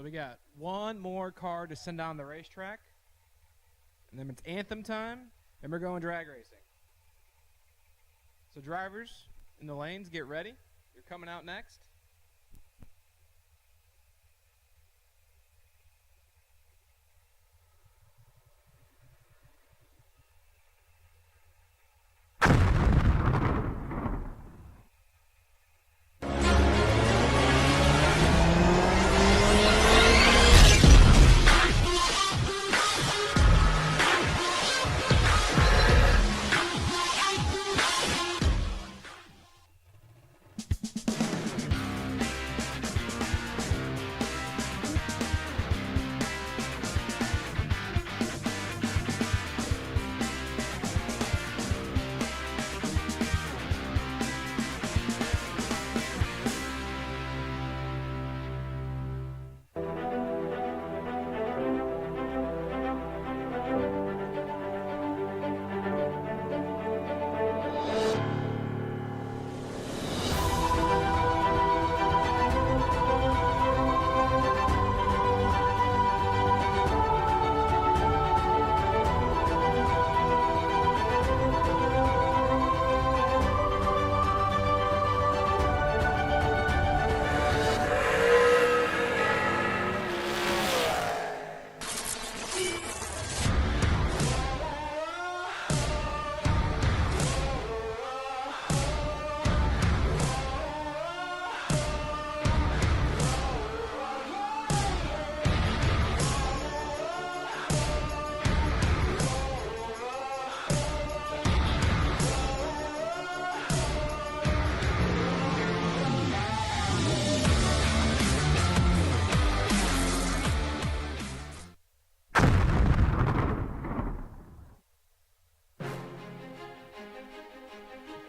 we got one more car to send down the racetrack, and then it's anthem time, and we're going drag racing. So drivers in the lanes, get ready. You're coming out next.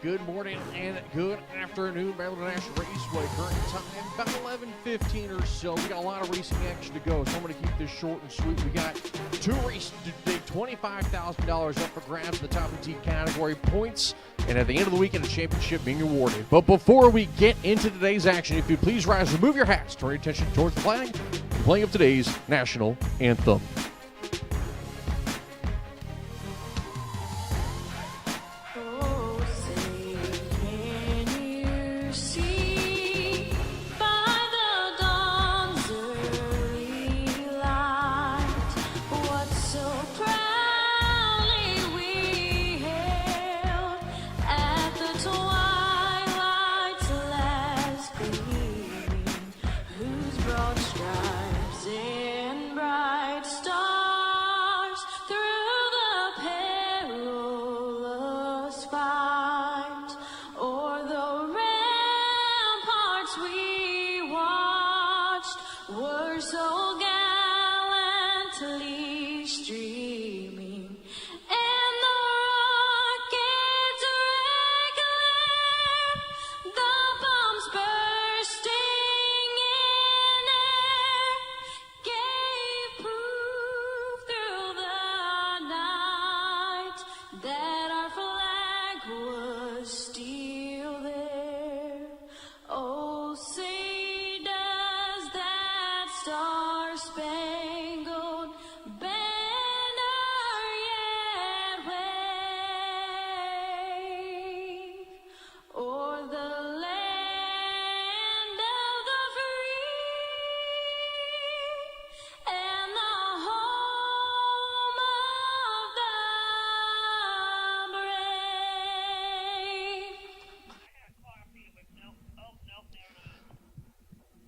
Good morning and good afternoon, Maryland International Raceway. Current time about 11:15 or so. We got a lot of racing action to go, so I'm going to keep this short and sweet. We got two races today, $25,000 up for grabs in the top of the T category points, and at the end of the weekend, a championship being awarded. But before we get into today's action, if you please rise, remove your hats, turn your attention towards the flag, and playing of today's national anthem.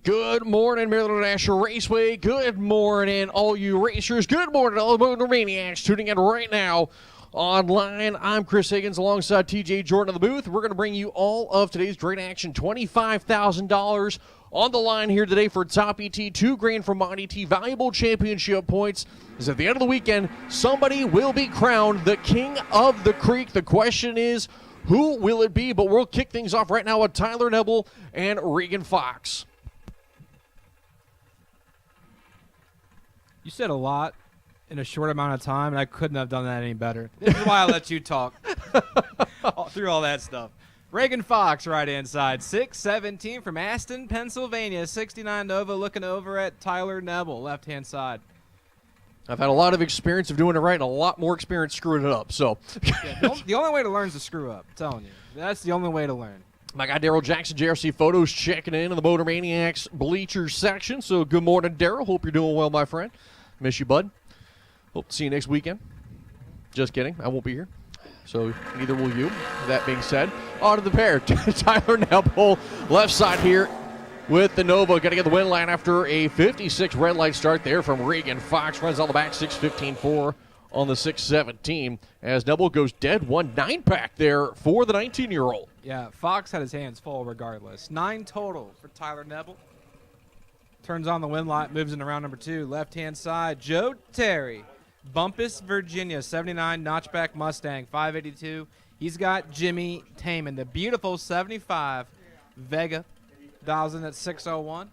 Good morning, Maryland International Raceway. Good morning, all you racers. Good morning, all the motor maniacs tuning in right now online. I'm Chris Higgins alongside TJ Jordan of the booth. We're going to bring you all of today's great action. $25,000 on the line here today for Top ET. $2,000 from Mod ET. Valuable championship points. As at the end of the weekend, somebody will be crowned the king of the creek. The question is, who will it be? But we'll kick things off right now with Tyler Nebel and Regan Fox. You said a lot in a short amount of time, and I couldn't have done that any better. This is why I let you talk through all that stuff. Reagan Fox, right-hand side. 617 from Aston, Pennsylvania. 69 Nova looking over at Tyler Neville, left-hand side. I've had a lot of experience of doing it right and a lot more experience screwing it up. So Yeah, the only way to learn is to screw up. I'm telling you. That's the only way to learn. My guy Daryl Jackson, JRC Photos, checking in the Motor Maniacs bleachers section. So good morning, Daryl. Hope you're doing well, my friend. Miss you, bud. Hope to see you next weekend. Just kidding. I won't be here. So neither will you. That being said, on to the pair. Tyler Neville, left side here with the Nova. Got to get the win line after a 56 red light start there from Reagan Fox. Runs on the back, 6:15.4 on the 6:17. As Neville goes dead, 9-pack there for the 19-year-old. Yeah, Fox had his hands full regardless. 9 total for Tyler Neville. Turns on the win light, moves into round number 2. Left-hand side, Joe Terry. Bumpus, Virginia, 79 notchback Mustang, 582. He's got Jimmy Taman, the beautiful 75 Vega. Dials in at 601.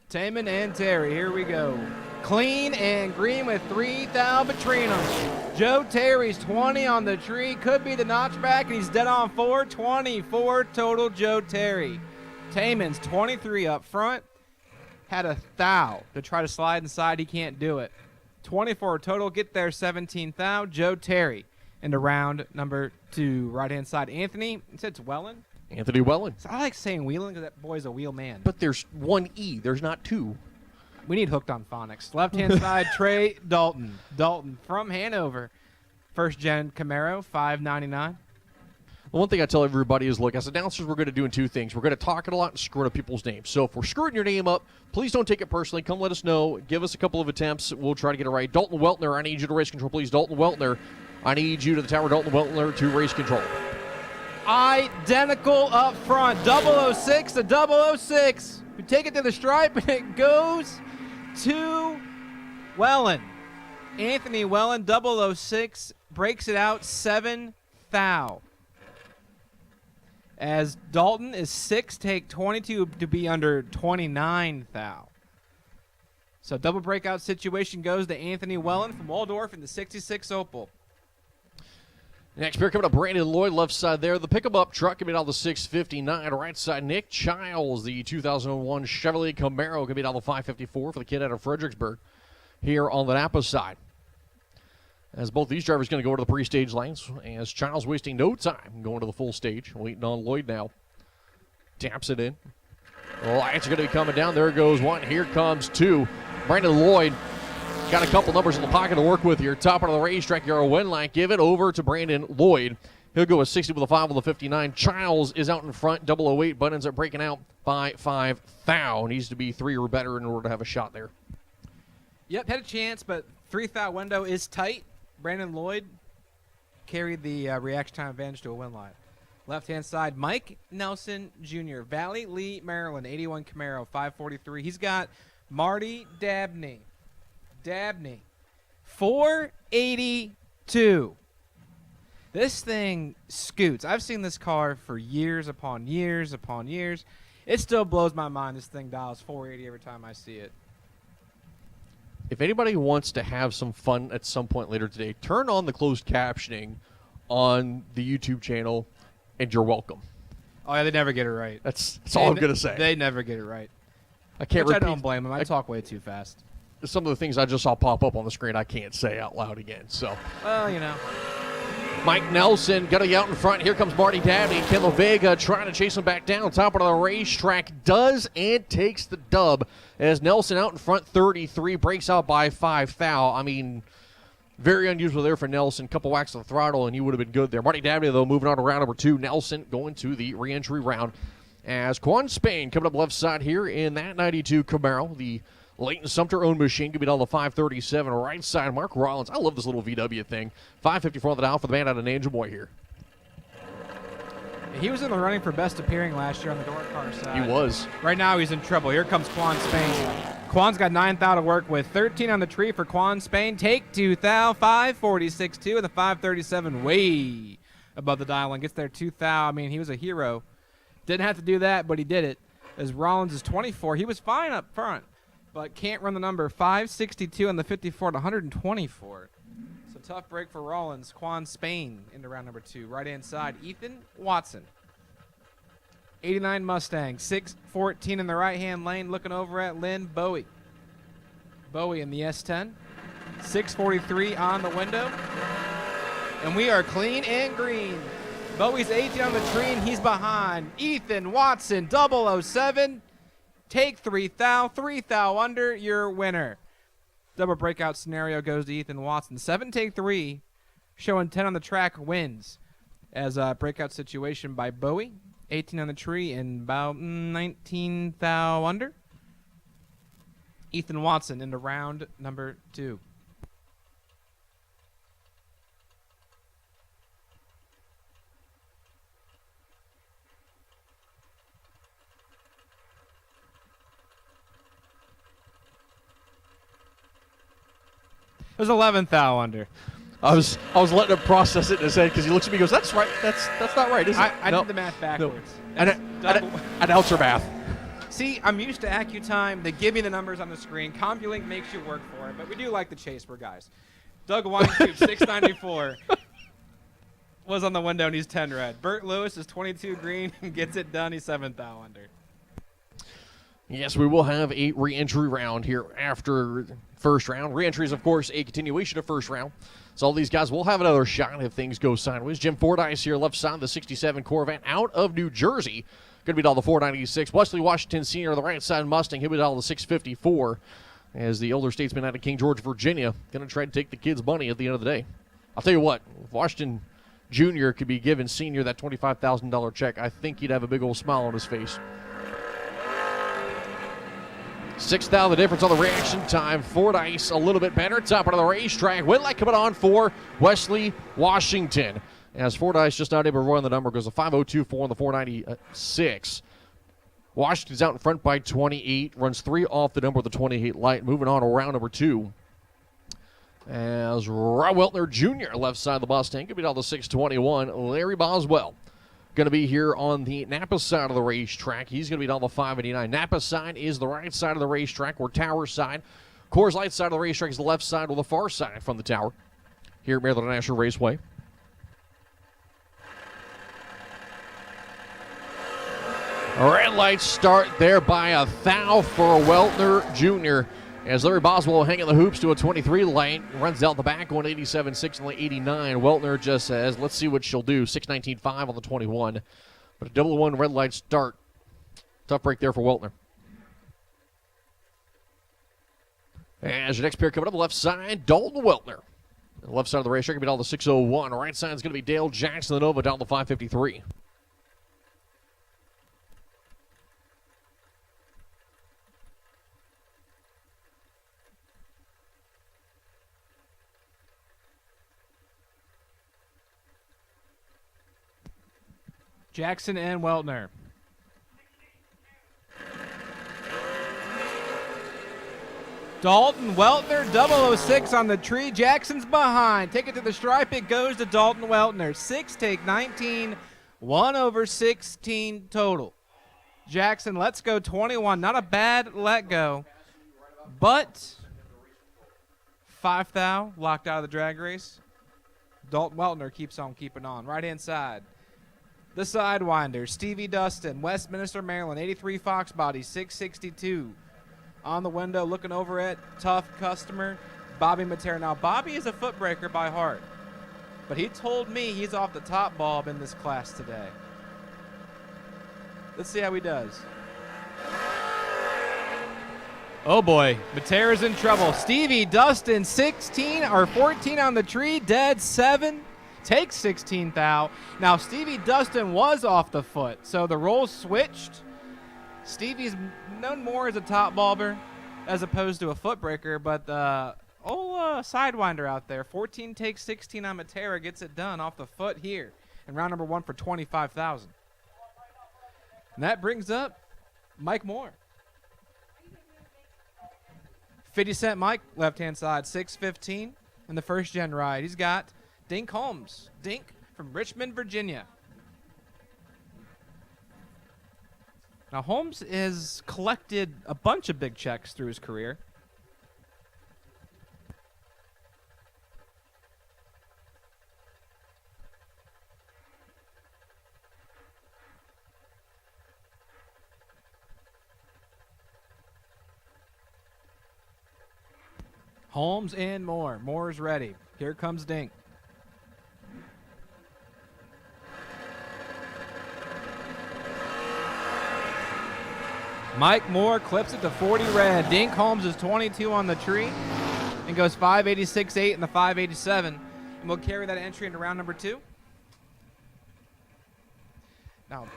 Taman and Terry, here we go. Clean and green with 3 thou between them. Joe Terry's 20 on the tree. Could be the notchback, and he's dead on 4. 24 total Joe Terry. Taman's 23 up front. Had a thou to try to slide inside. He can't do it. 24 total. Get there, 17 thou. Joe Terry into round number 2. Right-hand side, Anthony. It said it's Wellen. Anthony Wellen. So I like saying wheeling because that boy's a wheel man. But there's 1 E. There's not 2. We need hooked on phonics. Left-hand side, Trey Dalton. Dalton from Hanover. First-gen Camaro, $599. The one thing I tell everybody is, look, as announcers, we're going to do 2 things. We're going to talk it a lot and screw up people's names. So if we're screwing your name up, please don't take it personally. Come let us know. Give us a couple of attempts. We'll try to get it right. Dalton Weltner, I need you to race control, please. Dalton Weltner, I need you to the tower. Dalton Weltner to race control. Identical up front. 006 to 006. We take it to the stripe, and it goes to Wellen. Anthony Wellen, 006, breaks it out 7 thou. As Dalton is 6, take 22 to be under 29 thou. So double breakout situation goes to Anthony Wellen from Waldorf in the 66 Opel. Next pair coming up, Brandon Lloyd, left side there. The pick-em-up truck coming down the 659. Right side, Nick Childs, the 2001 Chevrolet Camaro, going to be down the 554 for the kid out of Fredericksburg here on the Napa side. As both these drivers going to go to the pre-stage lanes, as Childs wasting no time going to the full stage. Waiting on Lloyd now. Taps it in. The lights are going to be coming down. There goes 1. Here comes 2. Brandon Lloyd got a couple numbers in the pocket to work with here. Top of the racetrack, you're a win line. Give it over to Brandon Lloyd. He'll go with 60 with a 5 with a 59. Childs is out in front, 008, but ends up breaking out by 5 thou. Needs to be 3 or better in order to have a shot there. Yep, had a chance, but 3 thou window is tight. Brandon Lloyd carried the reaction time advantage to a win line. Left-hand side, Mike Nelson, Jr., Valley Lee, Maryland, 81 Camaro, 543. He's got Marty Dabney. 482. This thing scoots. I've seen this car for years upon years upon years. It still blows my mind this thing dials 480 every time I see it. If anybody wants to have some fun at some point later today, turn on the closed captioning on the YouTube channel, and you're welcome. Oh, yeah, they never get it right. That's all I'm going to say. They never get it right. I can't Which repeat. I don't blame them. I talk way too fast. Some of the things I just saw pop up on the screen I can't say out loud again. So, well, you know. Mike Nelson going to be out in front. Here comes Marty Dabney and Kendall Vega trying to chase him back down. Top of the racetrack does and takes the dub as Nelson out in front 33, breaks out by 5 thou. I mean, very unusual there for Nelson. Couple whacks on the throttle and he would have been good there. Marty Dabney, though, moving on to round number 2. Nelson going to the re-entry round as Quan Spain coming up left side here in that 92 Camaro. The Leighton Sumter-owned machine could be down the 537. Right side, Mark Rollins. I love this little VW thing. 554 on the dial for the man out of Nanjamoy here. He was in the running for best appearing last year on the door car side. He was. Right now he's in trouble. Here comes Quan Spain. Quan's got 9 thou to work with. 13 on the tree for Quan Spain. Take 2 thou, 546.2, and the 537 way above the dial and gets there 2 thou. I mean, he was a hero. Didn't have to do that, but he did it. As Rollins is 24. He was fine up front, but can't run the number 562 on the 54 to 124. So tough break for Rollins. Quan Spain into round number 2. Right-hand side, Ethan Watson. 89 Mustang, 614 in the right-hand lane, looking over at Lynn Bowie. Bowie in the S10. 643 on the window. And we are clean and green. Bowie's 18 on the tree, and he's behind. Ethan Watson, 007. Take 3 thou under, your winner. Double breakout scenario goes to Ethan Watson. 7 take 3, showing 10 on the track, wins. As a breakout situation by Bowie. 18 on the tree and about 19 thou under. Ethan Watson into round number 2. It was 11 thou under. I was letting him process it in his head because he looks at me and goes, "That's right. That's not right, is it?" I did the math backwards. No. Announcer math. See, I'm used to AccuTime. They give me the numbers on the screen. CompuLink makes you work for it, but we do like the chase, we're guys. Doug Weintraub, 694, was on the window, and he's 10 red. Bert Lewis is 22 green and gets it done. He's 7 thou under. Yes, we will have a re-entry round here after first round. Re-entry is, of course, a continuation of first round. So all these guys will have another shot if things go sideways. Jim Fordyce here, left side of the 67 Corvette out of New Jersey. Going to be all the 496. Wesley Washington Sr. on the right side Mustang. He'll be all the 654 as the older statesman out of King George, Virginia. Going to try to take the kids' money at the end of the day. I'll tell you what, if Washington Jr. could be giving Sr. that $25,000 check, I think he'd have a big old smile on his face. 6 thou the difference on the reaction time. Fordyce a little bit better. Top of the racetrack. Whitlight coming on for Wesley Washington. As Fordyce just not able to run the number, goes a 5:02.4 on the 496. Washington's out in front by 28. Runs 3 off the number of the 28 light. Moving on to round number 2. As Rob Weltner Jr. left side of the Mustang. Could be all the 621. Larry Boswell going to be here on the Napa side of the racetrack. He's going to be down the 589. Napa side is the right side of the racetrack, where Tower side. Coors Light side of the racetrack is the left side, or the far side from the Tower here at Maryland International Raceway. Red lights start there by a thou for Weltner Jr. As Larry Boswell hanging the hoops to a 23 light, runs out the back, going 87.6 and 89. Weltner just says, let's see what she'll do. 6:19.5 on the 21. But a 0-1 red light start. Tough break there for Weltner. As your next pair coming up, left side, Dalton Weltner. The left side of the racetrack, going to be down the 6:01. Right side is going to be Dale Jackson, the Nova, down the 5:53. Jackson and Weltner. Dalton Weltner, 006 on the tree. Jackson's behind. Take it to the stripe. It goes to Dalton Weltner. 6 take 19, 1/16 total. Jackson, let's go 21. Not a bad let go, but 5 thou locked out of the drag race. Dalton Weltner keeps on keeping on. Right-hand side. The Sidewinder, Stevie Dustin, Westminster, Maryland, 83 Fox Body, 662. On the window, looking over at tough customer, Bobby Matera. Now, Bobby is a foot breaker by heart, but he told me he's off the top bulb in this class today. Let's see how he does. Oh boy, Matera's in trouble. Stevie Dustin, 14 on the tree, dead 7. Takes 16 thou. Now, Stevie Dustin was off the foot, so the roles switched. Stevie's known more as a top bulber as opposed to a foot breaker, but the old Sidewinder out there, 14 takes 16 on Matera, gets it done off the foot here in round number 1 for 25,000. And that brings up Mike Moore. 50 Cent Mike, left-hand side, 615 in the first-gen ride. He's got Dink Holmes. Dink from Richmond, Virginia. Now, Holmes has collected a bunch of big checks through his career. Holmes and Moore. Moore's ready. Here comes Dink. Mike Moore clips it to 40 red. Dink Holmes is 22 on the tree and goes 586.8 in the 587. And we'll carry that entry into round number 2. Now,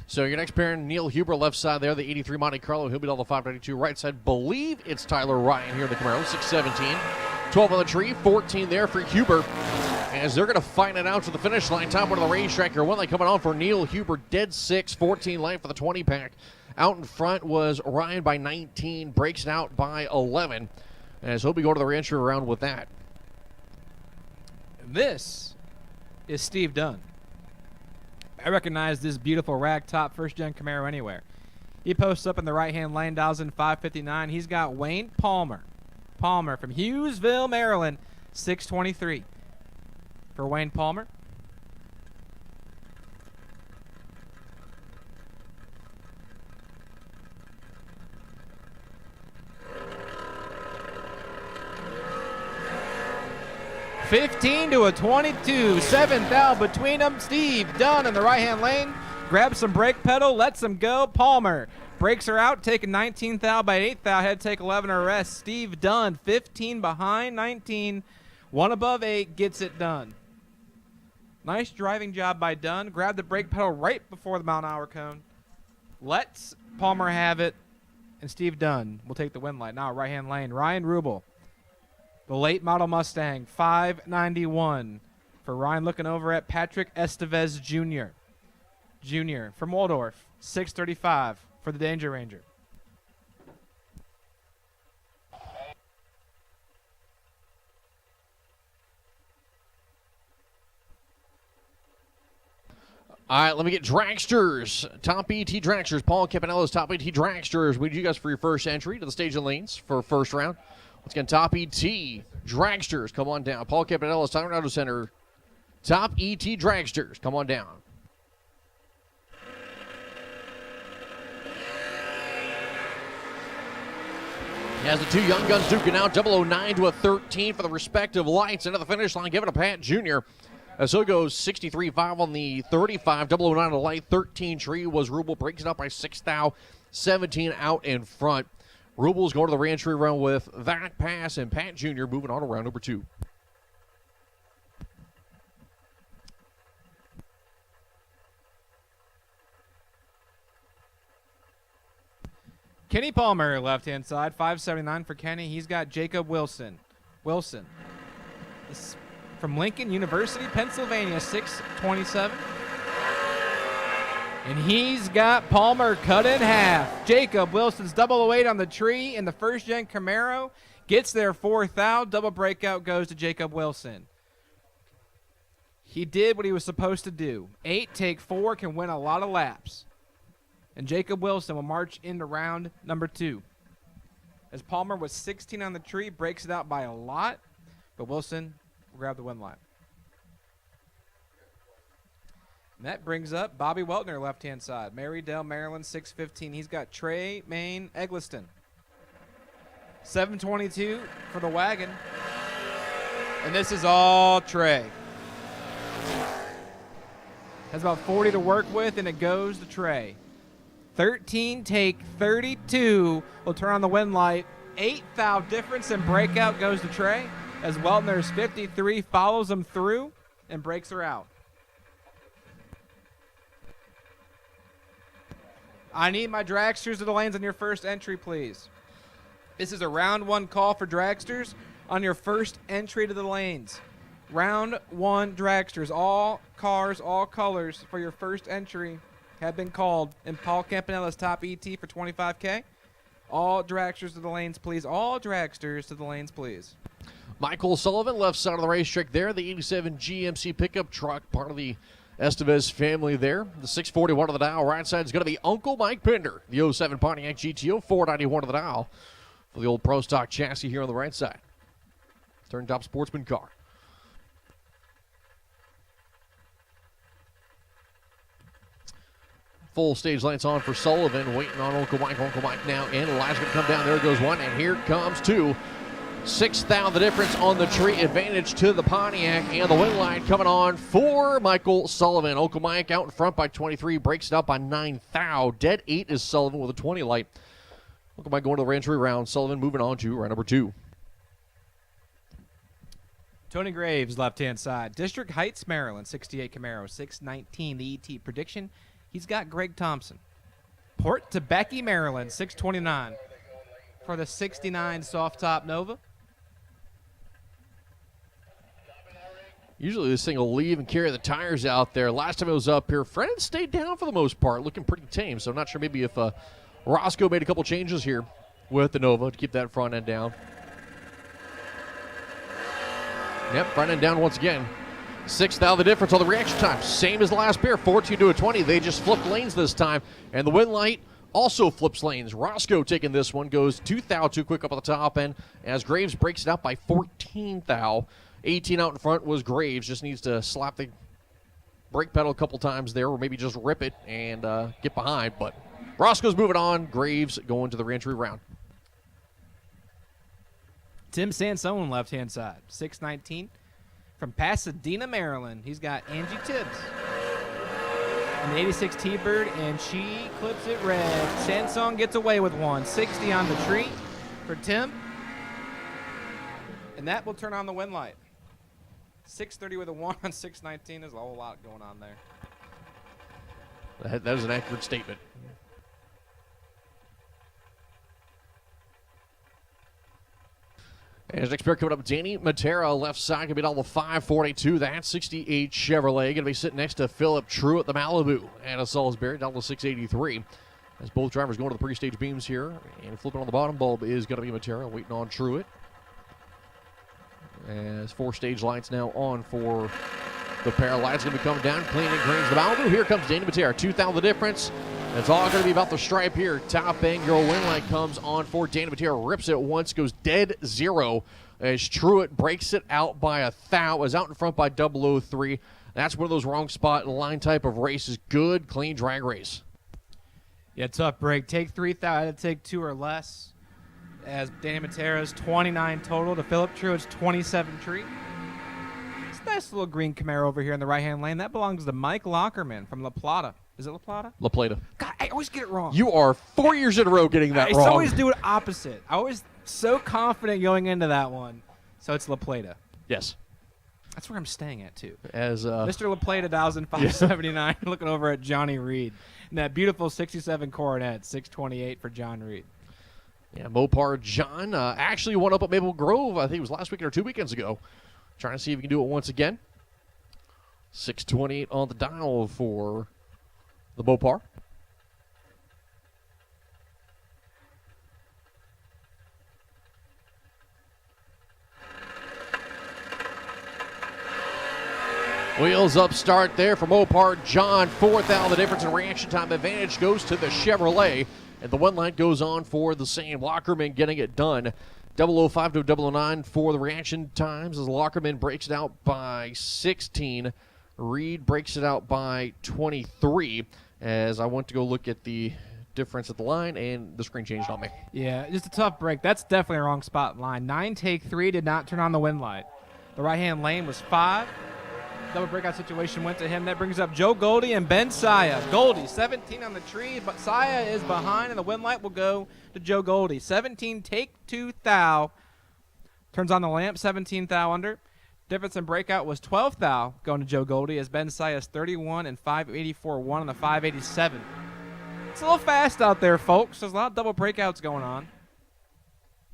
So your next pair, Neil Huber, left side there, the 83 Monte Carlo. He'll be on the 592 right side. Believe it's Tyler Ryan here in the Camaro, 617. 12 on the tree, 14 there for Huber. As they're going to fight it out to the finish line. Top one of the racetrack here. One light coming on for Neil Huber, dead 6, 14 length for the 20-pack. Out in front was Ryan by 19, breaks it out by 11. As he'll be going to the re-entry round with that. this is Steve Dunn. I recognize this beautiful rag top first-gen Camaro anywhere. He posts up in the right-hand lane, dials in 559. He's got Wayne Palmer. Palmer from Hughesville, Maryland, 623. For Wayne Palmer. $15 to a $22. 7th out between them. Steve Dunn in the right-hand lane. Grabs some brake pedal, lets him go. Palmer breaks her out, taking 19th out by 8th out. Had to take 11 arrests. Steve Dunn, 15 behind, 19. 1 above 8 gets it done. Nice driving job by Dunn. Grabbed the brake pedal right before the mile-an-hour cone. Lets Palmer have it, and Steve Dunn will take the win light. Now right-hand lane, Ryan Rubel. The late model Mustang, 591. For Ryan, looking over at Patrick Estevez Jr. From Waldorf, 635 for the Danger Ranger. All right, let me get Dragsters. Top ET Dragsters. Paul Campanella's Top ET Dragsters. We need you guys for your first entry to the stage and lanes for first round. Let's get Top ET Dragsters. Come on down. Paul Campanella's Time Auto Center. Top ET Dragsters. Come on down. He has the 2 young guns duking out. 009 to a 13 for the respective lights. Into the finish line, giving to Pat Jr. As so goes 63.5 on the 35. 009 on the light. 13 tree was Rubel. Breaks it up by 6 thou. 17 out in front. Rubel's going to the re-entry round with that pass, and Pat Jr. moving on to round number 2. Kenny Palmer, left-hand side, 579 for Kenny. He's got Jacob Wilson. This from Lincoln University, Pennsylvania, 627. And he's got Palmer cut in half. Jacob Wilson's 008 on the tree in the first-gen Camaro. Gets there 4th out. Double breakout goes to Jacob Wilson. He did what he was supposed to do. 8, take 4, can win a lot of laps. And Jacob Wilson will march into round number 2. As Palmer was 16 on the tree, breaks it out by a lot. But Wilson will grab the win lap. And that brings up Bobby Weltner, left-hand side. Marydale, Maryland, 615. He's got Trey Main Eggleston. 722 for the wagon. And this is all Trey. Has about 40 to work with, and it goes to Trey. 13, take 32. Will turn on the win light. 8 thou difference in breakout goes to Trey. As Weltner's 53 follows him through and breaks her out. I need my dragsters to the lanes on your first entry, please. This is a round 1 call for dragsters on your first entry to the lanes. Round 1 dragsters, all cars, all colors for your first entry have been called in Paul Campanella's Top ET for $25K. All dragsters to the lanes, please. All dragsters to the lanes, please. Michael Sullivan, left side of the racetrack there. The 87 GMC pickup truck, part of the Estevez family there. The 641 of the dial. Right side is going to be Uncle Mike Pinder. The 07 Pontiac GTO, 491 of the dial for the old Pro Stock chassis here on the right side. Turn top sportsman car. Full stage lights on for Sullivan, waiting on Uncle Mike. Uncle Mike now in. Elijah's going to come down. There goes one, and here comes two. 6,000 the difference on the tree. Advantage to the Pontiac, and the win line coming on for Michael Sullivan. Uncle Mike out in front by 23, breaks it up by 9,000. Dead 8 is Sullivan with a 20 light. Uncle Mike going to the entry round. Sullivan moving on to round number 2. Tony Graves, left-hand side. District Heights, Maryland, 68 Camaro, 619 the ET prediction. He's got Greg Thompson. Port to Becky, Maryland, 629 for the 69 soft top Nova. Usually this thing will leave and carry the tires out there. Last time it was up here, Fred stayed down for the most part, looking pretty tame. So I'm not sure maybe if Roscoe made a couple changes here with the Nova to keep that front end down. Yep, front end down once again. 6,000 the difference on the reaction time. Same as last pair, 14 to a 20. They just flipped lanes this time. And the win light also flips lanes. Roscoe taking this one, goes 2,000 too quick up at the top end as Graves breaks it out by 14,000. 18 out in front was Graves. Just needs to slap the brake pedal a couple times there, or maybe just rip it and get behind. But Roscoe's moving on. Graves going to the reentry round. Tim Sansone, left-hand side, 619 from Pasadena, Maryland. He's got Angie Tibbs and the 86 T-Bird, and she clips it red. Sansone gets away with one. 60 on the tree for Tim, and that will turn on the win light. 630 with a 1 on 619. There's a whole lot going on there. That is an accurate statement. As next pair coming up, Danny Matera, left side, going to be down the 542. That's 68 Chevrolet. Going to be sitting next to Philip True at the Malibu. Anna Salisbury down to 683. As both drivers going to the pre-stage beams here. And flipping on the bottom bulb is going to be Matera, waiting on Truitt. As 4 stage lights now on for the pair. Lights going to be coming down, clean and greens the Malibu. Here comes Danny Matera, 2,000 the difference. It's all going to be about the stripe here. Top angle win light comes on for Danny Matera. Rips it once, goes dead 0 as Truitt breaks it out by 1,000. Is out in front by 003. That's one of those wrong spot line type of races. Good, clean drag race. Yeah, tough break. Take 3,000. I had to take 2 or less. As Danny Matera's 29 total to Philip Truitt's 27 tree. It's a nice little green Camaro over here in the right-hand lane. That belongs to Mike Lockerman from La Plata. Is it La Plata? La Plata. God, I always get it wrong. You are 4 years in a row getting that wrong. wrong. I always do it opposite. I always so confident going into that one. So it's La Plata. Yes. That's where I'm staying at, too. As Mr. La Plata, 1,579, looking over at Johnny Reed. And that beautiful 67 Coronet, 628 for John Reed. Yeah, Mopar John actually won up at Maple Grove, I think it was last weekend or 2 weekends ago. Trying to see if he can do it once again. 628 on the dial for the Mopar. Wheels up start there for Mopar John. 4,000 the difference in reaction time. Advantage goes to the Chevrolet. And the one light goes on for the same. Lockerman getting it done. 005 to 009 for the reaction times as Lockerman breaks it out by 16. Reed breaks it out by 23. As I went to go look at the difference at the line, and the screen changed on me. Yeah, just a tough break. That's definitely a wrong spot line. 9 take 3 did not turn on the win light. The right-hand lane was 5. Double breakout situation went to him. That brings up Joe Goldie and Ben Saya. Goldie, 17 on the tree, but Saya is behind, and the win light will go to Joe Goldie. 17, take 2 thou. Turns on the lamp, 17 thou under. Difference in breakout was 12 thou going to Joe Goldie as Ben Saya's 31 and 584-1 on the 587. It's a little fast out there, folks. There's a lot of double breakouts going on.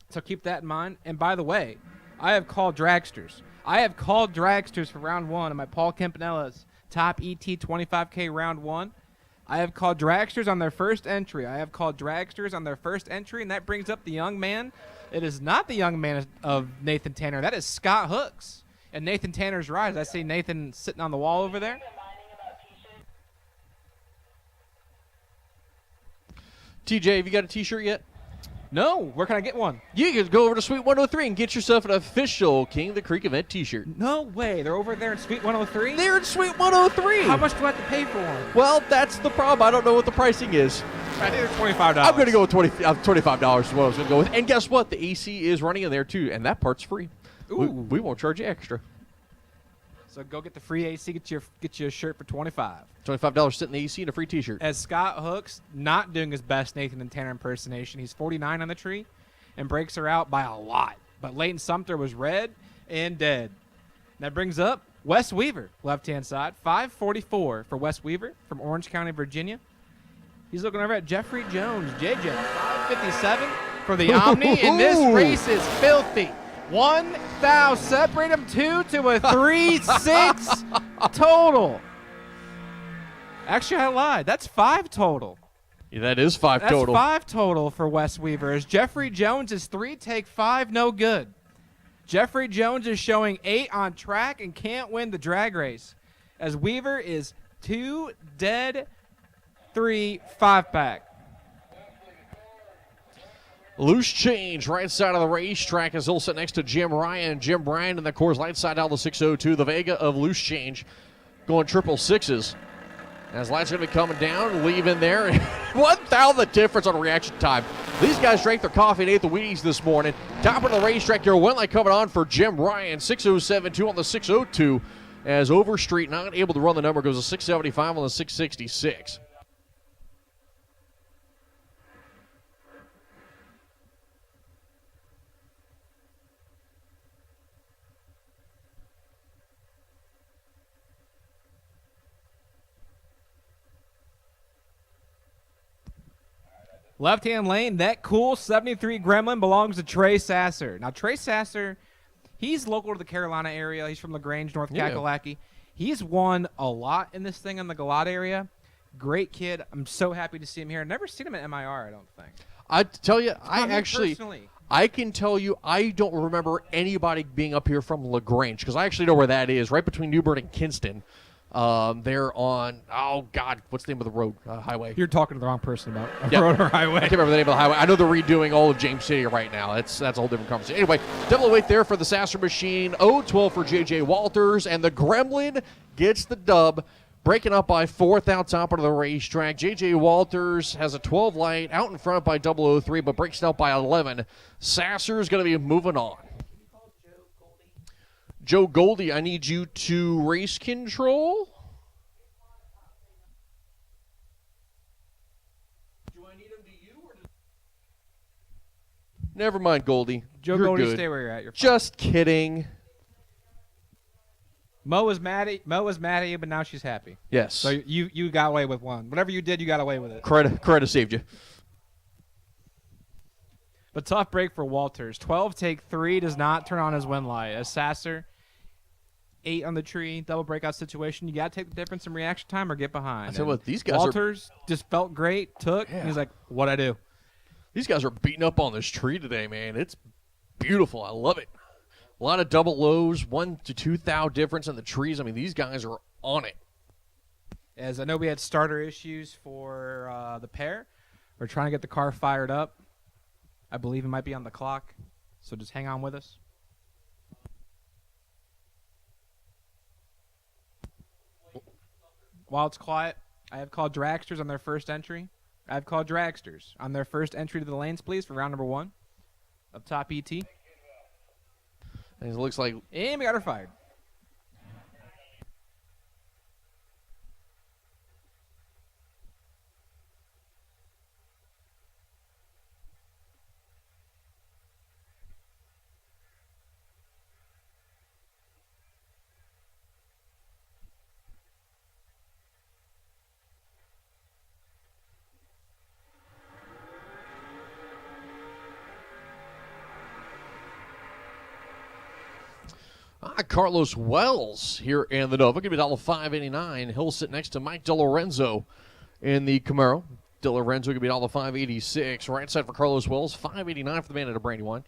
So keep that in mind. And by the way, I have called Dragsters. I have called Dragsters for round 1 of my Paul Campanella's top ET 25K round 1. I have called Dragsters on their first entry. And that brings up the young man. It is not the young man of Nathan Tanner. That is Scott Hooks and Nathan Tanner's Rise. I see Nathan sitting on the wall over there. TJ, have you got a T-shirt yet? No, where can I get one? You can go over to Suite 103 and get yourself an official King of the Creek event T-shirt. No way. They're over there in Suite 103? They're in Suite 103. How much do I have to pay for one? Well, that's the problem. I don't know what the pricing is. I think it's $25. I'm going to go with $25 is what I was going to go with. And guess what? The AC is running in there, too, and that part's free. Ooh. We won't charge you extra. So go get the free AC, get you a shirt for $25. $25 sitting in the AC and a free T-shirt. As Scott Hook's not doing his best Nathan and Tanner impersonation, he's 49 on the tree and breaks her out by a lot. But Leighton Sumter was red and dead. And that brings up Wes Weaver, left-hand side, 544 for Wes Weaver from Orange County, Virginia. He's looking over at Jeffrey Jones, JJ, 557 for the Omni, and this race is filthy. 1,000, separate them 2 to a 3-6 total. Actually, I lied. That's 5 total. Yeah, that is 5 total. That's 5 total for Wes Weaver. As Jeffrey Jones is 3, take 5, no good. Jeffrey Jones is showing 8 on track and can't win the drag race. As Weaver is 2 dead, 3 5-pack. Loose change, right side of the racetrack as he'll sit next to Jim Ryan. Jim Ryan in the Coors Light side out the 602. The Vega of loose change going 666. As lights going to be coming down, leaving there. 1,000 the difference on reaction time. These guys drank their coffee and ate the Wheaties this morning. Top of the racetrack, your win light coming on for Jim Ryan. 607.2 on the 602. As Overstreet not able to run the number, goes to 675 on the 666. Left-hand lane, that cool 73 Gremlin belongs to Trey Sasser. Now, Trey Sasser, he's local to the Carolina area. He's from LaGrange, North Kakalaki. He's won a lot in this thing in the Gallat area. Great kid. I'm so happy to see him here. I've never seen him at MIR, I don't think. I tell you, Personally. I can tell you, I don't remember anybody being up here from LaGrange because I actually know where that is, right between Newbern and Kinston. They're on, oh, God, what's the name of the road, highway? You're talking to the wrong person about Yep. road or highway. I can't remember the name of the highway. I know they're redoing all of James City right now. That's a whole different conversation. Anyway, double weight there for the Sasser machine. 0-12 for J.J. Walters, and the Gremlin gets the dub, breaking up by 4th out top of the racetrack. J.J. Walters has a 12 light out in front by 003, but breaks it out by 11. Sasser's going to be moving on. Joe Goldie, I need you to race control. Do I need him to you or Never mind, Goldie. Joe You're Goldie, good. stay where you're at. You're fine. Just kidding. Mo was mad at you, but now she's happy. Yes. So you got away with one. Whatever you did, you got away with it. Credit saved you. But tough break for Walters. 12 take 3 does not turn on his win light. As Sasser, 8 on the tree, double breakout situation. You got to take the difference in reaction time or get behind. I tell you what, these guys Walters just felt great, took, and he's like, what'd I do? These guys are beating up on this tree today, man. It's beautiful. I love it. A lot of double lows, 1 to 2 thou difference in the trees. I mean, these guys are on it. As I know we had starter issues for the pair. We're trying to get the car fired up. I believe it might be on the clock, so just hang on with us. While it's quiet, I have called Dragsters on their first entry. I have called Dragsters on their first entry to the lanes, please, for round number 1 of top ET. And it looks like... And we got her fired. Carlos Wells here in the Nova. Going to be $589. He'll sit next to Mike DeLorenzo in the Camaro. DeLorenzo going to be $586. Right side for Carlos Wells. $589 for the man at a Brandywine.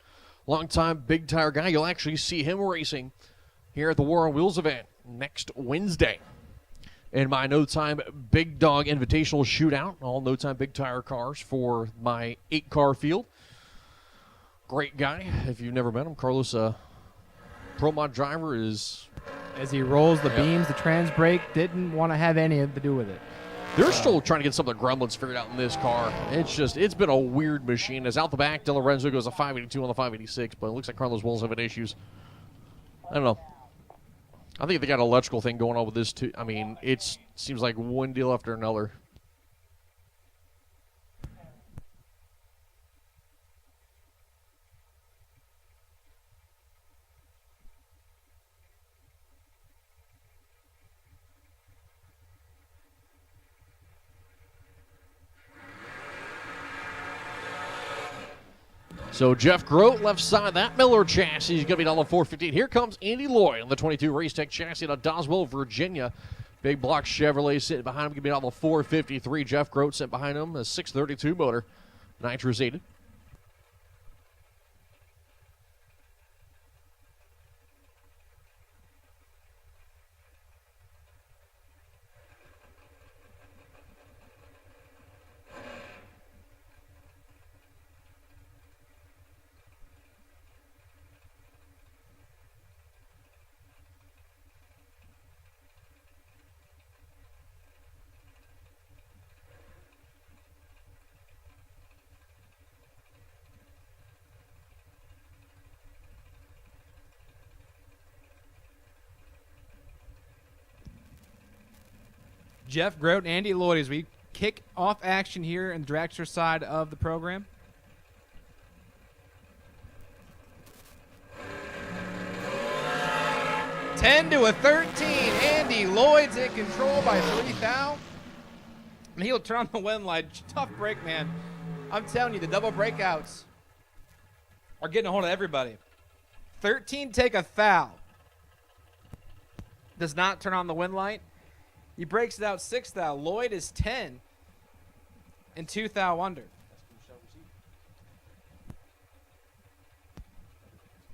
Long-time big tire guy. You'll actually see him racing here at the War on Wheels event next Wednesday. in my no-time Big Dog Invitational Shootout. All no-time big tire cars for my 8-car field. Great guy. If you've never met him, Carlos, Pro Mod driver is... As he rolls the beams, the trans brake, didn't want to have anything to do with it. They're still trying to get some of the gremlins figured out in this car. It's been a weird machine. As out the back, De Lorenzo goes a 582 on the 586, but it looks like Carlos Will's having issues. I don't know. I think they got an electrical thing going on with this, too. I mean, it seems like one deal after another. So Jeff Grote, left side, that Miller chassis is going to be down the 415. Here comes Andy Lloyd on the 22 Race Tech chassis out of Doswell, Virginia. Big block Chevrolet sitting behind him, going to be down the 453. Jeff Grote sitting behind him, a 632 motor, nitrous aided. Jeff Grote and Andy Lloyd as we kick off action here in the Dragster side of the program. Ten to a 13. Andy Lloyd's in control by 3 thou. And he'll turn on the wind light. Tough break, man. I'm telling you, the double breakouts are getting a hold of everybody. 13 take a thou. Does not turn on the wind light. He breaks it out 6 thou. Lloyd is 10 and 2 thou under.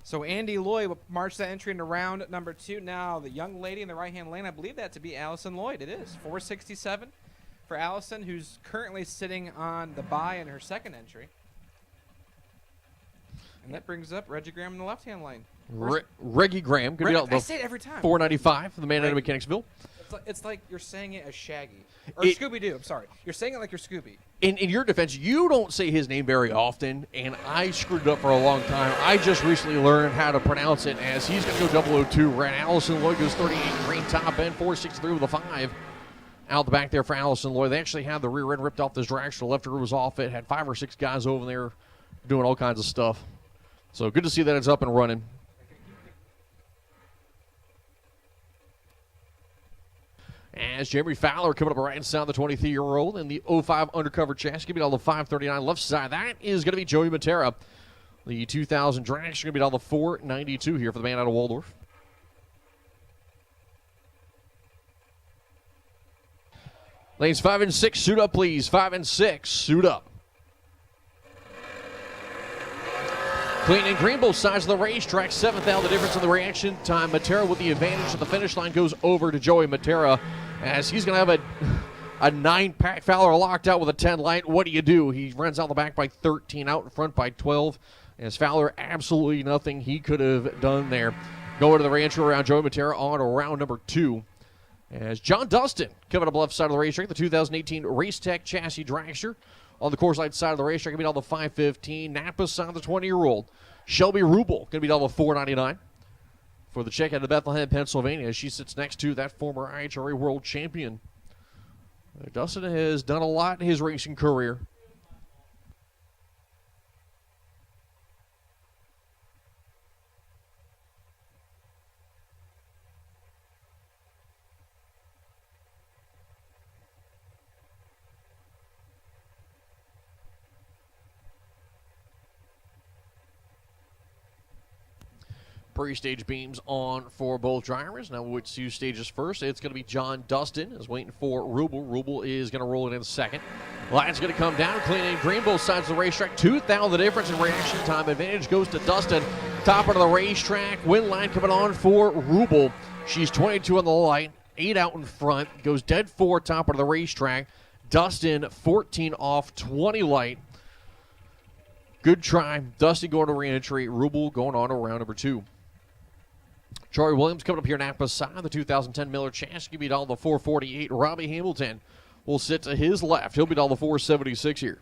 So Andy Lloyd marched that entry into round number 2. Now the young lady in the right-hand lane, I believe that to be Allison Lloyd. It is 467 for Allison, who's currently sitting on the bye in her second entry. And that brings up Reggie Graham in the left-hand lane. Reggie Graham. I say it every time. 495 for the man out of Mechanicsville. It's like you're saying it as Shaggy. Or Scooby-Doo, I'm sorry. You're saying it like you're Scooby. In your defense, you don't say his name very often, and I screwed it up for a long time. I just recently learned how to pronounce it as he's going to go 002 red. Allison Lloyd goes 38 green top end, 463 with a 5. Out the back there for Allison Lloyd. They actually had the rear end ripped off this dragster. The left rear was off it. Had 5 or 6 guys over there doing all kinds of stuff. So good to see that it's up and running. As Jeremy Fowler coming up right inside the 23-year-old in the 05 undercover chassis. Going to be on the 539 left side. That is going to be Joey Matera. The 2000 Dragster going to be on the 492 here for the man out of Waldorf. Lanes 5 and 6, suit up, please. 5 and 6, suit up. Clean and green, both sides of the racetrack. 7th out, the difference in the reaction time. Matera with the advantage at the finish line goes over to Joey Matera as he's going to have a 9-pack. Fowler locked out with a 10 light. What do? He runs out the back by 13, out in front by 12. As Fowler, absolutely nothing he could have done there. Going to the re-entry around Joey Matera on round number 2. As John Dustin coming up left side of the racetrack, the 2018 Race Tech Chassis Dragster. On the course light side of the racetrack, going to be down the 515. Napa side of the 20-year-old. Shelby Rubel going to be down the 499 for the check out of Bethlehem, Pennsylvania. She sits next to that former IHRA world champion. Dustin has done a lot in his racing career. Pre-stage beams on for both drivers. Now, which 2 stages first? It's going to be John Dustin is waiting for Rubel. Rubel is going to roll it in second. Line's going to come down, clean and green, both sides of the racetrack. 2,000 the difference in reaction time. Advantage goes to Dustin. Top of the racetrack. Win line coming on for Rubel. She's 22 on the light 8 out in front, goes dead 4 top of the racetrack. Dustin 14 off, 20 light. Good try. Dustin going to re-entry. Rubel going on to round number 2. Troy Williams coming up here Napa side. The 2010 Miller Chassis beat all the 448. Robbie Hamilton will sit to his left. He'll beat all the 476 here.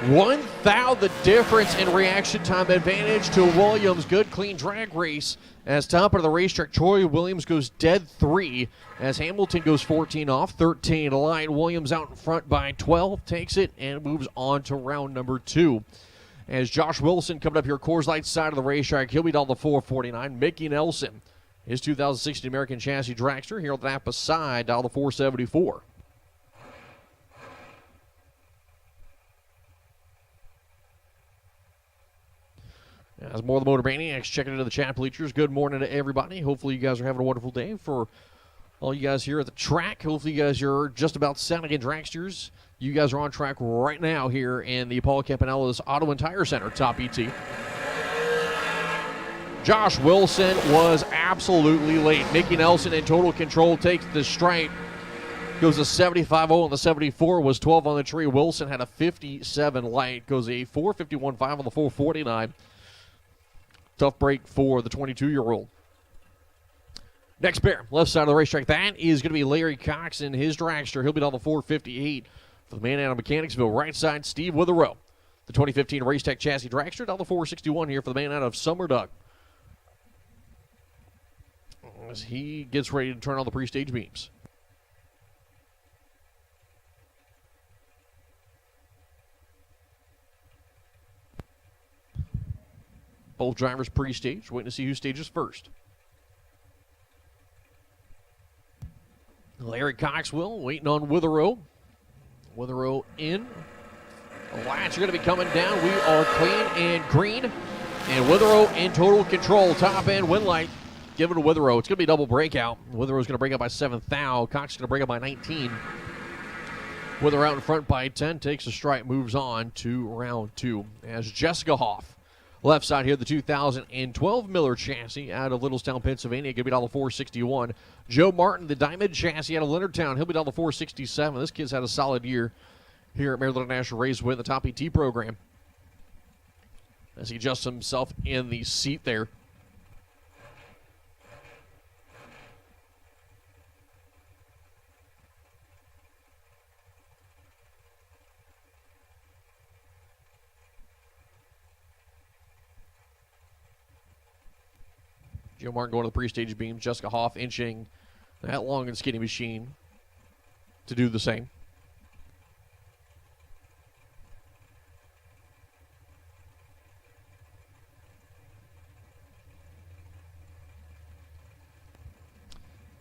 One thou the difference in reaction time advantage to Williams. Good clean drag race as top of the racetrack. Troy Williams goes dead 3 as Hamilton goes 14 off, 13 light. Williams out in front by 12, takes it and moves on to round number 2. As Josh Wilson coming up here, Coors Light side of the racetrack, he'll beat all the 449. Mickey Nelson, his 2016 American Chassis Dragster, here on the Napa side, all the 474. As more of the Motor Maniacs checking into the chat bleachers, good morning to everybody. Hopefully you guys are having a wonderful day. For all you guys here at the track, hopefully you guys are just about setting in Dragsters. You guys are on track right now here in the Paul Campanella's Auto and Tire Center, Top ET. Josh Wilson was absolutely late. Mickey Nelson in total control takes the stripe. Goes a 75-0 on the 74, was 12 on the tree. Wilson had a 57 light. Goes a 451.5 on the 449. Tough break for the 22-year-old. Next pair, left side of the racetrack. That is going to be Larry Cox in his dragster. He'll be on the 458 for the man out of Mechanicsville. Right side, Steve Witherow. The 2015 Racetech Chassis Dragster down the 461 here for the man out of Summerdug. As he gets ready to turn on the pre-stage beams. Both drivers pre-stage, waiting to see who stages first. Larry Cox waiting on Witherow. Witherow in. The lights are going to be coming down. We are clean and green. And Witherow in total control. Top end wind light given to Witherow. It's going to be a double breakout. Witherow's going to break up by 7 thou. Cox is going to break up by 19. Witherow out in front by 10. Takes a stripe, moves on to round 2. As Jessica Hoff. Left side here, the 2012 Miller chassis out of Littlestown, Pennsylvania. Going to be down the 461. Joe Martin, the Diamond chassis out of Leonardtown. He'll be down the 467. This kid's had a solid year here at Maryland International Raceway in the Top ET program. As he adjusts himself in the seat there. Joe Martin going to the pre-stage beams. Jessica Hoff inching that long and skinny machine to do the same.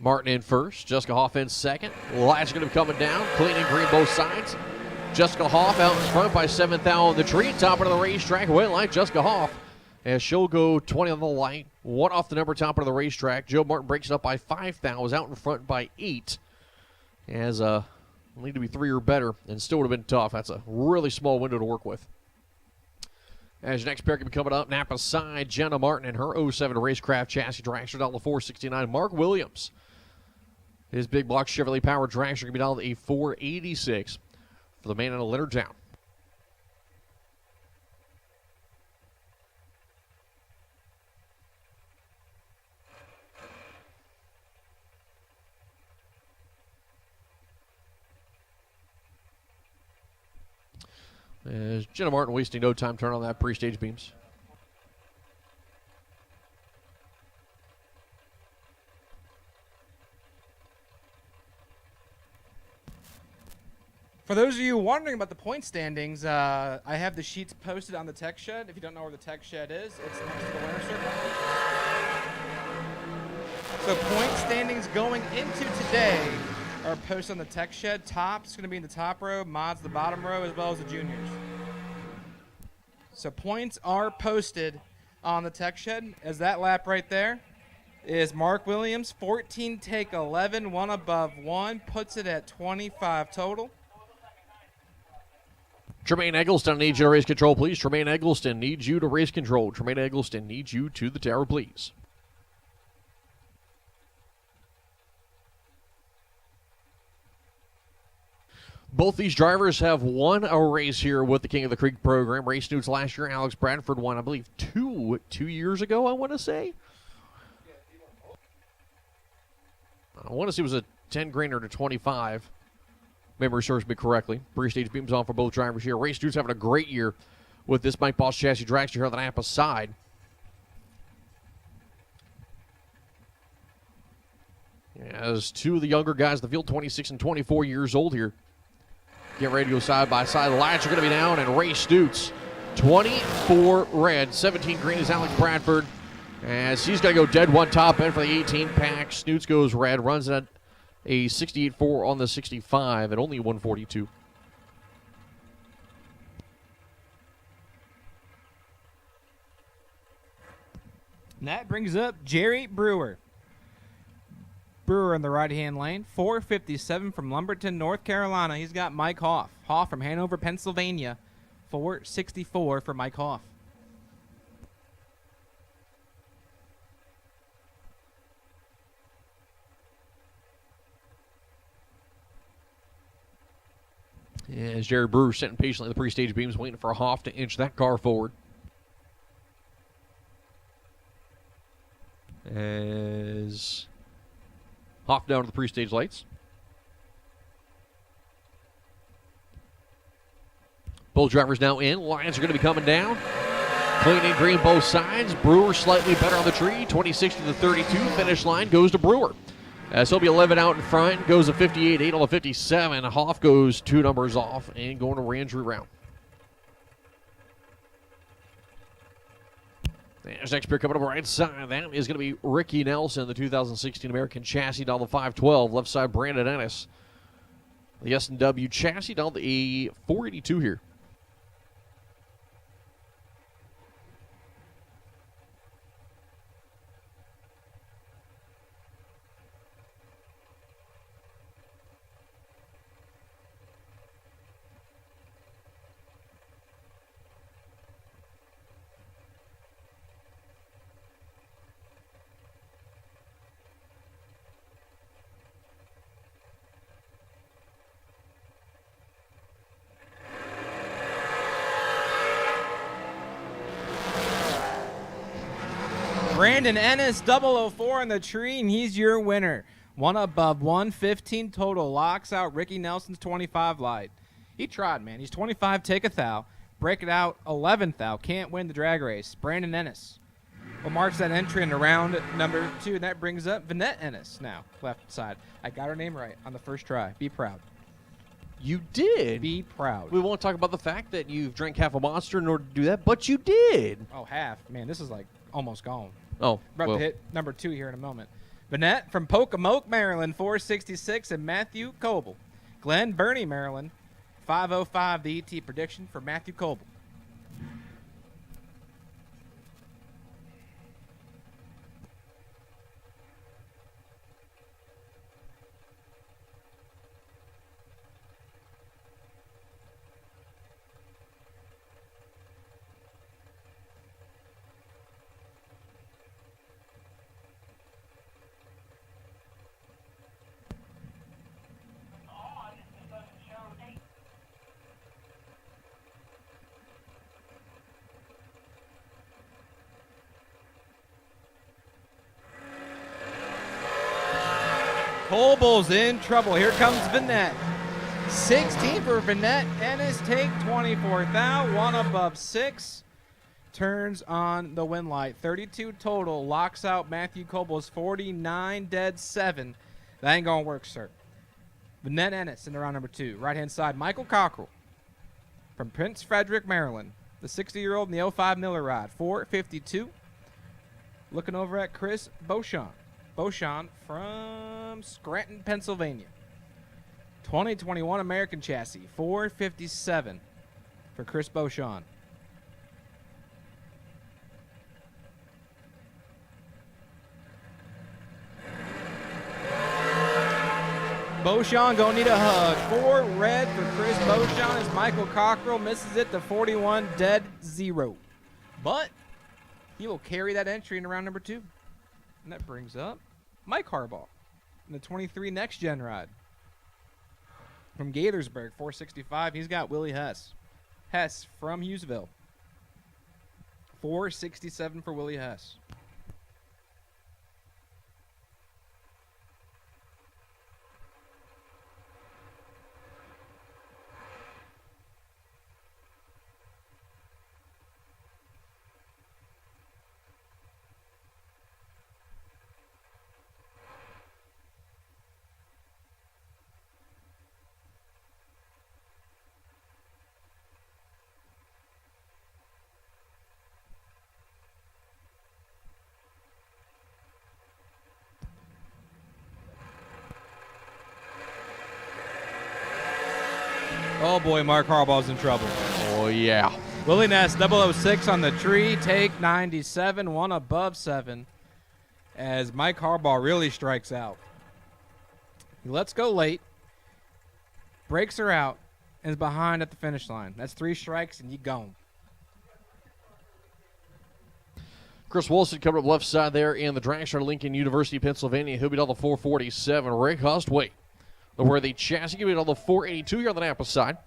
Martin in first. Jessica Hoff in second. Lights are going to be coming down. Clean and green both sides. Jessica Hoff out in front by 7 thou on the tree. Top of the racetrack. Wait like Jessica Hoff. As she'll go 20 on the light, 1 off the number top of the racetrack. Joe Martin breaks it up by 5 thou, was out in front by 8. As need to be 3 or better, and still would have been tough. That's a really small window to work with. As your next pair can be coming up, Napa side, Jenna Martin and her 07 Racecraft Chassis Dragster down the 469. Mark Williams, his big block Chevrolet powered dragster can be down to a 486 for the man in a Leonardtown. As Jenna Martin wasting no time turning on that pre-stage beams. For those of you wondering about the point standings, I have the sheets posted on the tech shed. If you don't know where the tech shed is, it's next to the winner circle. So point standings going into today are posted on the tech shed. Top's going to be in the top row, mods the bottom row, as well as the juniors. So points are posted on the tech shed as that lap right there is Mark Williams, 14 take 11, one above one, puts it at 25 total. Tremaine Eggleston needs you to race control, please. Tremaine Eggleston needs you to race control. Tremaine Eggleston needs you to the tower, please. Both these drivers have won a race here with the King of the Creek program. Race Newts last year. Alex Bradford won, I believe, two years ago, I want to say. I want to say it was a 10 grainer to 25. Memory serves me correctly. Pre-stage beams on for both drivers here. Race Newts having a great year with this Mike Boss chassis dragster here on the Napa side. As two of the younger guys in the field, 26 and 24 years old here, get ready to go side by side. The lights are going to be down, and Race Newts, 24 red, 17 green is Alex Bradford. As he's going to go dead one top end for the 18 pack. Snoots goes red, runs at a 68.4 on the 65 at only 142. And that brings up Jerry Brewer. Brewer in the right-hand lane, 457 from Lumberton, North Carolina. He's got Mike Hoff. Hoff from Hanover, Pennsylvania, 464 for Mike Hoff. As Jerry Brewer sitting patiently in the pre-stage beams, waiting for Hoff to inch that car forward. As Hoff down to the pre-stage lights. Both drivers now in. Lines are going to be coming down. Clean and green both sides. Brewer slightly better on the tree. 26 to the 32. Finish line goes to Brewer. So he'll be 11 out in front. Goes to 58, 8 on the 57. Hoff goes 2 numbers off and going to re-entry round. There's next pair coming up right side. That is going to be Ricky Nelson, the 2016 American Chassis, down the 512. Left side, Brandon Ennis. The S&W Chassis down the 482 here. Brandon Ennis, 004 in the tree, and he's your winner. One above 115 total. Locks out Ricky Nelson's 25 light. He tried, man. He's 25, take a thou. Break it out, 11th thou. Can't win the drag race. Brandon Ennis will march that entry into round number 2, and that brings up Vanette Ennis now, left side. I got her name right on the first try. Be proud. You did. Be proud. We won't talk about the fact that you've drank half a Monster in order to do that, but you did. Oh, half. Man, this is like almost gone. Oh, We're about to hit number 2 here in a moment. Vanette from Pocomoke, Maryland, 466, and Matthew Coble. Glen Burnie, Maryland, 505, the ET prediction for Matthew Coble. Coble's in trouble. Here comes Vanette. 16 for Vanette. Ennis take 24th out. One above 6. Turns on the win light. 32 total. Locks out Matthew Coble's 49 dead 7. That ain't going to work, sir. Vanette Ennis in the round number 2. Right-hand side, Michael Cockrell from Prince Frederick, Maryland. The 60-year-old in the 05 Miller ride. 452. Looking over at Chris Beauchamp. Beauchamp from Scranton, Pennsylvania. 2021 American Chassis, 457 for Chris Beauchamp. Beauchamp gonna need a hug. 4 red for Chris Beauchamp as Michael Cockrell misses it to 41, dead 0. But he will carry that entry into round number 2. And that brings up Mike Harbaugh in the 23 Next Gen ride. From Gaithersburg, 465, he's got Willie Hess. Hess from Hughesville. 467 for Willie Hess. Oh boy, Mark Harbaugh's in trouble. Oh, yeah. Willie Ness, 006 on the tree, take 97, 1 above 7. As Mike Harbaugh really strikes out. He lets go late, breaks her out, and is behind at the finish line. That's 3 strikes, and you gone. Chris Wilson coming up left side there in the Dragster, Lincoln University, Pennsylvania. He'll be on the 447. Rick Hustway, the worthy chassis, he'll be on the 482 here on the Napa side.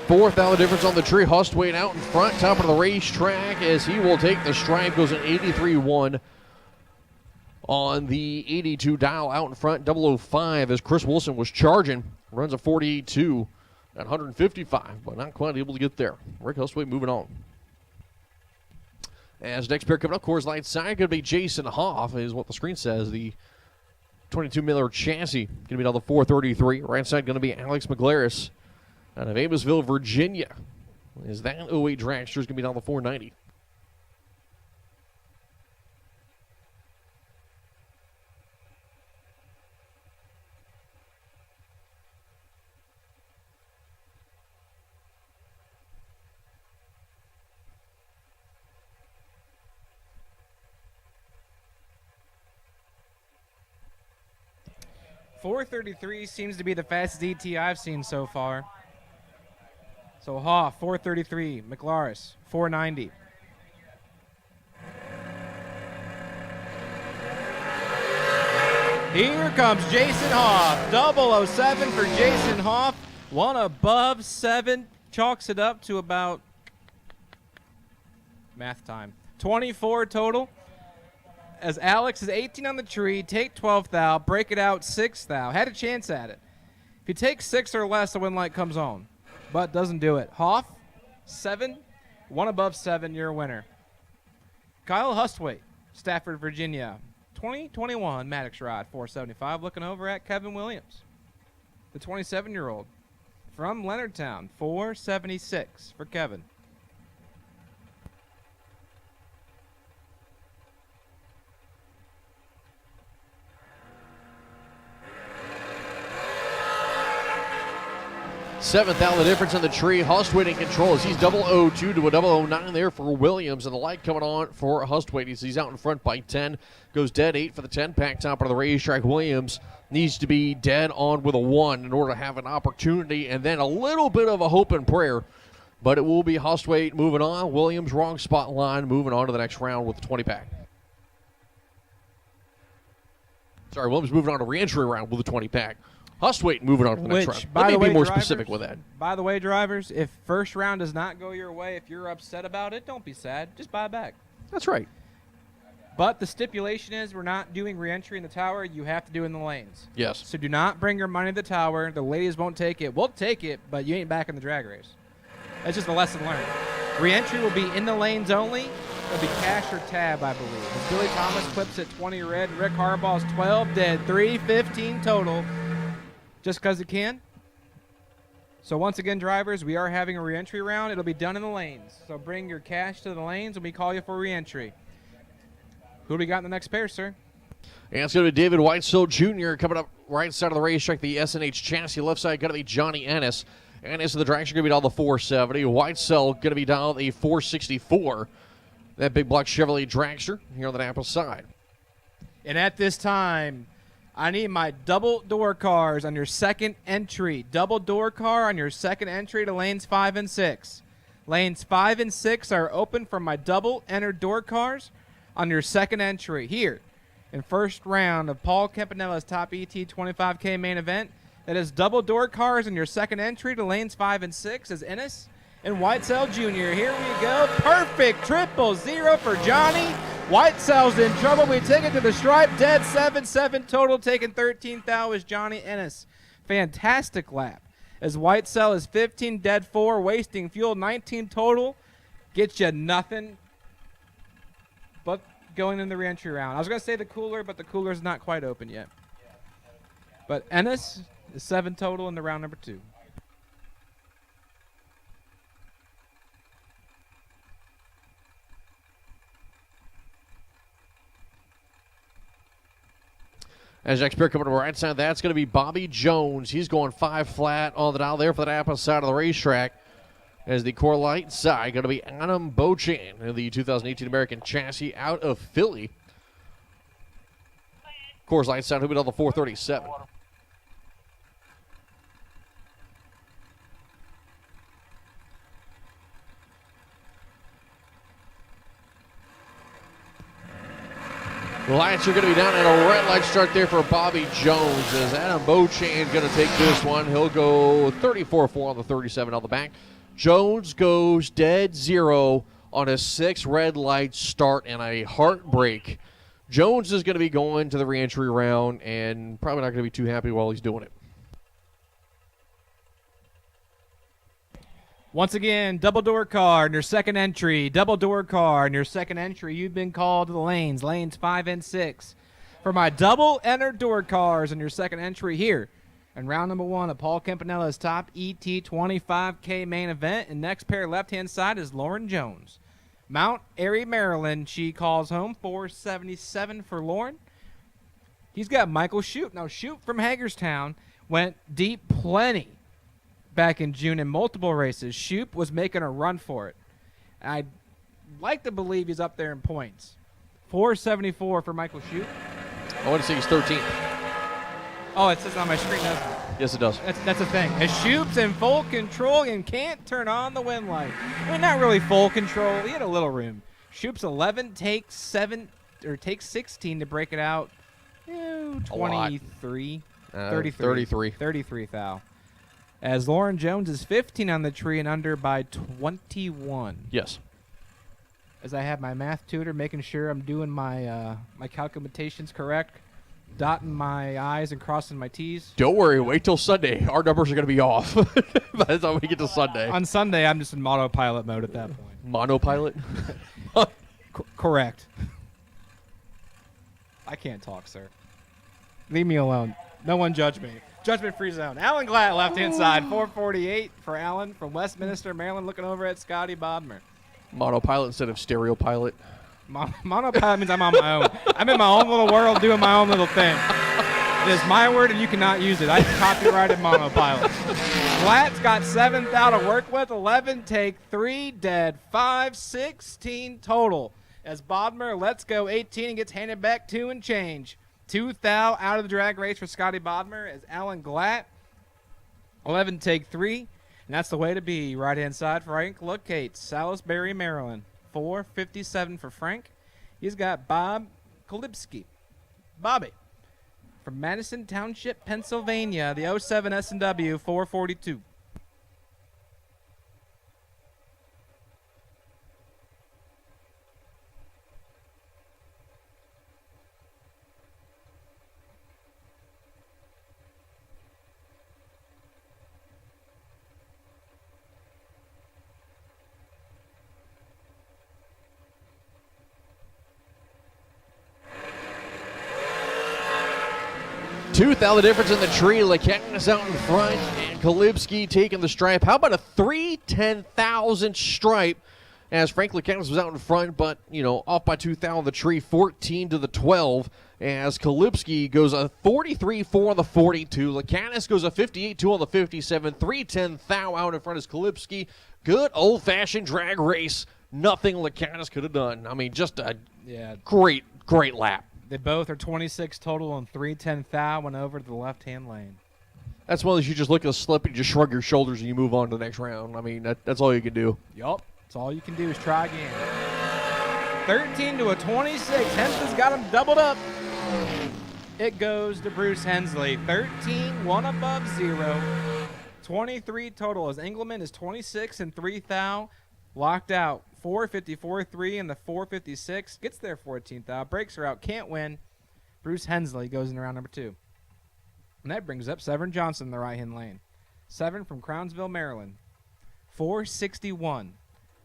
Fourth out the difference on the tree. Hustway out in front, top of the racetrack as he will take the stripe. Goes an 83-1 on the 82 dial out in front. 005 as Chris Wilson was charging. Runs a 48-2 at 155, but not quite able to get there. Rick Hustway moving on. As next pair coming up, Coors Light side, going to be Jason Hoff, is what the screen says. The 22 Miller chassis going to be on the 433. Right side going to be Alex McGlaris out of Amosville, Virginia. Is that 08 Dragster is going to be down the 490. .433 seems to be the fastest ET I've seen so far. So Hoff, 433. McLaris, 490. Here comes Jason Hoff. 007 for Jason Hoff. 1 above 7. Chalks it up to about, math time, 24 total. As Alex is 18 on the tree, take 12th thou, break it out 6th thou. Had a chance at it. If you take 6 or less, the win light comes on. But doesn't do it. Hoff, 7, 1 above 7, you're a winner. Kyle Hustway, Stafford, Virginia, 2021 Maddox ride, 475. Looking over at Kevin Williams, the 27-year-old from Leonardtown, 476 for Kevin. Seventh out the difference in the tree. Hustway in control as he's 002 to a 009 there for Williams. And the light coming on for Hustway. He's out in front by 10. Goes dead 8 for the 10-pack top of the racetrack. Williams needs to be dead on with a 1 in order to have an opportunity. And then a little bit of a hope and prayer. But it will be Hustway moving on. Williams wrong spot line moving on to the next round with the 20-pack. Sorry, Williams moving on to re-entry round with the 20-pack. Hustway moving on to the next round. Let me be more specific with that. By the way, drivers, if first round does not go your way, if you're upset about it, don't be sad. Just buy back. That's right. But the stipulation is we're not doing re-entry in the tower. You have to do it in the lanes. Yes. So do not bring your money to the tower. The ladies won't take it. We'll take it, but you ain't back in the drag race. That's just a lesson learned. Re-entry will be in the lanes only. It'll be cash or tab, I believe. As Billy Thomas clips at 20 red. Rick Harbaugh's 12 dead. 315 total. Just because it can. So once again, drivers, we are having a re-entry round. It'll be done in the lanes. So bring your cash to the lanes and we call you for re-entry. Who do we got in the next pair, sir? And it's going to be David Whitesell Jr. coming up right side of the racetrack, the S&H chassis. Left side going to be Johnny Ennis. Ennis of the Dragster going to be down the 470. White Cell going to be down the 464. That big block Chevrolet Dragster here on the Napa side. And at this time, I need my double door cars on your second entry. Double door car on your second entry to lanes 5 and 6. Lanes 5 and 6 are open for my double entered door cars on your second entry here in first round of Paul Campanella's Top ET 25K main event. That is double door cars on your second entry to lanes 5 and 6 is Ennis and Whitesell Jr. Here we go. Perfect 000 for Johnny. Whitesell's in trouble. We take it to the stripe. Dead 7-7 total. Taking 13th out is Johnny Ennis. Fantastic lap. As Whitesell is 15, dead 4, wasting fuel 19 total. Gets you nothing but going in the reentry round. I was going to say the cooler, but the cooler's not quite open yet. But Ennis is 7 total in the round number 2. As next pair coming to the right side, that's going to be Bobby Jones. He's going 5 flat on the dial there for the Napa side of the racetrack. As the core light side, going to be Adam Bochan in the 2018 American chassis out of Philly. Coors Light side, he'll be on the 437. The lights are going to be down, and a red light start there for Bobby Jones. As Adam Bochan going to take this one. He'll go 34-4 on the 37 on the back. Jones goes dead 0 on a 6 red light start and a heartbreak. Jones is going to be going to the reentry round and probably not going to be too happy while he's doing it. Once again, double door car in your second entry. Double door car in your second entry. You've been called to the lanes 5 and 6. For my double entered door cars in your second entry here. And round number 1 of Paul Campanella's Top ET 25K main event. And next pair left-hand side is Lauren Jones. Mount Airy, Maryland, she calls home 477 for Lauren. He's got Michael Shoup. Now, Shoup from Hagerstown went deep plenty back in June in multiple races. Shoup was making a run for it. I'd like to believe he's up there in points. 474 for Michael Shoup. I want to say he's 13th. Oh, it says on my screen, doesn't it? Yes, it does. That's a thing. As Shoup's in full control and can't turn on the wind light. I mean, not really full control. He had a little room. Shoup's 11 takes 16 to break it out. 23. 33 foul. As Lauren Jones is 15 on the tree and under by 21. Yes. As I have my math tutor making sure I'm doing my my calculations correct, dotting my I's and crossing my T's. Don't worry. Wait till Sunday. Our numbers are going to be off by the time we get to Sunday. On Sunday, I'm just in monopilot mode at that point. Monopilot? Correct. I can't talk, sir. Leave me alone. No one judge me. Judgment-free zone. Alan Glatt, left-hand side. 448 for Alan from Westminster, Maryland, looking over at Scotty Bodmer. Monopilot instead of stereo pilot. Monopilot means I'm on my own. I'm in my own little world doing my own little thing. It is my word and you cannot use it. I copyrighted monopilot. Glatt's got 7th out to work with. 11 take 3, dead 5, 16 total. As Bodmer lets go 18 and gets handed back 2 and change. 2 thou out of the drag race for Scotty Bodmer as Alan Glatt. 11 take 3. And that's the way to be. Right-hand side, Frank Locates, Salisbury, Maryland. 457 for Frank. He's got Bob Kolibski. Bobby. From Madison Township, Pennsylvania. The 07 S&W, 442. The difference in the tree. Lekenis out in front and Kolibski taking the stripe. How about a 3/10,000 stripe as Frank Lekenis was out in front, but, off by 2 thou on the tree, 14 to the 12 as Kalipski goes a 43-4 on the 42. Lakanis goes a 58-2 on the 57. 310 Thou out in front is Kalipski. Good old-fashioned drag race. Nothing Lakanis could have done. I mean, just a great lap. They both are 26 total, and 310 Thou went over to the left-hand lane. That's one that you just look at the slip and you just shrug your shoulders and you move on to the next round. I mean, that's all you can do. Yup. That's all you can do is try again. 13 to a 26. Hensley's got him doubled up. It goes to Bruce Hensley. 13, 1 above 0. 23 total as Engelman is 26 and 3 Thou. Locked out. 454-3 in the 456. Gets there 14 Thou. Breaks her out. Can't win. Bruce Hensley goes into round number 2. And that brings up Severn Johnson in the right-hand lane. Severn from Crownsville, Maryland. 461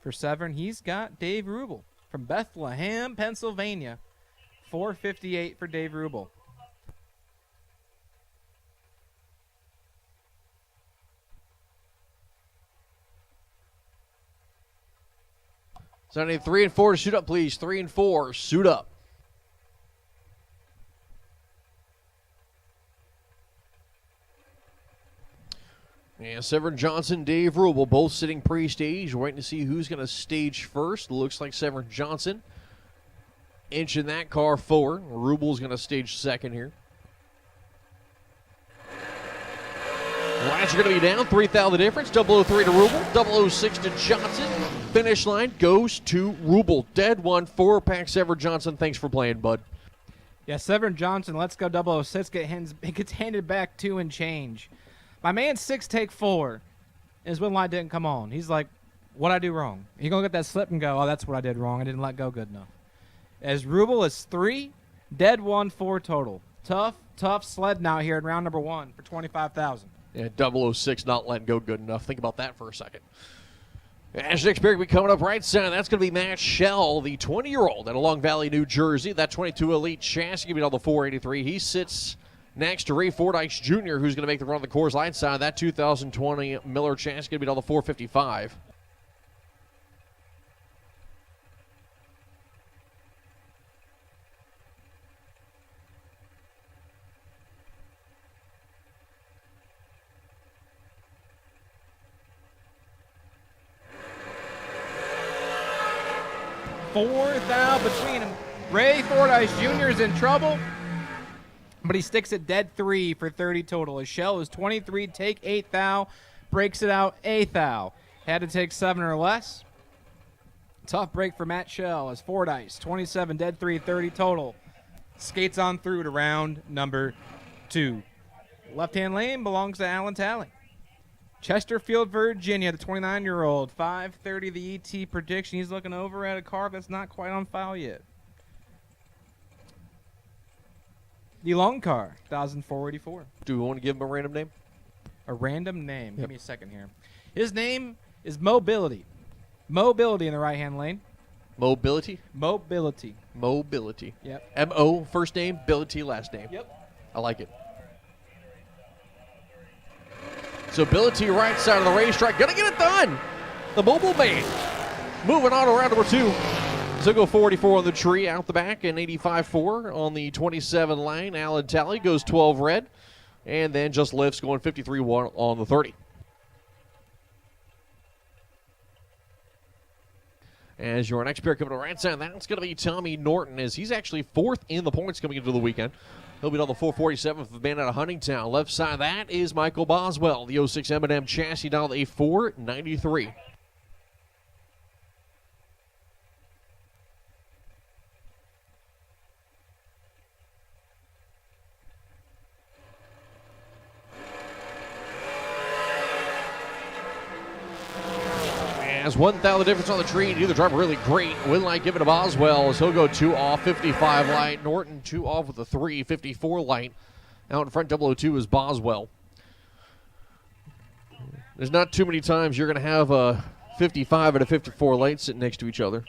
for Severn. He's got Dave Rubel from Bethlehem, Pennsylvania. 458 for Dave Rubel. So I need 3 and 4 to suit up, please. 3 and 4, suit up. And Severn Johnson, Dave Rubel, both sitting pre-stage, waiting to see who's going to stage first. Looks like Severn Johnson inching that car forward. Rubel's going to stage second here. Lights are going to be down. 3,000 the difference. 003 to Rubel. 006 to Johnson. Finish line goes to Rubel. Dead one. 4-pack Severn Johnson. Thanks for playing, bud. Yeah, Severn Johnson, let's go 006. It gets handed back 2 and change. My man 6 take 4. His win light didn't come on. He's like, what'd I do wrong? You're going to get that slip and go, oh, that's what I did wrong. I didn't let go good enough. As Rubel is 3, dead 1, 4 total. Tough sledding out here in round number 1 for 25,000. Yeah, 006 not letting go good enough. Think about that for a second. As next pair will be coming up right side, that's going to be Matt Shell, the 20-year-old out of Long Valley, New Jersey. That 22 Elite chassis going to be on the 483. He sits next to Ray Fordyce Jr., who's going to make the run on the Coors Light side. That 2020 Miller chassis going to be on the 455. Four Thou between them. Ray Fordyce Jr. is in trouble, but he sticks it dead 3 for 30 total. His shell is 23, take 8 Thou, breaks it out a Thou. Had to take 7 or less. Tough break for Matt Shell as Fordyce, 27, dead 3, 30 total. Skates on through to round number 2. Left-hand lane belongs to Alan Talley. Chesterfield, Virginia, the 29-year-old, 5:30 the ET prediction. He's looking over at a car that's not quite on file yet. The long car, 1,484. Do we want to give him a random name? A random name. Yep. Give me a second here. His name is Mobility. Mobility in the right-hand lane. Mobility? Mobility. Mobility. Yep. M-O, first name, Bility, last name. Yep. I like it. So Bility, right side of the racetrack, gonna get it done. The mobile man. Moving on to round number 2. So go 44 on the tree out the back and 85-4 on the 27 line. Alan Talley goes 12 red and then just lifts going 53-1 on the 30. As your next pair coming to the right side, that's going to be Tommy Norton, as he's actually 4th in the points coming into the weekend. He'll be on the 447 for the band out of Huntingtown. Left side, that is Michael Boswell, the 06 M&M chassis down to a 493. As 1,000 difference on the tree, neither driver really great. Win light given to Boswell as he'll go 2 off, 55 light. Norton 2 off with a 3, 54 light. Out in front, 002 is Boswell. There's not too many times you're going to have a 55 and a 54 light sitting next to each other.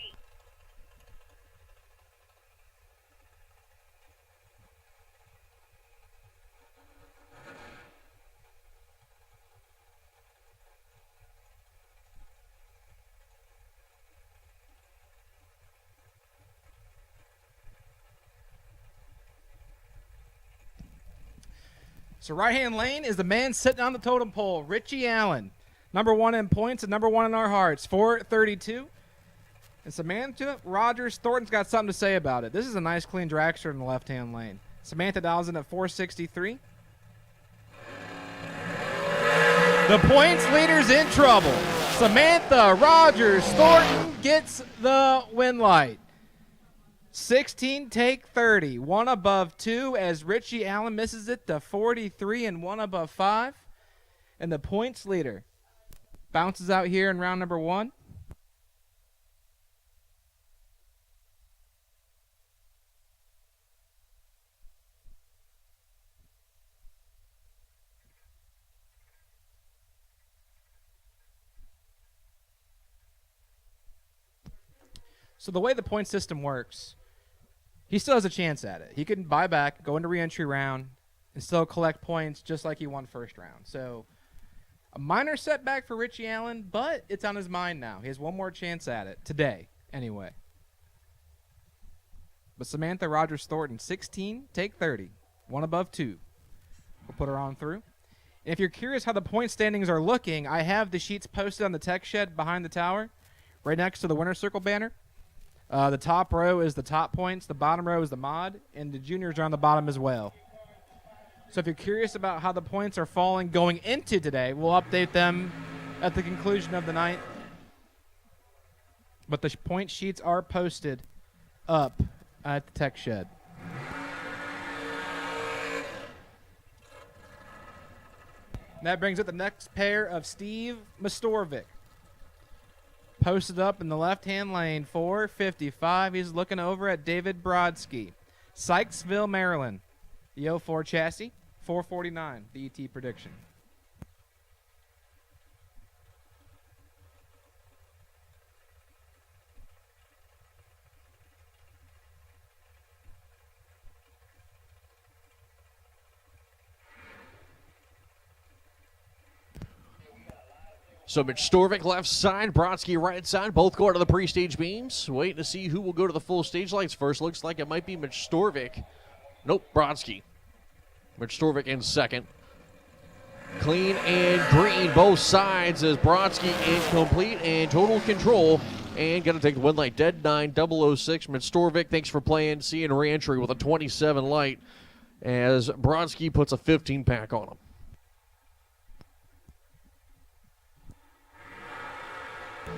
So right-hand lane is the man sitting on the totem pole, Richie Allen. Number 1 in points and number 1 in our hearts, 432. And Samantha Rogers Thornton's got something to say about it. This is a nice, clean dragster in the left-hand lane. Samantha dials in at 463. The points leader's in trouble. Samantha Rogers Thornton gets the win light. 16, take 30. 1 above 2 as Richie Allen misses it to 43 and 1 above 5. And the points leader bounces out here in round number 1. So the way the point system works, he still has a chance at it. He can buy back, go into re-entry round, and still collect points just like he won first round. So a minor setback for Richie Allen, but it's on his mind now. He has one more chance at it, today, anyway. But Samantha Rogers Thornton, 16, take 30. 1 above 2. We'll put her on through. And if you're curious how the point standings are looking, I have the sheets posted on the tech shed behind the tower, right next to the winner's circle banner. The top row is the top points, the bottom row is the mod, and the juniors are on the bottom as well. So if you're curious about how the points are falling going into today, we'll update them at the conclusion of the night. But the point sheets are posted up at the tech shed. And that brings up the next pair of Steve Mastorvik. Posted up in the left-hand lane, 455. He's looking over at David Brodsky. Sykesville, Maryland. The 04 chassis, 449, the ET prediction. So Mitch Storvik left side, Brodsky right side, both going to the pre-stage beams. Waiting to see who will go to the full stage lights first. Looks like it might be Mitch Storvik. Nope, Brodsky. Mitch Storvik in second. Clean and green, both sides, as Brodsky in complete and total control. And going to take the win light, dead 9-006. Mitch Storvik, thanks for playing. Seeing re-entry with a 27 light as Brodsky puts a 15-pack on him.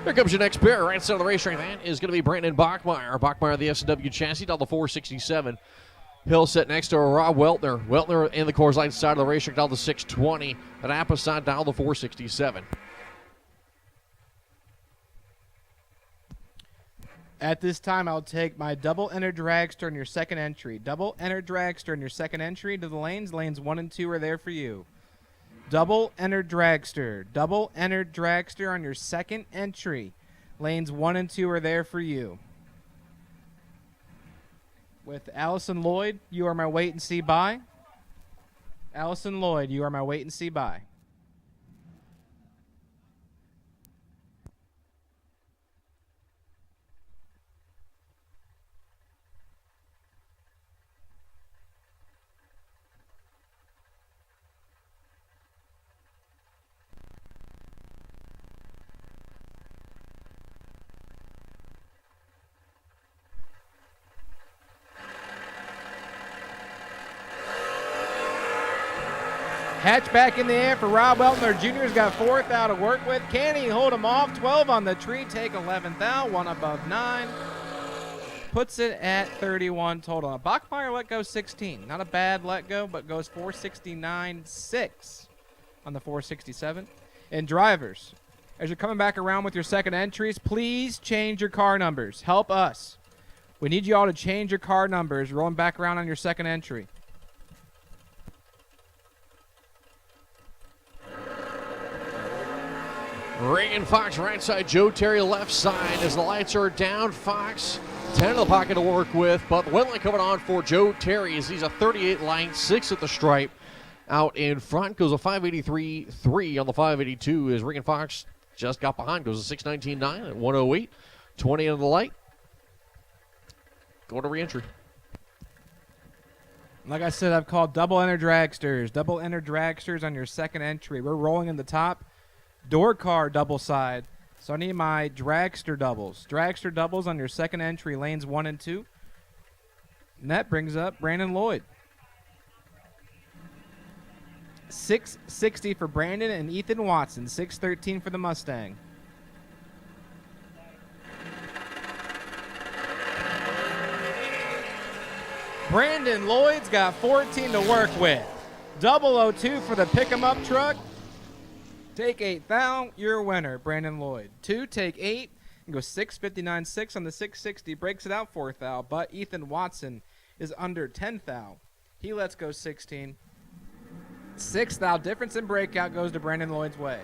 Here comes your next pair. Right side of the racetrack. That is going to be Brandon Bachmeyer. Bachmeyer, the S&W chassis, down the 467. Hill set next to Rob Weltner. Weltner in the Coors Light side of the racetrack, down the 620. That Appa side down the 467. At this time, I'll take my double enter dragster in your second entry. Double enter dragster in your second entry to the lanes. Lanes 1 and 2 are there for you. Double enter dragster. Double enter dragster on your second entry. Lanes 1 and 2 are there for you. With Allison Lloyd, you are my wait and see bye. Allison Lloyd, you are my wait and see bye. Hatch back in the air for Rob Weltner. Jr.'s got 4th out to work with. Can he hold him off? 12 on the tree. Take 11th out. 1 above 9. Puts it at 31 total. Bachmeyer let go 16. Not a bad let go, but goes 469.6 on the 467. And drivers, as you're coming back around with your second entries, please change your car numbers. Help us. We need you all to change your car numbers. Rolling back around on your second entry. Reagan Fox right side, Joe Terry left side as the lights are down. Fox 10 in the pocket to work with, but the win light coming on for Joe Terry as he's a 38 line, 6 at the stripe. Out in front goes a 583.3 on the 582 as Reagan Fox just got behind, goes a 619.9 at 108. 20 on the light. Going to re-entry. Like I said, I've called double enter dragsters. Double enter dragsters on your second entry. We're rolling in the top door car double side. So I need my dragster doubles. Dragster doubles on your second entry, lanes 1 and 2. And that brings up Brandon Lloyd. $660 for Brandon and Ethan Watson. $613 for the Mustang. Brandon Lloyd's got 14 to work with. 002 for the pick 'em up truck. Take 8 thou, your winner, Brandon Lloyd. 2, take 8, and go 659.6 on the 660. Breaks it out 4 thou, but Ethan Watson is under 10 thou. He lets go 16. 6 thou difference in breakout goes to Brandon Lloyd's way.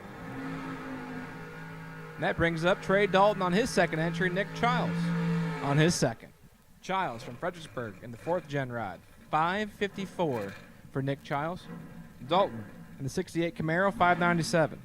And that brings up Trey Dalton on his second entry, Nick Childs on his second. Childs from Fredericksburg in the 4th gen ride. 554 for Nick Childs. Dalton in the 68 Camaro, 597.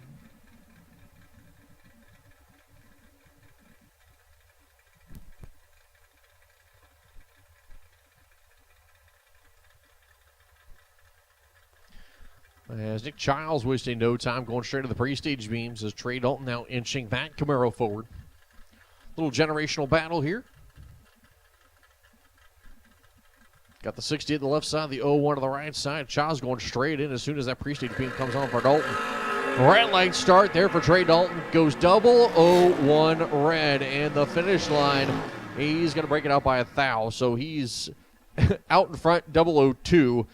As Nick Childs wasting no time going straight to the pre-stage beams as Trey Dalton now inching that Camaro forward. Little generational battle here. Got the 60 at the left side, the 01 to the right side. Childs going straight in as soon as that pre-stage beam comes on for Dalton. Red light start there for Trey Dalton. Goes 001 red, and the finish line, he's going to break it out by 1 thou. So he's out in front, 002,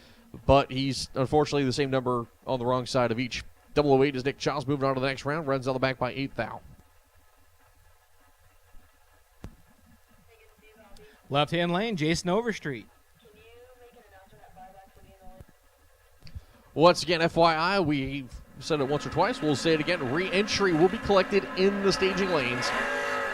but he's unfortunately the same number on the wrong side of each. 008 is Nick Childs moving on to the next round, runs on the back by 8 thou. Left-hand lane, Jason Overstreet. Once again, FYI, we've said it once or twice. We'll say it again. Re-entry will be collected in the staging lanes.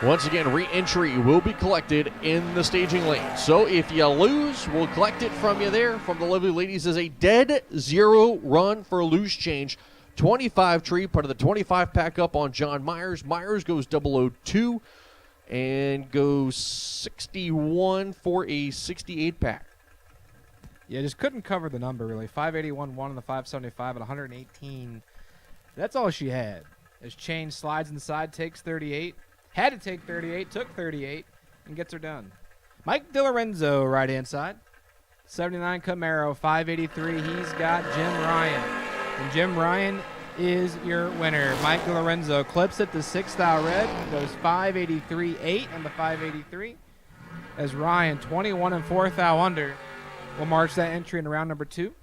Once again, re-entry will be collected in the staging lanes. So if you lose, we'll collect it from you there. From the lovely ladies as a dead zero run for a loose change. 25 tree, part of the 25 pack up on John Myers. Myers goes 002 and goes 61 for a 68 pack. Yeah, just couldn't cover the number, really. 581 won on the 575 at 118. That's all she had. As Chain slides inside, takes 38. Had to take 38, took 38, and gets her done. Mike DiLorenzo, right-hand side. 79 Camaro, 583. He's got Jim Ryan. And Jim Ryan is your winner. Mike DiLorenzo clips it to 6 thou red. Goes 583.8 on the 583. As Ryan, 21 and 4 thou under, will march that entry in round number 2.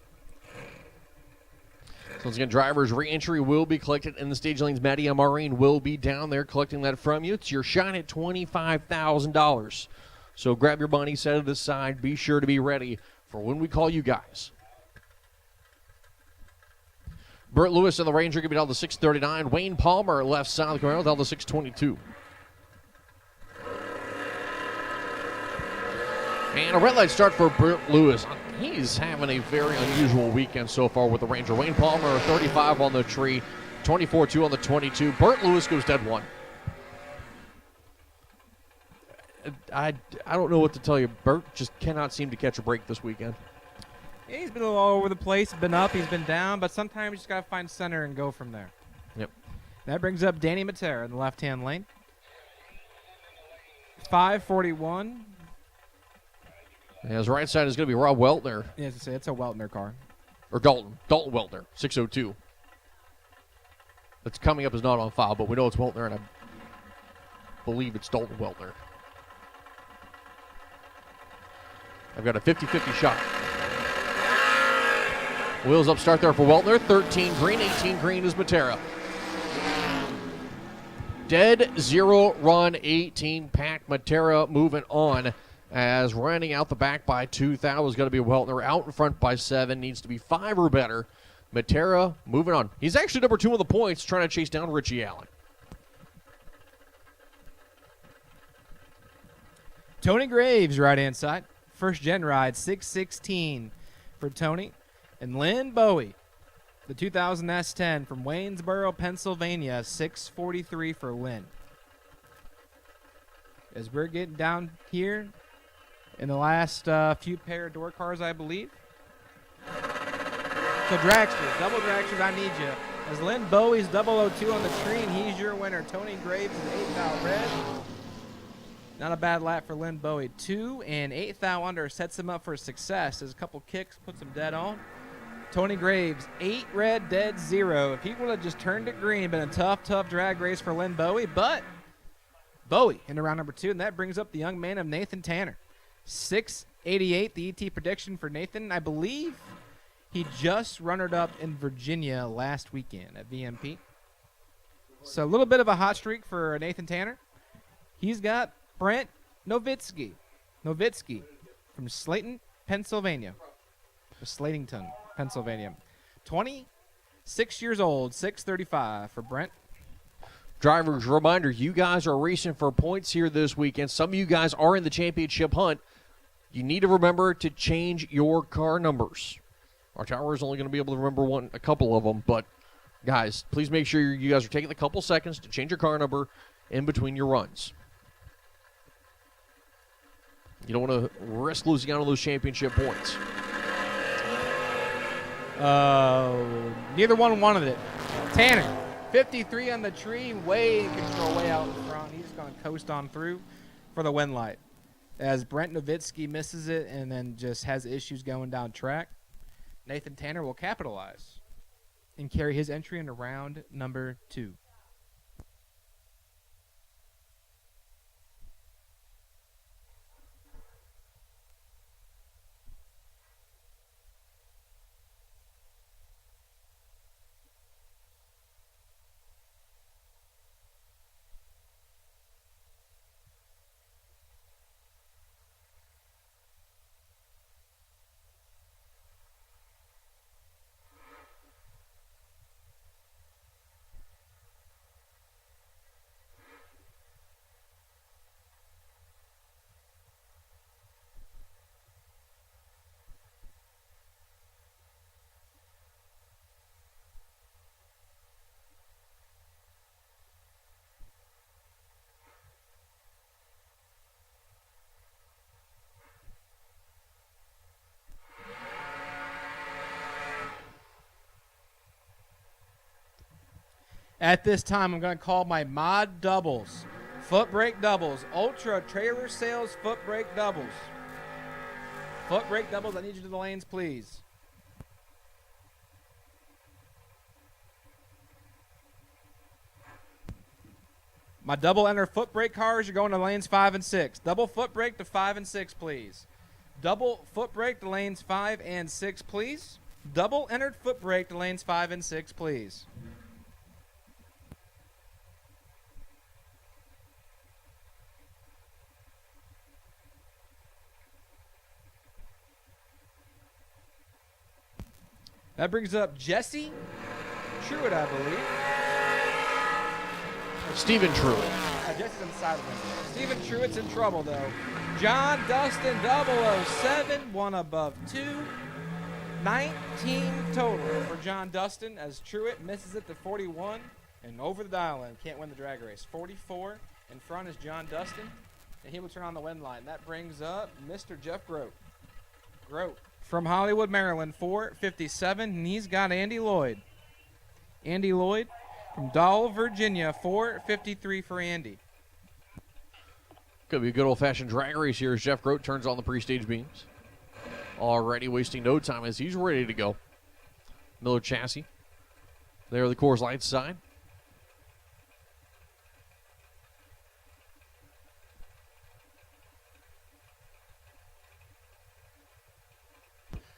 So once again, drivers re-entry will be collected in the stage lanes. Maddie Maureen will be down there collecting that from you. It's your shot at $25,000. So grab your money, set it aside. Be sure to be ready for when we call you guys. Burt Lewis in the Ranger going to be down to 639. Wayne Palmer left side of the Camaro down to 622. And a red light start for Burt Lewis. He's having a very unusual weekend so far with the Ranger. Wayne Palmer, 35 on the tree, 24-2 on the 22. Burt Lewis goes dead 1. I don't know what to tell you. Burt just cannot seem to catch a break this weekend. Yeah, he's been a little all over the place. He's been up, he's been down, but sometimes you just got to find center and go from there. Yep. That brings up Danny Matera in the left-hand lane. 541. His right side is going to be Rob Weltner. Yeah, as I say, it's a Weltner car. Or Dalton Weltner, 602. That's coming up is not on file, but we know it's Weltner, and I believe it's Dalton Weltner. I've got a 50-50 shot. Wheels up start there for Weltner. 13 green, 18 green is Matera. Dead zero run, 18 pack. Matera moving on. As running out the back by 2 thou is going to be Weltner. Out in front by 7. Needs to be 5 or better. Matera moving on. He's actually number 2 on the points, trying to chase down Richie Allen. Tony Graves, right-hand side. First gen ride, 616 for Tony. And Lynn Bowie, the 2000 S10 from Waynesboro, Pennsylvania, 643 for Lynn. As we're getting down here in the last few pair of door cars, I believe. So Dragsters, double Dragsters, I need you. As Lynn Bowie's 002 on the tree, and he's your winner. Tony Graves is 8th out red. Not a bad lap for Lynn Bowie. 2 and 8th out under sets him up for success. As a couple kicks puts him dead on. Tony Graves, 8 red, dead 0. If he would have just turned it green, been a tough drag race for Lynn Bowie, but Bowie into round number 2, and that brings up the young man of Nathan Tanner. 688, the ET prediction for Nathan. I believe he just runnered-up in Virginia last weekend at VMP. So a little bit of a hot streak for Nathan Tanner. He's got Brent Nowitzki from Slayton, Pennsylvania. Slatington, Pennsylvania. 26 years old, 635 for Brent. Drivers, reminder, you guys are racing for points here this weekend. Some of you guys are in the championship hunt. You need to remember to change your car numbers. Our tower is only going to be able to remember a couple of them, but guys, please make sure you guys are taking a couple seconds to change your car number in between your runs. You don't want to risk losing out on those championship points. Neither one wanted it. Tanner, 53 on the tree, way in control, way out in front. He's going to coast on through for the win light. As Brent Nowitzki misses it and then just has issues going down track, Nathan Tanner will capitalize and carry his entry into round number 2. At this time, I'm going to call my mod doubles, foot brake doubles, ultra trailer sales foot brake doubles. Foot brake doubles, I need you to the lanes, please. My double enter foot brake cars, you're going to lanes 5 and 6. Double foot brake to 5 and 6, please. Double foot brake to lanes 5 and 6, please. Double entered foot brake to lanes 5 and 6, please. That brings up Jesse Truitt, I believe. Stephen Truitt. Jesse's on the side of him. Stephen Truitt's in trouble, though. John Dustin 007, one above 2. 19 total for John Dustin as Truitt misses it to 41 and over the dial-in. Can't win the drag race. 44 in front is John Dustin, and he will turn on the win line. That brings up Mr. Jeff Grote. Grote from Hollywood, Maryland, 457, and he's got Andy Lloyd. Andy Lloyd from Dall, Virginia, 453 for Andy. Could be a good old-fashioned drag race here as Jeff Grote turns on the pre-stage beams. Already wasting no time as he's ready to go. Miller chassis. There are the Coors Light side.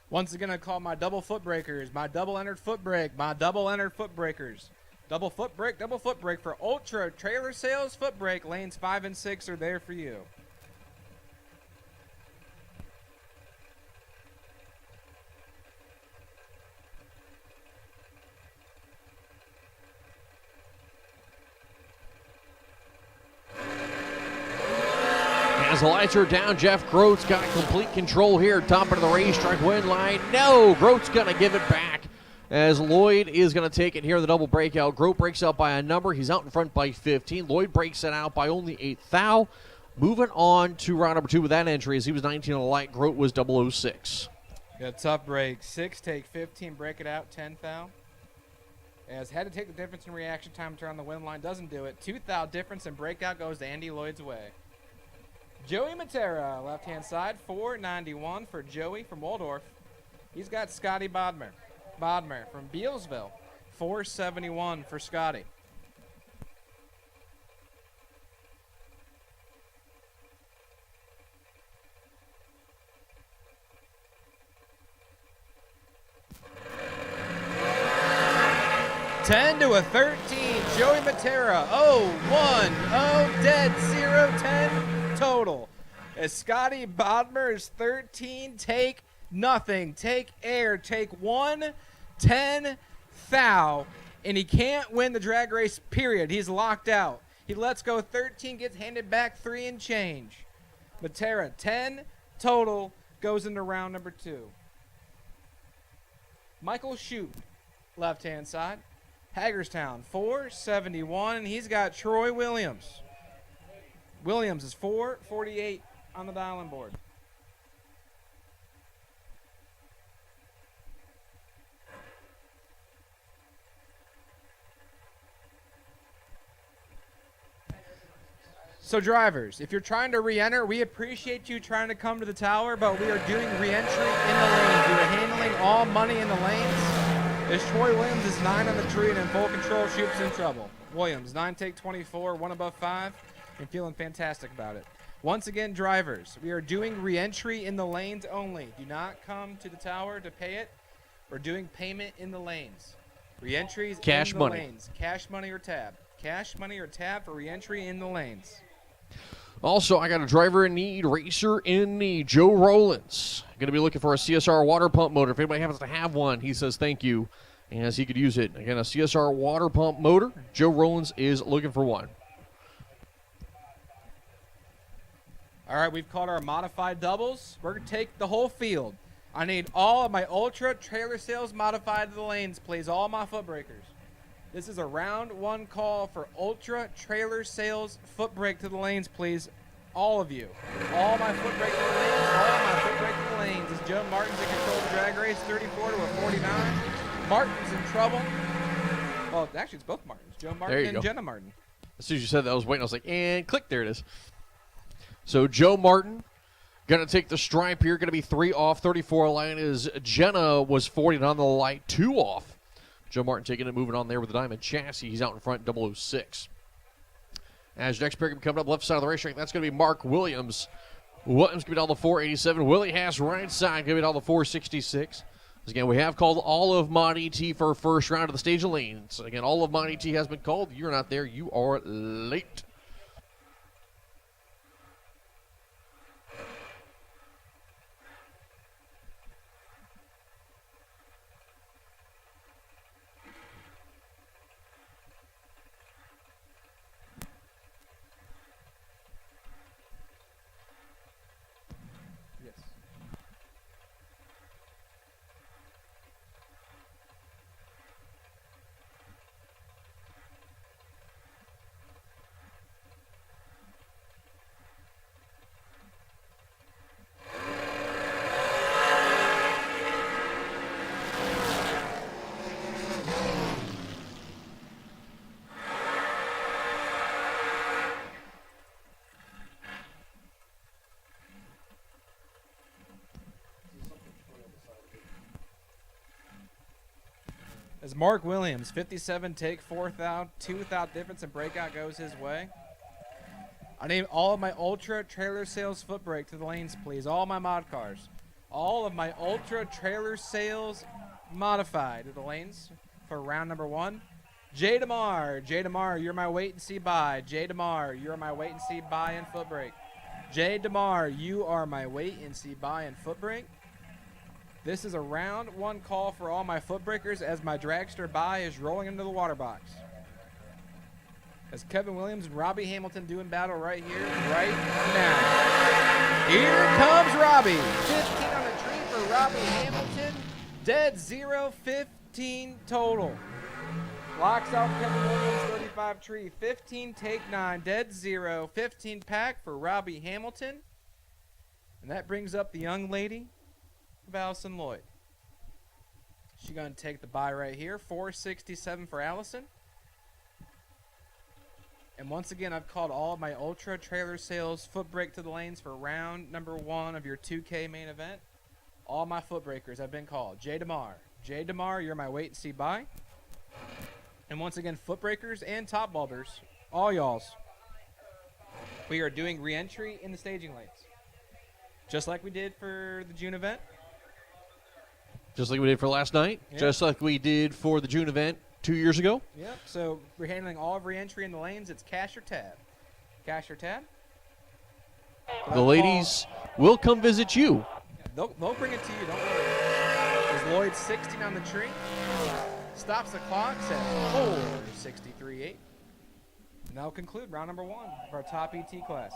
Once again, I call my double foot breakers, my double entered foot brake, my double entered foot breakers. Double foot brake for Ultra Trailer Sales foot brake. Lanes 5 and 6 are there for you. As the lights are down, Jeff Grote's got complete control here. Top of the racetrack win line. No, Grote's going to give it back as Lloyd is going to take it here in the double breakout. Grote breaks out by a number. He's out in front by 15. Lloyd breaks it out by only 8 thou. Moving on to round number 2 with that entry as he was 19 on the light. Grote was 006. Got a tough break. 6, take 15, break it out, 10 thou. As had to take the difference in reaction time to turn on the win line, doesn't do it. 2 thou difference and breakout goes to Andy Lloyd's way. Joey Matera, left-hand side, 491 for Joey from Waldorf. He's got Scotty Bodmer from Bealsville, 471 for Scotty. $10 to a 13, Joey Matera, 0-1, 0 dead, 0, 10 total. As Scotty Bodmer is 13, take nothing, take air, take 1, 10 thou, and he can't win the drag race, period. He's locked out. He lets go 13, gets handed back 3 and change. Matera, 10 total, goes into round number 2. Michael Shoup, left-hand side. Hagerstown, 471, and he's got Troy Williams. Williams is 448 on the dial-in board. So drivers, if you're trying to re-enter, we appreciate you trying to come to the tower, but we are doing re-entry in the lanes. We are handling all money in the lanes. As Troy Williams is 9 on the tree and in full control, Shoup's in trouble. Williams, 9 take 24, 1 above 5, and feeling fantastic about it. Once again, drivers, we are doing re-entry in the lanes only. Do not come to the tower to pay it. We're doing payment in the lanes. Re-entries Cash in the money. lanes. Cash money or tab. Cash money or tab for re-entry in the lanes. Also, I got a driver in need, racer in need, Joe Rollins. Going to be looking for a CSR water pump motor. If anybody happens to have one, he says thank you, as he could use it. Again, a CSR water pump motor. Joe Rollins is looking for one. All right, we've called our modified doubles. We're going to take the whole field. I need all of my Ultra trailer sales modified to the lanes, please. All my foot breakers. This is a round 1 call for Ultra trailer sales foot brake to the lanes, please. All of you. All my foot brake to the lanes. All my foot brake to the lanes. As Joe Martin's in control of the drag race, 34 to a 49. Martin's in trouble. Well, actually, it's both Martins. Joe Martin and go. Jenna Martin. As soon as you said that, I was waiting. I was like, and click, there it is. So Joe Martin going to take the stripe here. Going to be 3 off. 34 line is Jenna was 40 on the light, 2 off. Joe Martin taking it, moving on there with the diamond chassis. He's out in front, 006. As next pair coming up left side of the racetrack, that's going to be Mark Williams. Williams going to be down the 487. Willie Haas right side going to be down the 466. Again, we have called all of Mod ET for first round of the stage of lanes. Again, all of Mod ET has been called. You're not there. You are late. Yes. As Mark Williams, 57, take 4 thou, 2 thou difference, and breakout goes his way. I need all of my Ultra trailer sales foot brake to the lanes, please. All my mod cars. All of my Ultra trailer sales modified to the lanes for round number 1. Jay DeMar, you're my wait and see buy. Jay DeMar, you're my wait and see buy and foot brake. Jay DeMar, you are my wait and see buy and foot brake. This is a round 1 call for all my foot breakers as my dragster buy is rolling into the water box. As Kevin Williams and Robbie Hamilton doing battle right here, right now. Here comes Robbie. 15 on the tree for Robbie Hamilton. Dead 0, 15 total. Locks out Kevin Williams, 35 tree. 15, take 9, dead 0. 15 pack for Robbie Hamilton. And that brings up the young lady of Allison Lloyd. She's going to take the bye right here. 467 for Allison. And once again, I've called all of my Ultra Trailer Sales foot brake to the lanes for round number 1 of your 2K main event. All my foot breakers have been called. Jay DeMar, you're my wait and see bye. And once again, foot breakers and top bulbers, all y'all's. We are doing re-entry in the staging lanes. Just like we did for the June event. Just like we did for last night. Yep. Just like we did for the June event 2 years ago. Yep. So we're handling all of re-entry in the lanes. It's cash or tab. Cash or tab. The ladies will come visit you. They'll bring it to you. Don't worry. There's Lloyd 16 on the tree. Stops the clock. Says 463.8. And that'll conclude round number 1 of our top ET class.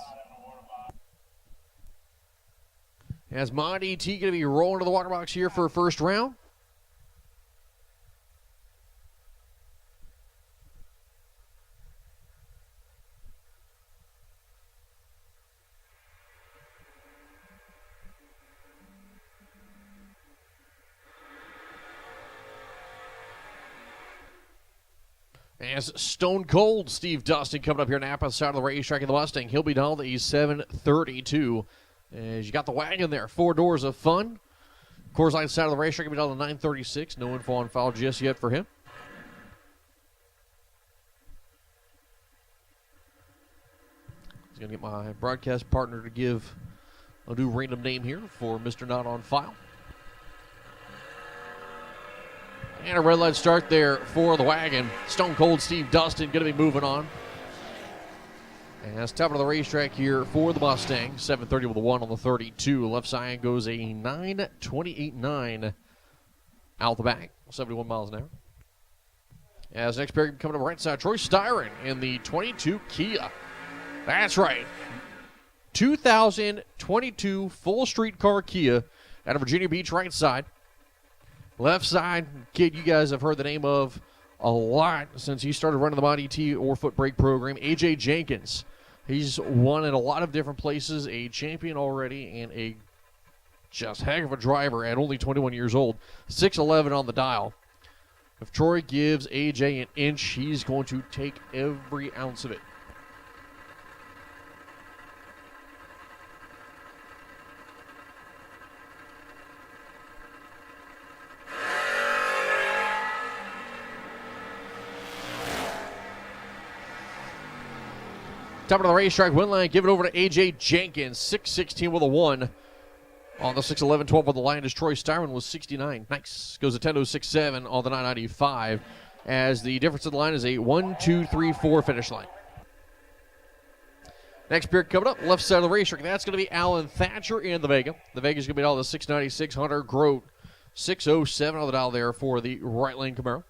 As Mod ET going to be rolling to the water box here for first round. As Stone Cold Steve Dustin coming up here Napa, side of the racetrack in the Mustang. He'll be down to a 732. As you got the wagon there, 4 doors of fun. Coors Light side of the racetrack will be down to 936. No info on foul just yet for him. He's going to get my broadcast partner to give a new random name here for Mr. Not on File. And a red light start there for the wagon. Stone Cold Steve Dustin going to be moving on. And that's top of the racetrack here for the Mustang. 730 with a 1 on the 32. Left side goes a 928.9 out the back. 71 miles an hour. As next pair coming up right side, Troy Styron in the 22 Kia. That's right. 2022 full street car Kia out of Virginia Beach right side. Left side, kid you guys have heard the name of a lot since he started running the Mod ET or foot brake program, AJ Jenkins. He's won in a lot of different places, a champion already, and a just heck of a driver at only 21 years old. 6'11" on the dial. If Troy gives AJ an inch, he's going to take every ounce of it. Top of the racetrack, win line, give it over to AJ Jenkins, 6'16" with a 1. On the 6'11", 12 on the line is Troy Styron with 69. Nice. Goes a 10.06.7 on the 995 as the difference in the line is a 1, 2, 3, 4 finish line. Next pair coming up, left side of the racetrack. That's going to be Alan Thatcher in the Vega. The Vega's going to be all the 696. Hunter Grote, 607 on the dial there for the right lane Camaro.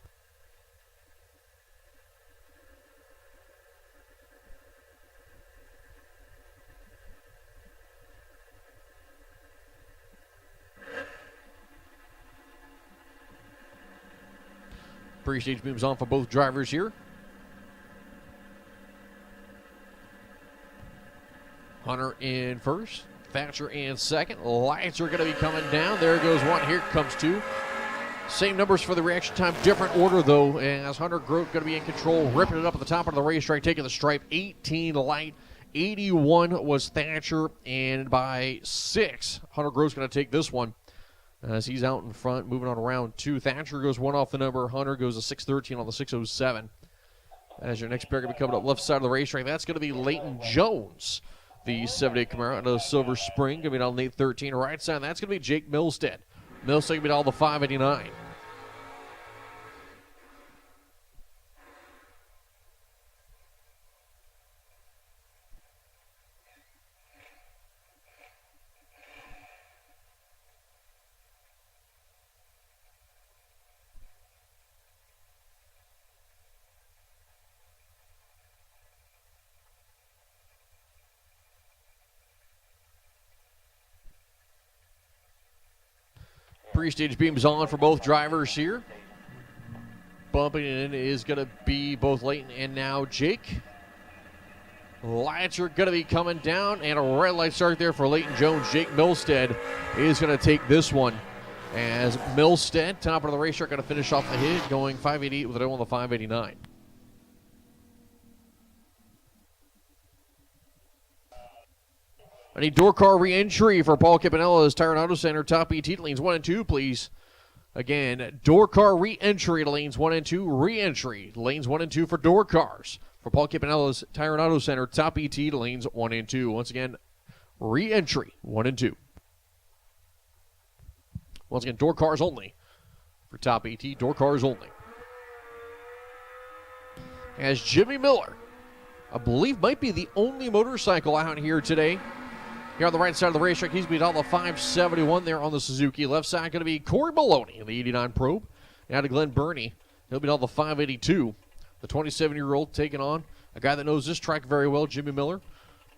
Pre-stage beams on for both drivers here. Hunter in first, Thatcher in second. Lights are going to be coming down. There goes one. Here comes two. Same numbers for the reaction time, different order though. As Hunter Grote going to be in control, ripping it up at the top of the racetrack, taking the stripe. 18 light, 81 was Thatcher, and by 6, Hunter Grote's going to take this one. As he's out in front, moving on around 2. Thatcher goes 1 off the number. Hunter goes a 613 on the 607. As your next pair going to be coming up left side of the racetrack, that's going to be Leighton Jones. The 78 Camaro out of Silver Spring, going to be down 813. Right side, that's going to be Jake Milstead. Milstead going to be down the 589. Pre-stage beams on for both drivers here. Bumping in is going to be both Leighton and now Jake. Lights are going to be coming down, and a red light start there for Leighton Jones. Jake Milstead is going to take this one. as Milstead, top of the racetrack, going to finish off the hit, going 588 with it on the 589. I need door car re-entry for Paul Campanella's Tire and Auto Center, top ET to lanes 1 and 2, please. Again, door car re-entry to lanes 1 and 2, re-entry lanes 1 and 2 for door cars. For Paul Campanella's Tire and Auto Center, top ET to lanes 1 and 2. Once again, re-entry 1 and 2. Once again, door cars only for top ET, door cars only. As Jimmy Miller, I believe might be the only motorcycle out here today. Here on the right side of the racetrack, he's beat out the 571 there on the Suzuki. Left side going to be Corey Maloney in the 89 Probe. Now to Glenn Burney. He'll beat out the 582. The 27-year-old taking on a guy that knows this track very well, Jimmy Miller.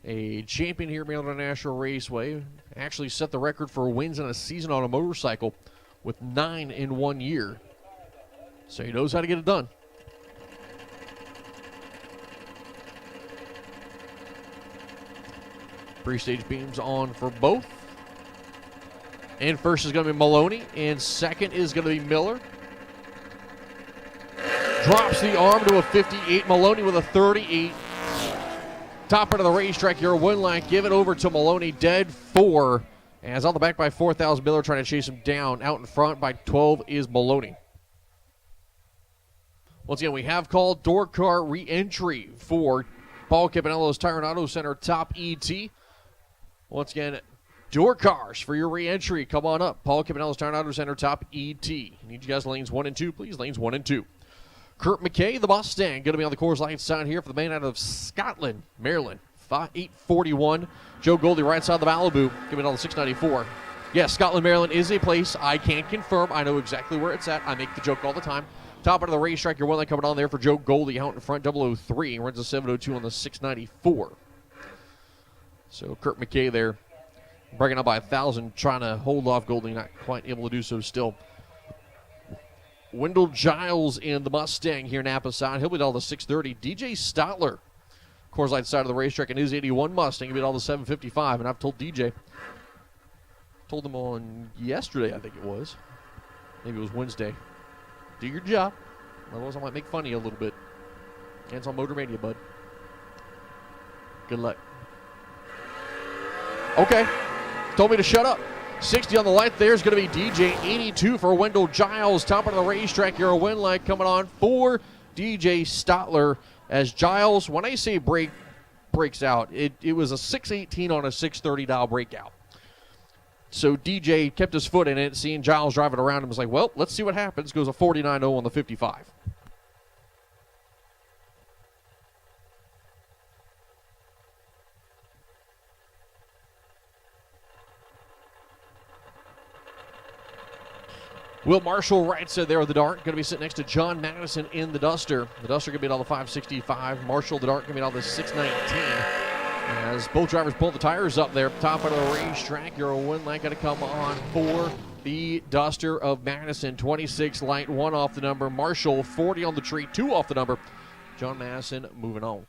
A champion here at Maryland International Raceway. Actually set the record for wins in a season on a motorcycle with 9 in 1 year. So he knows how to get it done. Pre-stage beams on for both. And first is going to be Maloney, and second is going to be Miller. Drops the arm to a 58. Maloney with a 38. Top end of the racetrack here, one line. Give it over to Maloney, dead 4. As on the back by 4,000, Miller trying to chase him down. Out in front by 12 is Maloney. Once again, we have called door car re-entry for Paul Campanella's Tire and Auto Center, top ET. Once again, door cars for your re-entry. Come on up. Paul Campanella's Tire and Auto Center, top ET. Need you guys lanes 1 and 2, please. Lanes 1 and 2. Kurt McKay, the Mustang, going to be on the Coors Light side here for the man out of Scotland, Maryland. 841. Joe Goldie, right side of the Malibu, giving it on the 694. Yes, Scotland, Maryland is a place I can confirm. I know exactly where it's at. I make the joke all the time. Top end of the racetrack, your one line coming on there for Joe Goldie out in front, 003. Runs a 702 on the 694. So Kurt McKay there, breaking up by 1,000, trying to hold off Goldie, not quite able to do so still. Wendell Giles in the Mustang here, Napa side. He'll beat all the 630. DJ Stotler, Coors Light side of the racetrack, in his 81 Mustang. He'll beat all the 755. And I've told DJ, told him on yesterday, I think it was. Maybe it was Wednesday. Do your job. Otherwise, I might make fun of you a little bit. Hands on Motor Mania, bud. Good luck. Okay. Told me to shut up. 60 on the light there is going to be DJ. 82 for Wendell Giles. Top of the racetrack, your win light coming on for DJ Stotler. As Giles, when I say breaks out, it was a 618 on a 630 dial breakout. So DJ kept his foot in it, seeing Giles driving around him, was like, well, let's see what happens. Goes a 49-0 on the 55. Will Marshall right side there with the dart. Going to be sitting next to John Madison in the Duster. The Duster going to be all the 565. Marshall, the dart, going to be all the 619. As both drivers pull the tires up there. Top of the racetrack. Your win light going to come on for the Duster of Madison. 26 light, 1 off the number. Marshall, 40 on the tree, 2 off the number. John Madison moving on.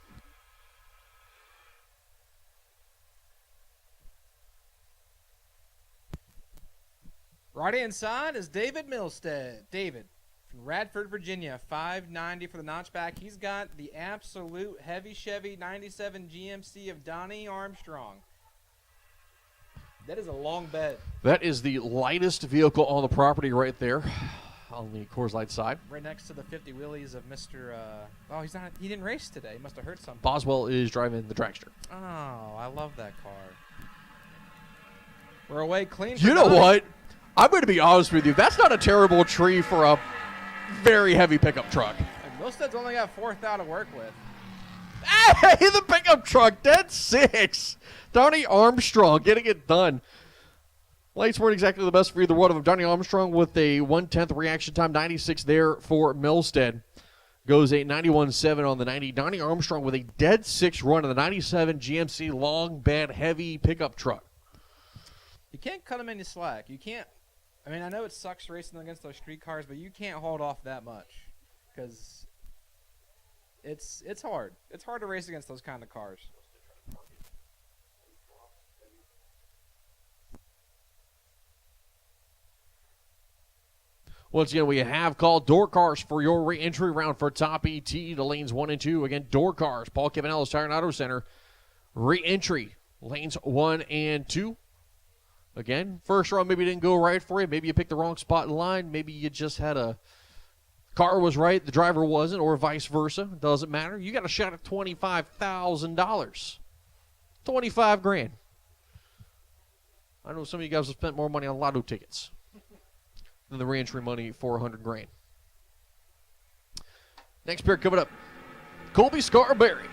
Right inside is David Milstead. David from Radford, Virginia, 590 for the notchback. He's got the absolute heavy Chevy 97 GMC of Donnie Armstrong. That is a long bed. That is the lightest vehicle on the property right there on the Coors Light side. Right next to the 50 wheelies of Mr. Oh, he didn't race today. He must have hurt something. Boswell is driving the Dragster. Oh, I love that car. We're away clean. You know what? I'm going to be honest with you. That's not a terrible tree for a very heavy pickup truck. Milstead's only got 4th to work with. Hey, the pickup truck, dead 6. Donnie Armstrong getting it done. Lights weren't exactly the best for either one of them. Donnie Armstrong with a 1/10 reaction time, 96 there for Milstead. Goes a 91.7 on the 90. Donnie Armstrong with a dead 6 run on the 97 GMC long bed heavy pickup truck. You can't cut him any slack. You can't. I mean, I know it sucks racing against those street cars, but you can't hold off that much because it's hard. It's hard to race against those kind of cars. Once again, we have called door cars for your re-entry round for top ET, the lanes 1 and 2. Again, door cars, Paul Cavanello's Tire and Auto Center. Re-entry, lanes 1 and 2. Again, first round maybe didn't go right for you. Maybe you picked the wrong spot in line. Maybe you just had a car was right, the driver wasn't, or vice versa. Doesn't matter. You got a shot at $25,000. 25 grand. I know some of you guys have spent more money on lotto tickets than the re-entry money for 100 grand. Next pair coming up, Colby Scarberry,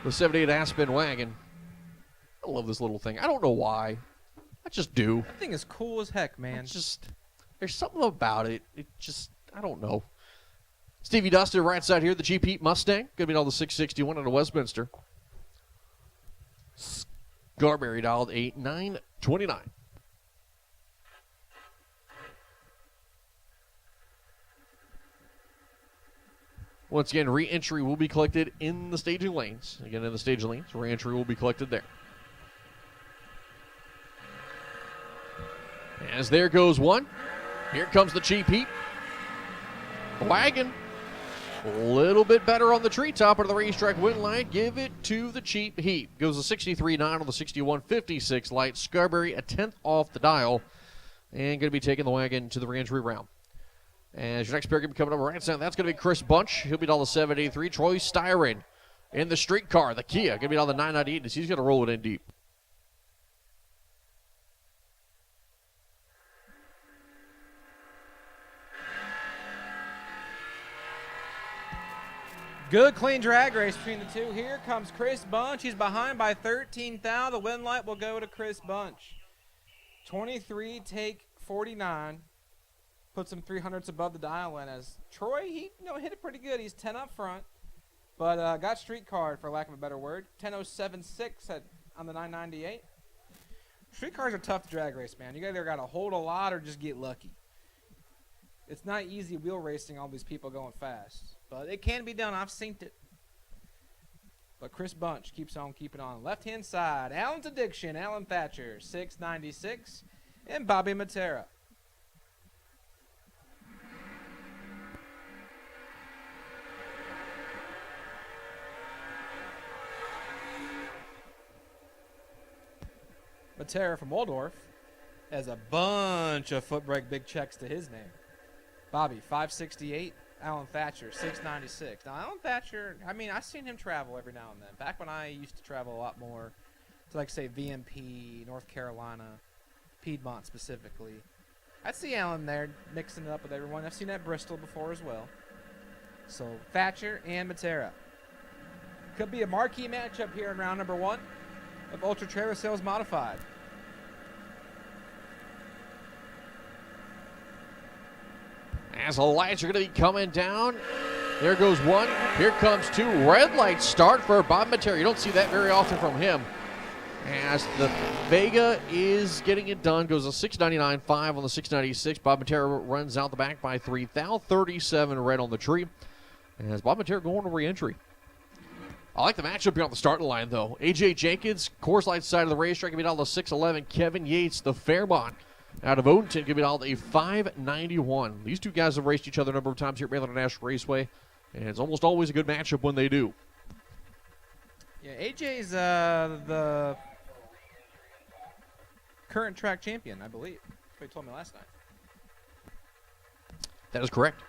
the 78 Aspen wagon. I love this little thing. I don't know why. I just do. That thing is cool as heck, man. There's something about it. I don't know. Stevie Duster, right side here, the Jeep Heat Mustang. Going to be all the 661 out of Westminster. Scarberry dialed 8929. Once again, re-entry will be collected in the staging lanes. Again, in the staging lanes, re-entry will be collected there. As there goes one. Here comes the Cheap Heat. The wagon. A little bit better on the treetop of the racetrack win light. Give it to the Cheap Heat. Goes the 63.9 on the 61.56 light. Scarberry a 10th off the dial. And going to be taking the wagon to the re-entry round. As your next pair going to be coming up right side, that's going to be Chris Bunch. He'll be all the 783. Troy Styron in the street car, the Kia. Going to be all the 998 as he's going to roll it in deep. Good, clean drag race between the two. Here comes Chris Bunch. He's behind by 13 thou. The win light will go to Chris Bunch. 23, take 49. Puts him 300ths above the dial in. As Troy, he hit it pretty good. He's 10 up front, but got street card, for lack of a better word. 10.076 on the 998. Street cars are tough to drag race, man. You either got to hold a lot or just get lucky. It's not easy wheel racing all these people going fast. But it can be done. I've seen it. But Chris Bunch keeps on keeping on. Left-hand side, Alan's Addiction, Alan Thatcher, 696, and Bobby Matera. Matera from Waldorf has a bunch of foot brake big checks to his name. Bobby, 568. Alan Thatcher, 696. Now, Alan Thatcher, I've seen him travel every now and then. Back when I used to travel a lot more to, like, say, VMP, North Carolina, Piedmont specifically. I'd see Alan there mixing it up with everyone. I've seen that at Bristol before as well. So, Thatcher and Matera. Could be a marquee matchup here in round number 1 of Ultra Trailer Sales Modified. As the lights are going to be coming down, there goes one. Here comes two. Red light start for Bob Matera. You don't see that very often from him. As the Vega is getting it done, goes a 699.5 on the 696. Bob Matera runs out the back by 3 thou. 37 red on the tree. As Bob Matera going to re-entry. I like the matchup here on the starting line, though. A.J. Jenkins, course light side of the racetrack, going to be down to 611. Kevin Yates, the Fairmont, out of Odenton, going to be down to a 591. These two guys have raced each other a number of times here at Maryland International Raceway, and it's almost always a good matchup when they do. Yeah, A.J.'s the current track champion, I believe. That's what he told me last night. That is correct.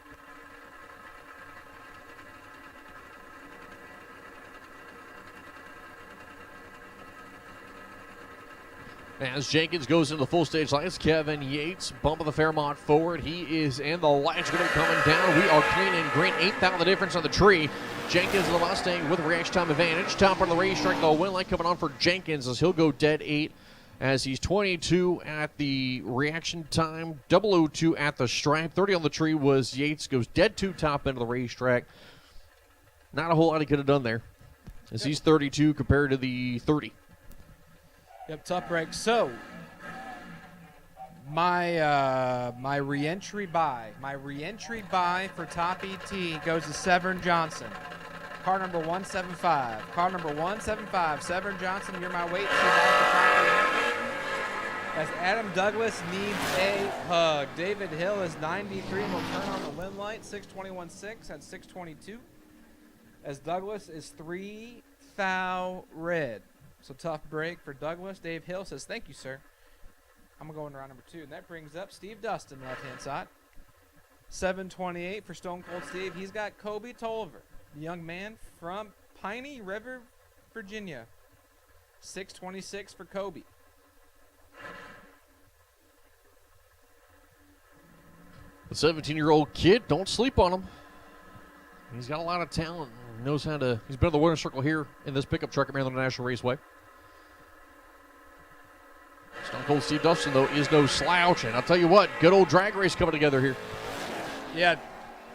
As Jenkins goes into the full stage lights, Kevin Yates, bump of the Fairmont forward. He is in. The lights going to be coming down. We are clean and green. 8th out of the difference on the tree. Jenkins and the Mustang with a reaction time advantage. Top of the racetrack, the win light coming on for Jenkins as he'll go dead 8 as he's 22 at the reaction time, 002 at the stripe. 30 on the tree was Yates. Goes dead 2 top end of the racetrack. Not a whole lot he could have done there as he's 32 compared to the 30. Yep, tough break. So, my re-entry buy for top ET goes to Severn Johnson. Car number 175. Car number 175. Severn Johnson, you're my weight. as Adam Douglas needs a hug. David Hill is 93 and will turn on the win light. 621.6 at 622. As Douglas is 3 thou red. So tough break for Douglas. Dave Hill says, thank you, sir. I'm going to go in round number 2. And that brings up Steve Dustin, left-hand side. 728 for Stone Cold Steve. He's got Kobe Tolliver, the young man from Piney River, Virginia. 626 for Kobe. The 17-year-old kid, don't sleep on him. He's got a lot of talent. Knows how to. He's been in the winner's circle here in this pickup truck at Maryland International Raceway. Stone Cold Steve Dustin, though, is no slouch. And I'll tell you what, good old drag race coming together here. Yeah,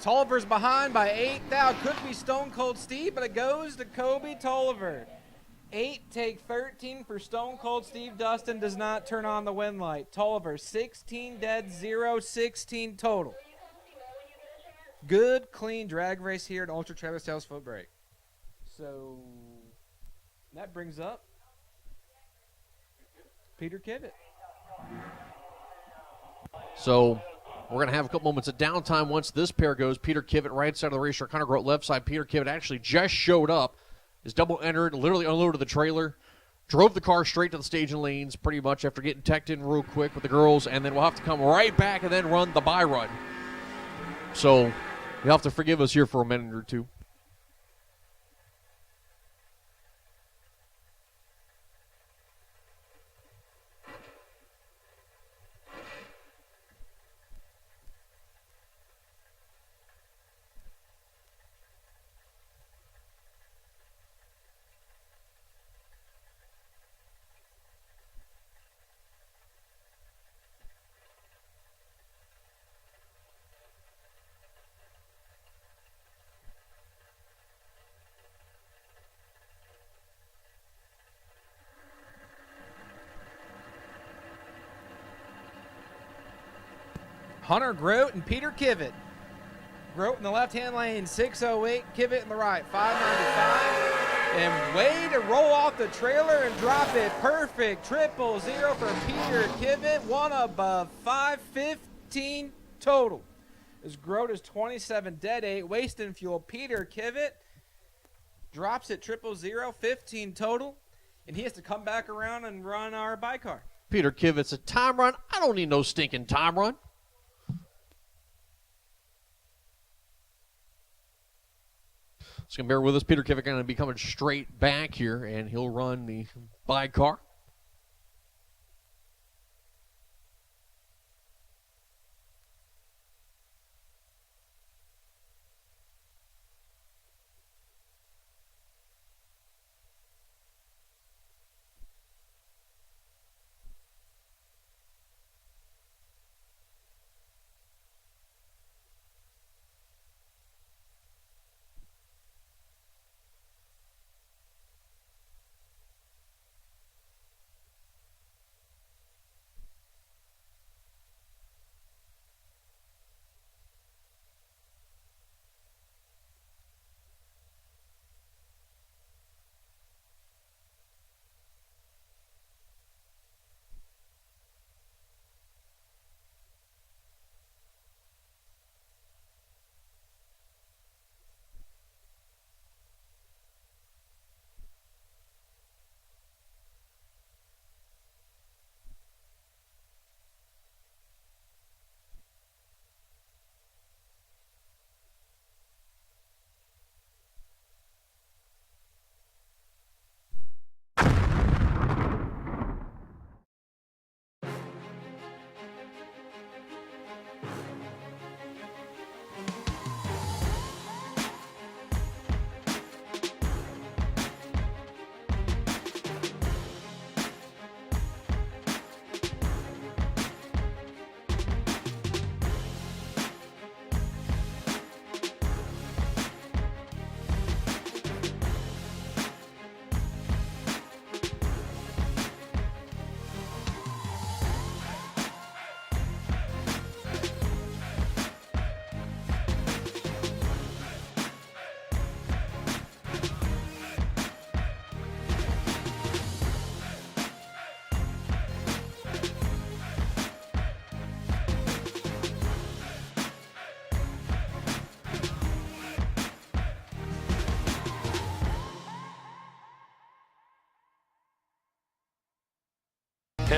Tolliver's behind by 8 thou. Could be Stone Cold Steve, but it goes to Kobe Tolliver. 8 take 13 for Stone Cold Steve Dustin. Does not turn on the win light. Tolliver 16 dead, 0, 16 total. Good, clean drag race here at Ultra Trailer Sales Foot Brake. So that brings up Peter Kivett. So we're going to have a couple moments of downtime once this pair goes. Peter Kivett, right side of the racetrack. Connor Grote, left side. Peter Kivett actually just showed up. Is double entered, literally unloaded the trailer. Drove the car straight to the staging lanes pretty much after getting teched in real quick with the girls. And then we'll have to come right back and then run the bye run. So you'll have to forgive us here for a minute or two. Hunter Grote and Peter Kivett. Grote in the left-hand lane, 608. Kivett in the right, 595. And way to roll off the trailer and drop it. Perfect. 000 for Peter Kivett. One above 515 total. As Grote is 27 dead, 8 wasting fuel. Peter Kivett drops it 000, 15 total. And he has to come back around and run our bike car. Peter Kivett's a time run. I don't need no stinking time run. So going to bear with us. Peter Kivett going to be coming straight back here, and he'll run the bike car.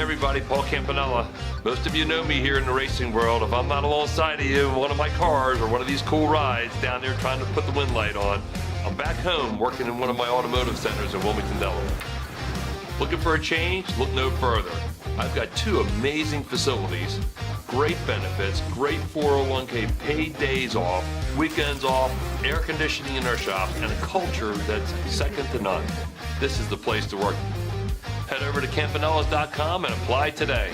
everybody, Paul Campanella. Most of you know me here in the racing world. If I'm not alongside of you in one of my cars or one of these cool rides down there trying to put the wind light on, I'm back home working in one of my automotive centers in Wilmington, Delaware. Looking for a change? Look no further. I've got 2 amazing facilities, great benefits, great 401k, paid days off, weekends off, air conditioning in our shop, and a culture that's second to none. This is the place to work. Head over to campanellas.com and apply today.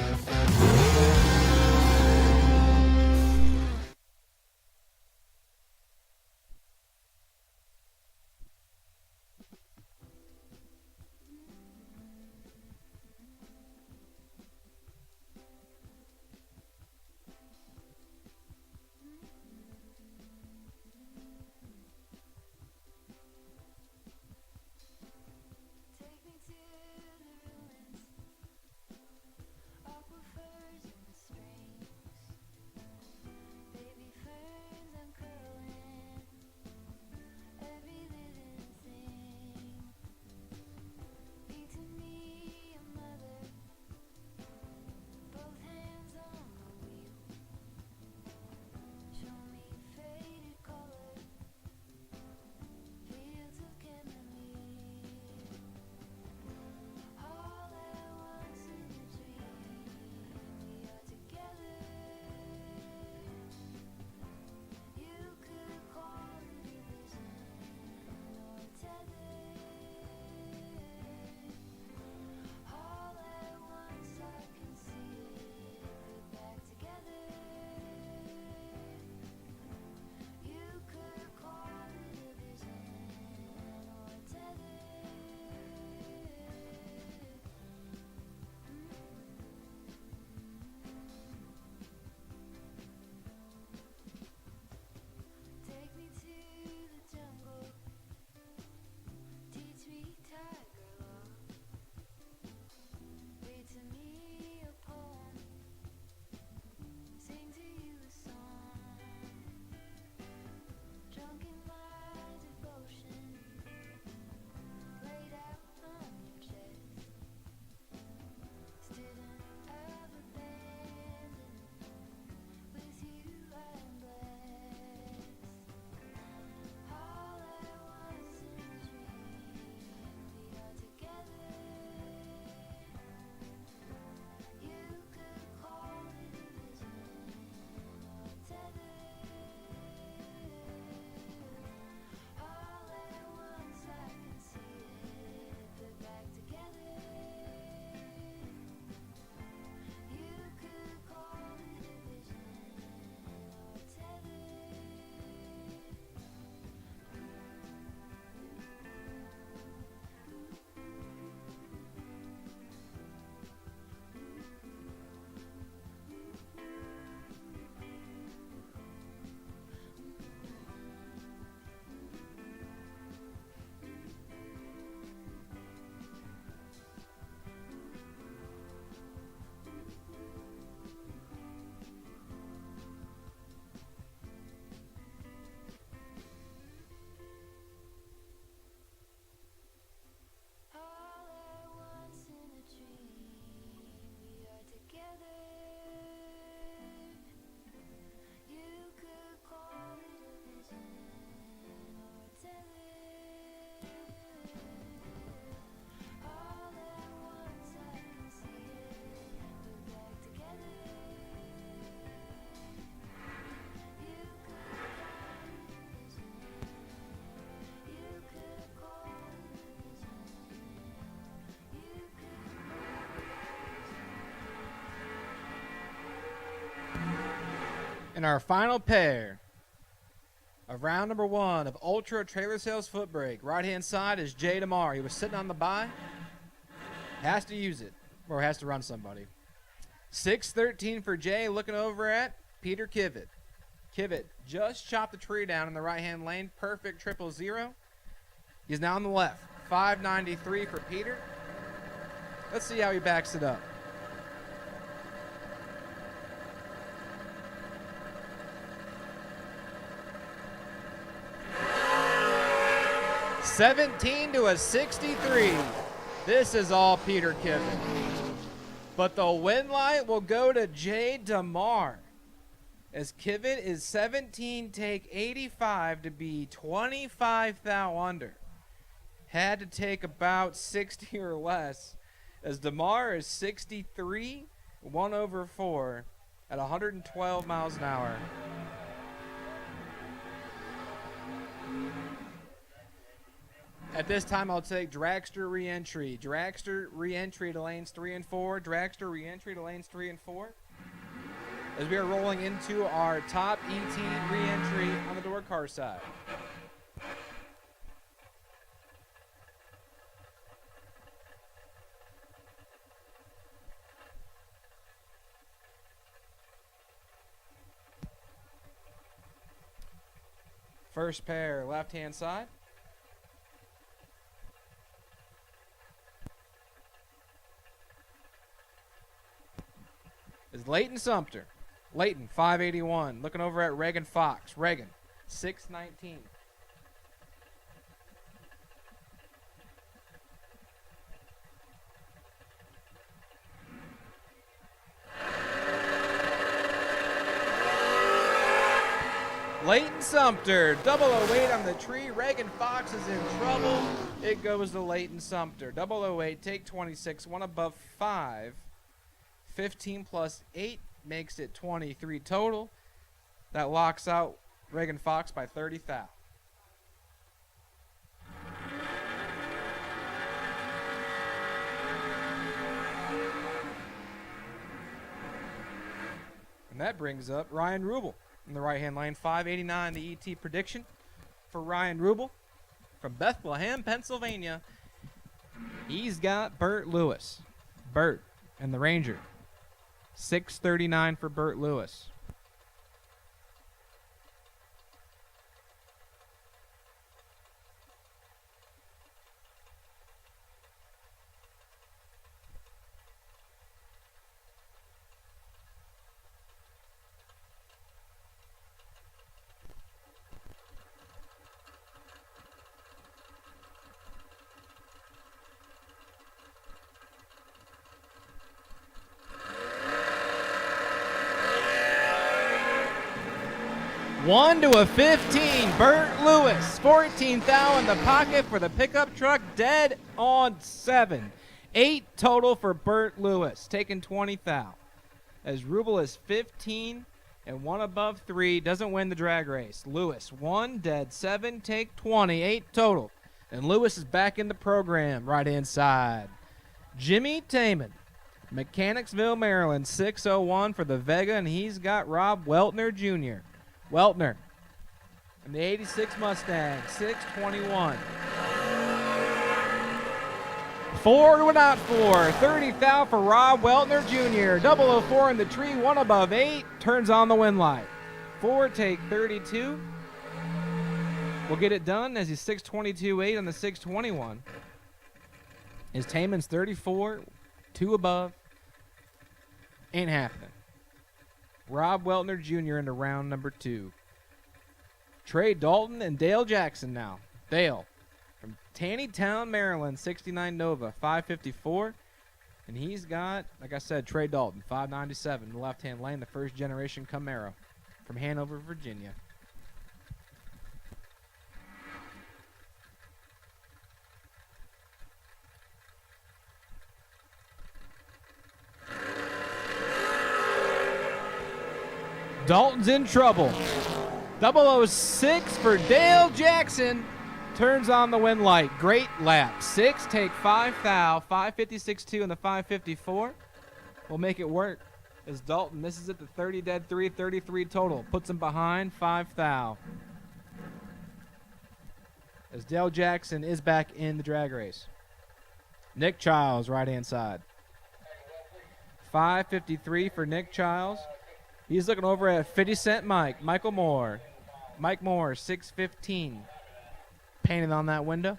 And our final pair of round number 1 of Ultra Trailer Sales Foot Brake. Right-hand side is Jay DeMar. He was sitting on the bye. Has to use it, or has to run somebody. 6:13 for Jay, looking over at Peter Kivett. Kivett just chopped the tree down in the right-hand lane. Perfect 000. He's now on the left. 593 for Peter. Let's see how he backs it up. $17 to a 63. This is all Peter Kivett. But the win light will go to Jay DeMar. As Kivett is 17, take 85 to be 25 thou under. Had to take about 60 or less. As DeMar is 63, 1 over 4 at 112 miles an hour. At this time, I'll take Dragster re-entry. Dragster re-entry to lanes 3 and 4. Dragster re-entry to lanes 3 and 4. As we are rolling into our top ET re-entry on the door car side. First pair, left-hand side. Is Leighton Sumter. Leighton, 581. Looking over at Reagan Fox. Reagan, 619. Leighton Sumter, 008 on the tree. Reagan Fox is in trouble. It goes to Leighton Sumter. 008, take 26, 1 above 5. 15 plus 8 makes it 23 total. That locks out Reagan Fox by 30 thou. And that brings up Ryan Rubel in the right-hand lane. 589, the ET prediction for Ryan Rubel from Bethlehem, Pennsylvania. He's got Burt Lewis. Burt and the Ranger. 639 for Burt Lewis. One to a 15, Burt Lewis. 14 thou in the pocket for the pickup truck, dead on 7. 8 total for Burt Lewis, taking 20 thou. As Rubel is 15 and 1 above 3, doesn't win the drag race. Lewis, 1, dead 7, take 20, 8 total. And Lewis is back in the program, right inside. Jimmy Taman, Mechanicsville, Maryland, 601 for the Vega, and he's got Rob Weltner Jr. Weltner and the 86 Mustang, 621. 4 to an out 4. 30 thou for Rob Weltner Jr. 004 in the tree, 1 above 8. Turns on the win light. 4 take 32. We'll get it done as he's 622.8 on the 621. His Taman's 34, 2 above. Ain't happening. Rob Weltner Jr. into round number 2. Trey Dalton and Dale Jackson now. Dale from Taneytown, Maryland, 69 Nova, 554. And he's got, like I said, Trey Dalton, 597 in the left-hand lane, the first generation Camaro from Hanover, Virginia. Dalton's in trouble. 006 for Dale Jackson. Turns on the win light. Great lap. 6, take 5 thou. 556.2 in the 554. We'll make it work as Dalton misses it to 30 dead 3, 33 total. Puts him behind 5 thou. As Dale Jackson is back in the drag race. Nick Childs, right-hand side. 553 for Nick Childs. He's looking over at 50 Cent Mike. Michael Moore. Mike Moore, 615. Painted on that window.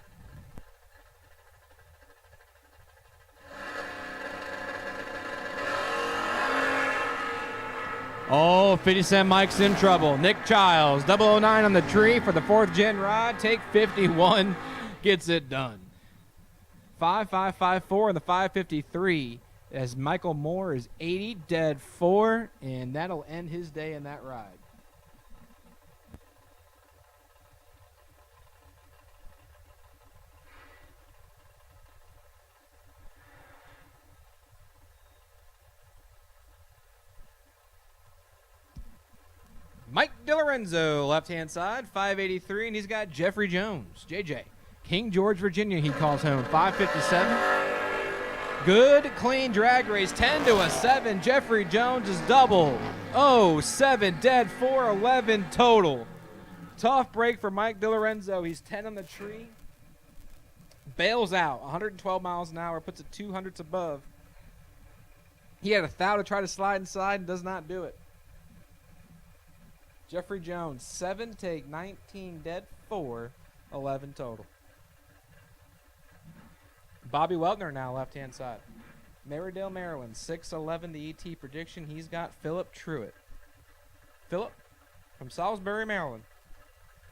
Oh, 50 Cent Mike's in trouble. Nick Childs, 009 on the tree for the 4th gen ride. Take 51. Gets it done. 5554 in the 553. as Michael Moore is 80, dead 4, and that'll end his day in that ride. Mike DiLorenzo, left-hand side, 583, and he's got Jeffrey Jones, JJ. King George, Virginia, he calls home, 557. Good, clean drag race, 10-7. Jeffrey Jones is double. 7, dead 4, 11 total. Tough break for Mike DiLorenzo. He's 10 on the tree. Bails out, 112 miles an hour, puts it 200s above. He had a thou to try to slide inside and does not do it. Jeffrey Jones, 7 take, 19 dead, 4, 11 total. Bobby Weltner now left-hand side. Marydale, Maryland, 6'11", the ET prediction. He's got Philip Truitt. Philip from Salisbury, Maryland,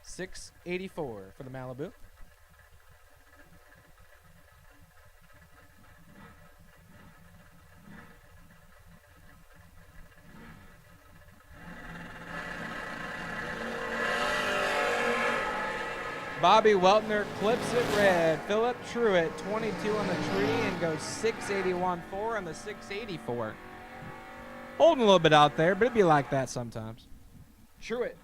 6'84" for the Malibu. Bobby Weltner clips it red. Philip Truitt, 22 on the tree, and goes 681.4 on the 684. Holding a little bit out there, but it'd be like that sometimes. Truitt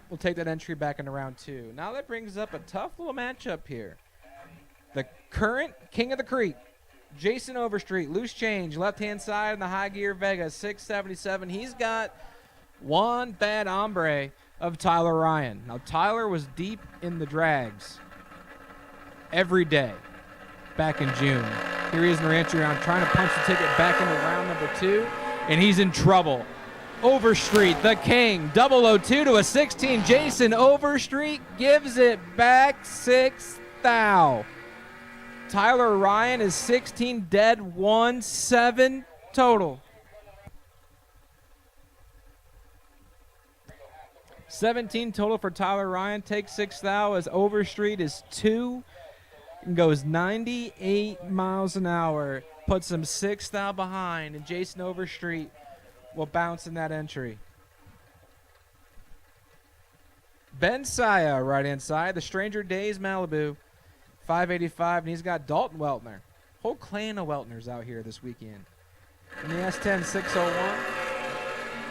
will take that entry back into round 2. Now that brings up a tough little matchup here. The current king of the creek, Jason Overstreet, loose change, left-hand side in the high gear Vega, 677. He's got one bad hombre of Tyler Ryan. Now, Tyler was deep in the drags every day back in June. Here he is in the reentry round trying to punch the ticket back into round number 2, and he's in trouble. Overstreet, the king, 002 to a 16. Jason Overstreet gives it back 6 thou. Tyler Ryan is 16 dead, 1, 7 total. 17 total for Tyler Ryan. Takes 6 thou as Overstreet is 2 and goes 98 miles an hour. Puts him 6 thou behind, and Jason Overstreet will bounce in that entry. Ben Saya, right-hand side. The Stranger Days Malibu, 585, and he's got Dalton Weltner. Whole clan of Weltners out here this weekend. In the S10, 601.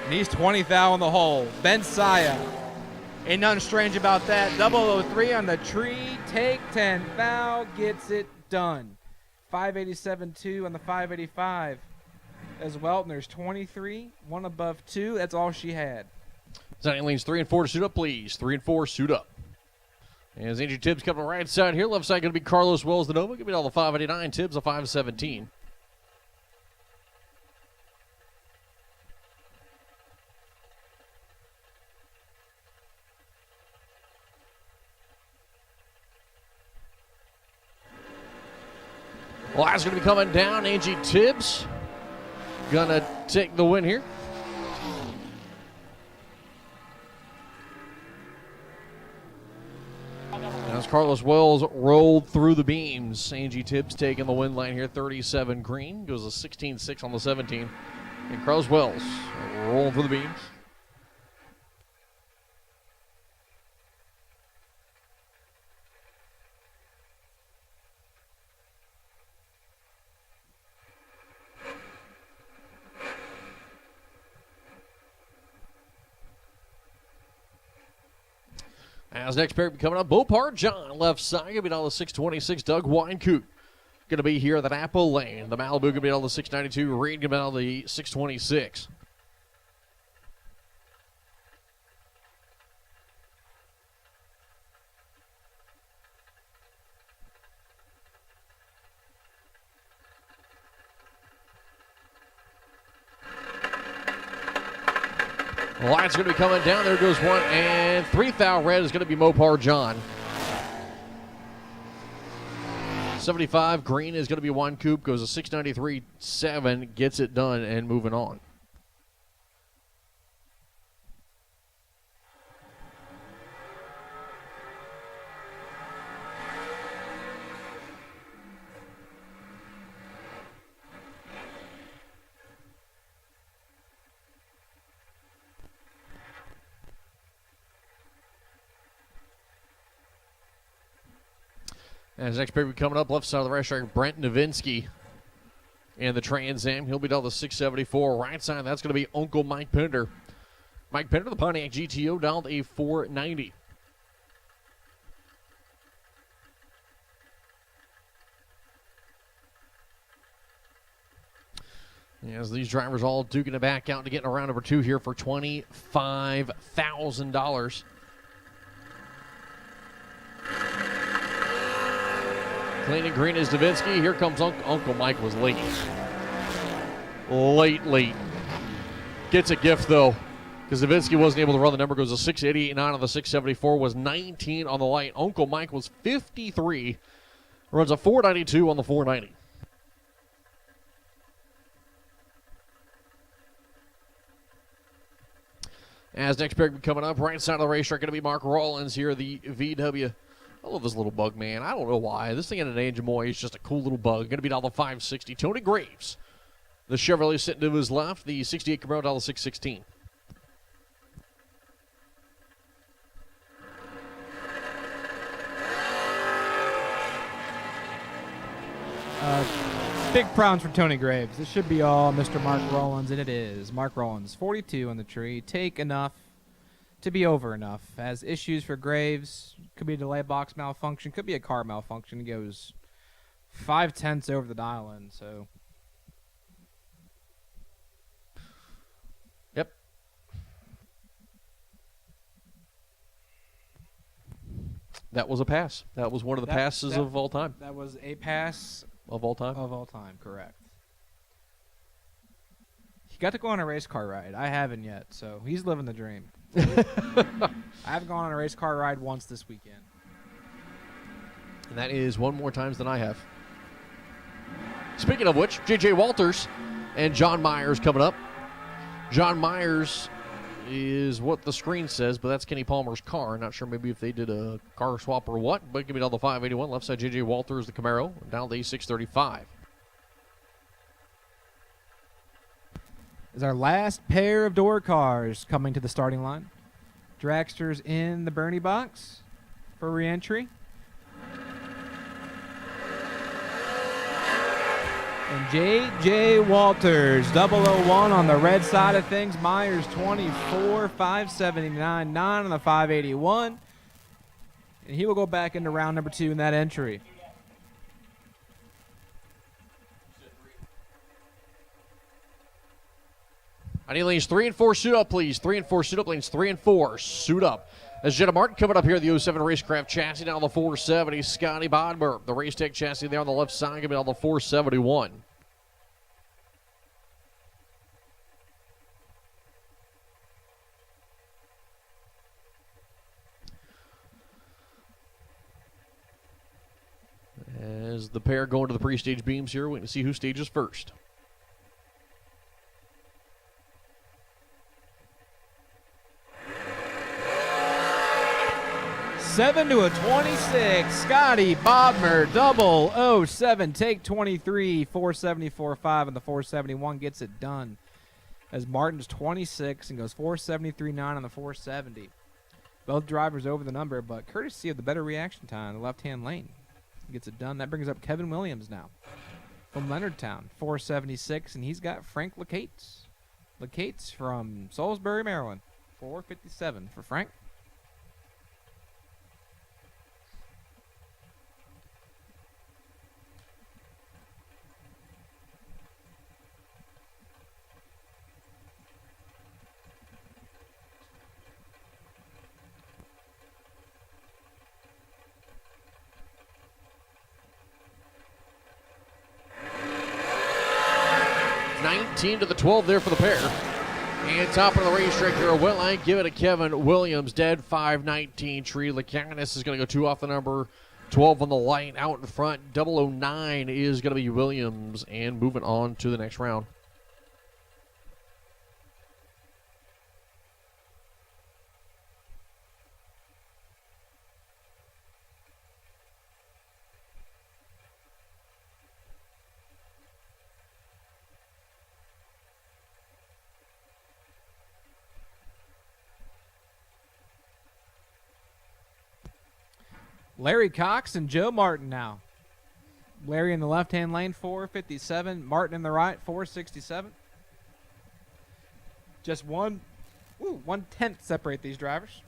And he's 20 thou in the hole. Ben Saya. Ain't nothing strange about that. 003 on the tree. Take 10 thou. Gets it done. 587.2 on the 585. As Weltner's 23. 1 above 2. That's all she had. Signing lanes 3 and 4 to suit up, please. 3 and 4, suit up. As Andrew Tibbs coming to the right side here. Left side going to be Carlos Wells, the Nova. Give me all the 589. Tibbs, a 517. Well, that's going to be coming down. Angie Tibbs going to take the win here. As Carlos Wells rolled through the beams, Angie Tibbs taking the win line here. 37 green. Goes a 16-6 on the 17. And Carlos Wells rolling through the beams. As next pair coming up, Bopar John, left side, going to be on the 626, Doug Weinkoop. Going to be here at the Apple Lane. The Malibu going to be on the 692, Reed going to be on the 626. The light's going to be coming down. There goes one. And 3 thou red is going to be Mopar John. 75 green is going to be one Coop. Goes a 693.7. Gets it done and moving on. As next paper coming up, left side of the racetrack, Brent Nowitzki in the Trans Am. He'll be down to 674. Right side, that's going to be Uncle Mike Pender. Mike Pender, the Pontiac GTO, down to a 490. As these drivers all duking it back out to get in round number 2 here for $25,000. Clean and green is Nowitzki. Here comes Uncle Mike was late. Late. Gets a gift, though, because Nowitzki wasn't able to run. The number goes to 688.9 on the 674, was 19 on the light. Uncle Mike was 53, runs a 492 on the 490. As next pick coming up, right side of the racetrack, going to be Mark Rollins here, the VW. I love this little bug, man. I don't know why. This thing in an Angel Moy is just a cool little bug. Going to be down the 560. Tony Graves, the Chevrolet sitting to his left. The 68 Camaro down the 616. Big problems for Tony Graves. This should be all Mr. Mark Rollins, and it is. Mark Rollins, 42 on the tree. Take enough to be over enough. Has issues for Graves. Could be a delay box malfunction. Could be a car malfunction. He goes 5/10 over the dial-in, so. Yep. That was a pass. That was one of the passes of all time. That was a pass of all time. Of all time, correct. He got to go on a race car ride. I haven't yet, so he's living the dream. I haven't gone on a race car ride once this weekend. And that is one more times than I have. Speaking of which, J.J. Walters and John Myers coming up. John Myers is what the screen says, but that's Kenny Palmer's car. Not sure maybe if they did a car swap or what, but give me down the 581. Left side, J.J. Walters, the Camaro, down the 635. Is our last pair of door cars coming to the starting line. Dragsters in the Bernie box for re-entry. And J.J. Walters, 001 on the red side of things. Myers, 24, 579, 9 on the 581. And he will go back into round number 2 in that entry. I need lanes 3 and 4 suit up, please. 3 and 4 suit up. Lanes 3 and 4 suit up. As Jenna Martin coming up here, the 07 Racecraft chassis down the 470. Scotty Bodmer, the Race Tech chassis there on the left side, coming down the 471. As the pair going to the pre-stage beams here, waiting to see who stages first. 7 to a 26. Scotty Bodmer, 007. Take 23, 474.5 on the 471 gets it done. As Martin's 26 and goes 473.9 on the 470. Both drivers over the number, but courtesy of the better reaction time in the left-hand lane. Gets it done. That brings up Kevin Williams now from Leonardtown, 476, and he's got Frank Lacates. Lacates from Salisbury, Maryland, 457 for Frank. To the 12 there for the pair. And top of the racetrack here, a wet line, give it to Kevin Williams, dead 519 tree. Lacanis is going to go 2 off the number, 12 on the light, out in front. 009 is going to be Williams, and moving on to the next round. Larry Cox and Joe Martin now. Larry in the left-hand lane, 457. Martin in the right, 467. Just 1/10 separate these drivers.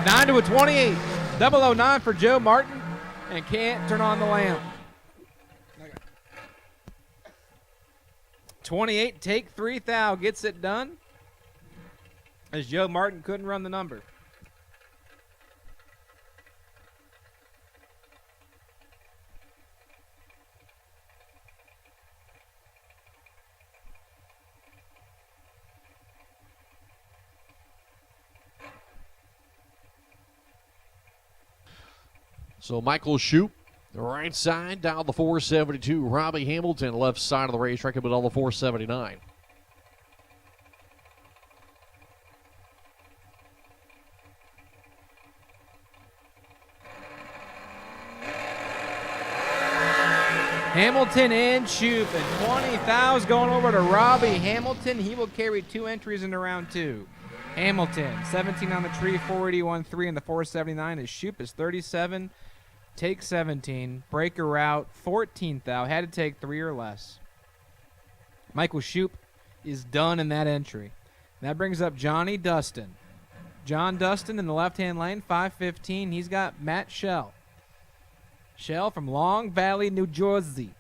9 to a 28. 009 for Joe Martin, and can't turn on the lamp. 28, take 3 thou, gets it done. As Joe Martin couldn't run the number. So Michael Shoup, the right side, down the 472. Robbie Hamilton, left side of the racetrack, up on the 479. Hamilton and Shoup, and 20 thou's going over to Robbie Hamilton. He will carry 2 entries into round 2. Hamilton, 17 on the tree, 481.3 in the 479. His Shoup is 37. Take 17, breaker route, 14 thou. Had to take 3 or less. Michael Shoup is done in that entry. That brings up Johnny Dustin. John Dustin in the left-hand lane, 515. He's got Matt Shell. Shell from Long Valley, New Jersey.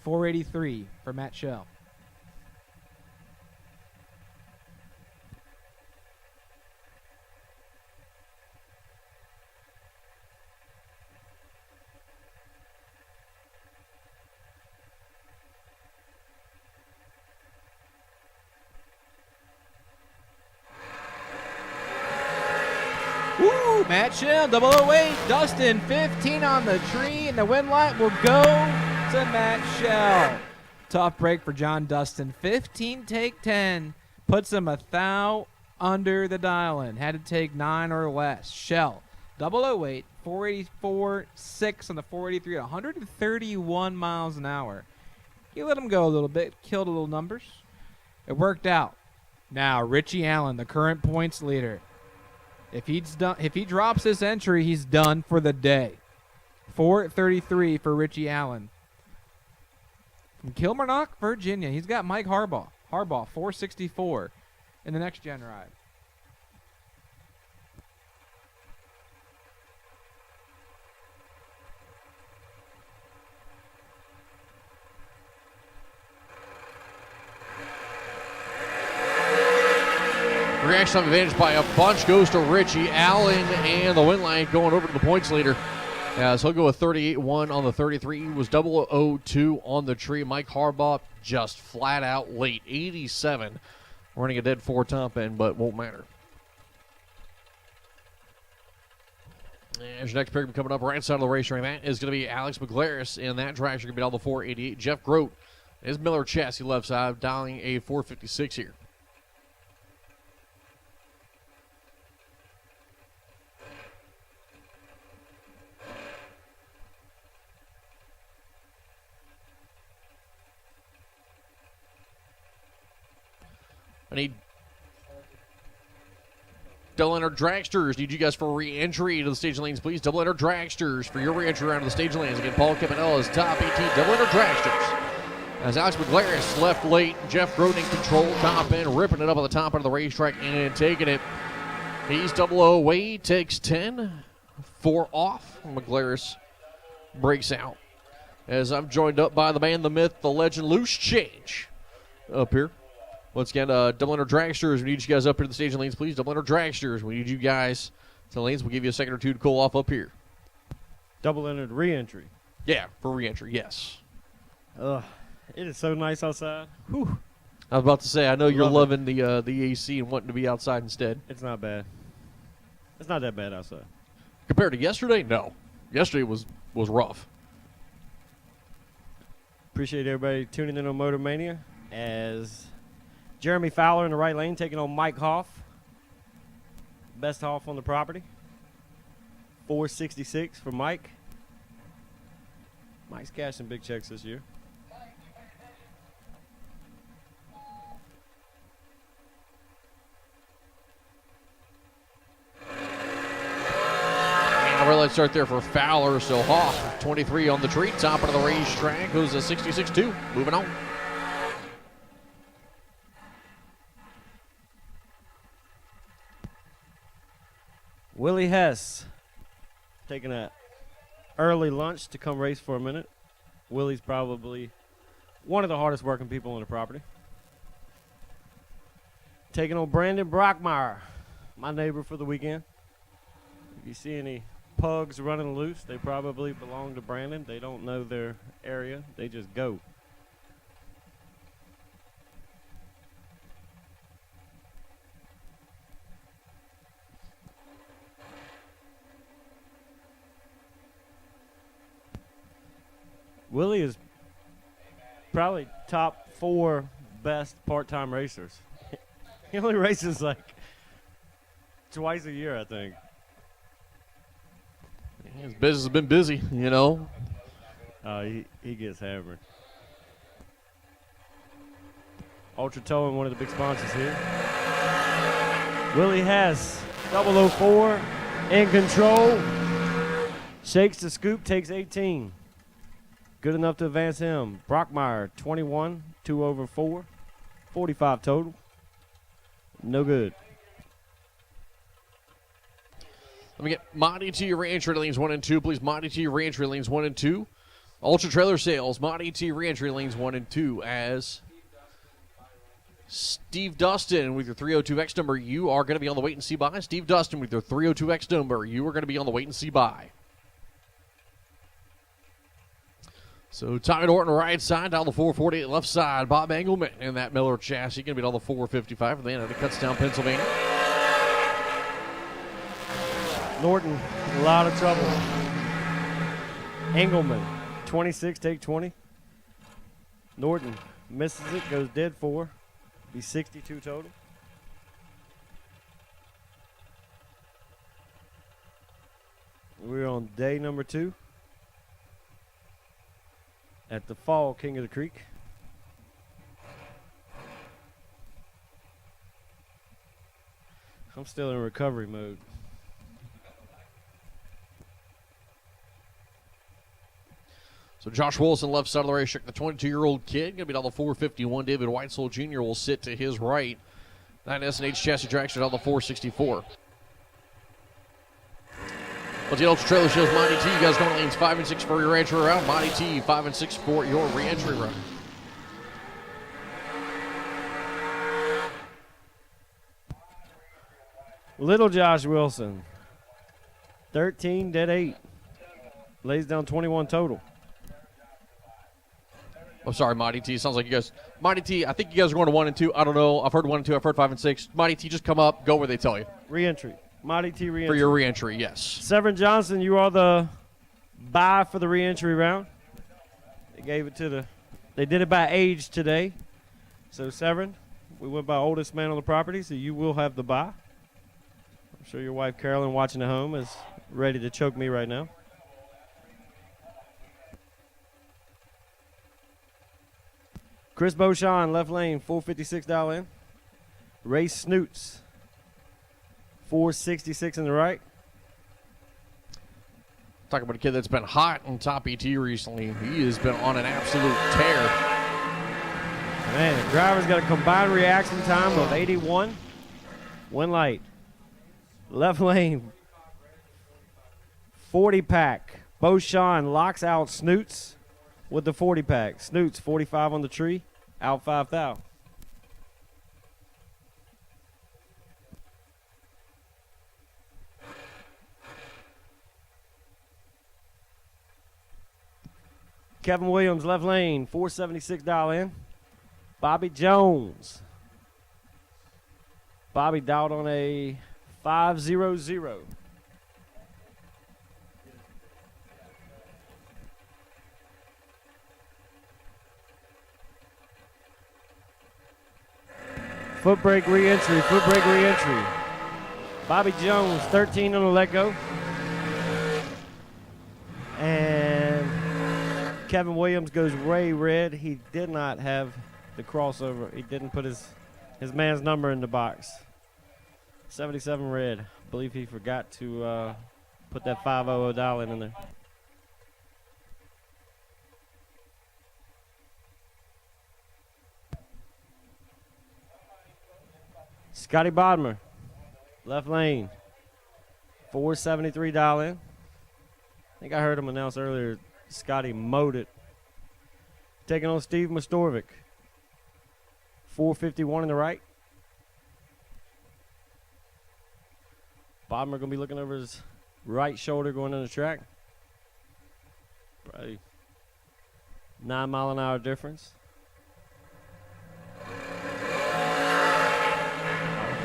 483 for Matt Shell. Matt Shell, 008. Dustin, 15 on the tree, and the win light will go to Matt Shell. Tough break for John Dustin. 15, take 10. Puts him 1,000 under the dial-in. Had to take 9 or less. Shell, 008, 484, 6 on the 483 at 131 miles an hour. You let him go a little bit, killed a little numbers. It worked out. Now, Richie Allen, the current points leader. If he drops this entry, he's done for the day. 433 for Richie Allen. From Kilmarnock, Virginia, he's got Mike Harbaugh. Harbaugh, 464 in the next gen ride. Reaction advantage by a bunch goes to Richie Allen, and the win line going over to the points leader. So he'll go with 38-1 on the 33. He was 002 on the tree. Mike Harbaugh just flat out late. 87. Running a dead 4 top end, but won't matter. And your next pick coming up right side of the racetrack, that is going to be Alex McGlaris, and that dragster going to be down the 488. Jeff Grote is Miller Chassis left side, dialing a 456 here. I need double-enter Dragsters. Need you guys for re-entry to the stage lanes, please. Double-enter Dragsters for your re-entry around to the stage lanes. Again, Paul Campanella is top 18. Double-enter Dragsters. As Alex McGlaris left late, Jeff Grote in control, top end, ripping it up on the top end of the racetrack and taking it. He's 008, takes 10, 4 off. McGlaris breaks out. As I'm joined up by the man, the myth, the legend, Loose Change up here. Once again, double-enter Dragsters, we need you guys up here to the stage lanes, please. Double-enter Dragsters, we need you guys to the lanes. We'll give you a second or two to cool off up here. Double-entered re-entry. Yeah, for re-entry, yes. It is so nice outside. Whew. I was about to say, I know you're Love loving the AC and wanting to be outside instead. It's not bad. It's not that bad outside. Compared to yesterday, no. Yesterday was rough. Appreciate everybody tuning in on Motor Mania as Jeremy Fowler in the right lane taking on Mike Hoff. Best Hoff on the property. 466 for Mike. Mike's cashing big checks this year. taillight start there for Fowler. So Hoff, 23 on the tree, top of the racetrack, goes a 66-2. Moving on. Willie Hess taking an early lunch to come race for a minute. Willie's probably one of the hardest working people on the property. Taking on Brandon Brockmeyer, my neighbor for the weekend. If you see any pugs running loose, they probably belong to Brandon. They don't know their area. They just go. Willie is probably top 4 best part-time racers. He only races like twice a year, I think. His business has been busy, you know. He gets hammered. Ultra Towing, one of the big sponsors here. Willie Hess, 004, in control. Shakes the scoop, takes 18. Good enough to advance him. Brockmeyer, 21, 2 over 4, 45 total. No good. Let me get Monty T Ranch lanes 1 and 2, please. Monty T Ranch lanes 1 and 2. Ultra Trailer Sales, Monty T Ranch lanes 1 and 2 as Steve Dustin with your 302X number. You are going to be on the wait and see buy. Steve Dustin with your 302X number. You are going to be on the wait and see buy. So Tommy Norton right side, down the 448 left side. Bob Engelman in that Miller chassis, going to be on the 455 from the end of the Kutztown, Pennsylvania. Norton, a lot of trouble. Engelman, 26, take 20. Norton misses it, goes dead 4. Be 62 total. We're on day number 2 at the Fall King of the Creek. I'm still in recovery mode. So Josh Wilson, left side of the racetrack, the 22-year-old kid, going to be down the 451. David Whitesell Jr. will sit to his right. 9 S&H chassis dragster down the 464. Once the Ultra Trailer shows Monty T, you guys going lanes 5 and 6 for your entry round. Monty T, 5 and 6 for your re-entry round. Little Josh Wilson, 13, dead 8. Lays down 21 total. I'm sorry, Monty T. Sounds like you guys. Monty T, I think you guys are going to 1 and 2. I don't know. I've heard 1 and 2. I've heard 5 and 6. Monty T, just come up. Go where they tell you. Re-entry. Monty T re-entry. For your re-entry, yes. Severin Johnson, you are the bye for the re-entry round. They gave it to the. They did it by age today. So Severin, we went by oldest man on the property, so you will have the bye. I'm sure your wife Carolyn, watching at home, is ready to choke me right now. Chris Beauchamp, left lane, 456 dial in. Ray Snoots, 466 in the right. Talking about a kid that's been hot on top ET recently. He has been on an absolute tear. Man, the driver's got a combined reaction time of 81. One light. Left lane, 40 pack. Beauchamp locks out Snoots with the 40 pack. Snoots, 45 on the tree, out 5 thou. Kevin Williams, left lane, 476 dial in. Bobby Jones. Bobby dialed on a 500. Foot brake re-entry, foot brake re-entry. Bobby Jones, 13 on the let go. And Kevin Williams goes Ray red. He did not have the crossover. He didn't put his man's number in the box. 77 red. I believe he forgot to Put that 500 dial in there. Scotty Bodmer, left lane. 473 dial in. I think I heard him announce earlier, Scotty mowed it. Taking on Steve Mastorvik. 451 in the right. Bodmer going to be looking over his right shoulder going on the track. Probably 9 mile an hour difference.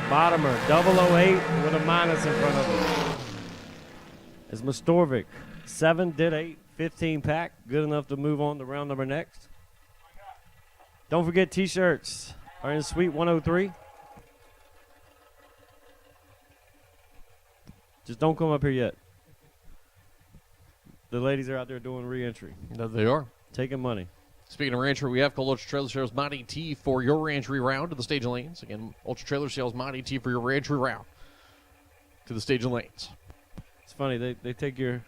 Bottomer, 008 with a minus in front of him. It's Mastorvik. 7, did 8, 15 pack. Good enough to move on to round number next. Don't forget t-shirts are in Suite 103. Just don't come up here yet. The ladies are out there doing re-entry. No, they are. Taking money. Speaking of re-entry, we have called Ultra Trailer Sales Mod AT for your re-entry round to the staging lanes. Again, Ultra Trailer Sales Mod AT for your re-entry round to the staging lanes. It's funny, they take your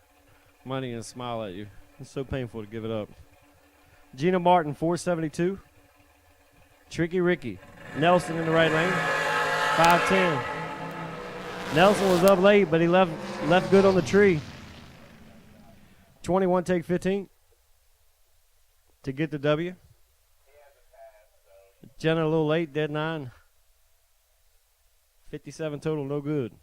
money and smile at you. It's so painful to give it up. Gina Martin, 472. Tricky Ricky. Nelson in the right lane, 510. Nelson was up late, but he left good on the tree. 21 take 15 to get the W. Jenna a little late, dead 9. 57 total, no good.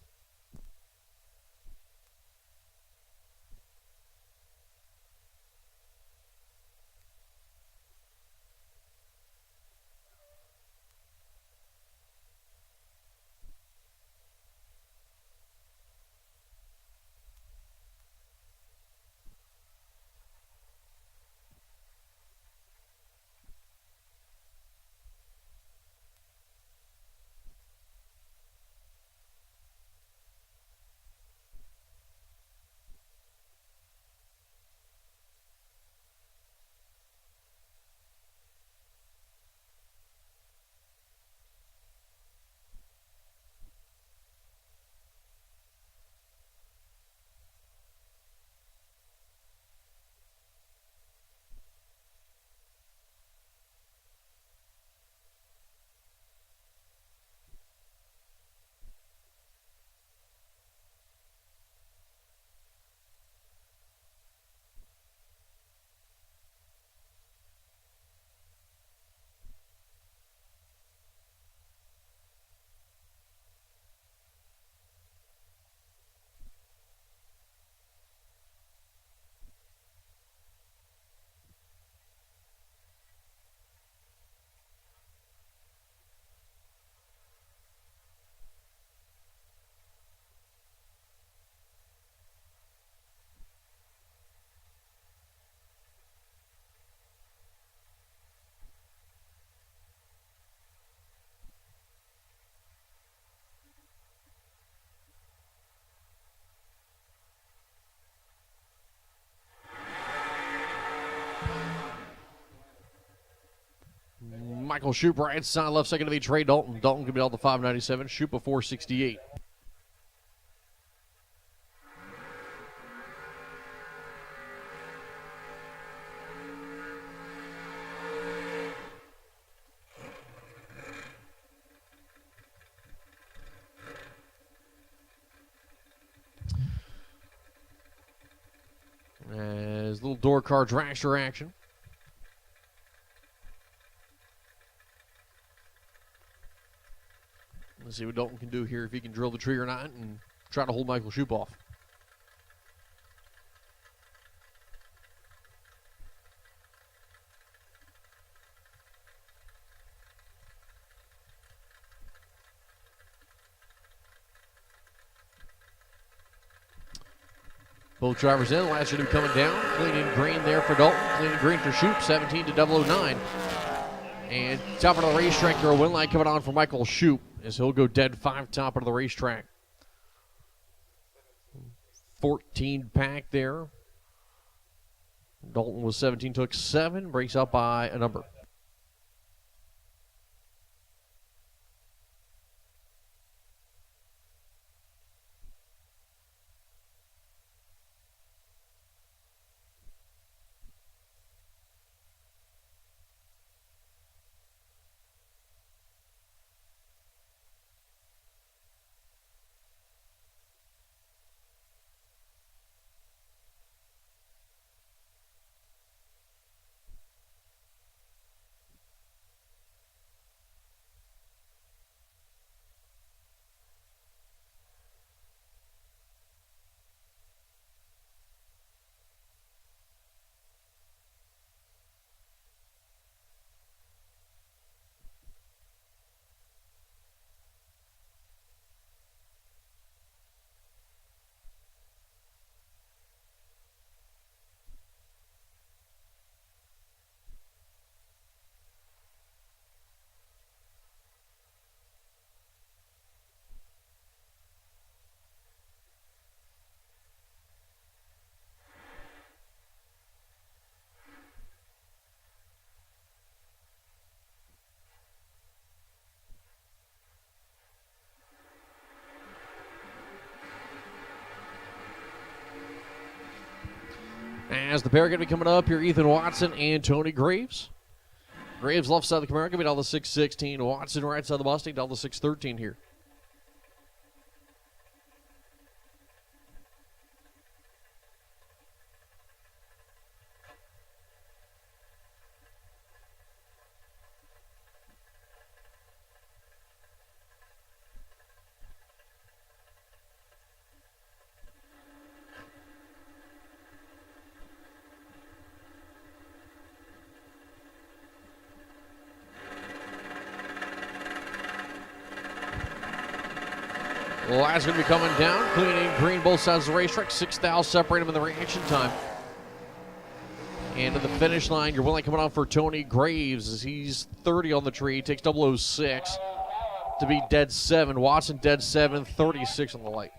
Michael Shoop, right side, left second to be Trey Dalton. Dalton can be all the 597. Shoop a 468. As little door car dragster action. Let's see what Dalton can do here, if he can drill the tree or not, and try to hold Michael Shoop off. Both drivers in. Last year coming down. Clean and green there for Dalton. Clean and green for Shoop. 17 to 009. And top of the racetrack, there a win line coming on for Michael Shoop as he'll go dead 5 top of the racetrack. 14 pack there. Dalton was 17, took 7, breaks up by a number. As the pair going to be coming up here, Ethan Watson and Tony Graves. Graves left side of the Camaro going to be down to 616. Watson right side of the Mustang down to 613 here. Last going to be coming down, cleaning green both sides of the racetrack. 6,000 separate them in the reaction time. And to the finish line, your win line coming on for Tony Graves as he's 30 on the tree. Takes 006 to be dead 7. Watson dead 7, 36 on the light.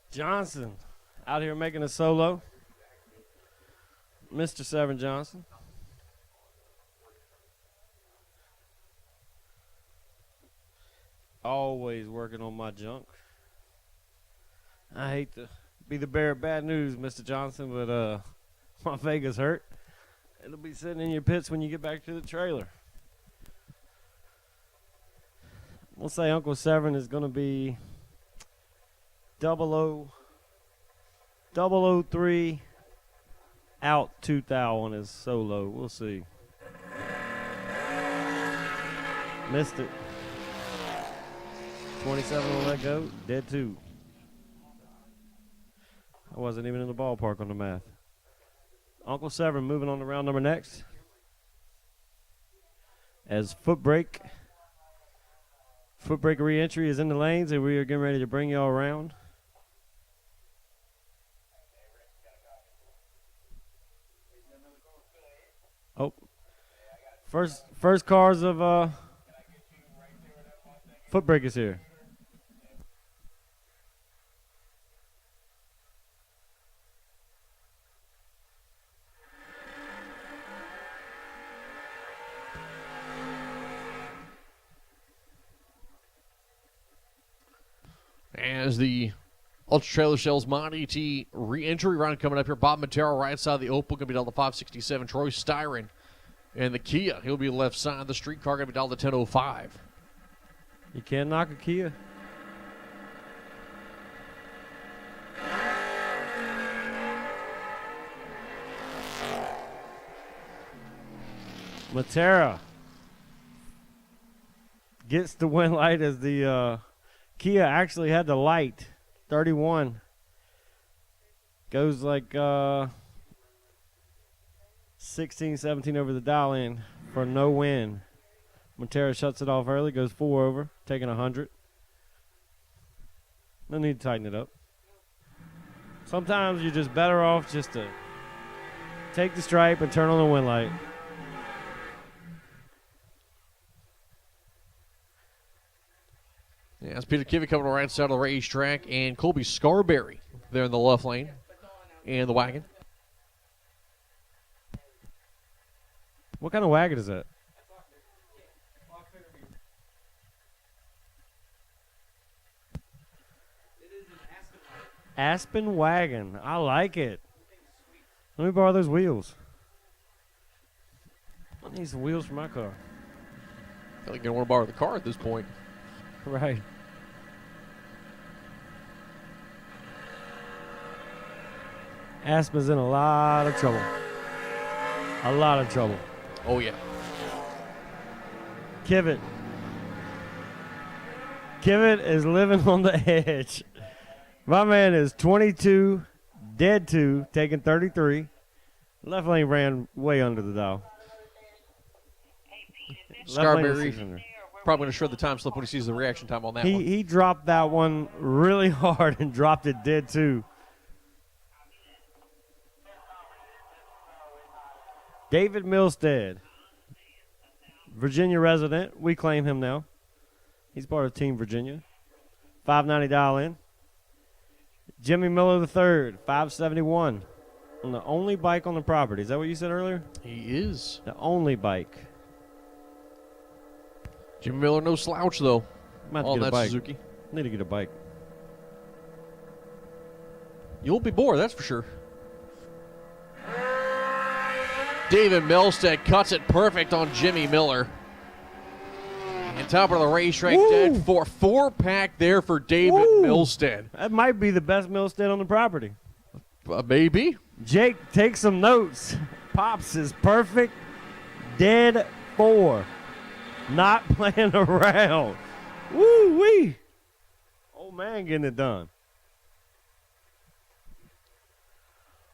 Johnson out here making a solo. Mr. Severn Johnson. Always working on my junk. I hate to be the bearer of bad news, Mr. Johnson, but my Vega's hurt. It'll be sitting in your pits when you get back to the trailer. We'll say Uncle Severn is going to be 003 out 2,000 on his solo. We'll see. Missed it. 27 will let go. Dead 2. I wasn't even in the ballpark on the math. Uncle Severn moving on to round number next. As foot brake re-entry is in the lanes, and we are getting ready to bring y'all around. Oh, first cars of foot brake is here. As the Ultra Trailer Shells Mod ET re-entry round coming up here. Bob Matera right side of the Opal, going to be down to 567. Troy Styron and the Kia, he'll be left side. The streetcar going to be down to 1005. You can't knock a Kia. Matera gets the win light as the Kia actually had the light. 31 goes like 16, 17 over the dial in for no win. Montero shuts it off early, goes 4 over, taking 100. No need to tighten it up. Sometimes you're just better off just to take the stripe and turn on the win light. Yeah, it's Peter Kivy coming to the right side of the racetrack, and Colby Scarberry there in the left lane, and the wagon. What kind of wagon is that? Aspen wagon. I like it. Let me borrow those wheels. I need some wheels for my car. I feel like you don't want to borrow the car at this point. Right. Aspen's in a lot of trouble. A lot of trouble. Oh, yeah. Kivett. Kivett is living on the edge. My man is 22, dead 2, taking 33. Left lane ran way under the dial. Scarberry probably going to shred the time slip when he sees the reaction time on that one. He dropped that one really hard and dropped it dead 2. David Milstead, Virginia resident. We claim him now. He's part of Team Virginia. $5.90 dial in. Jimmy Miller III, 571. On the only bike on the property. Is that what you said earlier? He is. The only bike. Jimmy Miller, no slouch, though. Might have to On get a that bike. Suzuki. Need to get a bike. You'll be bored, that's for sure. David Milstead cuts it perfect on Jimmy Miller. And top of the racetrack, Woo! dead for 4-pack there for David Woo! Milstead. That might be the best Milstead on the property. Maybe. Jake, take some notes. Pops is perfect. Dead 4. Not playing around. Woo-wee. Old man getting it done.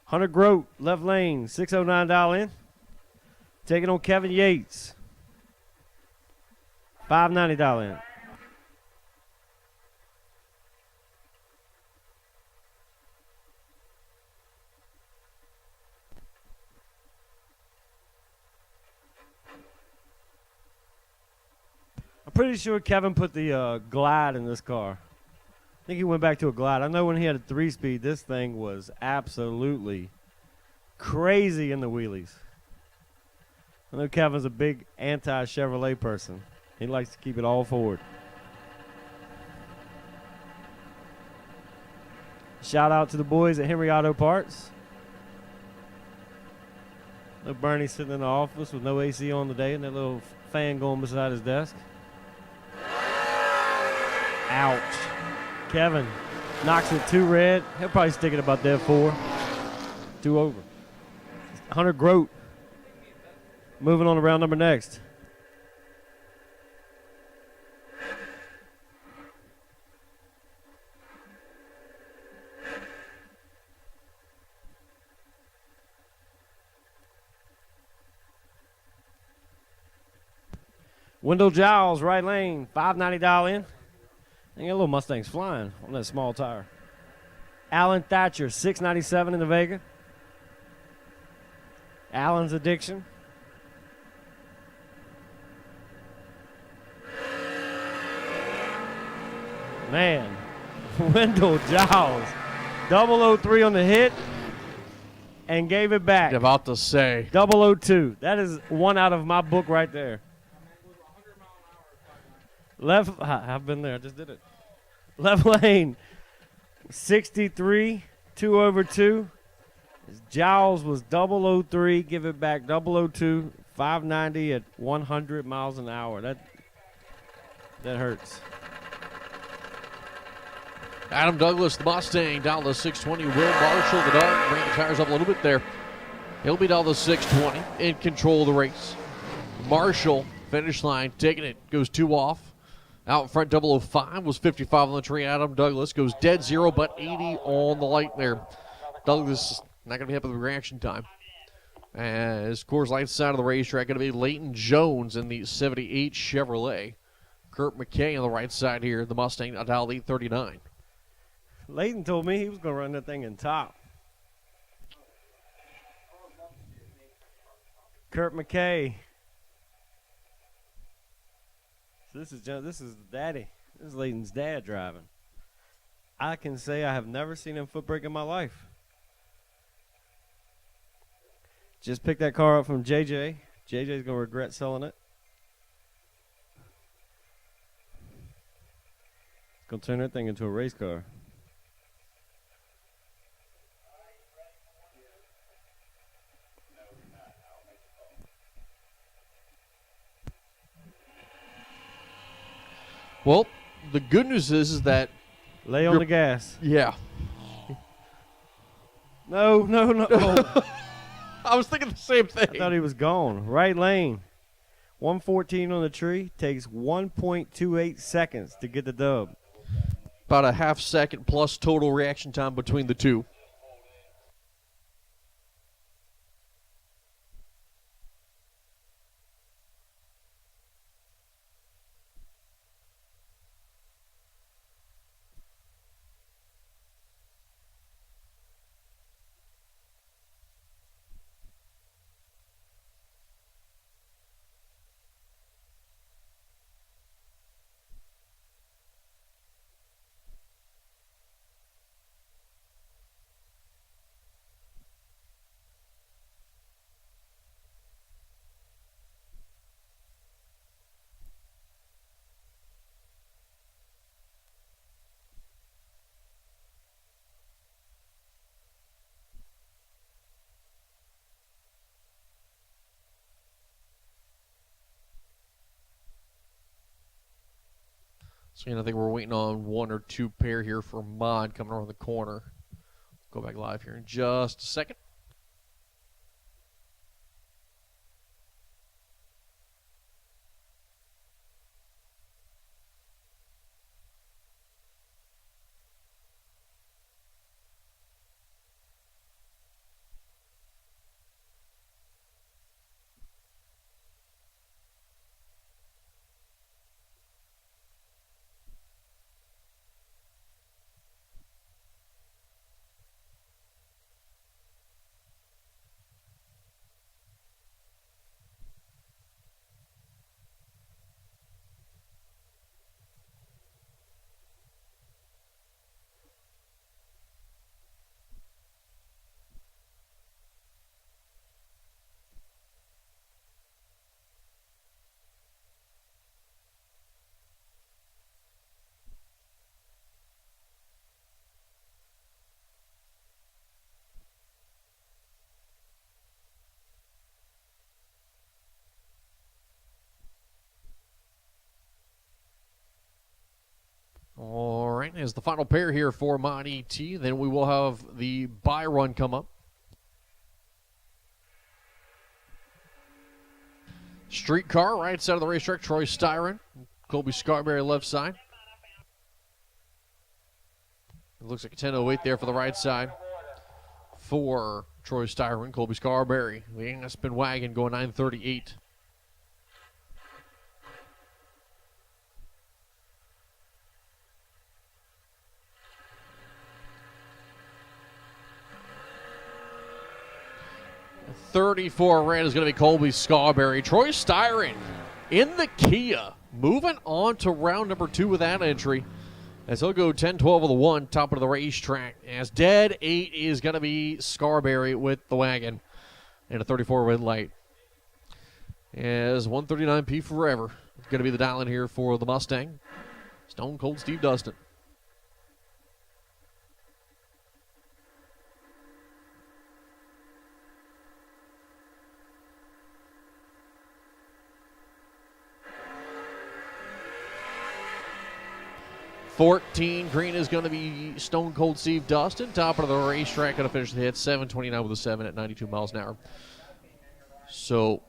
Hunter Grote, left lane, 609 dial in. Taking on Kevin Yates. 590 dial in. I'm pretty sure Kevin put the Glide in this car. I think he went back to a Glide. I know when he had a 3-speed, this thing was absolutely crazy in the wheelies. I know Kevin's a big anti-Chevrolet person. He likes to keep it all forward. Shout out to the boys at Henry Auto Parts. No Bernie sitting in the office with no AC on today and that little fan going beside his desk. Ouch. Kevin knocks it 2 red. He'll probably stick it about there 4. 2 over. Hunter Grote moving on to round number next. Wendell Giles, right lane, 590 dial in. And that little Mustang's flying on that small tire. Alan Thatcher, 697 in the Vega. Alan's Addiction. Man, Wendell Giles, 003 on the hit and gave it back. About to say. 002. That is one out of my book right there. Left, I've been there. I just did it. Left lane, 63, 2 over 2. Giles was 003. Give it back 002. 590 at 100 miles an hour. That hurts. Adam Douglas, the Mustang, down to 620. Will Marshall, the dog, bring the tires up a little bit there. He'll be down to 620, in control of the race. Marshall, finish line, taking it, goes 2 off. Out in front, 005 was 55 on the tree. Adam Douglas goes dead 0, but 80 on the light there. Douglas not going to be happy with the reaction time. As Coors Light side of the racetrack, going to be Leighton Jones in the 78 Chevrolet. Kurt McKay on the right side here, the Mustang, dial 839. Leighton told me he was going to run that thing in top. Kurt McKay. So this is daddy. This is Leighton's dad driving. I can say I have never seen him foot brake in my life. Just picked that car up from JJ. JJ's going to regret selling it. Going to turn that thing into a race car. Well, the good news is that Lay on the gas. yeah. No. I was thinking the same thing. I thought he was gone. Right lane. 114 on the tree. Takes 1.28 seconds to get the dub. About a half second plus total reaction time between the two. So, I think we're waiting on 1 or 2 pair here for Mod coming around the corner. Go back live here in just a second. All right, as the final pair here for Mod ET, then we will have the buy run come up. Streetcar, right side of the racetrack, Troy Styron, Colby Scarberry left side. It looks like a 10:08 there for the right side for Troy Styron, Colby Scarberry. The Aspen Wagon going 9:38. .34 red is going to be Colby Scarberry. Troy Styron in the Kia, moving on to round number 2 with that entry. As he'll go 10-12 of the 1, top of the racetrack. As dead 8 is going to be Scarberry with the wagon and a 34 red light. As 139P forever. It's going to be the dial in here for the Mustang. Stone Cold Steve Dustin. .14 green is going to be Stone Cold Steve Dustin. Top of the racetrack, going to finish the hit. 7:29 with a 7 at 92 miles an hour. So,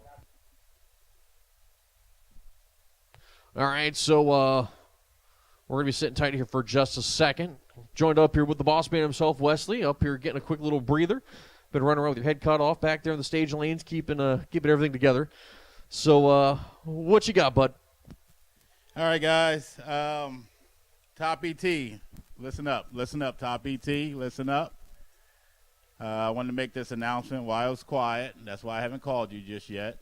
all right, so we're going to be sitting tight here for just a second. Joined up here with the boss man himself, Wesley, up here getting a quick little breather. Been running around with your head cut off back there in the stage lanes, keeping everything together. So, what you got, bud? All right, guys. Top ET, listen up, Top ET, listen up. I wanted to make this announcement while I was quiet. That's why I haven't called you just yet.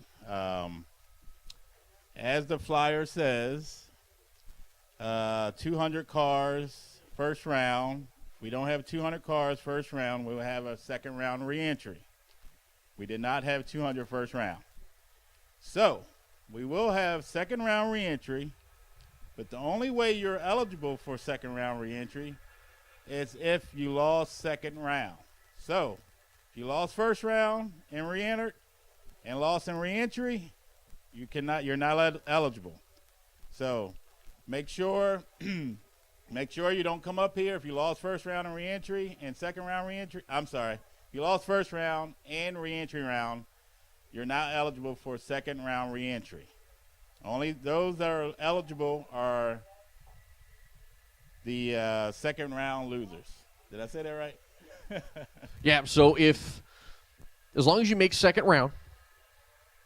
As the flyer says, 200 cars first round. We don't have 200 cars first round. We will have a second round reentry. We did not have 200 first round. So we will have second round reentry. But the only way you're eligible for second round reentry is if you lost second round. So, if you lost first round and reentered and lost in reentry, you're not eligible. So, make sure you don't come up here if you lost first round and reentry and second round reentry. I'm sorry. If you lost first round and reentry round, you're not eligible for second round reentry. Only those that are eligible are the second round losers. Did I say that right? Yeah, so as long as you make second round,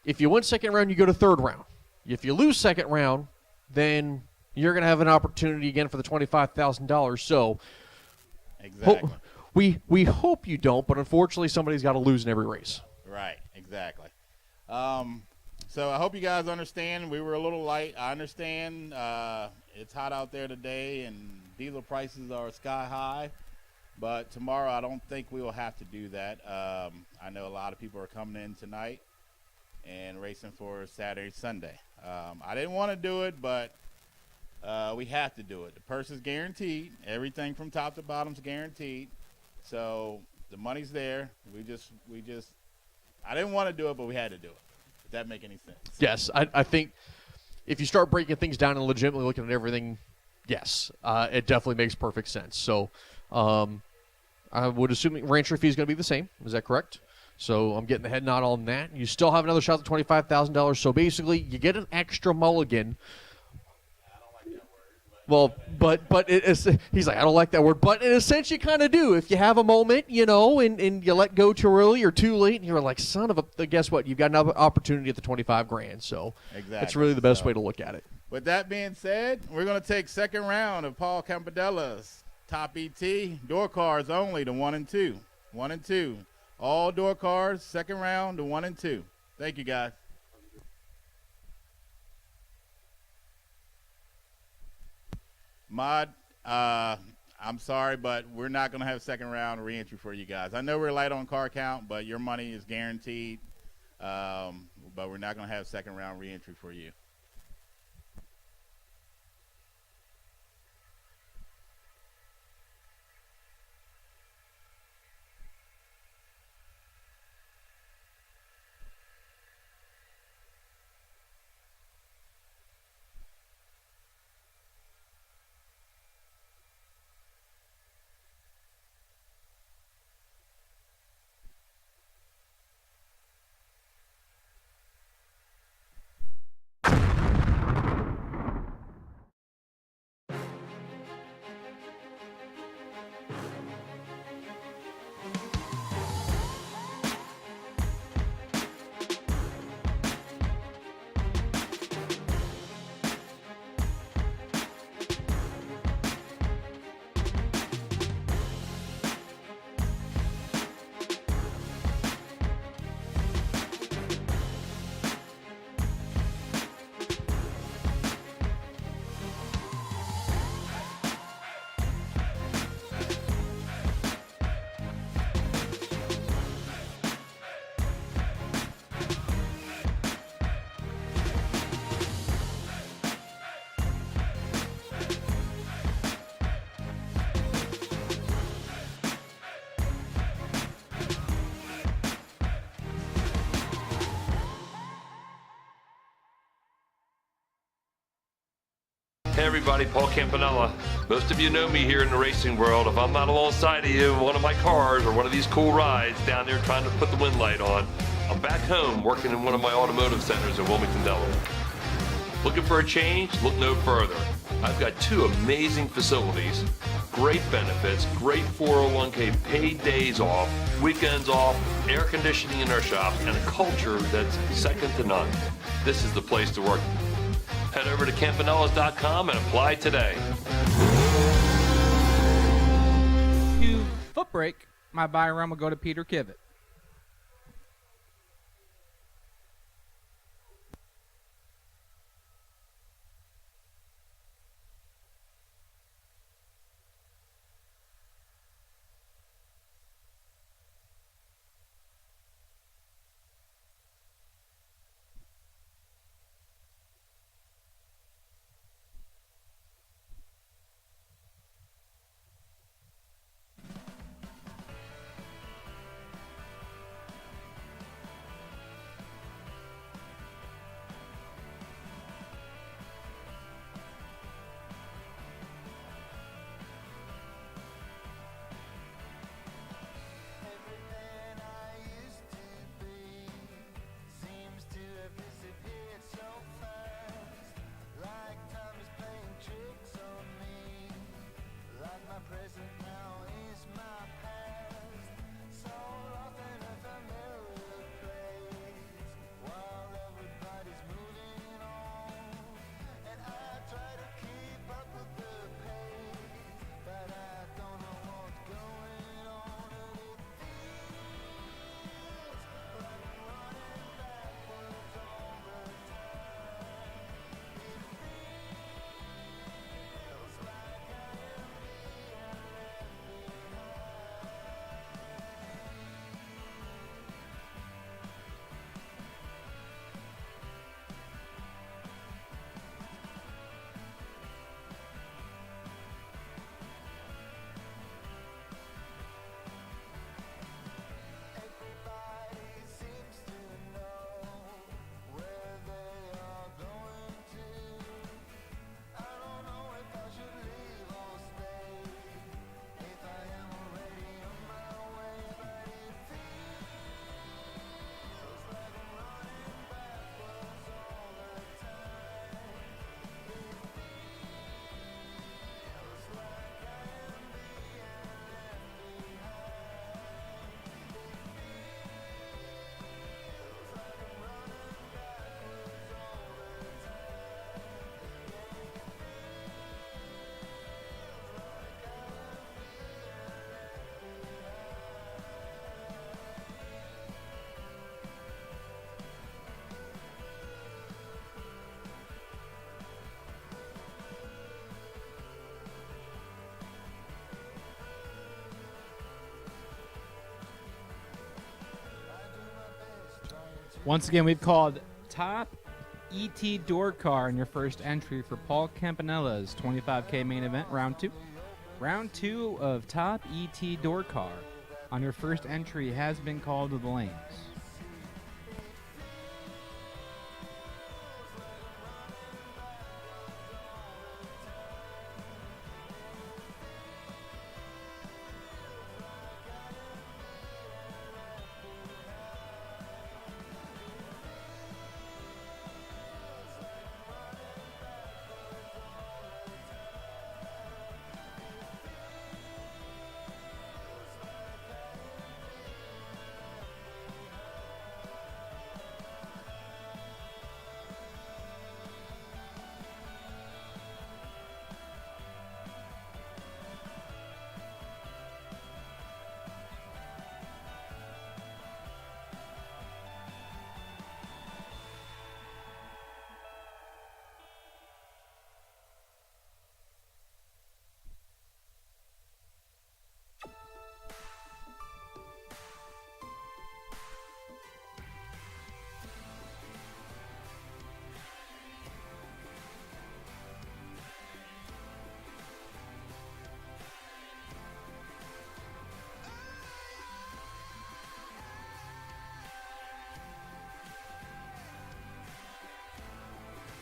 if you win second round, you go to third round. If you lose second round, then you're going to have an opportunity again for the $25,000. So exactly. We hope you don't, but unfortunately somebody's got to lose in every race. Right, exactly. So I hope you guys understand. We were a little light. I understand it's hot out there today and diesel prices are sky high. But tomorrow I don't think we will have to do that. I know a lot of people are coming in tonight and racing for Saturday, Sunday. I didn't want to do it, but we have to do it. The purse is guaranteed. Everything from top to bottom is guaranteed. So the money's there. I didn't want to do it, but we had to do it. Does that make any sense? Yes, I think if you start breaking things down and legitimately looking at everything Yes, it definitely makes perfect sense. So I would assume the rancher fee is going to be the same. Is that correct? So I'm getting the head nod on that. You still have another shot at $25,000. So basically, you get an extra mulligan. Well, but it is, he's like, I don't like that word, but in a sense you kind of do. If you have a moment, you know, and you let go too early or too late, and you're like, son of a, guess what? You've got another opportunity at the 25 grand. So that's really the best way to look at it. With that being said, we're going to take second round of Paul Campadella's top ET door cars only to 1 and 2. 1 and 2. All door cars, second round to 1 and 2. Thank you, guys. Mod, I'm sorry, but we're not going to have second round reentry for you guys. I know we're light on car count, but your money is guaranteed. But we're not going to have second round reentry for you. Hey everybody, Paul Campanella. Most of you know me here in the racing world. If I'm not alongside of you in one of my cars or one of these cool rides down there trying to put the wind light on, I'm back home working in one of my automotive centers in Wilmington, Delaware. Looking for a change? Look no further. I've got 2 amazing facilities, great benefits, great 401k, paid days off, weekends off, air conditioning in our shop, and a culture that's second to none. This is the place to work. Head over to campanellas.com and apply today. To foot brake, my buy run will go to Peter Kivett. Once again, we've called top ET door car in your first entry for Paul Campanella's 25K main event, round 2. Round 2 of top ET door car on your first entry has been called to the lanes.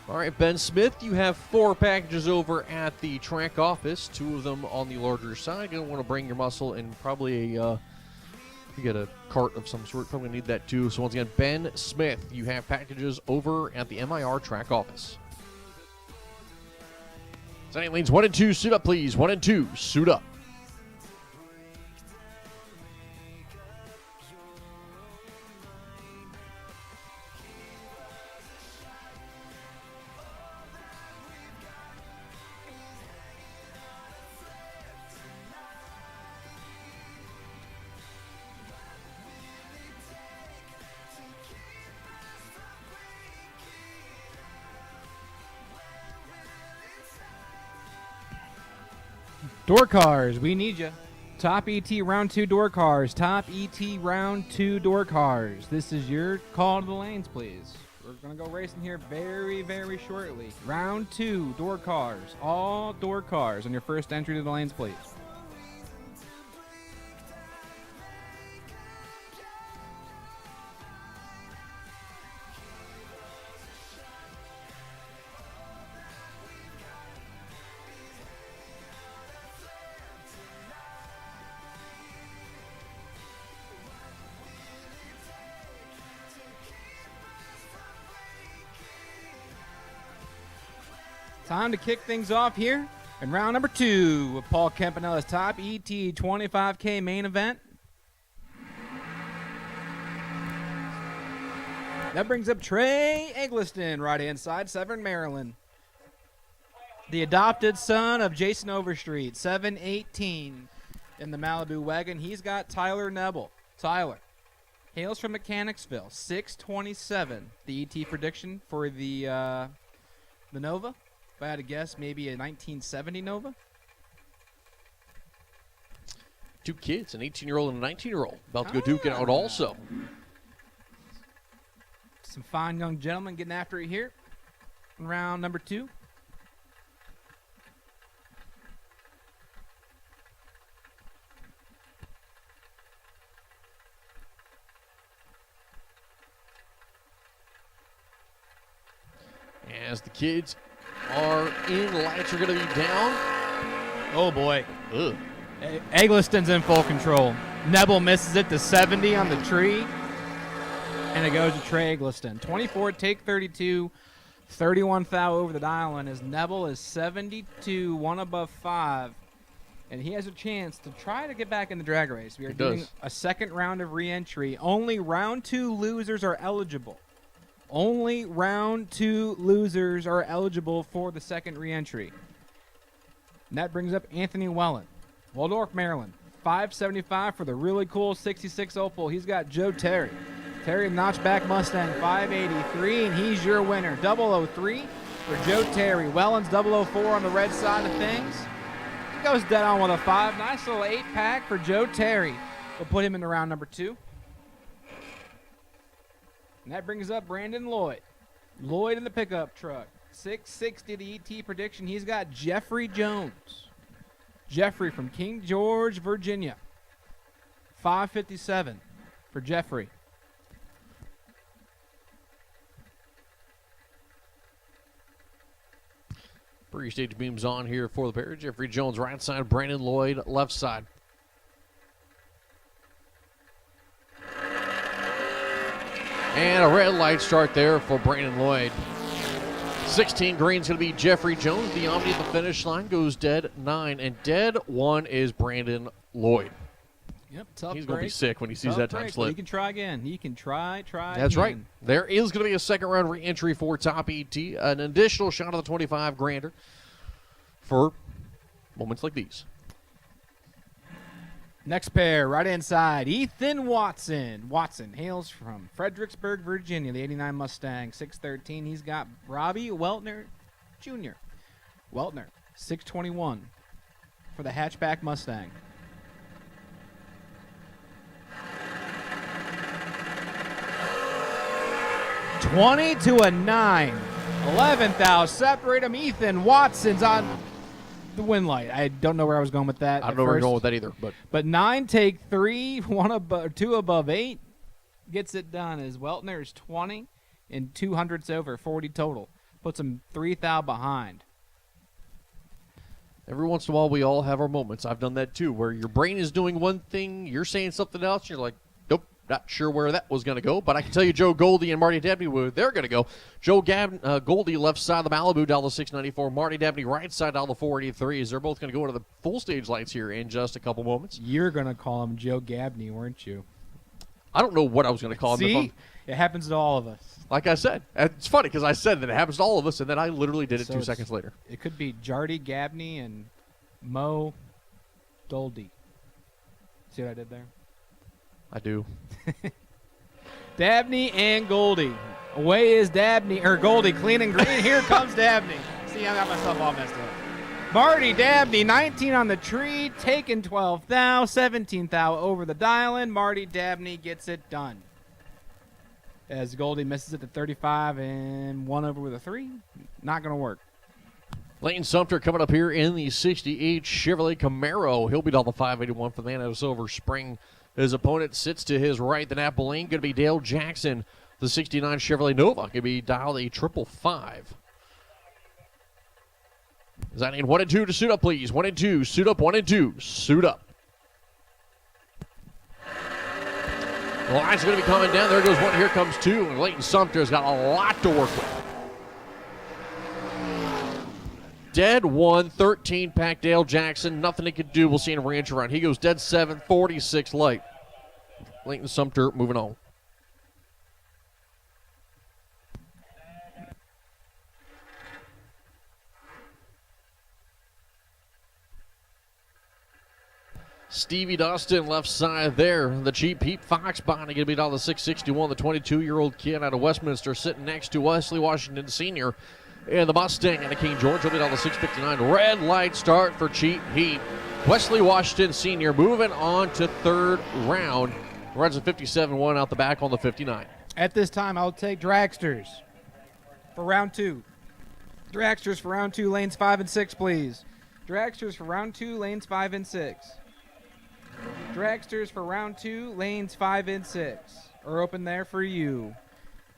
All right, Ben Smith, you have 4 packages over at the track office, 2 of them on the larger side. You don't want to bring your muscle and probably you get a cart of some sort. Probably need that too. So once again, Ben Smith, you have packages over at the MIR track office. Setting lanes 1 and 2, suit up, please. 1 and 2, suit up. Door cars, we need you. Top ET round 2 door cars. Top ET round 2 door cars. This is your call to the lanes, please. We're going to go racing here very, very shortly. Round 2 door cars. All door cars on your first entry to the lanes, please. Time to kick things off here in round number 2 with Paul Campanella's top ET 25K main event. That brings up Trey Eggleston, right-hand side, Severn, Maryland. The adopted son of Jason Overstreet, 718 in the Malibu wagon. He's got Tyler Nebel. Tyler hails from Mechanicsville, 627. The ET prediction for the Nova. If I had to guess, maybe a 1970 Nova. 2 kids, an 18-year-old and a 19-year-old. About to go duke it out also. Some fine young gentlemen getting after it here in round number 2. As the kids are in, lights are going to be down. Oh, boy. Ugh. Eggleston's in full control. Nebel misses it to 70 on the tree. And it goes to Trey Eggleston. 24, take 32. 31 thou over the dial. And as Nebel is 72, 1 above 5. And he has a chance to try to get back in the drag race. We are doing a second round of re-entry. Only round 2 losers are eligible. Only round 2 losers are eligible for the second re-entry. And that brings up Anthony Wellen, Waldorf, Maryland. 575 for the really cool 66 Opal. He's got Joe Terry. Terry Notchback Mustang, 583, and he's your winner. 003 for Joe Terry. Wellen's 004 on the red side of things. He goes dead on with a 5. Nice little 8-pack for Joe Terry. We'll put him in the round number 2. And that brings up Brandon Lloyd. Lloyd in the pickup truck. 660 the ET prediction. He's got Jeffrey Jones. Jeffrey from King George, Virginia. 557 for Jeffrey. Pre-stage beams on here for the pair. Jeffrey Jones right side, Brandon Lloyd left side. And a red light start there for Brandon Lloyd. 16 green's going to be Jeffrey Jones. The Omni at the finish line goes dead 9, and dead 1 is Brandon Lloyd. Yep, tough He's break. going to be sick when he sees Tough that time break. slip. He can try again. He can try That's again. right. There is going to be a second round re-entry for Top ET, an additional shot of the 25 grander for moments like these. Next pair, right inside, Ethan Watson. Watson hails from Fredericksburg, Virginia, the 89 Mustang, 613. He's got Robbie Weltner, Jr. Weltner, 621 for the hatchback Mustang. $20 to a 9. 11th out. Separate him. Ethan Watson's on the win light. I don't know where I was going with that. I don't know where you're going with that either. But 9 take 3, 2 above 8 gets it done as Weltner's 20 and 200's over, 40 total. Puts him 3 thou behind. Every once in a while, we all have our moments. I've done that too, where your brain is doing one thing, you're saying something else, and you're like, nope, not sure where that was going to go. But I can tell you Joe Goldie and Marty Dabney where they're going to go. Joe Goldie left side of the Malibu down the 694. Marty Dabney right side down the 483s. They're both going to go into the full stage lights here in just a couple moments. You're going to call him Joe Gabney, weren't you? I don't know what I was going to call him. See? It happens to all of us. Like I said, it's funny because I said that it happens to all of us, and then I literally did it So 2 it's- seconds later. It could be Jardy Gabney and Mo Goldie. See what I did there? I do. Dabney and Goldie. Away is Dabney, or Goldie, clean and green. Here comes Dabney. See, I got myself all messed up. Marty Dabney, 19 on the tree, taking 12 thou, 17 thou over the dial-in. Marty Dabney gets it done. As Goldie misses it to 35 and 1 over with a 3. Not going to work. Lane Sumter coming up here in the 68 Chevrolet Camaro. He'll be down the 581 for the man out of Silver Spring. His opponent sits to his right. The Napa Lane going to be Dale Jackson. The 69 Chevrolet Nova going to be dialed a 555. Is that in 1 and 2 to suit up, please? 1 and 2, suit up, 1 and 2, suit up. The line's going to be coming down. There goes 1. Here comes 2. And Leighton Sumter's got a lot to work with. Dead 1, 13 pack Dale Jackson. Nothing he could do. We'll see in a ranch around. He goes dead 7, 46 light. Leighton Sumter moving on. Stevie Dustin left side there. The cheap Pete Fox body going to be down the 661. The 22-year-old kid out of Westminster sitting next to Wesley Washington Sr. And the Mustang and the King George will be down the 659. Red light start for Cheap Heat. Wesley Washington Sr. moving on to third round. Runs a 57-1 out the back on the 59. At this time, I'll take Dragsters for round 2. Dragsters for round 2, lanes 5 and 6, please. Dragsters for round 2, lanes 5 and 6. Dragsters for round 2, lanes 5 and 6 are open there for you.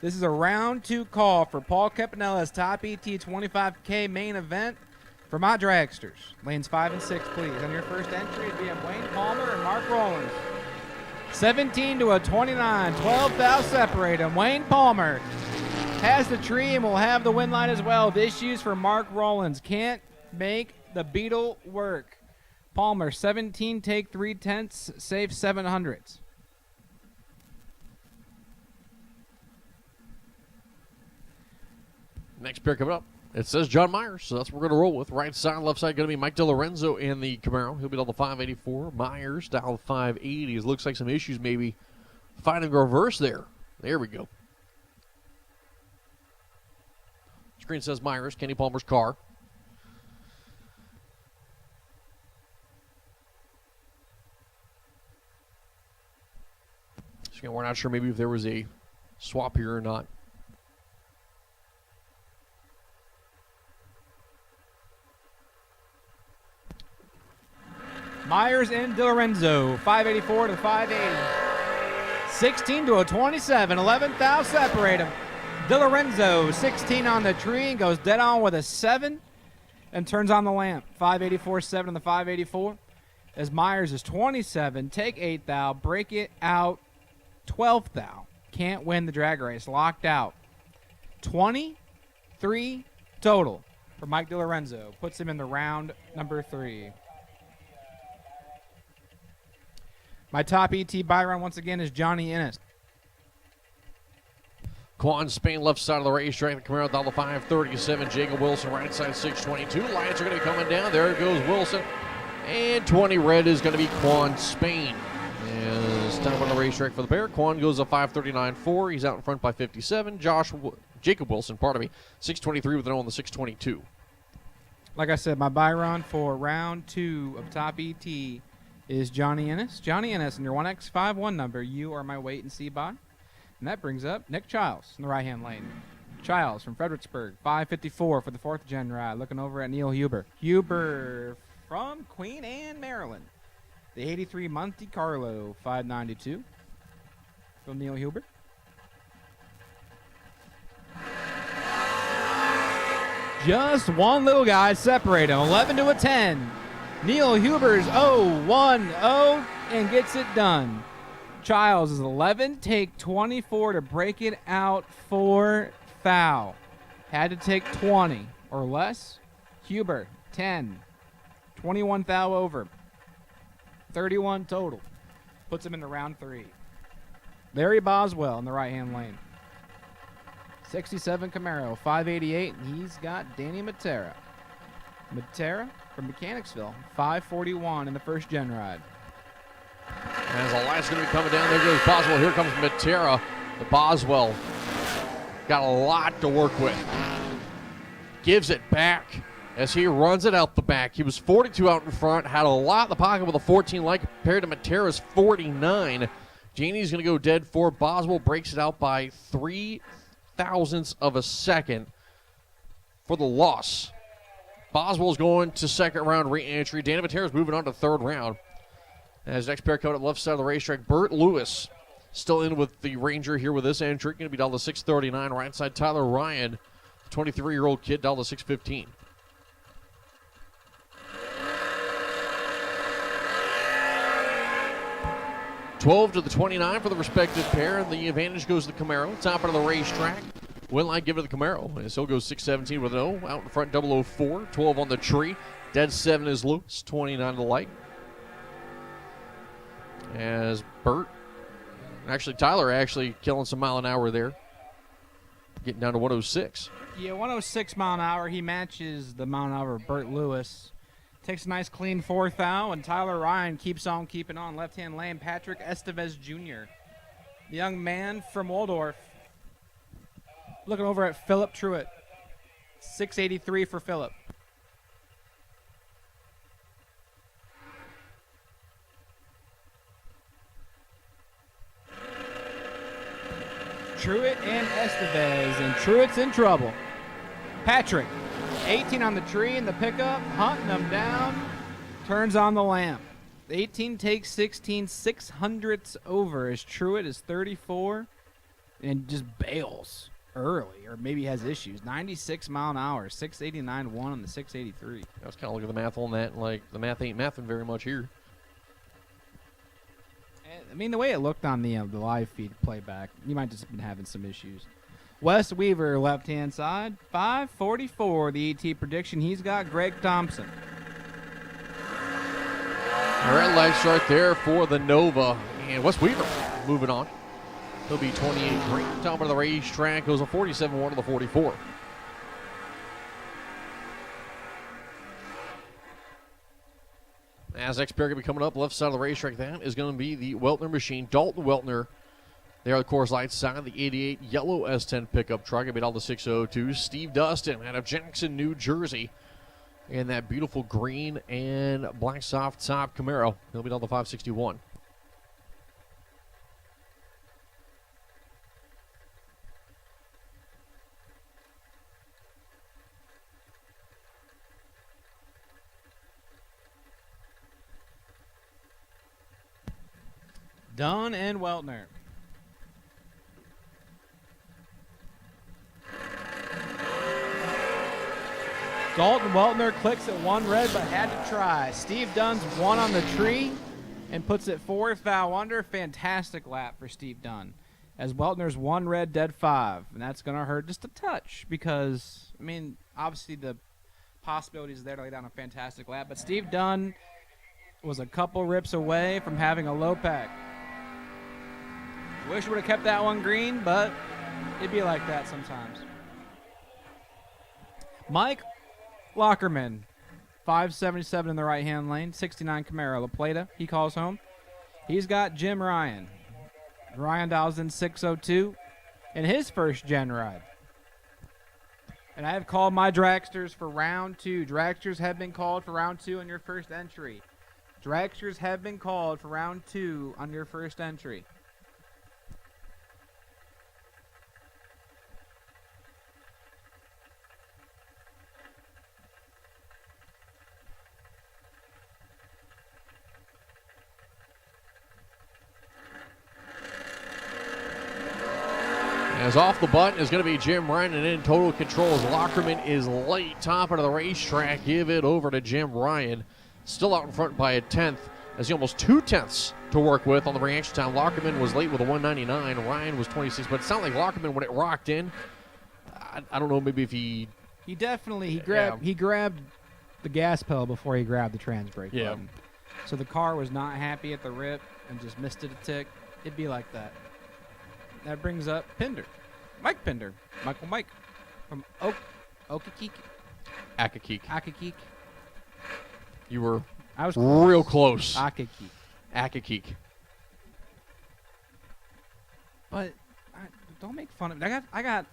This is a round 2 call for Paul Campanella's Top ET 25K main event for my Dragsters. Lanes 5 and 6, please. On your first entry, it'd be Wayne Palmer and Mark Rollins. 17 to a 29, 12 thou separate them. Wayne Palmer has the tree and will have the win line as well. The issues for Mark Rollins. Can't make the Beetle work. Palmer, 17, take 3/10, save 700s. Next pair coming up. It says John Myers, so that's what we're going to roll with. Right side, left side, going to be Mike DeLorenzo in the Camaro. He'll be down the 584. Myers down the 580s. Looks like some issues maybe finding a reverse there. There we go. Screen says Myers, Kenny Palmer's car. So we're not sure maybe if there was a swap here or not. Myers and DiLorenzo, 584 to 580. 16 to a 27. 11th thou separate them. DiLorenzo, 16 on the tree, and goes dead on with a 7 and turns on the lamp. 584-7 on the 584. As Myers is 27, take 8th thou, break it out, 12th thou. Can't win the drag race, locked out. 23 total for Mike DiLorenzo. Puts him in the round number 3. My top ET buy round once again is Johnny Ennis. Quan Spain, left side of the racetrack. The Camaro down the 537. Jacob Wilson, right side 622. Lights are going to be coming down. There goes Wilson. And 20 red is going to be Quan Spain. Is time on the racetrack for the pair. Quan goes a 539.4. He's out in front by 57. Jacob Wilson, 623 with an O on the 622. Like I said, my buy round for round 2 of top ET is Johnny Ennis. Johnny Ennis, and your 1X51 number, you are my wait and see buy. And that brings up Nick Childs in the right-hand lane. Childs from Fredericksburg, 554 for the 4th gen ride, looking over at Neil Huber. Huber from Queen Anne, Maryland. The 83 Monte Carlo, 592 from Neil Huber. Just one little guy separate him, 11 to a 10. Neil Huber's 0-1-0 and gets it done. Childs is 11, take 24 to break it out for foul. Had to take 20 or less. Huber, 10. 21 foul over. 31 total. Puts him in the round 3. Larry Boswell in the right-hand lane. 67 Camaro, 588, and he's got Danny Matera. Matera from Mechanicsville, 541 in the 1st gen ride. As the light's going to be coming down, there goes Boswell. Here comes Matera. The Boswell got a lot to work with. Gives it back as he runs it out the back. He was 42 out in front, had a lot in the pocket with a 14 light compared to Matera's 49. Janie's going to go dead for. Boswell breaks it out by 3 thousandths of a second for the loss. Boswell's going to 2nd round re-entry. Danny Matera's moving on to 3rd round. As next pair coming up left side of the racetrack, Burt Lewis still in with the Ranger here with this entry. Going to be down to 639. Right side, Tyler Ryan, 23-year-old kid, down to 615. $12 to the 29 for the respective pair, and the advantage goes to the Camaro. Top of the racetrack. Win line give it to the Camaro. And so goes 617 with an O. Out in front, 004. 12 on the tree. Dead 7 is Lewis. 29 to the light. As Burt, Tyler actually killing some mile an hour there. Getting down to 106. Yeah, 106 mile an hour. He matches the mile an hour of Burt Lewis. Takes a nice clean 4th thou, and Tyler Ryan keeps on keeping on. Left-hand lane, Patrick Estevez Jr. The young man from Waldorf. Looking over at Philip Truitt. 683 for Philip. Truitt and Estevez, and Truitt's in trouble. Patrick, 18 on the tree in the pickup, hunting them down, turns on the lamp. 18 takes 16, 600ths over as Truitt is 34 and just bails early, or maybe has issues. 96 mile an hour, 689-1 on the 683. I was kind of looking at the math on that, like the math ain't mathing very much here. I mean, the way it looked on the live feed playback, you might just have been having some issues. Wes Weaver, left-hand side, 544, the ET prediction. He's got Greg Thompson. All right, light start there for the Nova. And Wes Weaver moving on. He'll be 28 green. Top of the racetrack goes a 47-1 to the 44. As next pair going to be coming up, left side of the racetrack, that is going to be the Weltner machine. Dalton Weltner. There are the Coors Light side, the 88 yellow S10 pickup truck. Going to be all the 602. Steve Dustin out of Jackson, New Jersey. And that beautiful green and black soft top Camaro. He'll be all the 561. Dunn and Weltner. Dalton Weltner clicks at 1 red but had to try. Steve Dunn's 1 on the tree and puts it 4 foul under. Fantastic lap for Steve Dunn. As Weltner's 1 red, dead 5. And that's going to hurt just a touch because, I mean, obviously the possibilities there to lay down a fantastic lap. But Steve Dunn was a couple rips away from having a low pack. Wish we would have kept that one green, but it'd be like that sometimes. Mike Lockerman, 577 in the right-hand lane, 69 Camaro La Plata. He calls home. He's got Jim Ryan. Ryan dials in 602 in his first gen ride. And I have called my Dragsters for round 2. Dragsters have been called for round 2 on your first entry. Dragsters have been called for round 2 on your first entry. As off the button is going to be Jim Ryan, and in total control as Lockerman is late, top end of the racetrack. Give it over to Jim Ryan. Still out in front by a 10th, as he almost 2 tenths to work with on the reaction time. Lockerman was late with a 199. Ryan was 26, but it sounded like Lockerman, when it rocked in, I don't know, maybe if he grabbed the gas pedal before he grabbed the trans brake Yeah. button. So the car was not happy at the rip and just missed it a tick. It'd be like that. That brings up Pinder. Mike Pinder. Michael Mike from Okakik. Akakik. Akakik. You were I was real close. Akakik. Akakik. But don't make fun of me. I got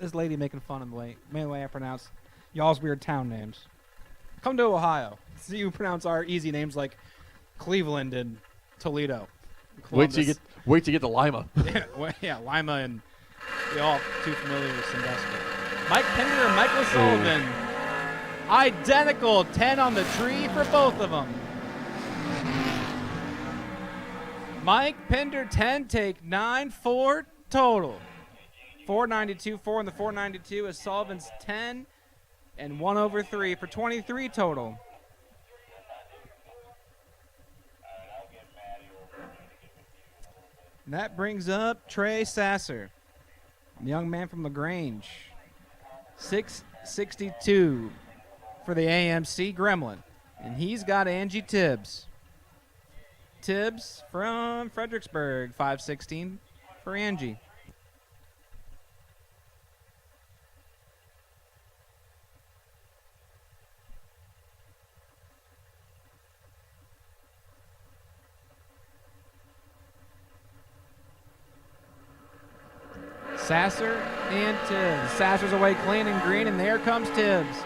this lady making fun of the way I pronounce y'all's weird town names. Come to Ohio. See you pronounce our easy names like Cleveland and Toledo. Wait to get to Lima. Lima and we all too familiar with Sandusky. Mike Pinder and Michael Sullivan. Identical 10 on the tree for both of them. Mike Pinder 10, take 9, 4 total. 492, 4 in the 492 is Sullivan's 10 and 1 over 3 for 23 total. And that brings up Trey Sasser, the young man from LaGrange. 662 for the AMC Gremlin. And he's got Angie Tibbs. Tibbs from Fredericksburg, 516 for Angie. Sasser and Tibbs. Sasser's away clean and green, and there comes Tibbs.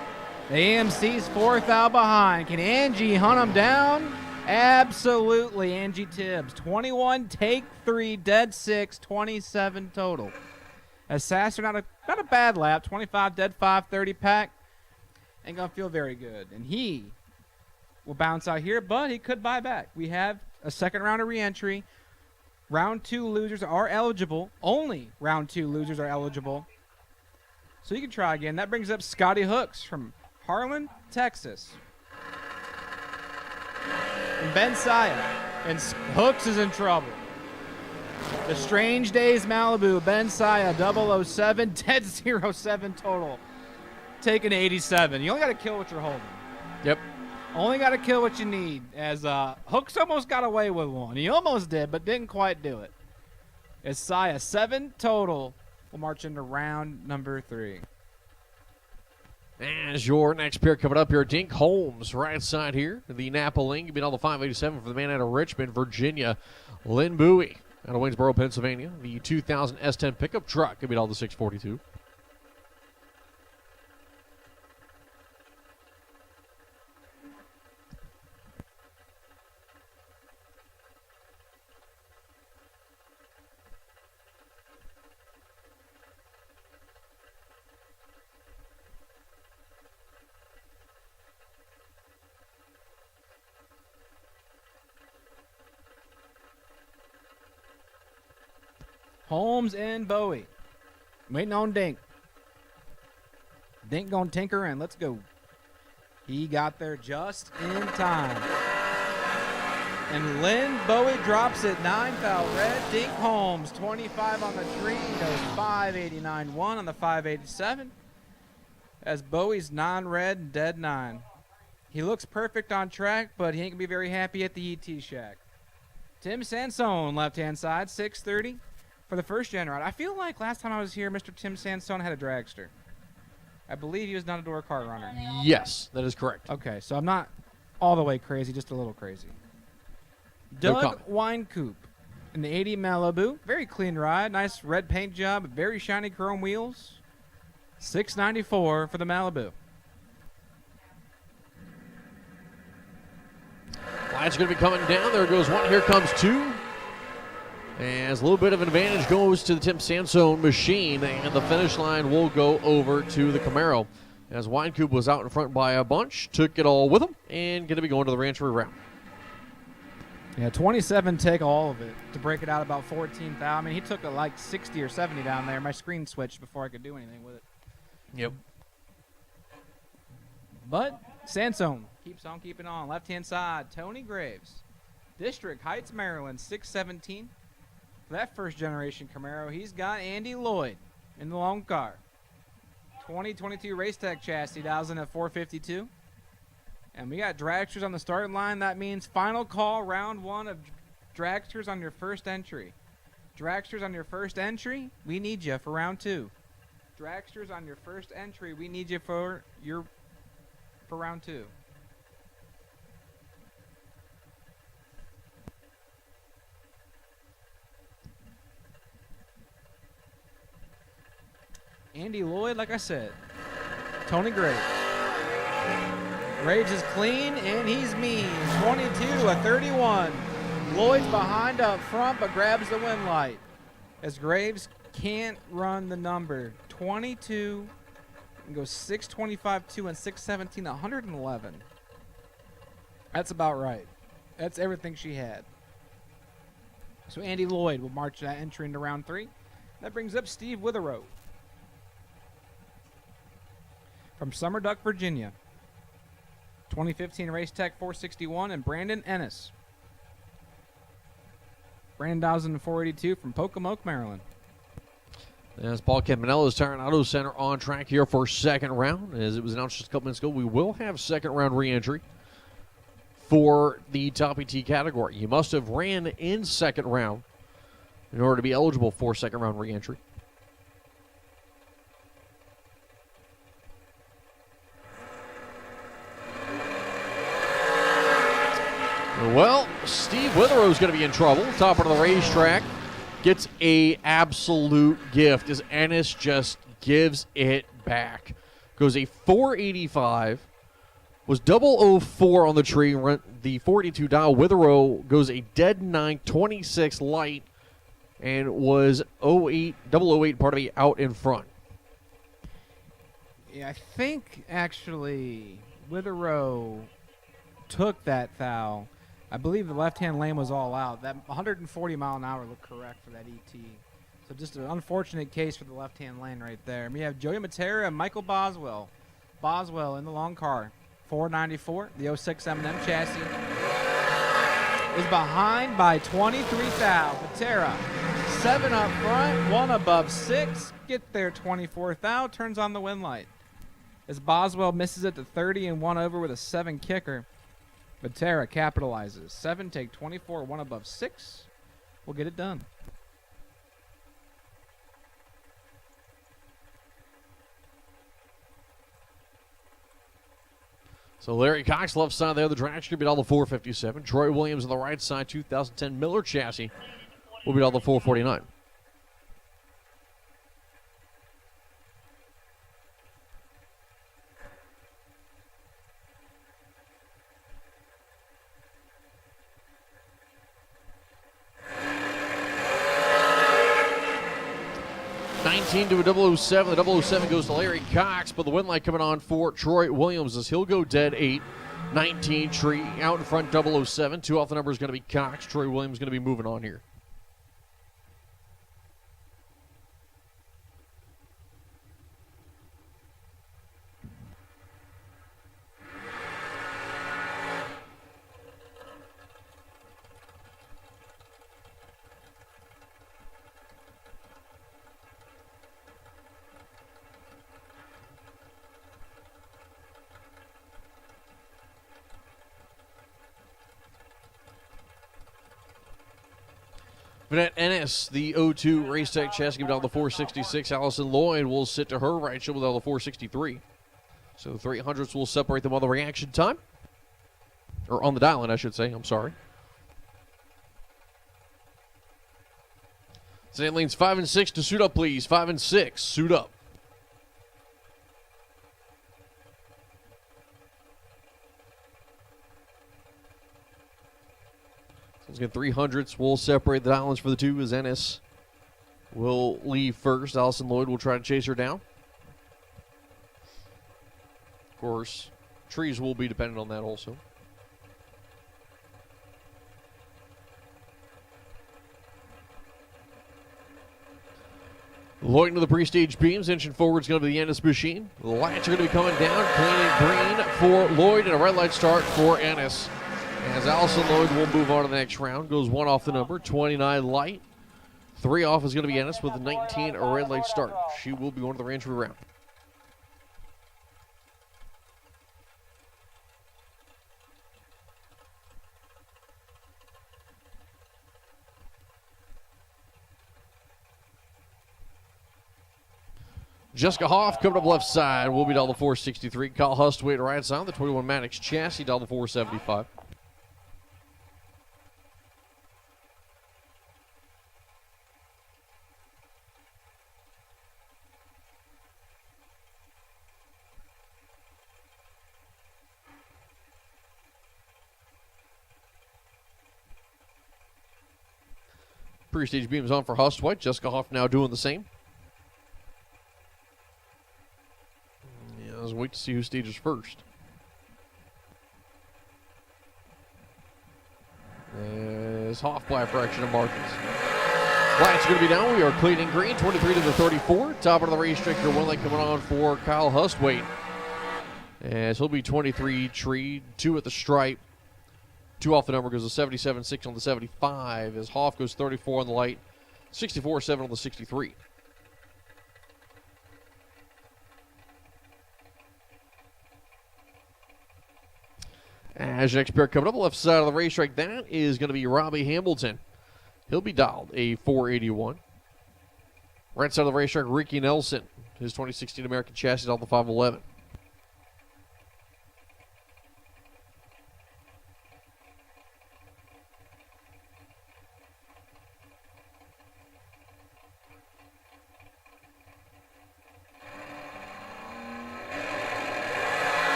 The AMC's 4th out behind. Can Angie hunt him down? Absolutely, Angie Tibbs. 21, take 3, dead 6, 27 total. As Sasser, not a bad lap, 25, dead 5, 30 pack. Ain't going to feel very good. And he will bounce out here, but he could buy back. We have a second round of re-entry. Round 2 losers are eligible. Only round 2 losers are eligible. So you can try again. That brings up Scotty Hooks from Harlan, Texas. And Ben Saya. And Hooks is in trouble. The Strange Days Malibu, Ben Saya, 007, dead 07 total. Taking 87. You only got to kill what you're holding. Yep. Only got to kill what you need, as Hooks almost got away with one. He almost did, but didn't quite do it. As Saya, 7 total, will march into round number 3. As your next pair coming up here, Dink Holmes, right side here. The Napa Link, being all the 587 for the man out of Richmond, Virginia. Lynn Bowie out of Waynesboro, Pennsylvania. The 2000 S10 pickup truck, could be all the 642. Holmes and Bowie. Waiting on Dink. Dink gonna tinker in. Let's go. He got there just in time. And Lynn Bowie drops it. 9 foul red. Dink Holmes, 25 on the tree. Goes 589-1 on the 587. As Bowie's non-red, dead 9. He looks perfect on track, but he ain't gonna be very happy at the ET shack. Tim Sansone, left-hand side, 630 for the first gen ride. I feel like last time I was here, Mr. Tim Sansone had a dragster. I believe he was not a door car runner. Yes, that is correct. Okay, so I'm not all the way crazy, just a little crazy. No Doug comment. Winecoop in the 80 Malibu. Very clean ride. Nice red paint job. Very shiny chrome wheels. $694 for the Malibu. Lights going to be coming down. There goes one. Here comes two. As a little bit of an advantage goes to the Tim Sansone machine, and the finish line will go over to the Camaro. As Winecoop was out in front by a bunch, took it all with him, and going to be going to the ranch round. Yeah, 27 take all of it to break it out about 14,000. I mean, he took like 60 or 70 down there. My screen switched before I could do anything with it. Yep. But Sansone keeps on keeping on. Left-hand side, Tony Graves. District Heights, Maryland, 617. For that first-generation Camaro, he's got Andy Lloyd in the long car. 2022 Racetech chassis, dials in at 452. And we got dragsters on the starting line. That means final call, round one of dragsters on your first entry. Dragsters on your first entry, we need you for round two. Dragsters on your first entry, we need you for round two. Andy Lloyd, like I said. Tony Graves. Graves is clean, and he's mean. 22-31. Lloyd's behind up front, but grabs the win light. As Graves can't run the number. 22 and goes 625-2 and 617, 111. That's about right. That's everything she had. So Andy Lloyd will march that entry into round three. That brings up Steve Witherow from Summer Duck, Virginia. 2015 Racetech 461, and Brandon Ennis. Brandon Dawson 482 from Pocomoke, Maryland. As Paul Campanella's Tire and Auto Center on track here for second round. As it was announced just a couple minutes ago, we will have second round re-entry for the top ET category. You must have ran in second round in order to be eligible for second round re-entry. Well, Steve Witherow's going to be in trouble. Top of the racetrack. Gets a absolute gift as Ennis just gives it back. Goes a 485. Was 004 on the tree. The 42 dial. Witherow goes a dead 926 light. And was 008 part of the out in front. Yeah, I think actually Witherow took that foul. I believe the left-hand lane was all out. That 140 mile an hour looked correct for that ET. So just an unfortunate case for the left-hand lane right there. And we have Joey Matera and Michael Boswell. Boswell in the long car. 494, the 06 M&M chassis. Is behind by 23 thou. Matera, 7 up front, 1 above 6. Get there, 24 thou. Turns on the win light. As Boswell misses it to 30 and 1 over with a 7 kicker. Matera capitalizes. 7 take 24, 1 above 6. We'll get it done. So Larry Cox, left side there, the Dragster beat all the 457. Troy Williams on the right side, 2010 Miller chassis will beat all the 449. To a 007. The 007 goes to Larry Cox, but the win light coming on for Troy Williams as he'll go dead 8. 19 tree out in front 007. 2 off the number is going to be Cox. Troy Williams going to be moving on here. But at NS, the 02 Race Tech chassis down the 466. Allison Lloyd will sit to her right. She'll be down the 463. So the 300s will separate them on the reaction time. Or on the dial-in, I should say. I'm sorry. Sedan lanes 5 and 6 to suit up, please. 5 and 6, suit up. So let's get 300s. We'll separate the dial-ins for the two as Ennis will leave first. Allison Lloyd will try to chase her down. Of course, trees will be dependent on that also. Lloyd into the pre-stage beams. Engine forward is going to be the Ennis machine. The lights are going to be coming down. Clean and green for Lloyd and a red light start for Ennis. As Allison Lloyd will move on to the next round. Goes 1 off the number, 29 light. 3 off is going to be Ennis with a 19, a red light start. She will be going to the re-entry round. Jessica Hoff coming up left side. Will be down the 463. Kyle Hustwaite right side. The 21 Mannix chassis down the 475. Pre-stage beams on for Hustwaite. Jessica Hoff now doing the same. Let's wait to see who stages first. As Hoff by a fraction of margins. Lights going to be down. We are clean and green. 23 to the 34. Top of the racetrack. Your one light coming on for Kyle Hustwaite. As he'll be 23 tree, 2 at the stripe. 2 off the number goes to 77.6 on the 75. As Hoff goes 34 on the light. 64.7 on the 63. As your next pair coming up the left side of the racetrack, that is going to be Robbie Hamilton. He'll be dialed a 481. Right side of the racetrack, Ricky Nelson. His 2016 American chassis on the 511.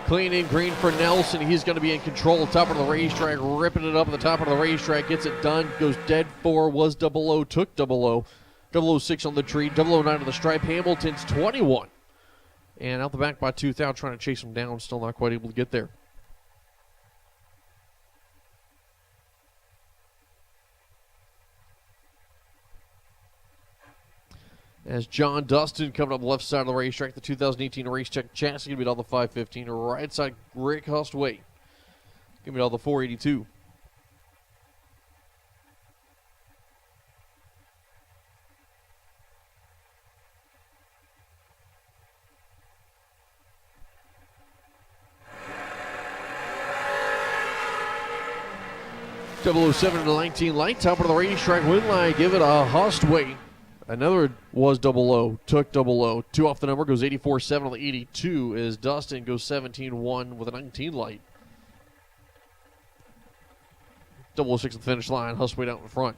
Clean and green for Nelson. He's going to be in control. Top of the racetrack, ripping it up at the top of the racetrack. Gets it done. Goes dead 4. Was double O. Took double O. 006 on the tree. 009 on the stripe. Hamilton's 21. And out the back by 2,000. Trying to chase him down. Still not quite able to get there. As John Dustin coming up left side of the racetrack, the 2018 Race Tech chassis going to be on the 515. Right side, Rick Hustwaite. Going to be on the 482. .007 to 19 light. Top of the racetrack, win line. Give it a Hustwaite. Another was 00, took 00. 2 off the number, goes 84.7 on the 82 as Dustin goes 17.1 with a 19 light. 006 at the finish line, Hustwaite out in front.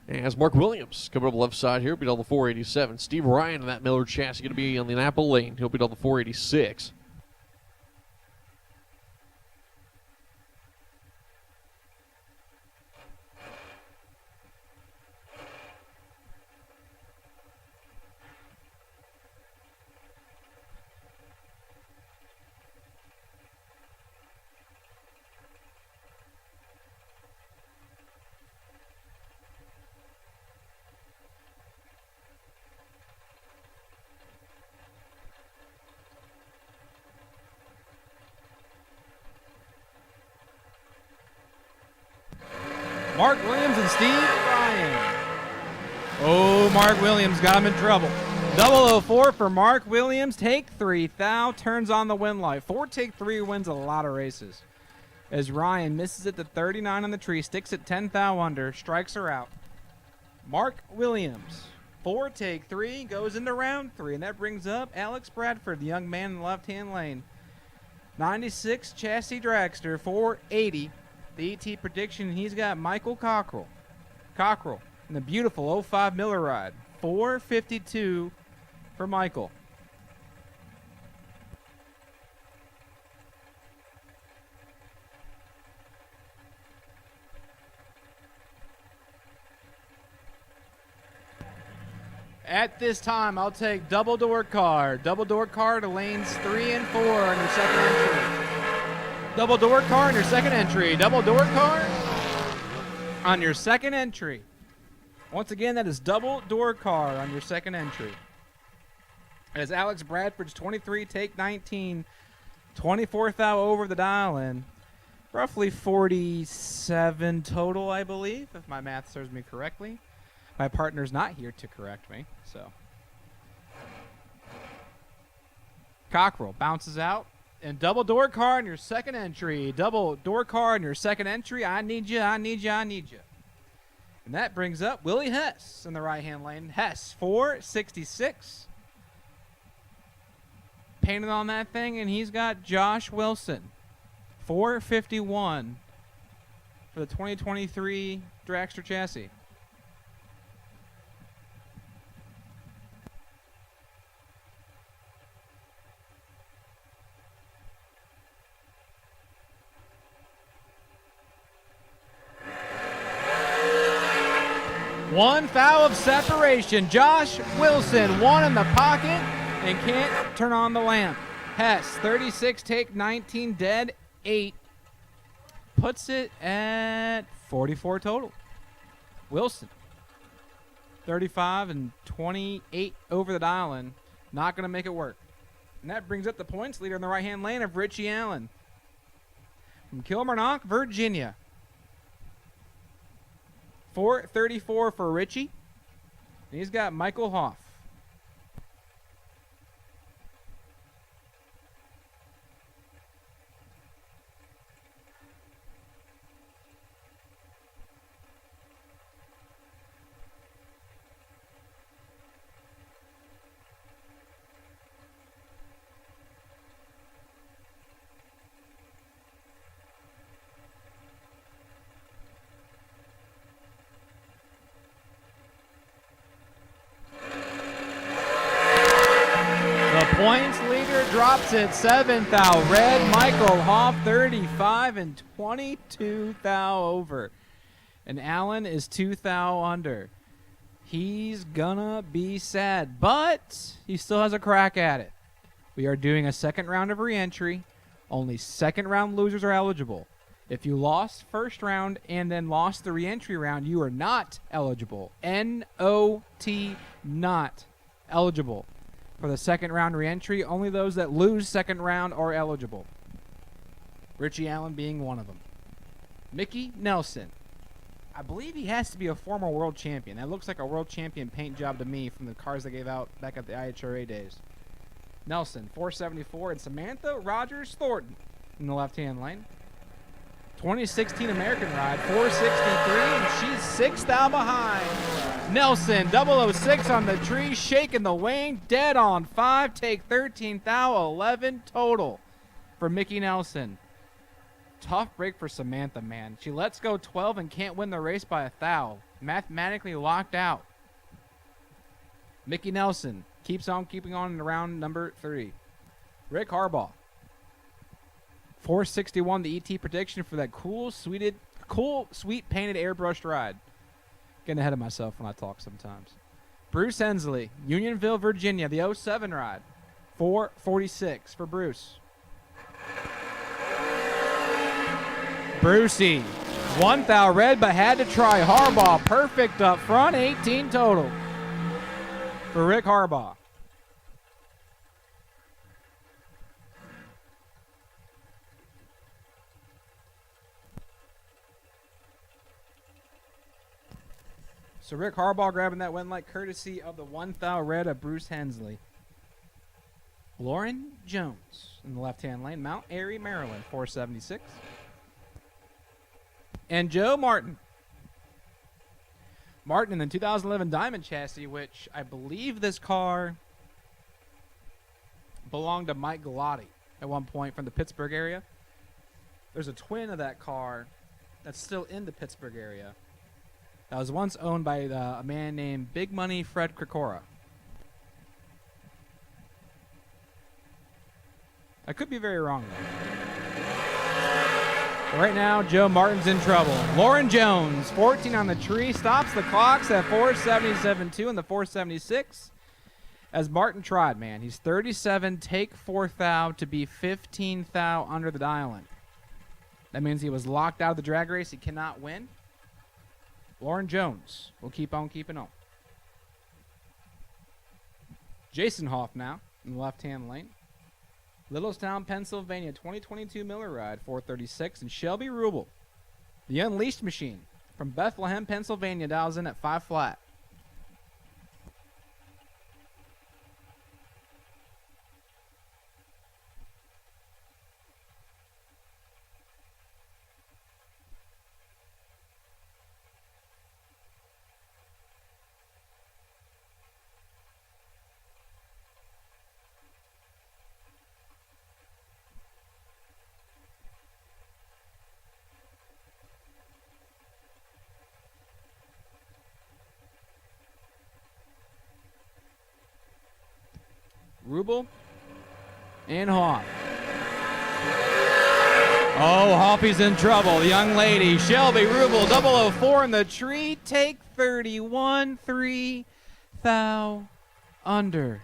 As Mark Williams coming up the left side here, beat on the 487. Steve Ryan in that Miller chassis going to be on the Napa lane. He'll beat on the 486. Mark Williams and Steve Ryan. Oh, Mark Williams got him in trouble. 004 for Mark Williams. Take 3. Thou turns on the win light. 4 take 3 wins a lot of races. as Ryan misses it to 39 on the tree, sticks it 10 thou under, strikes her out. Mark Williams, 4, take 3, goes into round 3, and that brings up Alex Bradford, the young man in the left-hand lane. 96 chassis dragster, 480. The ET prediction, he's got Michael Cockrell. Cockrell in the beautiful 05 Miller ride, 452 for Michael. At this time, I'll take double door car. Double door car to lanes 3 and 4 on your second entry. Double door car on your second entry. Double door car on your second entry. Once again, that is double door car on your second entry. As Alex Bradford's 23, take 19, 24 thou over the dial in. Roughly 47 total, I believe, if my math serves me correctly. My partner's not here to correct me, so. Cockrell bounces out. And double door car in your second entry. Double door car in your second entry. I need you, I need you, I need you. And that brings up Willie Hess in the right-hand lane. Hess, 466. Painted on that thing, and he's got Josh Wilson, 451 for the 2023 Dragster chassis. One foul of separation. Josh Wilson, one in the pocket and can't turn on the lamp. Hess, 36, take 19, dead 8. Puts it at 44 total. Wilson, 35 and 28 over the dial in. Not going to make it work. And that brings up the points leader in the right-hand lane of Richie Allen from Kilmarnock, Virginia. 434 for Richie. And he's got Michael Hoff. Points leader drops it 7 thou red. Michael Hoff 35 and 22 thou over. And Allen is 2 thou under. He's gonna be sad, but he still has a crack at it. We are doing a second round of re-entry. Only second round losers are eligible. If you lost first round and then lost the re-entry round, you are not eligible. N-O-T, not eligible. For the second round re-entry, only those that lose second round are eligible. Richie Allen being one of them. Mickey Nelson. I believe he has to be a former world champion. That looks like a world champion paint job to me from the cars they gave out back at the IHRA days. Nelson, 474, and Samantha Rogers Thornton in the left-hand lane. 2016 American ride, 463, and she's 6 thou behind. Nelson, 006 on the tree, shaking the wane, dead on 5, take 13 thou, 11 total for Mickey Nelson. Tough break for Samantha, man. She lets go 12 and can't win the race by a thou. Mathematically locked out. Mickey Nelson keeps on keeping on in round number 3. Rick Harbaugh. 461, the ET prediction for that cool, sweet painted airbrushed ride. Getting ahead of myself when I talk sometimes. Bruce Hensley, Unionville, Virginia, the 07 ride. 446 for Bruce. Brucey, 1 thou red, but had to try. Harbaugh, perfect up front, 18 total for Rick Harbaugh. So Rick Harbaugh grabbing that win light courtesy of the 1 thou red of Bruce Hensley. Lauren Jones in the left-hand lane, Mount Airy, Maryland, 476. And Joe Martin. Martin in the 2011 Diamond chassis, which I believe this car belonged to Mike Galati at one point from the Pittsburgh area. There's a twin of that car that's still in the Pittsburgh area that was once owned by a man named Big Money Fred Krikora. I could be very wrong, though. But right now, Joe Martin's in trouble. Lauren Jones, 14 on the tree, stops the clocks at 477.2 in the 476. As Martin tried, man. He's 37, take 4 thou to be 15 thou under the dial-in. That means he was locked out of the drag race. He cannot win. Lauren Jones will keep on keeping on. Jason Hoff now in the left-hand lane. Littlestown, Pennsylvania, 2022 Miller Ride, 436. And Shelby Rubel, the Unleashed Machine from Bethlehem, Pennsylvania, dials in at 5 flat. Rubel and Hoff. Oh, Hoffy's in trouble. The young lady, Shelby Rubel, 004 in the tree. Take 31, 3 thou under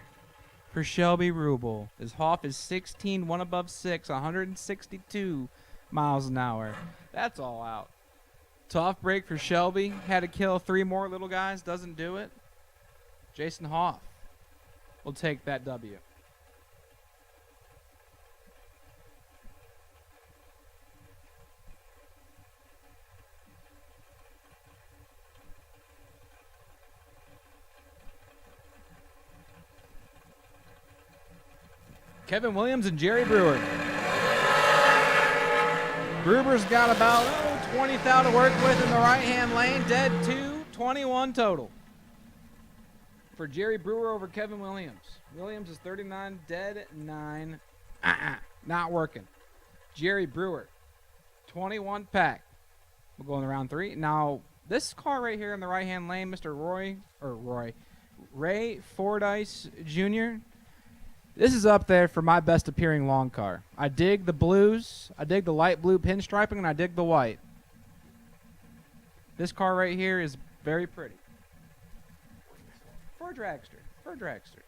for Shelby Rubel. His Hoff is 16, 1 above 6, 162 miles an hour. That's all out. Tough break for Shelby. Had to kill 3 more little guys. Doesn't do it. Jason Hoff will take that W. Kevin Williams and Jerry Brewer. Brewer's got about 20 thou to work with in the right-hand lane. Dead 2, 21 total. For Jerry Brewer over Kevin Williams. Williams is 39, dead 9. Not working. Jerry Brewer, 21 pack. We'll go in round 3. Now, this car right here in the right-hand lane, Mr. Ray Fordyce Jr., this is up there for my best appearing long car. I dig the blues, I dig the light blue pinstriping, and I dig the white. This car right here is very pretty. For a dragster.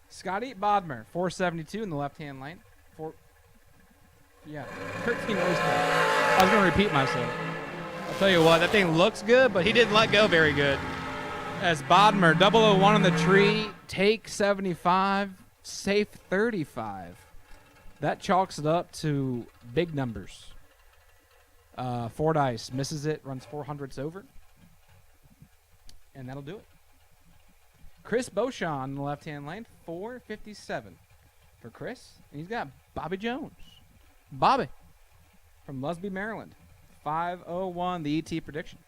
Scotty Bodmer, 472 in the left-hand lane. 13 oyster. I was going to repeat myself. I'll tell you what, that thing looks good, but he didn't let go very good. As Bodmer, 001 on the tree, take 75, safe 35. That chalks it up to big numbers. Fordyce misses it, runs 400s over. And that'll do it. Chris Beauchamp in the left-hand lane, 457 for Chris. And he's got Bobby Jones. Bobby from Lusby, Maryland, 501, the ET prediction.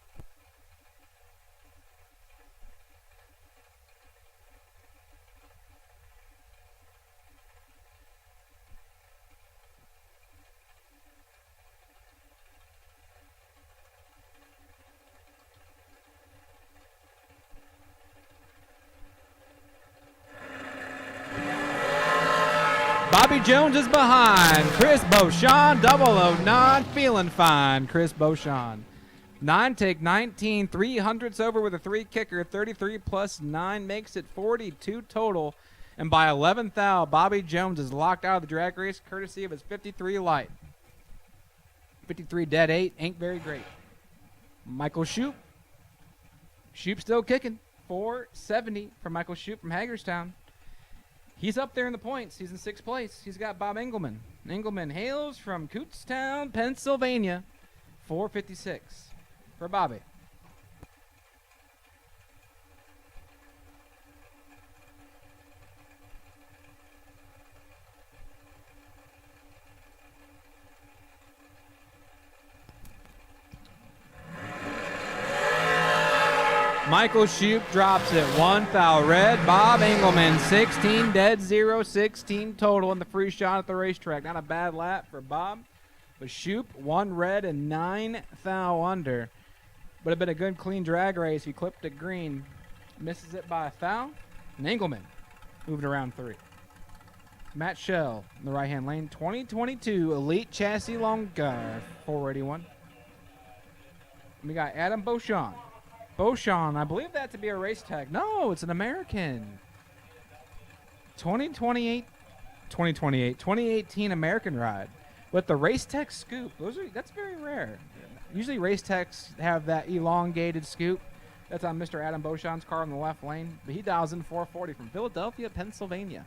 Bobby Jones is behind. Chris Beauchamp, 009, feeling fine. Chris Beauchamp. 9 take 19, 300s over with a 3 kicker. 33 plus 9 makes it 42 total. And by 11th thou, Bobby Jones is locked out of the drag race courtesy of his 53 light. 53 dead 8, ain't very great. Michael Shoup. Shoup still kicking. 470 for Michael Shoup from Hagerstown. He's up there in the points. He's in 6th place. He's got Bob Engelman. Engelman hails from Kutztown, Pennsylvania. 456 for Bobby. Michael Shoup drops it. 1 foul red. Bob Engelman, 16 dead, 0, 16 total in the free shot at the racetrack. Not a bad lap for Bob. But Shoup, 1 red and 9 foul under. Would have been a good clean drag race. He clipped it green. Misses it by a foul. And Engelman moving around 3. Matt Shell in the right-hand lane. 2022 Elite Chassis Long Car, 481. We got Adam Beauchamp. Beauchamp, I believe that to be a race tag. No, it's an American. 2018 American ride with the race tech scoop. That's very rare. Usually race techs have that elongated scoop. That's on Mr. Adam Beauchamp's car in the left lane. But he dials in 440 from Philadelphia, Pennsylvania.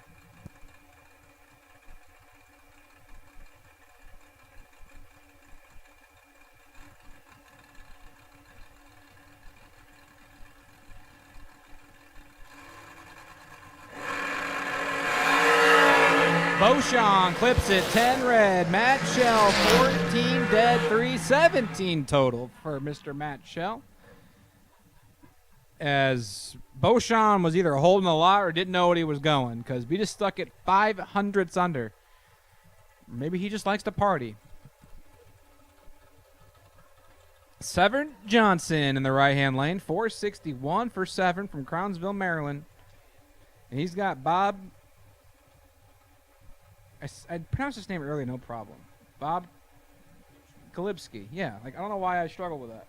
Beauchamp clips it, 10 red. Matt Shell, 14 dead, 3, 17 total for Mr. Matt Shell. As Beauchamp was either holding the lot or didn't know what he was going, because we just stuck it 500ths under. Maybe he just likes to party. Severn Johnson in the right-hand lane, 461 for Severn from Crownsville, Maryland. And he's got Bob... I pronounced his name earlier, no problem. Bob Kalibski. Yeah, I don't know why I struggle with that.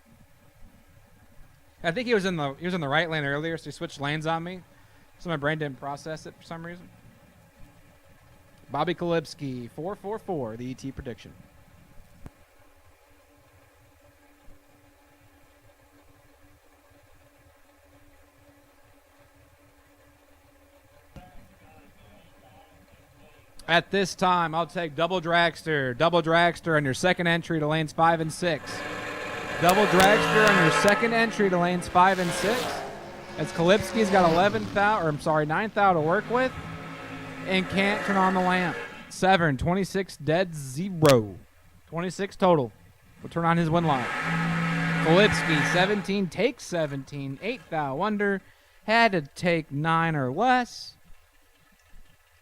I think he was in the right lane earlier, so he switched lanes on me. So my brain didn't process it for some reason. Bobby Kalibski, 444, the ET prediction. At this time, I'll take double dragster on your second entry to lanes 5 and 6. Double dragster on your second entry to lanes 5 and 6. As Kalipski's got 9 thou to work with and can't turn on the lamp. Severn, 26 dead, 0. 26 total. Will turn on his win line. Kalipski, 17, takes 17, 8 thou under. Had to take 9 or less.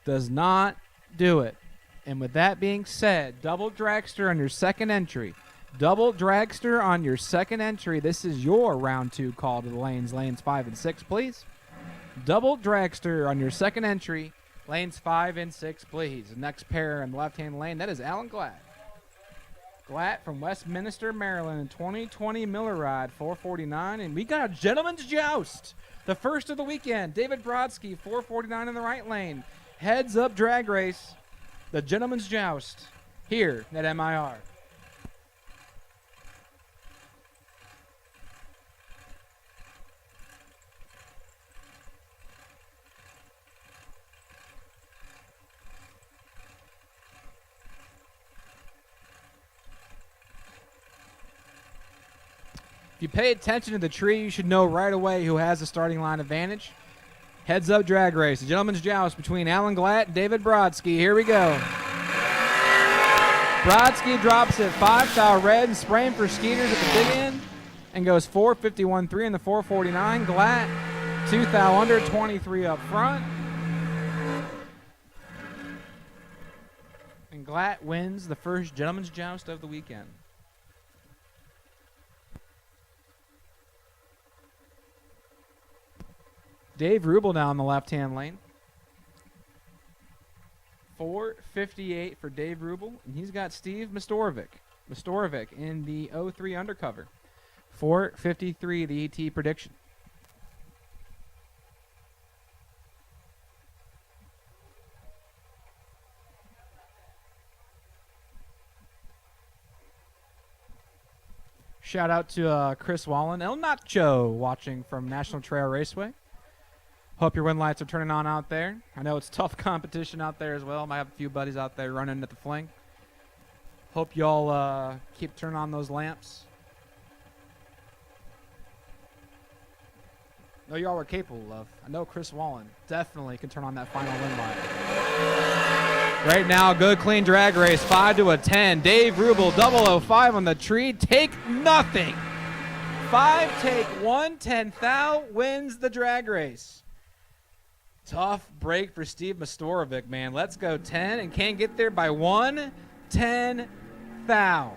Does not do it. And with that being said, double dragster on your second entry. Double dragster on your second entry. This is your round 2 call to the lanes 5 and 6, please. Double dragster on your second entry, lanes 5 and 6, please. The next pair in the left-hand lane, that is Alan Glatt. Glatt from Westminster, Maryland, 2020 Miller Ride, 449. And we got a gentleman's joust. The first of the weekend. David Brodsky, 449 in the right lane. Heads up drag race, the gentleman's joust, here at MIR. If you pay attention to the tree, you should know right away who has the starting line advantage. Heads up drag race. The gentleman's joust between Alan Glatt and David Brodsky. Here we go. Brodsky drops it 5 thou red and spraying for Skeeters at the big end and goes 451.3 in the 449. Glatt 2 thou under, 23 up front. And Glatt wins the first gentleman's joust of the weekend. Dave Rubel now in the left-hand lane. 458 for Dave Rubel, and he's got Steve Mastorovic in the 03 undercover. 453, the ET prediction. Shout out to Chris Wallen, El Nacho, watching from National Trail Raceway. Hope your win lights are turning on out there. I know it's tough competition out there as well. Might have a few buddies out there running at the fling. Hope y'all keep turning on those lamps. I know y'all are capable of. I know Chris Wallen definitely can turn on that final win light. Right now, good clean drag race, 5 to a 10. Dave Rubel, 005 on the tree. Take nothing. 5 take 1, 10 thou wins the drag race. Tough break for Steve Mastorovic, man. Let's go 10 and can't get there by 1, 10 thou.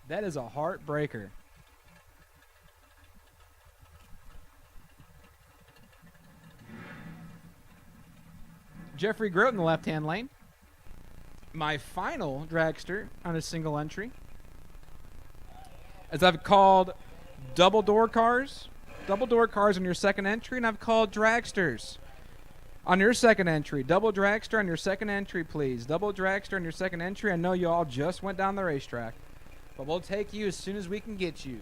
That is a heartbreaker. Jeffrey Grote in the left-hand lane. My final dragster on a single entry. As I've called double door cars on your second entry, and I've called dragsters on your second entry. Double dragster on your second entry, please. Double dragster on your second entry. I know you all just went down the racetrack, but we'll take you as soon as we can get you.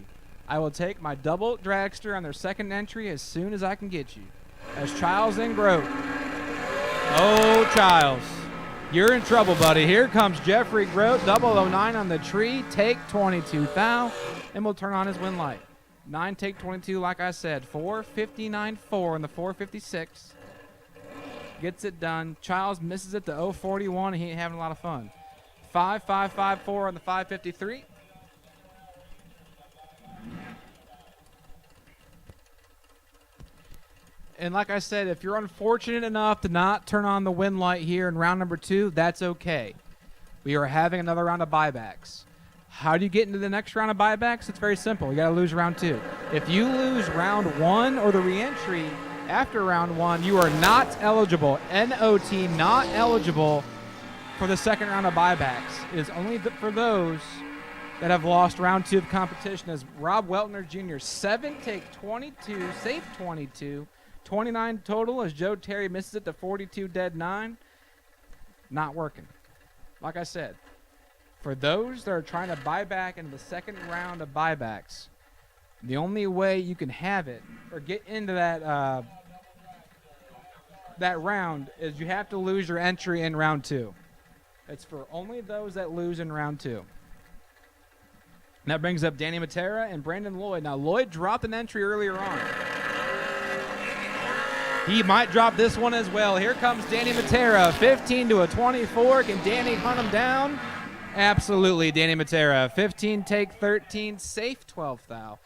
I will take my double dragster on their second entry as soon as I can get you. As Childs and Grote. Oh, Childs, you're in trouble, buddy. Here comes Jeffrey Grote, 009 on the tree. Take 22 thou, and we'll turn on his win light. 9 take 22, like I said. 459.4 in the 456. Gets it done. Childs misses it to 041, and he ain't having a lot of fun. 5554 on the 553. And like I said, if you're unfortunate enough to not turn on the win light here in round number 2, that's okay. We are having another round of buybacks. How do you get into the next round of buybacks? It's very simple. You got to lose round 2. If you lose round 1 or the reentry after round 1, you are not eligible. NOT, not eligible for the second round of buybacks. It is only for those that have lost round 2 of competition. As Rob Weltner Jr., 7 take 22, safe 22. 29 total as Joe Terry misses it to 42 dead 9. Not working. Like I said, for those that are trying to buy back into the second round of buybacks, the only way you can have it or get into that that round is you have to lose your entry in round 2. It's for only those that lose in round 2. And that brings up Danny Matera and Brandon Lloyd. Now, Lloyd dropped an entry earlier on. He might drop this one as well. Here comes Danny Matera, 15 to a 24. Can Danny hunt him down? Absolutely, Danny Matera. 15 take 13, safe 12 thou.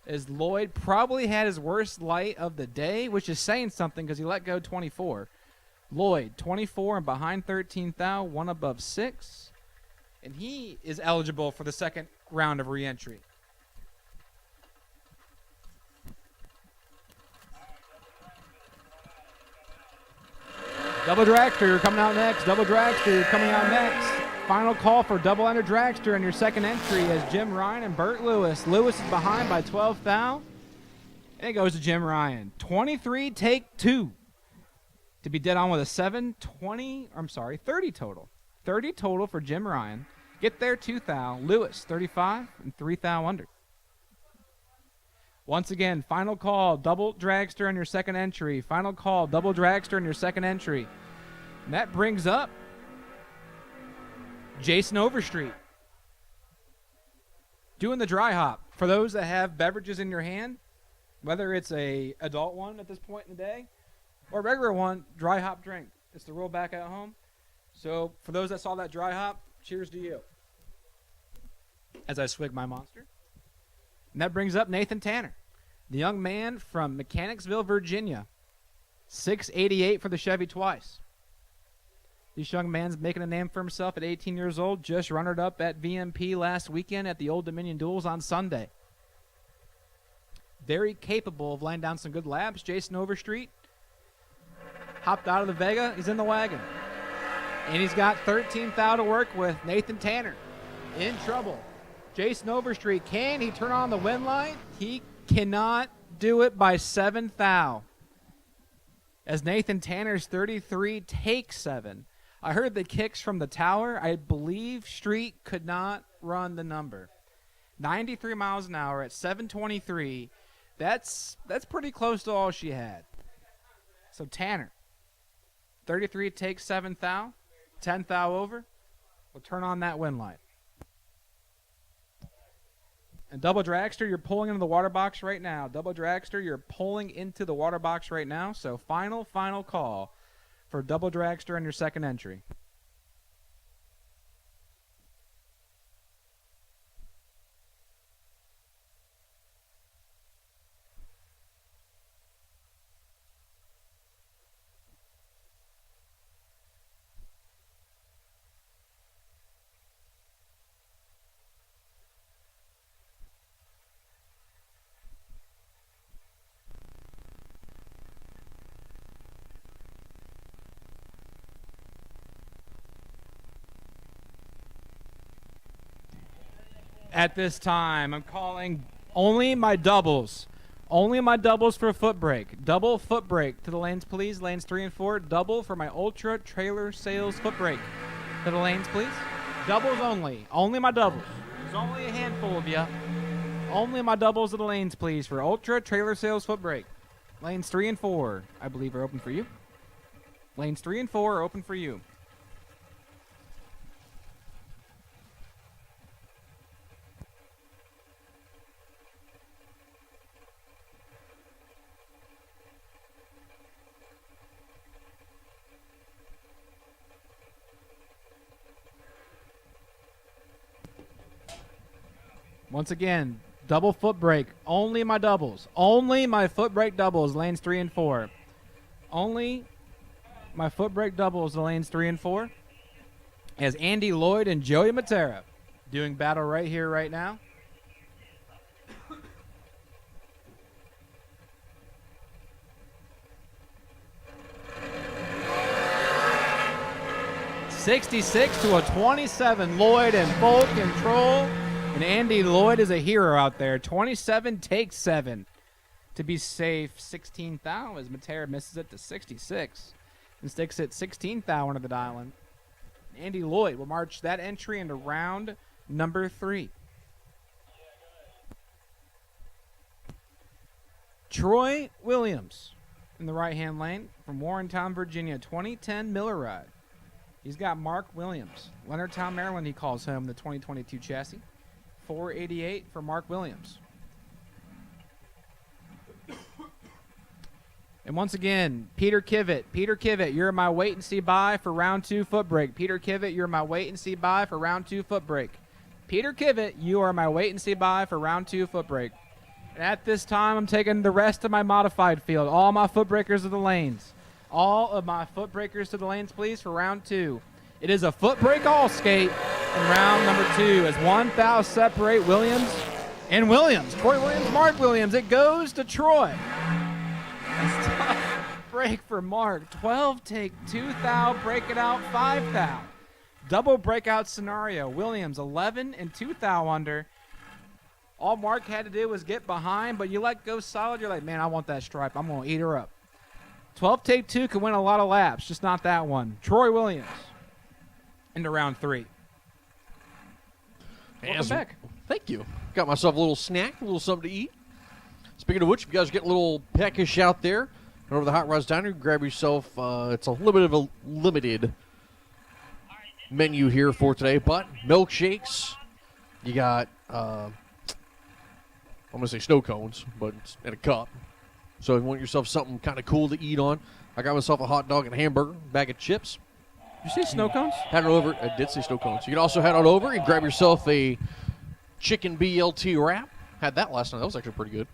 As Lloyd probably had his worst light of the day, which is saying something because he let go 24. Lloyd, 24 and behind 13 thou, 1 above 6. And he is eligible for the second round of reentry. Double dragster coming out next. Double dragster coming out next. Final call for double ender dragster in your second entry as Jim Ryan and Bert Lewis. Lewis is behind by 12 thou. And it goes to Jim Ryan. 23 take 2. To be dead on with a 30 total. 30 total for Jim Ryan. Get there 2 thou. Lewis 35 and 3 thou under. Once again, final call, double dragster on your second entry. Final call, double dragster on your second entry. And that brings up Jason Overstreet. Doing the dry hop. For those that have beverages in your hand, whether it's a adult one at this point in the day or a regular one, dry hop drink. It's the rule back at home. So for those that saw that dry hop, cheers to you. As I swig my monster. And that brings up Nathan Tanner, the young man from Mechanicsville, Virginia. 688 for the Chevy twice. This young man's making a name for himself at 18 years old, just runner-up at VMP last weekend at the Old Dominion Duels on Sunday. Very capable of laying down some good laps. Jason Overstreet hopped out of the Vega. He's in the wagon. And he's got 13 thou to work with. Nathan Tanner in trouble. Jason Overstreet, can he turn on the win light? He cannot do it by 7 thou. As Nathan Tanner's 33 take 7. I heard the kicks from the tower. I believe Street could not run the number. 93 miles an hour at 723. That's pretty close to all she had. So Tanner, 33 take 7 thou. 10 thou over. We'll turn on that win light. And double dragster, you're pulling into the water box right now. Double dragster, you're pulling into the water box right now. So final call for double dragster on your second entry. At this time, I'm calling only my doubles. Only my doubles for a foot brake. Double foot brake to the lanes, please. Lanes 3 and 4. Double for my Ultra Trailer Sales foot brake. To the lanes, please. Doubles only. Only my doubles. There's only a handful of you. Only my doubles to the lanes, please, for Ultra Trailer Sales foot brake. Lanes 3 and 4, I believe, are open for you. Lanes 3 and 4 are open for you. Once again, double foot brake. Only my doubles. Only my foot brake doubles, lanes 3 and 4. Only my foot brake doubles, the lanes 3 and 4. As Andy Lloyd and Joey Matera doing battle right here, right now. '66 to a 27. Lloyd in full control. And Andy Lloyd is a hero out there. 27 takes 7 to be safe. 16th thou as Matera misses it to 66 and sticks it 16th thou under the dial-in. Andy Lloyd will march that entry into round number 3. Troy Williams in the right-hand lane from Warrentown, Virginia. 2010 Miller Ride. He's got Mark Williams. Leonardtown, Maryland, he calls home the 2022 chassis. 488 for Mark Williams. And once again, Peter Kivett. Peter Kivett, you're my wait and see buy for round 2 foot brake. Peter Kivett, you're my wait and see buy for round 2 foot brake. Peter Kivett, you are my wait and see buy for round 2 foot brake. And at this time, I'm taking the rest of my modified field. All my foot breakers to the lanes. All of my foot breakers to the lanes, please, for round 2. It is a foot brake all skate in round number 2 as 1 thou separate Williams and Williams. Troy Williams, Mark Williams. It goes to Troy. It's tough break for Mark. 12 take 2 thou, break it out 5 thou. Double breakout scenario. Williams 11 and 2 thou under. All Mark had to do was get behind, but you let go solid. You're like, man, I want that stripe. I'm going to eat her up. 12 take 2 can win a lot of laps, just not that one. Troy Williams into round 3. Welcome back. Thank you. Got myself a little snack, a little something to eat. Speaking of which, if you guys get a little peckish out there, go over to the Hot Rods Diner, grab yourself, it's a little bit of a limited menu here for today, but milkshakes, you got, I'm going to say snow cones, but it's in a cup. So if you want yourself something kind of cool to eat on, I got myself a hot dog and a hamburger, bag of chips. You say snow cones? Head on over. I did say snow cones. You can also head on over and grab yourself a chicken BLT wrap. Had that last night. That was actually pretty good.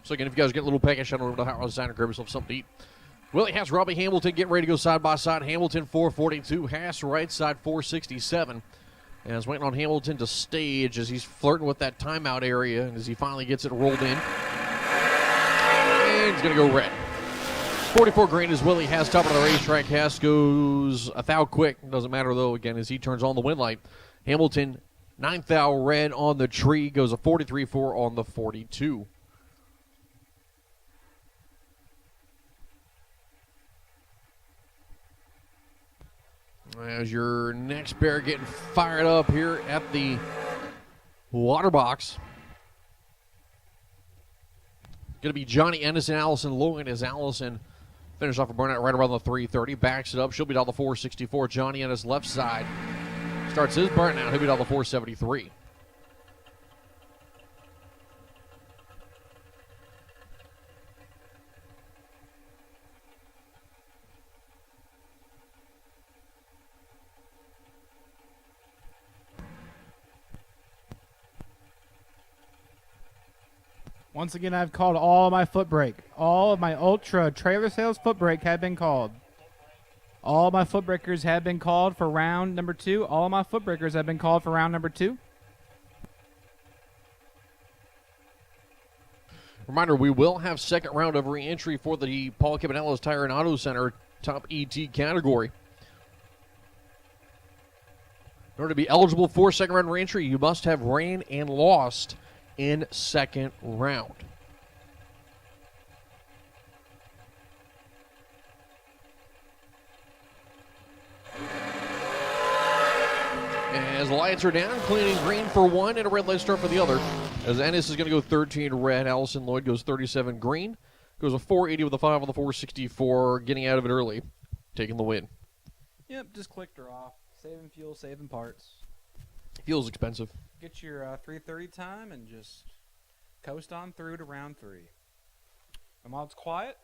So again, if you guys get a little package, head on over to the Hot Rods Diner, grab yourself something to eat. Willie Haas, Robbie Hamilton getting ready to go side by side. Hamilton 442, Haas right side 467. And I was waiting on Hamilton to stage as he's flirting with that timeout area, and as he finally gets it rolled in. And he's going to go red. 44 green is Willie Haas, top of the racetrack. Haas goes a thou quick. Doesn't matter, though, again, as he turns on the win light. Hamilton, 9 thou red on the tree, goes a 43-4 on the 42. As your next pair getting fired up here at the water box. Going to be Johnny Ennis and Allison Logan as Allison finished off a burnout right around the 330. Backs it up. She'll be down the 464. Johnny Ennis left side starts his burnout. He'll be down the 473. Once again, I've called all my foot brake. All of my Ultra Trailer Sales foot brake have been called. All my foot breakers have been called for round number 2. All of my foot breakers have been called for round number 2. Reminder, we will have second round of re-entry for the Paul Cabanello's Tire and Auto Center Top ET category. In order to be eligible for second round reentry, you must have ran and lost in second round. As the lights are down, cleaning green for one and a red light start for the other. As Ennis is going to go 13 red, Allison Lloyd goes 37 green. Goes a 480 with a 5 on the 464, getting out of it early, taking the win. Yep, just clicked her off. Saving fuel, saving parts. Fuel's expensive. Get your 3:30 time and just coast on through to round 3. My mod's quiet.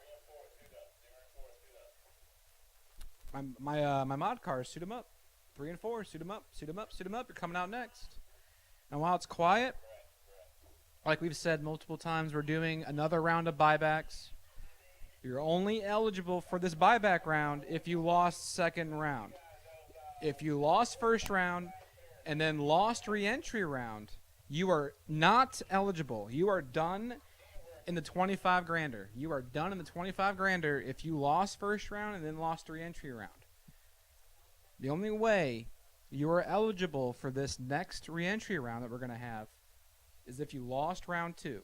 My mod cars, suit them up. 3 and 4, suit them up, suit them up, suit them up. You're coming out next. And while it's quiet, like we've said multiple times, we're doing another round of buybacks. You're only eligible for this buyback round if you lost second round. If you lost first round and then lost re-entry round, you are not eligible. You are done in the 25 grander. You are done in the 25 grander if you lost first round and then lost re-entry round. The only way you are eligible for this next re-entry round that we're going to have is if you lost round 2.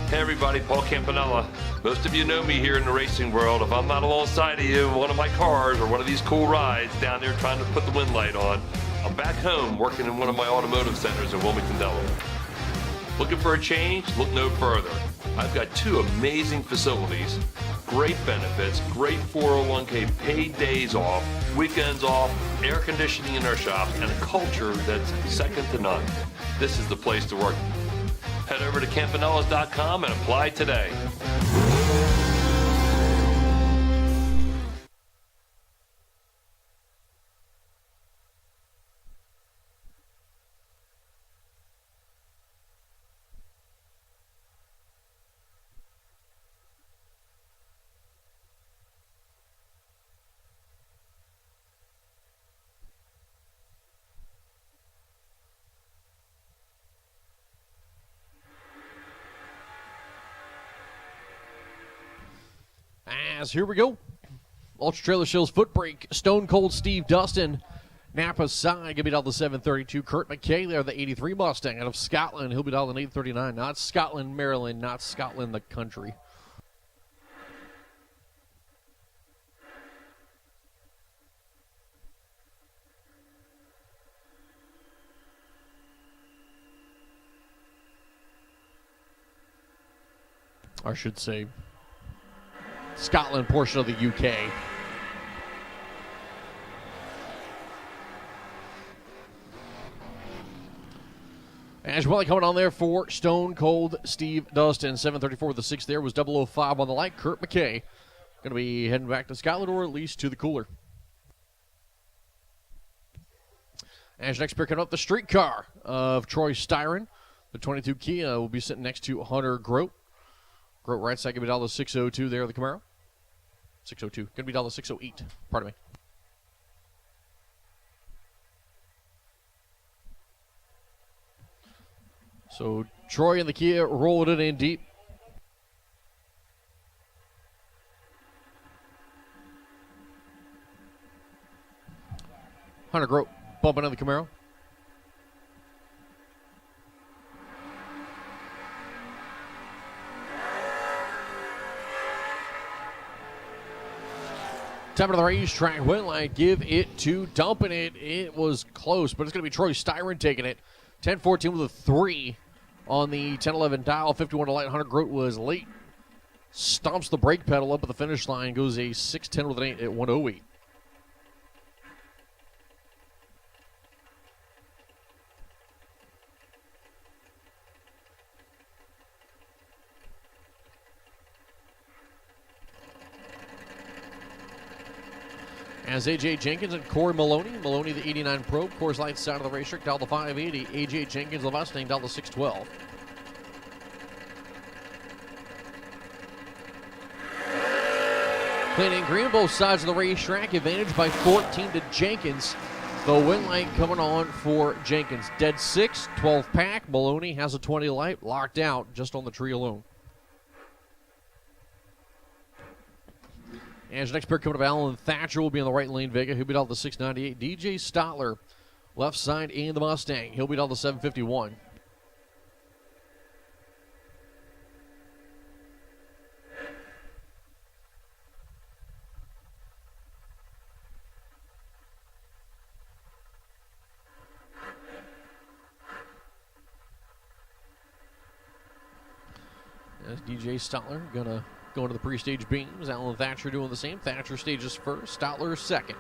Hey everybody, Paul Campanella. Most of you know me here in the racing world. If I'm not alongside of you in one of my cars or one of these cool rides down there trying to put the wind light on, I'm back home working in one of my automotive centers in Wilmington, Delaware. Looking for a change? Look no further. I've got 2 amazing facilities, great benefits, great 401k, paid days off, weekends off, air conditioning in our shop, and a culture that's second to none. This is the place to work. Head over to campanellas.com and apply today. As here we go. Ultra Trailer Show's foot brake. Stone Cold Steve Dustin. Napa's side. Give me down the 732. Kurt McKay there, the 83 Mustang out of Scotland. He'll be down the 839. Not Scotland, Maryland. Not Scotland, the country. I should say Scotland portion of the UK. As well coming on there for Stone Cold Steve Dustin. 734 with the 6 there was 005 on the light. Kurt McKay going to be heading back to Scotland or at least to the cooler. As next pair coming up, the street car of Troy Styron. The 22 Kia will be sitting next to Hunter Grote. Grote right side, going to be down the 602 there, the Camaro. 602. Going to be down the 608. Pardon me. So Troy and the Kia rolling it in deep. Hunter Grote bumping on the Camaro. Top of the racetrack, Whitline give it to Dumping It. It was close, but it's going to be Troy Styron taking it. 10-14 with a 3 on the 10-11 dial. 51 to light. Hunter Grote was late. Stomps the brake pedal up at the finish line. Goes a 6-10 with an 8 at 108. As A.J. Jenkins and Corey Maloney. Maloney, the 89 Pro. Coors Light side of the racetrack, down to 580. A.J. Jenkins, the Mustang, down to 612. Clean and green, both sides of the racetrack. Advantage by 14 to Jenkins. The win light coming on for Jenkins. Dead 6, 12 pack. Maloney has a 20 light, locked out just on the tree alone. As the next pair coming up, Alan Thatcher will be on the right lane. Vega, he'll be down to 698. DJ Stotler, left side in the Mustang. He'll be down to 751. As DJ Stotler gonna go into the pre-stage beams. Alan Thatcher doing the same. Thatcher stages first, Stotler second.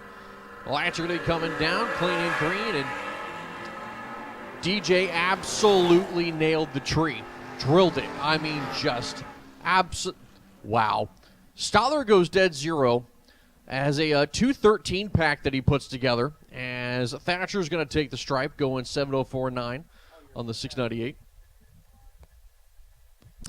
Lights are going to be coming down, clean and green, and DJ absolutely nailed the tree. Drilled it. I mean, just wow. Stotler goes dead 0 as a 213 pack that he puts together, as Thatcher's going to take the stripe, going 704.9 on the 698.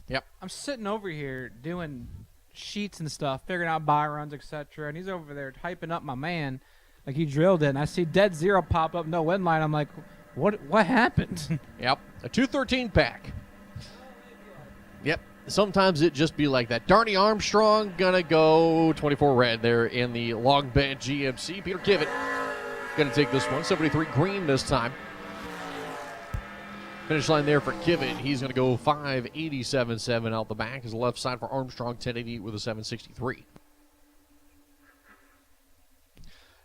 Yep. I'm sitting over here doing sheets and stuff, figuring out buy runs, etc. And he's over there hyping up my man like he drilled it. And I see dead 0 pop up, no win line. I'm like, what happened? Yep. A 213 pack. Yep. Sometimes it just be like that. Darnay Armstrong gonna go 24 red there in the long bed GMC. Peter Kivitt gonna take this one. 73 green this time. Finish line there for Kivitt. He's going to go 587.7 out the back. His left side for Armstrong, 1088 with a 763.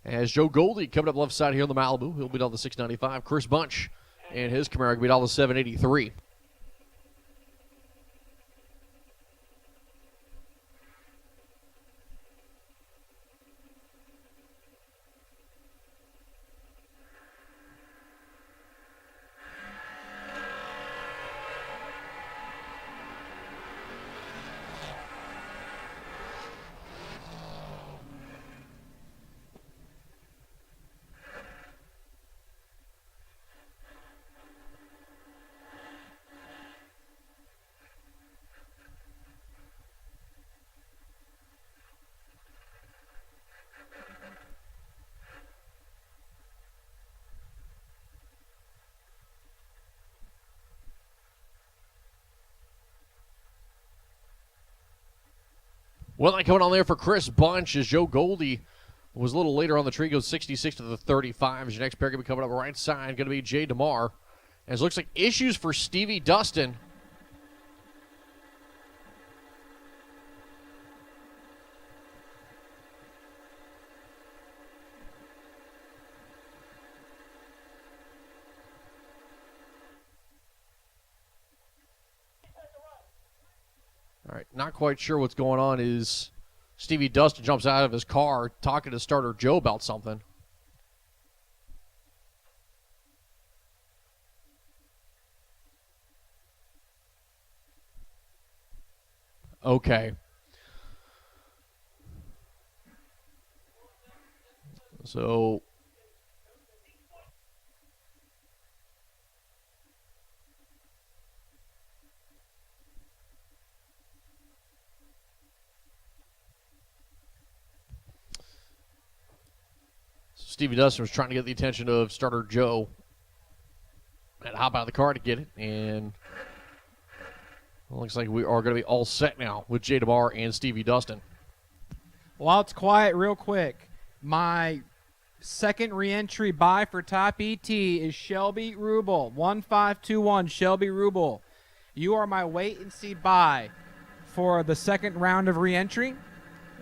As Joe Goldie coming up left side here on the Malibu. He'll be down to 695. Chris Bunch and his Camaro will be down to 783. Well, coming on there for Chris Bunch as Joe Goldie was a little later on the tree, goes 66 to the 35. As your next pair going to be coming up right side, going to be Jay DeMar. As it looks like issues for Stevie Dustin. All right, not quite sure what's going on. Is Stevie Dustin jumps out of his car talking to starter Joe about something. Okay. So Stevie Dustin was trying to get the attention of starter Joe and hop out of the car to get it, and it looks like we are going to be all set now with Jay DeMar and Stevie Dustin. While it's quiet, real quick, my second re-entry buy for Top ET is Shelby Rubel, 1521 Shelby Rubel. You are my wait-and-see buy for the second round of re-entry.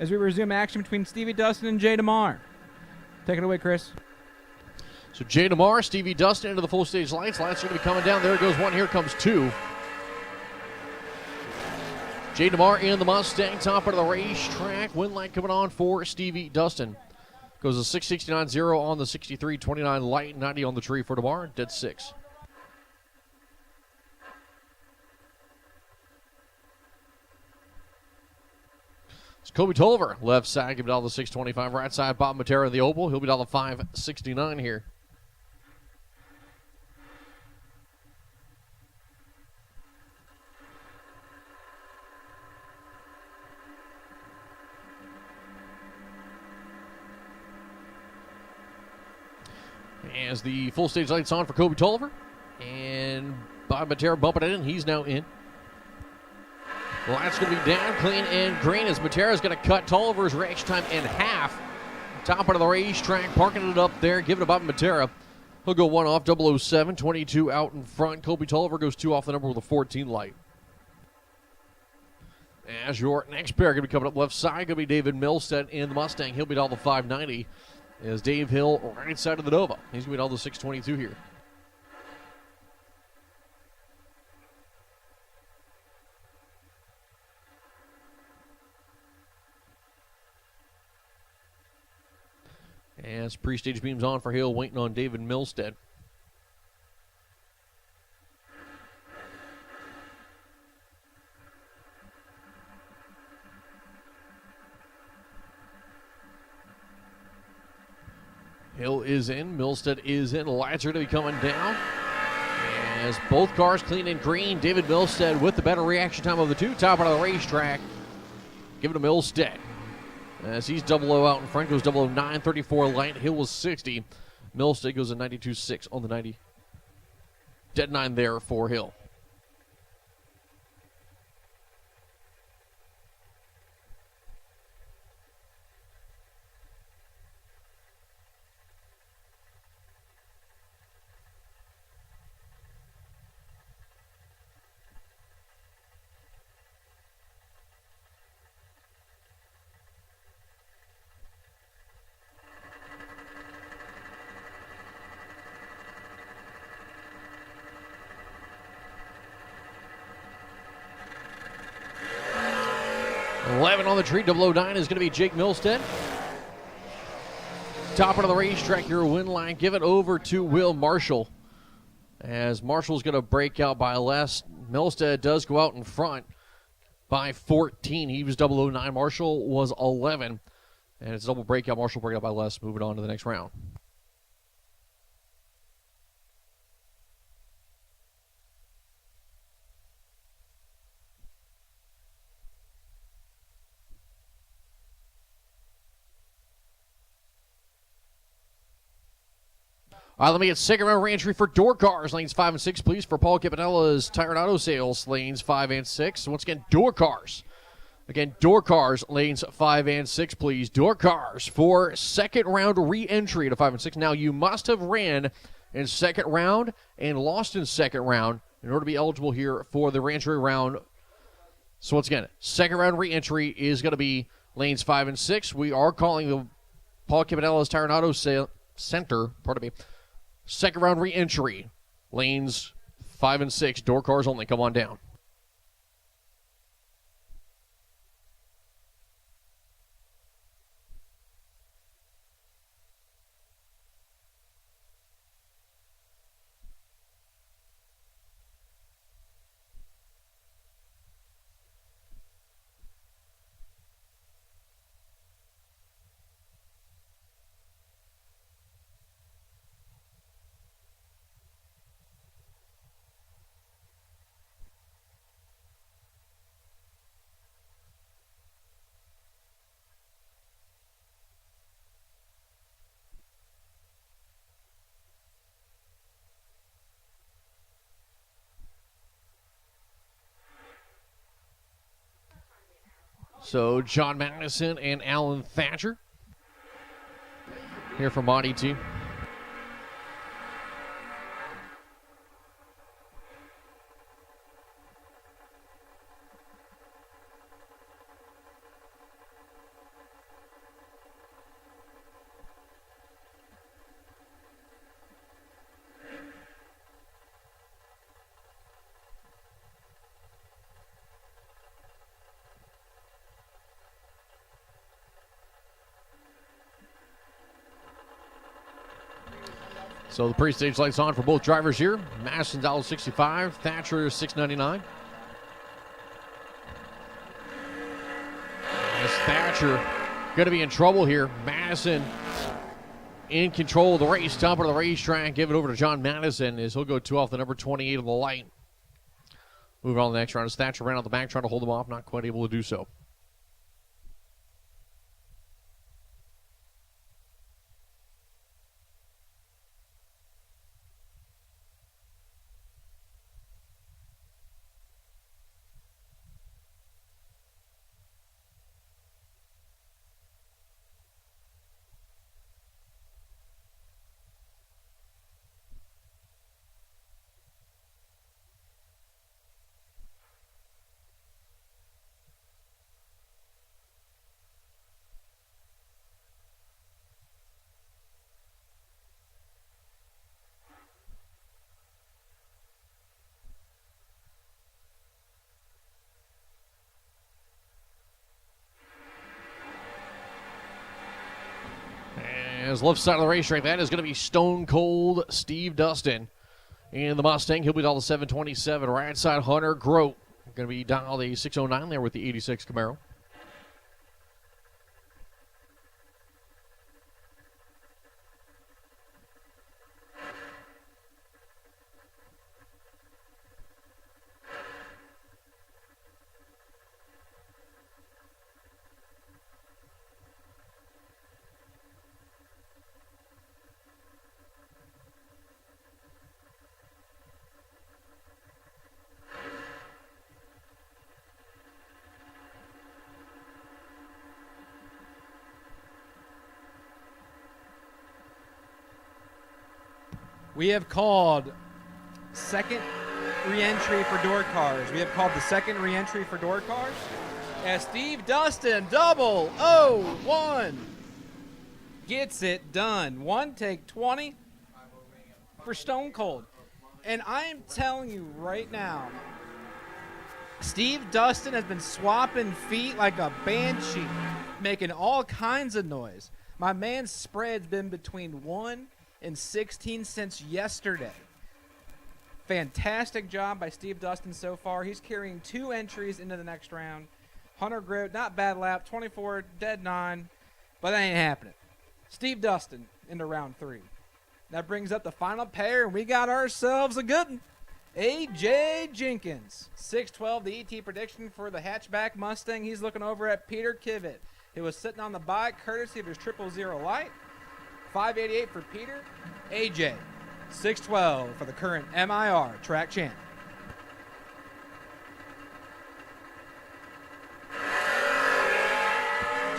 as we resume action between Stevie Dustin and Jay DeMar. Take it away, Chris. So Jay DeMar, Stevie Dustin into the full stage lights. Lights are going to be coming down. There goes one. Here comes two. Jay DeMar in the Mustang, top of the racetrack. Wind light coming on for Stevie Dustin. Goes a 669.0 on the 63.29 light, 90 on the tree for DeMar. Dead 6. It's Kobe Tolliver, left side, give it all the 625. Right side, Bob Matera in the oval. He'll be down the 569 here. As the full stage lights on for Kobe Tolliver. And Bob Matera bumping it in. He's now in. Well, that's going to be down, clean, and green as Matera's going to cut Tolliver's race time in half. Top of the racetrack, parking it up there, giving it to Bob Matera. He'll go one off, 007, 22 out in front. Kobe Tolliver goes two off the number with a 14 light. As your next pair going to be coming up left side, going to be David Milstead in the Mustang. He'll be all the 590. As Dave Hill right side of the Nova. He's going to be all the 622 here. As pre-stage beams on for Hill, waiting on David Milstead. Hill is in, Milstead is in. Lights are going to be coming down. As both cars clean and green, David Milstead with the better reaction time of the two. Top of the racetrack. Give it to Milstead. As he's 00 out in front, goes 009, 34 light. Hill was 60. Milstead goes a 92.6 on the 90. Dead 9 there for Hill. On the tree, 009 is going to be Jake Milstead. Top of the racetrack, your win line. Give it over to Will Marshall. As Marshall's going to break out by less. Milstead does go out in front by 14. He was 009. Marshall was 11. And it's a double breakout. Marshall breakout by less. Moving on to the next round. All right, let me get second round re-entry for door cars. Lanes 5 and 6, please, for Paul Capanella's Tire and Auto Sales. Lanes 5 and 6. Once again, door cars. Again, door cars, lanes 5 and 6, please. Door cars for second round re-entry to 5 and 6. Now, you must have ran in second round and lost in second round in order to be eligible here for the re-entry round. So, once again, second round re-entry is going to be lanes 5 and 6. We are calling the Paul Capanella's Tire and Auto Center, pardon me, second round re-entry, lanes 5 and 6, door cars only. Come on down. So John Magnuson and Alan Thatcher here from Monty Team. So the pre-stage lights on for both drivers here. Madison $1.65, Thatcher $6.99. As Thatcher going to be in trouble here. Madison in control of the race, top of the racetrack. Give it over to John Madison as he'll go 2 off the number 28 of the light. Moving on to the next round as Thatcher ran out the back trying to hold him off, not quite able to do so. As left side of the racetrack, that is going to be Stone Cold Steve Dustin. In the Mustang, he'll be down to 727. Right side, Hunter Grote. Going to be down the 609 there with the 86 Camaro. We have called second re-entry for door cars. We have called the second re-entry for door cars. As Steve Dustin, 001, gets it done. One take 20 for Stone Cold. And I am telling you right now, Steve Dustin has been swapping feet like a banshee, making all kinds of noise. My man's spread's been between 1 and 16 since yesterday. Fantastic job by Steve Dustin so far. He's carrying 2 entries into the next round. Hunter Grote, not bad lap, 24, dead 9, but that ain't happening. Steve Dustin into round 3. That brings up the final pair, and we got ourselves a good one. AJ Jenkins, 612, the ET prediction for the hatchback Mustang. He's looking over at Peter Kivett, who was sitting on the bike courtesy of his 000 light. 588 for Peter. AJ, 612 for the current MIR track champ.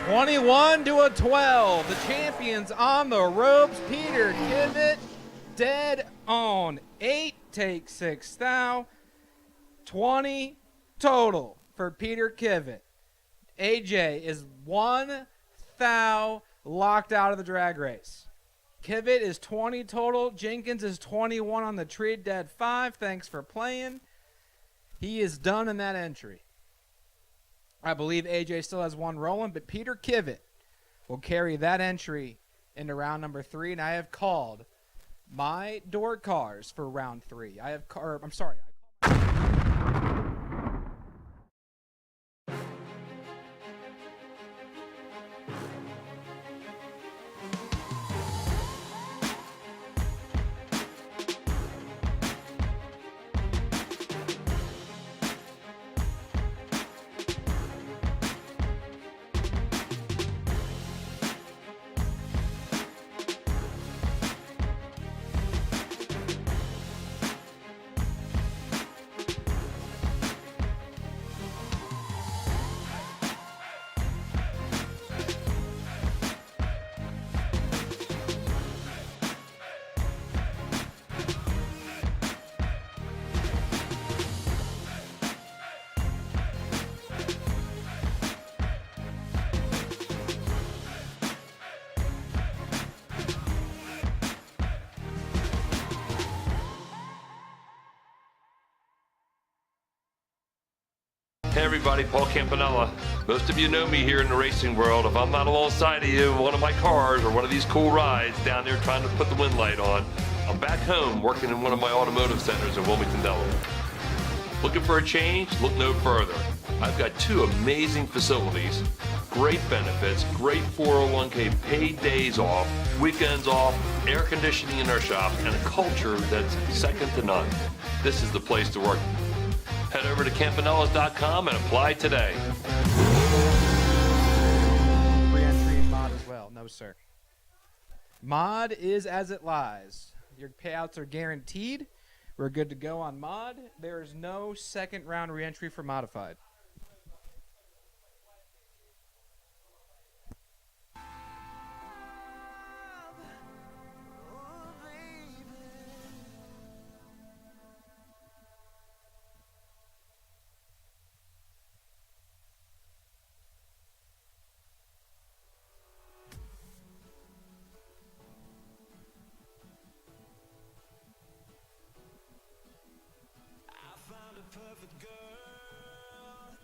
(21-12). The champions on the ropes. Peter Kivett, dead on 8, take 6 thou. 20 total for Peter Kivett. AJ is 1 thou locked out of the drag race. Kivett is 20 total. Jenkins is 21 on the tree, dead 5. Thanks for playing. He is done in that entry. I believe AJ still has 1 rolling, but Peter Kivett will carry that entry into round number 3, and I have called my door cars for round 3. I'm sorry. Hey everybody, Paul Campanella. Most of you know me here in the racing world. If I'm not alongside of you in one of my cars or one of these cool rides down there trying to put the wind light on, I'm back home working in one of my automotive centers in Wilmington, Delaware. Looking for a change? Look no further. I've got 2 amazing facilities, great benefits, great 401k, paid days off, weekends off, air conditioning in our shop, and a culture that's second to none. This is the place to work. Head over to campanellas.com and apply today. Re-entry and mod as well. No, sir. Mod is as it lies. Your payouts are guaranteed. We're good to go on mod. There is no second round re-entry for modified. Perfect girl,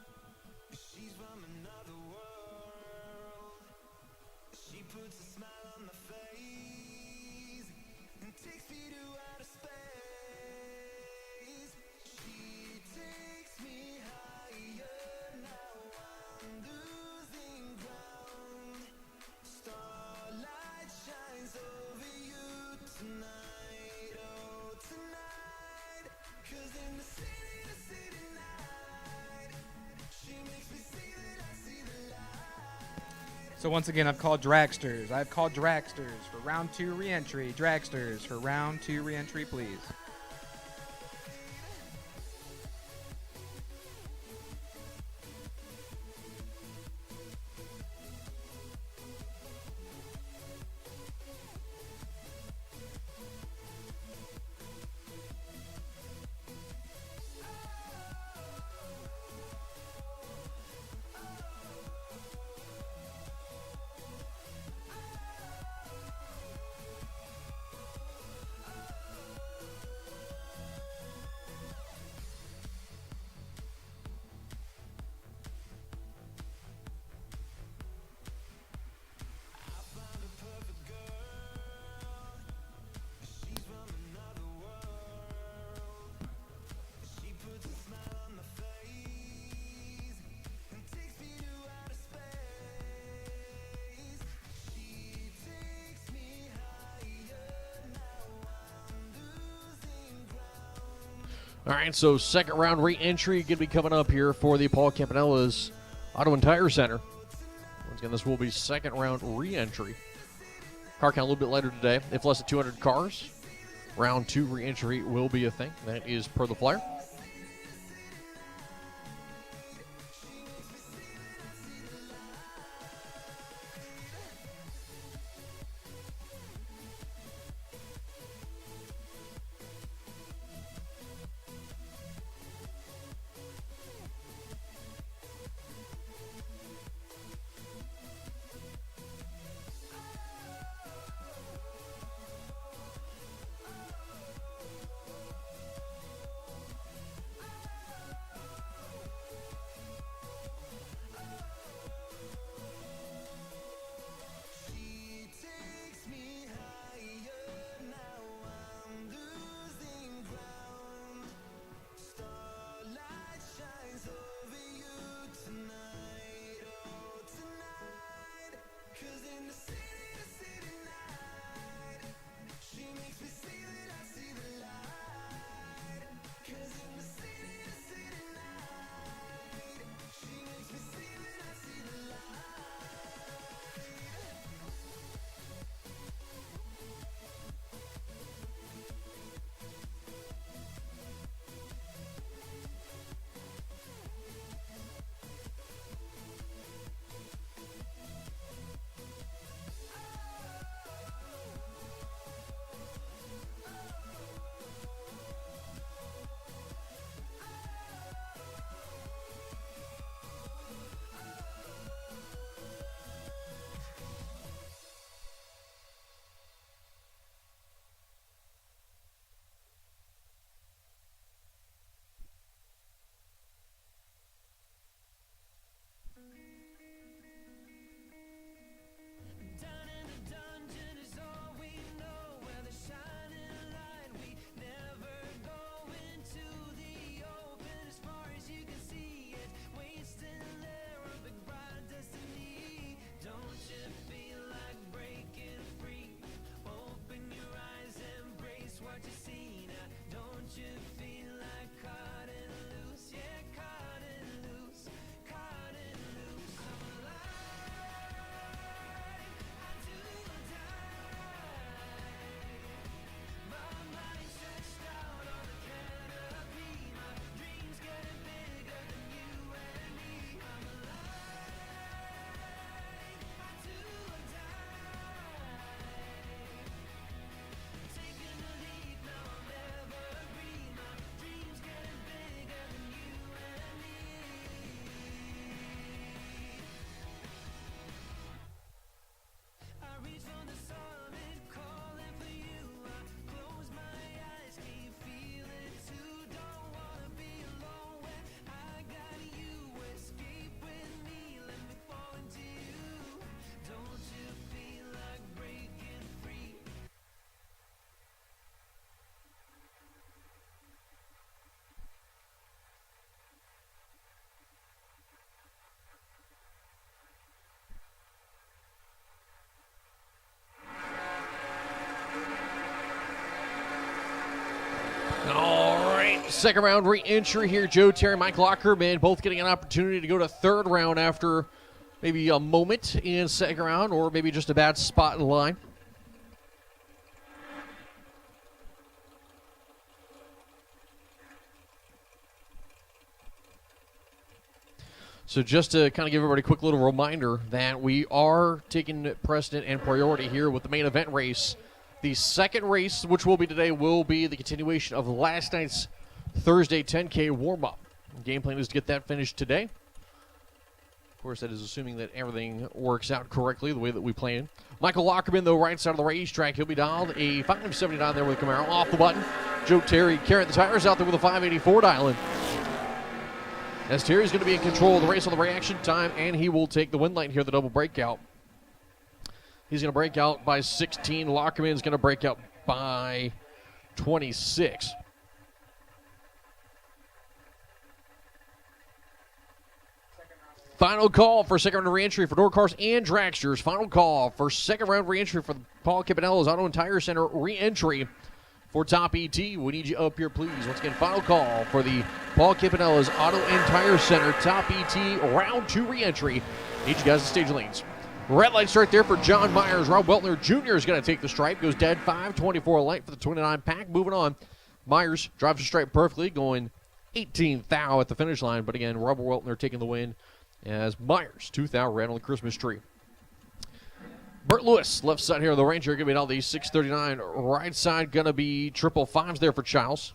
she's from another world. She puts a smile on my face and takes me to outer space. She takes me higher, now I'm losing ground. Starlight shines over you tonight, oh tonight. 'Cause in the city So once again, I've called Dragsters. I've called Dragsters for round 2 re-entry. Dragsters for round 2 re-entry, please. All right, so second round re-entry going to be coming up here for the Paul Campanella's Auto and Tire Center. Once again, this will be second round re-entry. Car count a little bit later today. If less than 200 cars, round 2 re-entry will be a thing. That is per the flyer. All right, second round re-entry here. Joe Terry, Mike Lockerman, both getting an opportunity to go to third round after maybe a moment in second round or maybe just a bad spot in line. So just to kind of give everybody a quick little reminder that we are taking precedent and priority here with the main event race. The second race, which will be today, will be the continuation of last night's Thursday 10K warm-up. The game plan is to get that finished today. Of course, that is assuming that everything works out correctly the way that we planned. Michael Lockerman, though, right side of the racetrack. He'll be dialed a 579 there with Camaro off the button. Joe Terry carrying the tires out there with a 584 dialing. As Terry's going to be in control of the race on the reaction time, and he will take the win line here, the double breakout. He's going to break out by 16. Lockerman's going to break out by 26. Final call for second round re-entry for door cars and dragsters. Final call for second round re-entry for the Paul Campanella's Auto and Tire Center re-entry for Top ET. We need you up here, please. Once again, final call for the Paul Campanella's Auto and Tire Center Top ET round 2 re-entry. Need you guys to stage lanes. Red light start there for John Myers. Rob Weltner Jr. is going to take the stripe. Goes dead 5:24 light for the 29 pack. Moving on. Myers drives the stripe perfectly, going 18th thou at the finish line. But again, Robert Weltner taking the win as Myers 2 thou ran on the Christmas tree. Bert Lewis, left side here of the Ranger, going to be all the 639. Right side going to be 555s there for Childs.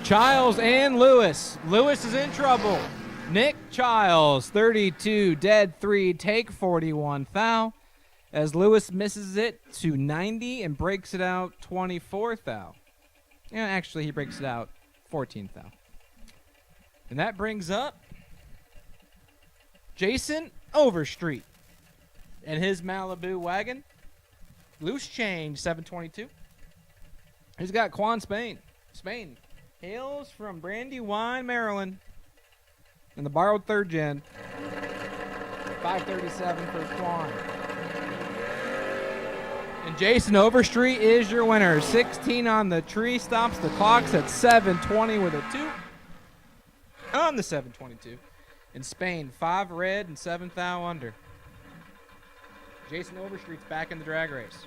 Childs and Lewis. Lewis is in trouble. Nick Childs, 32, dead 3, take 41 thou. As Lewis misses it to 90 and breaks it out 24 thou. Yeah, actually, he breaks it out 14 thou. And that brings up Jason Overstreet and his Malibu wagon. Loose change, 722. He's got Quan Spain. Spain hails from Brandywine, Maryland. And the borrowed third gen. 537 for Quan. And Jason Overstreet is your winner. 16 on the tree, stops the clocks at 720 with a 2 on the 722. In Spain, 5 red and 7 thou under. Jason Overstreet's back in the drag race.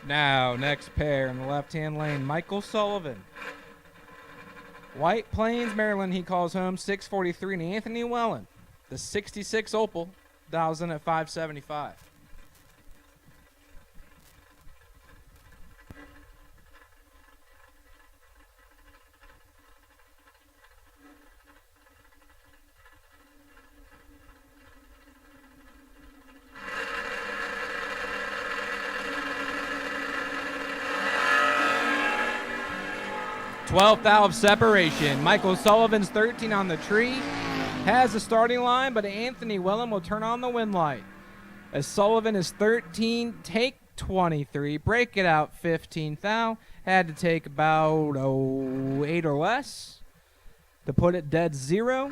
Now, next pair in the left-hand lane, Michael Sullivan. White Plains, Maryland, he calls home, 643. And Anthony Wellen, the 66 Opal, dials in at 575. Twelfth thou of separation. Michael Sullivan's 13 on the tree. Has the starting line, but Anthony Wellen will turn on the win light. As Sullivan is 13, take 23. Break it out 15 thou. Had to take about 8 or less to put it dead 0.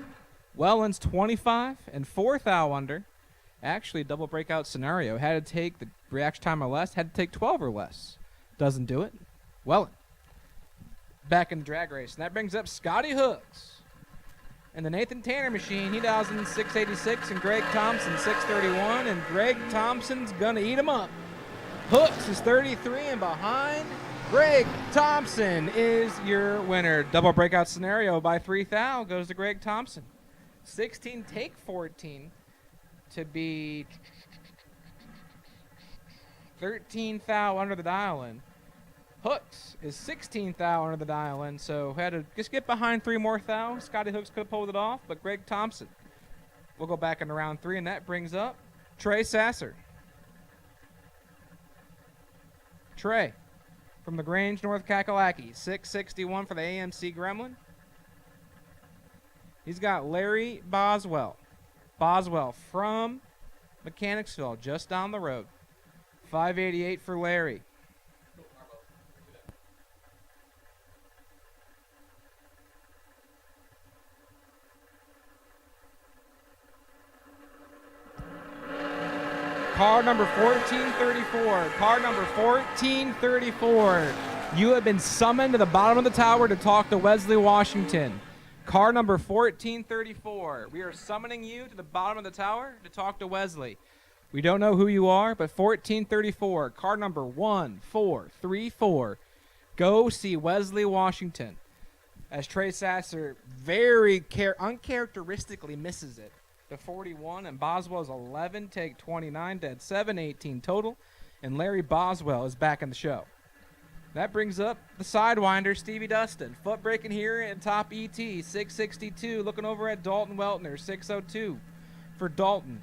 Wellen's 25 and 4 thou under. Actually, double breakout scenario. Had to take the reaction time or less. Had to take 12 or less. Doesn't do it. Wellen back in the drag race. And that brings up Scotty Hooks. And the Nathan Tanner machine, he dials in 686 and Greg Thompson 631. And Greg Thompson's going to eat him up. Hooks is 33 and behind. Greg Thompson is your winner. Double breakout scenario by 3 thou goes to Greg Thompson. 16 take 14 to be 13 thou under the dial-in. Hooks is 16 thou under the dial-in, so had to just get behind 3 more thou. Scotty Hooks could have pulled it off, but Greg Thompson will go back into round 3, and that brings up Trey Sasser. Trey from LaGrange, North Kakalaki, 661 for the AMC Gremlin. He's got Larry Boswell. Boswell from Mechanicsville, just down the road. 588 for Larry. Car number 1434. Car number 1434. You have been summoned to the bottom of the tower to talk to Wesley Washington. Car number 1434. We are summoning you to the bottom of the tower to talk to Wesley. We don't know who you are, but 1434. Car number 1434. Go see Wesley Washington. As Trey Sasser very uncharacteristically misses it. The 41, and Boswell's 11, take 29, dead 7, 18 total. And Larry Boswell is back in the show. That brings up the Sidewinder, Stevie Dustin. Foot braking here at top ET, 662. Looking over at Dalton Weltner, 602 for Dalton.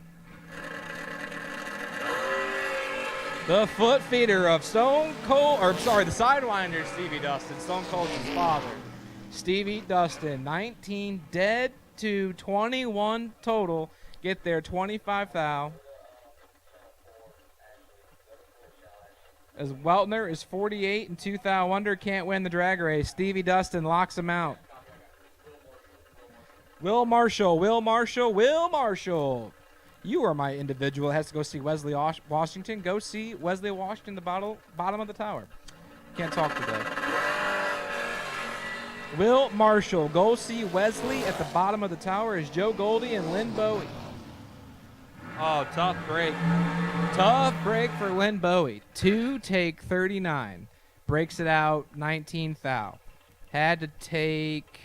The foot feeder of the Sidewinder, Stevie Dustin, Stone Cold's father. Stevie Dustin, 19 dead to 21 total. Get there, 25 thou. As Weltner is 48 and 2 thou under, can't win the drag race. Stevie Dustin locks him out. Will Marshall. You are my individual that has to go see Wesley Washington. Go see Wesley Washington, the bottom of the tower. Can't talk today. Will Marshall, go see Wesley at the bottom of the tower is Joe Goldie and Lynn Bowie. Oh, tough break. Tough break for Lynn Bowie. 2 take 39. Breaks it out 19 thou. Had to take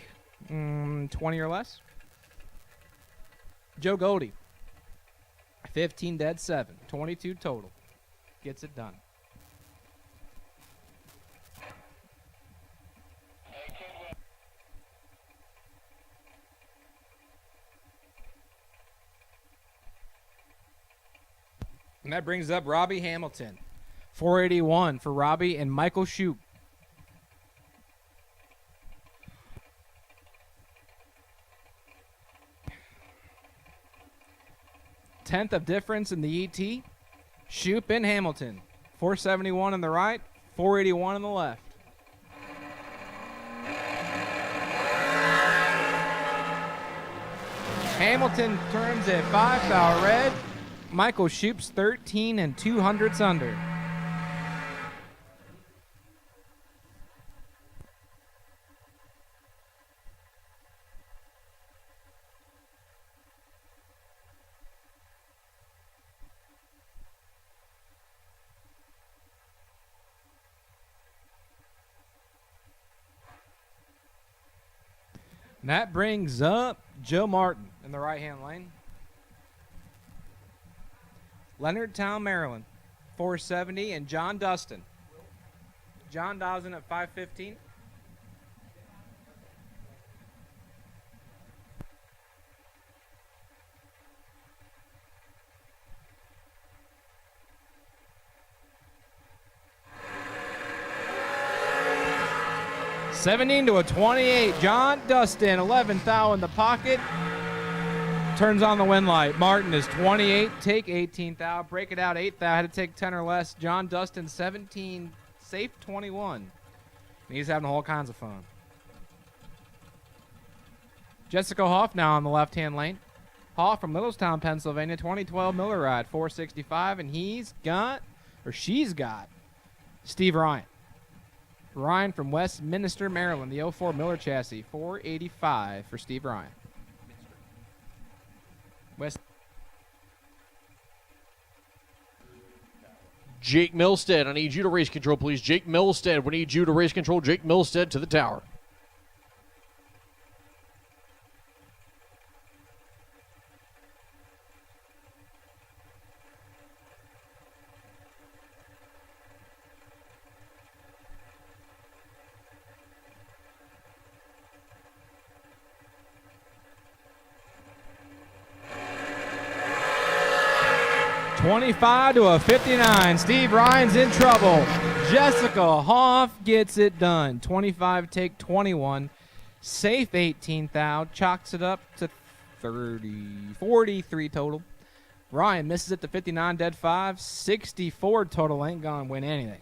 20 or less. Joe Goldie. 15 dead 7. 22 total. Gets it done. And that brings up Robbie Hamilton. 481 for Robbie and Michael Shoup. Tenth of difference in the ET. Shoup and Hamilton. 471 on the right, 481 on the left. Hamilton turns at 5 thou red. Michael Shoup's 13 and 200ths under. And that brings up Joe Martin in the right-hand lane. Leonardtown, Maryland, 470, and John Dustin. John Dawson at 515. $17 to a 28. John Dustin, 11th thou in the pocket. Turns on the win light. Martin is 28, take 18 thou. Break it out 8 thou. Had to take 10 or less. John Dustin, 17, safe 21. And he's having all kinds of fun. Jessica Hoff now on the left-hand lane. Hoff from Littlestown, Pennsylvania, 2012 Miller Ride, 465. And she's got Steve Ryan. Ryan from Westminster, Maryland, the 04 Miller chassis, 485 for Steve Ryan. Jake Milstead, I need you to race control, please. Jake Milstead, we need you to race control. Jake Milstead to the tower. $25 to a 59. Steve Ryan's in trouble. Jessica Hoff gets it done. 25 take 21. Safe 18 thou. Chalks it up to 43 total. Ryan misses it to 59, dead 5. 64 total. Ain't gonna win anything.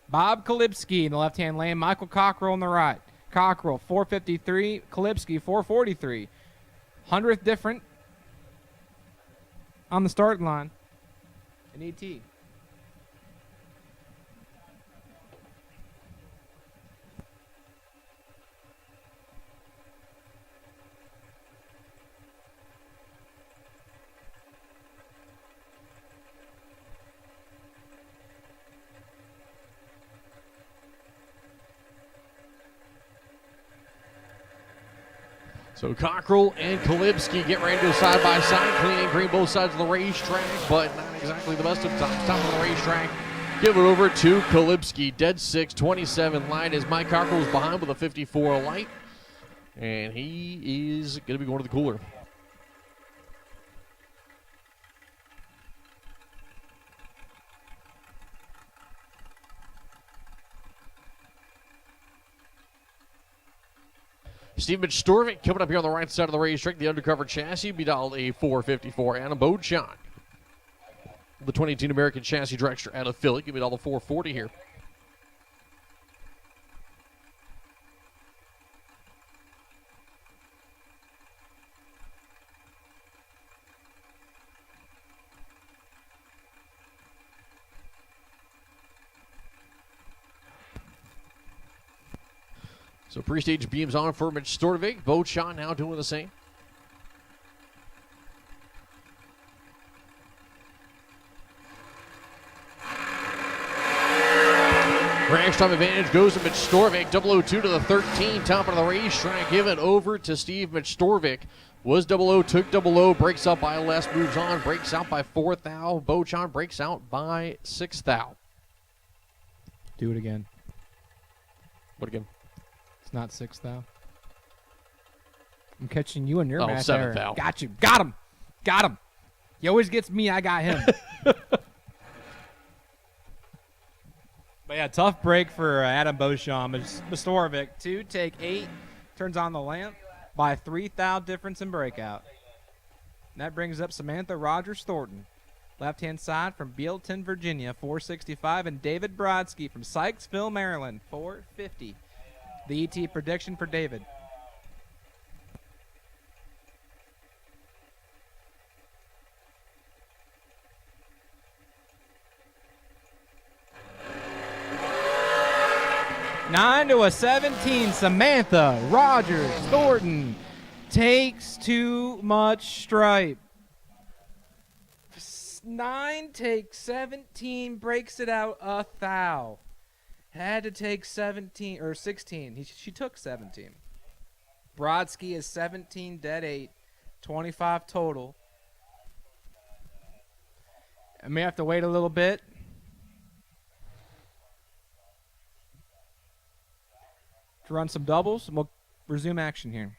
Bob Kalipski in the left-hand lane. Michael Cockrell on the right. Cockrell, 453. Kalipski, 443. 100th different on the starting line. An ET. So Cockrell and Kalipski get ready to go side by side, clean and green both sides of the racetrack, but not exactly the best of times. Top of the racetrack, give it over to Kalipski. Dead 6, 27 line as Mike Cockrell is behind with a 54 light, and he is going to be going to the cooler. Steve Storvik coming up here on the right side of the racetrack. The undercover chassis beat out a 454. Adam Beauchamp, the 2018 American Chassis Dragster out of Philly, give it all the 440 here. So pre-stage beams on for Mitch Storvik. Beauchamp now doing the same. Crash time advantage goes to Mitch Storvik. 002 to the 13. Top of the racetrack. Give it over to Steve Mitch Storvik. Was 00, took 00, breaks out by less, moves on, breaks out by 4th thou. Beauchamp breaks out by 6th thou. Do it again. What again? It's not 6th thou. I'm catching you in your math 7th error. thou. Got you. Got him. Got him. He always gets me. I got him. But yeah, tough break for Adam Beauchamp. Storvik to take 8. Turns on the lamp by 3 thou difference in breakout. And that brings up Samantha Rogers Thornton. Left-hand side from Bealton, Virginia, 465. And David Brodsky from Sykesville, Maryland, 450. The ET prediction for David. Nine to a 17. Samantha Rogers Thornton takes too much stripe. 9 takes 17, breaks it out a thou. Had to take 17 or 16. She took 17. Brodsky is 17, dead 8, 25 total. I may have to wait a little bit. To run some doubles, and we'll resume action here.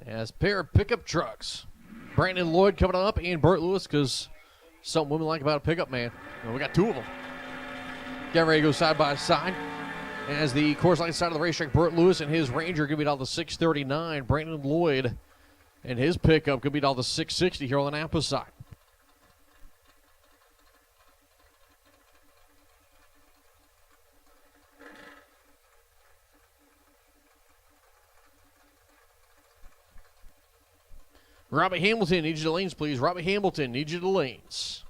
as pair of pickup trucks. Brandon Lloyd coming up and Burt Lewis, because something women like about a pickup, man. Well, we got two of them. Getting ready to go side by side. As the course line side of the racetrack, Burt Lewis and his Ranger going to be down to 639. Brandon Lloyd and his pickup going to be down to 660 here on the Napa side. Robbie Hamilton, need you to lanes, please. Robbie Hamilton, need you to lanes.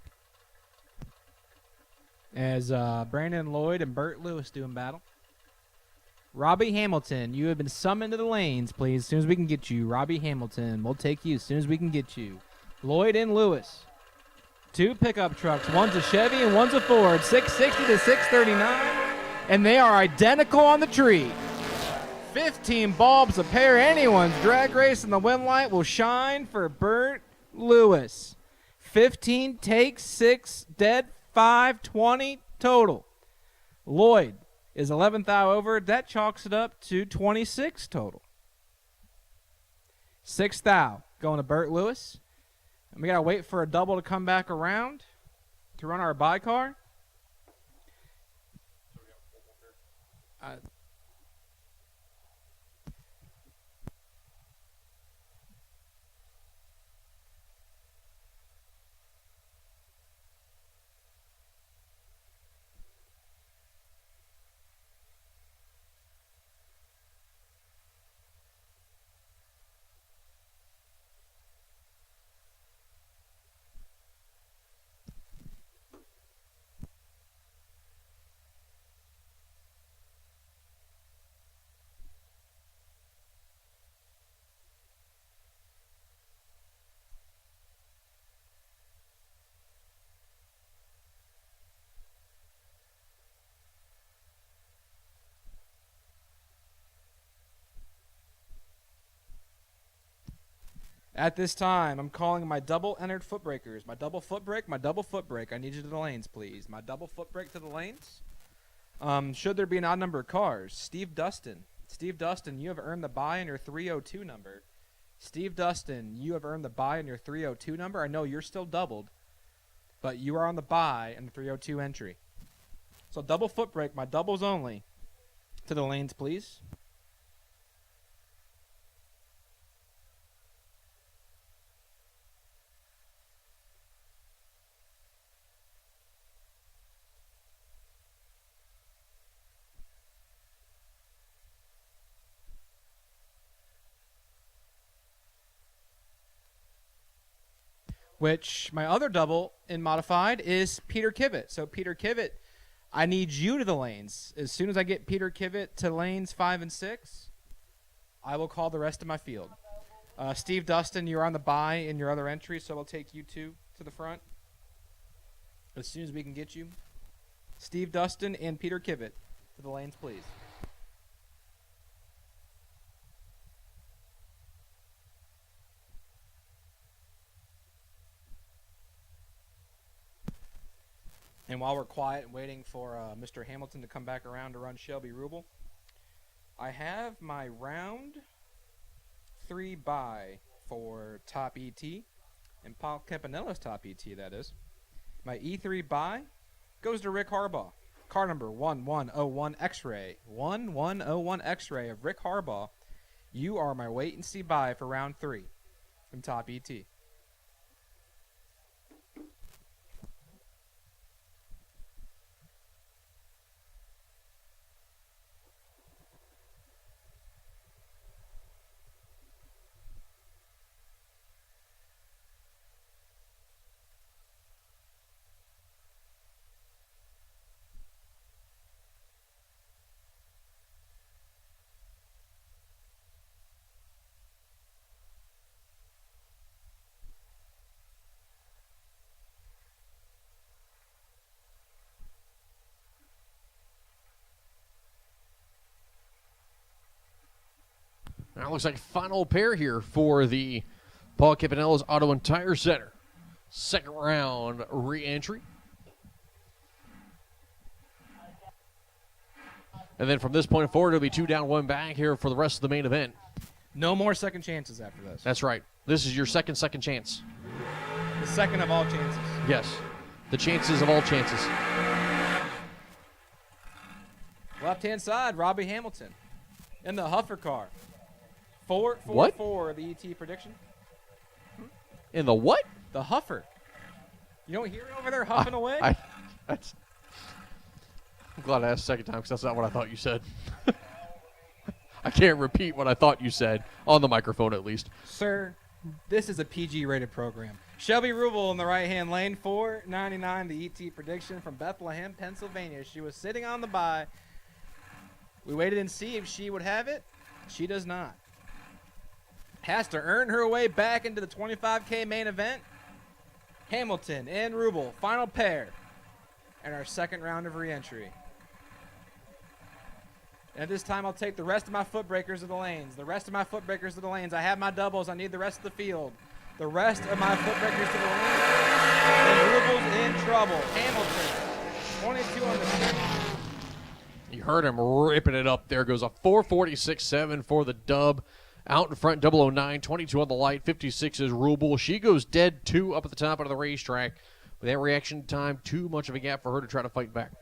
As Brandon Lloyd and Burt Lewis doing battle. Robbie Hamilton, you have been summoned to the lanes, please. As soon as we can get you. Robbie Hamilton, we'll take you as soon as we can get you. Lloyd and Lewis. Two pickup trucks. One's a Chevy and one's a Ford. 660 to 639. And they are identical on the tree. 15 bulbs a pair. Anyone's drag race in the wind light will shine for Burt Lewis. 15 takes, 6 dead, 5, 20 total. Lloyd is 11th thou over. That chalks it up to 26 total. 6th thou going to Burt Lewis. And we got to wait for a double to come back around to run our bye car. At this time, I'm calling my double entered foot breakers. My double foot brake, my double foot brake. I need you to the lanes, please. My double foot brake to the lanes. Should there be an odd number of cars? Steve Dustin. Steve Dustin, you have earned the bye in your 302 number. Steve Dustin, you have earned the bye in your 302 number. I know you're still doubled, but you are on the bye in the 302 entry. So double foot brake, my doubles only. To the lanes, please. Which my other double in modified is Peter Kivett. So Peter Kivett, I need you to the lanes. As soon as I get Peter Kivett to lanes 5 and 6, I will call the rest of my field. Steve Dustin, you're on the bye in your other entry, so I'll take you two to the front as soon as we can get you. Steve Dustin and Peter Kivett to the lanes, please. And while we're quiet and waiting for Mr. Hamilton to come back around to run Shelby Rubel, I have my round 3 bye for top ET, and Paul Campanella's top ET, that is. My E3 bye goes to Rick Harbaugh. Car number 1101 X-Ray. 1101 X-Ray of Rick Harbaugh. You are my wait and see bye for round 3 from top ET. Now it looks like final pair here for the Paul Campanella's Auto and Tire Center. Second round re-entry. And then from this point forward, it'll be 2 down, 1 back here for the rest of the main event. No more second chances after this. That's right. This is your second chance. The second of all chances. Yes. The chances of all chances. Left-hand side, Robbie Hamilton in the Huffer car. 4-4-4, What? the ET prediction. In the what? The Huffer. You don't hear it over there huffing away? I'm glad I asked the second time because that's not what I thought you said. I can't repeat what I thought you said on the microphone at least. Sir, this is a PG-rated program. Shelby Rubel in the right-hand lane, 4.99, the ET prediction from Bethlehem, Pennsylvania. She was sitting on the bye. We waited and see if she would have it. She does not. Has to earn her way back into the 25K main event. Hamilton and Rubel, final pair, and our second round of re-entry. And at this time, I'll take the rest of my foot breakers of the lanes. The rest of my foot breakers of the lanes. I have my doubles. I need the rest of the field. The rest of my foot breakers to the lanes. And Rubel's in trouble. Hamilton, 22 on the field. You heard him ripping it up. There goes a 4:46.7 for the dub. Out in front, 009, 22 on the light, 56 is Rubel. She goes dead 2 up at the top of the racetrack. With that reaction time, too much of a gap for her to try to fight back.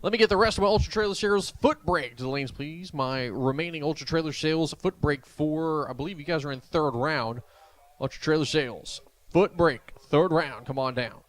Let me get the rest of my Ultra Trailer Sales foot brake to the lanes, please. My remaining Ultra Trailer Sales foot brake for, I believe you guys are in third round. Ultra Trailer Sales foot brake, third round. Come on down.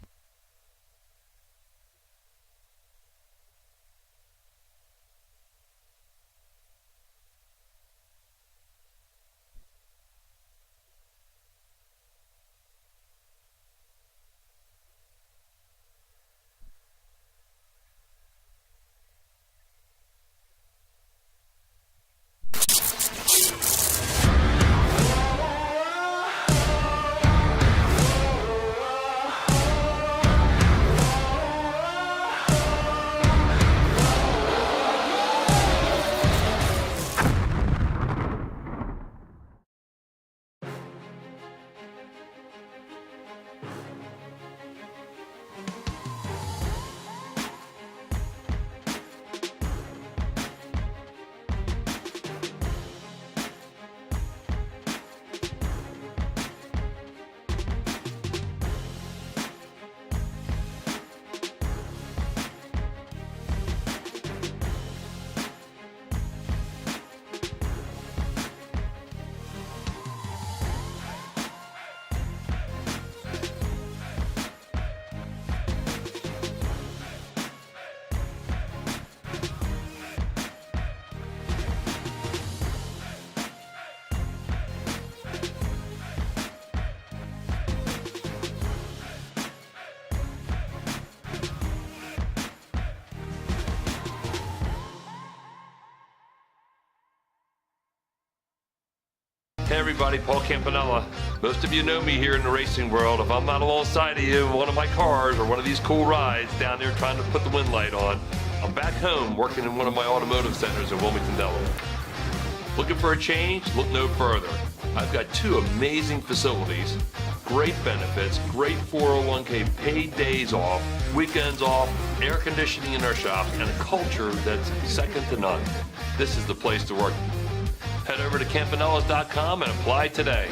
Hey everybody, Paul Campanella. Most of you know me here in the racing world. If I'm not alongside of you in one of my cars or one of these cool rides down there trying to put the wind light on, I'm back home working in one of my automotive centers in Wilmington, Delaware. Looking for a change? Look no further. I've got 2 amazing facilities, great benefits, great 401k, paid days off, weekends off, air conditioning in our shop, and a culture that's second to none. This is the place to work. Head over to campanellas.com and apply today.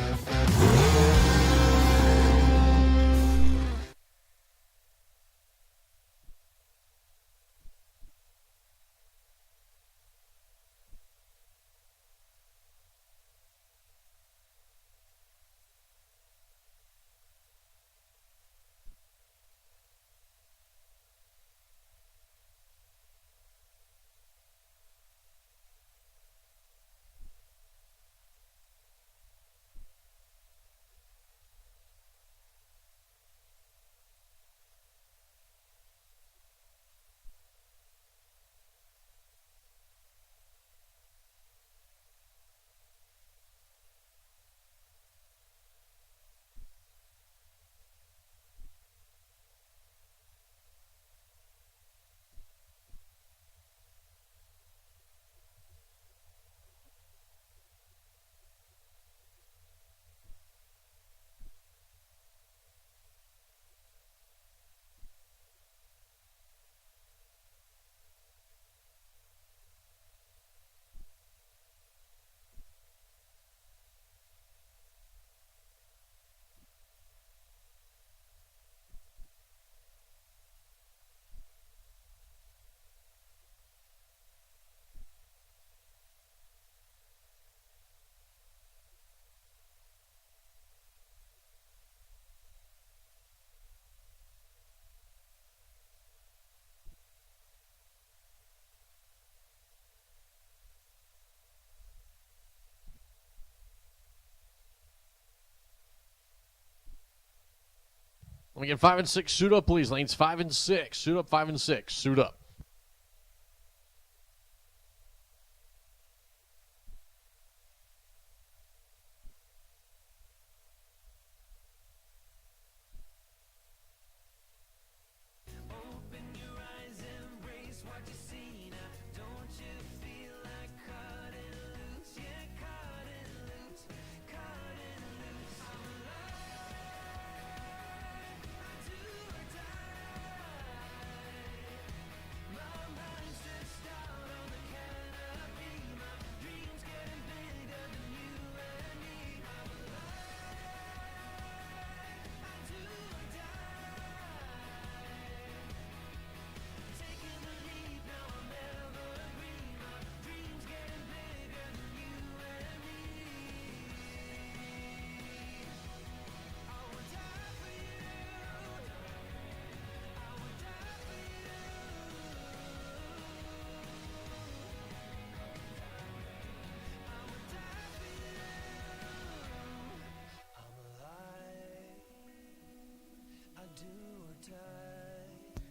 Let me get 5 and 6. Suit up, please. Lanes 5 and 6. Suit up, 5 and 6. Suit up.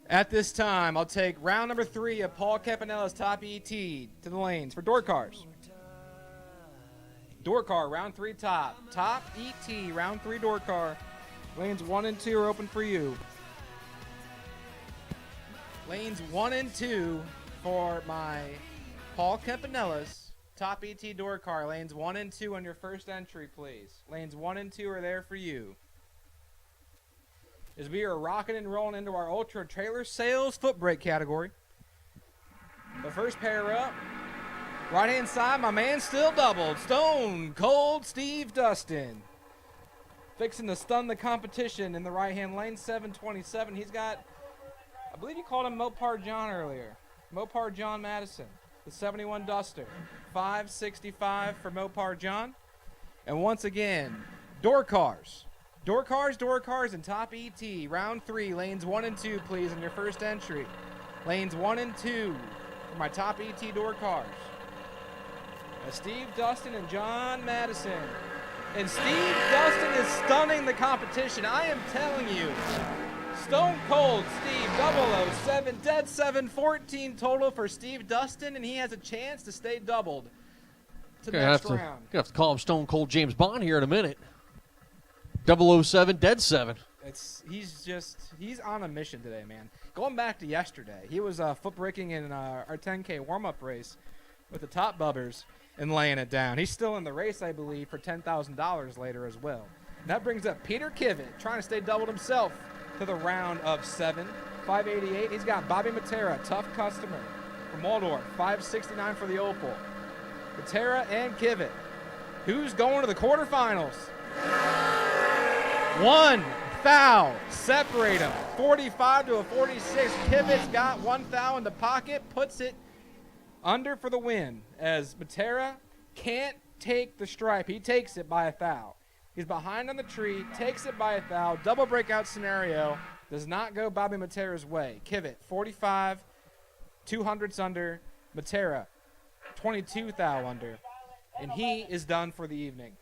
At this time, I'll take round number 3 of Paul Campanella's Top ET to the lanes for door cars. Door car, round 3 top. Top ET, round 3 door car. Lanes 1 and 2 are open for you. Lanes 1 and 2 for my Paul Campanella's Top ET door car. Lanes 1 and 2 on your first entry, please. Lanes 1 and 2 are there for you. As we are rocking and rolling into our Ultra Trailer Sales foot brake category. The first pair up. Right-hand side, my man still doubled. Stone Cold Steve Dustin. Fixing to stun the competition in the right-hand lane, 727. He's got, I believe you called him Mopar John earlier. Mopar John Madison, the 71 Duster. 565 for Mopar John. And once again, door cars. Door cars, and Top ET. Round 3, lanes 1 and 2, please, in your first entry. Lanes 1 and 2 for my Top ET door cars. Steve Dustin and John Madison. And Steve Dustin is stunning the competition. I am telling you. Stone Cold Steve, 007, dead 714 total for Steve Dustin, and he has a chance to stay doubled to the next round. Gonna have to call him Stone Cold James Bond here in a minute. 007, dead 7. He's on a mission today, man. Going back to yesterday, he was foot braking in our 10K warm-up race with the top bubbers and laying it down. He's still in the race, I believe, for $10,000 later as well. And that brings up Peter Kivet, trying to stay doubled himself to the round of 7. 588. He's got Bobby Matera, tough customer from Waldorf. 569 for the Opal. Matera and Kivet. Who's going to the quarterfinals? One foul. Separate them. 45 to a 46. Kivet's got 1 foul in the pocket. Puts it under for the win as Matera can't take the stripe. He takes it by a foul. He's behind on the tree, takes it by a foul. Double breakout scenario. Does not go Bobby Matera's way. Kivet, 45, 200s under. Matera, 22 thou under. And he is done for the evening.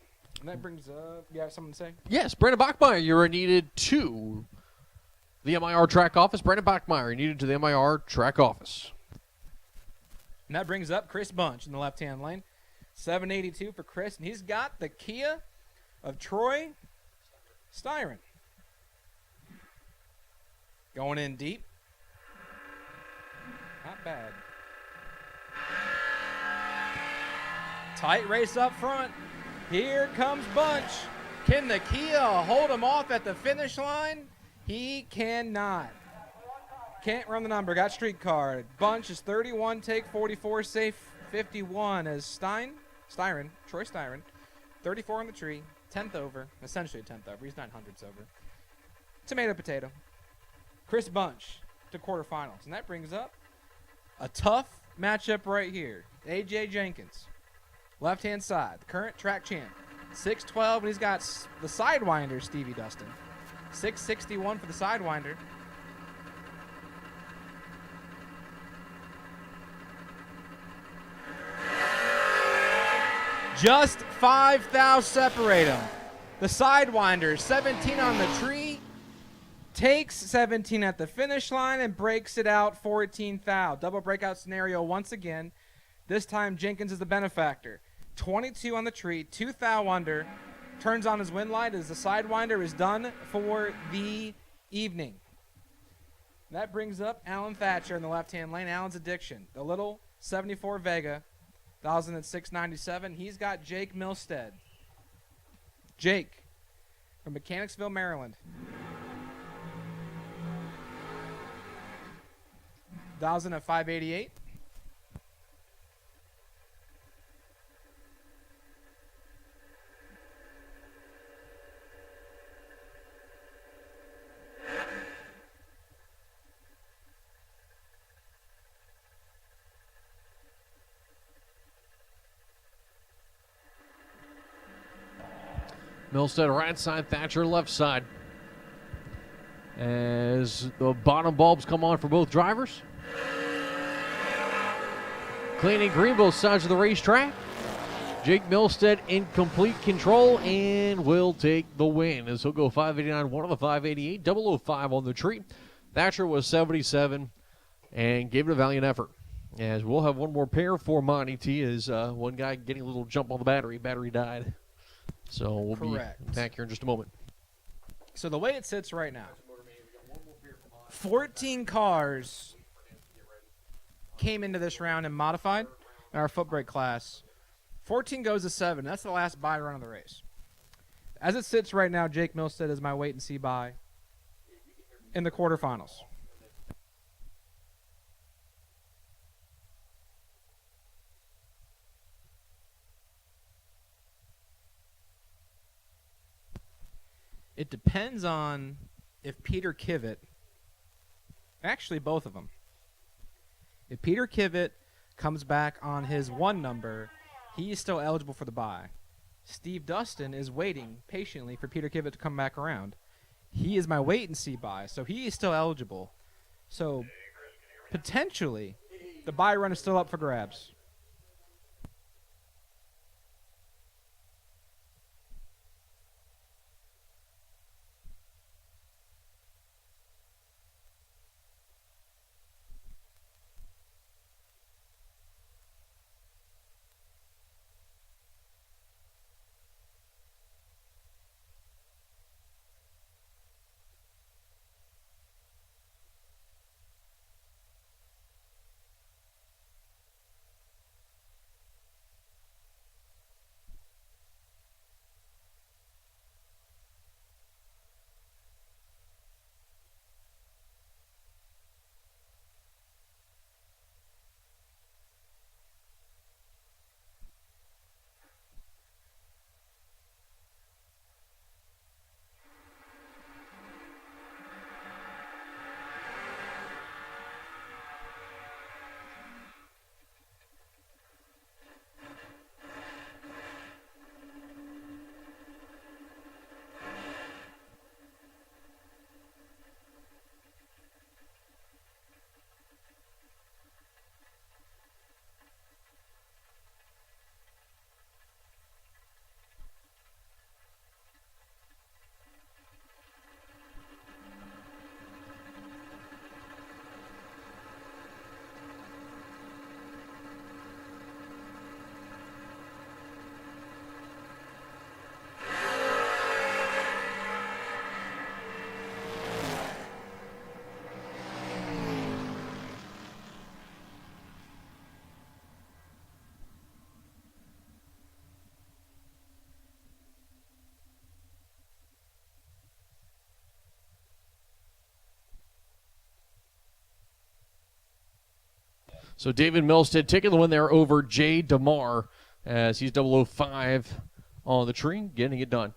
And that brings up, you have something to say? Yes, Brandon Bachmeyer, you are needed to the MIR track office. Brandon Bachmeyer, you're needed to the MIR track office. And that brings up Chris Bunch in the left-hand lane. 782 for Chris. And he's got the Kia of Troy Styron. Going in deep. Not bad. Tight race up front. Here comes Bunch. Can the Kia hold him off at the finish line? He cannot. Can't run the number. Got street card. Bunch is 31, take 44, safe 51 as Troy Styron, 34 on the tree, 10th over, essentially a 10th over. He's 900s over. Tomato, potato. Chris Bunch to quarterfinals. And that brings up a tough matchup right here. A.J. Jenkins, left-hand side, the current track champ. 6'12", and he's got the Sidewinder, Stevie Dustin. 661 for the Sidewinder. Just 5 thou separate them. The Sidewinder, 17 on the tree, takes 17 at the finish line and breaks it out 14 thou. Double breakout scenario once again. This time Jenkins is the benefactor. 22 on the tree, 2 thou under. Turns on his wind light as the Sidewinder is done for the evening. That brings up Alan Thatcher in the left-hand lane. Alan's Addiction. The little 74 Vega, 1,697. He's got Jake Milstead. Jake from Mechanicsville, Maryland. 1,000 at 588. Milstead right side, Thatcher left side. As the bottom bulbs come on for both drivers. Clean and green both sides of the racetrack. Jake Milstead in complete control and will take the win as he'll go 589, one of the 588, 005 on the tree. Thatcher was 77 and gave it a valiant effort. As we'll have one more pair for Monty T as one guy getting a little jump on the battery. Battery died. So we'll Correct. be back here in just a moment. So the way it sits right now, 14 cars came into this round and modified in our foot brake class. 14 goes to 7. That's the last buy run of the race. As it sits right now, Jake Milstead is my wait and see buy in the quarterfinals. It depends on if Peter Kivett, actually both of them. If Peter Kivett comes back on his 1 number, he is still eligible for the bye. Steve Dustin is waiting patiently for Peter Kivett to come back around. He is my wait and see bye, so he is still eligible. So potentially the bye run is still up for grabs. So David Milstead taking the win there over Jay DeMar as he's 005 on the tree, getting it done.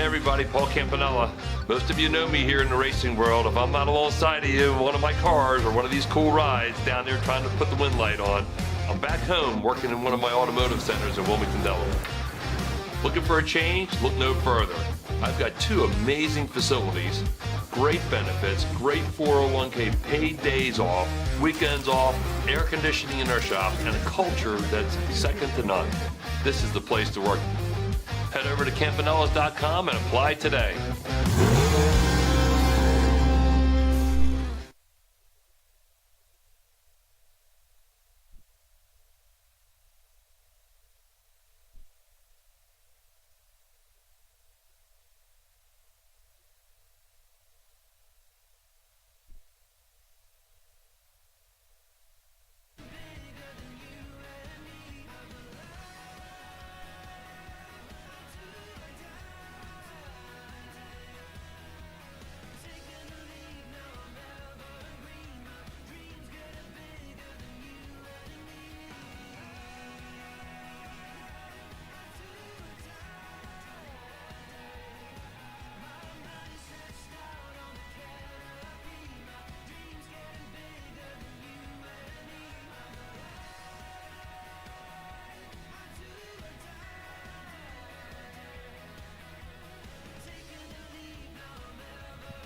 everybody, Paul Campanella. Most of you know me here in the racing world. If I'm not alongside of you in one of my cars or one of these cool rides down there trying to put the wind light on, I'm back home working in one of my automotive centers in Wilmington, Delaware. Looking for a change? Look no further. I've got 2 amazing facilities, great benefits, great 401k, paid days off, weekends off, air conditioning in our shop, and a culture that's second to none. This is the place to work. Head over to campanellas.com and apply today.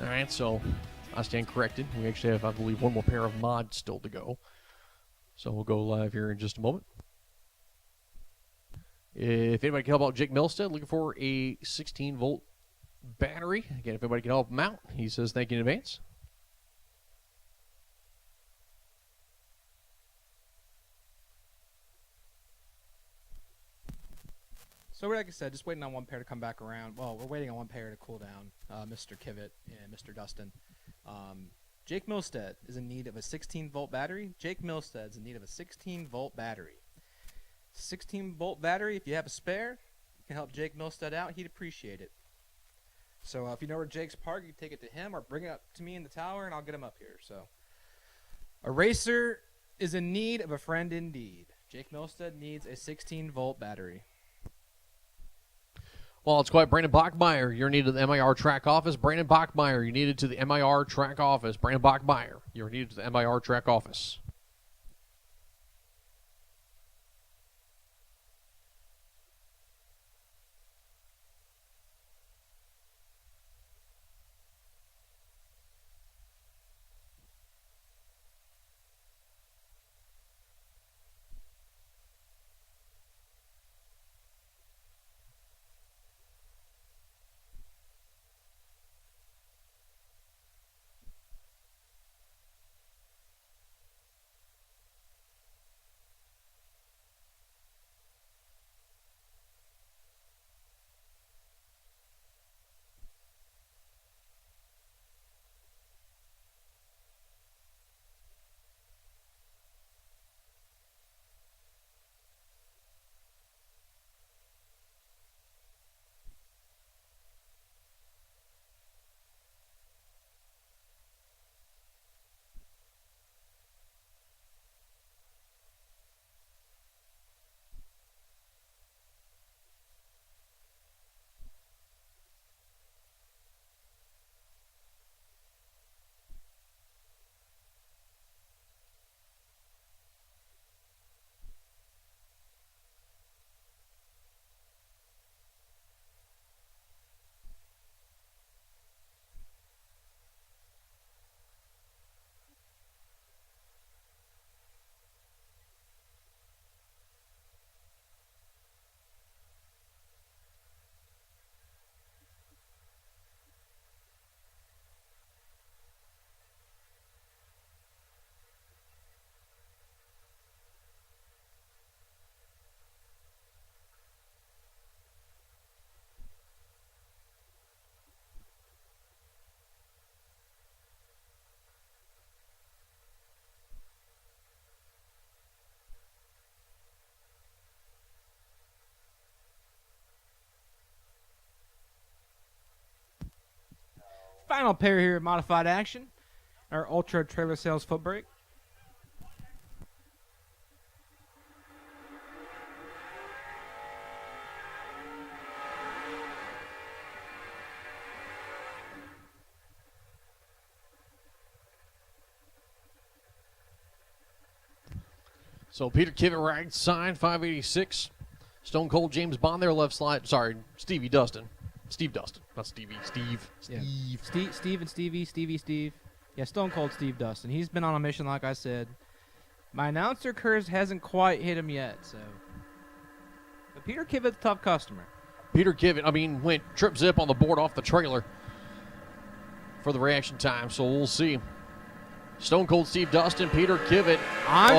All right, so I stand corrected. We actually have, I believe, one more pair of mods still to go. So we'll go live here in just a moment. If anybody can help out Jake Milstead, looking for a 16-volt battery. Again, if anybody can help him out, he says thank you in advance. So like I said, just waiting on one pair to come back around. Well, we're waiting on one pair to cool down, Mr. Kivett and Mr. Dustin. Jake Milstead is in need of a 16-volt battery. Jake Milstead's in need of a 16-volt battery. 16-volt battery, if you have a spare, you can help Jake Milstead out. He'd appreciate it. So if you know where Jake's parked, you can take it to him or bring it up to me in the tower, and I'll get him up here. So a racer is in need of a friend indeed. Jake Milstead needs a 16-volt battery. Well, it's quite Brandon Bachmeyer. You're needed at the MIR track office. Brandon Bachmeyer, you're needed to the MIR track office. Brandon Bachmeyer, you're needed to the MIR track office. Final pair here of modified action. Our Ultra Trailer Sales foot brake. So Peter Kivett right side, 586. Stone Cold James Bond there, left slide. Sorry, Stevie Dustin. Steve Dustin, not Stevie. Steve. Yeah. Steve and Steve. Yeah, Stone Cold Steve Dustin. He's been on a mission, like I said. My announcer curse hasn't quite hit him yet, so. But Peter Kivett's a tough customer. Peter Kivett, went trip zip on the board off the trailer for the reaction time, so we'll see. Stone Cold Steve Dustin, Peter Kivett. I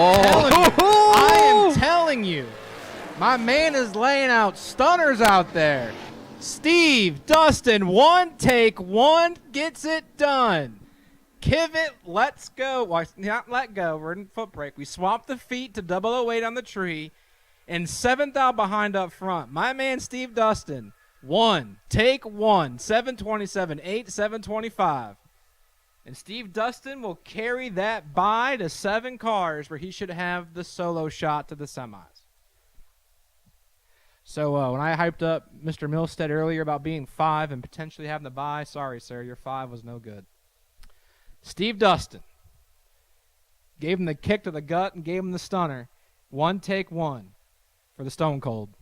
am telling you, my man is laying out stunners out there. Steve Dustin, one take, one gets it done. Kivett, let's go. Well, not let go. We're in foot brake. We swapped the feet to 008 on the tree, and 7th out behind up front. My man Steve Dustin, one, take one, 727, 8, 725. And Steve Dustin will carry that by to 7 cars where he should have the solo shot to the semis. So when I hyped up Mr. Milstead earlier about being 5 and potentially having the bye, sorry, sir, your 5 was no good. Steve Dustin gave him the kick to the gut and gave him the stunner. One take one for the Stone Cold.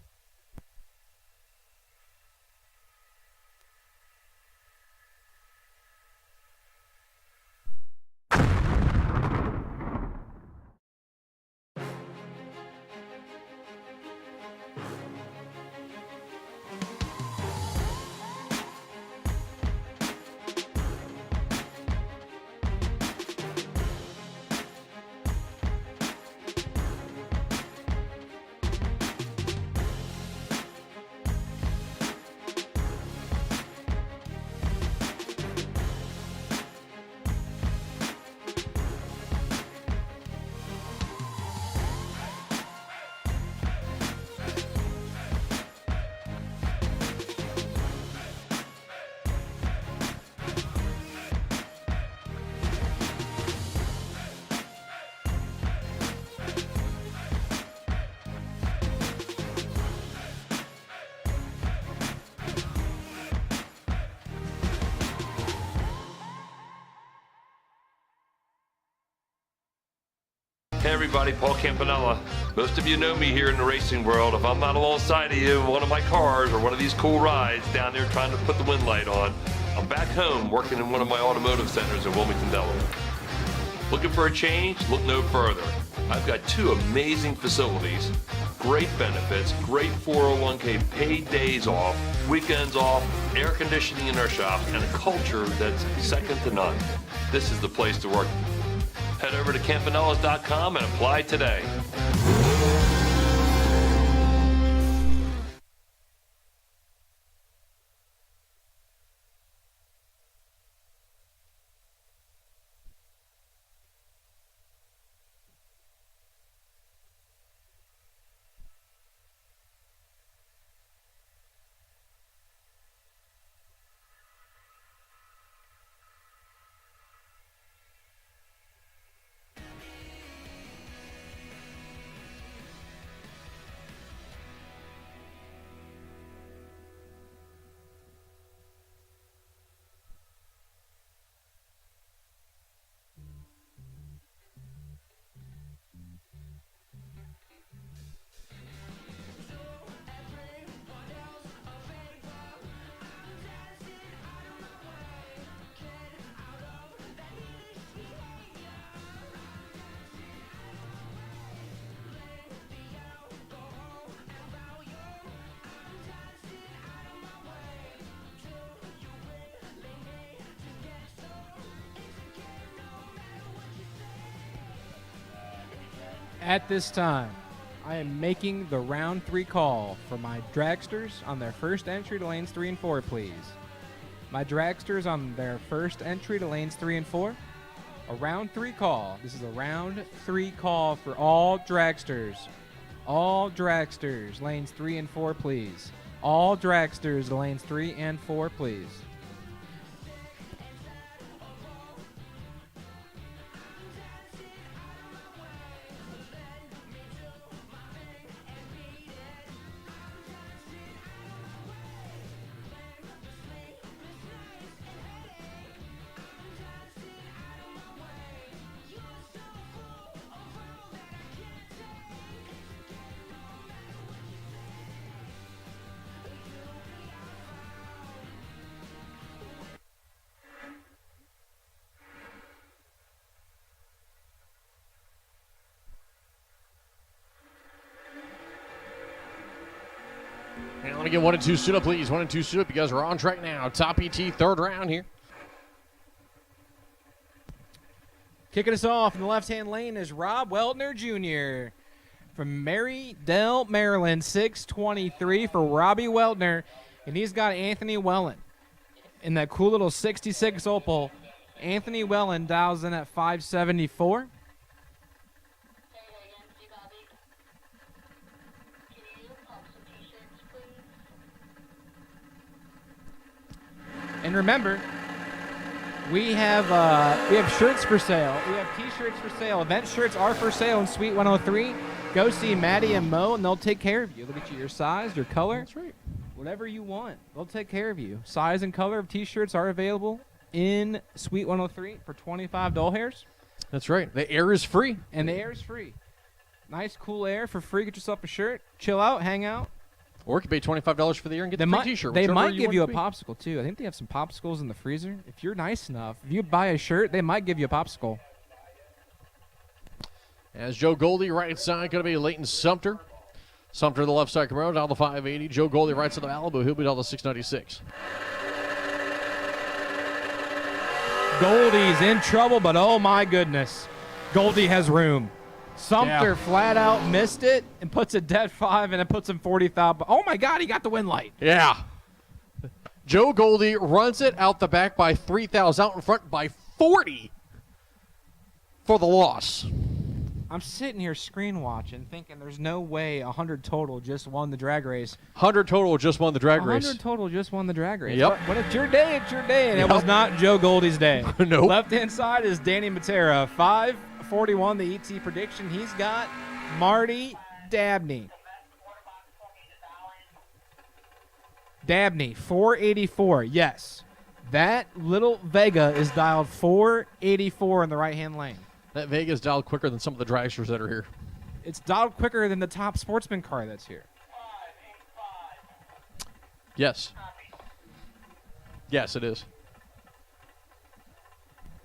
Hey everybody, Paul Campanella. Most of you know me here in the racing world. If I'm not alongside of you in one of my cars or one of these cool rides down there trying to put the wind light on, I'm back home working in one of my automotive centers in Wilmington, Delaware. Looking for a change? Look no further. I've got 2 amazing facilities, great benefits, great 401k, paid days off, weekends off, air conditioning in our shop, and a culture that's second to none. This is the place to work. Head over to campanellas.com and apply today. At this time, I am making the round 3 call for my Dragsters on their first entry to lanes 3 and 4, please. My Dragsters on their first entry to lanes 3 and 4. A round 3 call. This is a round 3 call for all Dragsters. All Dragsters, lanes 3 and 4, please. All Dragsters, lanes 3 and 4, please. Want to get 1 and 2 suit up, please. 1 and 2 suit up. You guys are on track now. Top ET, third round here. Kicking us off in the left-hand lane is Rob Weltner Jr. from Marydale, Maryland, 623 for Robbie Weltner. And he's got Anthony Wellen in that cool little 66 Opal. Anthony Wellen dials in at 574. And remember, we have shirts for sale. We have T-shirts for sale. Event shirts are for sale in Suite 103. Go see Maddie and Mo, and they'll take care of you. They'll get you your size, your color. That's right. Whatever you want, they'll take care of you. Size and color of T-shirts are available in Suite 103 for 25 doll hairs. That's right. The air is free. And the air is free. Nice, cool air for free. Get yourself a shirt. Chill out, hang out. Or you can pay $25 for the air and get They the might, free T-shirt. they whichever might you give want you it a to be. popsicle, too. I think they have some popsicles in the freezer. If you're nice enough, if you buy a shirt, they might give you a popsicle. As Joe Goldie, right side, going to be Leighton Sumter. Sumter, the left side, Camaro, down to 580. Joe Goldie, right side of Malibu. He'll be down to 696. Goldie's in trouble, but oh my goodness. Goldie has room. Sumter flat out missed it and puts a dead 5, and it puts him 40,000. Oh my God, he got the win light. Yeah. Joe Goldie runs it out the back by 3,000, out in front by 40 for the loss. I'm sitting here screen watching, thinking there's no way 100 total just won the drag race. 100 total just won the drag 100 race. total just won the drag race. Yep. But it's your day, it's your day. And Yep. it was not Joe Goldie's day. Nope. Left-hand side is Danny Matera. 541, the ET prediction. He's got Marty Dabney. Dabney, 484. Yes. That little Vega is dialed 484 in the right-hand lane. That Vega's dialed quicker than some of the dragsters that are here. It's dialed quicker than the top sportsman car that's here. Yes. Yes, it is.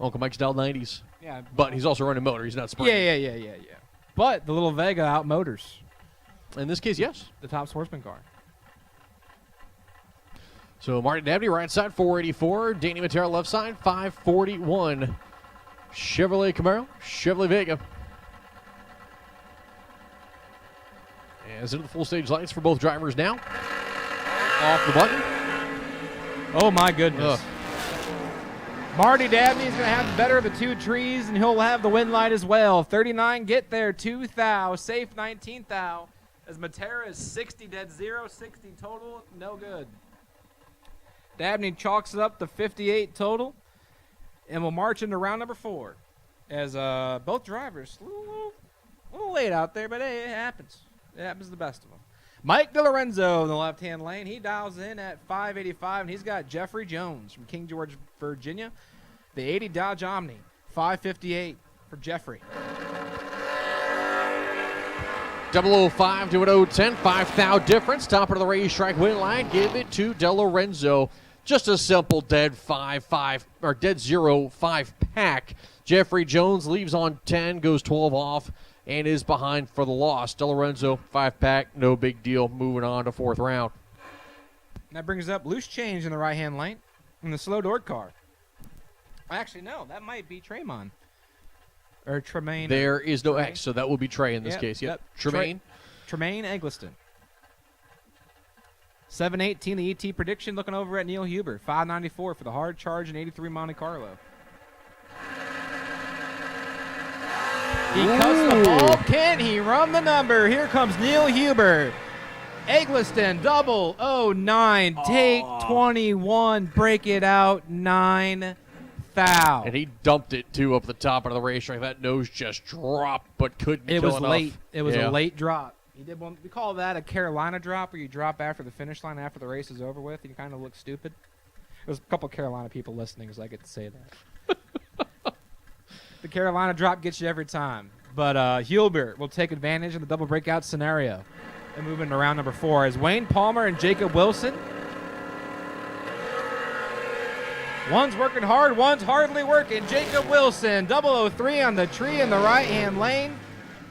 Uncle Mike's dialed 90s. Yeah, But he's also running motor. He's not sprinting. yeah. But the little Vega out motors In this case, yes. the top sportsman car. So Martin Dabney, right side, 484. Danny Matera, left side, 541. Chevrolet Camaro, Chevrolet Vega. As into the full stage lights for both drivers now. Off the button. Oh, my goodness. Marty Dabney's going to have the better of the two trees, and he'll have the win light as well. 39, get there, 2 thou, safe 19 thou. As Matera is 60 dead, 0, 60 total, no good. Dabney chalks it up to 58 total, and we'll march into round number 4. As both drivers, a little late out there, but hey, it happens. It happens to the best of them. Mike DeLorenzo in the left-hand lane. He dials in at 585, and he's got Jeffrey Jones from King George, Virginia. The 80 Dodge Omni, 558 for Jeffrey. 005 to an 010, 5,000 difference. Top of the racetrack win line. Give it to DeLorenzo. Just a simple dead 5-5 or dead 0-5 pack. Jeffrey Jones leaves on 10, goes 12 off, and is behind for the loss. DeLorenzo 5-pack, no big deal. Moving on to 4th round. And that brings up loose change in the right-hand lane in the slow door car. Actually, no, that might be Tremont. Or Tremaine. There is no Tremaine. X, so that will be Trey in this Yep, case. Yep. yep. Tremaine. Tremaine Eggleston. 718, the ET prediction, looking over at Neil Huber. 594 for the hard charge and 83 Monte Carlo. He cuts the ball. Can he run the number? Here comes Neil Huber. Eggleston, 009. Take 21. Break it out. 9 thou. And he dumped it, too, up the top of the racetrack. That nose just dropped, but couldn't It kill was enough. late. It was Yeah. a late drop. He did one. We call that a Carolina drop, where you drop after the finish line, after the race is over with, and you kind of look stupid. There's a couple Carolina people listening, so I get to say that. The Carolina drop gets you every time. But Hulbert will take advantage of the double breakout scenario and move into round number 4 as Wayne Palmer and Jacob Wilson. One's working hard, one's hardly working. Jacob Wilson, 003 on the tree in the right-hand lane.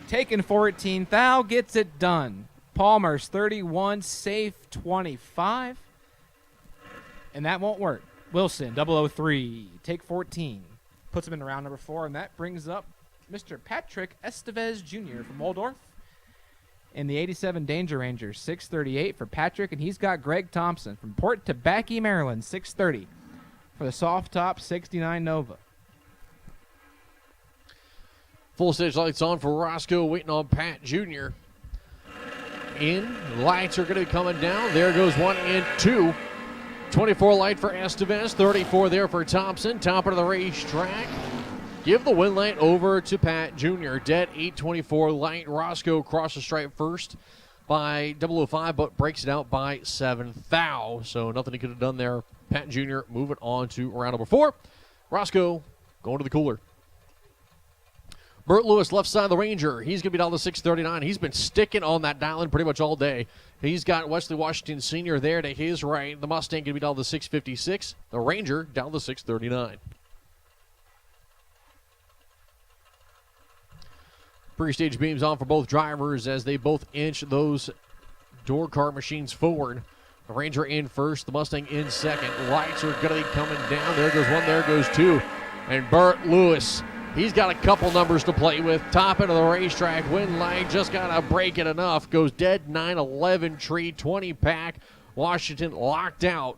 Taking 14 thou, gets it done. Palmer's 31, safe 25. And that won't work. Wilson, 003, take 14. Puts him in round number 4, and that brings up Mr. Patrick Estevez Jr. from Waldorf. And the 87 Danger Ranger, 638 for Patrick, and he's got Greg Thompson from Port Tobacco, Maryland, 630 for the soft top 69 Nova. Full stage lights on for Roscoe, waiting on Pat Jr. In. Lights are going to be coming down. There goes 1 and 2. 24 light for Estevez, 34 there for Thompson. Top of the racetrack. Give the win light over to Pat Jr. Dead 824 light. Roscoe crossed the stripe first by 005, but breaks it out by 7 thou. So nothing he could have done there. Pat Jr. moving on to round number 4. Roscoe going to the cooler. Bert Lewis, left side of the Ranger. He's going to be down to 639. He's been sticking on that dial-in pretty much all day. He's got Wesley Washington Sr. there to his right. The Mustang going to be down to 656. The Ranger down to 639. Pre-stage beams on for both drivers as they both inch those door car machines forward. The Ranger in first, the Mustang in second. Lights are going to be coming down. There goes 1, there goes 2. And Bert Lewis, he's got a couple numbers to play with. Top end of the racetrack, win light, just got to break it enough. Goes dead 9-11 tree, 20 pack. Washington locked out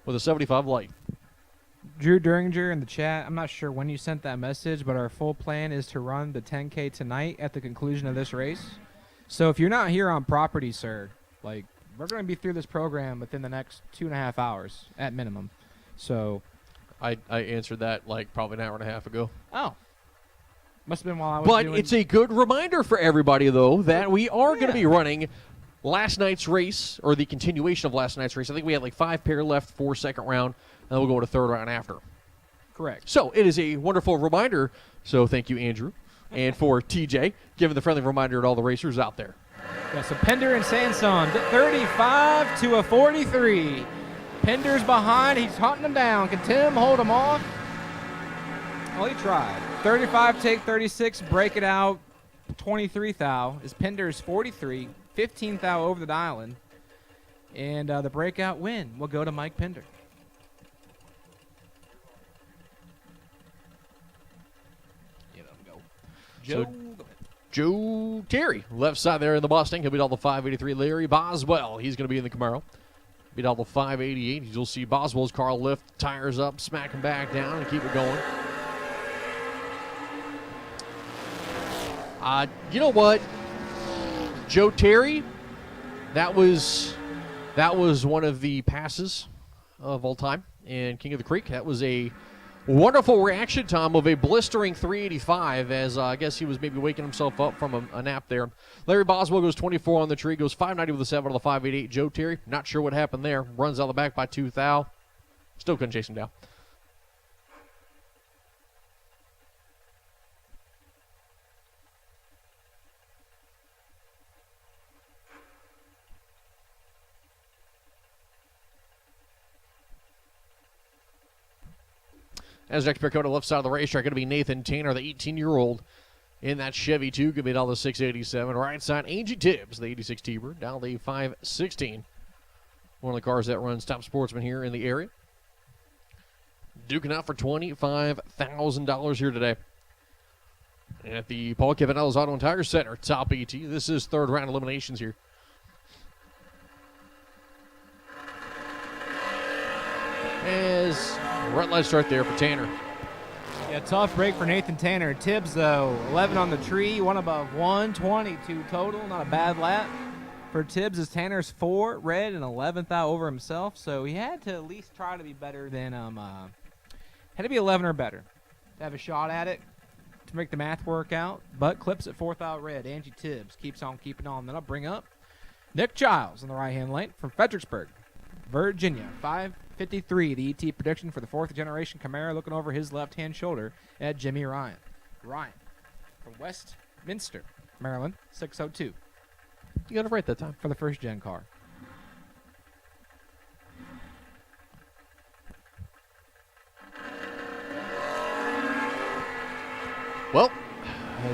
with a 75 light. Drew Duringer in the chat, I'm not sure when you sent that message, but our full plan is to run the 10K tonight at the conclusion of this race. So if you're not here on property, sir, like, we're going to be through this program within the next 2.5 hours at minimum. So I answered that like probably an hour and a half ago. Oh. Must have been while I was But doing... it's a good reminder for everybody, though, that we are going to be running last night's race, or the continuation of last night's race. I think we had like 5 pair left for second round, and then we'll go to third round after. Correct. So it is a wonderful reminder. So thank you, Andrew, and for TJ, giving the friendly reminder to all the racers out there. Yeah, so Pender and Sanson, 35 to a 43. Pender's behind. He's hunting him down. Can Tim hold him off? Well, he tried. 35 take 36, break it out. 23 thou is Pender's 43. 15 thou over the dial-in. And the breakout win will go to Mike Pender. Yeah, let him go. Joe, So- go ahead. Joe Terry, left side there in the Mustang. He'll beat all the 583. Larry Boswell, he's going to be in the Camaro. Beat all the 588. You'll see Boswell's car lift tires up, smack him back down, and keep it going. You know what? Joe Terry, that was one of the passes of all time in King of the Creek. That was a wonderful reaction time of a blistering 385 as I guess he was maybe waking himself up from a nap there. Larry Boswell goes 24 on the tree, goes 590 with a 7 on the 588. Joe Terry, not sure what happened there. Runs out the back by 2 thou. Still couldn't chase him down. As next pair coming to the left side of the racetrack, going to be Nathan Tanner, the 18-year-old in that Chevy 2. Going to be down the 687. Right side, Angie Tibbs, the 86 T-Bird, down the 516. One of the cars that runs Top Sportsman here in the area. Duking out for $25,000 here today at the Paul Cavanello's Auto and Tire Center, Top ET. This is third round eliminations here. As red light start there for Tanner. Yeah, tough break for Nathan Tanner. Tibbs, though, 11 on the tree, one above 122 total. Not a bad lap for Tibbs as Tanner's 4 red and 11th out over himself. So he had to at least try to be better than had to be 11 or better to have a shot at it to make the math work out. But clips at 4th out red. Angie Tibbs keeps on keeping on. Then I'll bring up Nick Giles in the right-hand lane from Fredericksburg, Virginia. 553, the ET prediction for the 4th generation Camaro, looking over his left-hand shoulder at Jimmy Ryan. Ryan from Westminster, Maryland, 602 You got it right that time. for the first-gen car. Well,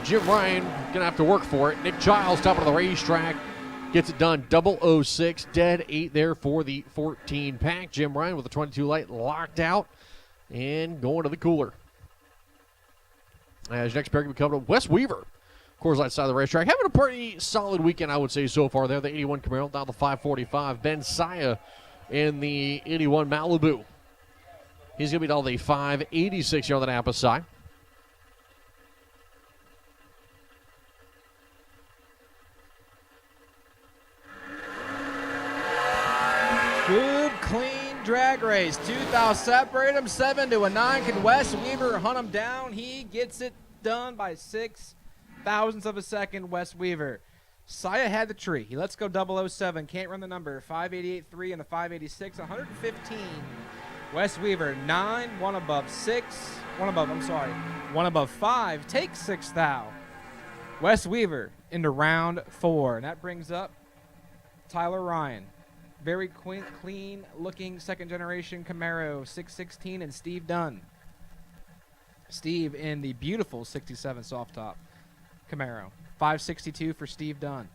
Jim Ryan going to have to work for it. Nick Giles, top of the racetrack, Gets it done. 006, dead 8 there for the 14 pack. Jim Ryan with the 22 light locked out and going to the cooler. As next pair can be coming up, Wes Weaver. Coors Light side of the racetrack. Having a pretty solid weekend, I would say, so far there. The 81 Camaro, down the 545. Ben Saya in the 81 Malibu. He's going to be down the 586 here on the Napa side. Good, clean drag race. 2,000 separate him. 7 to a 9. Can Wes Weaver hunt him down? He gets it done by 6 thousandths of a second. Wes Weaver. Saya had the tree. He lets go 007. Can't run the number. 588.3 and the 586. 115. Wes Weaver 9. One above 5. Takes 6 thou. Wes Weaver into round 4. And that brings up Tyler Ryan. Very clean-looking second-generation Camaro 616 and Steve Dunn. Steve in the beautiful 67 soft top Camaro. 562 for Steve Dunn.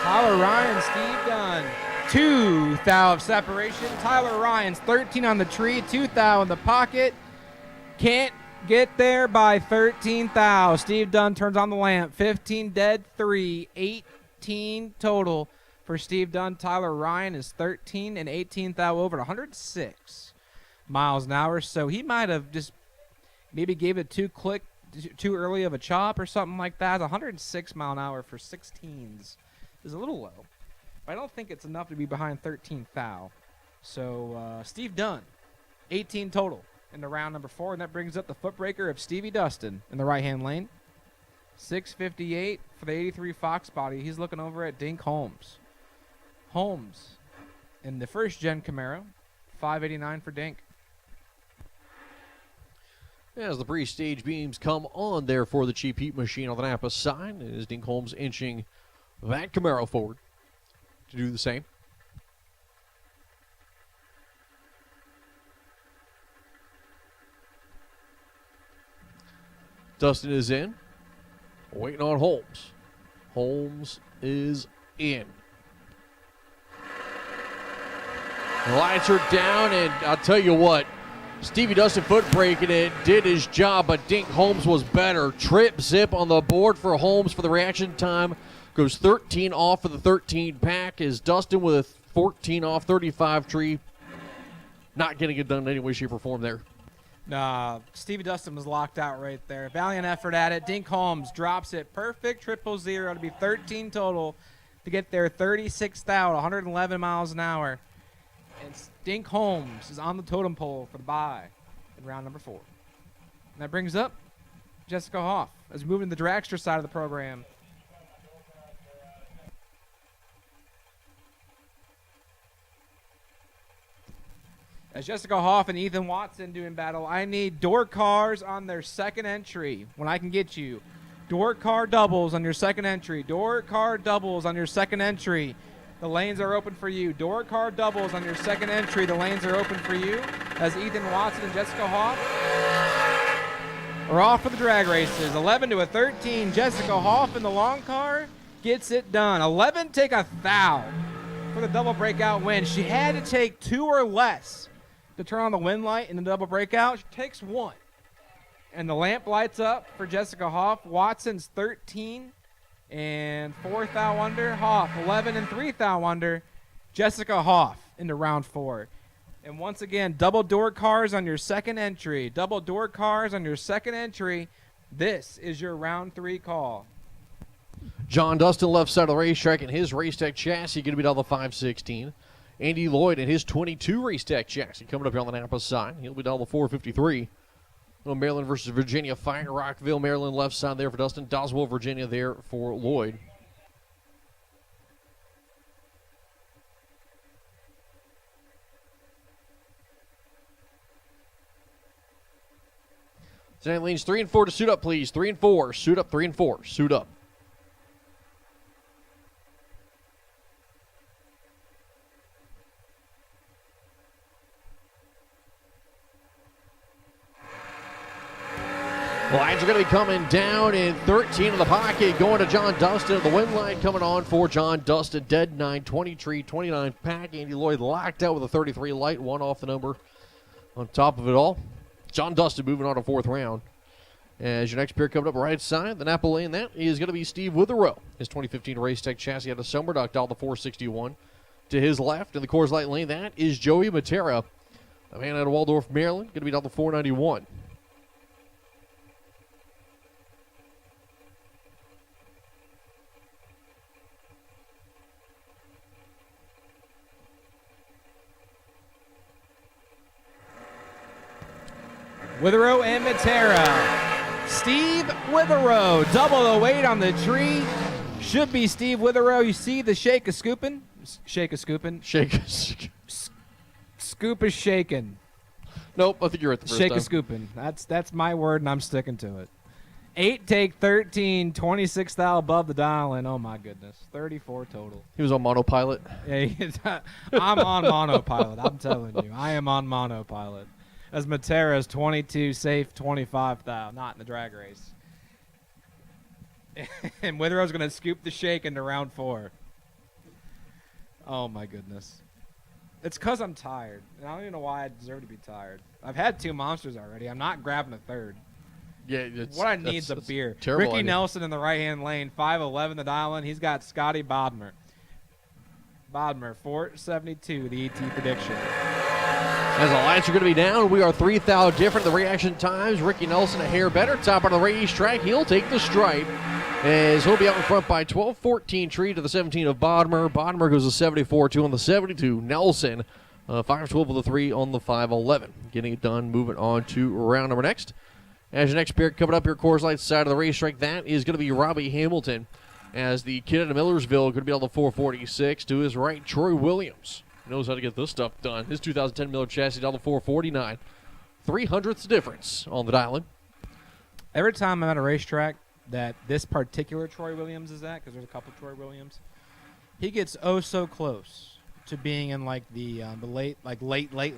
Tyler Ryan, Steve Dunn. 2 thou of separation. Tyler Ryan's 13 on the tree, 2 thou in the pocket. Can't get there by 13 thou. Steve Dunn turns on the lamp. 15 dead, 3. 18 total for Steve Dunn. Tyler Ryan is 13 and 18 thou over 106 miles an hour. So he might have just maybe gave it too early of a chop or something like that. 106 mile an hour for 16s is a little low. But I don't think it's enough to be behind 13 thou. So Steve Dunn, 18 total in the round number 4, and that brings up the footbreaker of Stevie Dustin in the right-hand lane. 658 for the 83 Fox body. He's looking over at Dink Holmes. Holmes in the first-gen Camaro, 589 for Dink. As the pre-stage beams come on there for the Cheap Heat machine on the Napa side, is Dink Holmes inching that Camaro forward to do the same. Dustin is in. Waiting on Holmes. Holmes is in. The lights are down, and I'll tell you what, Stevie Dustin foot braking it, did his job, but Dink Holmes was better. Trip zip on the board for Holmes for the reaction time. Goes 13 off for the 13 pack. Is Dustin with a 14 off 35 tree. Not getting it done in any way, shape, or form there. Nah, Stevie Dustin was locked out right there. Valiant effort at it. Dink Holmes drops it. Perfect 000 to be 13 total to get there. 36 out, 111 miles an hour. And Dink Holmes is on the totem pole for the bye in round number 4. And that brings up Jessica Hoff as we move into the dragster side of the program. As Jessica Hoff and Ethan Watson doing battle, I need door cars on their second entry when I can get you. Door car doubles on your second entry. Door car doubles on your second entry. The lanes are open for you. Door car doubles on your second entry. The lanes are open for you. As Ethan Watson and Jessica Hoff are off for the drag races. 11 to a 13. Jessica Hoff in the long car gets it done. 11 take a thou for the double breakout win. She had to take 2 or less to turn on the win light in the double breakout. She takes 1. And the lamp lights up for Jessica Hoff. Watson's 13 and 4 thou under. Hoff 11 and 3 thou under. Jessica Hoff into round 4. And once again, double door cars on your second entry. Double door cars on your second entry. This is your round 3 call. John Dustin left side of the racetrack in his Race Tech chassis, going to be down the 516. Andy Lloyd in his 22 Race Tech chassis coming up here on the Napa side. He'll be down the 453. Maryland versus Virginia. Fire Rockville, Maryland left side there for Dustin. Doswell, Virginia there for Lloyd. St. Lanes 3 and 4 to suit up, please. 3 and 4. Suit up, 3 and 4. Suit up. are going to be coming down in 13 in the pocket, going to John Dustin. The win line coming on for John Dustin. Dead 9, 20 tree, 29 pack. Andy Lloyd locked out with a 33 light, one off the number on top of it all. John Dustin moving on to fourth round. As your next pair coming up right side, the Napa lane, that is going to be Steve Witherow. His 2015 Race Tech chassis out of Summer Duck, dialed the 461. To his left in the Coors Light lane, that is Joey Matera, a man out of Waldorf, Maryland, going to be down the 491. Witherow and Matera. Steve Witherow, double the weight on the tree. Should be Steve Witherow. You see the shake a scooping? Shake a scooping. Shake. Scoop is shaking. Nope, I think you're at the first Shake time. a scooping. That's my word, and I'm sticking to it. 8 take 13, 26 thou above the dial, and oh my goodness, 34 total. He was on monopilot. Yeah, I'm on monopilot. I'm telling you, I am on monopilot. As Matera's 22 safe, 25 thou, not in the drag race. And Witherow's going to scoop the shake into round 4. Oh my goodness. It's because I'm tired. And I don't even know why I deserve to be tired. I've had 2 monsters already. I'm not grabbing a third. Yeah, What I need is a beer. Terrible Ricky idea. Nelson in the right-hand lane, 5'11", the dial in. He's got Scotty Bodmer. Bodmer, 472, the ET prediction. As the lights are going to be down, we are 3 thou different. The reaction times, Ricky Nelson a hair better. Top of the racetrack, he'll take the stripe. As he'll be out in front by 12, 14 tree to the 17 of Bodmer. Bodmer goes to 74, 2 on the 72. Nelson, 512 with the 3 on the 511. Getting it done, moving on to round number next. As your next pair coming up here, Coors Light side of the racetrack, that is going to be Robbie Hamilton. As the kid out of Millersville going to be on the 446. To his right, Troy Williams. Knows how to get this stuff done. His 2010 Miller chassis down the 449. 300ths difference on the dial-in. Every time I'm at a racetrack that this particular Troy Williams is at, because there's a couple Troy Williams, he gets oh so close to being in like the late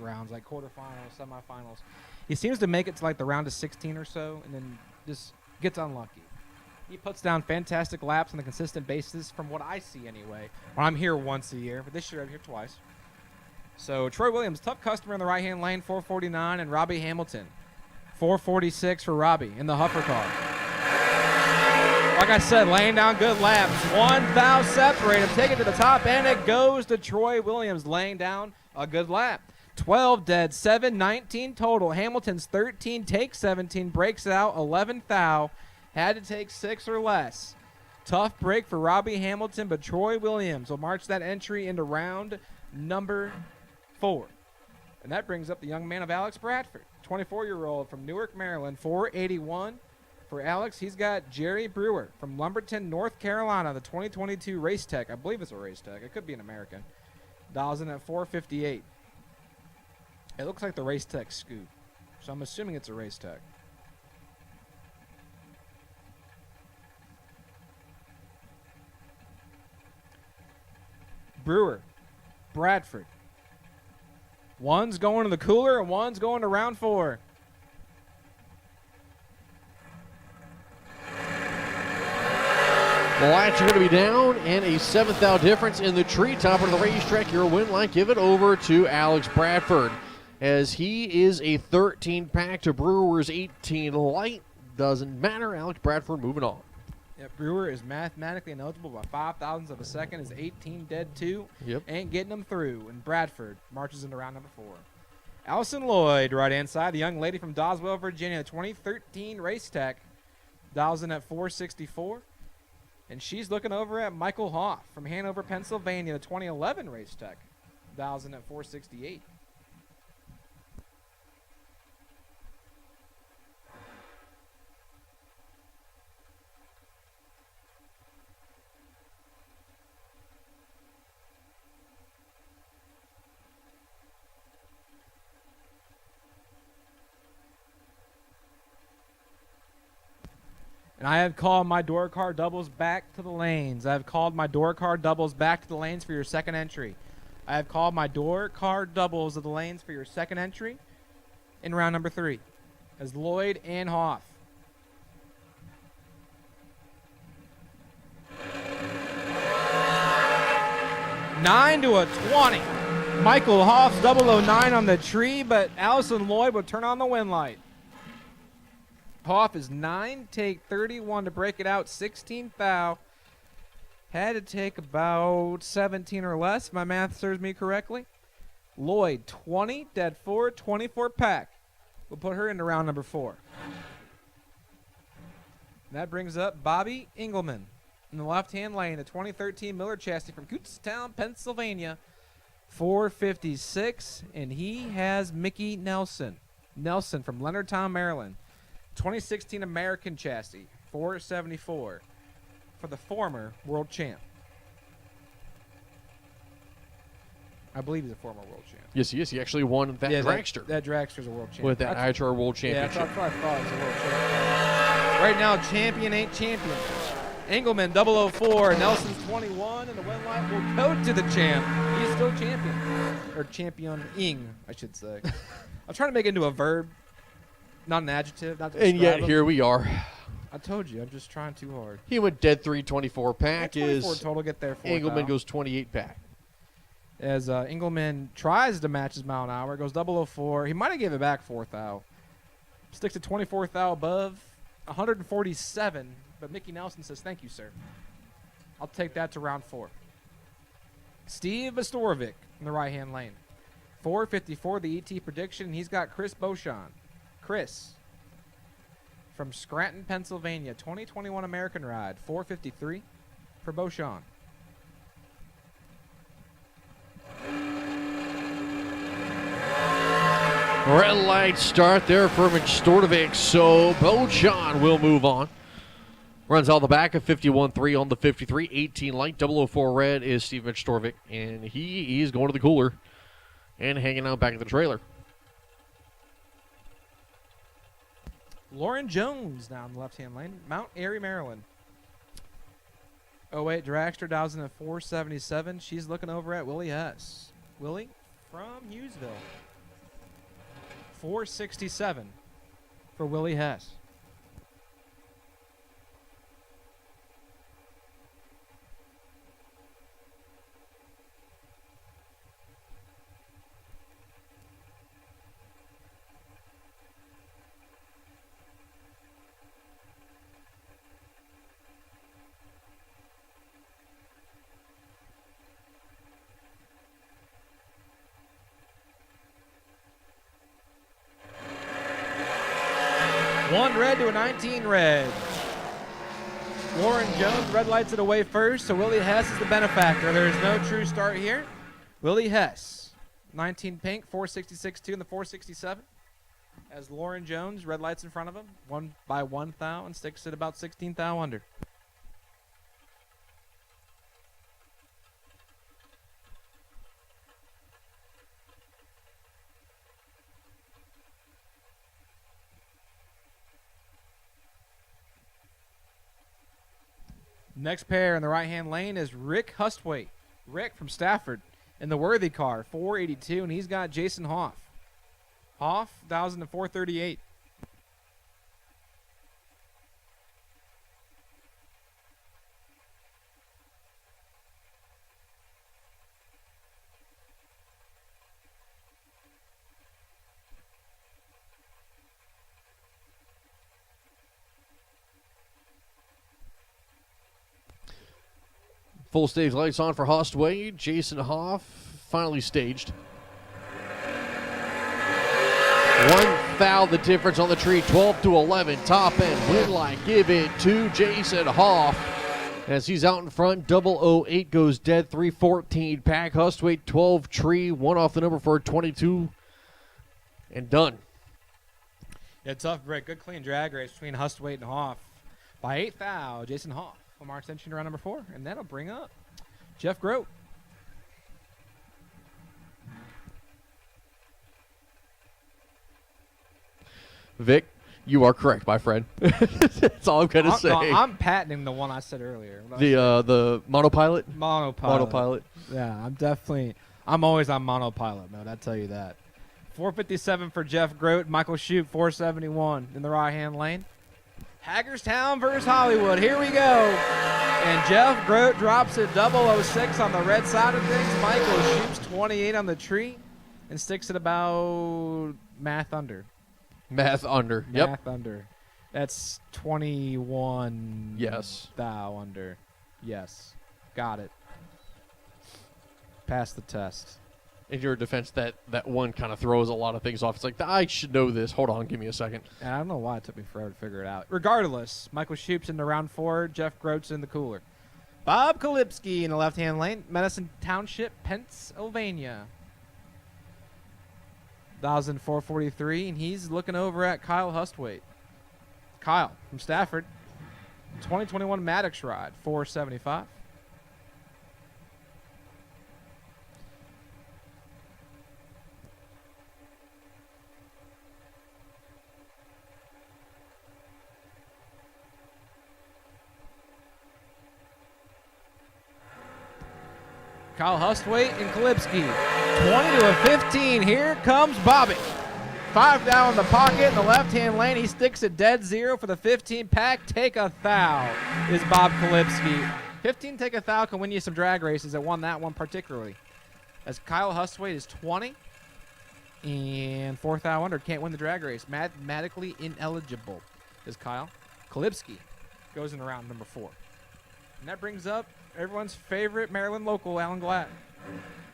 rounds, like quarterfinals, semifinals. He seems to make it to like the round of 16 or so, and then just gets unlucky. He puts down fantastic laps on a consistent basis, from what I see anyway. When I'm here once a year, but this year I'm here twice. So Troy Williams, tough customer in the right-hand lane, 449, and Robbie Hamilton, 446 for Robbie in the Huffer car. Like I said, laying down good laps. 1 thou separate him, take it to the top, and it goes to Troy Williams, laying down a good lap. 12 dead, 7, 19 total. Hamilton's 13, take 17, breaks it out, 11 thou. Had to take 6 or less. Tough break for Robbie Hamilton, but Troy Williams will march that entry into round number 4. And that brings up the young man of Alex Bradford, 24-year-old from Newark, Maryland, 481. For Alex, he's got Jerry Brewer from Lumberton, North Carolina, the 2022 Race Tech. I believe it's a Race Tech. It could be an American. Dials in at 458. It looks like the Race Tech scoop, so I'm assuming it's a Race Tech. Brewer, Bradford. One's going to the cooler and one's going to round 4. The lights are going to be down, and a 7th thou difference in the treetop of the racetrack. Your win line, give it over to Alex Bradford, as he is a 13 pack to Brewer's 18 light. Doesn't matter. Alex Bradford moving on. Yep, Brewer is mathematically ineligible by 5 thousandths of a second. Is 18 dead 2. Yep. Ain't getting them through. And Bradford marches into round number 4. Allison Lloyd, right-hand side, the young lady from Doswell, Virginia, the 2013 Race Tech, dials in at 464. And she's looking over at Michael Hoff from Hanover, Pennsylvania, the 2011 Race Tech, dials in at 468. And I have called my door car doubles back to the lanes. I have called my door car doubles back to the lanes for your second entry. I have called my door car doubles of the lanes for your second entry in round number 3. As Lloyd and Hoff 9 to a 20. Michael Hoff's 009 on the tree, but Allison Lloyd will turn on the win light. Hoff is 9, take 31 to break it out, 16 thou. Had to take about 17 or less, if my math serves me correctly. Lloyd, 20, dead 4, 24 pack. We'll put her into round number 4. That brings up Bobby Engelman in the left-hand lane, the 2013 Miller chassis from Kutztown, Pennsylvania, 456, and he has Mickey Nelson. Nelson from Leonardtown, Maryland, 2016 American chassis, 474, for the former world champ. I believe he's a former world champ. Yes, he is. He actually won that dragster That dragster's a world champ. with that IHR World Yeah, Championship. that's what I thought. He was a world champ. Right now, champion ain't champion. Engelman, 004. Nelson's 21, and the win light will go to the champ. He's still champion. Or championing, I should say. I'm trying to make it into a verb, not an adjective. Not to And yet describe him. here we are. I told you, I'm just trying too hard. He went dead 3, 24 pack. 24 Is total, get there. 4 Engelman thou. goes 28 pack. As Engelman tries to match his mile an hour, goes 004. He might have gave it back 4 thou. Sticks to 24 thou above, 147. But Mickey Nelson says, thank you, sir. I'll take that to round 4. Steve Vastorovic in the right-hand lane. 454, the ET prediction. He's got Chris Beauchamp. Chris from Scranton, Pennsylvania. 2021 American ride. 453 for Beauchamp. Red light start there for Stordovic, so Beauchamp will move on. Runs all the back of 51.3 on the 53, 18 light, 004 red is Steve Stordovic, and he is going to the cooler and hanging out back at the trailer. Lauren Jones now in the left-hand lane. Mount Airy, Maryland. 08 Dragster, 477. She's looking over at Willie Hess. Willie from Hughesville. 467 for Willie Hess. One red to a 19 red. Lauren Jones red lights it away first, so Willie Hess is the benefactor. There is no true start here. Willie Hess, 19 pink, 466-2 in the 467. As Lauren Jones red lights in front of him, 1 by 1 thou, and sticks at about 16 thou under. Next pair in the right-hand lane is Rick Hustwaite. Rick from Stafford in the Worthy car, 482, and he's got Jason Hoff. Hoff, 1,438. Full stage lights on for Hostway. Jason Hoff finally staged. 1 foul the difference on the tree, 12 to 11. Top end, win light, give it to Jason Hoff. As he's out in front, 008 goes dead, 314. Pack Hostway, 12 tree, 1 off the number for 22. And done. Yeah, tough break. Good clean drag race between Hustwaite and Hoff. By 8 thou, Jason Hoff will march attention to round number 4, and that'll bring up Jeff Grote. Vic, you are correct, my friend. That's all I'm going to say. No, I'm patenting the one I said earlier. The monopilot? Monopilot. Yeah, I'm always on monopilot mode, I tell you that. 457 for Jeff Grote. Michael Shoup, 471 in the right-hand lane. Hagerstown versus Hollywood. Here we go. And Jeff Grote drops it 006 on the red side of things. Michael shoots 28 on the tree and sticks it about math under. Math under. Yep. Math under. That's 21. Yes. Thou under. Yes. Got it. Pass the test. In your defense, that one kind of throws a lot of things off. It's like, I should know this. Hold on, give me a second. And I don't know why it took me forever to figure it out. Regardless, Michael Shoop's into round 4. Jeff Grote's in the cooler. Bob Kalipski in the left-hand lane. Medicine Township, Pennsylvania. 1,443, and he's looking over at Kyle Hustwaite. Kyle from Stafford. 2021 Maddox ride, 475. Kyle Hustwaite and Kalipski. 20 to a 15. Here comes Bobby. 5 down in the pocket in the left-hand lane. He sticks it dead zero for the 15 pack. Take a thou is Bob Kalipski. 15 take a thou can win you some drag races. That won that one particularly. As Kyle Hustwaite is 20 and 4 thou under. Can't win the drag race. Mathematically ineligible is Kyle. Kalipski goes in round number 4. And that brings up everyone's favorite Maryland local, Alan Glatt.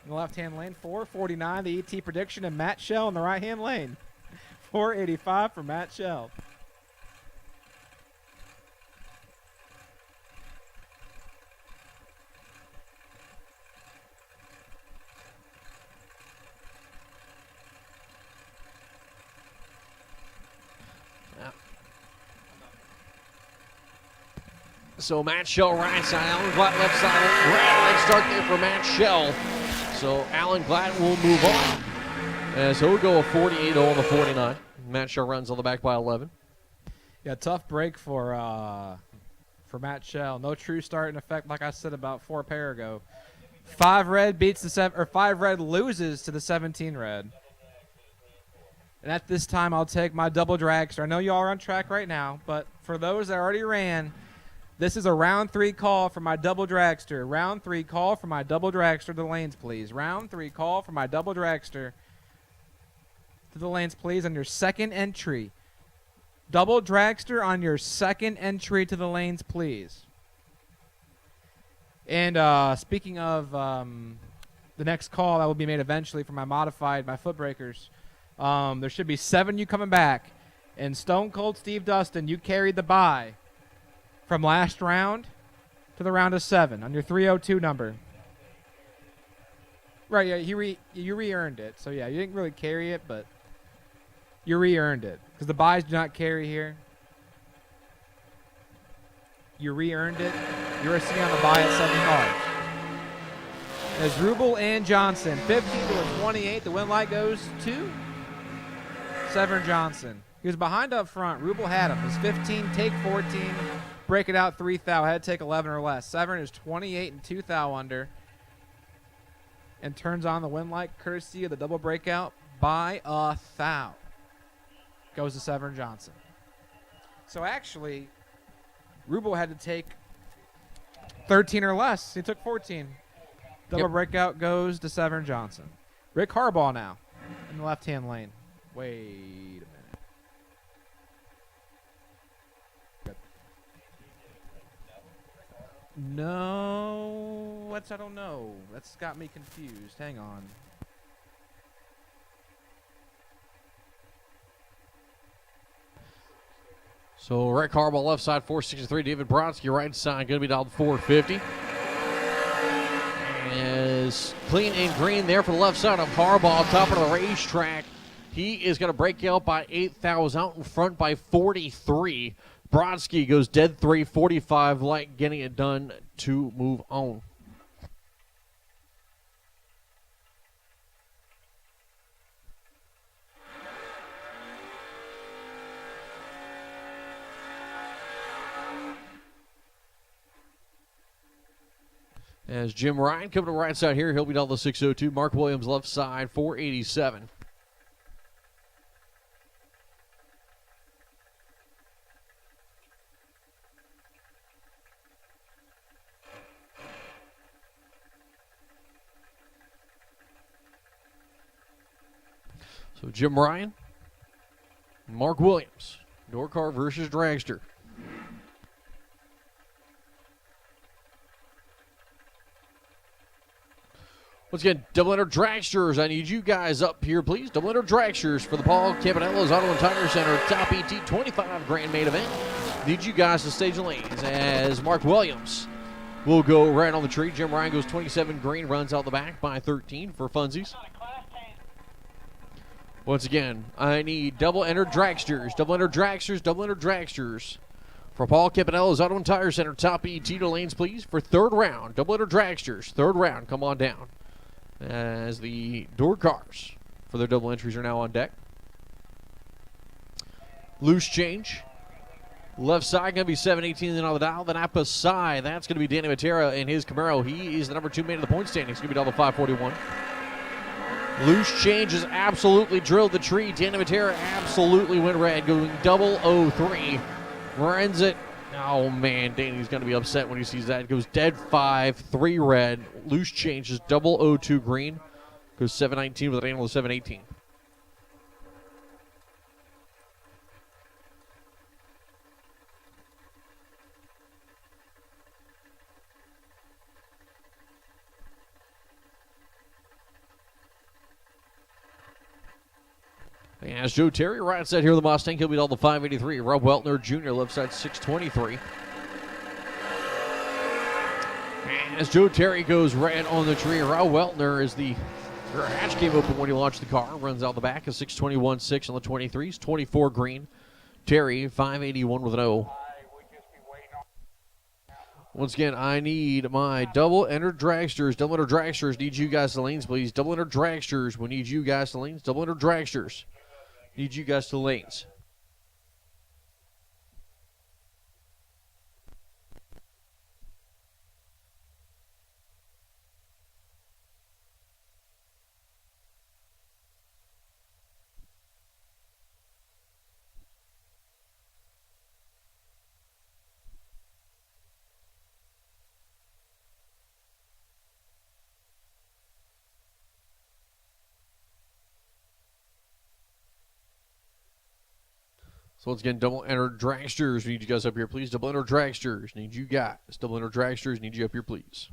In the left-hand lane, 449, the ET prediction, and Matt Shell in the right-hand lane. 485 for Matt Shell. So Matt Shell right side, Alan Glatt left side. Rattling start there for Matt Shell. So Alan Glatt will move on. As he'll go a 48-0 on the 49. Matt Shell runs on the back by 11. Yeah, tough break for Matt Shell. No true start in effect, like I said about 4 pair ago. 5 red beats the 7, or 5 red loses to the 17 red. And at this time, I'll take my double dragster. I know you all are on track right now, but for those that already ran, this is a round 3 call for my double dragster. Round 3 call for my double dragster to the lanes, please. Round 3 call for my double dragster to the lanes, please, on your second entry. Double dragster on your second entry to the lanes, please. And speaking of the next call that will be made eventually for my modified, my foot breakers, there should be 7 you coming back. And Stone Cold Steve Dustin, you carried the bye from last round to the round of 7 on your 302 number. Right, yeah, you re-earned it. So, yeah, you didn't really carry it, but you re-earned it. Because the buys do not carry here. You re-earned it. You're sitting on the buy at 7 cards. As Rubel and Johnson, 15 to a 28. The win light goes to Severn Johnson. He was behind up front. Rubel had him. It was 15, take 14. Break it out 3 thou. Had to take 11 or less. Severn is 28 and 2 thou under. And turns on the win light courtesy of the double breakout by a thou. Goes to Severn Johnson. So actually, Rubel had to take 13 or less. He took 14. Double breakout goes to Severn Johnson. Rick Harbaugh now in the left-hand lane. Wait a minute. Good. No, I don't know. That's got me confused. Hang on. So Rick Harbaugh left side, 463. David Brodsky right side, going to be down to 450. Is clean and green there for the left side of Harbaugh, top of the racetrack. He is going to break out by 8 thous, out in front by 43. Brodsky goes dead 3, 45 light, getting it done to move on. As Jim Ryan coming to the right side here, he'll be down the 602. Mark Williams left side, 487. So Jim Ryan, Mark Williams, door car versus Dragster. Once again, double-ender Dragsters, I need you guys up here, please. Double-ender Dragsters for the Paul Campanello's Auto and Tire Center Top ET 25 Grand Main Event. Need you guys to stage the lanes as Mark Williams will go right on the tree. Jim Ryan goes 27 green, runs out the back by 13 for funsies. Once again, I need double-ender Dragsters, double-ender Dragsters, double-ender Dragsters. For Paul Campanello's Auto and Tire Center Top ET to lanes, please, for third round. Double-ender Dragsters, third round, come on down. As the door cars for their double entries are now on deck. Loose change. Left side going to be 718 on the dial. The Napa side, that's going to be Danny Matera in his Camaro. He is the number 2 man in the point standings. It's going to be double 541. Loose change has absolutely drilled the tree. Danny Matera absolutely went red, going double 03. Runs it. Oh, man, Danny's going to be upset when he sees that. It goes dead 5, 3 red. Loose change is double 02 green. Goes 719 with an angle of 718. As Joe Terry, right side here of the Mustang, he'll be all the 583. Rob Weltner Jr., left side 623. As Joe Terry goes right on the tree, Rob Weltner is the hatch came open when he launched the car. Runs out the back of 621.6 on the 23s, 24 green. Terry, 581 with an O. Once again, I need my double-ender Dragsters. Double-ender Dragsters, need you guys to lanes, please. Double-ender Dragsters, we need you guys to lanes. Double-ender Dragsters. Need you guys to lanes. So once again, double-ender Dragsters, we need you guys up here, please. Double-ender Dragsters, need you guys. Double-ender Dragsters, need you up here, please.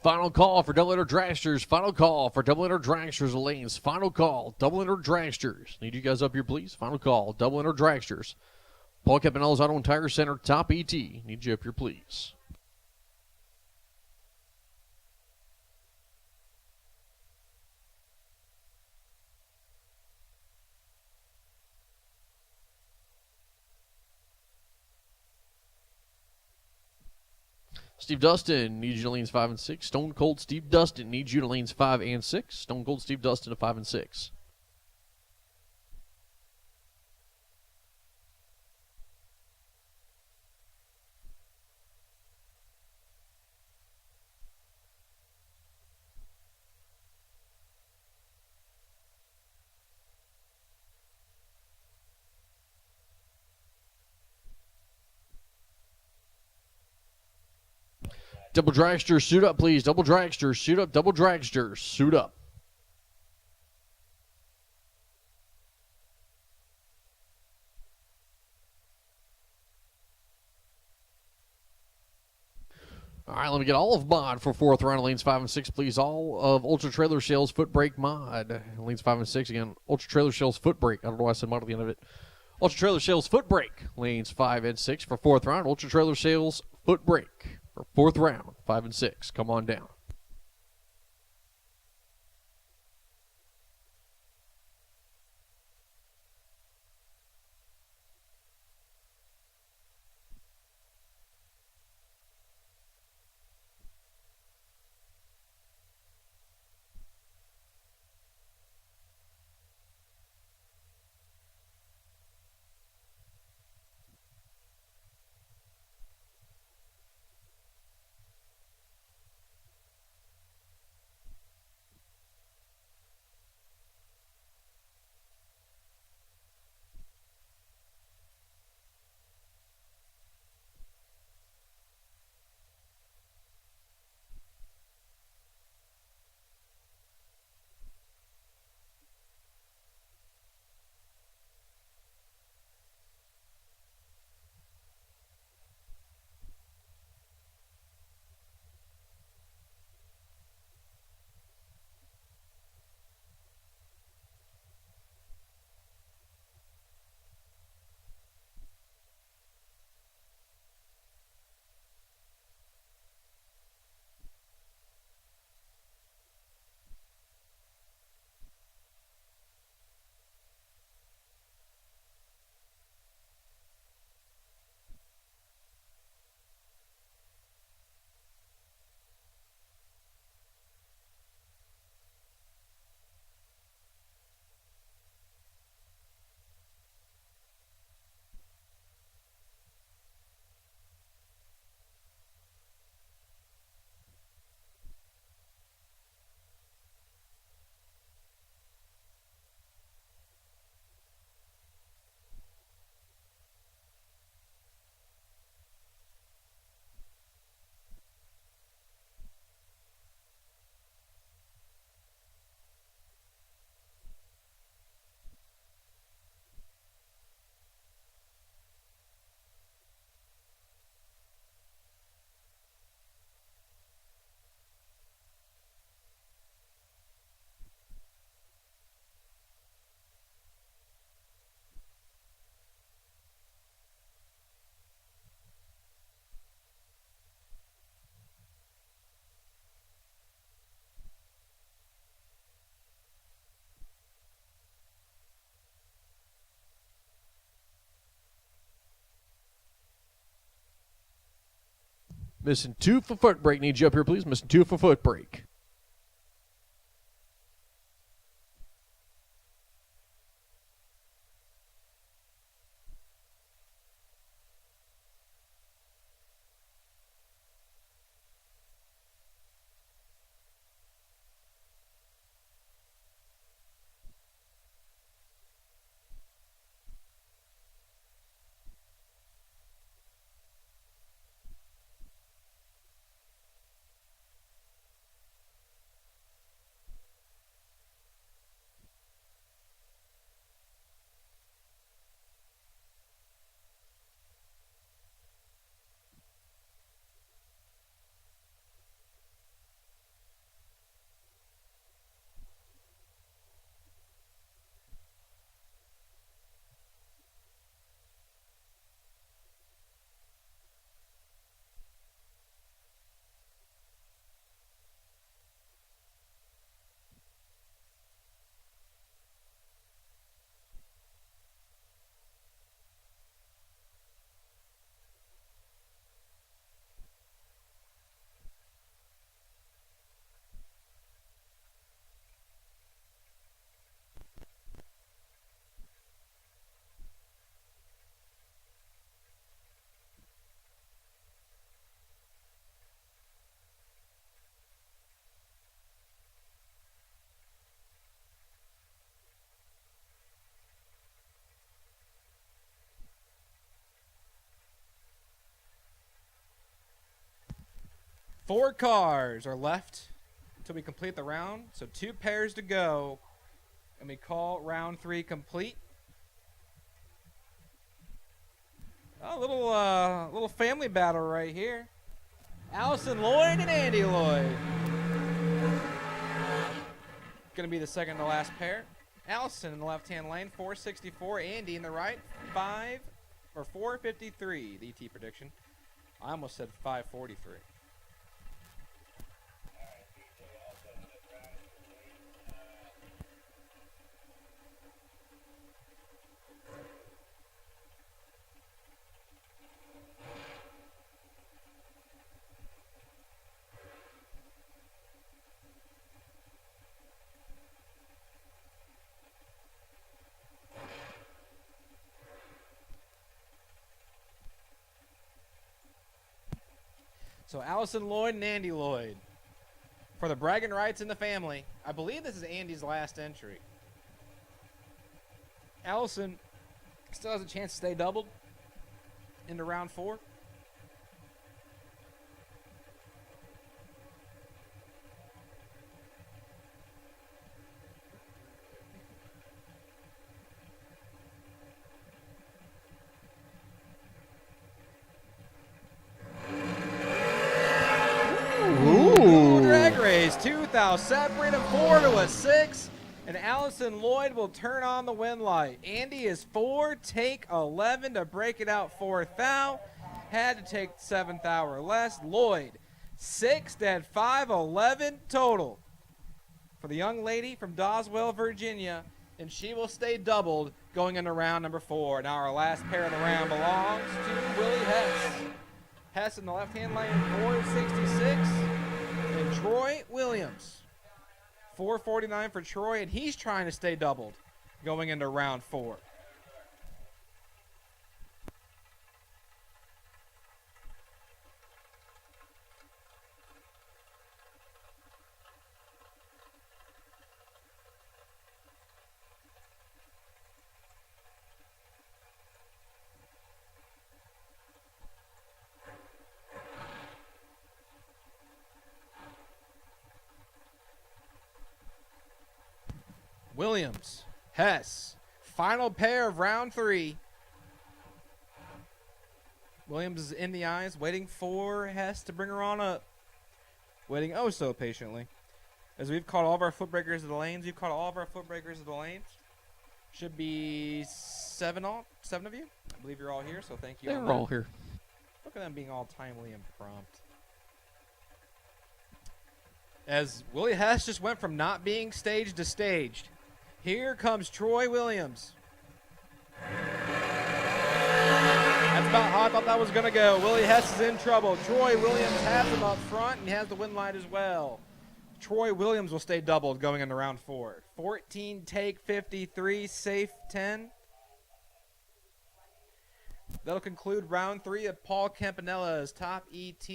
Final call for double-ender Dragsters. Final call for double-ender Dragsters lanes. Final call, double-ender Dragsters. Need you guys up here, please. Final call, double-ender Dragsters. Paul Campanello's Auto and Tire Center, Top ET. Need you up here, please. Steve Dustin needs you to lanes 5 and 6. Stone Cold Steve Dustin needs you to lanes 5 and 6. Stone Cold Steve Dustin to 5 and 6. Double Dragsters, suit up, please. Double Dragsters, suit up. Double Dragsters, suit up. All right, let me get all of mod for fourth round of lanes 5 and 6, please. All of Ultra Trailer Sales foot brake mod. Lanes 5 and 6 again. Ultra Trailer Sales foot brake. I don't know why I said mod at the end of it. Ultra Trailer Sales foot brake. Lanes 5 and 6 for fourth round. Ultra Trailer Sales foot brake. For fourth round, 5 and 6. Come on down. Missing 2 for foot brake. Need you up here, please. Missing 2 for foot brake. Four cars are left until we complete the round. So 2 pairs to go. And we call round 3 complete. A little family battle right here. Allison Lloyd and Andy Lloyd. Gonna be the second to last pair. Allison in the left-hand lane, 464. Andy in the right, 453. The ET prediction. I almost said 543. So Allison Lloyd and Andy Lloyd for the bragging rights in the family. I believe this is Andy's last entry. Allison still has a chance to stay doubled into round 4. Drag race 2,000 separated 4 to a 6, and Allison Lloyd will turn on the win light. Andy is 4, take 11 to break it out 4th thou. Had to take 7th thou or less. Lloyd 6 at 511 total for the young lady from Doswell, Virginia, and she will stay doubled going into round number 4. Now our last pair of the round belongs to Willie Hess. Hess in the left-hand lane, 466. And Troy Williams, 449 for Troy, and he's trying to stay doubled going into round 4. Williams, Hess, final pair of round 3. Williams is in the eyes, waiting for Hess to bring her on up. Waiting oh so patiently. As we've caught all of our foot breakers of the lanes. We've caught all of our foot breakers of the lanes. Should be 7 of you. I believe you're all here, so thank you. They're all here. Look at them being all timely and prompt. As Willie Hess just went from not being staged to staged. Here comes Troy Williams. I That's about how I thought that was going to go. Willie Hess is in trouble. Troy Williams has him up front, and he has the win light as well. Troy Williams will stay doubled going into round 4. 14 take 53, safe 10. That'll conclude round 3 of Paul Campanella's top ET.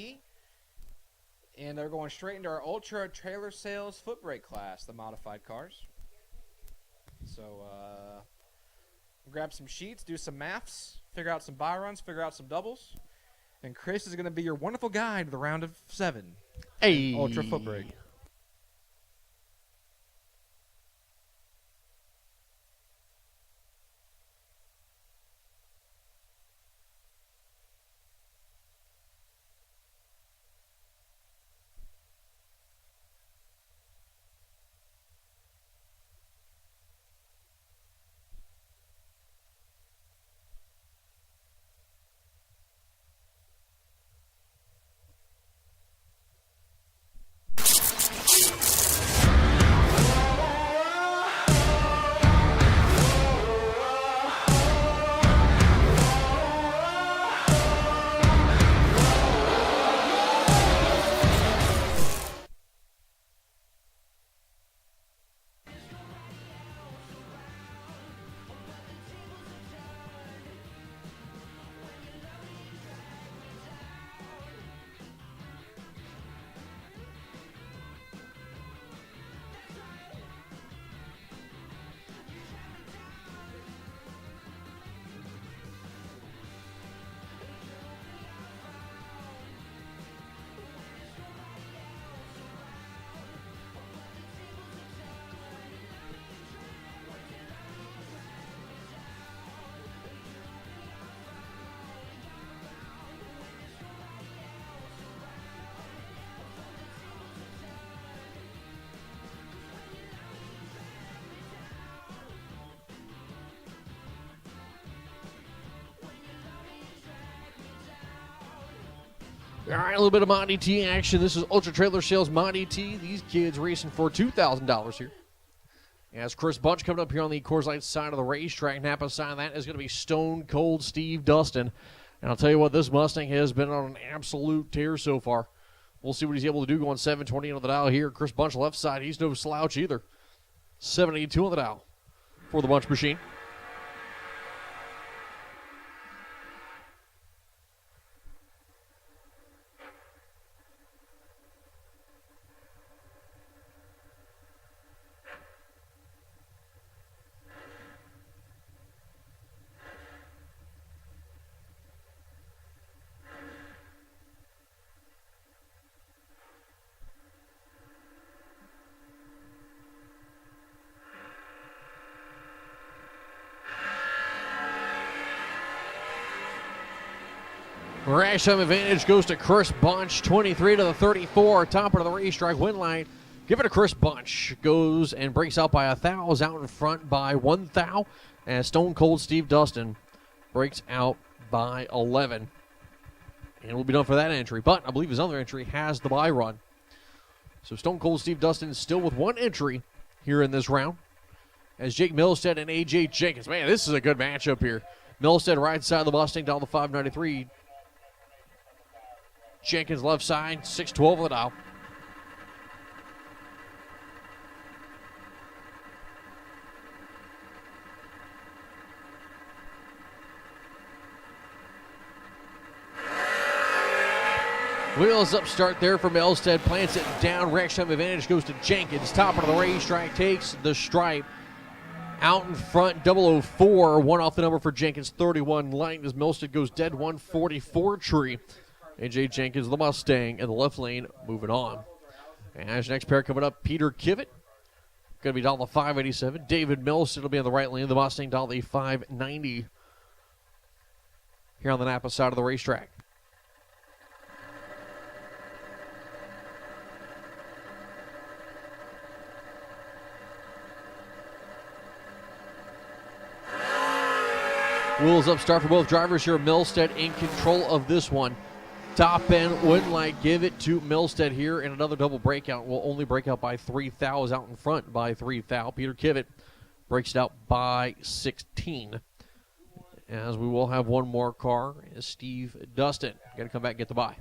And they're going straight into our Ultra Trailer Sales foot brake class, the modified cars. So, grab some sheets, do some maths, figure out some buy runs, figure out some doubles. And Chris is going to be your wonderful guide to the round of 7. Hey. Ultra foot brake. All right, a little bit of Mod ET action. This is Ultra Trailer Sales Mod ET. These kids racing for $2,000 here. As Chris Bunch coming up here on the Coors Light side of the racetrack. Napa side of that is going to be Stone Cold Steve Dustin. And I'll tell you what, this Mustang has been on an absolute tear so far. We'll see what he's able to do going 720 on the dial here. Chris Bunch left side, he's no slouch either. 782 on the dial for the Bunch machine. Rash time advantage goes to Chris Bunch, 23 to the 34, top of the racetrack win line. Give it to Chris Bunch. Goes and breaks out by 1,000, out in front by 1,000. And Stone Cold Steve Dustin breaks out by 11. And we'll be done for that entry. But I believe his other entry has the bye run. So Stone Cold Steve Dustin is still with one entry here in this round. As Jake Milstead and A.J. Jenkins. Man, this is a good matchup here. Milstead right side of the Mustang down the 593. Jenkins left side, 612 on the dial. Wheels up start there for Milstead. Plants it down. Rack time advantage goes to Jenkins. Top of the racetrack takes the stripe. Out in front, 004. One off the number for Jenkins, 31 light as Milstead goes dead 144 tree. A.J. Jenkins, the Mustang, in the left lane, moving on. As next pair coming up, Peter Kivett, going to be down the 587. David Milstead will be on the right lane, the Mustang down the 590 here on the Napa side of the racetrack. Wheels up start for both drivers here. Milstead in control of this one. Top end win light, give it to Milstead here, and another double breakout. Will only break out by 3,000, out in front by 3,000. Peter Kivett breaks it out by 16. as we will have one more car, is Steve Dustin. Got to come back and get the bye.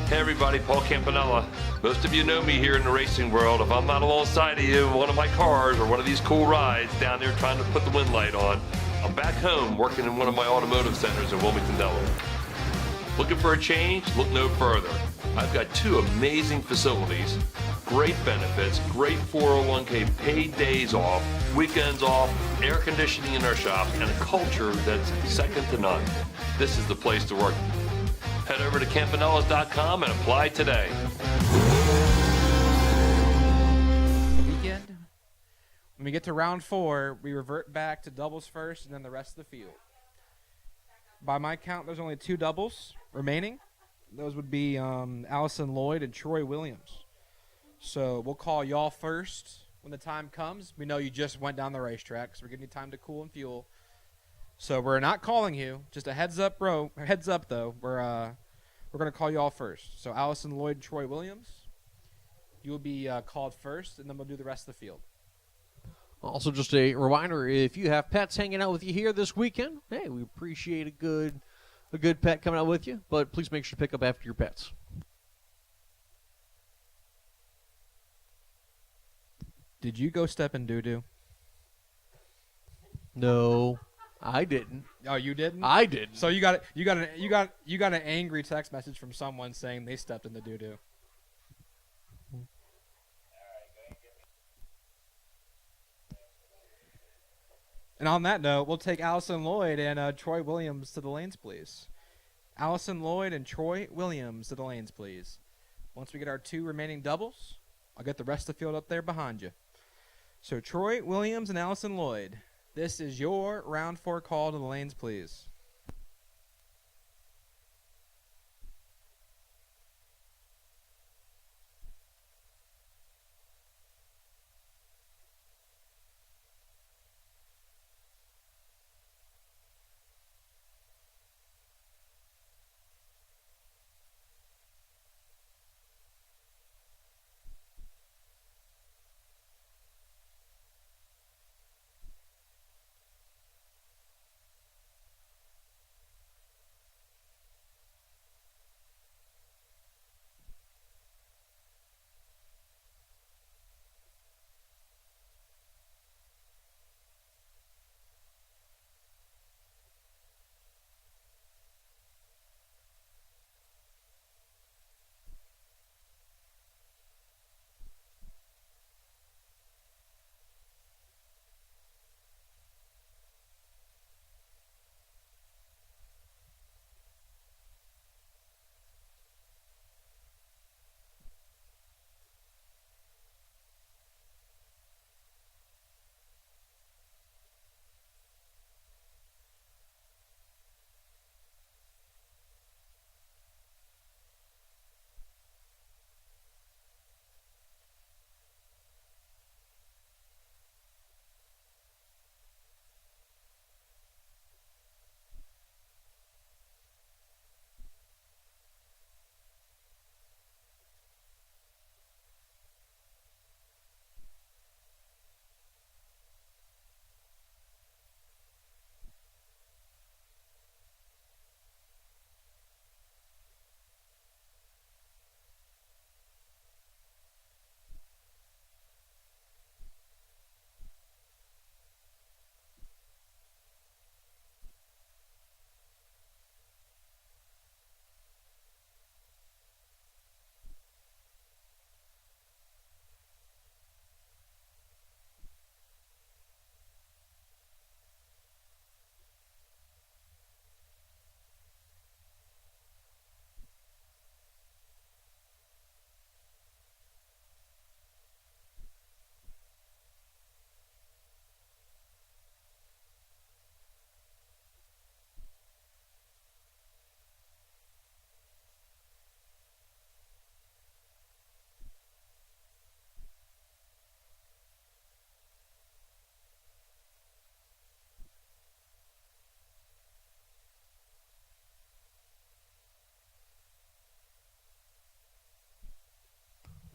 Hey everybody, Paul Campanella. Most of you know me here in the racing world. If I'm not alongside of you in one of my cars or one of these cool rides down there trying to put the wind light on, I'm back home working in one of my automotive centers in Wilmington, Delaware. Looking for a change? Look no further. I've got two amazing facilities, great benefits, great 401k, paid days off, weekends off, air conditioning in our shop, and a culture that's second to none. This is the place to work. Head over to campanellas.com and apply today. Weekend. When we get to round 4, we revert back to doubles first and then the rest of the field. By my count, there's only 2 doubles remaining. Those would be Allison Lloyd and Troy Williams. So we'll call y'all first when the time comes. We know you just went down the racetrack, so we're giving you time to cool and fuel. So we're not calling you. Just a heads up, bro. Heads up, though. We're gonna call you all first. So Allison Lloyd and Troy Williams, you will be called first, and then we'll do the rest of the field. Also, just a reminder: if you have pets hanging out with you here this weekend, hey, we appreciate a good pet coming out with you. But please make sure to pick up after your pets. Did you go step in doo-doo? No, I didn't. Oh, you didn't? I didn't. So you got an angry text message from someone saying they stepped in the doo-doo. And on that note, we'll take Allison Lloyd and Troy Williams to the lanes, please. Allison Lloyd and Troy Williams to the lanes, please. Once we get our 2 remaining doubles, I'll get the rest of the field up there behind you. So Troy Williams and Allison Lloyd, this is your round 4 call to the lanes, please.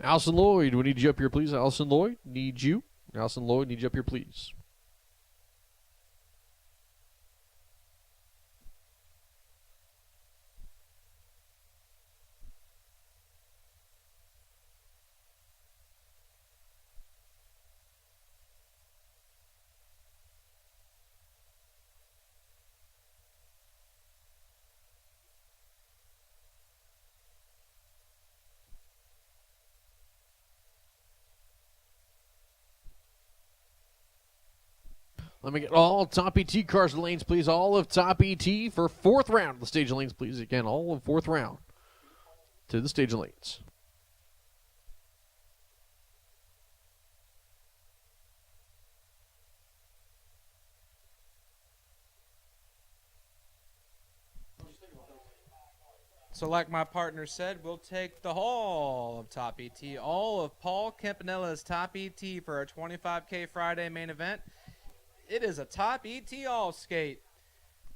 Allison Lloyd, we need you up here, please. Allison Lloyd, need you. Allison Lloyd, need you up here, please. Let me get all top ET cars to the lanes, please. All of top ET for 4th round. The stage and lanes, please. Again, all of 4th round to the stage and lanes. So like my partner said, we'll take the whole of Top ET, all of Paul Campanella's Top ET for our 25K Friday main event. It is a Top ET all skate.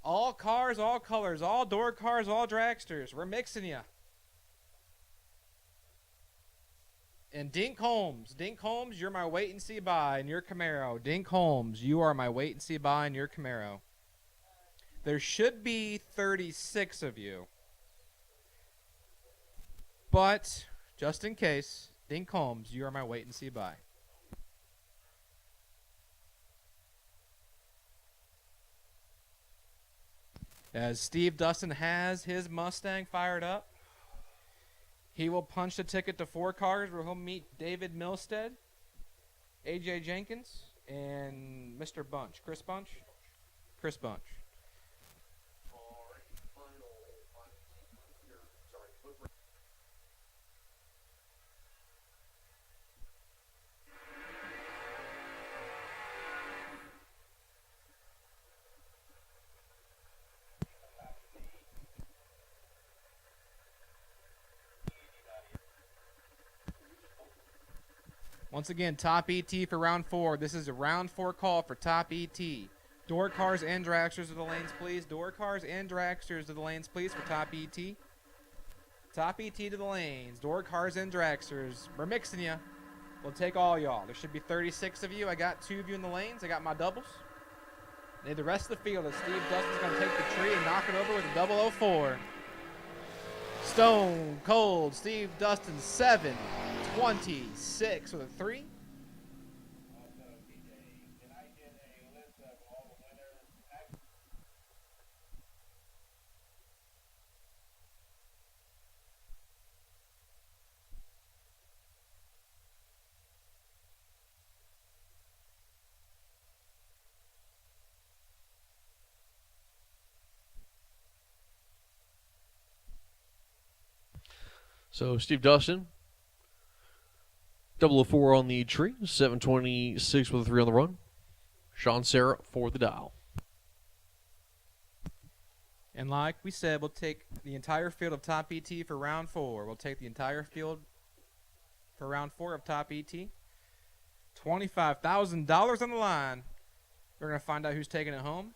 All cars, all colors, all door cars, all dragsters. We're mixing you. And Dink Holmes, you're my wait and see buy in your Camaro. Dink Holmes, you are my wait and see buy in your Camaro. There should be 36 of you. But, just in case, Dink Holmes, you are my wait and see buy. As Steve Dustin has his Mustang fired up, he will punch the ticket to 4 cars where he'll meet David Milstead, AJ Jenkins, and Mr. Bunch. Chris Bunch? Chris Bunch. Once again, Top ET for round 4. This is a round 4 call for Top ET. Door cars and dragsters to the lanes, please. Door cars and dragsters to the lanes, please, for Top ET. Top ET to the lanes. Door cars and dragsters. We're mixing you. We'll take all y'all. There should be 36 of you. I got 2 of you in the lanes. I got my doubles. Need the rest of the field as Steve Dustin's going to take the tree and knock it over with a 004. Stone Cold Steve Dustin 7-26 with a 3. So Steve Dustin, 004 on the tree, 726 with a 3 on the run. Sean Sarah for the dial. And like we said, we'll take the entire field of Top ET for round 4. We'll take the entire field for round 4 of Top ET. $25,000 on the line. We're going to find out who's taking it home.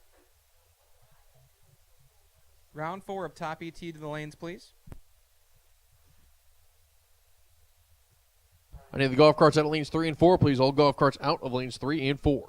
Round 4 of Top ET to the lanes, please. I need the golf carts out of lanes 3 and 4, please. All golf carts out of lanes 3 and 4.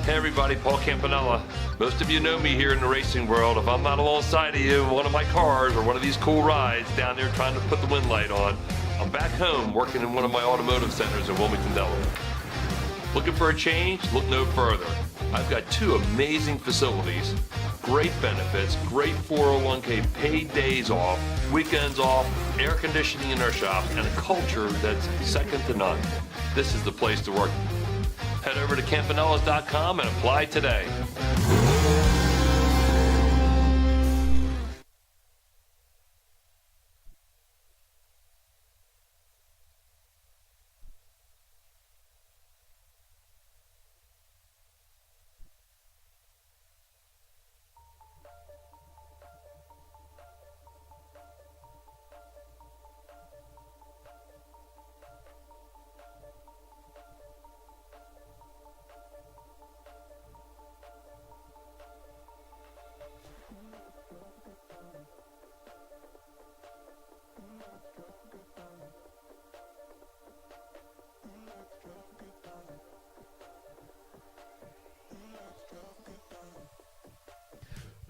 Hey everybody, Paul Campanella. Most of you know me here in the racing world. If I'm not alongside of you in one of my cars or one of these cool rides down there trying to put the wind light on, I'm back home working in one of my automotive centers in Wilmington, Delaware. Looking for a change? Look no further. I've got 2 amazing facilities, great benefits, great 401k, paid days off, weekends off, air conditioning in our shop, and a culture that's second to none. This is the place to work. Head over to campanellas.com and apply today.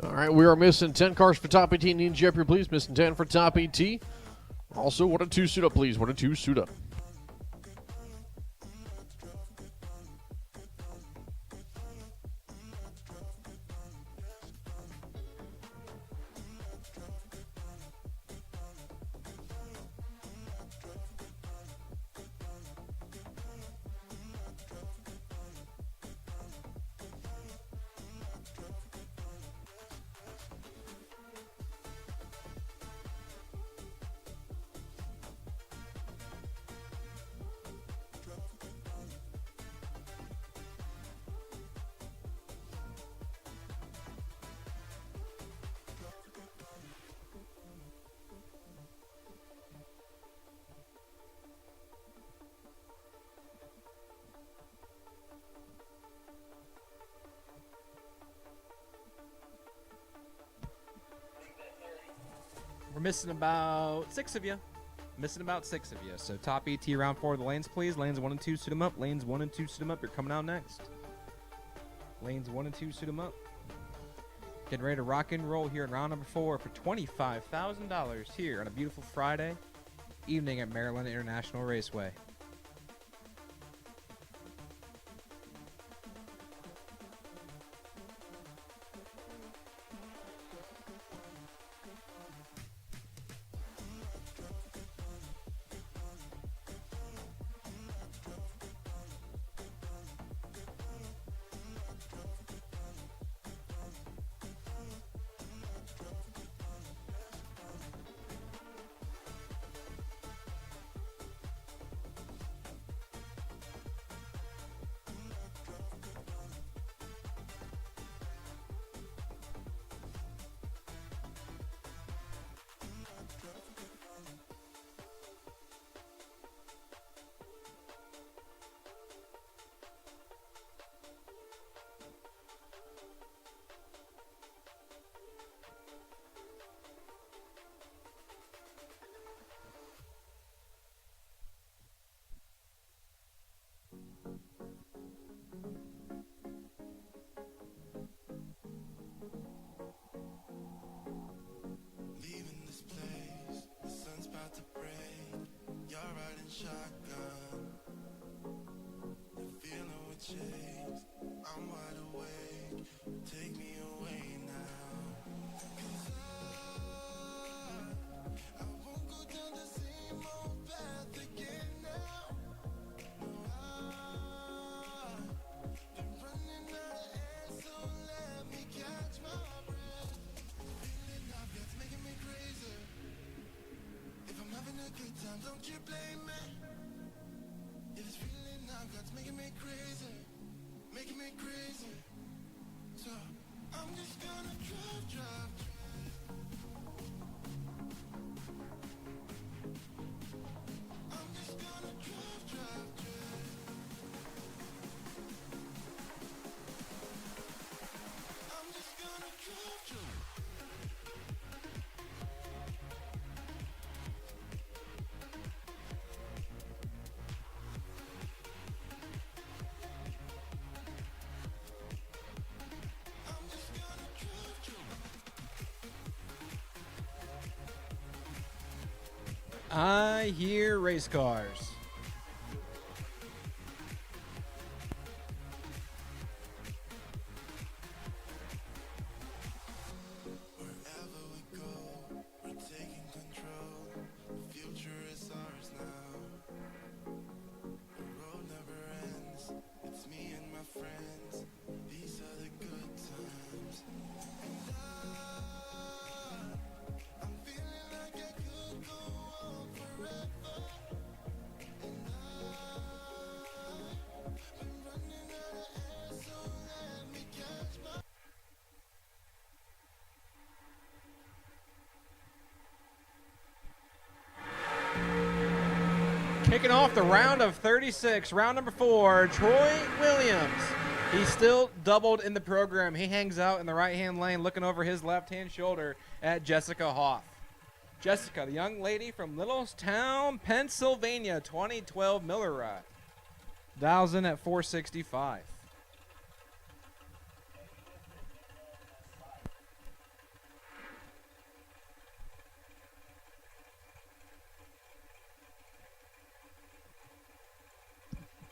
All right, we are missing 10 cars for top 18. Need Jeffrey, please. Missing 10 for top 18. Also, 1 and 2 suit up, please. 1 and 2 suit up. We're missing about 6 of you. So top ET round 4 of the lanes, please. Lanes 1 and 2, suit them up. Lanes 1 and 2, suit them up. You're coming out next. Lanes 1 and 2, suit them up. Getting ready to rock and roll here in round number 4 for $25,000 here on a beautiful Friday evening at Maryland International Raceway. Leaving this place, the sun's about to break. You're riding shotgun. The feeling will change. I'm wide awake. Take me away now. 'Cause I won't go down the same old path again now. No, I've been running out of air, so let me catch my breath. Feeling I've got's making me crazy. If I'm having a good time, don't you blame me. Yeah, this feeling I've got's making me crazy, making me crazy. So I'm just gonna drive. I'm just gonna drive. I'm just gonna drive. I hear race cars. Wherever we go, we're taking control. The future is ours now. The road never ends. It's me and my friends. These are the good times. And I'm feeling like I could go on forever. And I've been running out of air, so let me catch my. Kicking off the round of 36, round number 4, Troy Williams. He's still doubled in the program. He hangs out in the right-hand lane looking over his left-hand shoulder at Jessica Hoff. Jessica, the young lady from Littlestown, Pennsylvania, 2012 Miller Ride. Dials in at 465.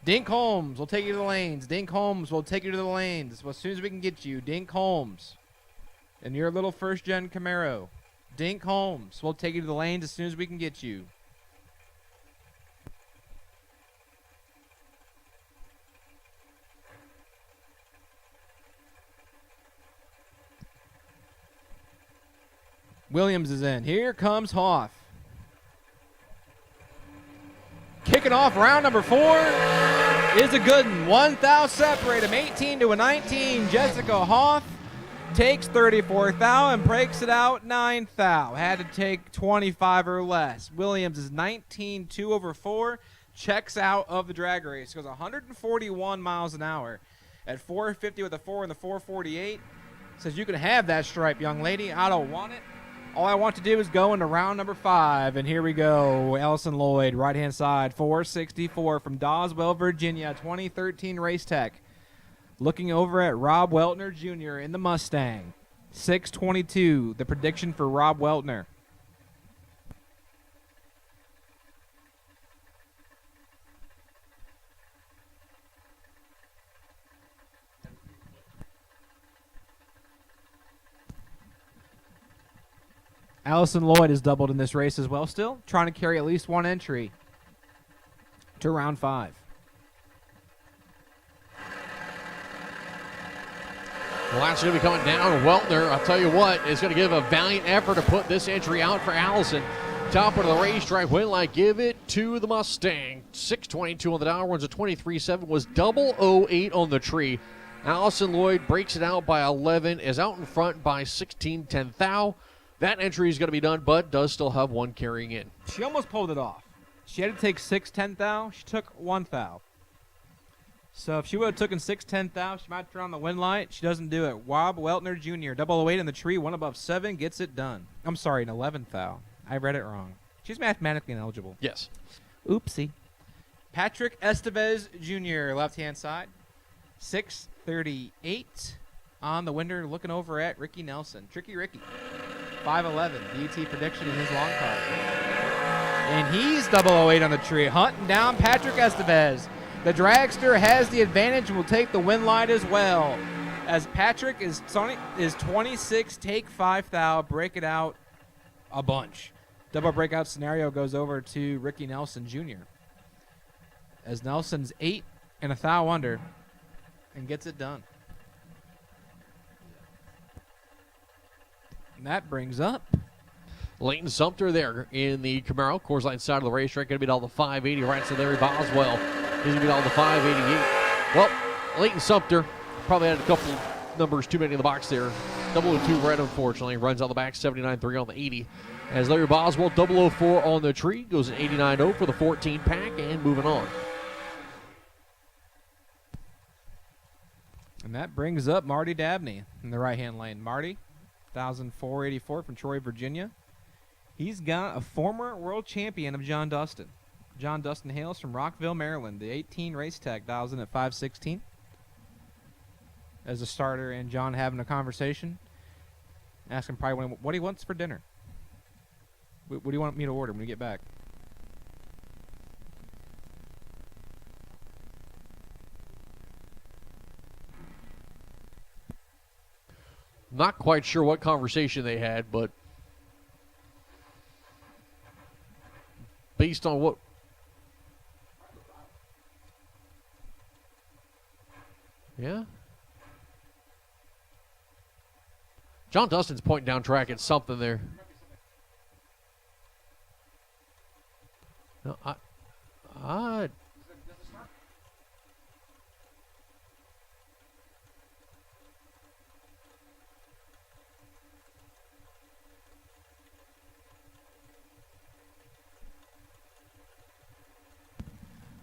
Dink Holmes will take you to the lanes. Dink Holmes will take you to the lanes as soon as we can get you. Dink Holmes in your little first-gen Camaro. Dink Holmes will take you to the lanes as soon as we can get you. Williams is in. Here comes Hoff. Kicking off round number 4 is a good one. 1 thou separate him. 18 to a 19. Jessica Hoff takes 34 thou and breaks it out 9 thou. Had to take 25 or less. Williams is 19, 2 over 4. Checks out of the drag race. Goes 141 miles an hour at 450 with a 4 and the 448. Says you can have that stripe, young lady. I don't want it. All I want to do is go into round number 5, and here we go. Ellison Lloyd, right-hand side, 464 from Doswell, Virginia, 2013 Race Tech. Looking over at Rob Weltner Jr. in the Mustang, 622, the prediction for Rob Weltner. Allison Lloyd is doubled in this race as well still, trying to carry at least one entry to round 5. Well, that's going to be coming down. Weltner, I'll tell you what, is going to give a valiant effort to put this entry out for Allison. Top of the racetrack, win light, give it to the Mustang. 622 on the dial, runs a 23.7, was 008 on the tree. Allison Lloyd breaks it out by 11, is out in front by 16.10 thou. That entry is going to be done, but does still have one carrying in. She almost pulled it off. She had to take 6.10 thou. She took 1 thou. So if she would have taken 6.10 thou, she might turn on the win light. She doesn't do it. Rob Weltner Jr., 008 in the tree, 1 above 7, gets it done. I'm sorry, an 11 thou. I read it wrong. She's mathematically ineligible. Yes. Oopsie. Patrick Estevez Jr., left-hand side, 638 on the winner, looking over at Ricky Nelson. Tricky Ricky. 5'11", DT prediction in his long car. And he's 008 on the tree, hunting down Patrick Estevez. The Dragster has the advantage and will take the win light as well. As Patrick is 26, take 5 thou, break it out a bunch. Double breakout scenario goes over to Ricky Nelson Jr. As Nelson's 8 and a thou under and gets it done. And that brings up Leighton Sumter there in the Camaro. Coors Light side of the racetrack. Going to be all the 580 right to Larry Boswell. He's going to be all the 588. Well, Leighton Sumter probably had a couple numbers too many in the box there. 002 red, unfortunately. Runs on the back, 79.3 on the 80. As Larry Boswell, 004 on the tree. Goes an 89.0 for the 14 pack and moving on. And that brings up Marty Dabney in the right-hand lane. Marty, 1,484 from Troy, Virginia. He's got a former world champion of John Dustin. John Dustin hails from Rockville, Maryland. The 18 Race Tech dials in at 516. As a starter and John having a conversation. Asking probably what he wants for dinner. What do you want me to order when we get back? Not quite sure what conversation they had, but based on what... Yeah? John Dustin's pointing down track at something there. No,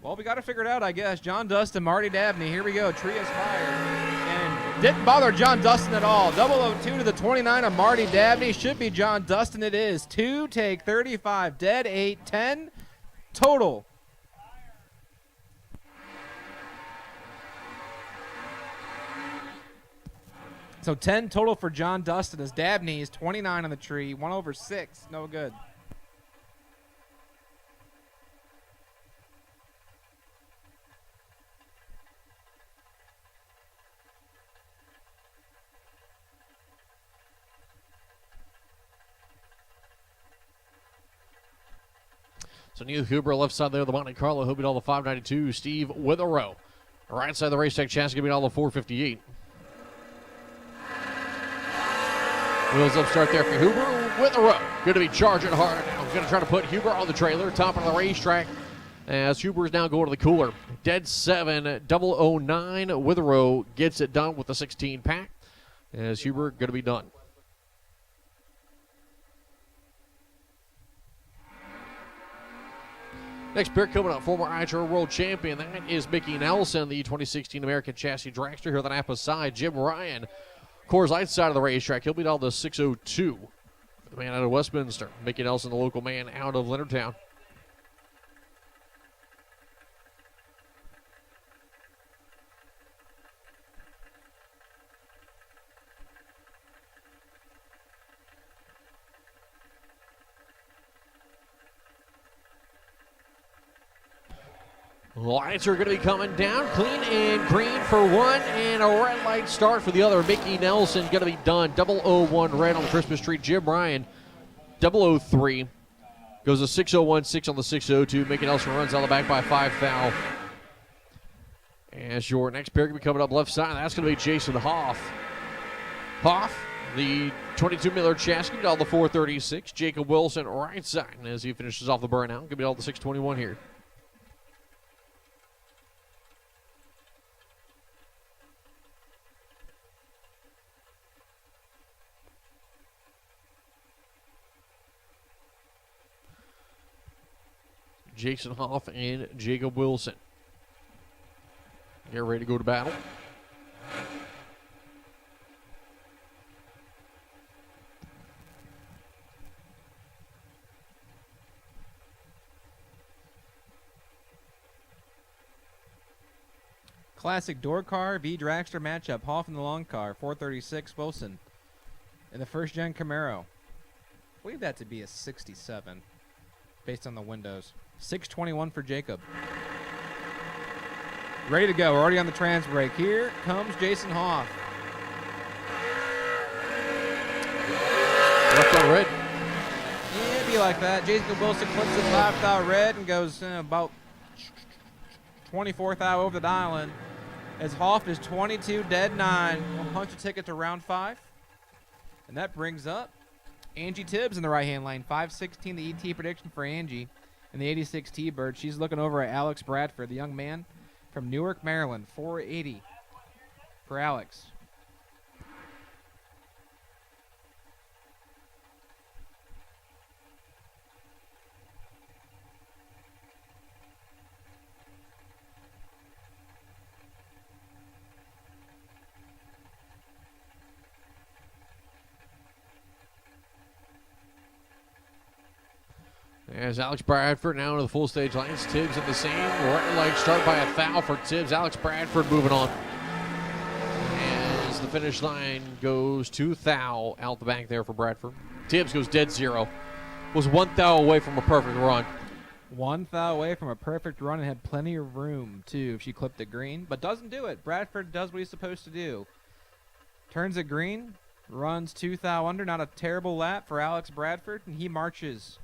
Well, we got to figure it out, I guess. John Dustin, Marty Dabney. Here we go. Trios fired. And didn't bother John Dustin at all. 002 to the 29 of Marty Dabney. Should be John Dustin. It is. 2, take 35. Dead, 8, 10. Total. So 10 total for John Dustin as Dabney is 29 on the tree. 1 over 6. No good. So Neil Huber, left side there, the Monte Carlo, he'll beat all the 592. Steve Witherow. Right side of the racetrack chassis, going to beat all the 458. Wheels up start there for Huber. Witherow going to be charging hard now. Going to try to put Huber on the trailer, top of the racetrack, as Huber is now going to the cooler. Dead 7, 009. Witherow gets it done with the 16 pack, as Huber going to be done. Next pair coming up, former IHR World Champion. That is Mickey Nelson, the 2016 American Chassis Dragster here on the Napa side. Jim Ryan, Coors Light side of the racetrack. He'll beat all the 602. The man out of Westminster. Mickey Nelson, the local man out of Leonardtown. Lights are going to be coming down. Clean and green for one, and a red light start for the other. Mickey Nelson going to be done. 001 red on the Christmas tree. Jim Ryan, 003. Goes a 601-6 on the 602. Mickey Nelson runs out the back by 5 foul. As your next pair going to be coming up left side, that's going to be Jason Hoff. Hoff, the 22 Miller chassis, all the 436. Jacob Wilson, right side, as he finishes off the burnout. Going to be all the 621 here. Jason Hoff and Jacob Wilson. Get ready to go to battle. Classic door car v Dragster matchup. Hoff in the long car. 436 Wilson in the first gen Camaro. I believe that to be a 67 based on the windows. 621 for Jacob. Ready to go. We're already on the trans break. Here comes Jason Hoff. Left on red. Yeah, it'd be like that. Jacob Wilson clips the 5 thou red and goes about 24 thou over the dial in. As Hoff is 22, dead 9. We'll punch a ticket to round 5. And that brings up Angie Tibbs in the right-hand lane. 516 the ET prediction for Angie. And the 86 T-Bird. She's looking over at Alex Bradford, the young man from Newark, Maryland. 480 for Alex. As Alex Bradford now into the full stage lines. Tibbs at the same. Right light start by a foul for Tibbs. Alex Bradford moving on. As the finish line goes to thou out the back there for Bradford. Tibbs goes dead 0. Was 1 thou away from a perfect run. 1 thou away from a perfect run and had plenty of room, too, if she clipped it green. But doesn't do it. Bradford does what he's supposed to do. Turns it green. Runs 2 thou under. Not a terrible lap for Alex Bradford. And he marches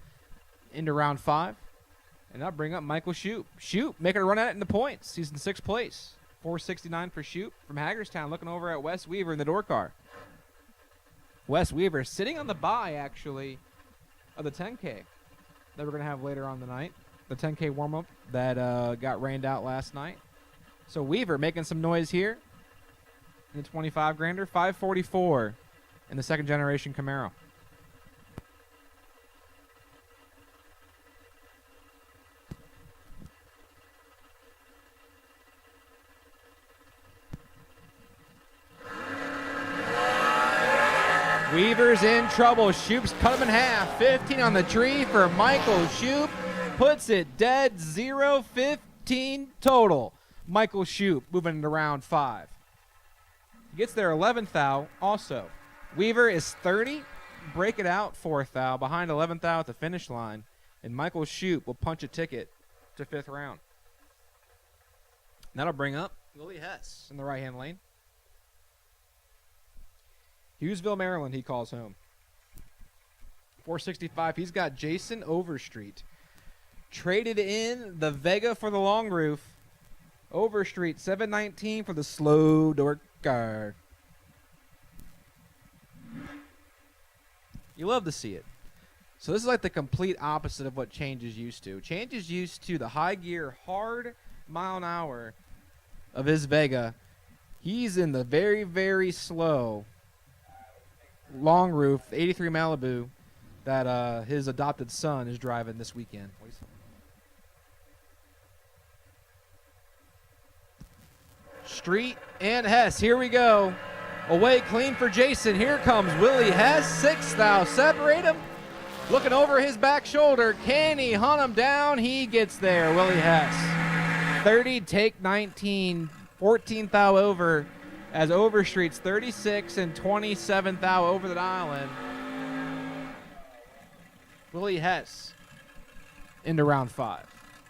into round 5. And I'll bring up Michael Shoup. Shoup making a run at it in the points. He's in 6th place. 469 for Shoup from Hagerstown, looking over at Wes Weaver in the door car. Wes Weaver sitting on the bye, actually, of the 10K that we're going to have later on the night. The 10K warm-up that got rained out last night. So Weaver making some noise here in the 25 grander. 544 in the second generation Camaro. Weaver's in trouble. Shoup's cut him in half. 15 on the tree for Michael Shoup. Puts it dead. 0-15 total. Michael Shoup moving into round 5. He gets there 11th thou also. Weaver is 30. Break it out 4th thou. Behind 11th thou at the finish line. And Michael Shoup will punch a ticket to 5th round. That'll bring up Willie Hess in the right-hand lane. Hughesville, Maryland, he calls home. 465. He's got Jason Overstreet. Traded in the Vega for the long roof. Overstreet, 719 for the slow door car. You love to see it. So this is like the complete opposite of what Change is used to. Change is used to the high gear, hard mile an hour of his Vega. He's in the very, very slow long roof 83 Malibu that his adopted son is driving this weekend. Street and Hess, here we go. Away clean for Jason. Here comes Willie Hess. 6th thou. Separate him. Looking over his back shoulder. Can he hunt him down? He gets there. Willie Hess. 30, take 19. 14th thou over. As Overstreet's 36 and 27th thou over the island. Willie Hess into round 5.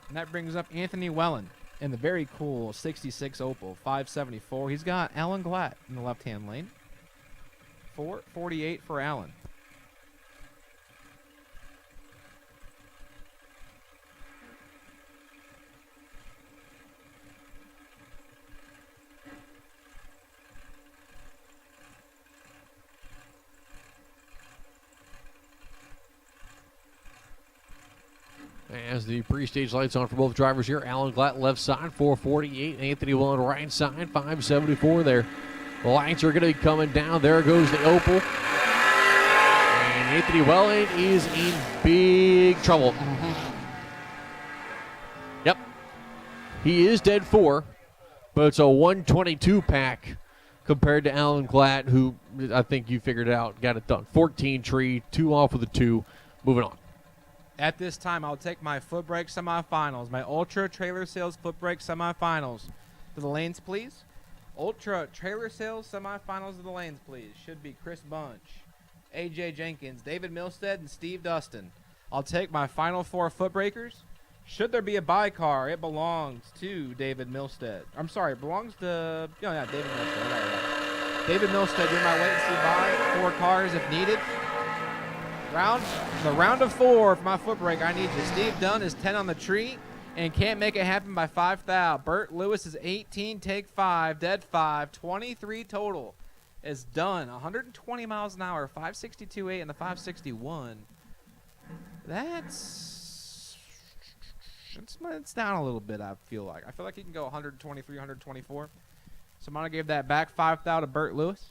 And that brings up Anthony Wellen in the very cool 66 Opel 574. He's got Alan Glatt in the left-hand lane. 448 for Alan. As the pre-stage lights on for both drivers here, Alan Glatt left side, 448. Anthony Wellen right side, 574 there. The lights are going to be coming down. There goes the Opel. And Anthony Wellen is in big trouble. Yep. He is dead 4, but it's a 122 pack compared to Alan Glatt, who I think you figured out, got it done. 14 tree, 2 off with a 2. Moving on. At this time, I'll take my foot brake semifinals, my Ultra Trailer Sales foot brake semifinals to the lanes, please. Ultra Trailer Sales semifinals to the lanes, please. Should be Chris Bunch, AJ Jenkins, David Milstead, and Steve Dustin. I'll take my final 4 foot brakers. Should there be a buy car, it belongs to David Milstead. I'm sorry, it belongs to David Milstead. David Milstead, you're my wait and see buy. 4 cars if needed. The round of 4 for my foot brake, I need you. Steve Dunn is 10 on the tree and can't make it happen by 5 thou. Bert Lewis is 18, take 5, dead 5, 23 total is done. 120 miles an hour, 562.8 and the 561. It's down a little bit, I feel like. I feel like he can go 123, 124. So I'm going to give that back 5 thou to Bert Lewis.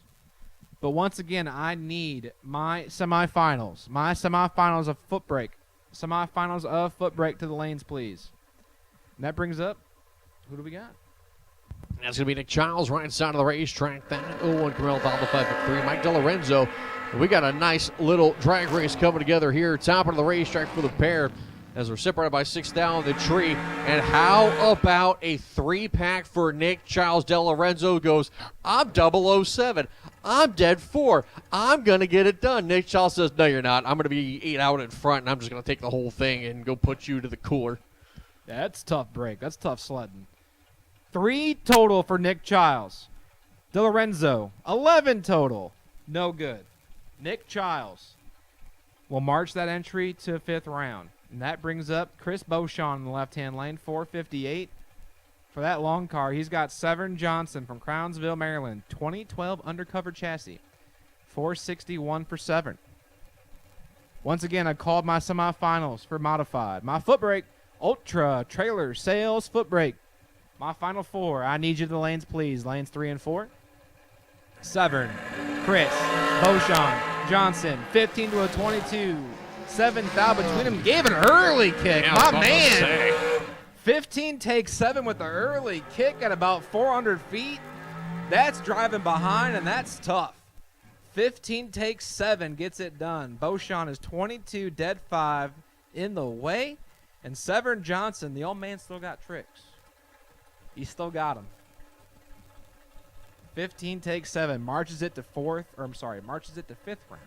But once again, I need my semifinals. My semifinals of foot brake. Semifinals of foot brake to the lanes, please. And that brings up, who do we got? That's going to be Nick Childs, right side of the racetrack. That 01 Camaro Alpha 5 Mike DeLorenzo. We got a nice little drag race coming together here. Top of the racetrack for the pair as we're separated by 6 down the tree. And how about a 3-pack for Nick Childs? DeLorenzo goes, I'm 007. I'm dead 4. I'm going to get it done. Nick Childs says, no, you're not. I'm going to be 8 out in front, and I'm just going to take the whole thing and go put you to the cooler. That's tough break. That's tough sledding. 3 total for Nick Childs. DeLorenzo, 11 total. No good. Nick Childs will march that entry to 5th round. And that brings up Chris Beauchamp in the left-hand lane, 458. For that long car, he's got Severn Johnson from Crownsville, Maryland, 2012 undercover chassis, 461 for Severn. Once again, I called my semifinals for modified. My foot brake, Ultra Trailer Sales foot brake. My final 4, I need you to the lanes, please. Lanes 3 and 4. Severn, Chris, Beauchamp, Johnson, 15 to a 22. 7th out between them. Gave an early kick. Yeah, I was My about to man. say. 15 takes 7 with the early kick at about 400 feet. That's driving behind, and that's tough. 15 takes 7 gets it done. Beauchamp is 22, dead 5 in the way. And Severn Johnson, the old man, still got tricks. He still got them. 15 takes 7. Marches it to 5th round.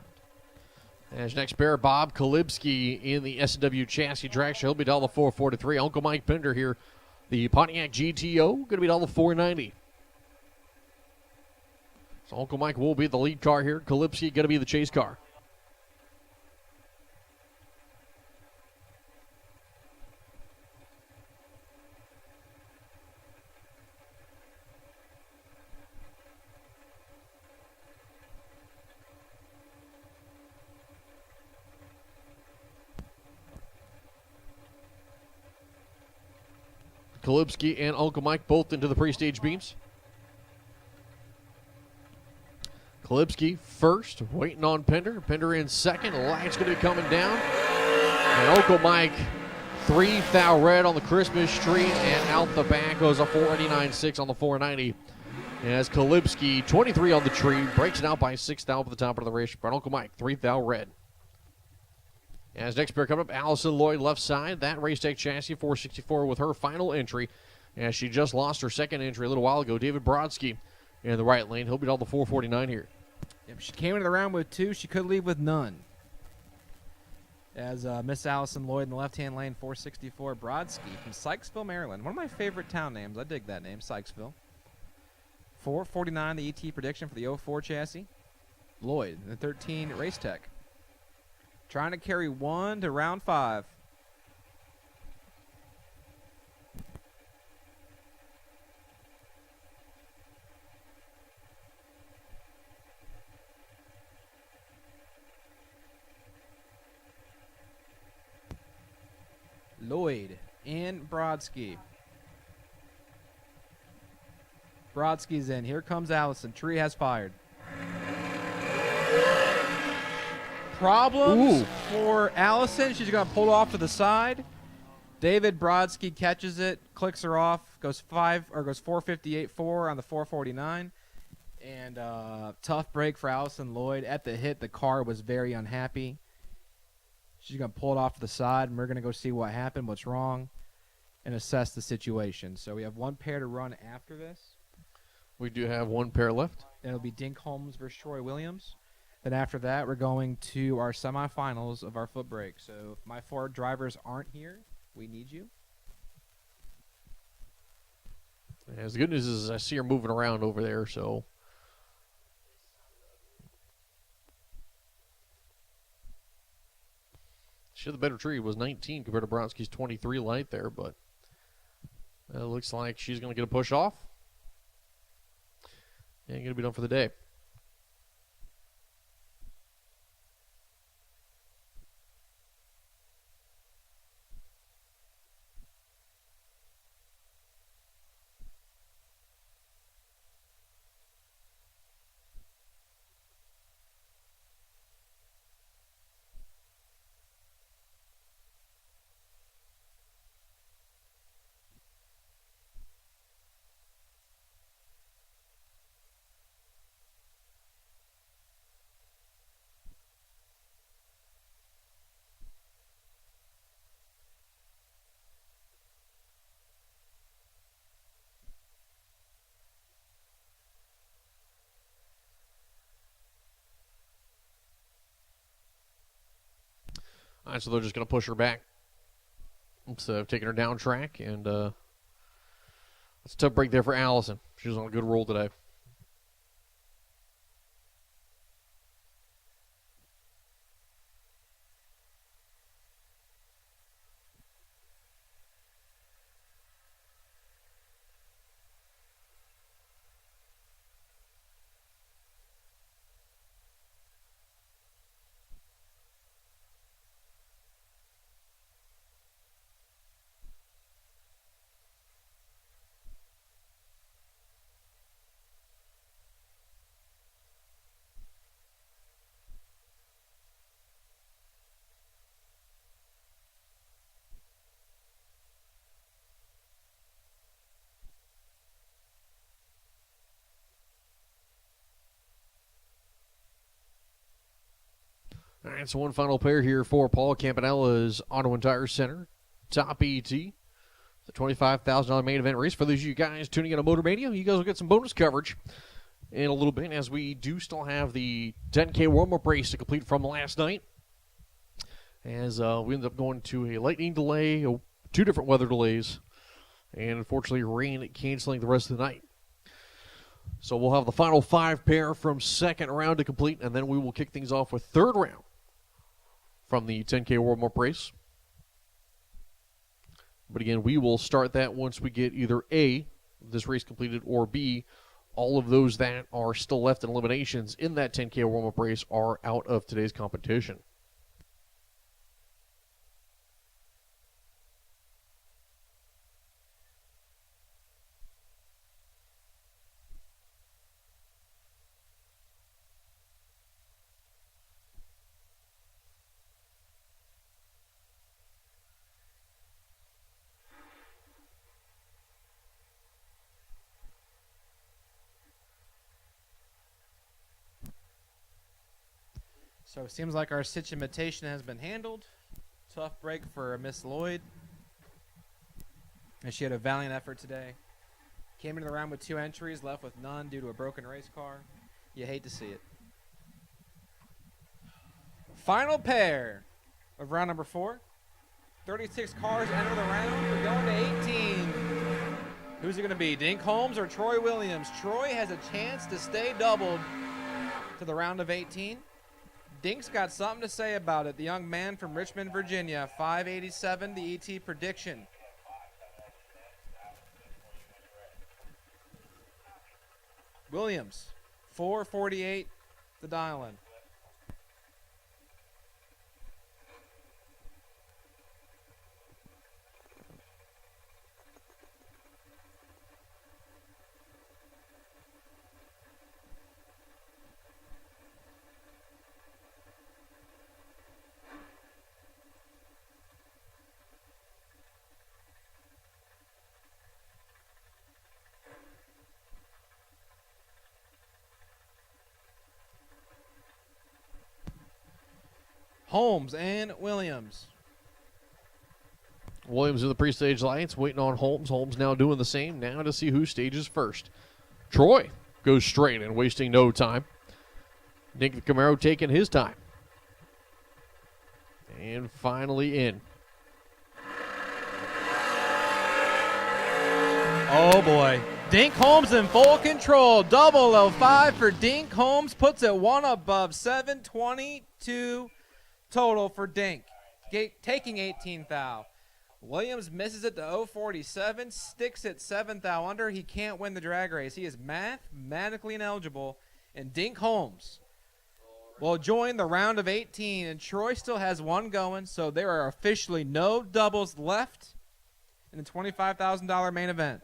As next pair, Bob Kalibski in the S&W chassis dragster. He'll be $443. Uncle Mike Pender here, the Pontiac GTO, going to be $490. So Uncle Mike will be the lead car here. Kalibski going to be the chase car. Kalibski and Uncle Mike both into the pre-stage beams. Kalibski first, waiting on Pender. Pender in second. Light's going to be coming down. And Uncle Mike, 3 thou red on the Christmas tree, and out the back goes a 489.6 on the 490. As Kalibski, 23 on the tree, breaks it out by 6 thou for the top of the race. But Uncle Mike, 3 thou red. As next pair coming up, Allison Lloyd left side. That Race Tech chassis, 464 with her final entry. As she just lost her second entry a little while ago. David Brodsky in the right lane. He'll be $449 here. If she came into the round with 2, she could leave with none. As Miss Allison Lloyd in the left-hand lane, 464. Brodsky from Sykesville, Maryland. One of my favorite town names. I dig that name, Sykesville. 449, the ET prediction for the 04 chassis. Lloyd, the 13 Race Tech. Trying to carry 1 to round 5. Lloyd and Brodsky. Brodsky's in. Here comes Allison. Tree has fired. Problems for Allison. She's going to pull off to the side. David Brodsky catches it, clicks her off, goes 458.4 on the 449. And tough break for Allison Lloyd. At the hit, the car was very unhappy. She's going to pull it off to the side, and we're going to go see what happened, what's wrong, and assess the situation. So we have 1 pair to run after this. We do have 1 pair left. It'll be Dink Holmes versus Troy Williams. Then after that, we're going to our semifinals of our foot brake. So if my 4 drivers aren't here, we need you. As the good news is I see her moving around over there, so. She had the better tree. Was 19 compared to Brodsky's 23 light there, but it looks like she's going to get a push off. And going to be done for the day. All right, so they're just going to push her back instead of taking her down track. And it's a tough break there for Allison. She was on a good roll today. All right, so one final pair here for Paul Campanella's Auto and Tire Center. Top ET. The $25,000 main event race. For those of you guys tuning in on Motor Mania, you guys will get some bonus coverage in a little bit, as we do still have the 10K warm-up race to complete from last night. As we ended up going to a lightning delay, 2 different weather delays, and unfortunately rain canceling the rest of the night. So we'll have the final 5 pair from second round to complete, and then we will kick things off with third round from the 10K warm-up race. But again, we will start that once we get either A, this race completed, or B, all of those that are still left in eliminations in that 10K warm-up race are out of today's competition. So it seems like our sitch imitation has been handled. Tough break for Miss Lloyd. And she had a valiant effort today. Came into the round with 2 entries, left with none due to a broken race car. You hate to see it. Final pair of round number 4. 36 cars enter the round. We're going to 18. Who's it going to be, Dink Holmes or Troy Williams? Troy has a chance to stay doubled to the round of 18. Dink's got something to say about it. The young man from Richmond, Virginia, 587, the ET prediction. Williams, 448, the dial-in. Holmes and Williams. Williams in the pre-stage lights, waiting on Holmes. Holmes now doing the same, now to see who stages first. Troy goes straight and wasting no time. Nick the Camaro taking his time. And finally in. Oh boy. Dink Holmes in full control. 005 for Dink Holmes. Puts it 1 above 722 total for Dink. Taking 18th thou. Williams misses it to 047. Sticks at 7th thou under. He can't win the drag race. He is mathematically ineligible. And Dink Holmes will join the round of 18. And Troy still has 1 going. So there are officially no doubles left in the $25,000 main event.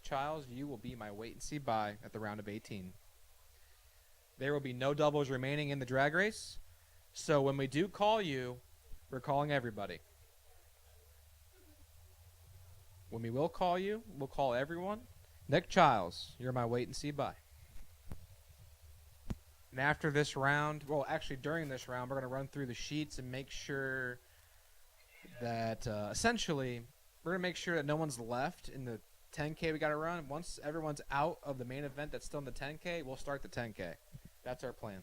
Childs, you will be my wait and see bye at the round of 18. There will be no doubles remaining in the drag race. So when we do call you, we're calling everybody. When we will call you, we'll call everyone. Nick Childs, you're my wait and see bye. And after this round, well, actually during this round, we're going to run through the sheets and make sure that essentially we're going to make sure that no one's left in the 10K we got to run. Once everyone's out of the main event that's still in the 10K, we'll start the 10K. That's our plan.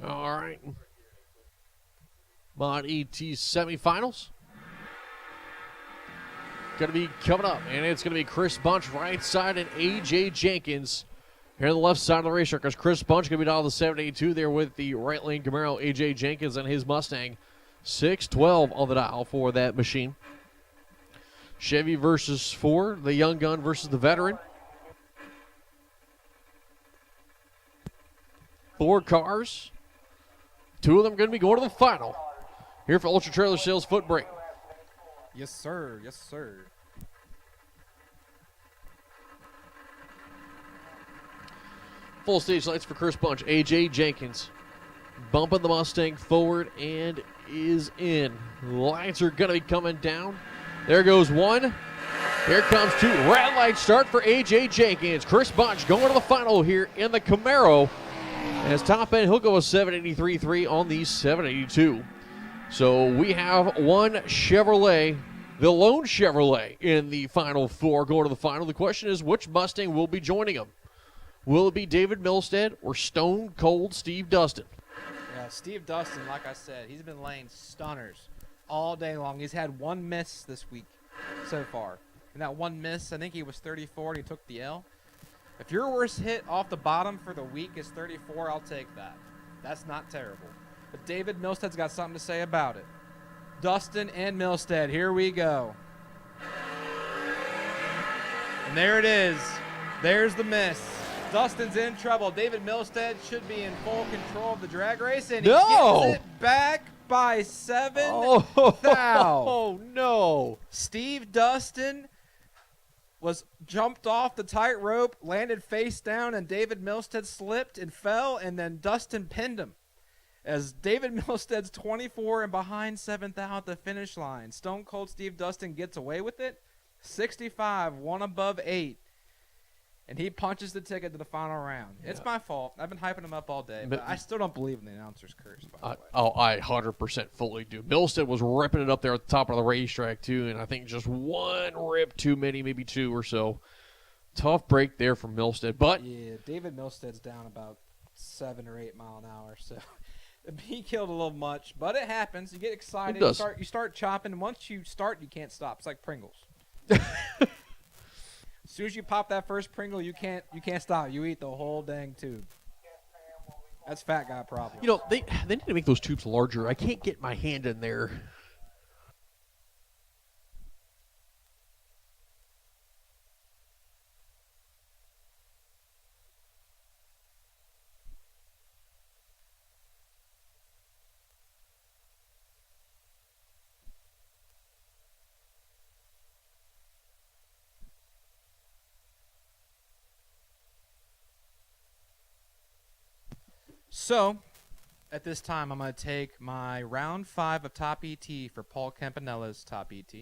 All right. Mod ET semifinals. Going to be coming up, and it's going to be Chris Bunch right side and AJ Jenkins here on the left side of the racetrack. Because Chris Bunch going to be down the 782 there with the right lane Camaro. AJ Jenkins and his Mustang. 612 on the dial for that machine. Chevy versus Ford. The young gun versus the veteran. 4 cars. 2 of them going to be going to the final. Here for Ultra Trailer Sales Foot Brake. Yes, sir. Yes, sir. Full stage lights for Chris Bunch. AJ Jenkins bumping the Mustang forward and is in. Lights are going to be coming down. There goes 1. Here comes 2. Red light start for AJ Jenkins. Chris Bunch going to the final here in the Camaro. As top end, he'll go with 783.3 on the 782. So we have one Chevrolet, the lone Chevrolet, in the final 4 going to the final. The question is, which Mustang will be joining him? Will it be David Milstead or Stone Cold Steve Dustin? Yeah, Steve Dustin, like I said, he's been laying stunners all day long. He's had 1 miss this week so far. And that 1 miss, I think he was 34 and he took the L. If your worst hit off the bottom for the week is 34, I'll take that. That's not terrible. But David Milstead's got something to say about it. Dustin and Milstead, here we go. And there it is. There's the miss. Dustin's in trouble. David Milstead should be in full control of the drag race, and he gets it back by 7 thou. Oh, no. Steve Dustin was jumped off the tightrope, landed face down, and David Milstead slipped and fell, and then Dustin pinned him. As David Milstead's 24 and behind 7th out at the finish line. Stone Cold Steve Dustin gets away with it. 65, 1 above 8. And he punches the ticket to the final round. Yeah. It's my fault. I've been hyping him up all day, but I still don't believe in the announcer's curse, by the way. I 100% fully do. Milstead was ripping it up there at the top of the racetrack, too, and I think just 1 rip too many, maybe 2 or so. Tough break there from Milstead, but... Yeah, David Milstead's down about 7 or 8 mile an hour, so... He killed a little much, but it happens. You get excited. It does. You start chopping. Once you start, you can't stop. It's like Pringles. As soon as you pop that first Pringle, you can't stop. You eat the whole dang tube. That's fat guy problem. You know, they need to make those tubes larger. I can't get my hand in there. So, at this time, I'm going to take my round 5 of Top ET for Paul Campanella's Top ET.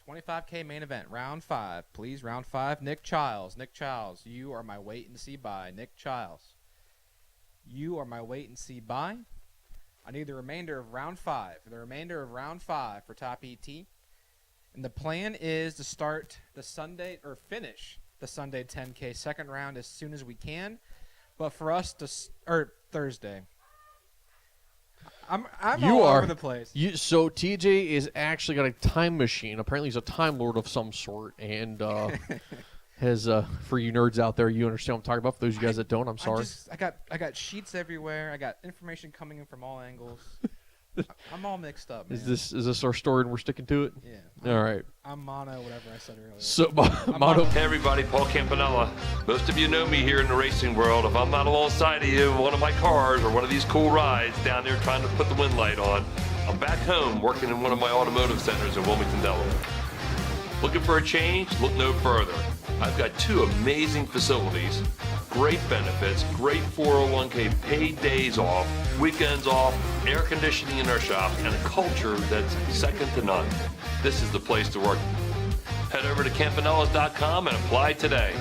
25K main event, round 5. Please, round 5. Nick Childs. Nick Childs, you are my wait and see bye. Nick Childs. You are my wait and see bye. I need the remainder of round 5. The remainder of round 5 for top ET. And the plan is to start the Sunday or finish the Sunday 10K second round as soon as we can. But for us to or Thursday. I'm You all are over the place. So TJ is actually got a time machine. Apparently, he's a time lord of some sort, and has for you nerds out there, you understand what I'm talking about. For those of you guys that don't, I'm sorry. I got sheets everywhere. I got information coming in from all angles. I'm all mixed up, man. Is this our story and we're sticking to it? Yeah. All right. I'm mono, whatever I said earlier. So mono. Hey everybody, Paul Campanella. Most of you know me here in the racing world. If I'm not alongside of you in one of my cars or one of these cool rides down there trying to put the wind light on, I'm back home working in one of my automotive centers in Wilmington, Delaware. Looking for a change? Look no further. I've got 2 amazing facilities, great benefits, great 401k, paid days off, weekends off, air conditioning in our shop, and a culture that's second to none. This is the place to work. Head over to campanellas.com and apply today.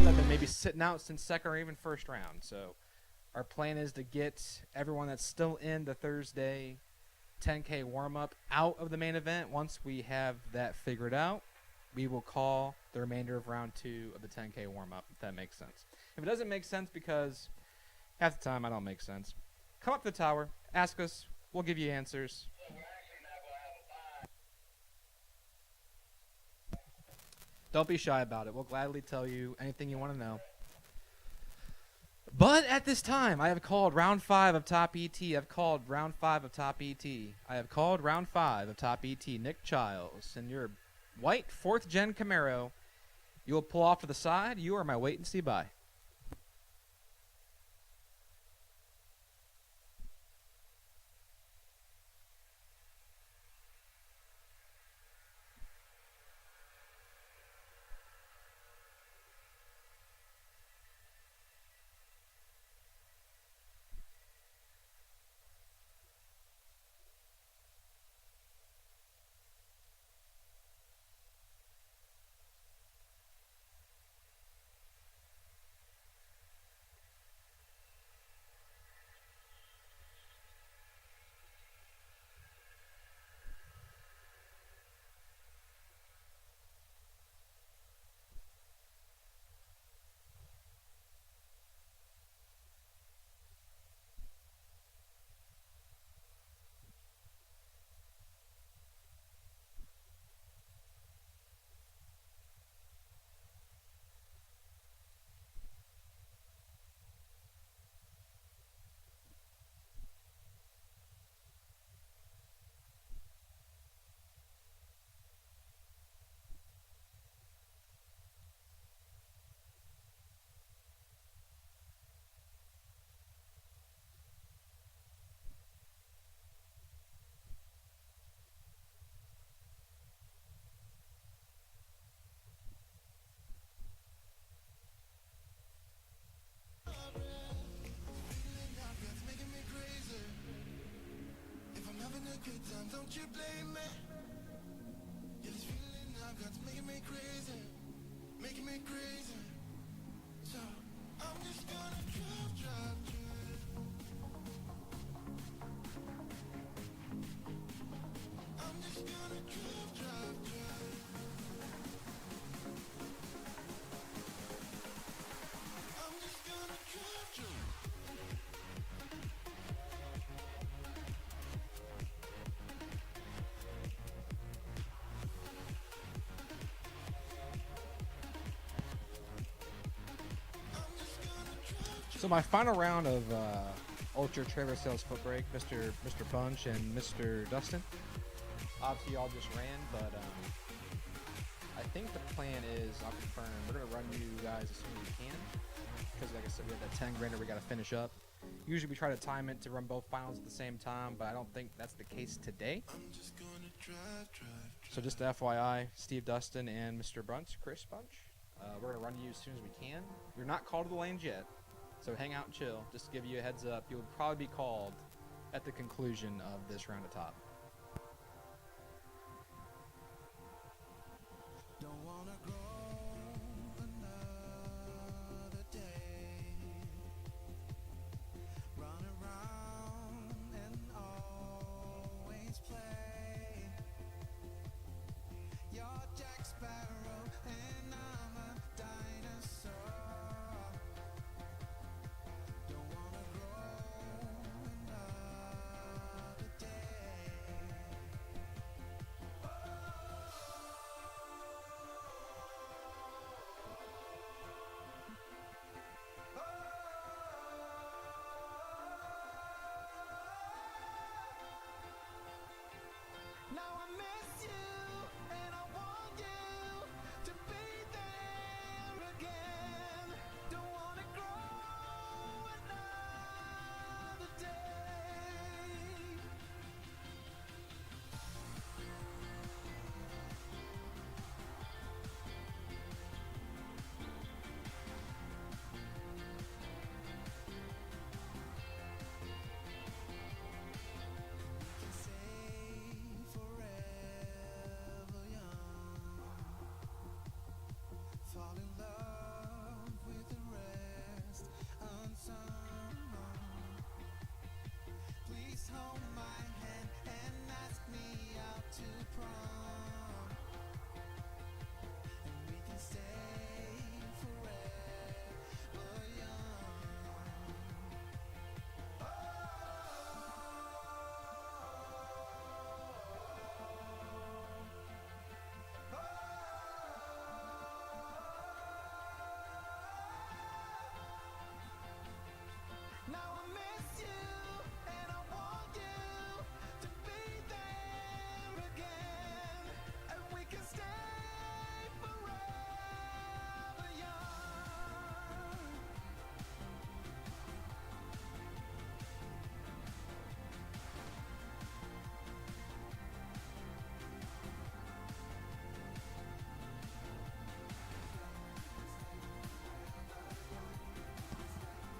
I've been maybe sitting out since second or even first round. So our plan is to get everyone that's still in the Thursday 10K warm-up out of the main event. Once we have that figured out, we will call the remainder of round 2 of the 10K warm-up, if that makes sense. If it doesn't make sense, because half the time I don't make sense, come up to the tower, ask us, we'll give you answers. Don't be shy about it. We'll gladly tell you anything you want to know. But at this time, I have called round 5 of top ET. I've called round 5 of top ET. I have called round 5 of top ET. Nick Childs, and your white 4th gen Camaro. You will pull off to the side. You are my wait and see bye. Don't you blame me? Yeah, this feeling I've got's making me crazy, making me crazy. So I'm just gonna drive. I'm just gonna drive. I'm just gonna drive. So my final round of Ultra Trailer Sales Foot Brake, Mr. Bunch and Mr. Dustin. Obviously, y'all just ran, but I think the plan is, I'll confirm, we're going to run you guys as soon as we can. Because, like I said, we have that 10 grander we got to finish up. Usually we try to time it to run both finals at the same time, but I don't think that's the case today. I'm just gonna drive. So just FYI, Steve Dustin and Mr. Bunch, Chris Bunch, we're going to run you as soon as we can. You're not called to the lanes yet. So hang out and chill. Just to give you a heads up, you'll probably be called at the conclusion of this round of top. Don't wanna go another day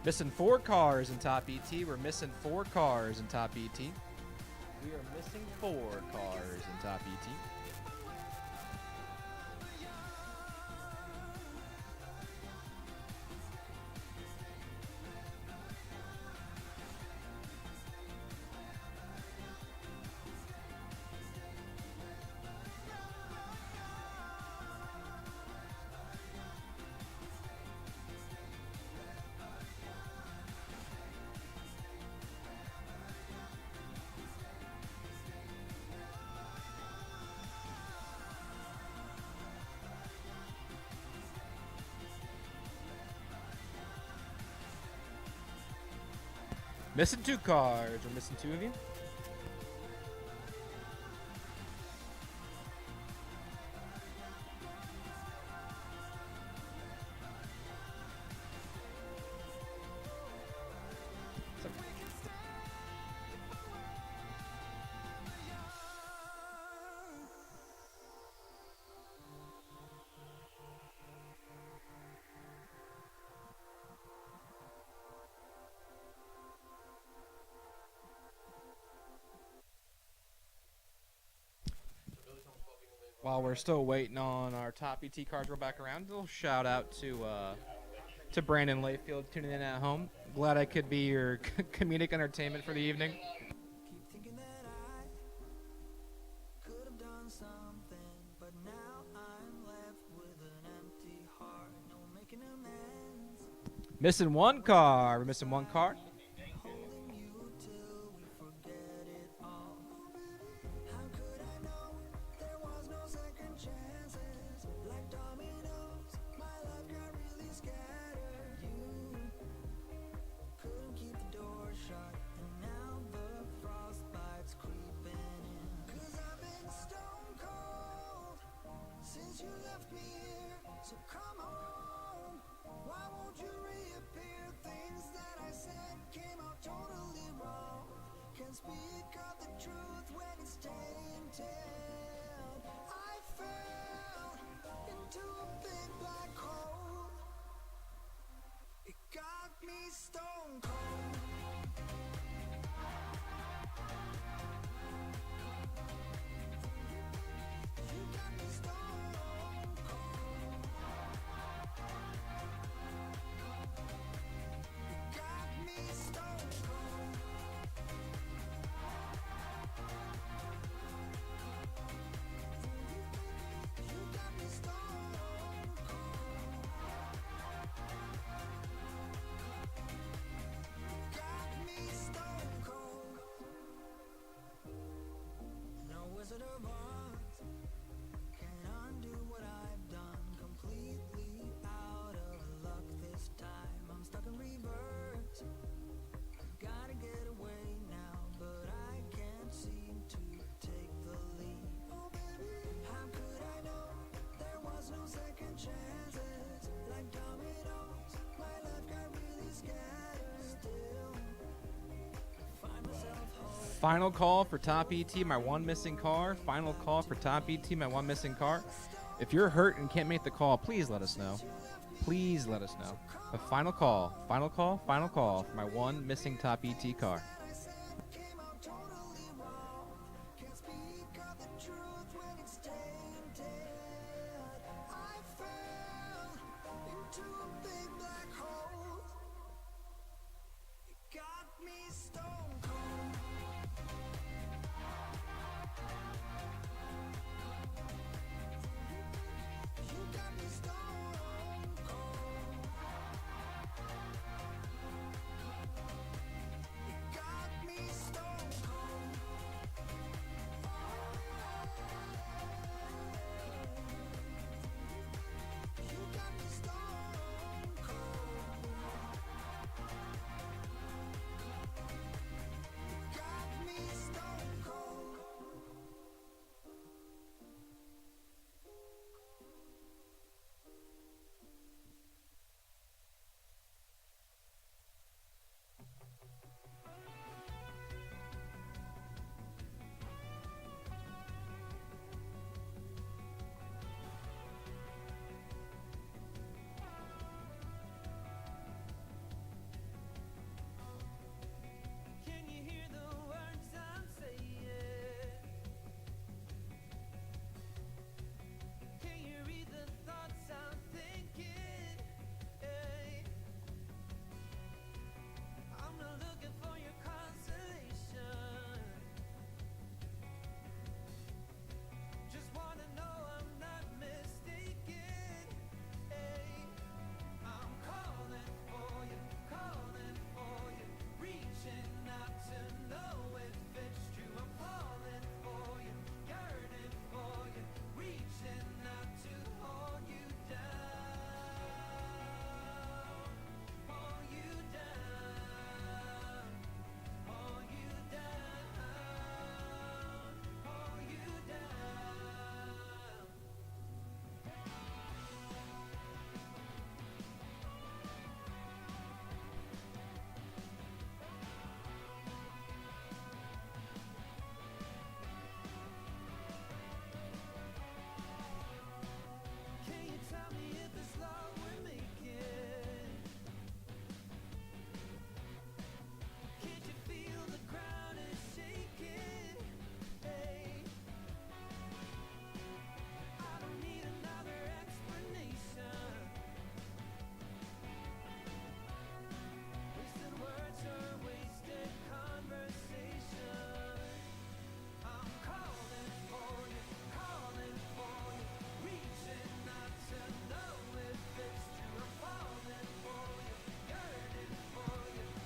Missing 4 cars in top ET. We're missing 4 cars in top ET. We are missing 4 cars in top ET. Missing 2 cars. We're missing 2 of you. While we're still waiting on our top ET cars to roll back around, a little shout out to Brandon Layfield tuning in at home. Glad I could be your comedic entertainment for the evening. Keep thinking that I could have done something, but now I'm left with an empty heart. No making amends. Missing 1 car. We're missing 1 car. Holding you till we forget it all. How could I know there was no second chances? Like dominoes, my life got really scattered. You couldn't keep the door shut, and now the frostbite's creeping in. 'Cause I've been stone cold since you left me here. So come on, why won't you reappear? Things that I said came out totally wrong. Can't speak of the truth when it's tainted. I fell into a big black hole. It got me stone cold. You got me stone cold. You got me stone cold. You got me stone cold. Got me stone cold. No wizard of Oz can undo what I've done. Completely out of luck this time. I'm stuck in reverse. Gotta get away now, but I can't seem to take the lead. Oh baby, how could I know there was no second chances? Like dominoes, my life got really scattered. Still, find myself home. Final call for top ET, my 1 missing car. Final call for top ET, my 1 missing car. If you're hurt and can't make the call, please let us know. Please let us know. The final call for my 1 missing top ET car. I said came out totally wrong. Can't speak of the truth when it's tainted. I fell into a big black hole. It got me stone cold. You got me stone cold. It got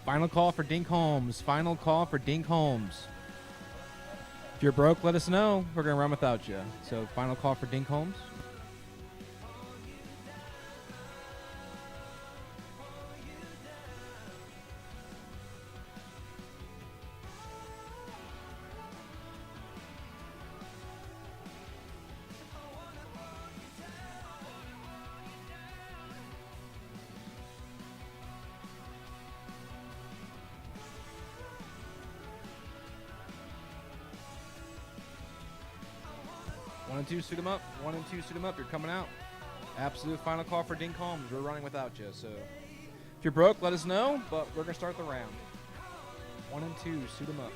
Final call for Dink Holmes. Final call for Dink Holmes. If you're broke, let us know. We're going to run without you. So, final call for Dink Holmes. One and two, suit him up. 1 and 2, suit him up. You're coming out. Absolute final call for Dink Holmes. We're running without you. So if you're broke, let us know. But we're going to start the round. 1 and 2, suit him up.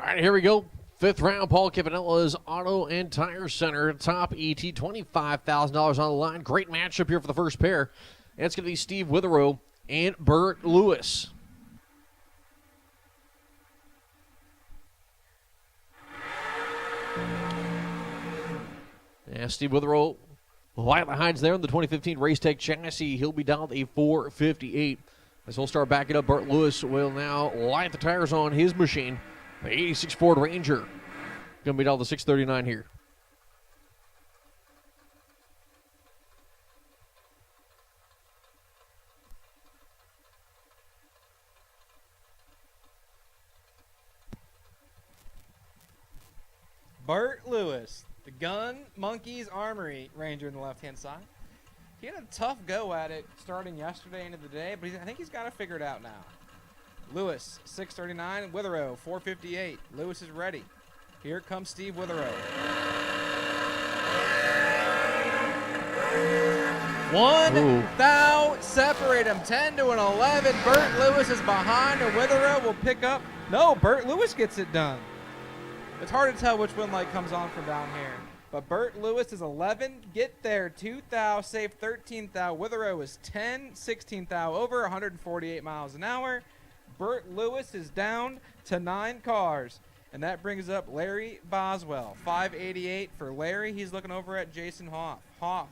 All right, here we go. 5th round, Paul Campanella's Auto and Tire Center. Top ET, $25,000 on the line. Great matchup here for the first pair. And it's going to be Steve Witherow and Burt Lewis. Yeah, Steve Witherow light the hides there in the 2015 Race Tech chassis. He'll be down a 458. As he'll start backing up, Burt Lewis will now light the tires on his machine. The 86 Ford Ranger. Going to be down to 639 here. Burt Lewis, the Gun Monkeys Armory Ranger on the left-hand side. He had a tough go at it starting yesterday into the day, but I think he's got it figured out now. Lewis, 639. Witherow, 458. Lewis is ready. Here comes Steve Witherow. One thou separate him. 10 to an 11. Burt Lewis is behind, and Witherow will pick up. No, Burt Lewis gets it done. It's hard to tell which wind light comes on from down here. But Burt Lewis is 11. Get there. 2 thou, save 13 thou. Witherow is 10, 16 thou over, 148 miles an hour. Burt Lewis is down to 9 cars. And that brings up Larry Boswell. 588 for Larry. He's looking over at Jason Hoff. Hoff.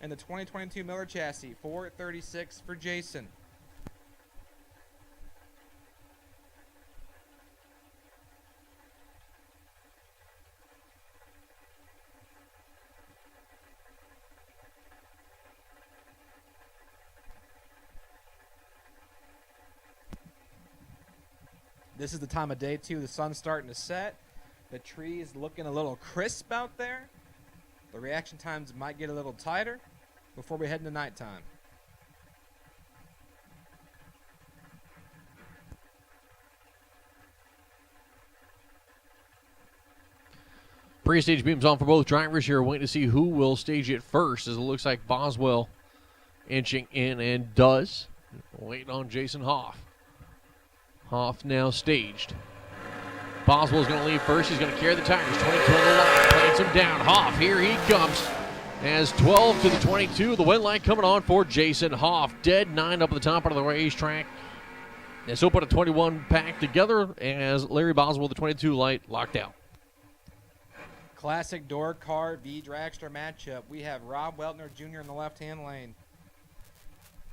And the 2022 Miller chassis. 436 for Jason. This is the time of day, too. The sun's starting to set. The tree's looking a little crisp out there. The reaction times might get a little tighter before we head into nighttime. Pre-stage beams on for both drivers here. Waiting to see who will stage it first, as it looks like Boswell inching in and does. Waiting on Jason Hoff. Hoff now staged. Boswell's going to leave first. He's going to carry the tires. 22 on the line. Plates him down. Hoff, here he comes. As 12 to the 22. The win line coming on for Jason Hoff. Dead 9 up at the top of the racetrack. As he'll put a 21 pack together as Larry Boswell, the 22 light, locked out. Classic door car v dragster matchup. We have Rob Weltner Jr. in the left-hand lane.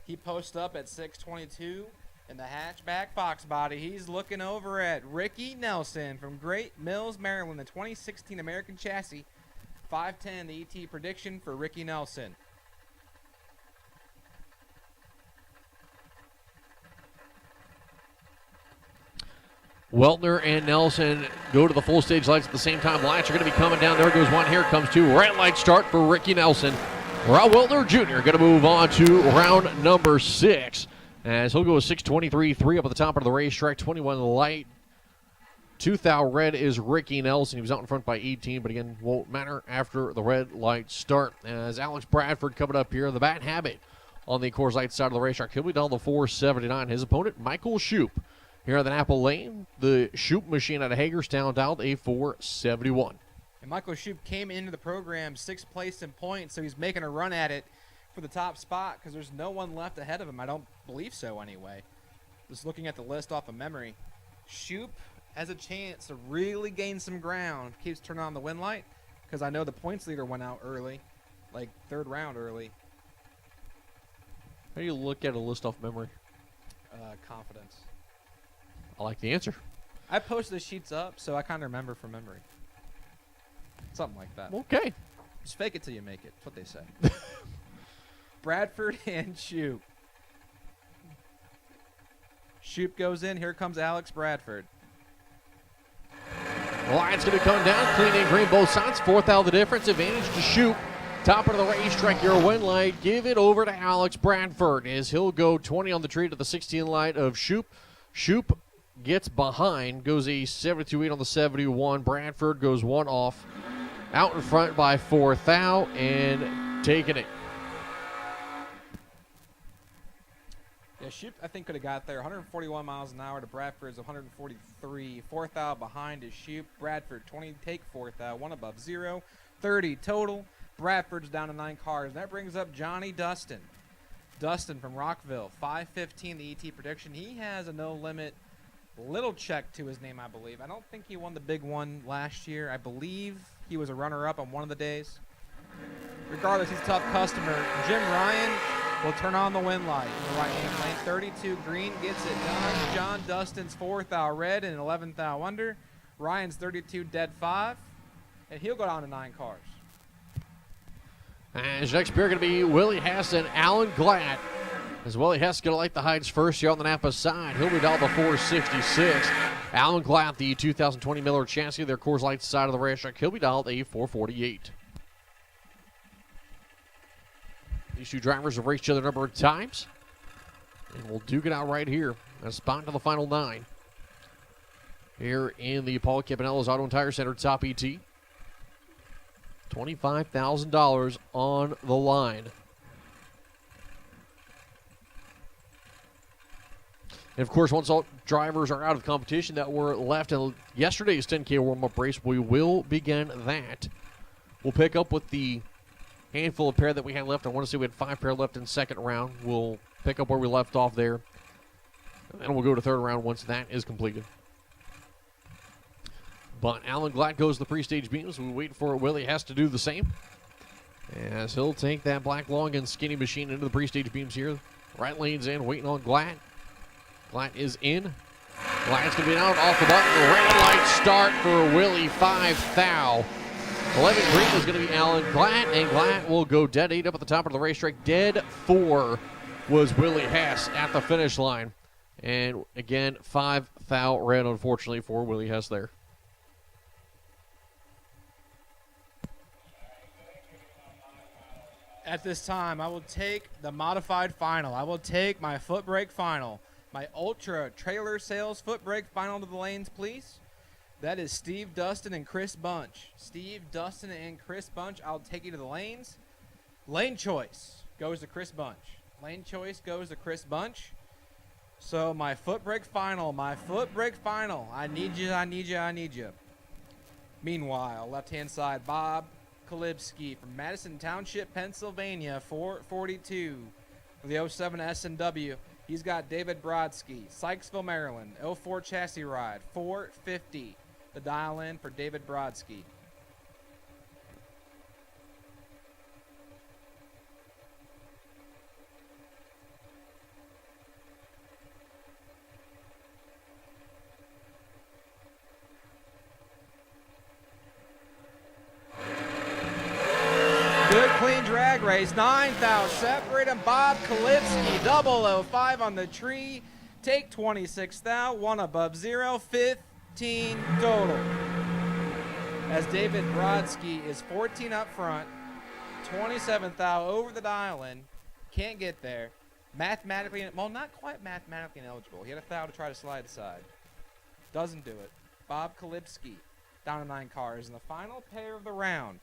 He posts up at 622 in the hatchback box body. He's looking over at Ricky Nelson from Great Mills, Maryland, the 2016 American Chassis. 5'10", the ET prediction for Ricky Nelson. Weltner and Nelson go to the full stage lights at the same time. Lights are going to be coming down. There goes one. Here comes two. Red light start for Ricky Nelson. Rob Weltner Jr. going to move on to round number 6. As he'll go with 6:23.3 up at the top of the racetrack. 21 light. 2,000 red is Ricky Nelson. He was out in front by 18, but again, won't matter after the red lights start. As Alex Bradford coming up here, the Bat Habit on the Coors Light side of the racetrack. He'll be down to 479. His opponent, Michael Shoup. Here on the Apple Lane, the Shoup machine out of Hagerstown down a 471. And Michael Shoup came into the program 6th place in points, so he's making a run at it for the top spot because there's no one left ahead of him. I don't believe so anyway. Just looking at the list off of memory. Shoup has a chance to really gain some ground. Keeps turning on the win light because I know the points leader went out early, like 3rd round early. How do you look at a list off memory? Confidence. I like the answer. I posted the sheets up, so I kind of remember from memory. Something like that. Okay. Just fake it till you make it. That's what they say. Bradford and Shoup. Shoup goes in. Here comes Alex Bradford. The line's going to come down. Clean and green both sides. 4th out of the difference. Advantage to Shoup. Top of the racetrack, your win light. Give it over to Alex Bradford as he'll go 20 on the tree to the 16 light of Shoup. Shoup gets behind, goes a 72.8 on the 71. Bradford goes one off. Out in front by 4,000 and taking it. Yeah, Shoup, I think, could have got there. 141 miles an hour to Bradford's 143. 4,000 behind is Shoup. Bradford, 20, take 4,000. One above 0. 30 total. Bradford's down to 9 cars. That brings up Johnny Dustin. Dustin from Rockville, 515 the ET prediction. He has a no-limit little check to his name, I believe. I don't think he won the big one last year. I believe he was a runner-up on one of the days. Regardless, he's a tough customer. Jim Ryan will turn on the win light in the right-hand lane. 32 green gets it done. John Dustin's 4,000 red and 11,000 under. Ryan's 32 dead 5, and he'll go down to 9 cars. As next pair going to be Willie Hess and Alan Glatt. As Willie Hess going to light the heights first here on the Napa side. He'll be down to 466. Alan Glatt, the 2020 Miller chassis, their Coors Light side of the racetrack. He'll be down to 448. These two drivers have raced each other a number of times. And we'll duke it out right here. A spot to the final 9. Here in the Paul Campanella's Auto and Tire Center Top ET. $25,000 on the line. And, of course, once all drivers are out of competition that were left in yesterday's 10K warm-up race, we will begin that. We'll pick up with the handful of pair that we had left. I want to say we had 5 pair left in the second round. We'll pick up where we left off there. And then we'll go to third round once that is completed. But Alan Glatt goes to the pre-stage beams. We wait for Willie Hess to do the same. As he'll take that black long and skinny machine into the pre-stage beams here. Right lane's in, waiting on Glatt. Glatt is in. Glatt's going to be out off the button. Red light start for Willie 5,000. 11 green is going to be Alan Glatt, and Glatt will go dead 8 up at the top of the racetrack. Dead 4 was Willie Hess at the finish line. And again, 5,000 Foul red, unfortunately, for Willie Hess there. At this time, I will take the modified final. I will take my foot brake final. My Ultra Trailer Sales foot brake final to the lanes, please. That is Steve Dustin and Chris Bunch. Steve Dustin and Chris Bunch, I'll take you to the lanes. Lane choice goes to Chris Bunch. Lane choice goes to Chris Bunch. So my foot brake final, I need you, I need you, I need you. Meanwhile, left-hand side, Bob Kalibski from Madison Township, Pennsylvania, 442 for the 07 S&W. He's got David Brodsky, Sykesville, Maryland, 04 chassis ride, 450. The dial in for David Brodsky. Good clean drag race. 9,000 separating. Bob Kalipski, 005 on the tree. Take 26,000. One above zero. 15 total. As David Brodsky is 14 up front. 27,000 over the dial-in. Can't get there. Mathematically, well, not quite mathematically ineligible. He had a foul to try to slide aside. Doesn't do it. Bob Kalipski down to 9 cars. And the final pair of the round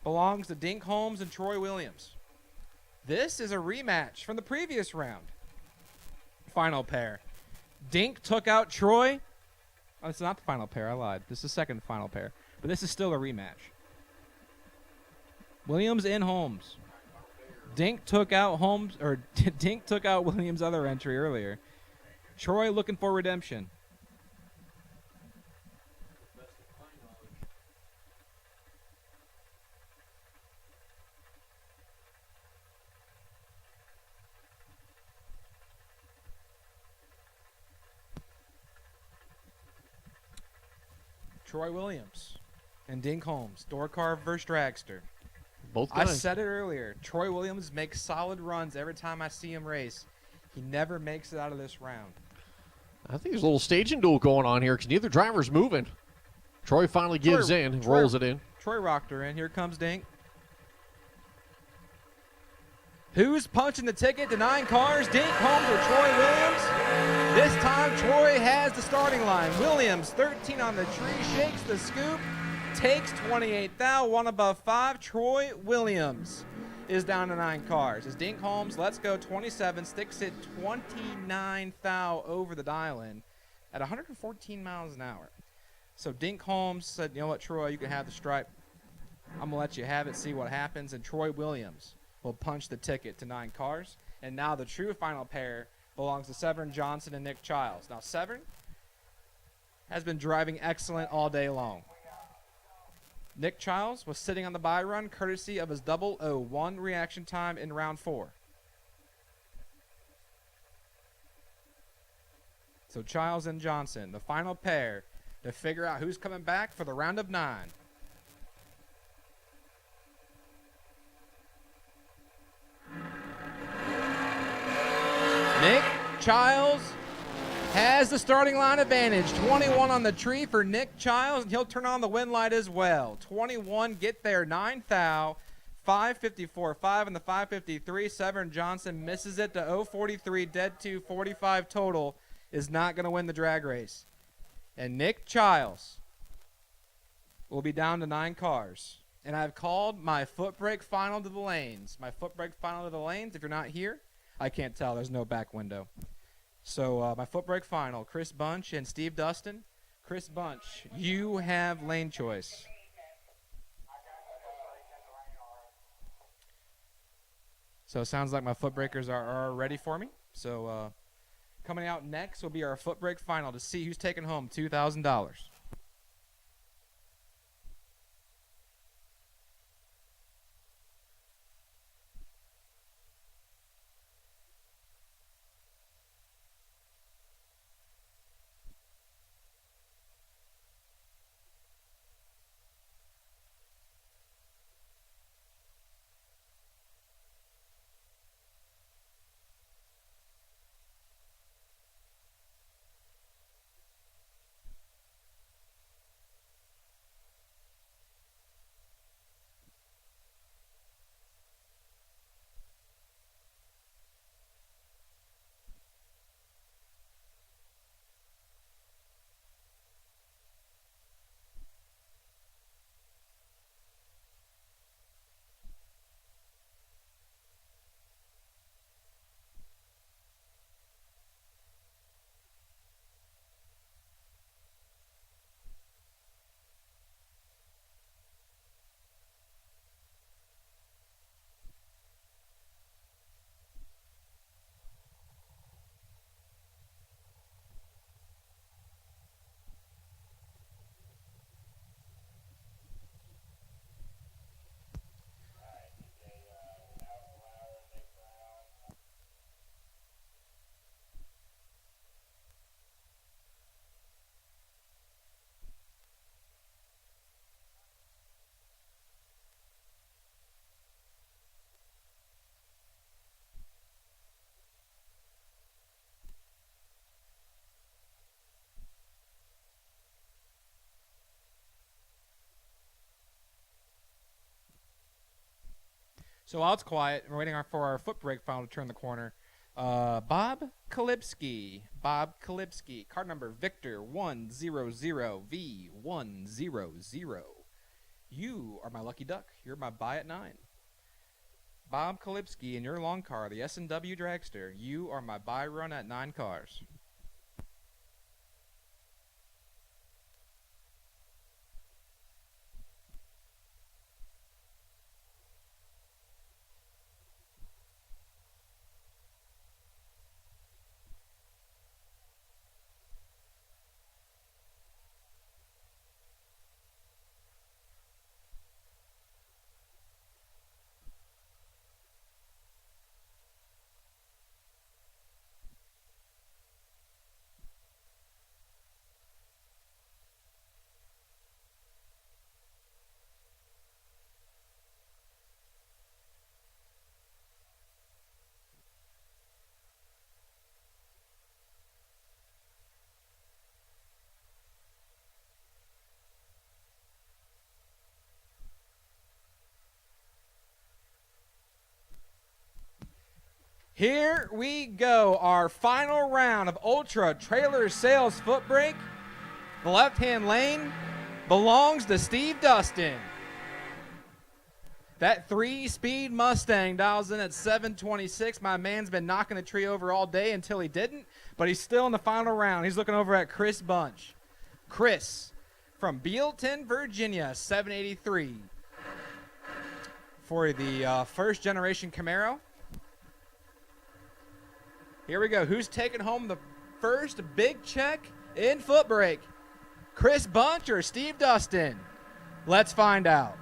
belongs to Dink Holmes and Troy Williams. This is a rematch from the previous round. Final pair. Dink took out Troy. Oh, it's not the final pair. I lied. This is the second final pair. But this is still a rematch. Williams and Holmes. Dink took out Holmes, or Dink took out Williams' other entry earlier. Troy looking for redemption. Troy Williams and Dink Holmes. Door carve versus Dragster. Both I guys. said it earlier. Troy Williams makes solid runs every time I see him race. He never makes it out of this round. I think there's a little staging duel going on here because neither driver's moving. Troy finally gives in, rolls it in. Troy rocked her in. Here comes Dink. Who's punching the ticket to 9 cars? Dink Holmes or Troy Williams? This time, Troy has the starting line. Williams, 13 on the tree, shakes the scoop, takes 28,000, one above 5. Troy Williams is down to 9 cars. As Dink Holmes, let's go 27, sticks it 29,000 over the dial-in at 114 miles an hour. So Dink Holmes said, you know what, Troy, you can have the stripe. I'm going to let you have it, see what happens. And Troy Williams will punch the ticket to 9 cars. And now the true final pair belongs to Severn Johnson and Nick Childs. Now, Severn has been driving excellent all day long. Nick Childs was sitting on the bye run courtesy of his 001 reaction time in round 4. So Childs and Johnson, the final pair to figure out who's coming back for the round of 9. Nick Childs has the starting line advantage. 21 on the tree for Nick Childs, and he'll turn on the win light as well. 21 get there, 9,000. 554.5 in the 553. Severn Johnson misses it to 043, dead to 45 total. Is not going to win the drag race. And Nick Childs will be down to 9 cars. And I've called my foot brake final to the lanes. My foot brake final to the lanes. If you're not here, I can't tell. There's no back window. So my foot brake final, Chris Bunch and Steve Dustin. Chris Bunch, you have lane choice. So it sounds like my foot breakers are ready for me. So coming out next will be our foot brake final to see who's taking home $2,000. So while it's quiet, we're waiting for our foot brake final to turn the corner. Bob Kalipski. Card number Victor 100V100. You are my lucky duck. You're my buy at 9. Bob Kalipski in your long car, the S&W Dragster. You are my buy run at 9 cars. Here we go, our final round of Ultra Trailer Sales Foot Brake. The left-hand lane belongs to Steve Dustin. That 3-speed Mustang dials in at 726. My man's been knocking the tree over all day until he didn't, but he's still in the final round. He's looking over at Chris Bunch. Chris from Bealton, Virginia, 783. For the first-generation Camaro. Here we go. Who's taking home the first big check in foot brake? Chris Bunch or Steve Dustin? Let's find out.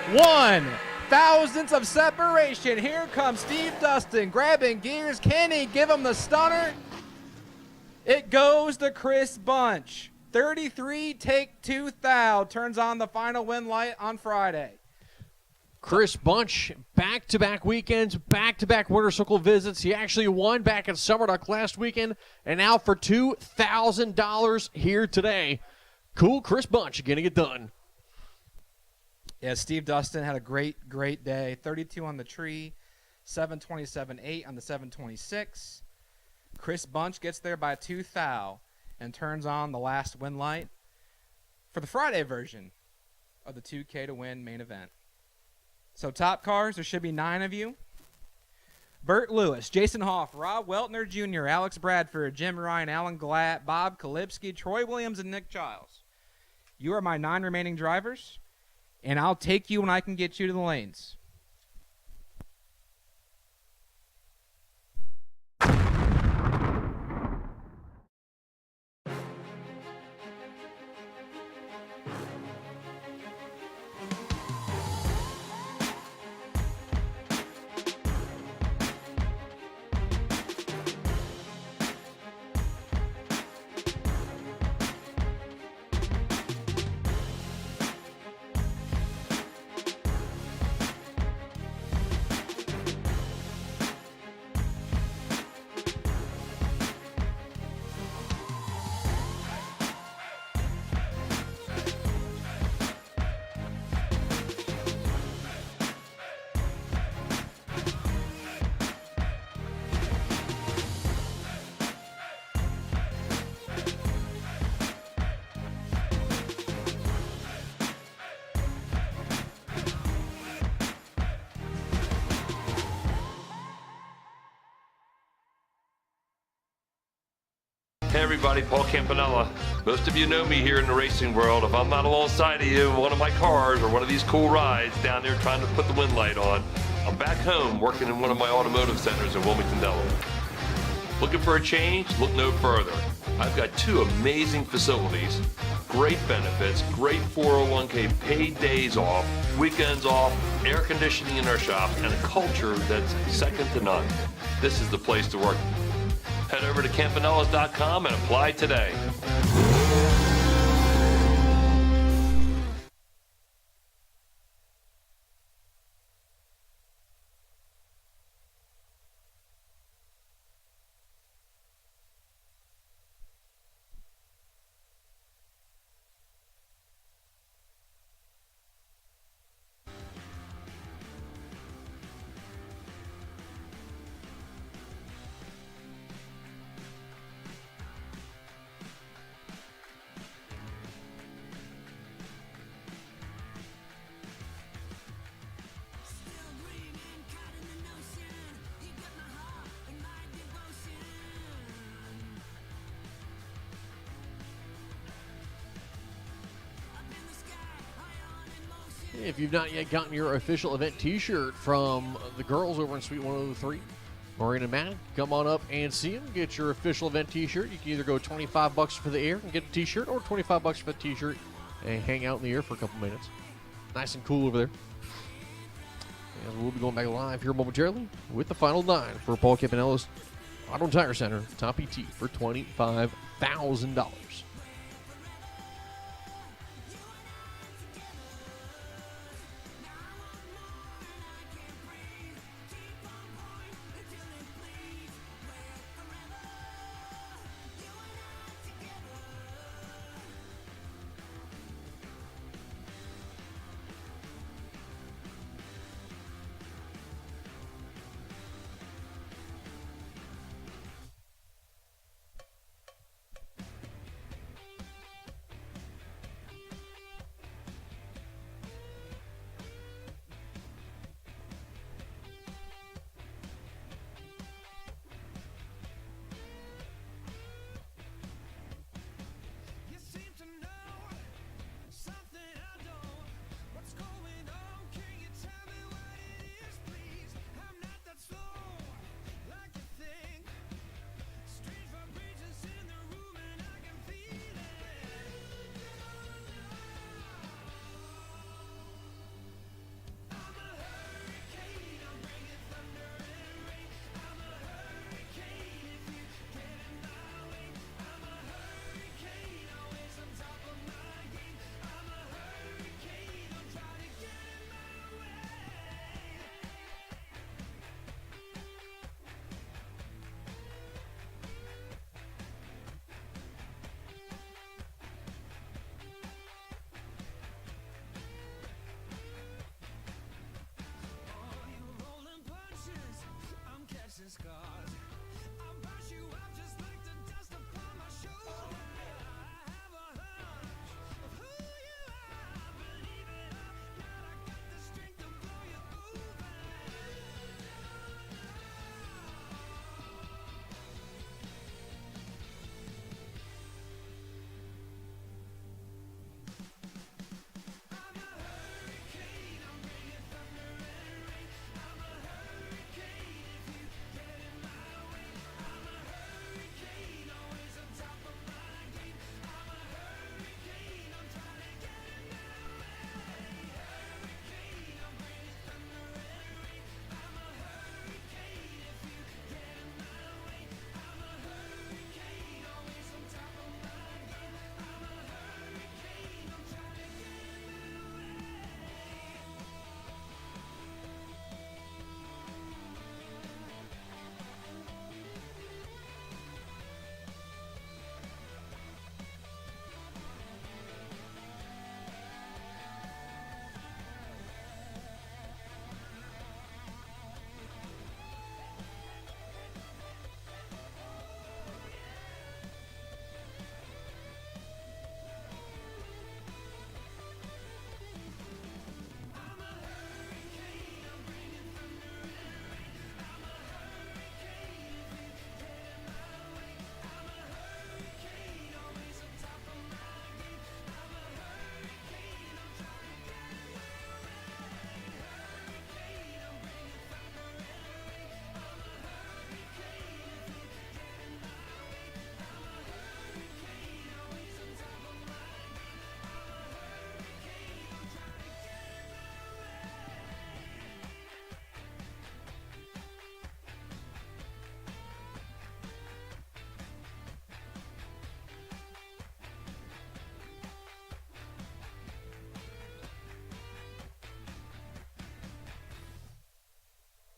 1/1000th of separation. Here comes Steve Dustin grabbing gears. Can he give him the stunner? It goes to Chris Bunch. 33 take 2 thou. Turns on the final win light on Friday. Chris Bunch, back-to-back weekends, back-to-back Winter Circle visits. He actually won back at Summer Duck last weekend, and now for $2,000 here today. Cool, Chris Bunch getting it done. Yeah, Steve Dustin had a great day. 32 on the tree, 727.8 on the 726. Chris Bunch gets there by 2 thou and turns on the last win light for the Friday version of the 2K to win main event. So top cars, there should be 9 of you. Bert Lewis, Jason Hoff, Rob Weltner Jr., Alex Bradford, Jim Ryan, Alan Glatt, Bob Kalipski, Troy Williams, and Nick Childs. You are my 9 remaining drivers, and I'll take you when I can get you to the lanes. Hey everybody, Paul Campanella. Most of you know me here in the racing world. If I'm not alongside of you in one of my cars or one of these cool rides down there trying to put the wind light on, I'm back home working in one of my automotive centers in Wilmington, Delaware. Looking for a change? Look no further. I've got 2 amazing facilities, great benefits, great 401k, paid days off, weekends off, air conditioning in our shop, and a culture that's second to none. This is the place to work. Head over to campanellas.com and apply today. If you've not yet gotten your official event t-shirt from the girls over in Suite 103, Maureen and Matt, come on up and see them. Get your official event t-shirt. You can either go $25 for the air and get a t-shirt, or $25 for the t-shirt and hang out in the air for a couple minutes. Nice and cool over there. And we'll be going back live here momentarily with the final 9 for Paul Campanella's Auto and Tire Center Top ET for $25,000. You seem to know something I don't. What's going on? Can you tell me what it is, please? I'm not that slow like you think. Strange vibrations in the room and I can feel it. I'm a hurricane, I'm bringing thunder and rain. I'm a hurricane if you get in my way. I'm a hurricane, always on top of my game. I'm a hurricane, don't try to get in my way. Oh, you rolling punches, I'm catching scars. I'll brush you off just like the dust upon my shoulder. I have a hunch of who you are, believe it or not, I got the strength to blow you over. I'm a hurricane, I'm bringing thunder and rain. I'm a hurricane if you get in my way. I'm a hurricane, always on top of my game. I'm a hurricane, I'm trying to get in my way. Hurricane, I'm bringing thunder and rain. I'm a hurricane if you get in my way. I'm a hurricane, always on top of my game. I'm a hurricane, I'm trying to get in my way. I'm a hurricane, I'm bringing thunder and rain. I'm a hurricane if you get in my way. I'm a hurricane, always on top of my game. I'm a hurricane, I'm trying to get in my way. Hurricane, I'm bringing thunder and rain. I'm a hurricane if you get in my way. I'm a hurricane, always on top of my game. I'm a hurricane, I'm trying to get in my way.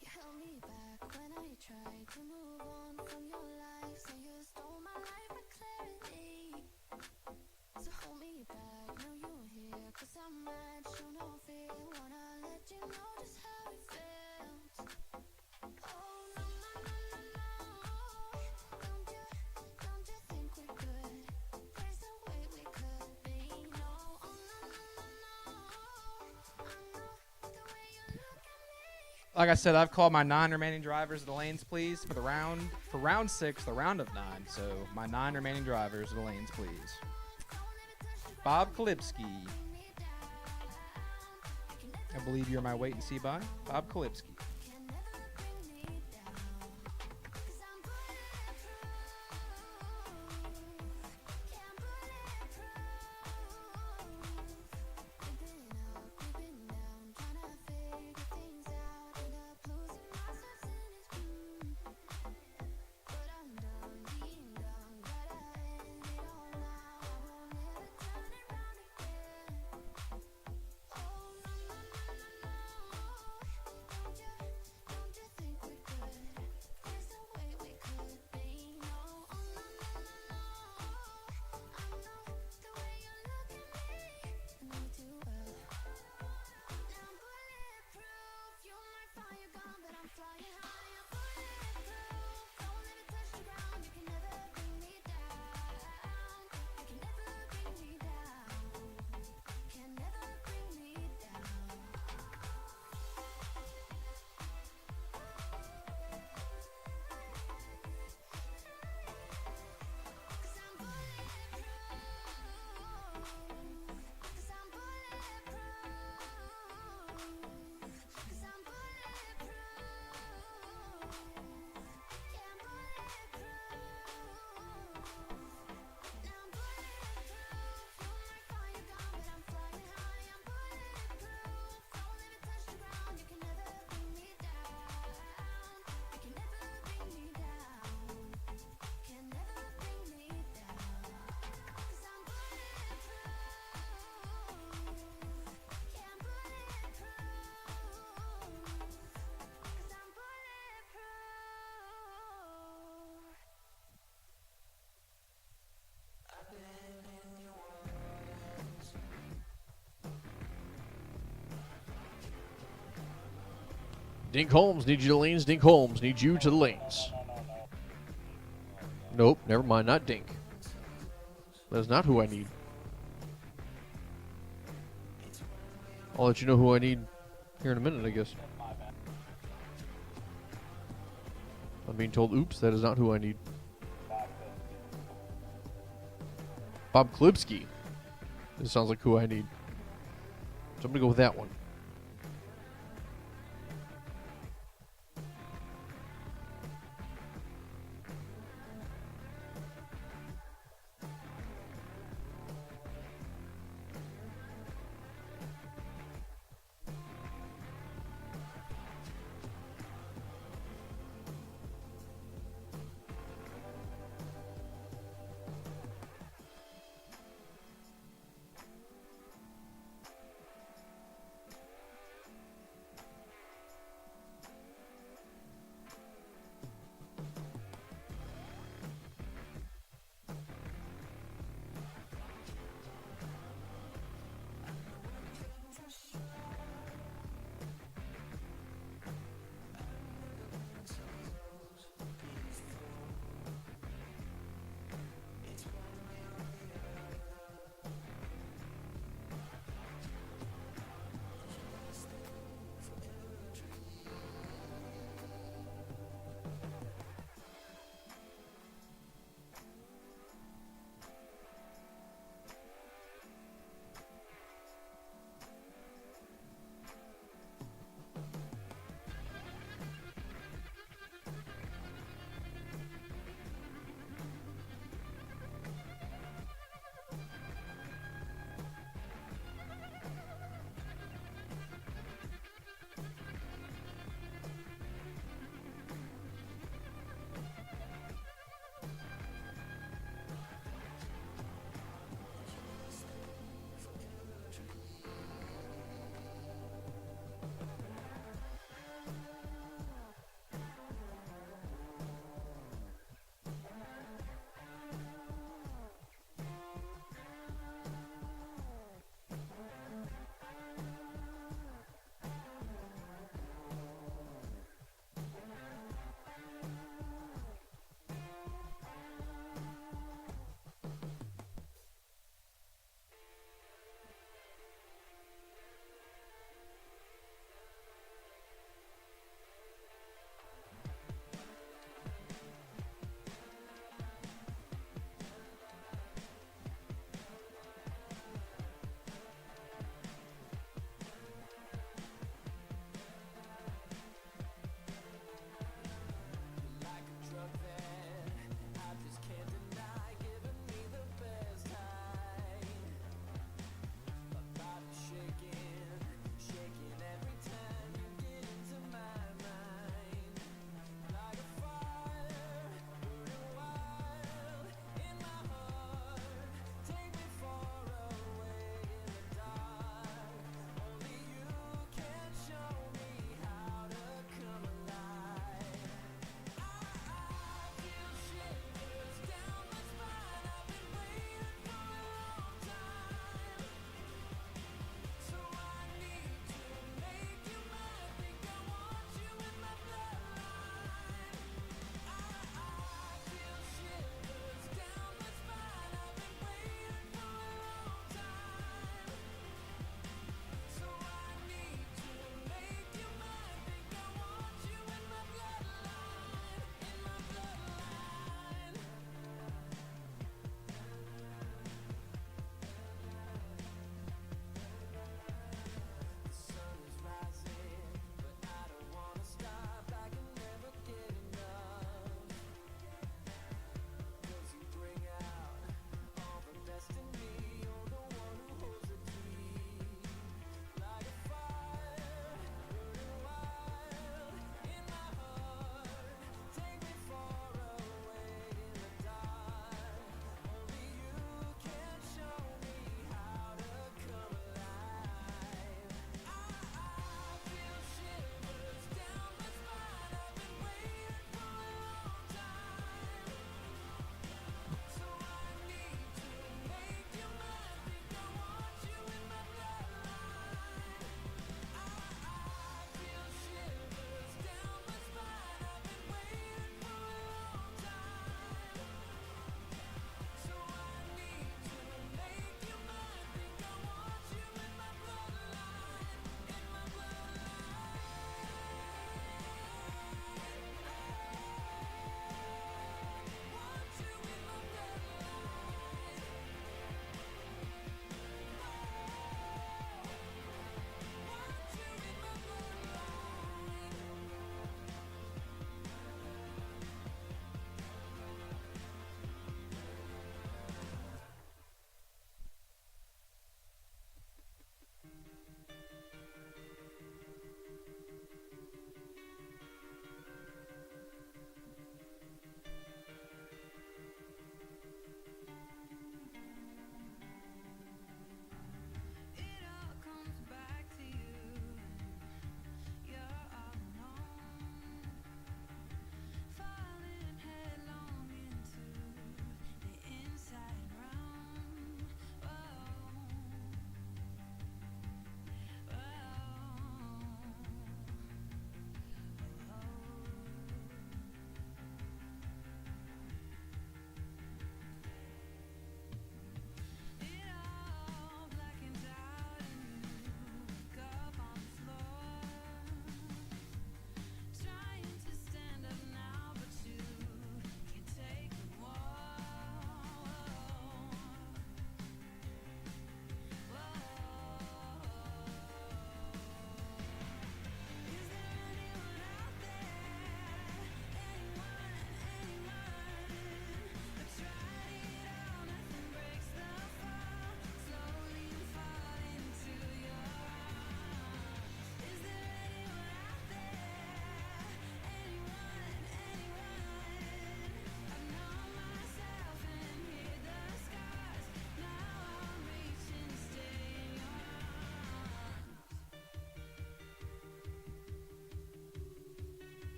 You held me back when I tried to move on from your life. So you stole my life with clarity. So hold me back, now you're here. 'Cause I'm mad, show no fear. Wanna let you know just how it felt. Oh, no, no, no, no, no. Don't you think we're good? There's no way we could be. No, oh, no, no, no, no. I know the way you look at me. Like I said, I've called my 9 remaining drivers of the lanes, please, for round 6, the round of 9. So my 9 remaining drivers of the lanes, please. Bob Kalipski, I believe you're my wait and see by Bob Kalipski. Dink Holmes needs you to the lanes. Dink Holmes needs you to the lanes. Nope, never mind. Not Dink. That is not who I need. I'll let you know who I need here in a minute, I guess. I'm being told, oops, that is not who I need. Bob Kalipski. This sounds like who I need. So I'm going to go with that one.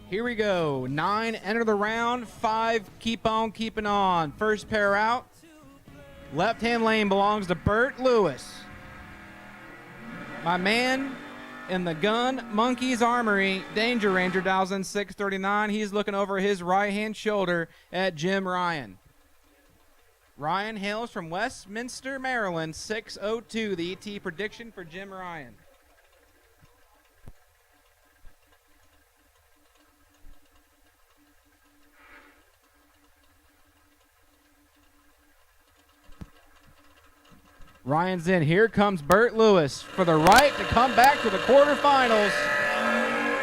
Here we go. 9 enter the round. 5 keep on keeping on. First pair out. Left-hand lane belongs to Bert Lewis. My man in the Gun Monkeys Armory, Danger Ranger, dials in 639. He's looking over his right-hand shoulder at Jim Ryan. Ryan hails from Westminster, Maryland, 602. The ET prediction for Jim Ryan. Ryan's in. Here comes Bert Lewis for the right to come back to the quarterfinals.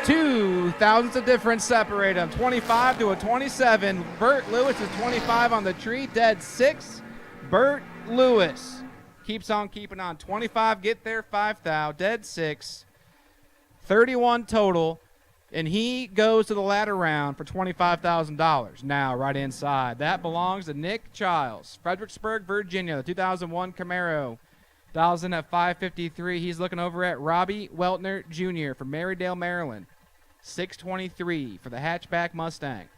2 thousandths of difference separate them. 25 to a 27. Bert Lewis is 25 on the tree. Dead 6. Bert Lewis keeps on keeping on. 25 get there. 5 thou. Dead 6. 31 total. And he goes to the ladder round for $25,000. Now, right inside. That belongs to Nick Childs, Fredericksburg, Virginia, the 2001 Camaro. Dials in at 553. He's looking over at Robbie Weltner, Jr. from Marydale, Maryland. 623 for the hatchback Mustang.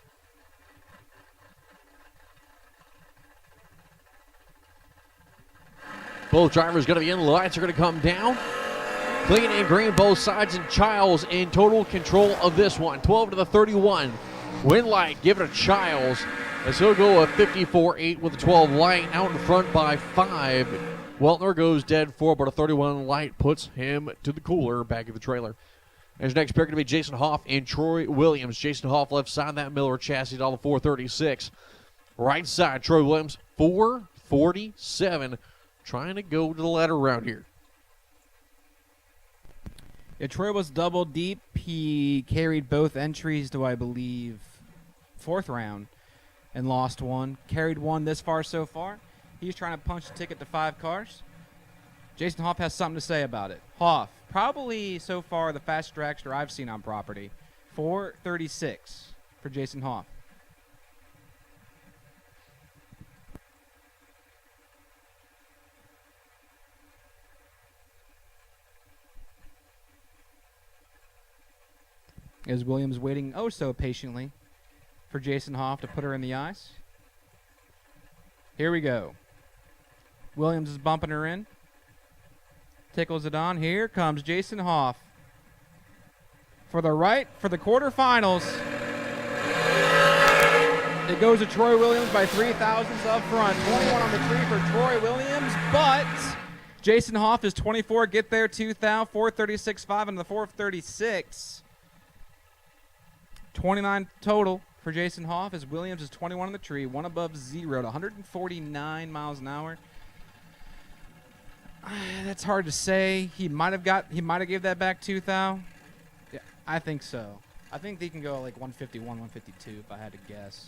Both drivers going to be in. Lights are going to come down. Clean and green both sides, and Childs in total control of this one. 12 to the 31. Win light, give it a Childs as he'll go a 54-8 with a 12 light out in front by 5. Weltner goes dead 4, but a 31 light puts him to the cooler back of the trailer. As next pair going to be Jason Hoff and Troy Williams. Jason Hoff left side that Miller chassis, all the 436. Right side, Troy Williams, 447. Trying to go to the ladder round here. Yeah, Troy was double deep. He carried both entries to, I believe, 4th round and lost one. Carried one this far so far. He's trying to punch the ticket to 5 cars. Jason Hoff has something to say about it. Hoff, probably so far the fastest dragster I've seen on property. 436 for Jason Hoff. Is Williams waiting oh so patiently for Jason Hoff to put her in the ice. Here we go. Williams is bumping her in. Tickles it on. Here comes Jason Hoff. For the right, for the quarterfinals. It goes to Troy Williams by 3 thousandths up front. 21 on the tree for Troy Williams, but Jason Hoff is 24. Get there, 2 thou. 436.5 on the 436. 29 total for Jason Hoff as Williams is 21 on the tree, 1 above 0 to 149 miles an hour. That's hard to say. He might have gave that back 2 thou. Yeah, I think so. I think they can go like 151, 152 if I had to guess.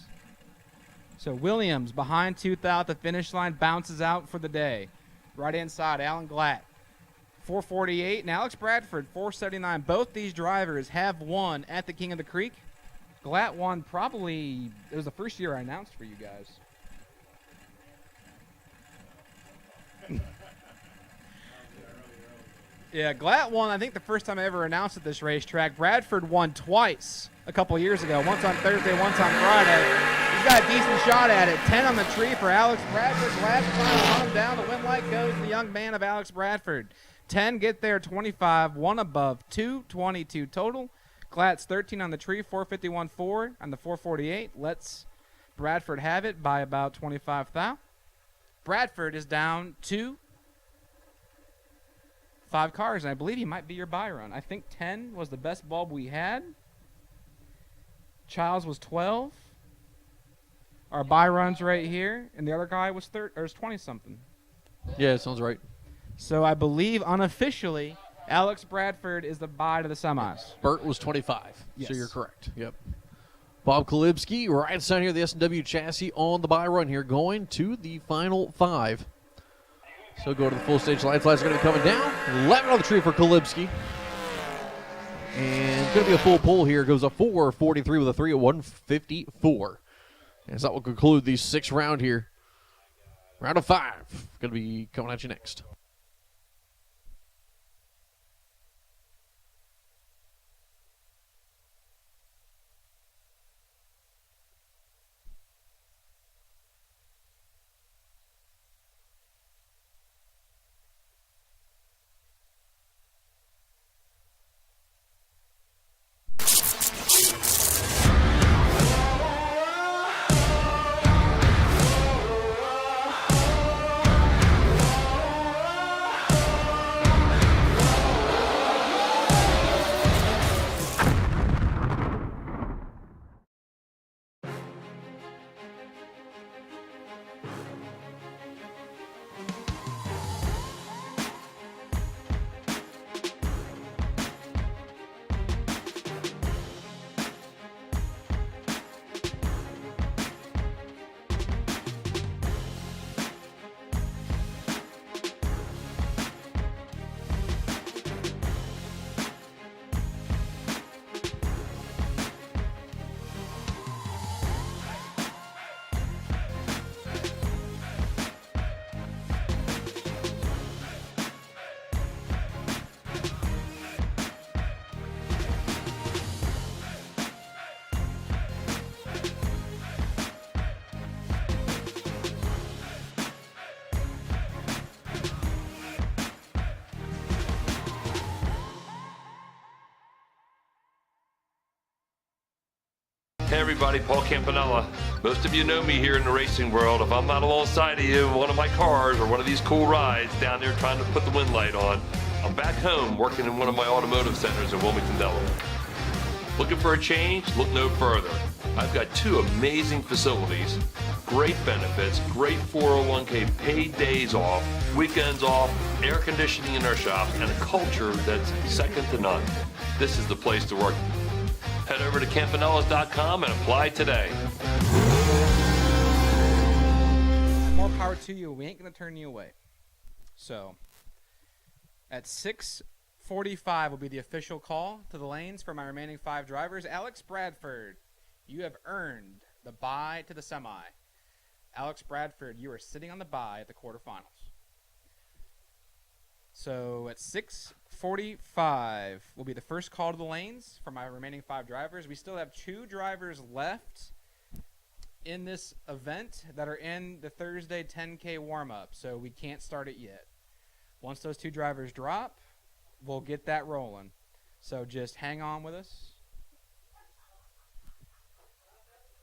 So Williams behind 2 thou at the finish line, bounces out for the day. Right inside, Alan Glatt. 448 and Alex Bradford 479. Both these drivers have won at the King of the Creek. Glatt won probably, it was the first year I announced for you guys. Yeah, Glatt won, I think, the first time I ever announced at this racetrack. Bradford won twice a couple years ago. Once on Thursday, once on Friday. He's got a decent shot at it. 10 on the tree for Alex Bradford. Glatt trying to run him down. The win light goes to the young man of Alex Bradford. 10 get there, 25, 1 above, 222 total. Glatt's 13 on the tree, 451.4 on the 448. Lets Bradford have it by about 25 thou. Bradford is down to 5 cars, and I believe he might be your buy run. I think 10 was the best bulb we had. Childs was 12. Our buy run's right here, and the other guy was 20-something. Yeah, sounds right. So I believe unofficially, Alex Bradford is the buy to the semis. Bert was 25, Yes. so you're correct. Yep. Bob Kalibski right side here, the S&W chassis on the buy run here, going to the final 5. So go to the full stage lights. Lights are going to be coming down. 11 on the tree for Kalibski. And going to be a full pull here. Goes a 443 with a 3 at 154. And that will conclude the 6th round here. Round of 5. Going to be coming at you next. Hey everybody, Paul Campanella. Most of you know me here in the racing world. If I'm not alongside of you in one of my cars or one of these cool rides down there trying to put the wind light on, I'm back home working in one of my automotive centers in Wilmington, Delaware. Looking for a change? Look no further. I've got 2 amazing facilities, great benefits, great 401k, paid days off, weekends off, air conditioning in our shop, and a culture that's second to none. This is the place to work. Head over to campanellas.com and apply today. More power to you. We ain't going to turn you away. So, at 6:45 will be the official call to the lanes for my remaining 5 drivers. Alex Bradford, you have earned the bye to the semi. Alex Bradford, you are sitting on the bye at the quarterfinals. So at 6:45 will be the first call to the lanes for my remaining 5 drivers. We still have 2 drivers left in this event that are in the Thursday 10K warm-up, so we can't start it yet. Once those 2 drivers drop, we'll get that rolling. So just hang on with us.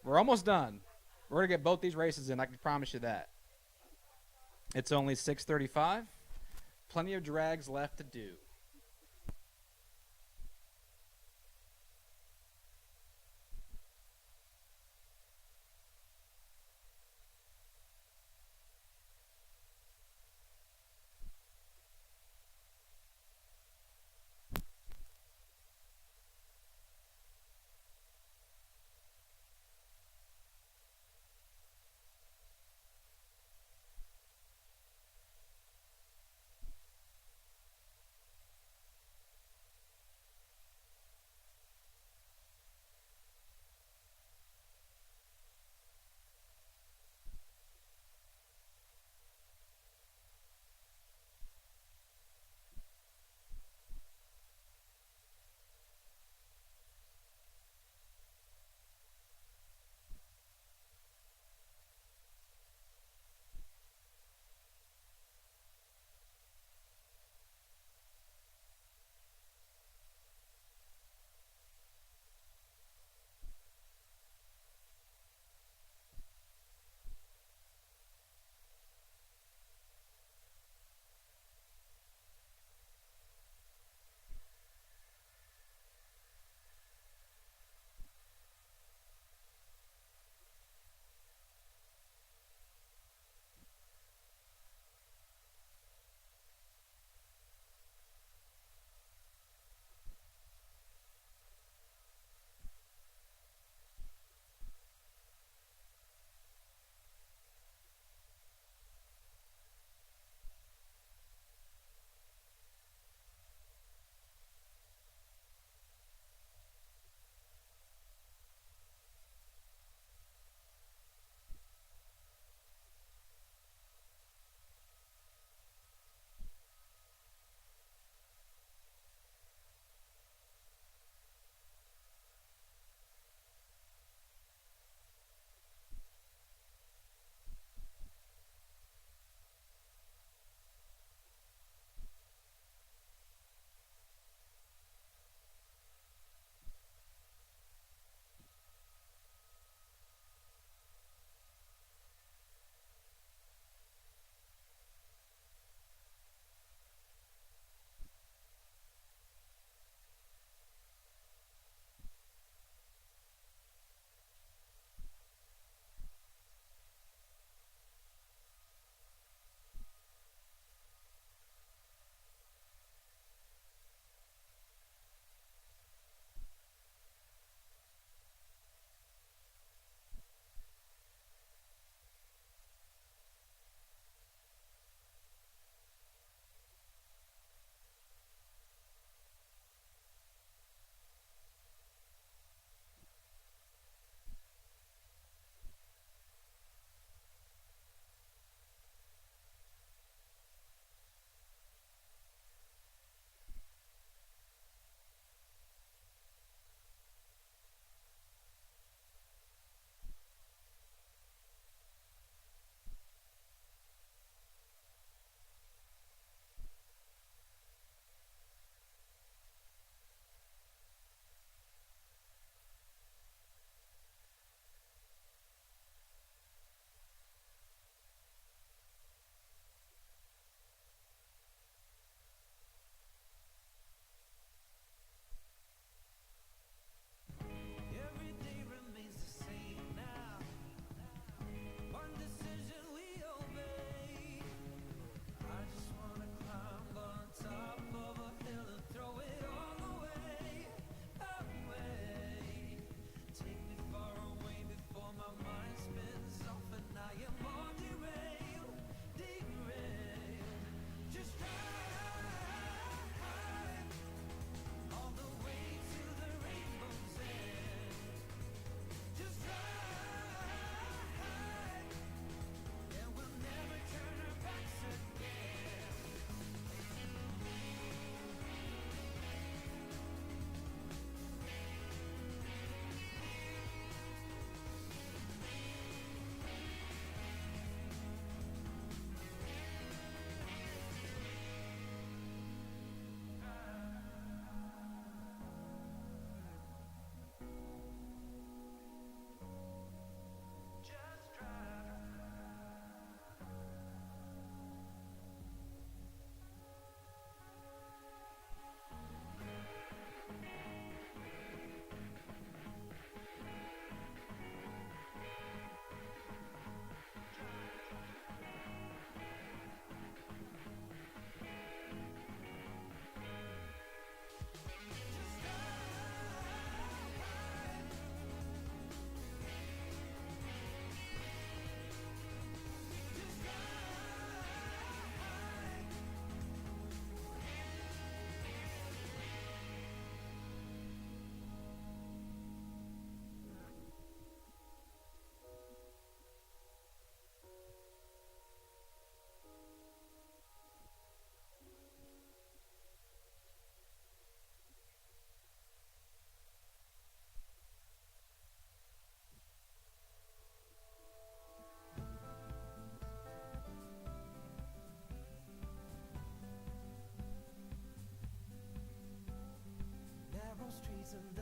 We're almost done. We're going to get both these races in, I can promise you that. It's only 6:35. Plenty of drags left to do.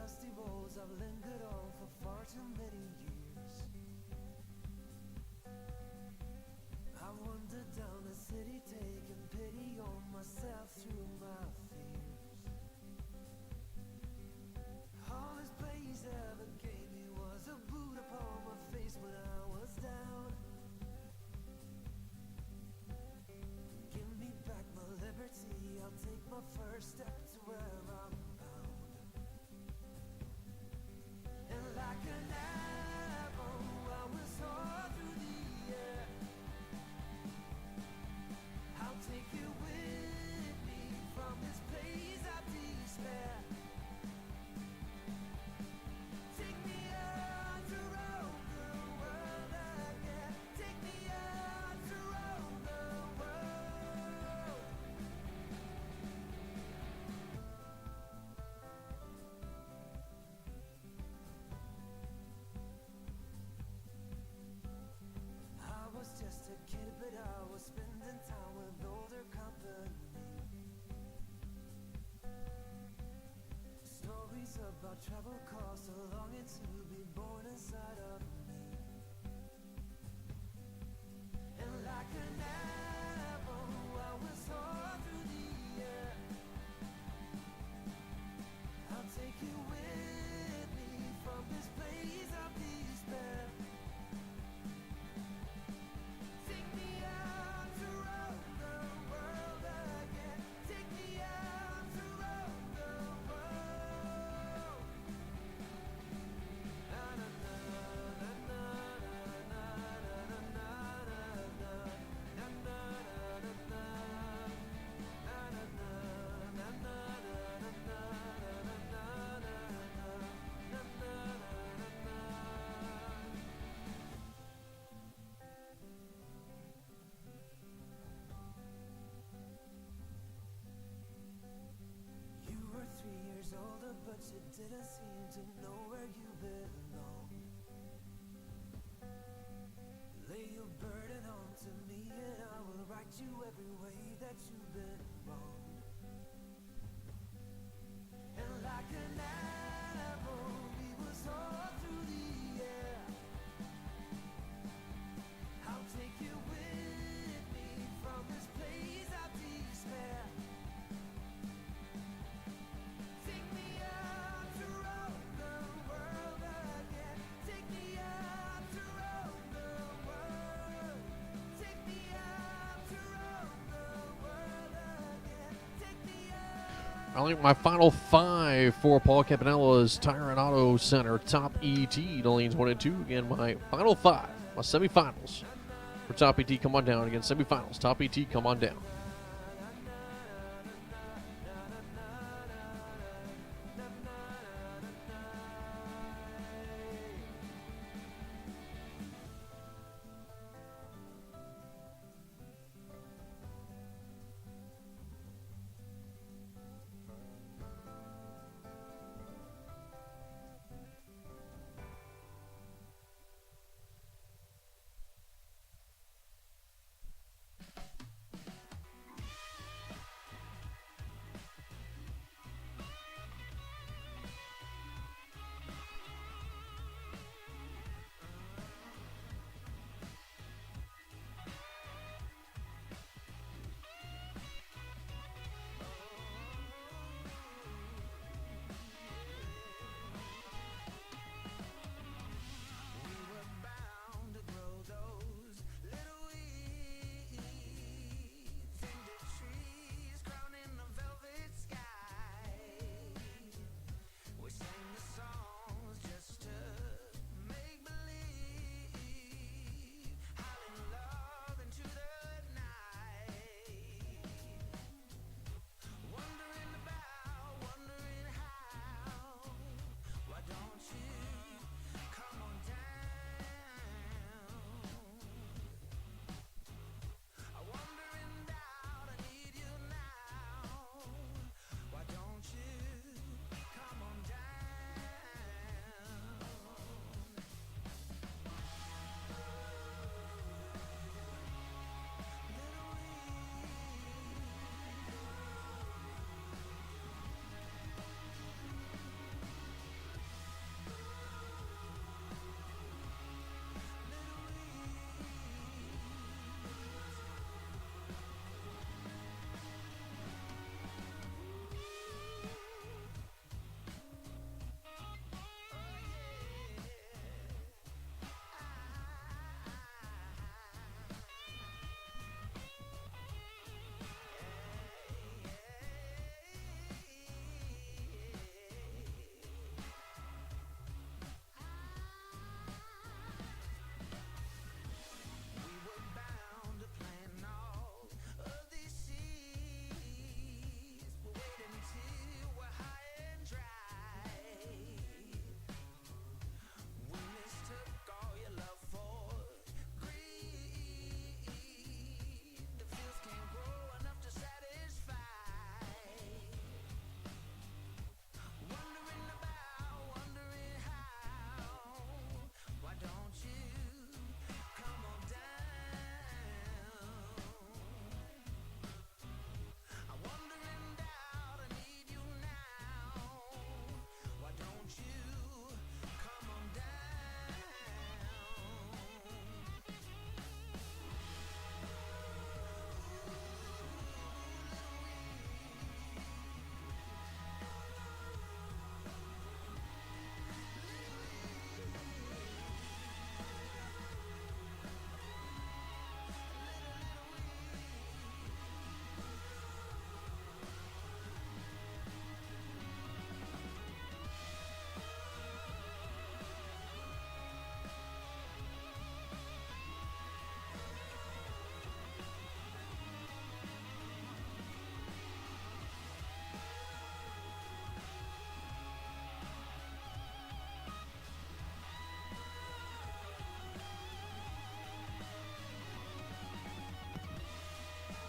dusty roads I've lingered on for far too many years. I wandered down the city taking pity on myself through my fears. All this place ever gave me was a boot upon my face when I was down. Give me back my liberty, I'll take my first step to where I'm bound. And like an arrow I will soar through the air. I'll take you with me from this place of despair. Take me out to roam the world again. Take me out to roam the world. I was just a kid, but I was spending time with older company. Stories about travel costs, a longing to be born inside of me. And like an arrow, I will soar through the air. I'll take you with me from this place of despair. Take me out to roam the world again. Take me out to roam the world. Na na na na na na na na na na na na na You were 3 years older, but you didn't seem to know where you belong. Lay your burden onto me, and I will right you every way that you've been wrong. And like an arrow, we will soar through the air. I'll take you with me from this place of despair. Take me out to roam the world again. Take me out to roam the world. Take me out to roam the world again. Take me out. I think my final five for Paul Campanella's Tire and Auto Center Top ET, the lanes 1 and 2. Again, my final five, my semifinals for Top ET. Come on down. Again, semifinals. Top ET, come on down.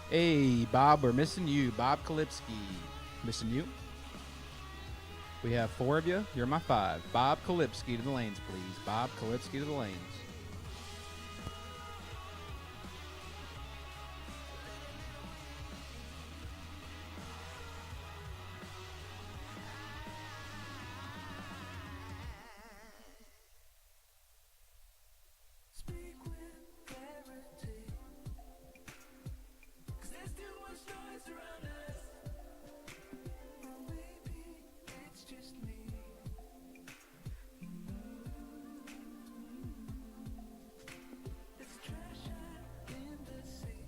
Hey, Bob, we're missing you. Bob Kalipski. Missing you. We have 4 of you. You're my 5. Bob Kalipski to the lanes, please. Bob Kalipski to the lanes. Speak with clarity. 'Cause there's too much noise around us. Or maybe it's just me. It's trash in the sea.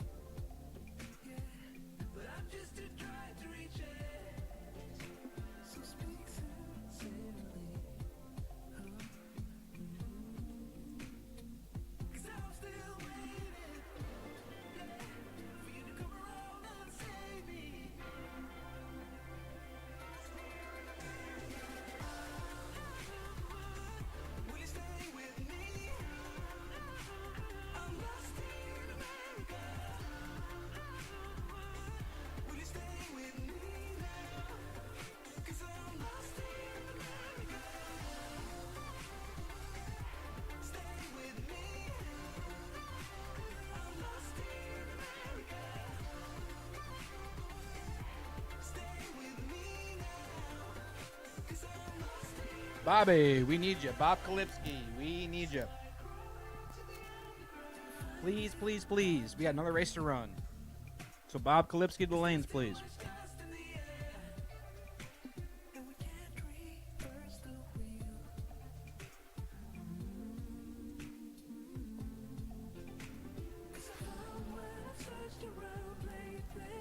Yeah, but I'm just too dry to reach it. So speak sincerely. Cause I'm still waiting, yeah, for you to come around and save me. Will you stay with me? I'm lost in America. Will you stay with me now? Cause I'm lost in America. Stay with me. I'm lost in America. Stay with me now. Cause I'm lost in Bobby, we need you. Bob Kalipski, we need you. Please, please, please. We got another race to run. So Bob Kalipski to the lanes, please. dust in the air. And we can't reverse the wheel. Cause I found when I've searched around lately,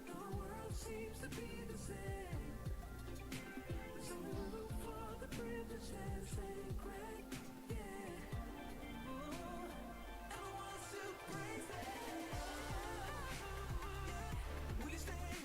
the world seems to be the same. There's only room for the privileged and sacred, yeah. And I want to praise it. Will you stay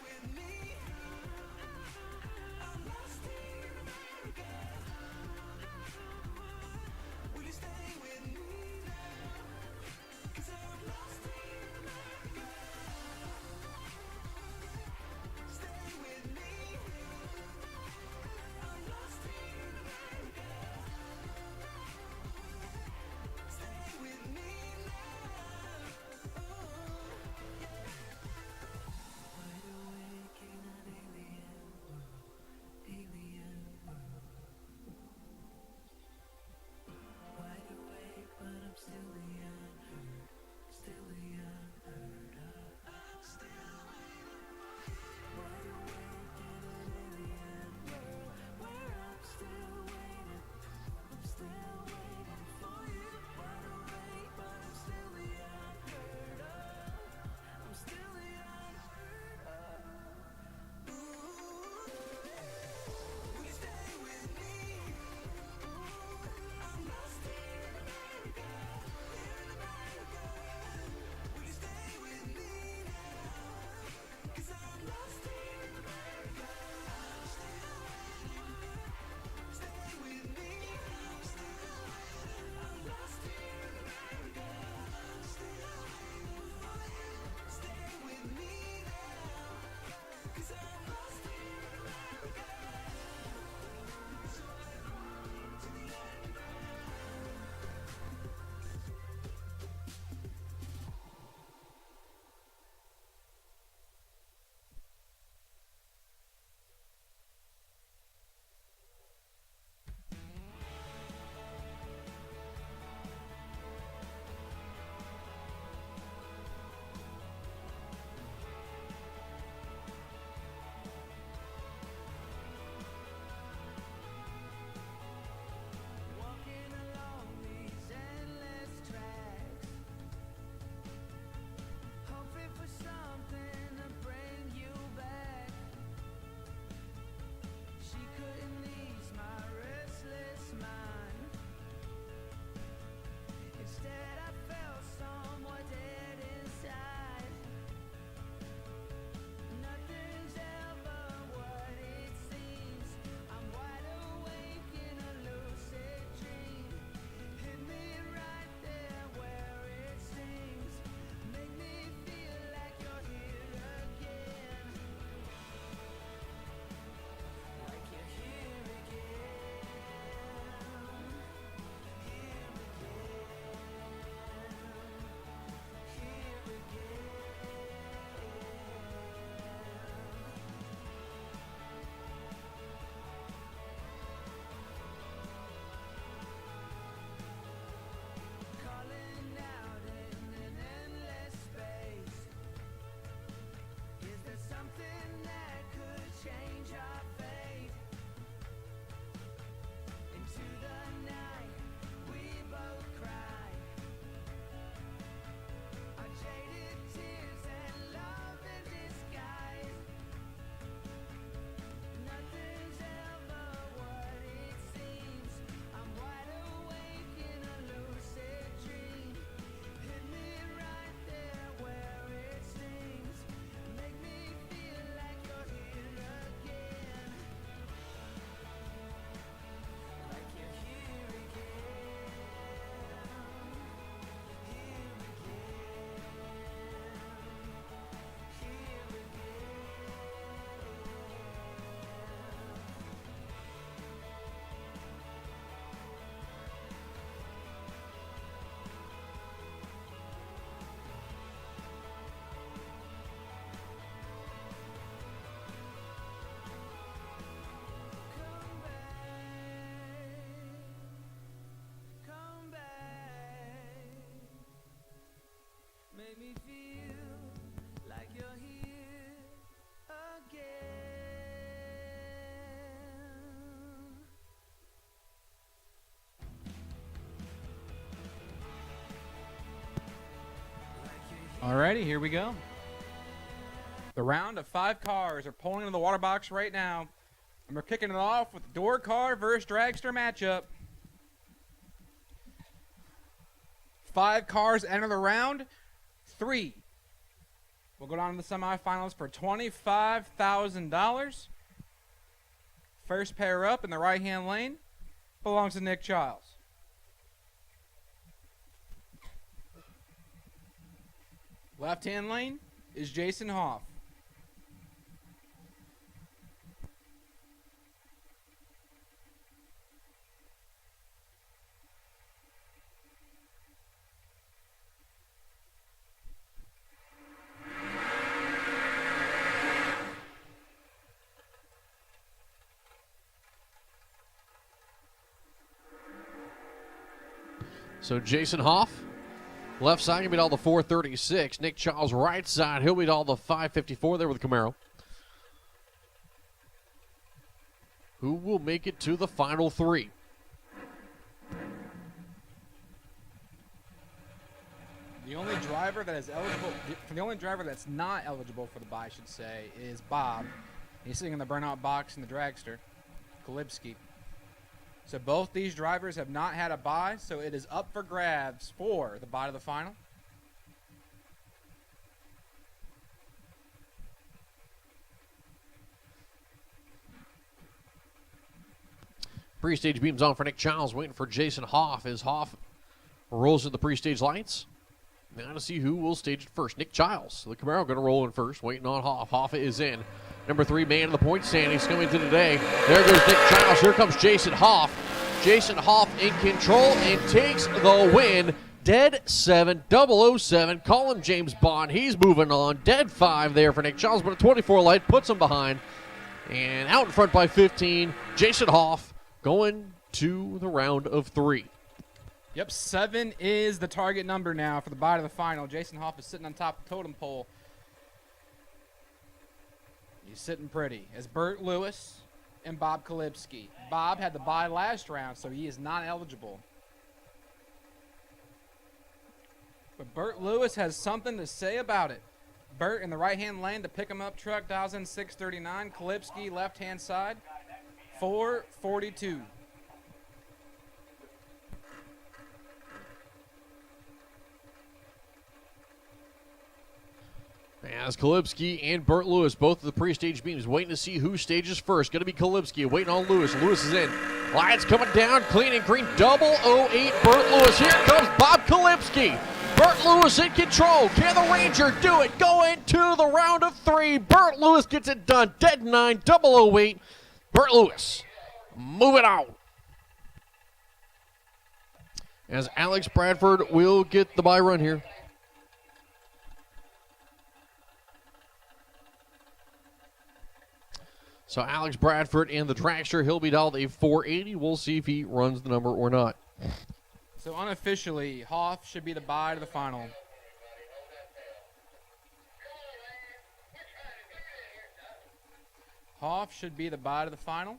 Alrighty, here we go. The round of 5 cars are pulling into the water box right now. And we're kicking it off with the door car versus dragster matchup. 5 cars enter the round. 3 will go down to the semifinals for $25,000. First pair up in the right-hand lane belongs to Nick Childs. Left-hand lane is Jason Hoff. So Jason Hoff, left side, he'll beat all the 436. Nick Childs, right side, he'll beat all the 554 there with Camaro. Who will make it to the final 3? The only driver that is eligible, the only driver that's not eligible for the bye, I should say, is Bob. He's sitting in the burnout box in the dragster, Kalibski. So both these drivers have not had a bye, so it is up for grabs for the bye to the final. Pre-stage beams on for Nick Childs, waiting for Jason Hoff as Hoff rolls to the pre-stage lights. Now to see who will stage it first. Nick Childs, the Camaro going to roll in first, waiting on Hoff. Hoff is in. Number 3 man in the point stand. He's coming to today. There goes Nick Childs. Here comes Jason Hoff. Jason Hoff in control and takes the win. Dead 7, 007. Call him James Bond. He's moving on. Dead 5 there for Nick Childs, but a 24 light puts him behind. And out in front by 15, Jason Hoff going to the round of 3. Yep, 7 is the target number now for the bye to the final. Jason Hoff is sitting on top of the totem pole. He's sitting pretty as Burt Lewis and Bob Kalibski. Bob had the bye last round, so he is not eligible. But Burt Lewis has something to say about it. Burt in the right-hand lane, the pick-em-up truck, dials in 639. Kalibski, left-hand side, 442. As Kalibski and Burt Lewis, both of the pre-stage beams, waiting to see who stages first. Going to be Kalibski, waiting on Lewis. Lewis is in. Lights coming down, clean and green, 008 Burt Lewis. Here comes Bob Kalibski. Burt Lewis in control. Can the Ranger do it? Go into the round of 3. Burt Lewis gets it done. Dead 9, 008. Burt Lewis, move it on. As Alex Bradford will get the bye run here. So Alex Bradford in the dragster, he'll be dialed a 480. We'll see if he runs the number or not. So unofficially, Hoff should be the bye to the final. Hoff should be the bye to the final.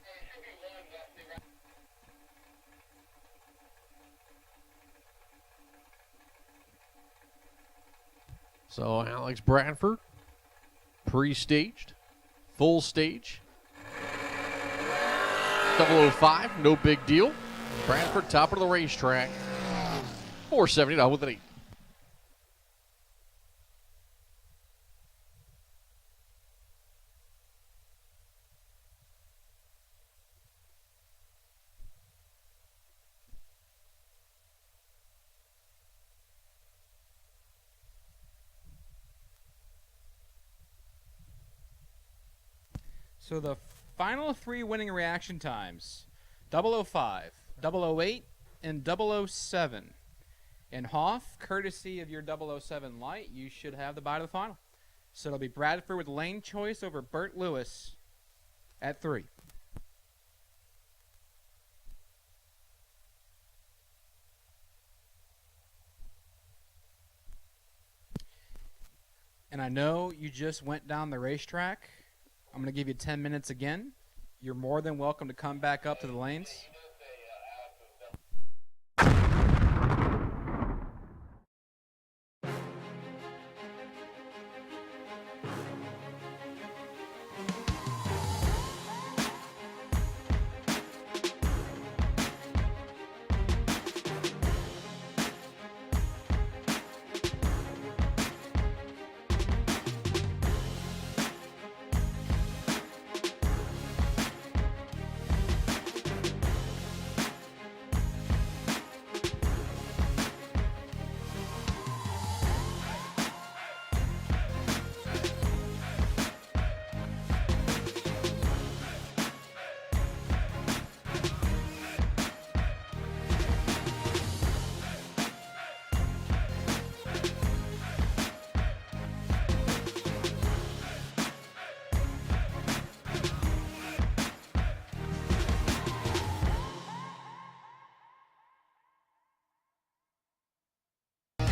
So Alex Bradford, pre-staged, full stage. 005, no big deal. Bradford, top of the racetrack. 470 now with an 8. So the final 3 winning reaction times, 005, 008, and 007. And Hoff, courtesy of your 007 light, you should have the bye to the final. So it'll be Bradford with lane choice over Burt Lewis at 3. And I know you just went down the racetrack. I'm going to give you 10 minutes again. You're more than welcome to come back up to the lanes.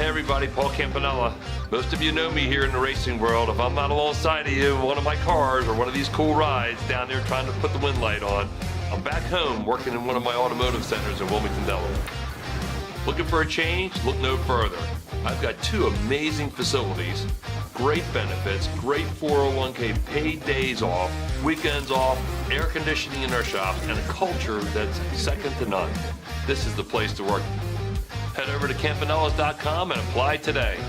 Hey everybody, Paul Campanella. Most of you know me here in the racing world. If I'm not alongside of you in one of my cars or one of these cool rides down there trying to put the wind light on, I'm back home working in one of my automotive centers in Wilmington, Delaware. Looking for a change? Look no further. I've got 2 amazing facilities, great benefits, great 401k, paid days off, weekends off, air conditioning in our shop, and a culture that's second to none. This is the place to work. Head over to campanellas.com and apply today.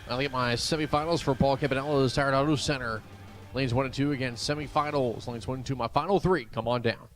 I'll get my semifinals for Paul Campanella's Tired Auto Center. Lanes 1 and 2 again, semifinals. Lanes 1 and 2, my final 3. Come on down.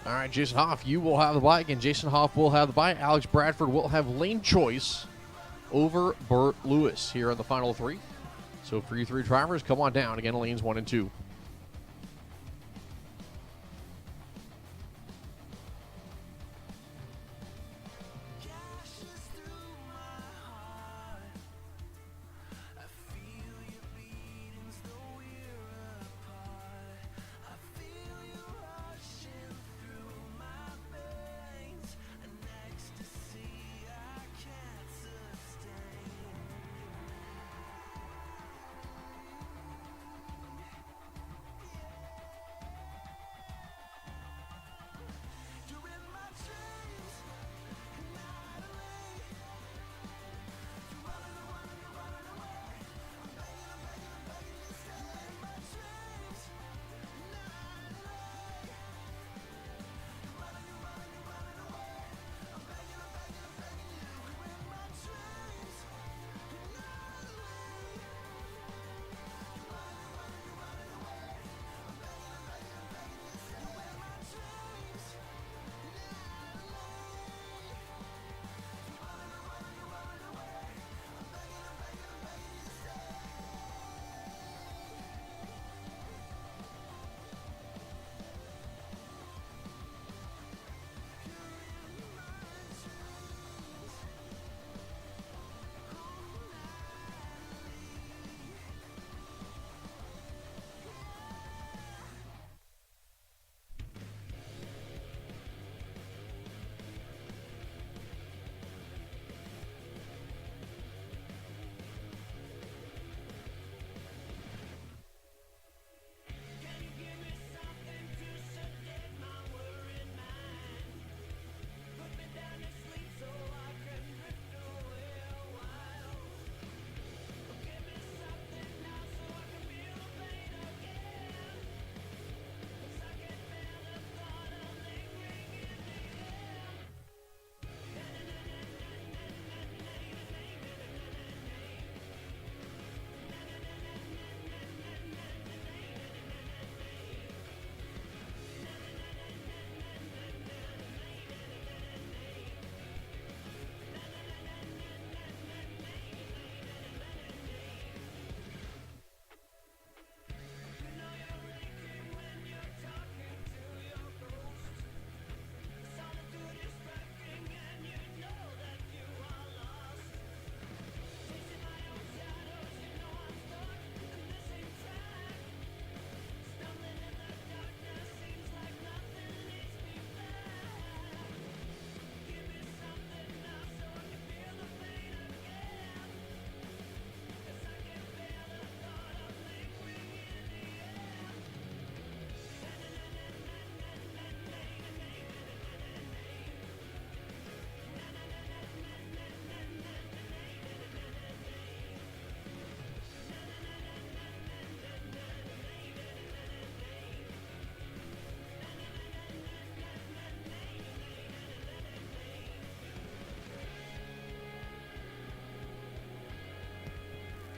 All right, Jason Hoff, you will have the bike, and Jason Hoff will have the bike. Alex Bradford will have lane choice over Burt Lewis here in the final 3. So for you 3 drivers, come on down. Again, lanes 1 and 2.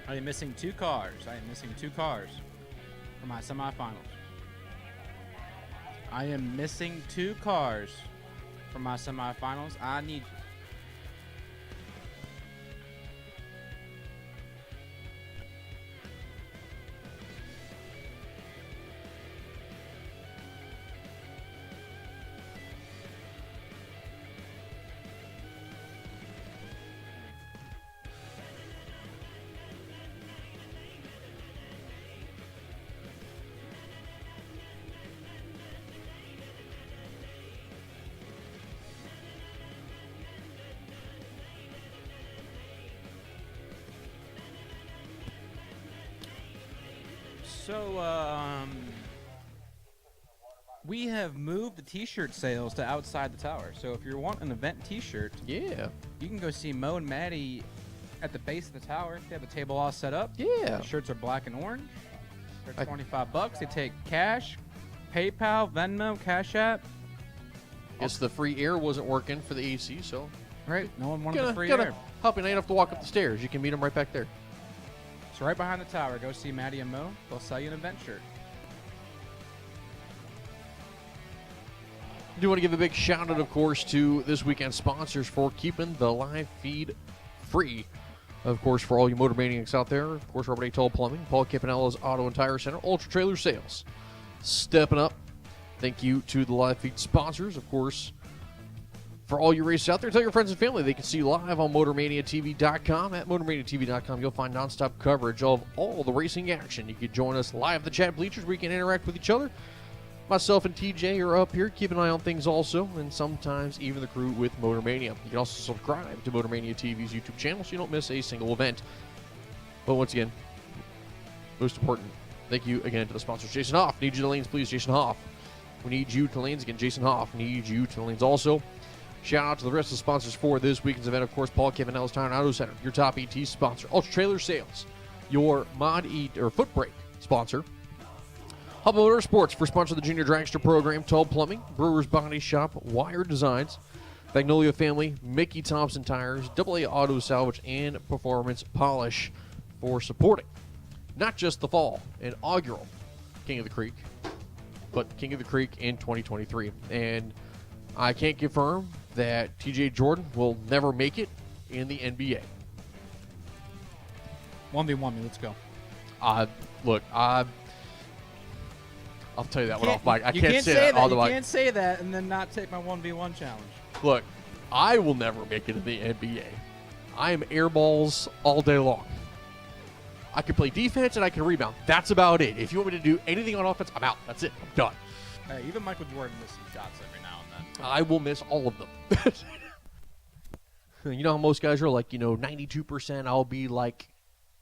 I am missing 2 cars. I am missing 2 cars for my semifinals. I am missing 2 cars for my semifinals. I need. So, we have moved the T-shirt sales to outside the tower. So if you want an event T-shirt, Yeah. you can go see Mo and Maddie at the base of the tower. They have the table all set up. Yeah. The shirts are black and orange. They're I- $25. They take cash, PayPal, Venmo, Cash App. Guess the free air wasn't working for the AC, so Right. No one wanted the gonna, free gonna air. help you. Now you don't have to walk up the stairs. You can meet them right back there. So right behind the tower, go see Maddie and Mo. They'll sell you an event shirt. I do want to give a big shout out, of course, to this weekend's sponsors for keeping the live feed free. Of course, for all you motor maniacs out there, of course, Robert A. Toll Plumbing, Paul Campanella's Auto and Tire Center, Ultra Trailer Sales, stepping up. Thank you to the live feed sponsors, of course. For all you races out there, tell your friends and family they can see live on MotorManiaTV.com. At MotorManiaTV.com, you'll find nonstop coverage of all the racing action. You can join us live at the chat bleachers where you can interact with each other. Myself and TJ are up here, keep an eye on things also, and sometimes even the crew with Motor Mania. You can also subscribe to Motor Mania TV's YouTube channel so you don't miss a single event. But once again, most important, thank you again to the sponsors. Jason Hoff, need you to lanes, please. Jason Hoff. We need you to lanes again. Jason Hoff, need you to lanes also. Shout out to the rest of the sponsors for this weekend's event. Of course, Paul Campanella's Tire and Auto Center, your top ET sponsor. Ultra Trailer Sales, your mod or foot brake sponsor. Hub Motorsports for sponsor of the Junior Dragster program. Toll Plumbing, Brewer's Body Shop, Wire Designs, Magnolia Family, Mickey Thompson Tires, AA Auto Salvage, and Performance Polish for supporting not just the fall, inaugural King of the Creek, but King of the Creek in 2023. And I can't confirm that TJ Jordan will never make it in the NBA. 1v1 me. Let's go. Look, I'll tell you that one off mic. I You can't say that on the You mic. can't say that and then not take my 1v1 challenge. Look, I will never make it in the NBA. I am airballs all day long. I can play defense and I can rebound. That's about it. If you want me to do anything on offense, I'm out. That's it. I'm done. Hey, even Michael Jordan missed some shots every now and then. I will miss all of them. You know how most guys are like, 92%. I'll be like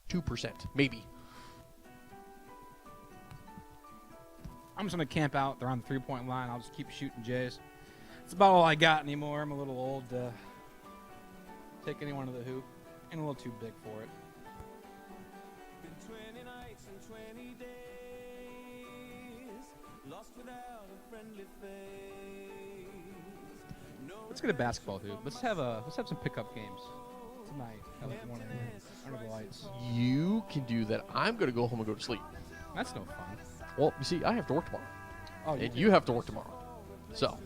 2%, maybe. I'm just going to camp out there on the 3-point line. I'll just keep shooting Jays. That's about all I got anymore. I'm a little old to take anyone to the hoop. And a little too big for it. Been 20 nights and 20 days, lost without a friendly face. No Let's get a basketball hoop. Let's have some pickup games tonight at like 1 a.m. under the lights. You can do that. I'm going to go home and go to sleep. That's no fun. Well, you see, I have to work tomorrow. Oh, And you have to work tomorrow. So,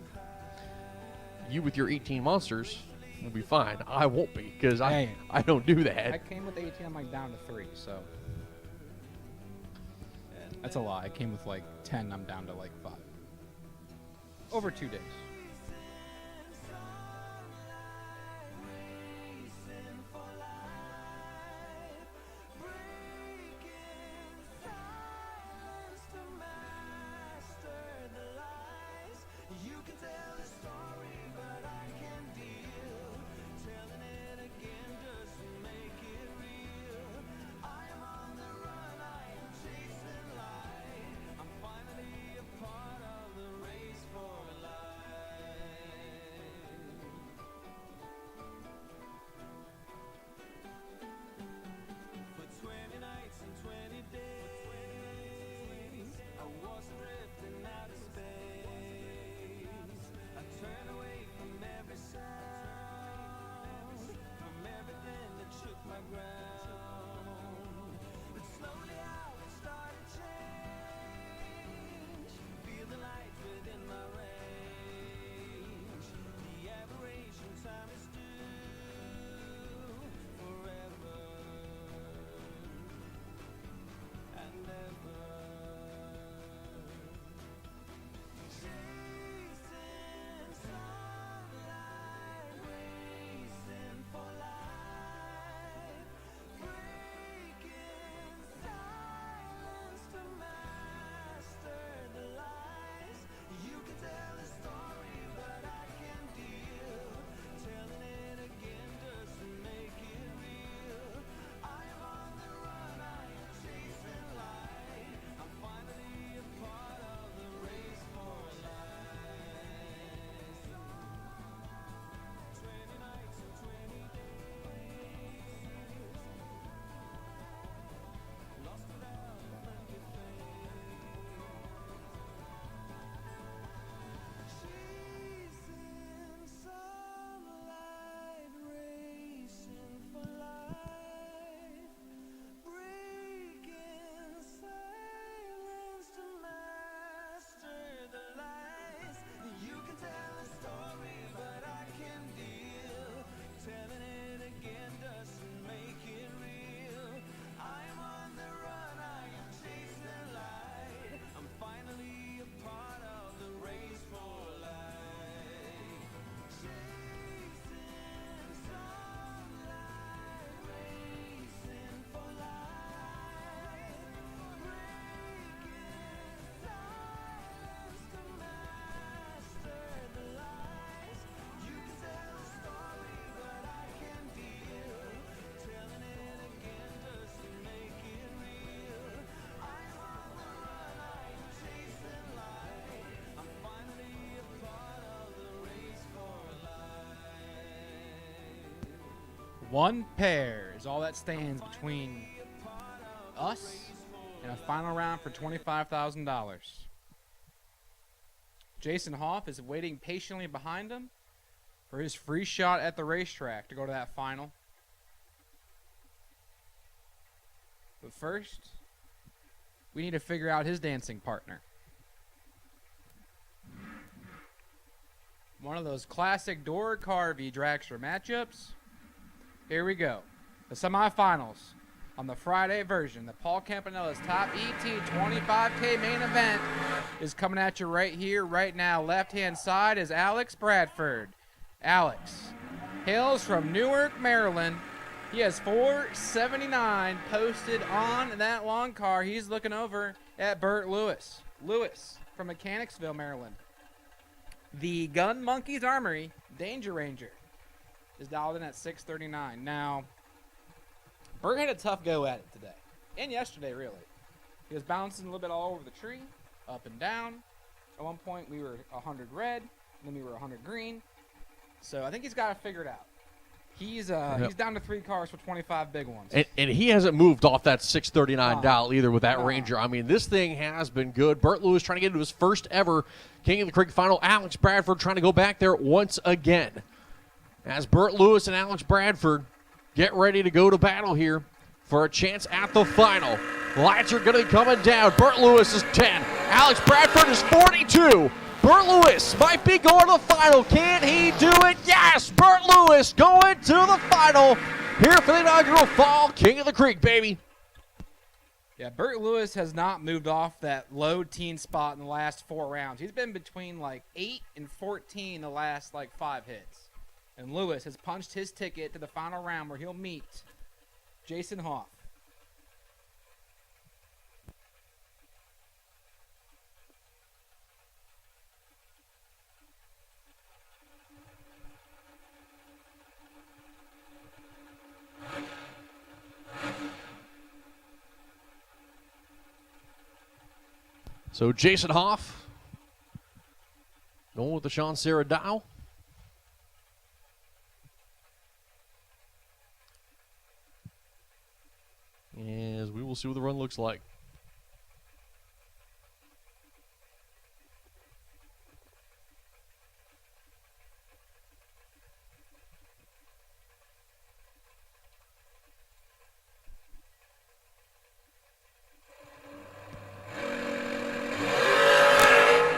you with your 18 monsters will be fine. I won't be because Hey. I don't do I that. came with 18. I'm like down to 3, so that's a lie. I came with like 10. I'm down to like 5. Over 2 days. You can tell the story, but I can deal. Telling it again just to make it real. I am on the run, I am chasing light. I'm finally a part of the race for life. One pair is all that stands between us and a final round for $25,000. Jason Hoff is waiting patiently behind him for his free shot at the racetrack to go to that final. But first, we need to figure out his dancing partner. One of those classic Jr Dragster matchups. Here we go. The semifinals on the Friday version. The Paul Campanella's Top ET 25K main event is coming at you right here, right now. Left-hand side is Alex Bradford. Alex hails from Newark, Maryland. He has 479 posted on that long car. He's looking over at Burt Lewis. Lewis from Mechanicsville, Maryland. The Gun Monkeys Armory Danger Ranger is dialed in at 639. Now, Burt had a tough go at it today. And yesterday, really. He was bouncing a little bit all over the tree, up and down. At one point, we were 100 red, and then we were 100 green. So I think he's got to figure it out. He's down to 3 cars for 25 big ones. And he hasn't moved off that 639 dial either with that Ranger. I mean, this thing has been good. Burt Lewis trying to get into his first ever King of the Creek final. Alex Bradford trying to go back there once again. As Burt Lewis and Alex Bradford get ready to go to battle here for a chance at the final. Lights are going to be coming down. Burt Lewis is 10. Alex Bradford is 42. Burt Lewis might be going to the final. Can he do it? Yes! Burt Lewis going to the final here for the inaugural Fall King of the Creek, baby. Yeah, Burt Lewis has not moved off that low teen spot in the last 4 rounds. He's been between like 8 and 14 the last like 5 hits. And Lewis has punched his ticket to the final round where he'll meet Jason Hoff. So Jason Hoff going with the Sean Sarah dial. As we will see what the run looks like.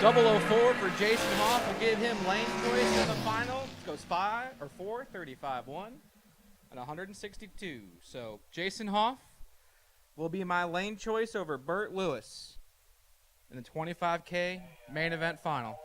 .004 for Jason Hoff will give him lane choice in the final. Goes 4, 35-1, and 162. So Jason Hoff will be my lane choice over Burt Lewis in the 25K main event final.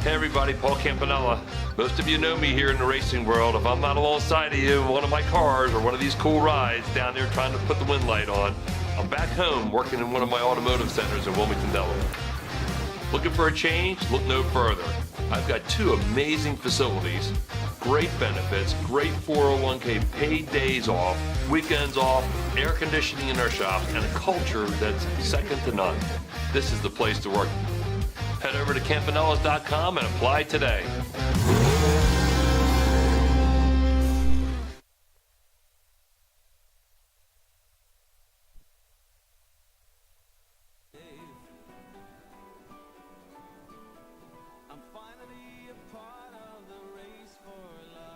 Hey everybody, Paul Campanella. Most of you know me here in the racing world. If I'm not alongside of you in one of my cars or one of these cool rides down there trying to put the wind light on, I'm back home working in one of my automotive centers in Wilmington, Delaware. Looking for a change? Look no further. I've got 2 amazing facilities, great benefits, great 401k paid days off, weekends off, air conditioning in our shop, and a culture that's second to none. this is the place to work. Head over to Campanella's.com and apply today. I'm finally a part of the race for life.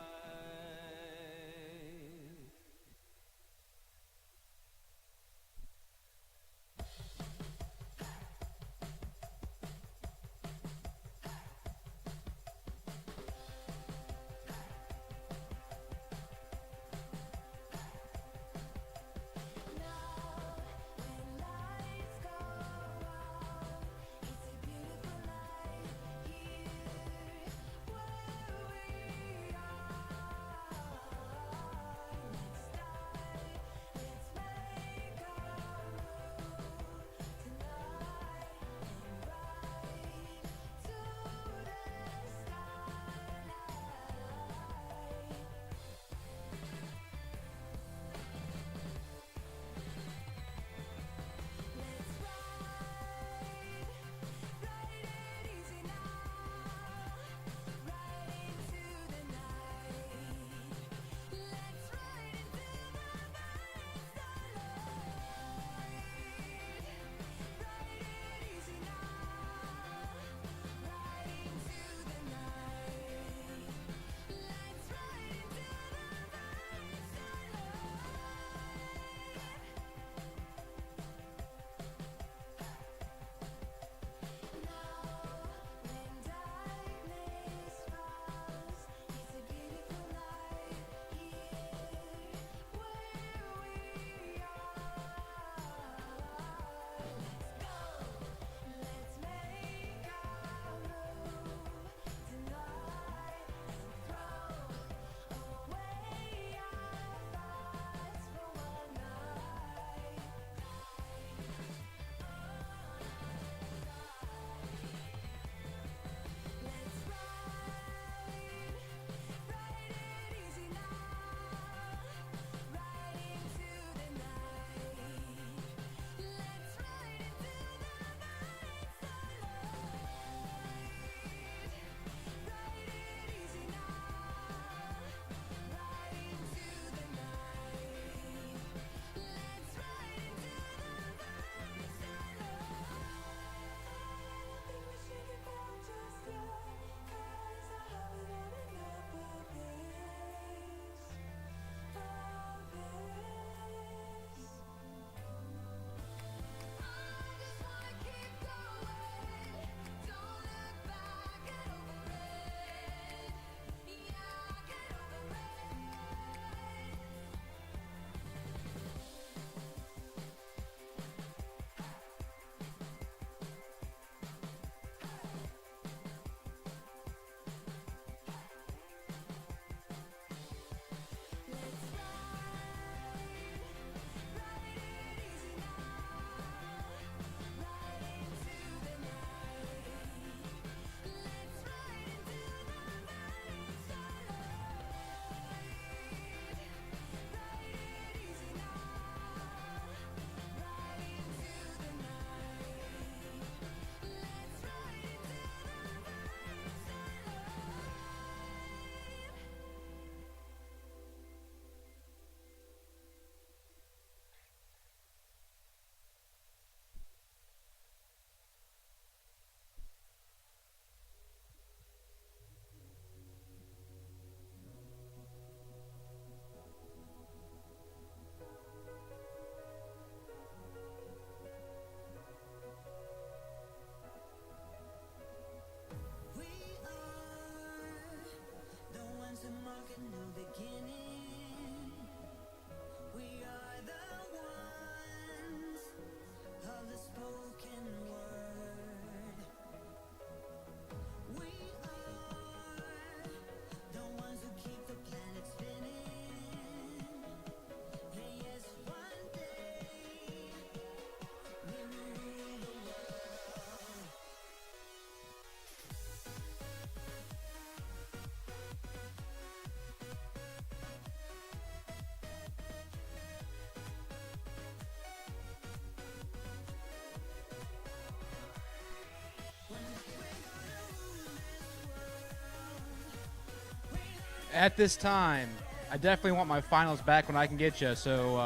At this time, I definitely want my finals back when I can get you. So,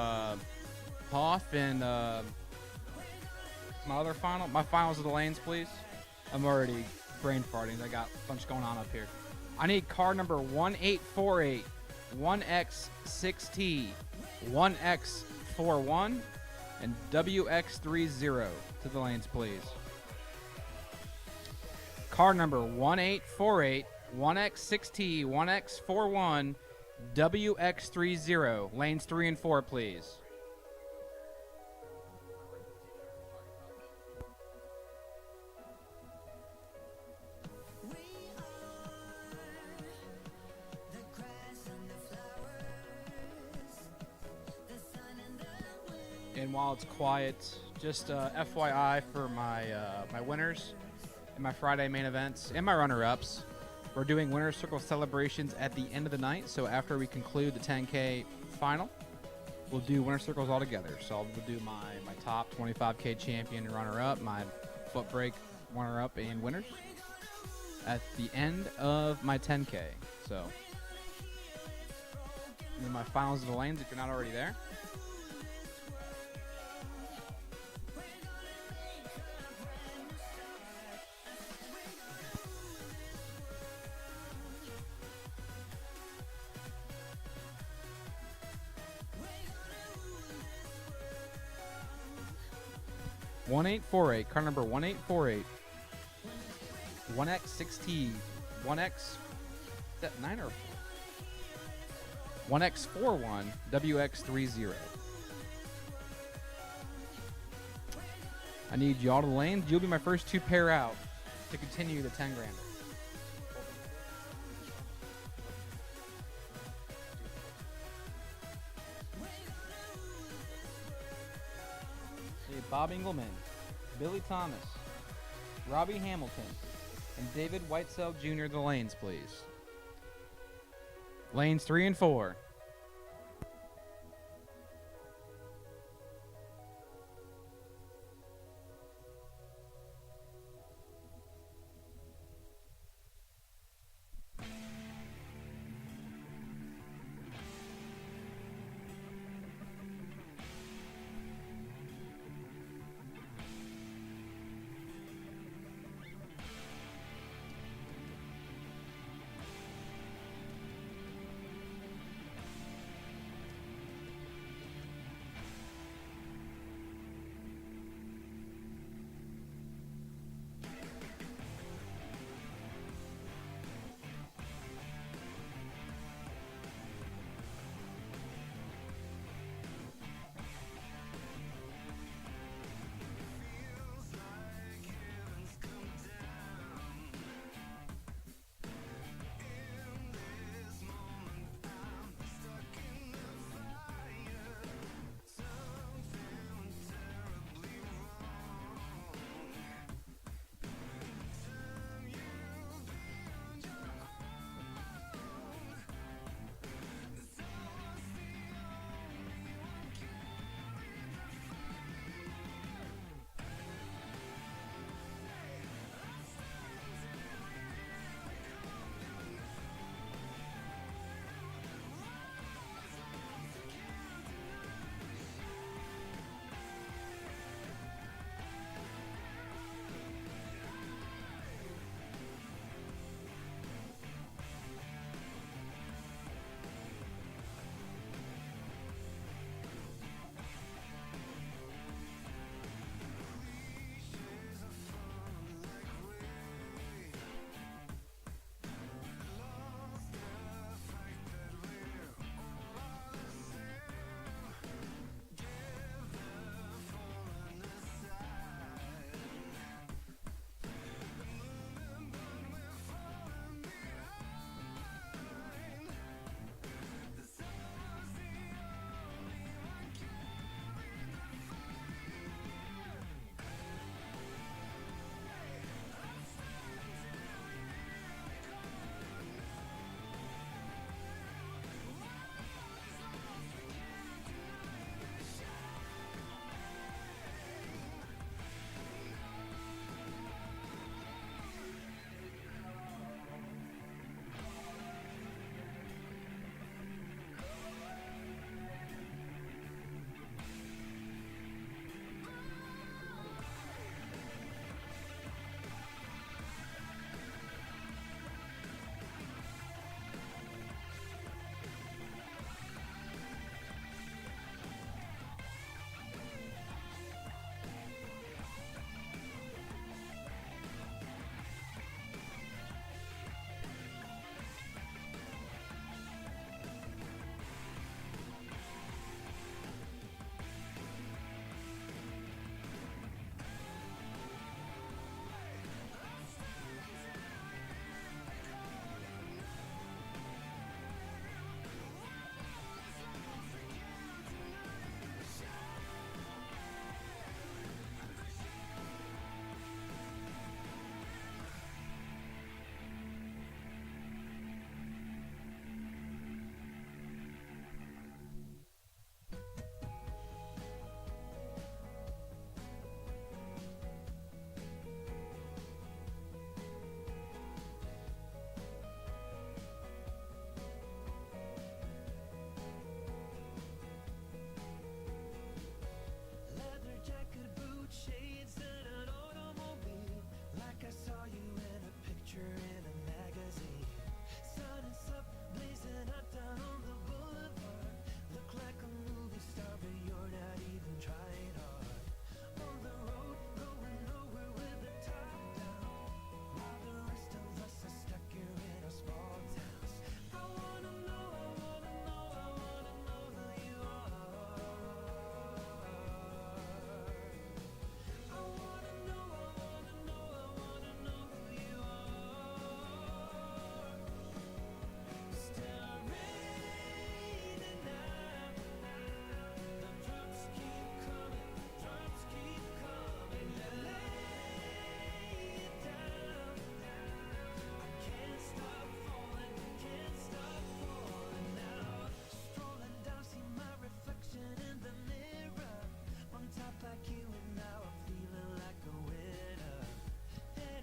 Hoff and my other final, my finals of the lanes, please. I'm already brain farting. I got a bunch going on up here. I need car number 1848, 1X6T, 1X41, and WX30 to the lanes, please. Car number 1848, 1X6T, 1X41, WX30, lanes 3 and 4, please. And while it's quiet, just FYI for my my winners and my Friday main events and my runner-ups, we're doing winner circle celebrations at the end of the night. So after we conclude the 10K final, we'll do winner circles all together. So I'll do my top 25K champion and runner-up, my foot brake runner-up and winners at the end of my 10K. So and then my finals of the lanes if you're not already there. Car number 1848, 1X6T, 1X, is that 9 or 4? 1X41, WX30. I need y'all to the lanes. You'll be my first 2 pair out to continue the 10 grand. Bob Engelman, Billy Thomas, Robbie Hamilton, and David Whitesell Jr. the lanes, please. Lanes 3 and 4.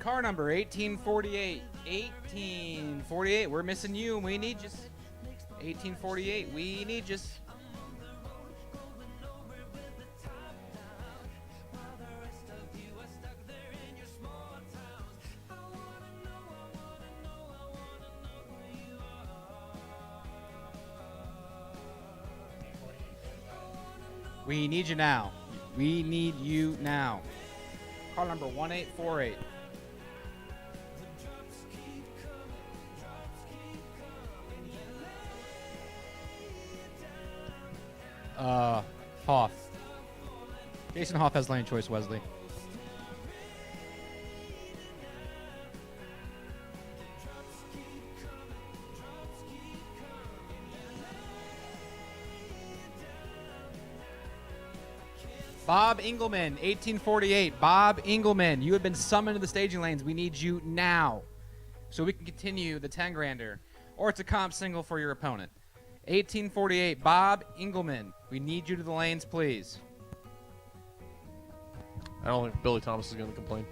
car number 1848. 1848. We're missing you, and we need you. 1848. We need you. We need you now. We need you now. Car number 1848. Hoff. Jason Hoff has lane choice, Wesley. Bob Engelman, 1848. Bob Engelman, you have been summoned to the staging lanes. We need you now so we can continue the 10 grander. Or it's a comp single for your opponent. 1848, Bob Engelman. We need you to the lanes, please. I don't think Billy Thomas is going to complain.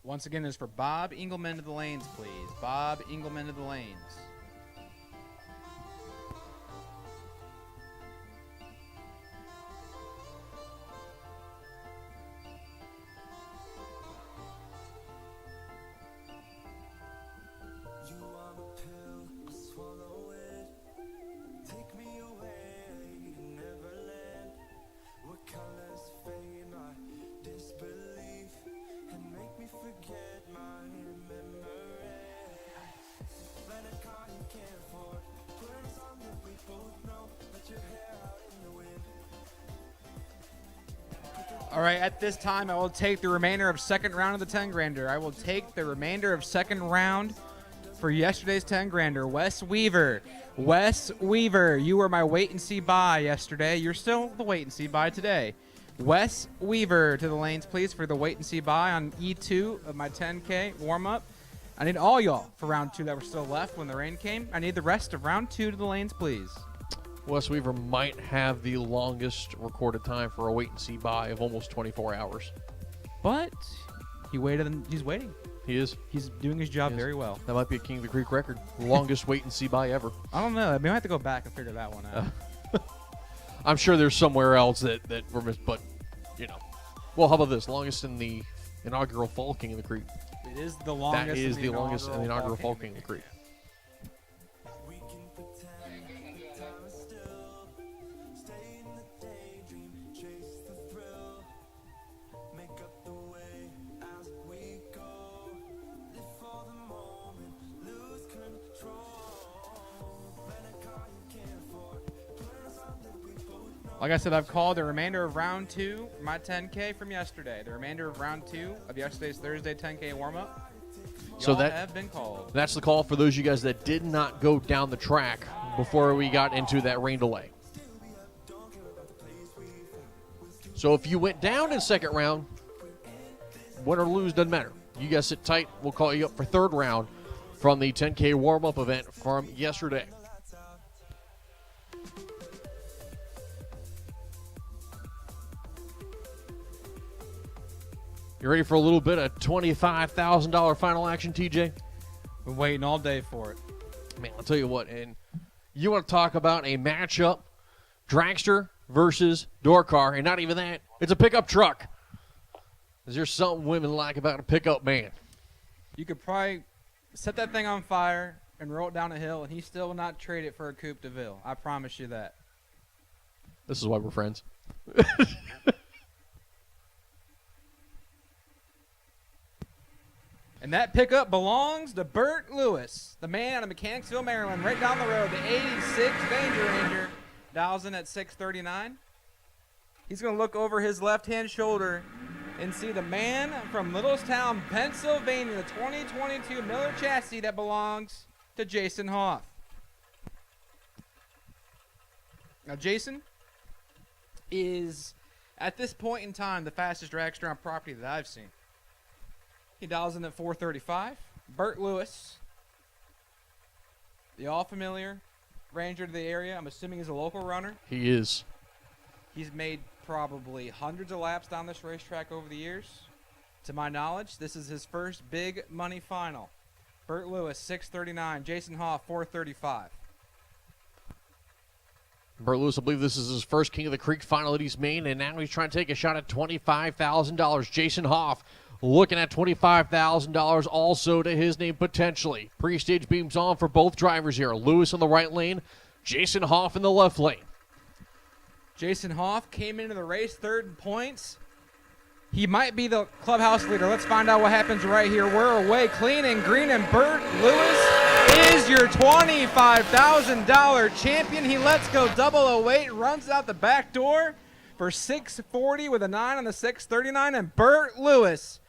Once again, is for Bob Engelman to the lanes, please. Bob Engelman to the lanes. You are a pill, I swallow it. Take me away to Neverland. What colors fade my disbelief and make me forget my memory. Rent a car you can't afford. Put on something that we both know. Let your hair out in the wind. All right, at this time, I will take the remainder of second round of the 10 grander. I will take the remainder of second round for yesterday's 10 grander. Wes Weaver. Wes Weaver, you were my wait and see buy yesterday. You're still the wait and see buy today. Wes Weaver to the lanes, please, for the wait and see buy on E2 of my 10K warm up. I need all y'all for round 2 that were still left when the rain came. I need the rest of round 2 to the lanes, please. Wes Weaver might have the longest recorded time for a wait and see buy of almost 24 hours. But he waited and he's waiting. He is. He's doing his job He is. very well. That might be a King of the Creek record. Longest wait and see buy ever. I don't know. I mean, I have to go back and figure that one out. I'm sure there's somewhere else that we're missed, but, you know. Well, how about this? Longest in the inaugural Fall King of the Creek. It is the longest. That is in the longest in the inaugural Fall King King of the Creek. We can pretend the time is still. Stay in the daydream, chase the thrill. Make up the way as we go. Live for the moment, lose control. Rent a car you can't afford. Put on something we both know. Like I said, I've called the remainder of round 2, my 10K from yesterday. The remainder of round 2 of yesterday's Thursday 10K warm-up. So Y'all that- have been called. That's the call for those of you guys that did not go down the track before we got into that rain delay. So if you went down in second round, win or lose, doesn't matter. You guys sit tight. We'll call you up for third round from the 10K warm-up event from yesterday. You ready for a little bit of $25,000 final action, TJ? Been waiting all day for it. Man, I'll tell you what, and you want to talk about a matchup, Dragster versus door car, and not even that, it's a pickup truck. Is there something women like about a pickup man? You could probably set that thing on fire and roll it down a hill, and he still will not trade it for a Coupe de Ville. I promise you that. This is why we're friends. And that pickup belongs to Bert Lewis, the man out of Mechanicsville, Maryland, right down the road, the 86 Danger Ranger. Dials in at 6:39. He's going to look over his left-hand shoulder and see the man from Littlestown, Pennsylvania, the 2022 Miller chassis that belongs to Jason Hoff. Now, Jason is, at this point in time, the fastest dragster on property that I've seen. He dials in at 4:35. Bert Lewis, the all-familiar ranger to the area. I'm assuming he's a local runner. He is. He's made probably hundreds of laps down this racetrack over the years. To my knowledge, this is his first big money final. Bert Lewis, 6:39. Jason Hoff, 4:35. Bert Lewis, I believe this is his first King of the Creek final that he's made, and now he's trying to take a shot at $25,000. Jason Hoff looking at $25,000 also to his name potentially. Pre-stage beams on for both drivers here. Lewis in the right lane, Jason Hoff in the left lane. Jason Hoff came into the race third in points. He might be the clubhouse leader. Let's find out what happens right here. We're away clean and green, and Bert Lewis is your $25,000 champion. He lets go 008, runs out the back door for 640 with a 9 on the 639, and Bert Lewis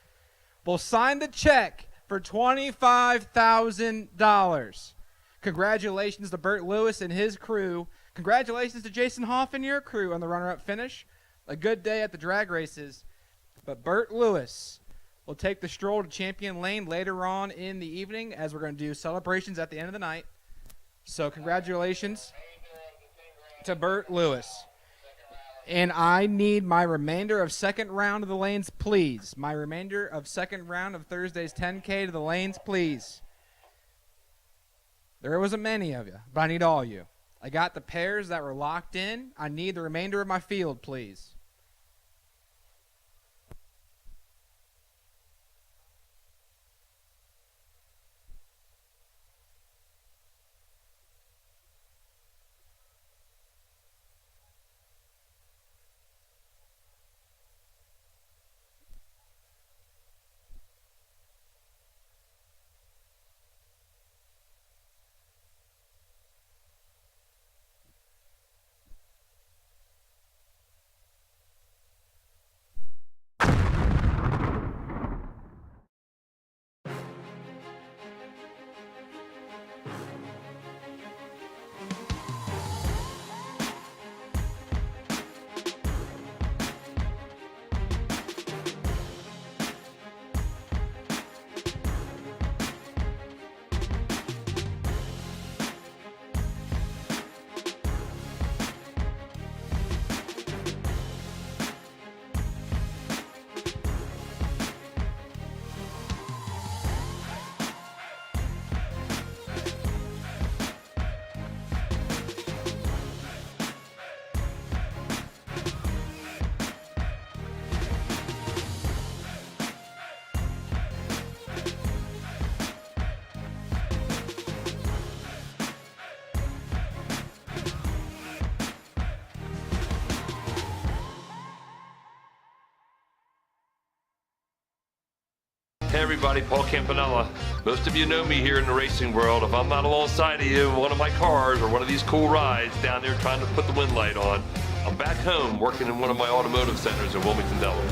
will sign the check for $25,000. Congratulations to Bert Lewis and his crew. Congratulations to Jason Hoff and your crew on the runner-up finish. A good day at the drag races. But Bert Lewis will take the stroll to Champion Lane later on in the evening as we're going to do celebrations at the end of the night. So congratulations to Bert Lewis. And I need my remainder of second round of the lanes, please. My remainder of second round of Thursday's 10K to the lanes, please. There wasn't many of you, but I need all of you. I got the pairs that were locked in. I need the remainder of my field, please. Hey everybody, Paul Campanella. Most of you know me here in the racing world. If I'm not alongside of you in one of my cars or one of these cool rides down there trying to put the wind light on, I'm back home working in one of my automotive centers in Wilmington, Delaware.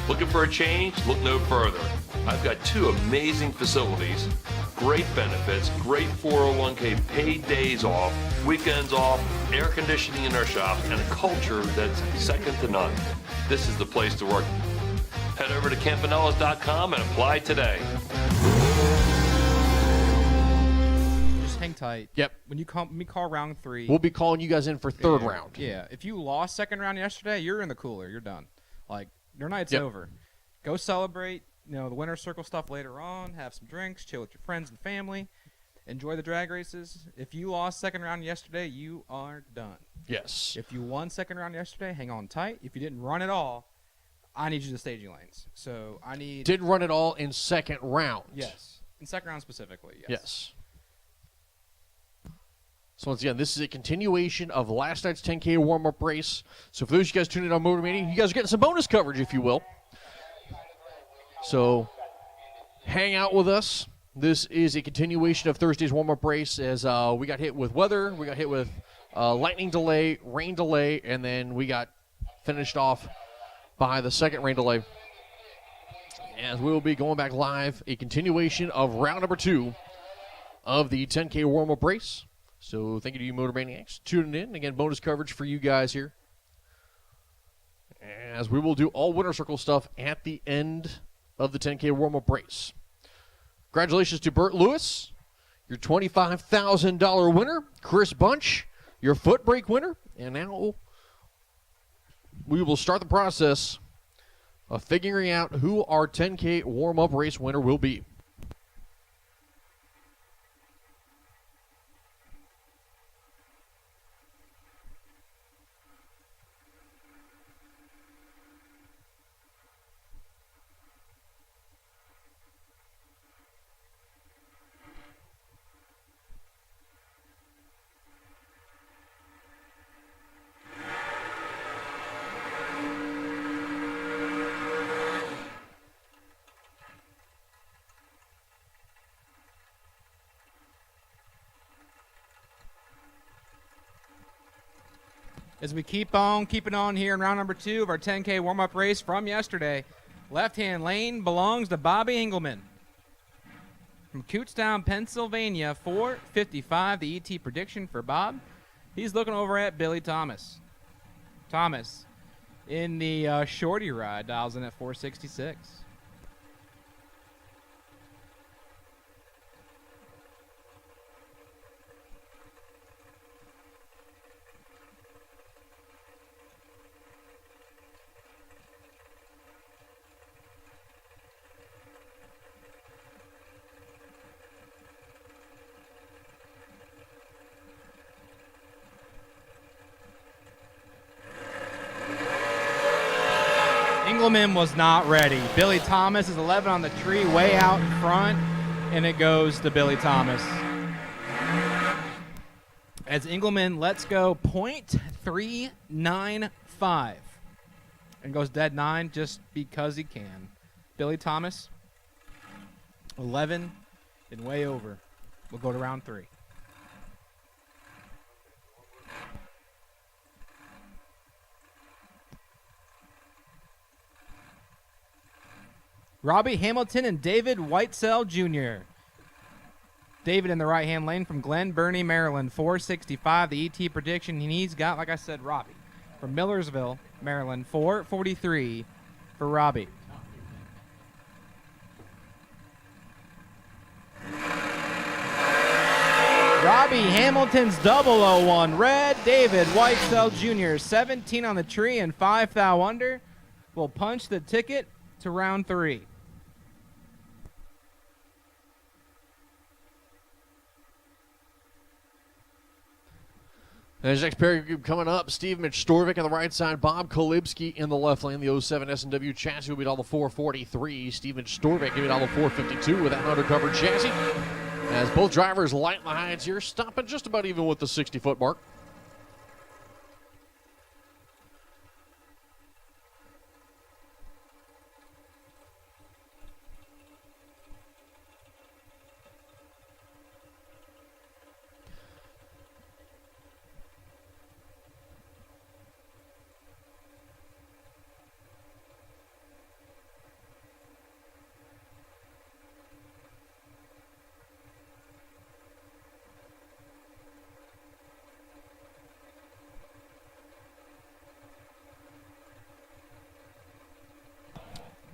Looking for a change? Look no further. I've got two amazing facilities, great benefits, great 401k, paid days off, weekends off, air conditioning in our shop, and a culture that's second to none. This is the place to work. Head over to campanellas.com and apply today. Just hang tight. Yep. When you call round 3. We'll be calling you guys in for third Yeah, round. Yeah. If you lost second round yesterday, you're in the cooler. You're done. Like, your night's Yep. over. Go celebrate, the winner circle stuff later on. Have some drinks, chill with your friends and family. Enjoy the drag races. If you lost second round yesterday, you are done. Yes. If you won second round yesterday, hang on tight. If you didn't run at all, I need you to staging lanes. So I need... Didn't run it all in second round. Yes. In second round specifically, yes. Yes. So once again, this is a continuation of last night's 10K warm-up race. So for those of you guys tuning in on Motor Mania, you guys are getting some bonus coverage, if you will. So hang out with us. This is a continuation of Thursday's warm-up race as we got hit with weather. We got hit with lightning delay, rain delay, and then we got finished off by the second rain delay. As we will be going back live, a continuation of round number 2 of the 10K warm-up race. So thank you to you Motor Maniacs tuning in. Again, bonus coverage for you guys here. As we will do all winner circle stuff at the end of the 10K warm-up race. Congratulations to Bert Lewis, your $25,000 winner. Chris Bunch, your foot brake winner. And now we will start the process of figuring out who our 10K warm-up race winner will be. As we keep on keeping on here in round number 2 of our 10K warm-up race from yesterday, left-hand lane belongs to Bobby Engelman. From Kutztown, Pennsylvania, 4:55, the ET prediction for Bob. He's looking over at Billy Thomas. Thomas, in the shorty ride, dials in at 466. Engelman was not ready. Billy Thomas is 11 on the tree, way out in front, and it goes to Billy Thomas. As Engelman lets go .395 and goes dead 9 just because he can. Billy Thomas, 11 and way over. We'll go to round 3. Robbie Hamilton and David Whitesell Jr. David in the right-hand lane from Glen Burnie, Maryland, 465. The ET prediction he's got, like I said, Robbie. From Millersville, Maryland, 443 for Robbie. Robbie Hamilton's 001 red. David Whitesell Jr., 17 on the tree and 5 thou under, will punch the ticket to round 3. There's next pair group coming up. Steve Mitch-Storvik on the right side. Bob Kolibski in the left lane. The 07 S&W chassis will be on the 443. Steve Mitch-Storvik giving on the 452 with that undercovered chassis. As both drivers light the hides here, stopping just about even with the 60-foot mark.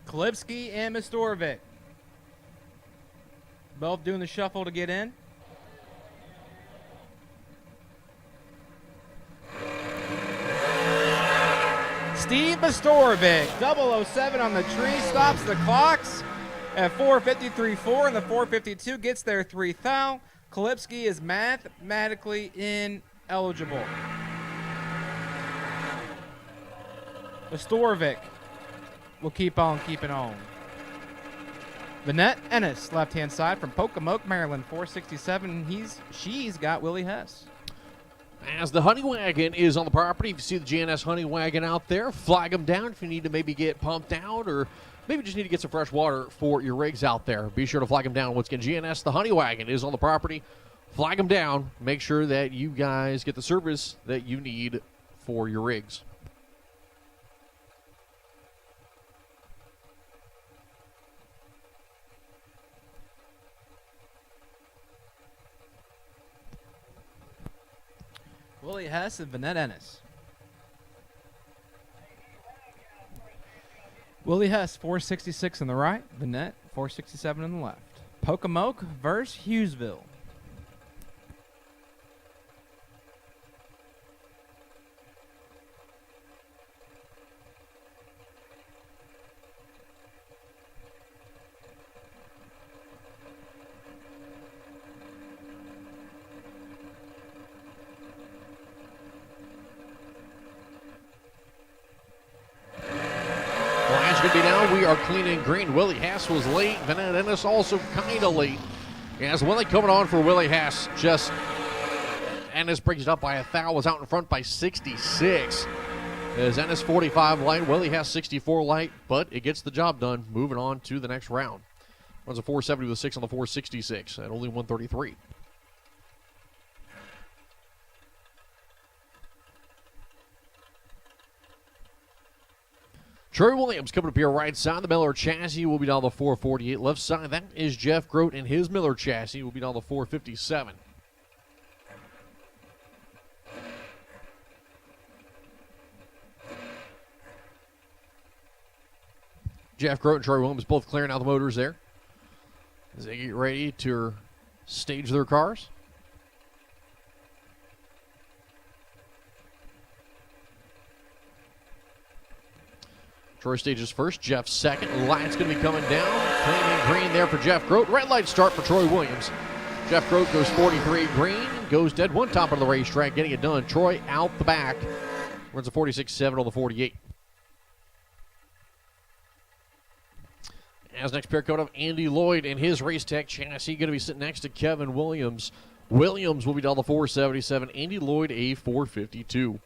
Kolibski and Mistorvik. Both doing the shuffle to get in. Steve Mistorvik, 007 on the tree, stops the clocks at 4:53.4, and the 4:52 gets there 3 thou. Kolibski is mathematically ineligible. Mistorvik will keep on keeping on. Vanette Ennis, left-hand side from Pocomoke, Maryland, 467. She's got Willie Hess. As the Honey Wagon is on the property, if you see the GNS Honey Wagon out there, flag them down if you need to maybe get pumped out or maybe just need to get some fresh water for your rigs out there. Be sure to flag them down. Once again, GNS, the Honey Wagon is on the property. flag them down. Make sure that you guys get the service that you need for your rigs. Willie Hess and Vanette Ennis. Willie Hess, 466 on the right. Vanette, 467 on the left. Pocomoke versus Hughesville. We are clean and green. Willie Hess was late. Vanette Ennis also kind of late. As Willie coming on for Willie Hess. Just Ennis brings it up by a foul. Was out in front by 66. As Ennis 45 light. Willie Hess 64 light. But it gets the job done. Moving on to the next round. Runs a 470 with a 6 on the 466 at only 133. Troy Williams coming up here right side. The Miller chassis will be down the 448. Left side, that is Jeff Grote, and his Miller chassis will be down the 457. Jeff Grote and Troy Williams both clearing out the motors there as they get ready to stage their cars. Troy stages first, Jeff second. Light's going to be coming down. Clean and green there for Jeff Grote. Red light start for Troy Williams. Jeff Grote goes 43 green, goes dead one top of the racetrack, getting it done. Troy out the back. Runs a 46.7 on the 48. As next pair coming up, Andy Lloyd and his Race Tech chassis going to be sitting next to Kevin Williams. Williams will be down the 477. Andy Lloyd a 452.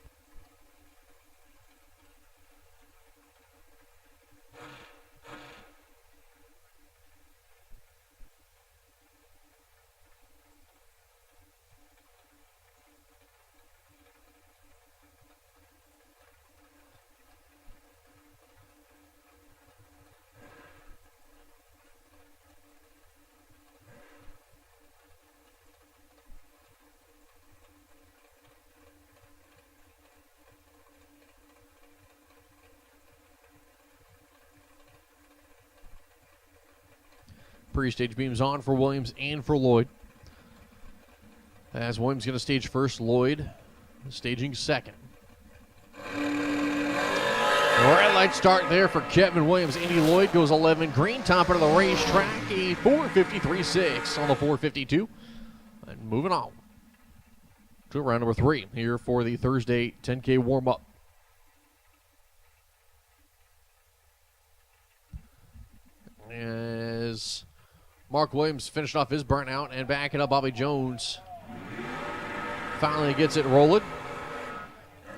Pre-stage beams on for Williams and for Lloyd. As Williams going to stage first, Lloyd staging second. Red light start there for Kevin Williams. Andy Lloyd goes 11 green, top of the racetrack, a 453.6 on the 452. And moving on to round number 3 here for the Thursday 10K warm-up. As Mark Williams finished off his burnout and backing up Bobby Jones. Finally gets it rolling.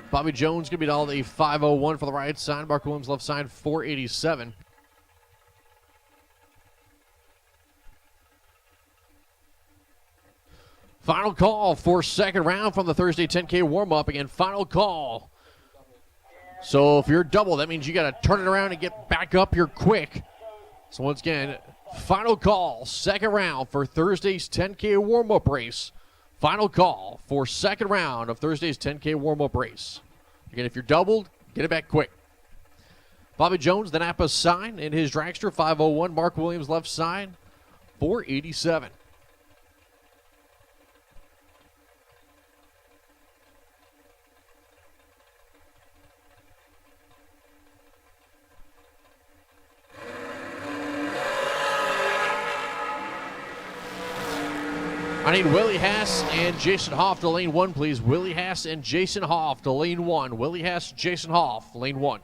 Bobby Jones going to be all the 501 for the right side. Mark Williams left side 487. Final call for second round from the Thursday 10K warm-up. Again, final call. So if you're double, that means you got to turn it around and get back up here quick. So once again, final call, second round for Thursday's 10K warm-up race. Final call for second round of Thursday's 10K warm-up race. Again, if you're doubled, get it back quick. Bobby Jones, the Napa sign in his dragster, 501. Mark Williams, left side, 487. I need Willie Hess and Jason Hoff to lane 1, please. Willie Hess and Jason Hoff to lane 1. Willie Hess, Jason Hoff, lane 1.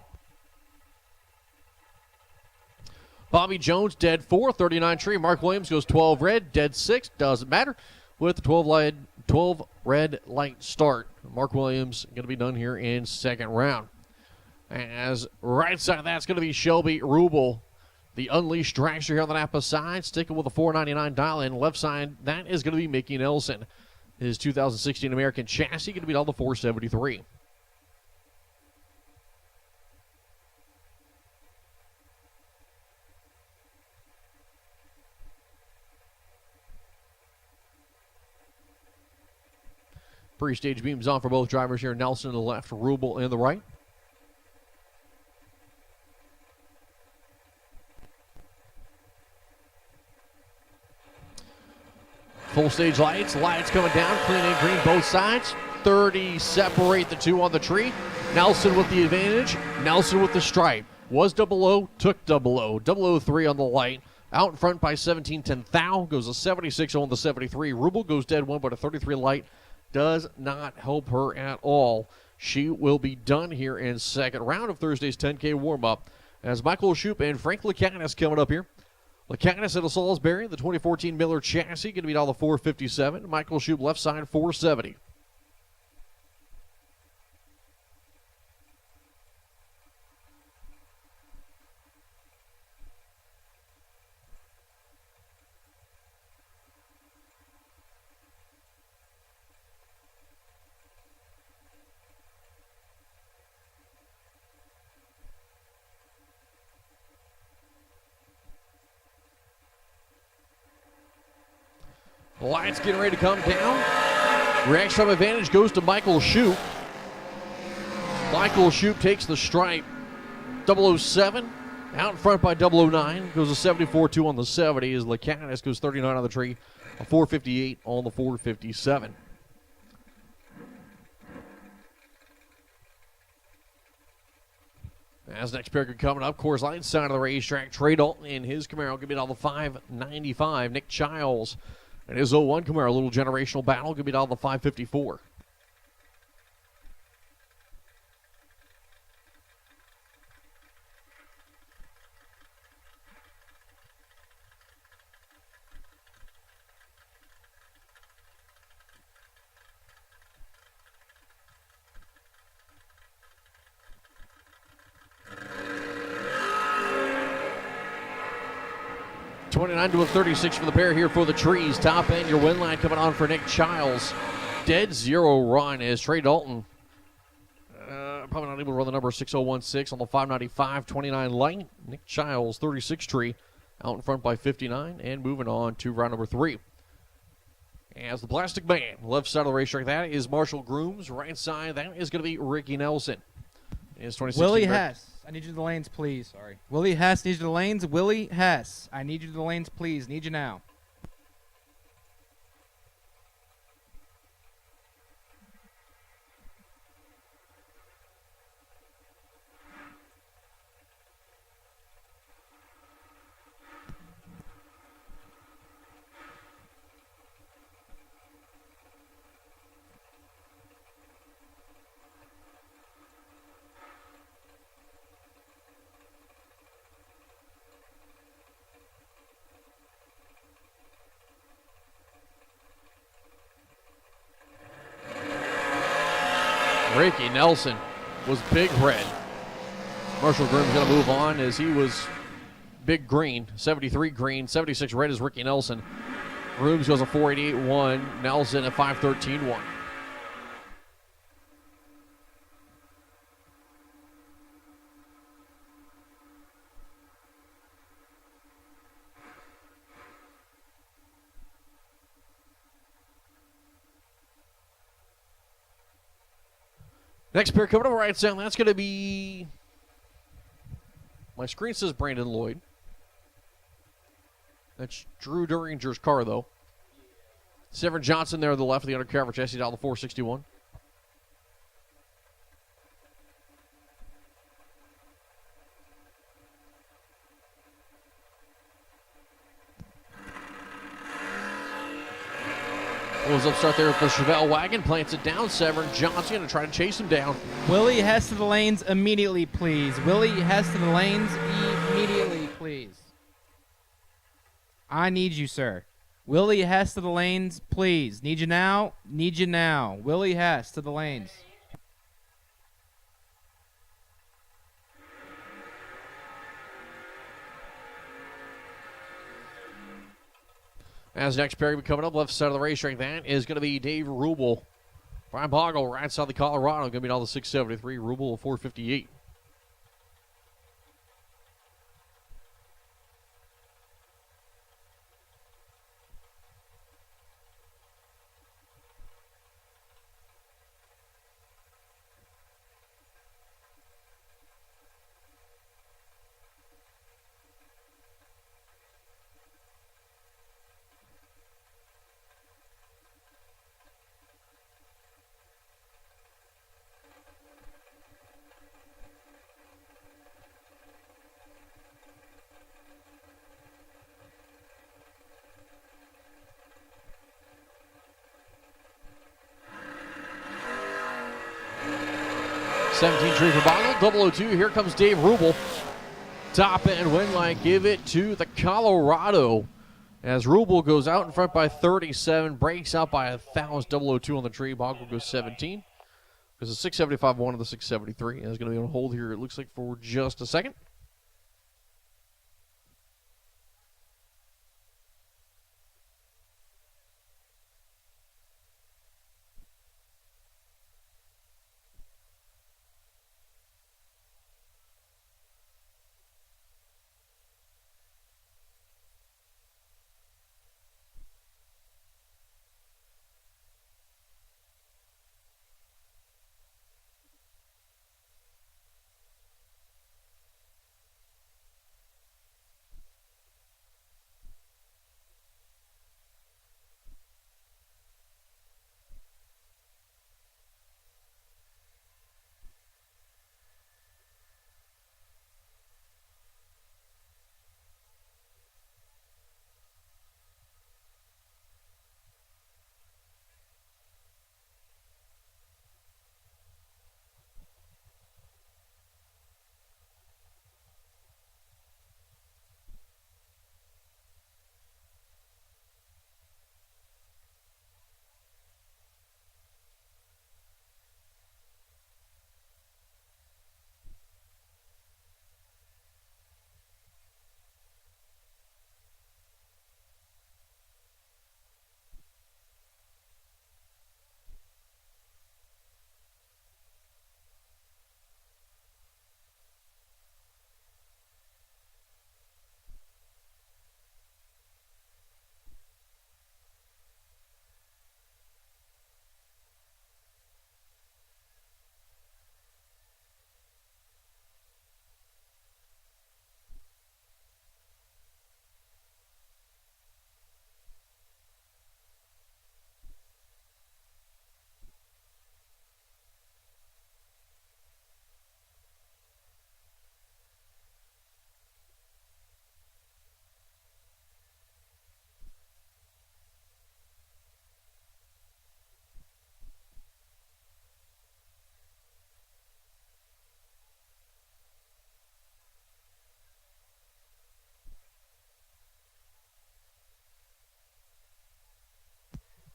Bobby Jones, dead 4, 39 tree. Mark Williams goes 12 red, dead 6, doesn't matter. With the 12 red light start. Mark Williams going to be done here in second round. As right side of that's going to be Shelby Rubel. The Unleashed Dragster here on the Napa side, sticking with a $4.99 dial-in. Left side, that is going to be Mickey Nelson. His 2016 American chassis going to be all the $473. Pre-stage beams on for both drivers here. Nelson to the left, Rubel in the right. Full stage lights coming down, clean and green both sides. 30 separate the two on the tree. Nelson with the advantage, Nelson with the stripe. Was 00, took 00. 003 on the light. Out in front by 17-10 Thou. Goes a 76 on the 73. Rubel goes dead one, but a 33 light does not help her at all. She will be done here in second round of Thursday's 10K warm-up. As Michael Shoup and Frank Lacanis coming up here. Lacanis out of Salisbury, the 2014 Miller chassis, going to be all the $457. Michael Shoup left side, $470. Lights getting ready to come down. Reaction time advantage goes to Michael Shoup. Michael Shoup takes the stripe. 007 out in front by 009. Goes a 74-2 on the 70 as Lacanis goes 39 on the tree. A 458 on the 457. As next pair coming up, Coors Light side of the racetrack. Trey Dalton in his Camaro going to be all the 595. Nick Childs and his 01 Camaro, a little generational battle, going to be down the 554. $29 to a $36 for the pair here for the trees. Top end, your win line coming on for Nick Childs. Dead zero run is Trey Dalton. Probably not able to run the number 6016 on the 595, 29 light. Nick Childs, 36 tree, out in front by 59, and moving on to round number 3. As the Plastic Man, left side of the racetrack, that is Marshall Grooms. Right side, that is going to be Ricky Nelson. It's 2016. Willie Hess, I need you to the lanes, please. Sorry. Willie Hess needs you to the lanes. Willie Hess, I need you to the lanes, please. Need you now. Ricky Nelson was big red. Marshall Groom's going to move on as he was big green. 73 green, 76 red is Ricky Nelson. Grooms goes a 488-1. Nelson a 513-1. Next pair coming up right side, that's going to be, my screen says Brandon Lloyd. That's Drew Duringer's car, though. Severn Johnson there on the left of the undercover chassis, down the 461. Goes up start there with the Chevelle wagon, plants it down. Severn Johnson going to try to chase him down. Willie Hess to the lanes immediately, please. Willie Hess to the lanes immediately, please. I need you, sir. Willie Hess to the lanes, please. Need you now. Need you now. Willie Hess to the lanes. As next pair coming up, left side of the racetrack, that is going to be Dave Rubel. Brian Boggle, right side of the Colorado, going to be on the 673. Rubel, 458. Tree for Boggle, 002. Here comes Dave Rubel. Top end win line, give it to the Colorado. As Rubel goes out in front by 37, breaks out by 1,000. 002 on the tree. Boggle goes 17. Because the 675 won of the 673. And it's going to be on hold here, it looks like, for just a second.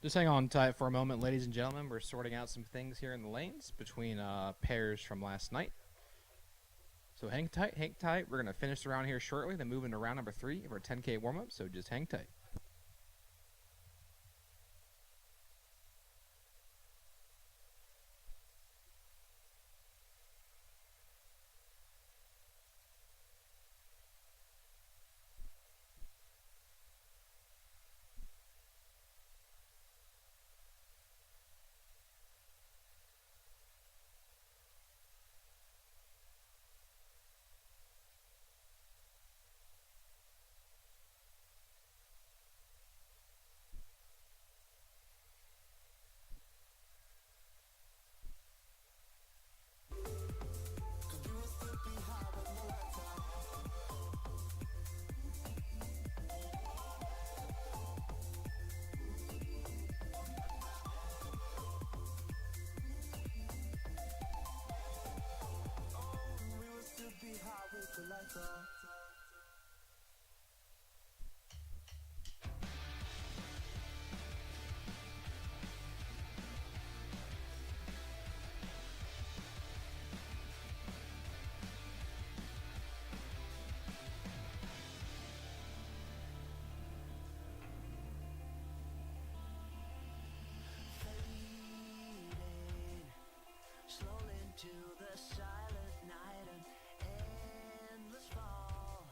Just hang on tight for a moment, ladies and gentlemen. We're sorting out some things here in the lanes between pairs from last night. So hang tight, hang tight. We're going to finish the round here shortly, then move into round number 3 of our 10K warm-up, so just hang tight. into the silent night and endless fall.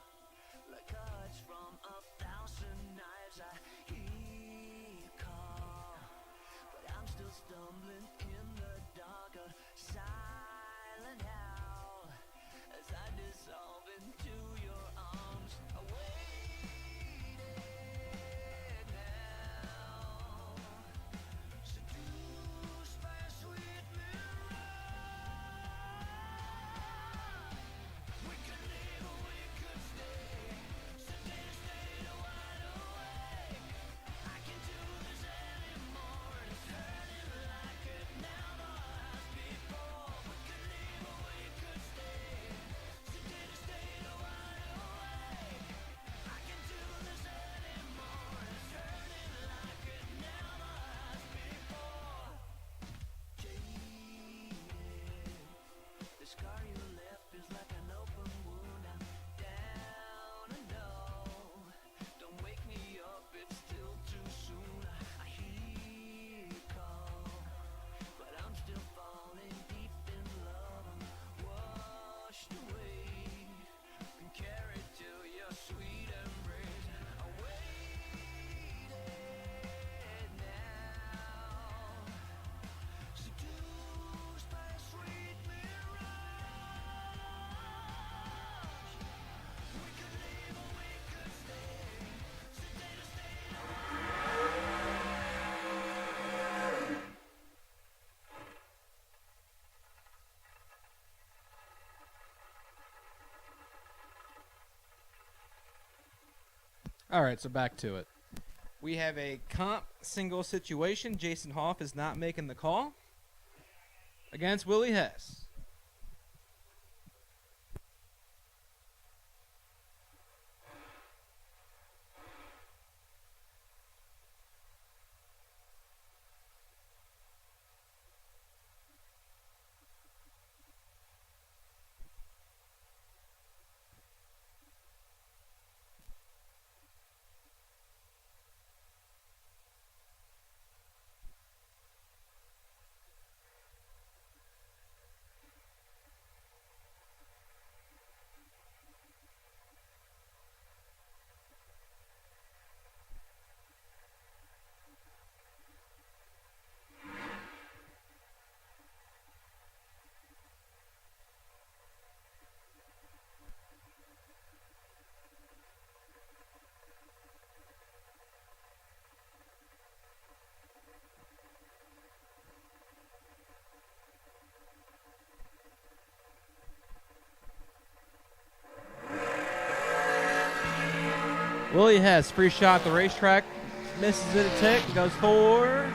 Like cuts from 1,000 knives, I hear you call. But I'm still stumbling in the dark, a silent howl as I dissolve into your arms. I waited now, seduced by a sweet mirage. We could leave or we could stay, stay wide awake. I can't do this anymore, it's hurting like it never has before. We could leave or we could stay, stay wide awake. I can't do this anymore, it's hurting like it never has before. Jaded, the scar you left is like an open wound. I'm down and low. Don't wake me up, it's still too soon. I hear you call, but I'm still falling deep in love. I'm washed away and carried to your sweet embrace. I waited now, seduced by a sweet mirage. We could leave or we could stay, stay. All right, so back to it. We have a comp single situation. Jason Hoff is not making the call against Willie Hess. Willie Hess, free shot at the racetrack. Misses it a tick. Goes for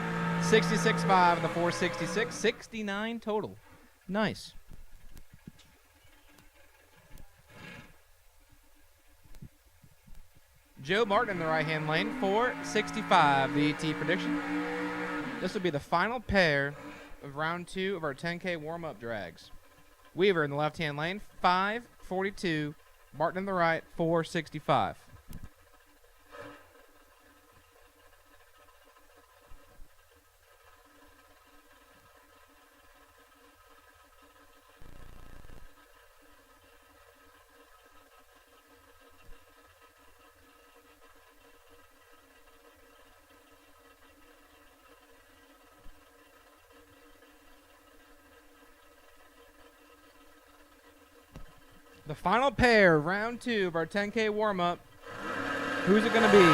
66.5 in the 466. 69 total. Nice. Joe Martin in the right-hand lane for 65, the ET prediction. This will be the final pair of round 2 of our 10K warm-up drags. Weaver in the left-hand lane, 542. Martin in the right, 465. The final pair, round 2 of our 10K warm-up. Who's it going to be?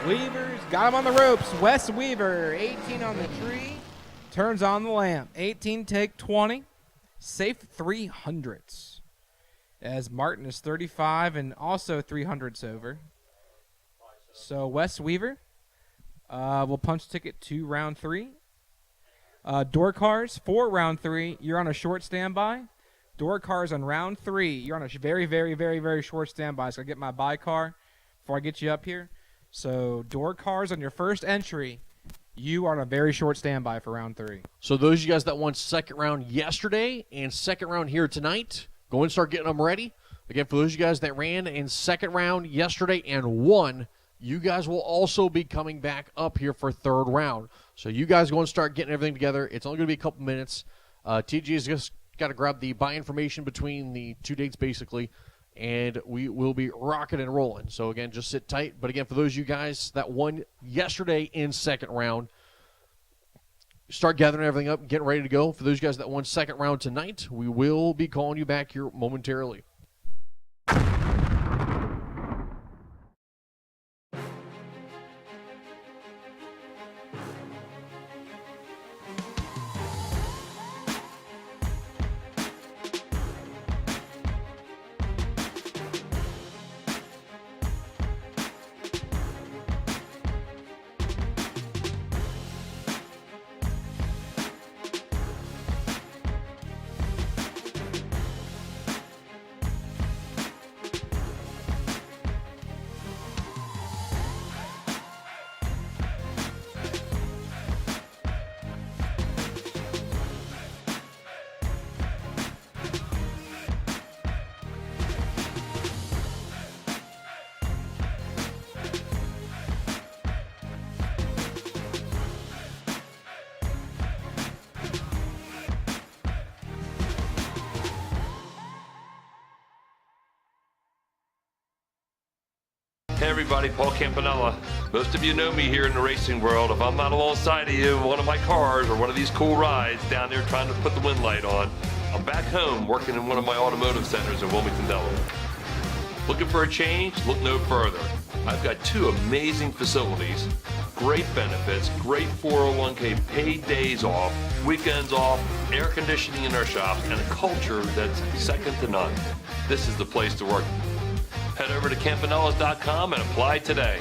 Weaver's got him on the ropes. Wes Weaver, 18 on the tree. Turns on the lamp. 18 take 20. Safe 300s. As Martin is 35 and also 300s over. So Wes Weaver will punch ticket to round 3. Door cars for round 3. You're on a short standby. Door cars on round 3. You're on a very, very, very, very short standby. So I get my buy car before I get you up here. So door cars on your first entry. You are on a very short standby for round 3. So those of you guys that won second round yesterday and second round here tonight, go and start getting them ready. Again, for those of you guys that ran in second round yesterday and won, you guys will also be coming back up here for third round. So you guys go and start getting everything together. It's only going to be a couple minutes. TG's just got to grab the buy information between the two dates, basically, and we will be rocking and rolling. So, again, just sit tight. But, again, for those of you guys that won yesterday in second round, start gathering everything up, getting ready to go. For those guys that won second round tonight, we will be calling you back here momentarily. Hey everybody, Paul Campanella. Most of you know me here in the racing world. If I'm not alongside of you in one of my cars or one of these cool rides down there trying to put the wind light on, I'm back home working in one of my automotive centers in Wilmington, Delaware. Looking for a change? Look no further. I've got two amazing facilities, great benefits, great 401k, paid days off, weekends off, air conditioning in our shops, and a culture that's second to none. This is the place to work. Head over to campanellas.com and apply today.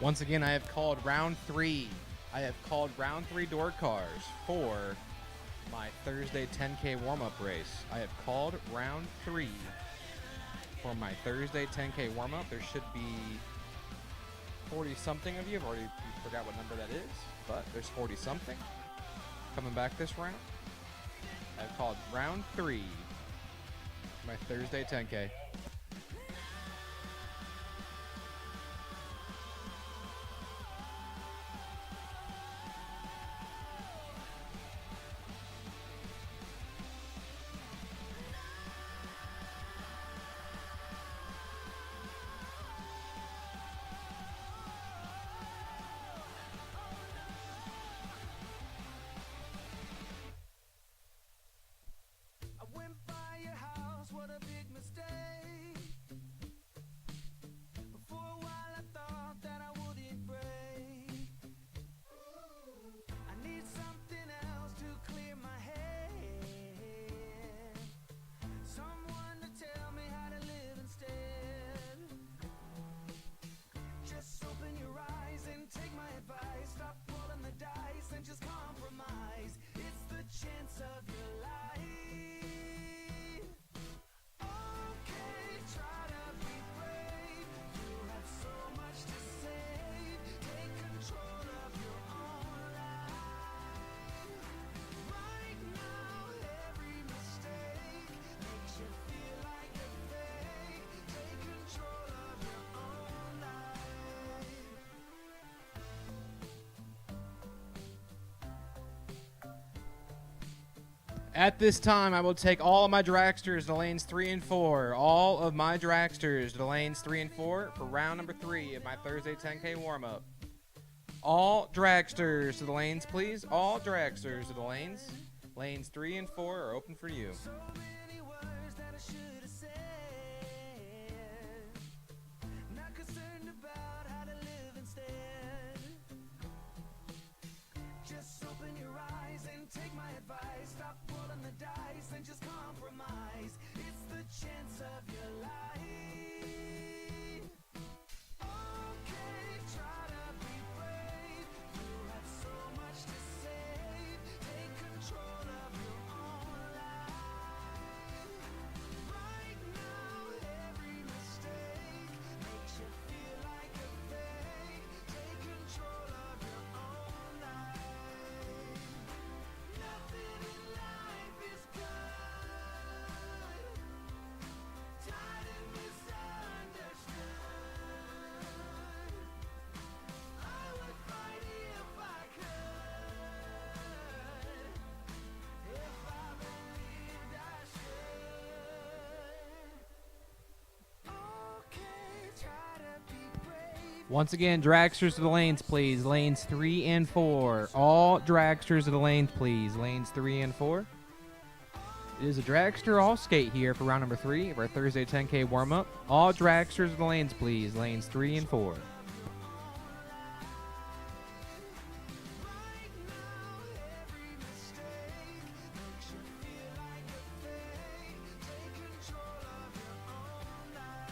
Once again, I have called round 3. I have called round 3 door cars for my Thursday 10K warm-up race. I have called round 3 for my Thursday 10K warm-up. There should be 40-something of you. I've already forgot what number that is, but there's 40-something coming back this round. I've called round 3 for my Thursday 10K. I went by your house, what a big mistake. For a while I thought that I wouldn't break. I need something else to clear my head. Someone to tell me how to live instead. Just open your eyes and take my advice. Stop rolling the dice and just compromise. It's the chance of your life. Okay, try to be brave. You have so much to save. Take control of your own life. Right now, every mistake makes you feel like a fake. Take control of your own life. At this time, I will take all of my dragsters to lanes 3 and 4. All of my dragsters to lanes 3 and 4 for round number 3 of my Thursday 10K warm-up. All dragsters to the lanes, please. All dragsters to the lanes. Lanes 3 and 4 are open for you. So many words that I should have said. Not concerned about how to live instead. Just open your eyes and take my advice. Stop rolling the dice and just compromise. It's the chance of your life. Okay, try to be brave. You have so much to save. Take control of your own life. Right now, every mistake makes you feel like a fake. Take control of your own life. Nothing in life is good. Tired and misunderstood. I would fight if I could. If I believed I should. Okay, try to be brave. Once again, dragsters to the lanes, please. Lanes 3 and 4. All dragsters to the lanes, please. Lanes 3 and 4. It is a dragster all skate here for round number 3 of our Thursday 10K warm-up. All dragsters to the lanes, please. Lanes 3 and 4. Right now, every mistake makes you feel like a fake. Take control of your own life.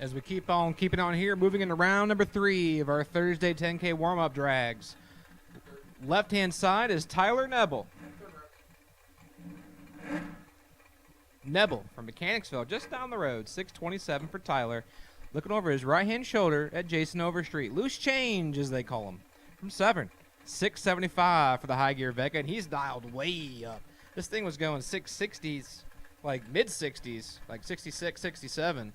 As we keep on keeping on here, moving into round number 3 of our Thursday 10K warm-up drags. Left-hand side is Tyler Nebel. Nebel from Mechanicsville, just down the road, 627 for Tyler. Looking over his right-hand shoulder at Jason Overstreet. Loose change, as they call him, from Severn. 675 for the high gear Vega, and he's dialed way up. This thing was going 660s, like mid-60s, like 66, 67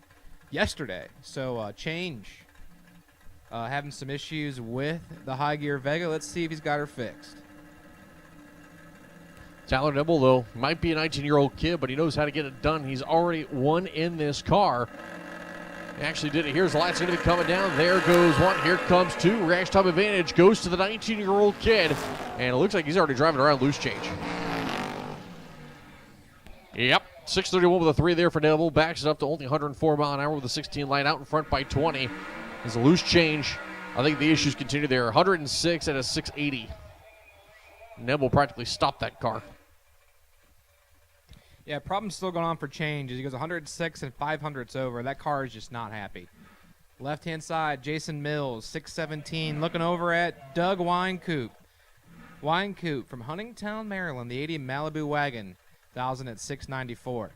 yesterday. So change. Having some issues with the high gear Vega. Let's see if he's got her fixed. Tyler Nebel, though, might be a 19-year-old kid, but he knows how to get it done. He's already won in this car. He actually did it. Here's the lights going to be coming down. There goes one. Here comes two. Rash time advantage goes to the 19-year-old kid. And it looks like he's already driving around loose change. Yep. 631 with a 3 there for Nebel. Backs it up to only 104 mile an hour with a 16 line out in front by 20. There's a loose change. I think the issues continue there. 106 at a 680. Nebel practically stopped that car. Yeah, problem's still going on for change. As he goes 106 and 500's over. That car is just not happy. Left-hand side, Jason Mills, 617. Looking over at Doug Winecoop. Winecoop from Huntingtown, Maryland. The 80 Malibu wagon, 1,000 at 694.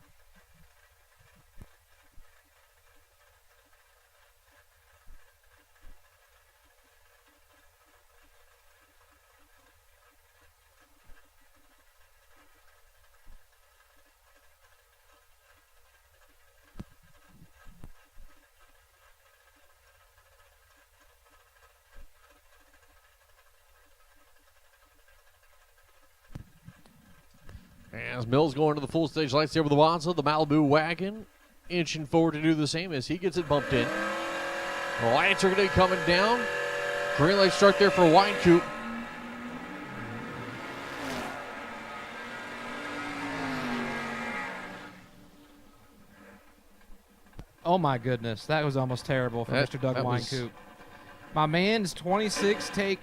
As Mills going to the full stage lights there with the Wanza, the Malibu wagon inching forward to do the same as he gets it bumped in. The lights are going to be coming down. Green light start there for Winecoop. Oh, my goodness. That was almost terrible for Mr. Doug Winecoop. My man's 26 take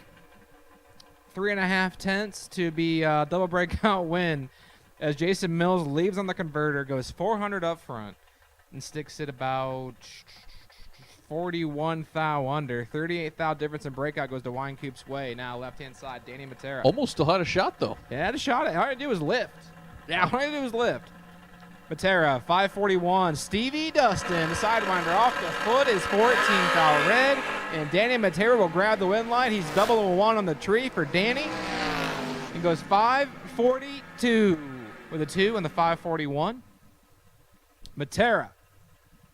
3.5 tenths to be a double breakout win as Jason Mills leaves on the converter, goes 400 up front, and sticks it about 41 thou under. 38 thou difference in breakout goes to Winecoop's way. Now left-hand side, Danny Matera. Almost still had a shot, though. Yeah, had a shot. All I had to do was lift. Yeah, all I had to do was lift. Matera, 541. Stevie Dustin, the sidewinder off the foot, is 14 thou red. And Danny Matera will grab the win line. He's double a one on the tree for Danny. He goes 542 with a 2 and the 541. Matera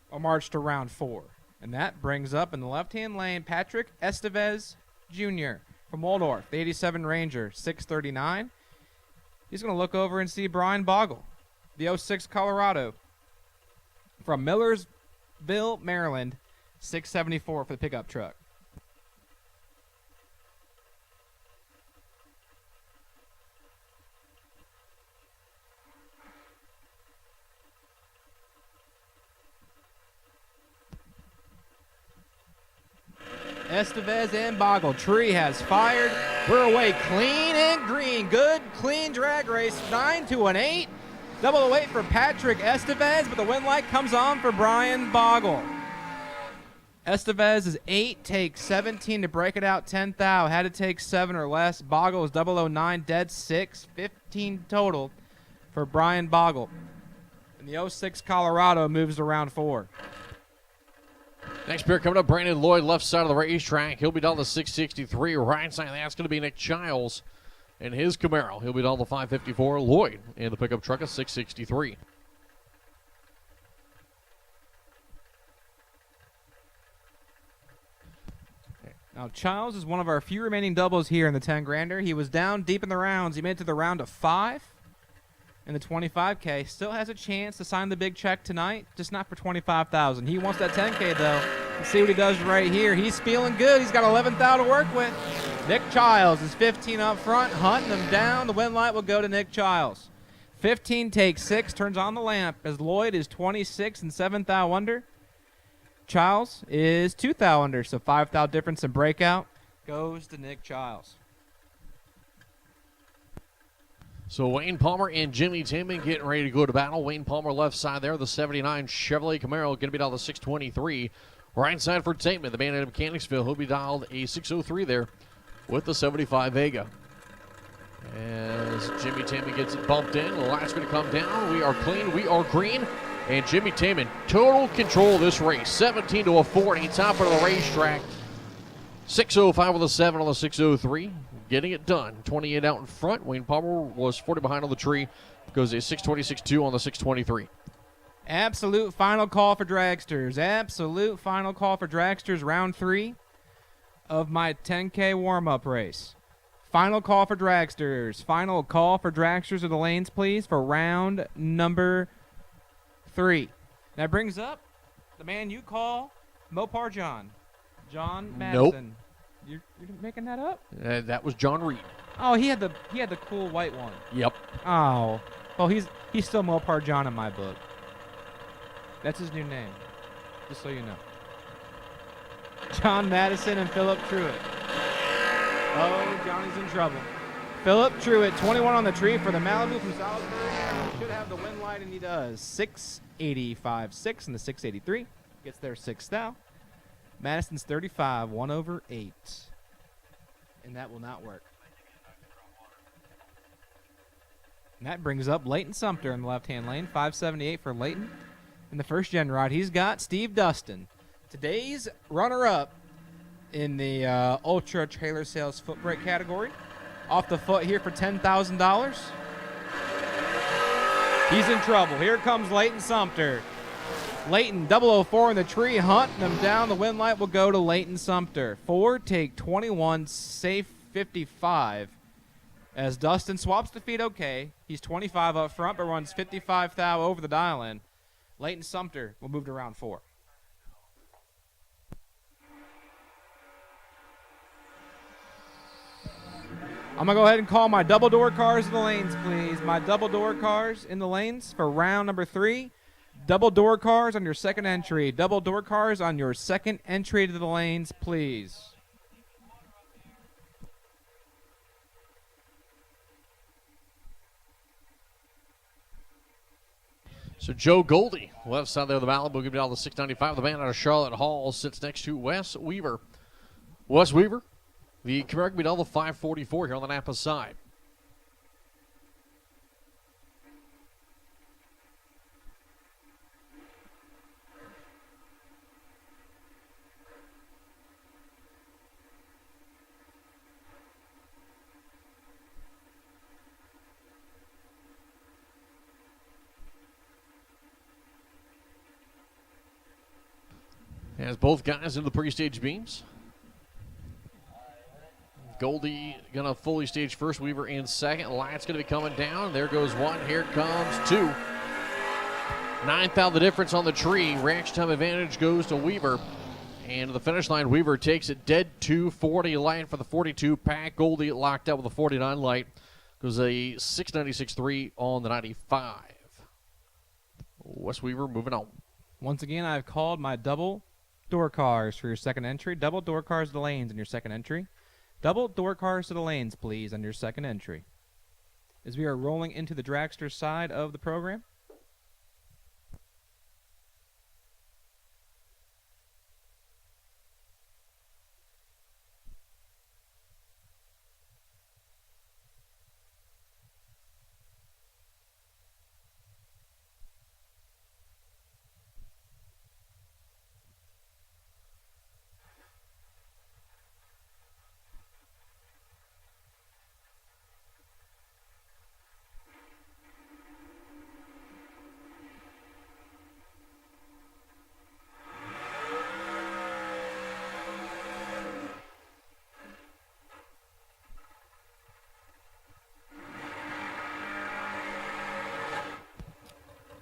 will march to round 4. And that brings up in the left-hand lane Patrick Estevez Jr. from Waldorf, the 87 Ranger, 639. He's going to look over and see Brian Boggle, the 06 Colorado, from Millersville, Maryland, 674 for the pickup truck. Estevez and Boggle. Tree has fired. We're away clean and green. Good, clean drag race. 9 to an 8. Double the weight for Patrick Estevez, but the win light comes on for Brian Boggle. Estevez is 8, takes 17 to break it out, 10 thou. Had to take 7 or less. Boggle is 009, dead 6, 15 total for Brian Boggle. And the 06 Colorado moves to round 4. Next pair coming up, Brandon Lloyd, left side of the racetrack. He'll be down to 663. Right side, that's going to be Nick Childs and his Camaro. He'll be down to 554. Lloyd in the pickup truck at 663. Now, Childs is one of our few remaining doubles here in the 10 grander. He was down deep in the rounds. He made it to the round of 5 in the 25K. Still has a chance to sign the big check tonight, just not for $25,000. He wants that 10K, though. Let's see what he does right here. He's feeling good. He's got 11,000 to work with. Nick Childs is 15 up front, hunting him down. The win light will go to Nick Childs. 15 takes 6, turns on the lamp as Lloyd is 26 and 7 thou under. Childs is 2 thou under, so 5 thou difference in breakout goes to Nick Childs. So Wayne Palmer and Jimmy Timmon getting ready to go to battle. Wayne Palmer left side there, the 79 Chevrolet Camaro, going to be down to 623. Right side for Tateman, the man out of Mechanicsville. He'll be dialed a 603 there with the 75 Vega. As Jimmy Taman gets it bumped in, the light's going to come down. We are clean, we are green. And Jimmy Taman, total control of this race. 17 to a 40, top of the racetrack. 605 with a 7 on the 603. Getting it done. 28 out in front. Wayne Palmer was 40 behind on the tree. Goes a 626.2 on the 623. Absolute final call for Dragsters. Absolute final call for Dragsters. Round 3 of my 10K warm-up race. Final call for Dragsters. Final call for Dragsters of the lanes, please, for round number 3. That brings up the man you call Mopar John. John Madison. You're making that up? That was John Reed. Oh, he had the cool white one. Yep. Oh. Well, he's still Mopar John in my book. That's his new name. Just so you know. John Madison and Philip Truitt. Oh, Johnny's in trouble. Philip Truitt, 21 on the tree for the Malibu from Salisbury. Should have the wind light, and he does. 685.6 and the 683. Gets there 6th now. Madison's 35, 1 over 8. And that will not work. And that brings up Leighton Sumter in the left-hand lane. 578 for Leighton. In the first-gen ride, he's got Steve Dustin. Today's runner-up in the Ultra Trailer Sales foot brake category. Off the foot here for $10,000. He's in trouble. Here comes Leighton Sumter. Leighton, 004 in the tree, hunting him down. The wind light will go to Leighton Sumter. 4, take 21, safe 55. As Dustin swaps the feet okay. He's 25 up front, but runs 55 thou over the dial-in. Leighton Sumter will move to round 4. I'm going to go ahead and call my double door cars in the lanes, please. My double door cars in the lanes for round number 3. Double door cars on your second entry. Double door cars on your second entry to the lanes, please. So Joe Goldie, left side there of the Malibu, give it down to 695. The man out of Charlotte Hall sits next to Wes Weaver. Wes Weaver, the Camaro can be down to 544 here on the Napa side. Has both guys in the pre-stage beams. Goldie gonna fully stage first, Weaver in second. Light's gonna be coming down. There goes one, here comes two. 9th out the difference on the tree. Reaction time advantage goes to Weaver. And to the finish line, Weaver takes it dead 240 light for the 42 pack. Goldie locked out with a 49 light. Goes a 696.3 on the 95. Wes Weaver moving on. Once again, I've called my double door cars for your second entry. Double door cars to the lanes in your second entry. Double door cars to the lanes, please, on your second entry. As we are rolling into the Dragster side of the program.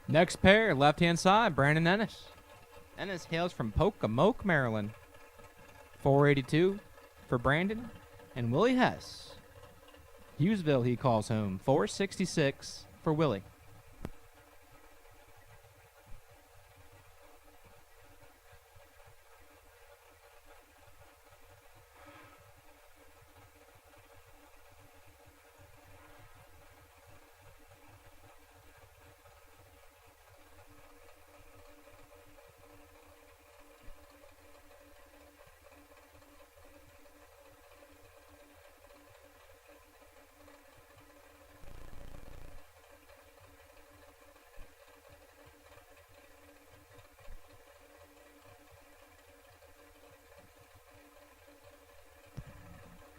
Next pair, left-hand side, Brandon Ennis. Ennis hails from Pocomoke, Maryland. 482 for Brandon. And Willie Hess. Hughesville, he calls home. 466 for Willie.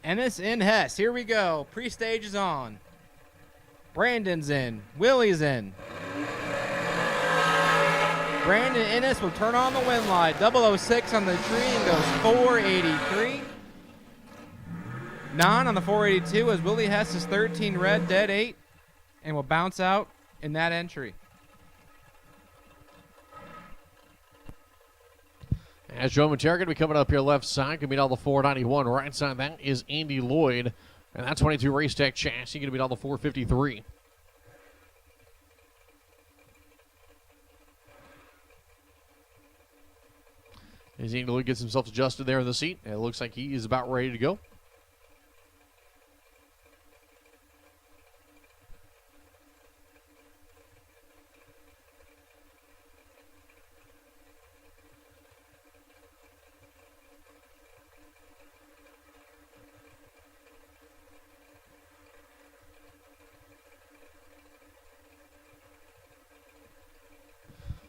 Ennis in Hess. Here we go. Pre-stage is on. Brandon's in. Willie's in. Brandon Ennis will turn on the win light. 006 on the tree and goes 483. 9 on the 482 as Willie Hess is 13 red, dead 8, and will bounce out in that entry. As Joe Matera going to be coming up here left side, going to beat all the 491. Right side, that is Andy Lloyd. And that 22 Race Tech chassis going to beat all the 453. As Andy Lloyd gets himself adjusted there in the seat, it looks like he is about ready to go.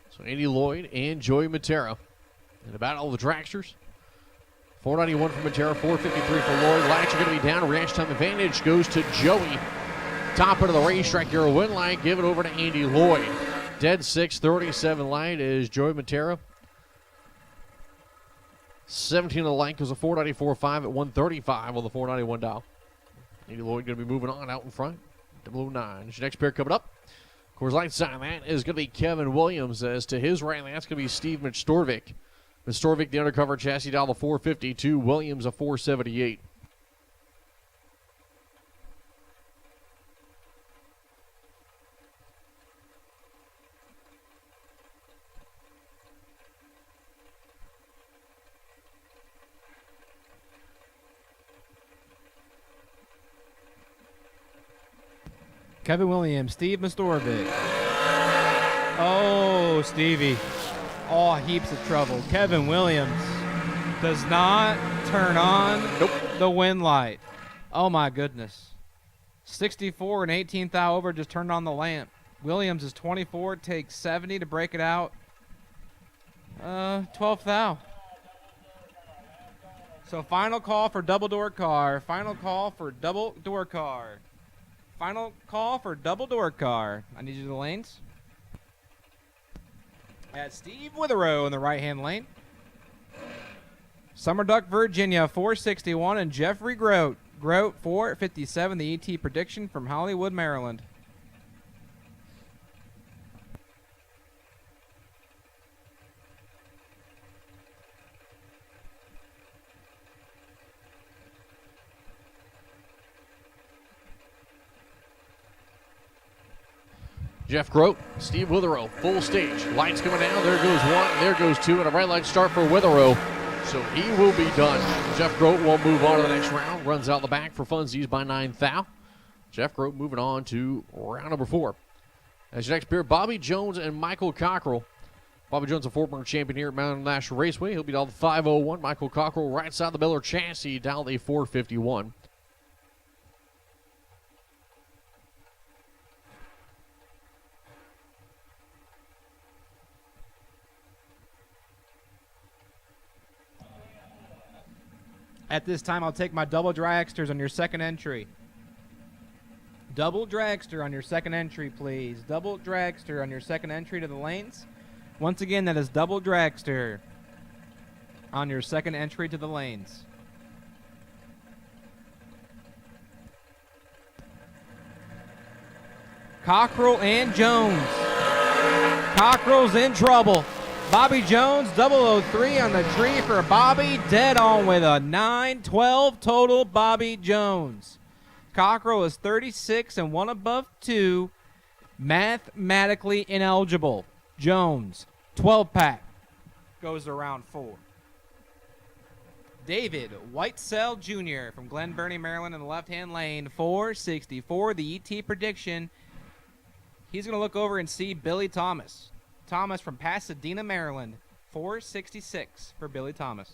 So Andy Lloyd and Joey Matera. And about all the dragsters. 491 for Matera, 453 for Lloyd. Lights are going to be down. Reaction time advantage goes to Joey. Top end of the racetrack here. Win line, give it over to Andy Lloyd. Dead 637 light is Joey Matera. 17 of the light goes a 494.5 at 135 on the 491 dial. Andy Lloyd going to be moving on out in front. 009. Your next pair coming up. Of course, light side, that is going to be Kevin Williams. As to his right, that's going to be Steve Storvik. Storvik, the undercover chassis, down the 452. Williams, a 478. Kevin Williams, Steve Mastorovic. Oh, Stevie. All heaps of trouble. Kevin Williams does not turn on the win light. Oh, my goodness. 64 and 18th thou over, just turned on the lamp. Williams is 24, takes 70 to break it out. 12th thou. So final call for double door car. Final call for double door car. Final call for double door car. I need you to the lanes. At Steve Witherow in the right-hand lane. Summer Duck, Virginia, 461, and Jeffrey Grote. Grote, 457, the ET prediction from Hollywood, Maryland. Jeff Grote, Steve Witherow, full stage. Lights coming down. There goes one. There goes two. And a right line start for Witherow. So he will be done. Jeff Grote will move on to the next round. Runs out the back for funsies by 9th thou. Jeff Grote moving on to round number 4. As your next pair, Bobby Jones and Michael Cockrell. Bobby Jones, a 4-burner champion here at Maryland International Raceway. He'll be down the 501. Michael Cockrell, right side of the Miller chassis, down the 451. At this time, I'll take my double dragsters on your second entry. Double dragster on your second entry, please. Double dragster on your second entry to the lanes. Once again, that is double dragster on your second entry to the lanes. Cockrell and Jones. Cockrell's in trouble. Bobby Jones, 003 on the tree for Bobby. Dead on with a 9-12 total, Bobby Jones. Cockrell is 36 and 1 above 2. Mathematically ineligible. Jones, 12-pack. Goes to round 4. David Whitesell Jr. from Glen Burnie, Maryland in the left-hand lane. 464, the ET prediction. He's going to look over and see Billy Thomas. Thomas from Pasadena, Maryland. 466 for Billy Thomas.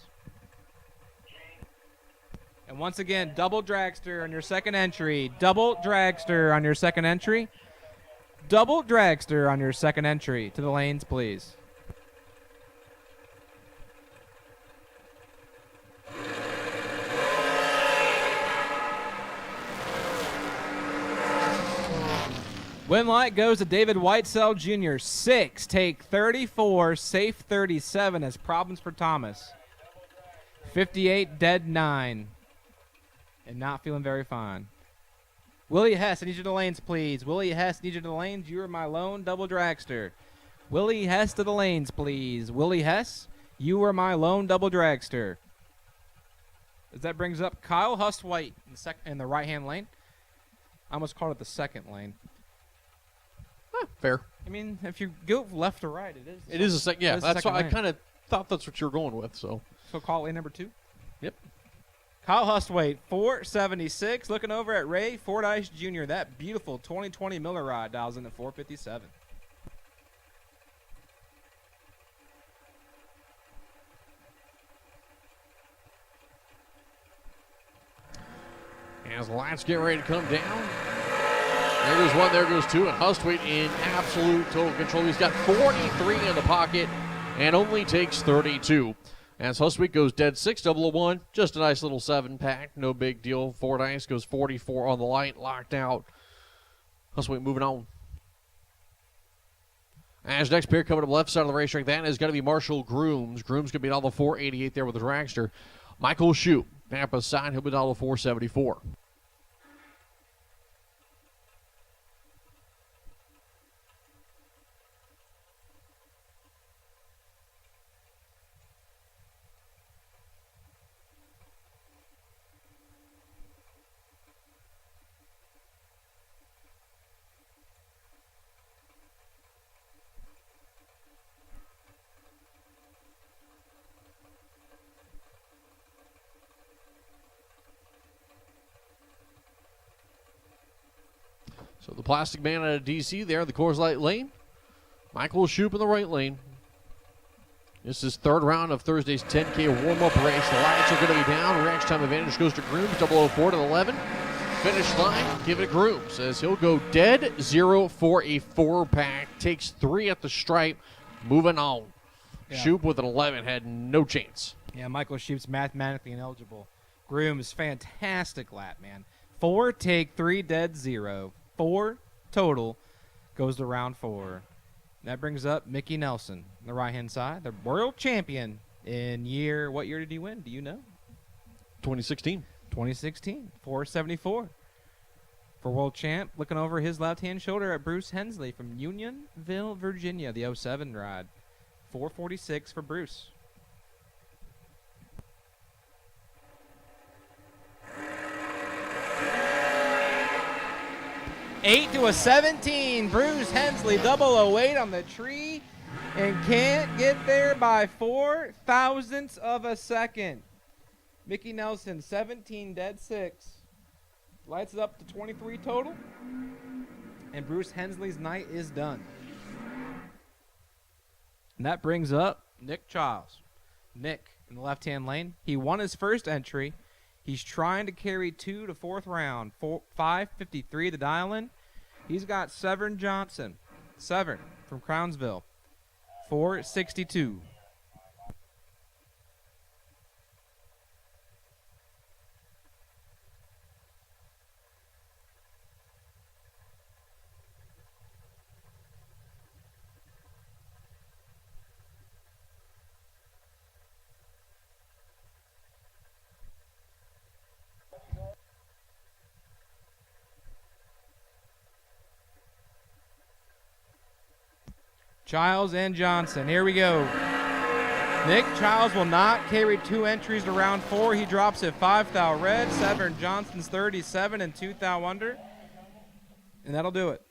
And once again, double dragster on your second entry. Double dragster on your second entry. Double dragster on your second entry. To the lanes, please. Win light goes to David Whitesell Jr. 6, take 34, safe 37 as problems for Thomas. 58, dead 9. And not feeling very fine. Willie Hess, I need you to the lanes, please. Willie Hess, need you to the lanes. You are my lone double dragster. Willie Hess to the lanes, please. Willie Hess, you are my lone double dragster. As that brings up Kyle Hustwhite in the right-hand lane. I almost called it the second lane. Fair. I mean, if you go left to right, it is. It is a second. Yeah, It is the that's second why I lane. kind of thought that's what you were going with. So So call lane number 2. Yep. Kyle Hustwait, 476. Looking over at Ray Fordyce Jr. That beautiful 2020 Miller ride dials in at 457. as the lights get ready to come down. There goes one, there goes two, and Hustwait in absolute total control. He's got 43 in the pocket and only takes 32. As Hustwait goes dead 6, 001, just a nice little 7-pack, no big deal. Fordyce goes 44 on the light, locked out. Hustwait moving on. As next pair coming up left side of the racetrack, that is going to be Marshall Grooms. Grooms going to be on the 488 there with the dragster. Michael Shoup, Tampa side, he'll be down to 474. So the Plastic Man out of DC there, the Coors Light lane. Michael Shoup in the right lane. This is third round of Thursday's 10K warm-up race. The lights are going to be down. Reaction time advantage goes to Grooms, 004 to 11. Finish line, give it Grooms as he'll go dead 0 for a 4-pack. Takes 3 at the stripe. Moving on. Yeah. Shoup with an 11 had no chance. Yeah, Michael Shoup's mathematically ineligible. Grooms, fantastic lap, man. 4, take 3, dead 0. 4 total goes to round 4. That brings up Mickey Nelson on the right-hand side, the world champion in what year did he win? Do you know? 2016. 2016, 474. For world champ, looking over his left-hand shoulder at Bruce Hensley from Unionville, Virginia, the 07 ride. 446 for Bruce. 8 to a 17. Bruce Hensley 008 on the tree and can't get there by 4 thousandths of a second. Mickey Nelson 17 dead 6. Lights it up to 23 total. And Bruce Hensley's night is done. And that brings up Nick Childs. Nick in the left-hand lane. He won his first entry. He's trying to carry 2 to fourth round. 5:53 to dial in. He's got Severn Johnson. Severn from Crownsville. 462. Childs and Johnson. Here we go. Nick Childs will not carry 2 entries to round 4. He drops at 5 thou red. Severn Johnson's 37 and 2 thou under. And that'll do it.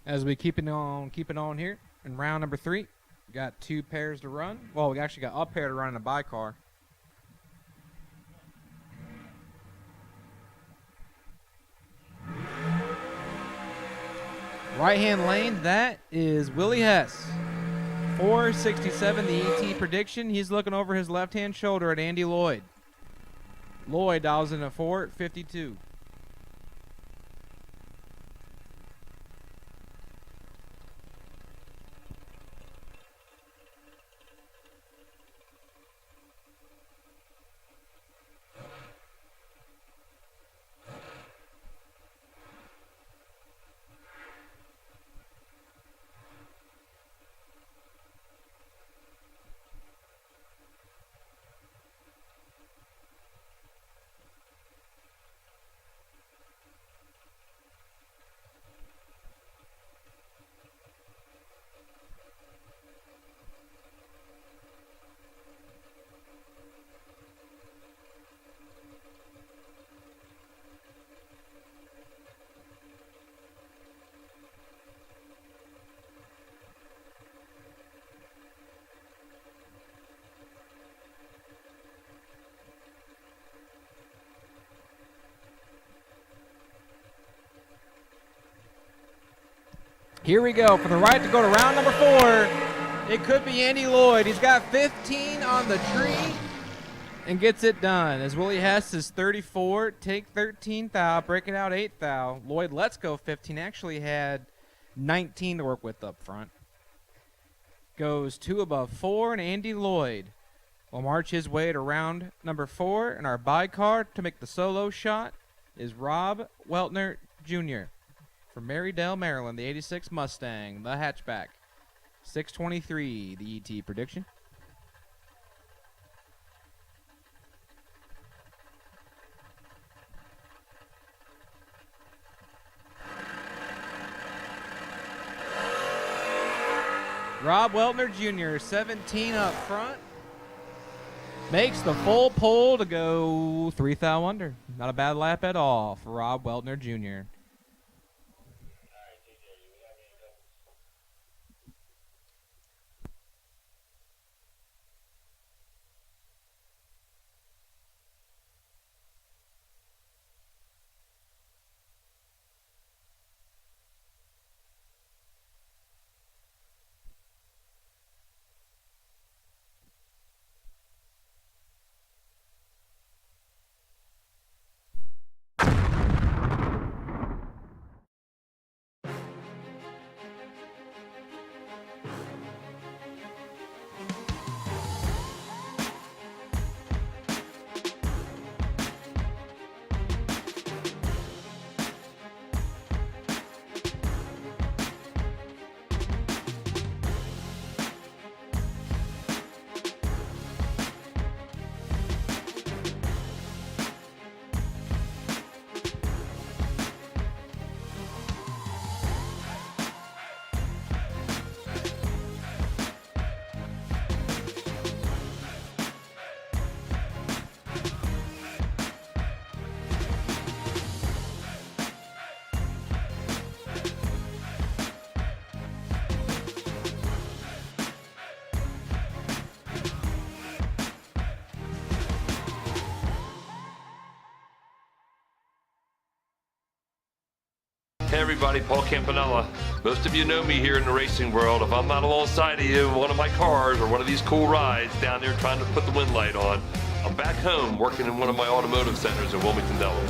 As we keep it on here in round number 3. We got 2 pairs to run. Well, we actually got a pair to run in a by car. Right-hand lane, that is Willie Hess. 467, the ET prediction. He's looking over his left-hand shoulder at Andy Lloyd. Lloyd dials in a 4:52. Here we go for the right to go to round number 4. It could be Andy Lloyd. He's got 15 on the tree and gets it done. As Willie Hess is 34, take 13 thou, break it out 8 thou. Lloyd, let's go 15. Actually had 19 to work with up front. Goes 2 above 4, and Andy Lloyd will march his way to round number 4. And our by car to make the solo shot is Rob Weltner Jr. from Marydale, Maryland, the 86 Mustang, the hatchback. 623, the ET prediction. Rob Weltner Jr., 17 up front. Makes the full pull to go 3 thou under. Not a bad lap at all for Rob Weltner Jr. Hey everybody, Paul Campanella. Most of you know me here in the racing world. If I'm not alongside of you in one of my cars or one of these cool rides down there trying to put the wind light on, I'm back home working in one of my automotive centers in Wilmington, Delaware.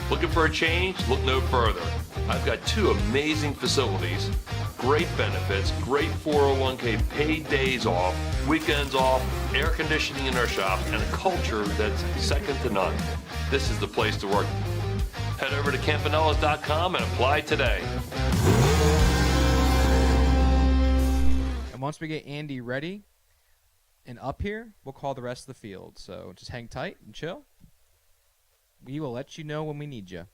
Looking for a change? Look no further. I've got 2 amazing facilities, great benefits, great 401k, paid days off, weekends off, air conditioning in our shop, and a culture that's second to none. This is the place to work. Head over to campanellas.com and apply today. And once we get Andy ready and up here, we'll call the rest of the field. So just hang tight and chill. We will let you know when we need you.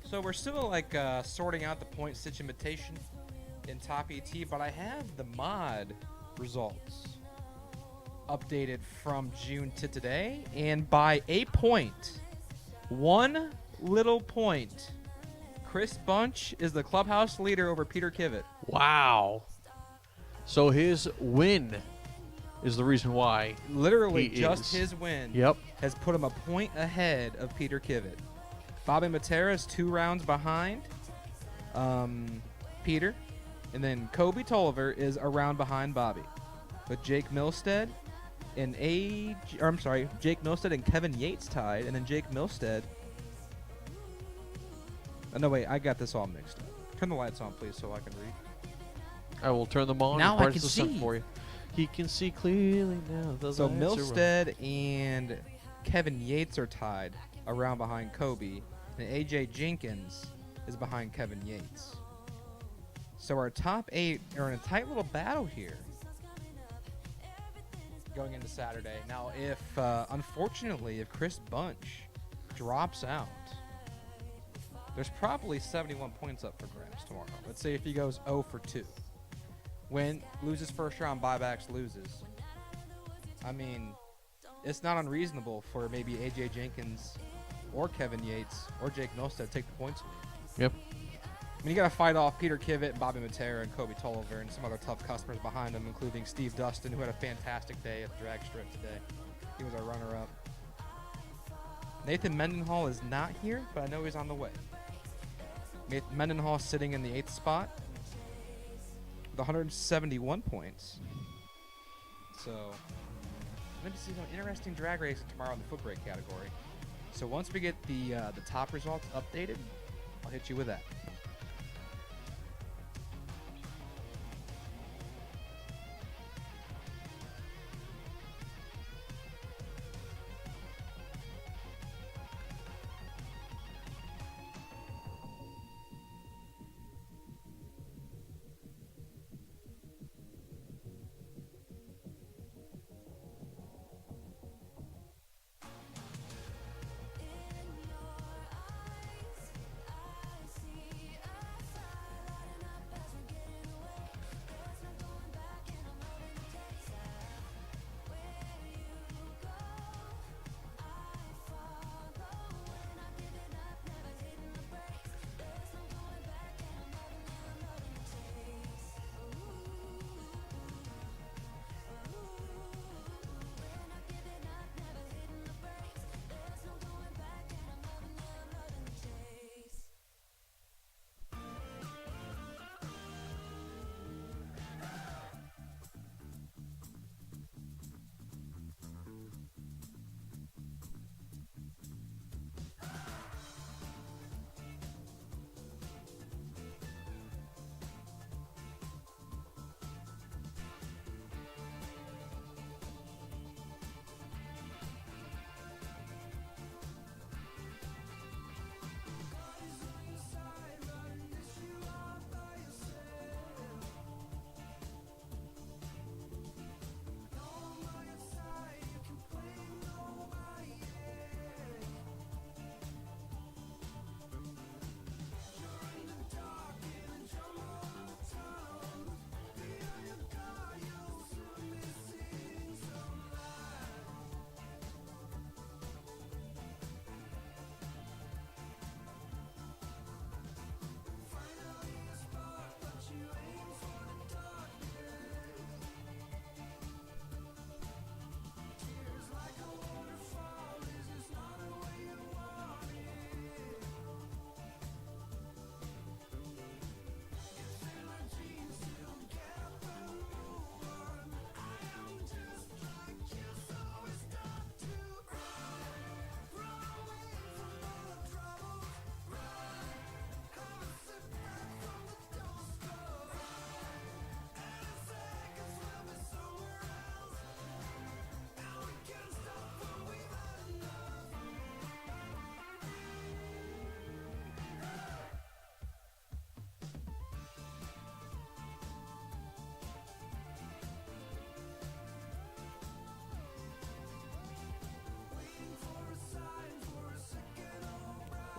So we're still like sorting out the point stitch imitation in Top ET, but I have the mod results updated from June to today, and by a point, 1 little point, Chris Bunch is the clubhouse leader over Peter Kivitt. Wow. So his win is the reason why. Literally, He just is. his win Yep. has put him a point ahead of Peter Kivitt. Bobby Matera is 2 rounds behind Peter, and then Kobe Tolliver is a round behind Bobby, with Jake Milstead and Jake Milstead and Kevin Yates tied, and then Jake Milstead. Oh, no, wait, I got this all mixed up. Turn the lights on, please, so I can read. I will turn them on. Now and I brighten can the sun see. for you. He can see clearly now. The So lights are on. Milstead and Kevin Yates are tied, a round behind Kobe, and AJ Jenkins is behind Kevin Yates. So our top 8 are in a tight little battle here going into Saturday. Now, if unfortunately, if Chris Bunch drops out, there's probably 71 points up for grabs tomorrow. Let's say if he goes 0 for 2. Loses first round, buybacks, loses. I mean, it's not unreasonable for maybe AJ Jenkins or Kevin Yates or Jake Milstead to take the points lead. Yep. I mean, you got to fight off Peter Kivitt, Bobby Matera, and Kobe Tolliver, and some other tough customers behind him, including Steve Dustin, who had a fantastic day at the drag strip today. He was our runner-up. Nathan Mendenhall is not here, but I know he's on the way. Nathan Mendenhall sitting in the 8th spot with 171 points. So, I'm going to see some interesting drag racing tomorrow in the foot brake category. So once we get the top results updated, I'll hit you with that.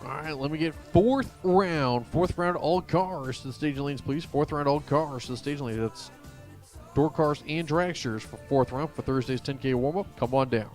All right, let me get fourth round. Fourth round, all cars to the staging lanes, please. Fourth round, all cars to the staging lanes. That's door cars and dragsters for fourth round for Thursday's 10K warm-up. Come on down.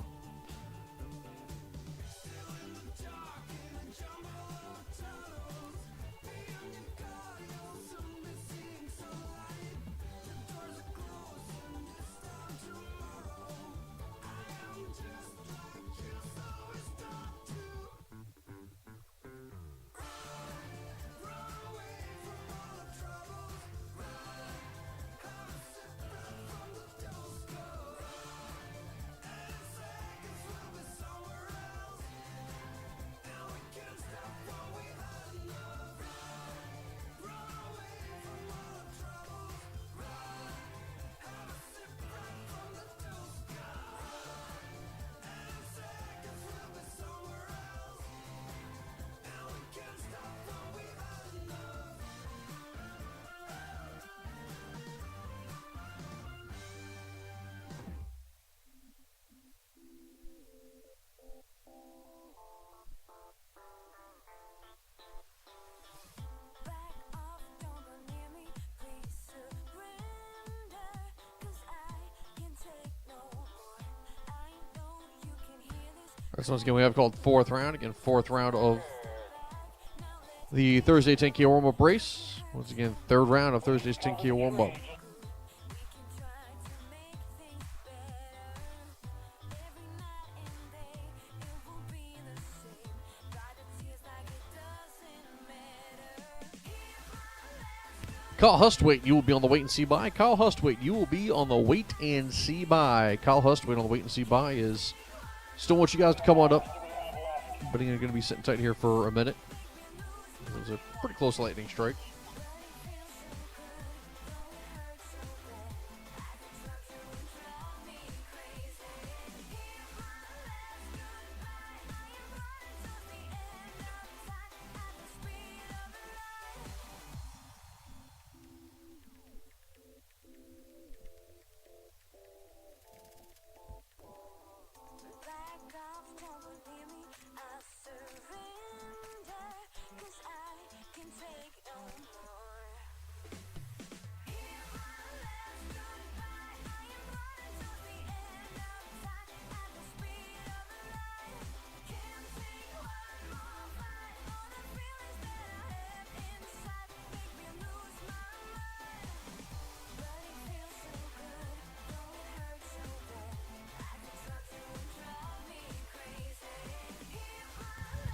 So once again, we have called fourth round. Again, fourth round of the Thursday 10K warm-up race. Once again, third round of Thursday's 10K warm-up. Kyle Hustwaite, you will be on the wait and see by. Kyle Hustwaite, you will be on the wait and see by. Kyle Hustwaite on the wait and see by is still want you guys to come on up. But I'm going to be sitting tight here for a minute. It was a pretty close lightning strike.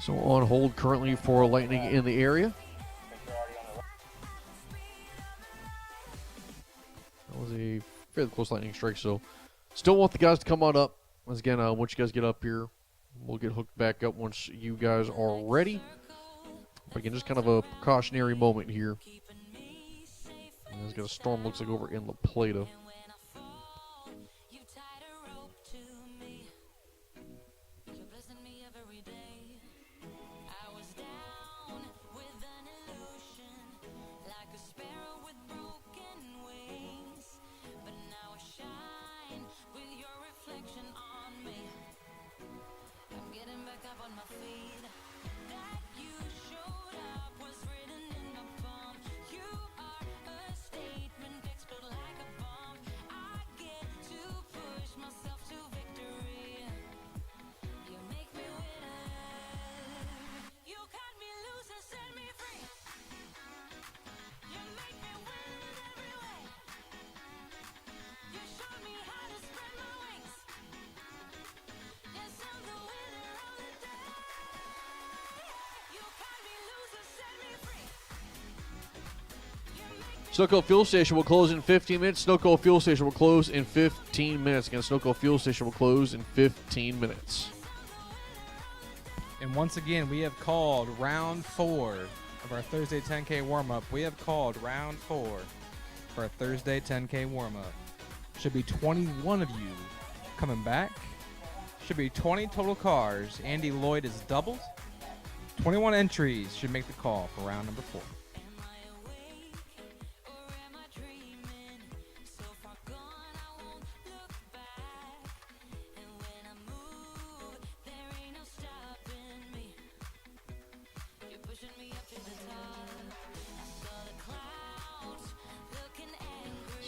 So on hold currently for lightning in the area. That was a fairly close lightning strike, so still want the guys to come on up. Once again, once you guys get up here, we'll get hooked back up once you guys are ready. But again, just kind of a precautionary moment here. And there's got a storm, looks like, over in La Plata. Snowco Fuel Station will close in 15 minutes. Snowco Fuel Station will close in 15 minutes. Again, Snowco Fuel Station will close in 15 minutes. And once again, we have called round 4 of our Thursday 10K warm-up. We have called round 4 for our Thursday 10K warm-up. Should be 21 of you coming back. Should be 20 total cars. Andy Lloyd is doubled. 21 entries should make the call for round number 4.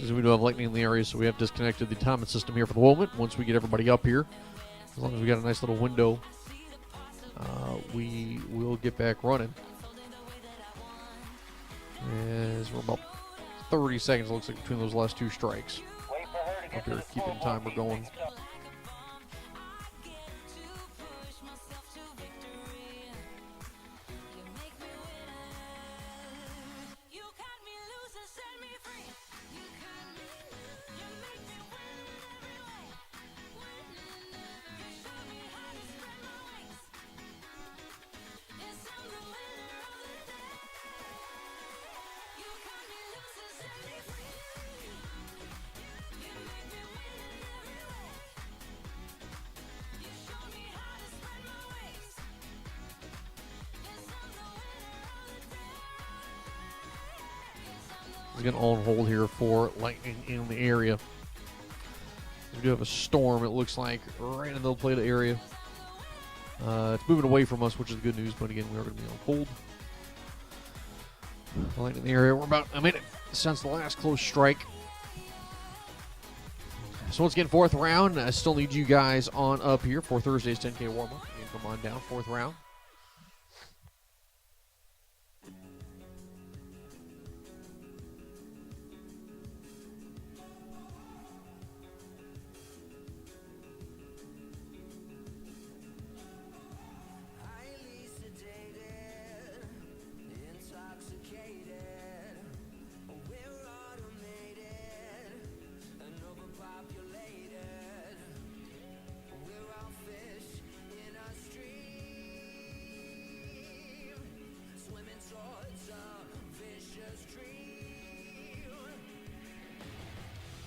Since we do have lightning in the area, so we have disconnected the timing system here for the moment. Once we get everybody up here, as long as we got a nice little window, we will get back running. As we're about 30 seconds, looks like, between those last two strikes. Up here, keeping time, we're going. We're going to on hold here for lightning in the area. We do have a storm, it looks like, right in the middle plate area. It's moving away from us, which is good news, but again, we are going to be on hold. Lightning in the area. We're about a minute since the last close strike. So once again, fourth round. I still need you guys on up here for Thursday's 10K warm-up. Again, come on down, fourth round. Highly sedated, intoxicated. We're automated and overpopulated. We're all fish in a stream, swimming towards a vicious dream.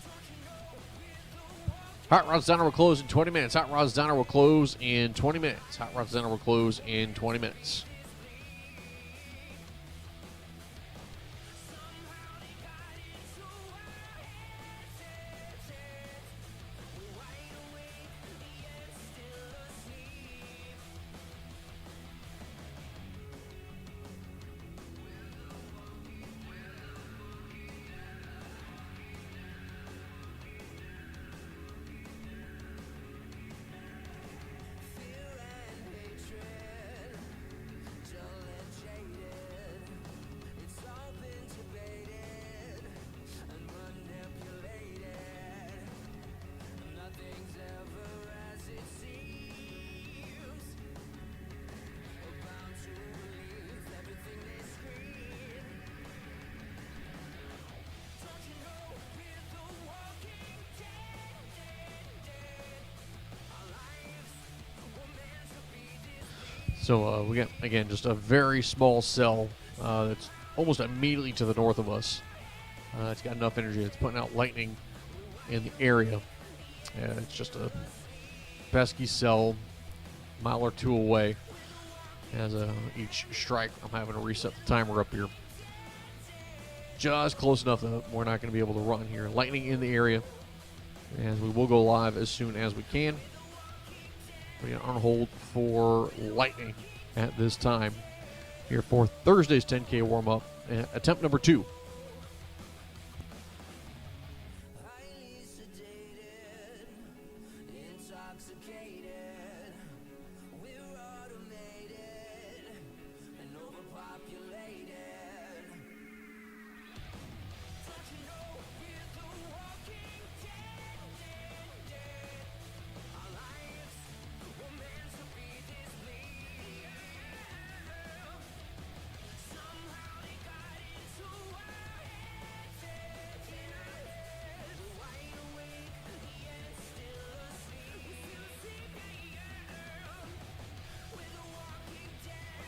Don't you know we're the walking Hot Rods Diner will close in 20 minutes. Hot Rods Diner will close in 20 minutes. Hot Rods Diner will close in 20 minutes. It's all been debated and manipulated. Nothing's ever as it seems. We're bound to believe everything they scream. Don't you know we're the walking dead? Our lives were meant to be this. So we got, again, just a very small cell that's almost immediately to the north of us. It's got enough energy. It's putting out lightning in the area. And it's just a pesky cell, mile or two away. As each strike, I'm having to reset the timer up here. Just close enough that we're not going to be able to run here. Lightning in the area. And we will go live as soon as we can. We're on hold for lightning at this time here for Thursday's 10K warm-up, attempt number 2. Highly sedated, intoxicated. We're automated and overpopulated. Don't you know we're the walking dead? Our lives were meant to be this bleak. Somehow they got into our heads. We're wide awake, yet still asleep. We're the walking dead. We're the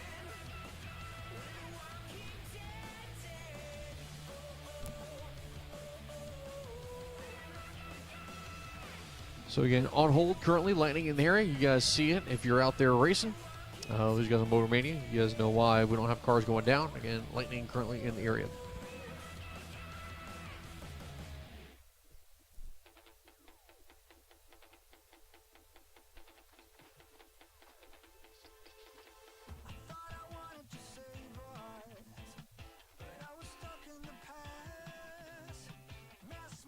walking So again, on hold currently, lightning in the area. You guys see it if you're out there racing. Those guys on Motor Mania, you guys know why we don't have cars going down. Again, lightning currently in the area. thought I wanted to save us, but I was stuck in the past. Mass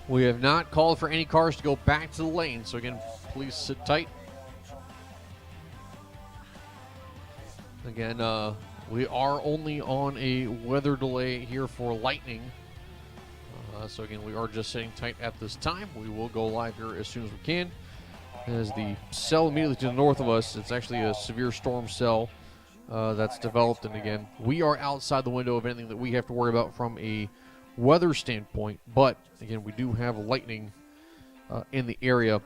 We have not called for any cars to go back to the lane, so again, please sit tight. Again, we are only on a weather delay here for lightning. So again, we are just sitting tight at this time. We will go live here as soon as we can. As the cell immediately to the north of us, it's actually a severe storm cell that's developed. And again, we are outside the window of anything that we have to worry about from a weather standpoint. But again, we do have lightning in the area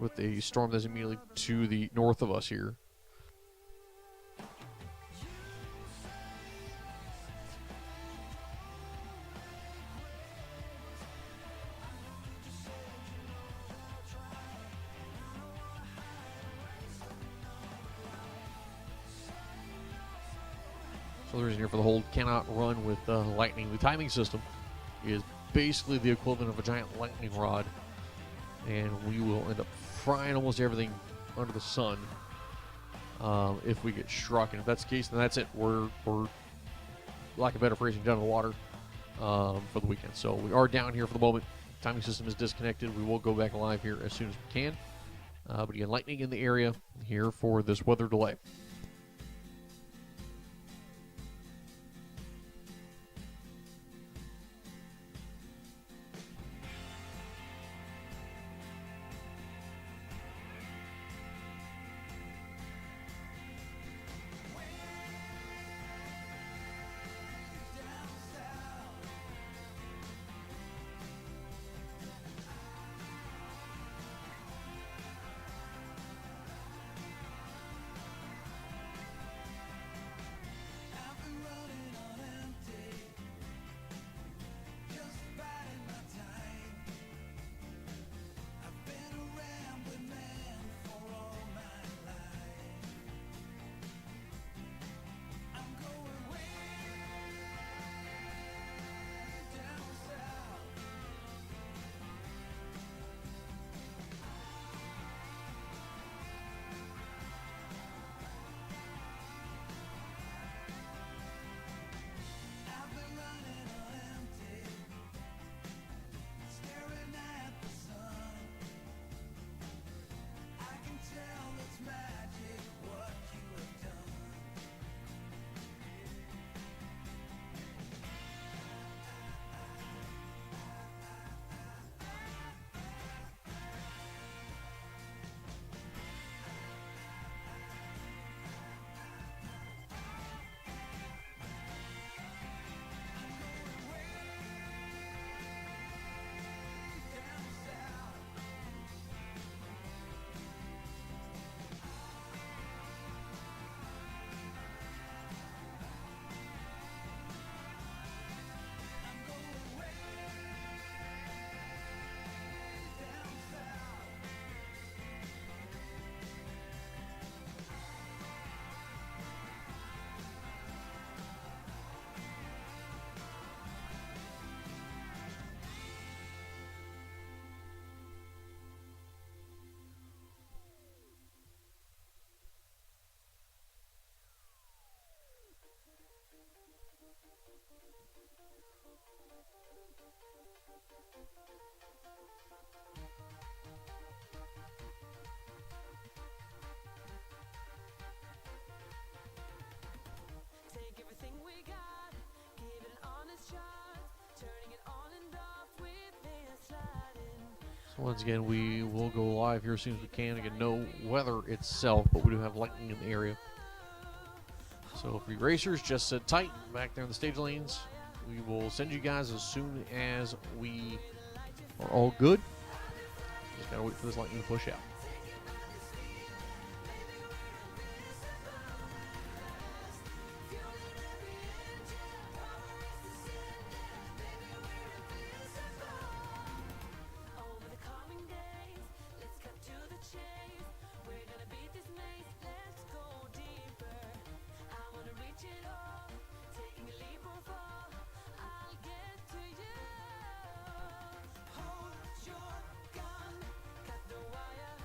with a storm that's immediately to the north of us here. So the reason here for the hold cannot run with lightning. The timing system is basically the equivalent of a giant lightning rod, and we will end up frying almost everything under the sun if we get struck. And if that's the case, then that's it. We're lack of better phrasing, down in the water for the weekend. So we are down here for the moment. Timing system is disconnected. We will go back live here as soon as we can. But again, lightning in the area here for this weather delay. I've been running on empty, just biding my time. I've been a rambling man for all my life. I'm going way down south. I've been running on empty, staring at the sun. I can tell it's magic what you have done. Take everything we got, give it an honest shot, turning it on and off with this sliding. So once again, we will go live here as soon as we can. Again, no weather itself, but we do have lightning in the area. So for you racers, just sit tight back there in the stage lanes. We will send you guys as soon as we are all good. Just gotta wait for this lightning to push out. Over the coming days, let's cut to the chase. We're gonna beat this maze, let's go deeper. I wanna reach it all, taking a leap or fall. I'll get to you. Hold your gun, cut the wire.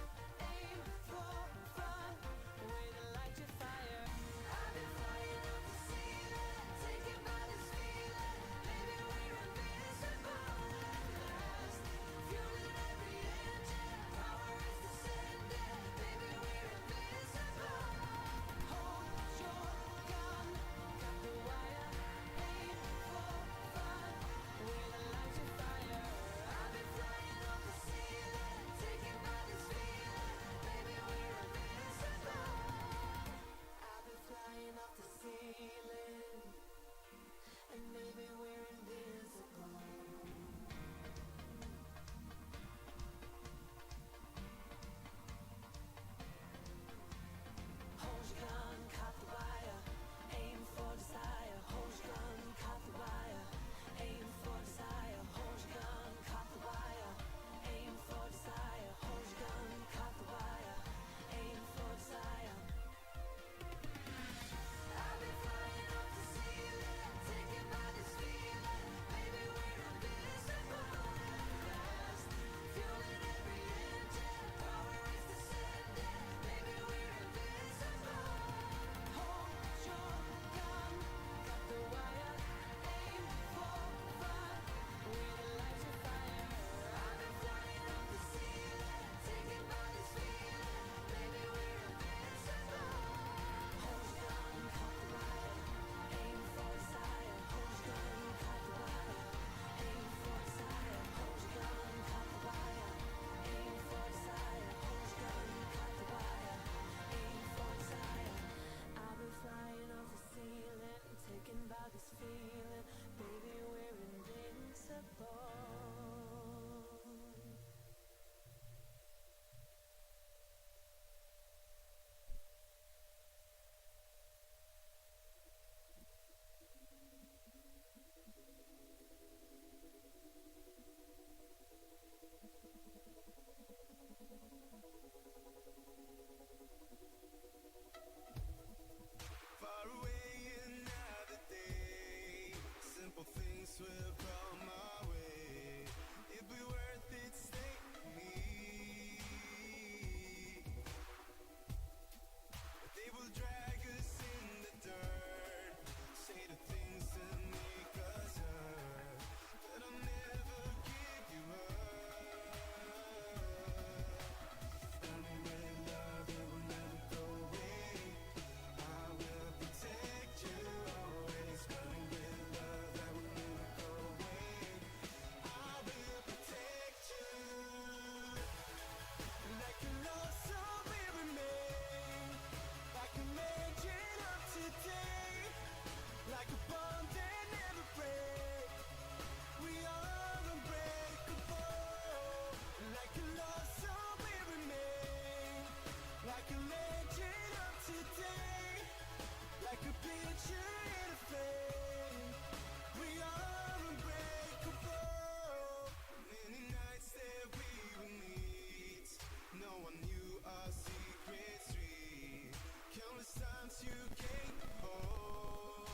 No one knew our secret street. Countless times you came home.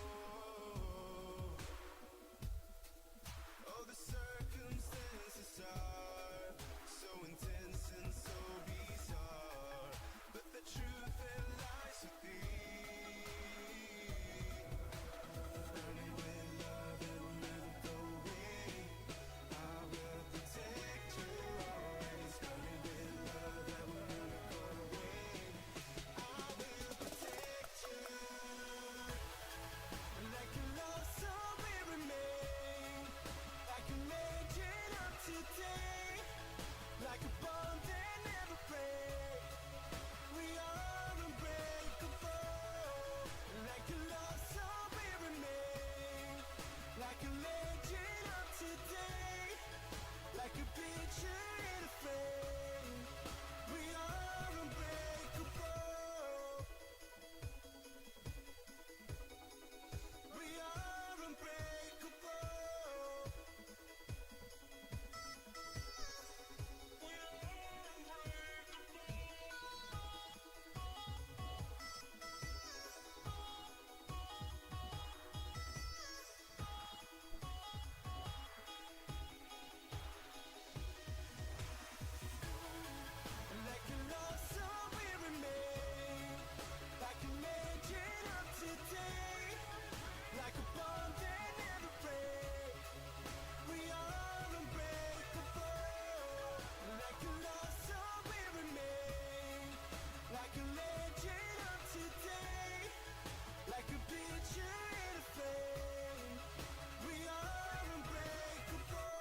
Oh, the circumstances are so intense and so bizarre, but the truth that lies with thee. Burning with love, it will never go away. I will protect you always. Burning with love, that will never go away. I will protect you. Like a love song will remain, like a legend of today, like a bond that never break. We are unbreakable. Like a love song will remain, like a legend of today, like a picture in a frame. We are unbreakable. We are unbreakable. We like a love song will remain, like a legend of today, like a bond that never break. We are unbreakable. Like a love song will remain, like a legend of today, like a picture in a frame. We are unbreakable.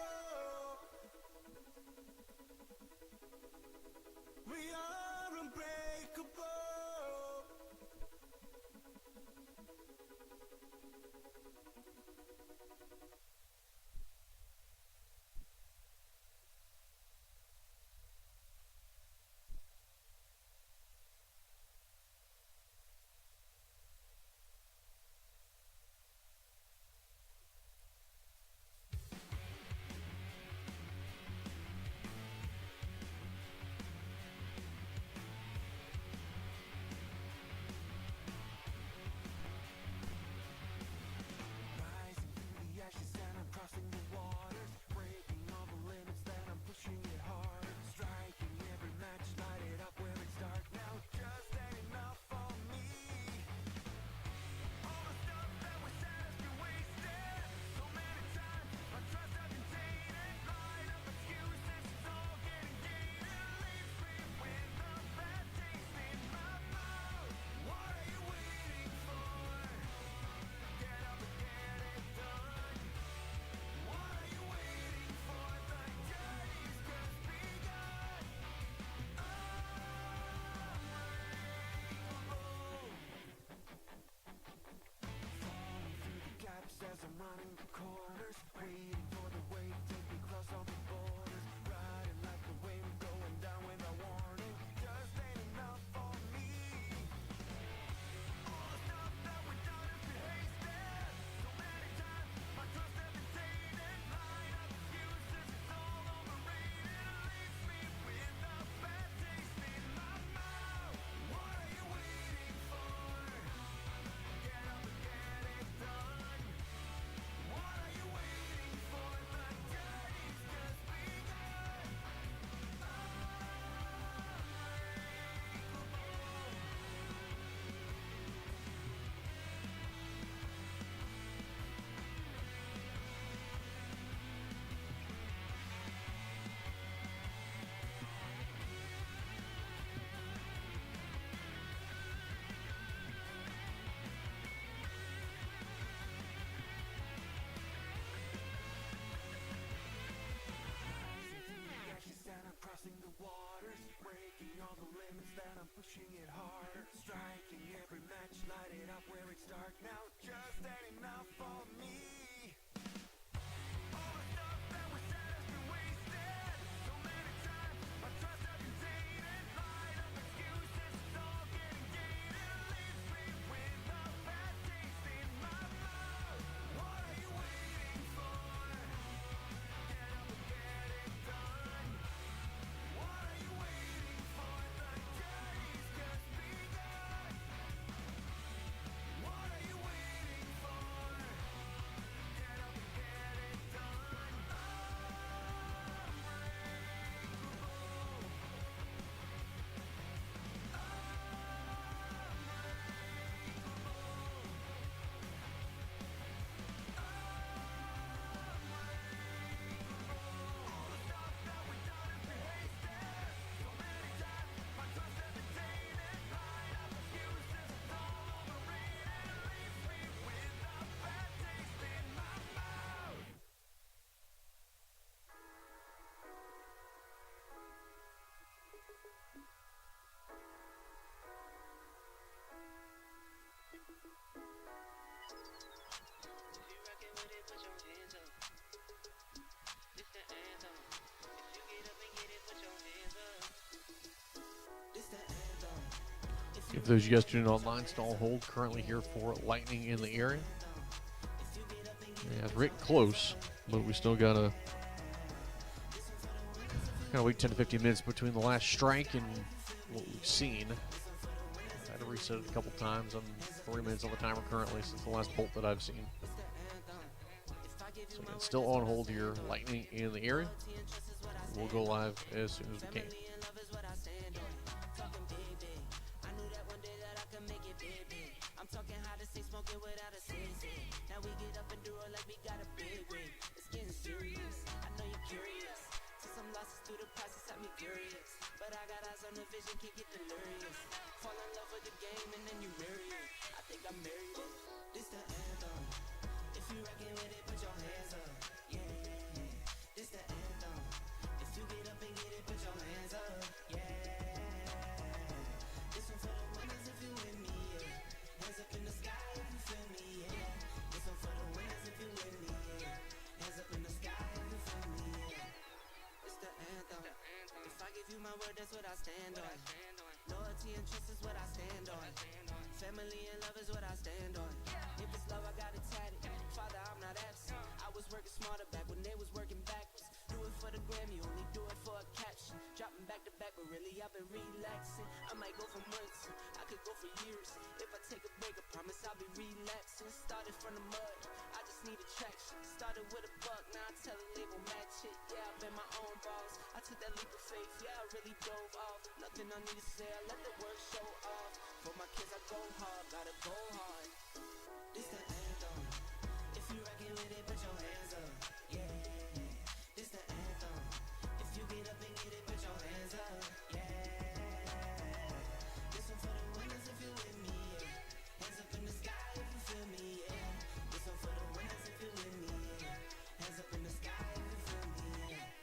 We are unbreakable. Rising through the ashes and I'm crossing the waters, breaking all the limits, then I'm pushing it hard, striking every match, light it up where it's dark now. Just ain't enough for me. All the stuff that was said has been wasted. So many times my trust has been tainted. Line up excuses, it's all getting gated. Leaves me with a bad taste in my mouth. What are you waiting for? Get up and get it done. What are you waiting for? The journey's just begun. Falling through the gaps as I'm running the corners, waiting for the wave to take me across all the borders, riding like the wind, going down without warning. Just ain't enough for me. All the stuff that we've done has been hasted. So many times my trust has been tainted. Line up excuses, it's all overrated. Leaves me with a bad taste in my mouth. What are you waiting for? Get up and get it done. What are you waiting for? The journey's just begun. Rising through the ashes and I'm crossing the waters, breaking all the limits, then I'm pushing it harder, striking every match, light it up where it's dark now. Just ain't enough for me. All the stuff that was said has been wasted. So many times my trust has been tainted. Line up excuses, it's all getting gated. Leaves me with a bad taste in my mouth. What are you waiting for? Get up and get it done. What are you waiting for? If those of you guys tuning online, still on hold, currently here for lightning in the area. Yeah, it's right close, but we still got to wait 10 to 15 minutes between the last strike and what we've seen. I had to reset it a couple times. I'm 3 minutes on the timer currently since the last bolt that I've seen. So again, still on hold here, lightning in the area. We'll go live as soon as we can. But I got eyes on the vision, can't get delirious. Fall in love with the game and then you marry it. I think I'm married it. This the anthem. If you reckon with it, put your hands up. Yeah, this the anthem. If you get up and get it, put your hands up. Yeah, this one for the winners if you with me. Yeah, hands up in the sky if you feel me. Yeah, this one for the winners if you with me. Yeah, hands up in the sky if you feel me. Yeah, it's the anthem. If I give you my word, that's what I stand on. Loyalty and trust is what I stand on. Family and love is what I stand on. If it's love, I got it tatted. Father, I'm not absent. I was working smarter back when they was working backwards. Do it for the gram, you only do it for a caption. Dropping back to back, but really I've been relaxing. I might go for months, I could go for years. If I take a break, I promise I'll be relaxing. Started from the mud, I just need attraction. Started with a buck, now I tell a label match it. Yeah, I've been my own boss. I took that leap of faith, yeah, I really dove off. Nothing I need to say, I let the work show off. For my kids, I go hard, gotta go hard. This the anthem. If you reckon with it, put your hands up. Yeah, this the anthem. If you get up and get it, put your hands up. Yeah, this one for the winners if you with me. Yeah, hands up in the sky if you feel me. Yeah, this one for the winners if you with me. Yeah, hands up in the sky if you feel me. Yeah.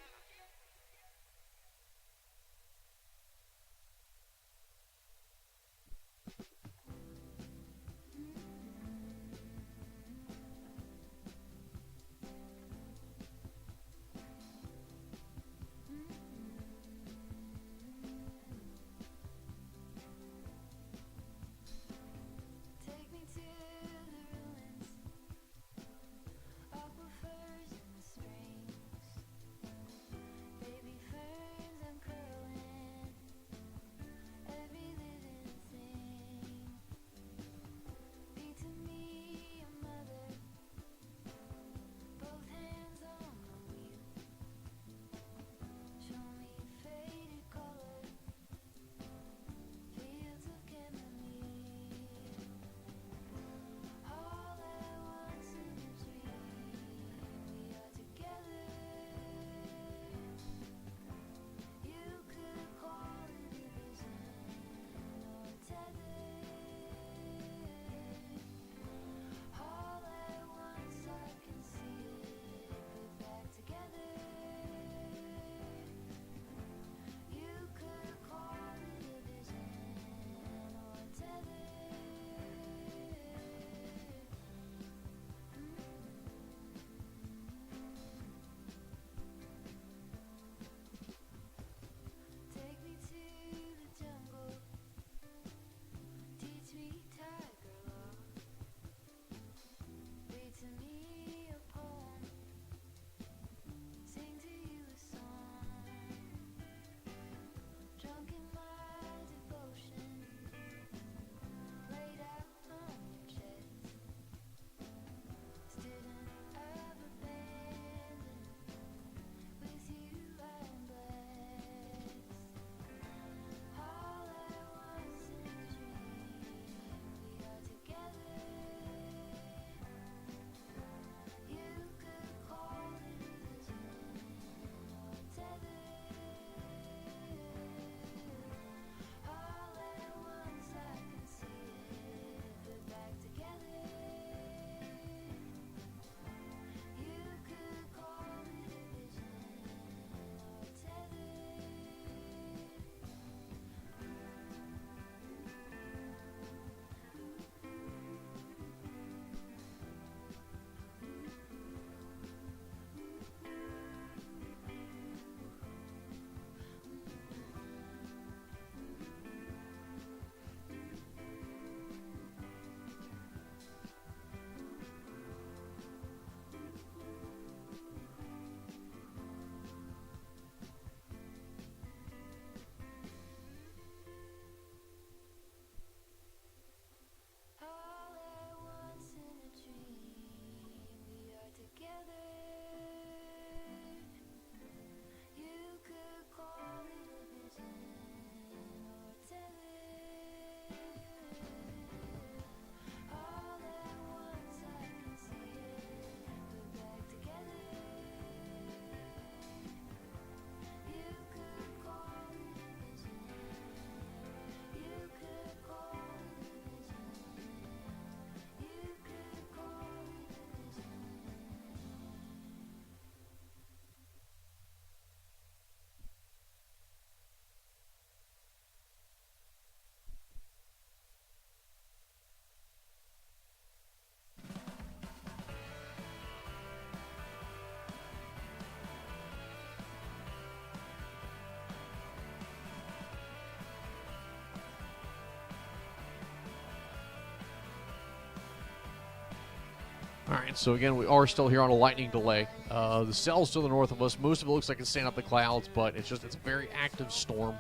All right, so again, we are still here on a lightning delay. The cell's to the north of us. Most of it looks like it's staying up the clouds, but it's a very active storm.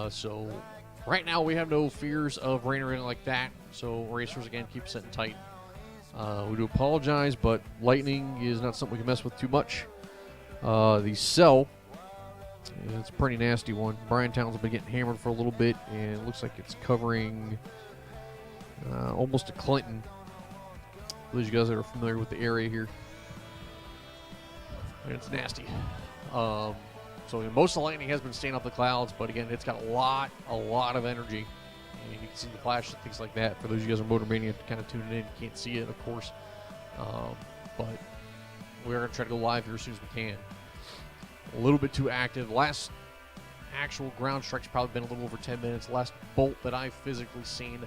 So right now we have no fears of rain or anything like that. So racers, again, keep sitting tight. We do apologize, but lightning is not something we can mess with too much. The cell, it's a pretty nasty one. Bryantown's been getting hammered for a little bit, and it looks like it's covering almost to Clinton. For those of you guys that are familiar with the area here, and it's nasty. So most of the lightning has been staying up the clouds, but again, it's got a lot of energy. And you can see the flash and things like that. For those of you guys on Motor Mania kind of tuning in, you can't see it, of course. But we're going to try to go live here as soon as we can. A little bit too active. Last actual ground strike's probably been a little over 10 minutes. Last bolt that I've physically seen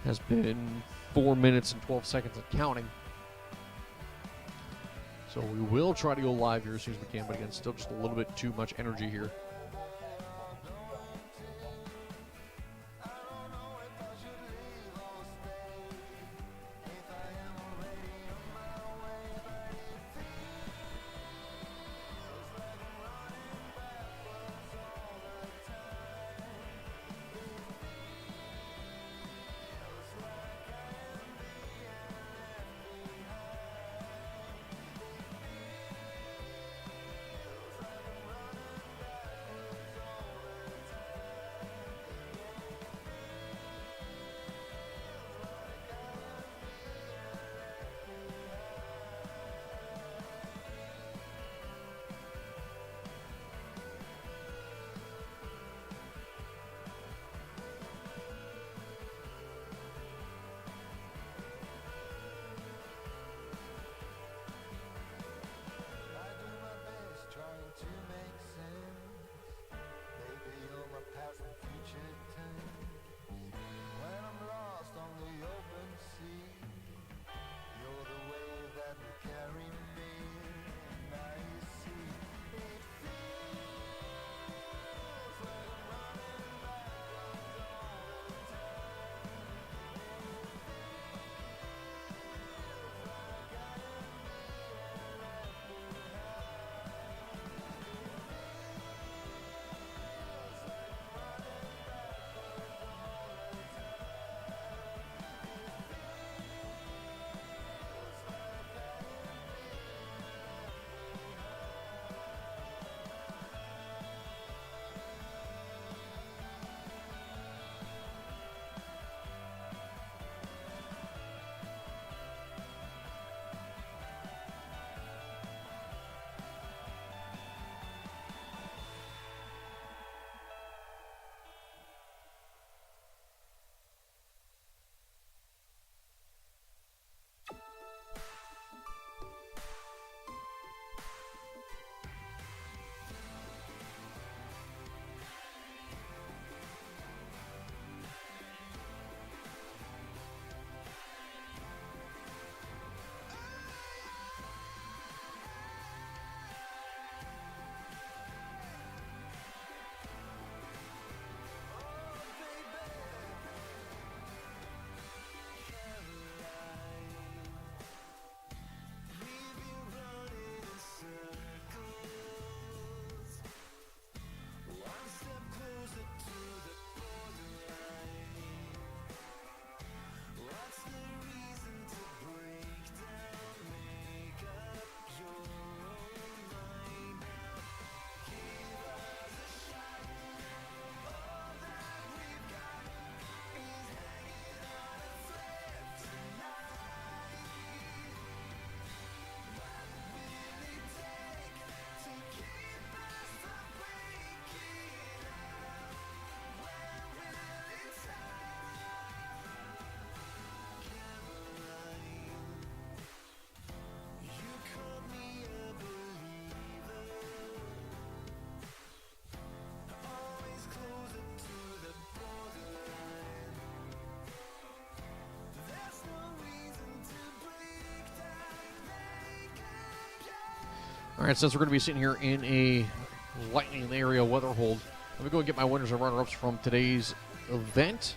has been 4 minutes and 12 seconds and counting. So we will try to go live here as soon as we can, but again, still just a little bit too much energy here. All right, since we're going to be sitting here in a lightning area weather hold, let me go and get my winners and runner-ups from today's event.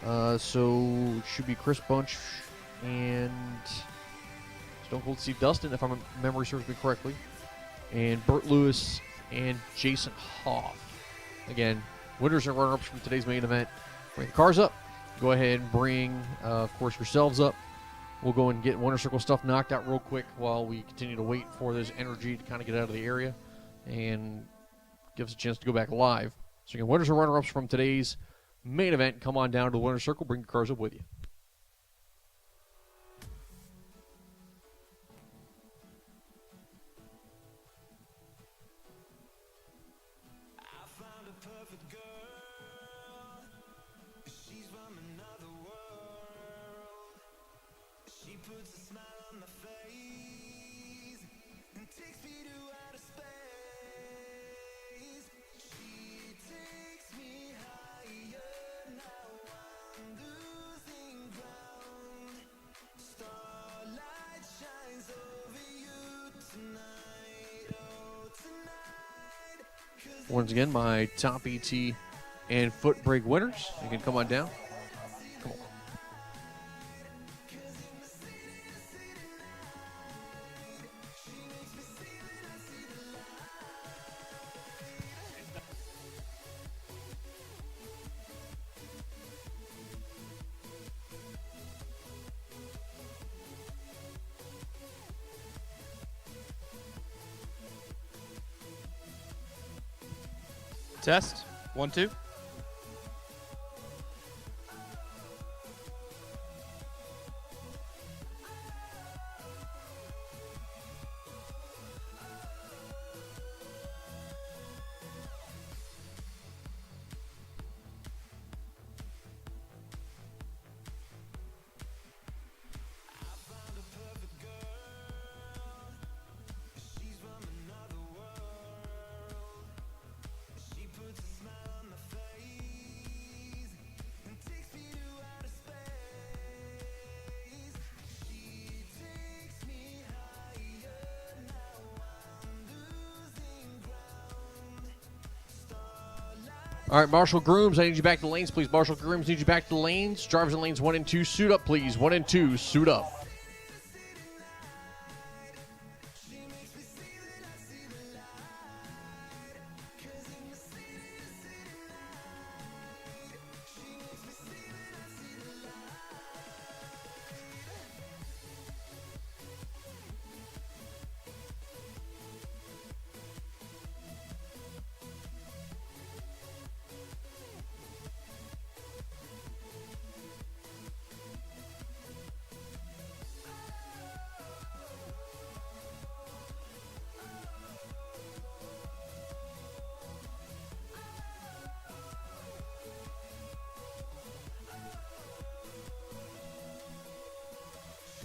So it should be Chris Bunch and Stone Cold Steve Dustin, if my memory serves me correctly, and Burt Lewis and Jason Hoff. Again, winners and runner-ups from today's main event. Bring the cars up. Go ahead and bring, of course, yourselves up. We'll go and get winner circle stuff knocked out real quick while we continue to wait for this energy to kind of get out of the area and give us a chance to go back live. So again, winners and runner-ups from today's main event, come on down to the winner circle. Bring your cars up with you. I found a perfect girl. She's from another world. She puts a smile on my face and takes me to outer space. She takes me higher. Now I'm losing ground. Starlight shines over you tonight. Oh, tonight. 'Cause Once again, my top ET and foot brake winners. You can come on down. Come on. Test. 1, 2. she's from another world. She puts a smile on my face and takes me to outer space. She takes me higher. Now I'm losing ground. Starlight. All right, Marshall Grooms, I need you back to the lanes, please. Marshall Grooms, need you back to the lanes. Drivers in lanes 1 and 2, suit up, please. 1 and 2, suit up.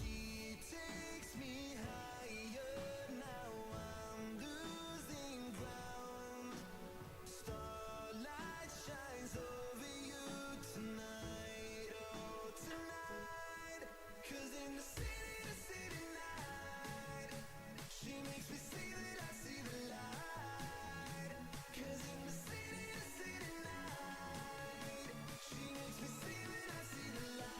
She takes me higher. Now I'm losing ground. Starlight shines over you tonight. Oh, tonight. 'Cause in the city night, she makes me see that I see the light. 'Cause in the city night, she makes me see that I see the light.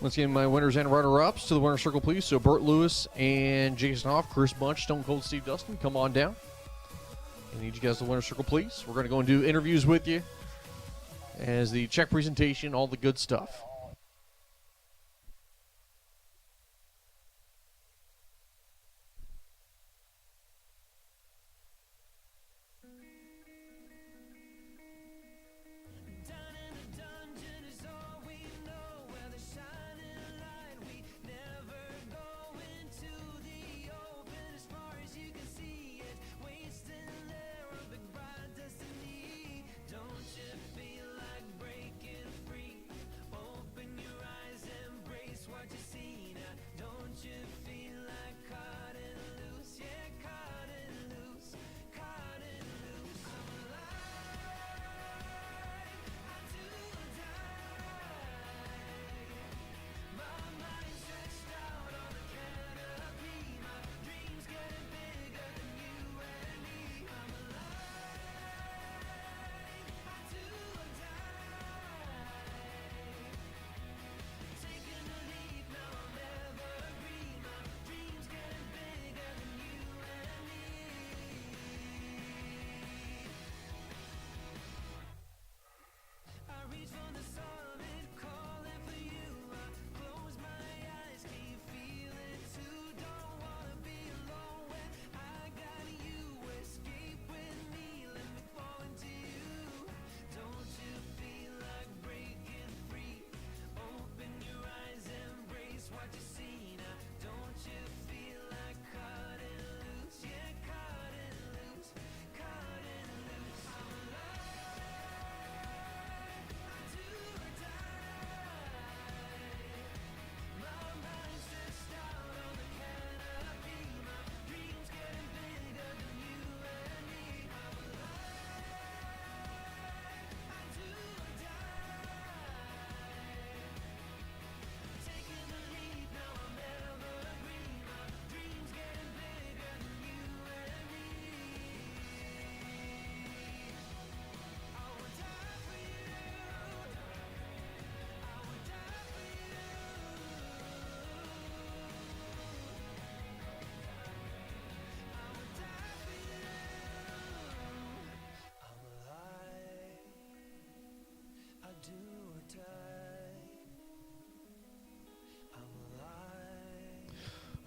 Let's get my winners and runner-ups to the winner circle, please. So Burt Lewis and Jason Hoff, Chris Bunch, Stone Cold Steve Dustin, come on down. I need you guys to the winner circle, please. We're going to go and do interviews with you as the check presentation, all the good stuff. Down in the dungeon is all we know, where the shining light. We never go into the open, as far as you can see it. Wasting there, a big bright destiny. Don't you feel like breaking free?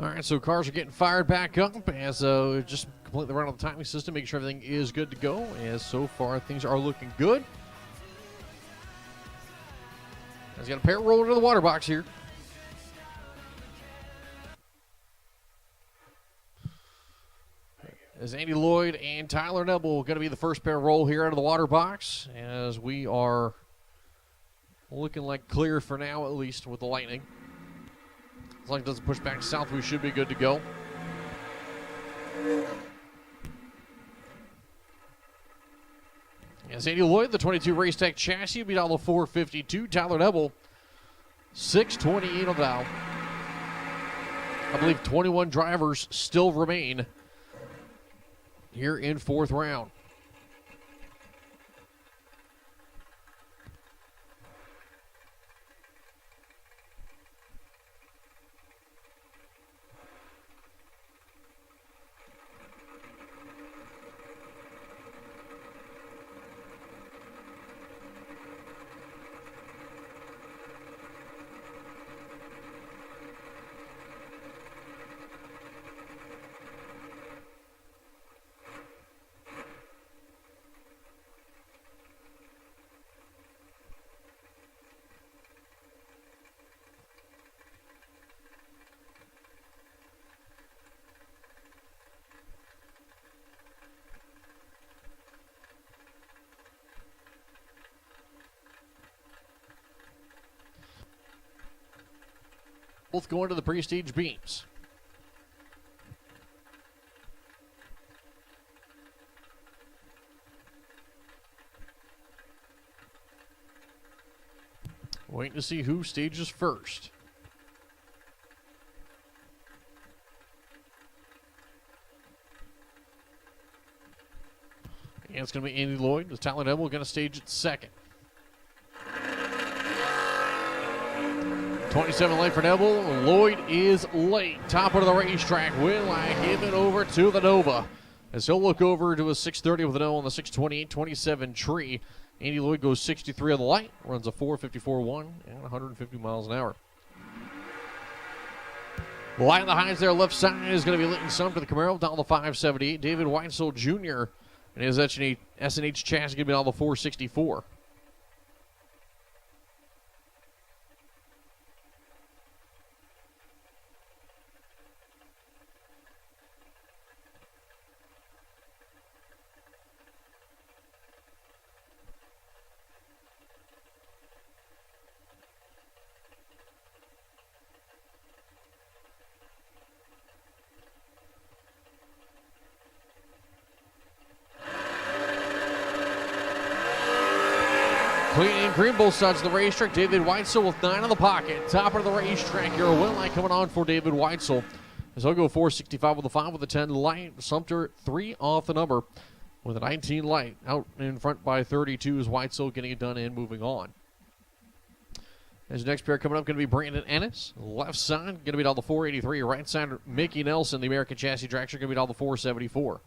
All right, so cars are getting fired back up as just completely run on the timing system, making sure everything is good to go. As so far, things are looking good. He's got a pair rolling to the water box here. As Andy Lloyd and Tyler Nebel going to be the first pair roll here out of the water box, as we are looking like clear for now, at least with the Lightning. As long as it doesn't push back south, we should be good to go. As Andy Lloyd, the 22 Race Tech chassis, beat all the 452. Tyler Nebel, 628 on the dial. I believe 21 drivers still remain here in fourth round. Both going to the pre-stage beams. Waiting to see who stages first. And it's going to be Andy Lloyd. The Tyler Nebel going to stage it second. 27 late for Nebel. Lloyd is late. Top of the racetrack. Winline give it over to the Nova. As he'll look over to a 630 with an O on the 628-27 tree. Andy Lloyd goes 63 on the light. Runs a 454.1 and 150 miles an hour. The light on the highs there left side is going to be leading some to the Camaro down the 578. David Weitzel Jr. and his S&H chassis going to be on the 464. Clean and green both sides of the racetrack. David Weitzel with 9 on the pocket. Top of the racetrack here. A win light coming on for David Weitzel. As he'll go 465 with a 5 with a 10 light. Sumter 3 off the number with a 19 light. Out in front by 32 is Weitzel getting it done and moving on. As the next pair coming up going to be Brandon Ennis. Left side going to be down the 483. Right side Mickey Nelson, the American Chassis Dragster, going to be down the 474.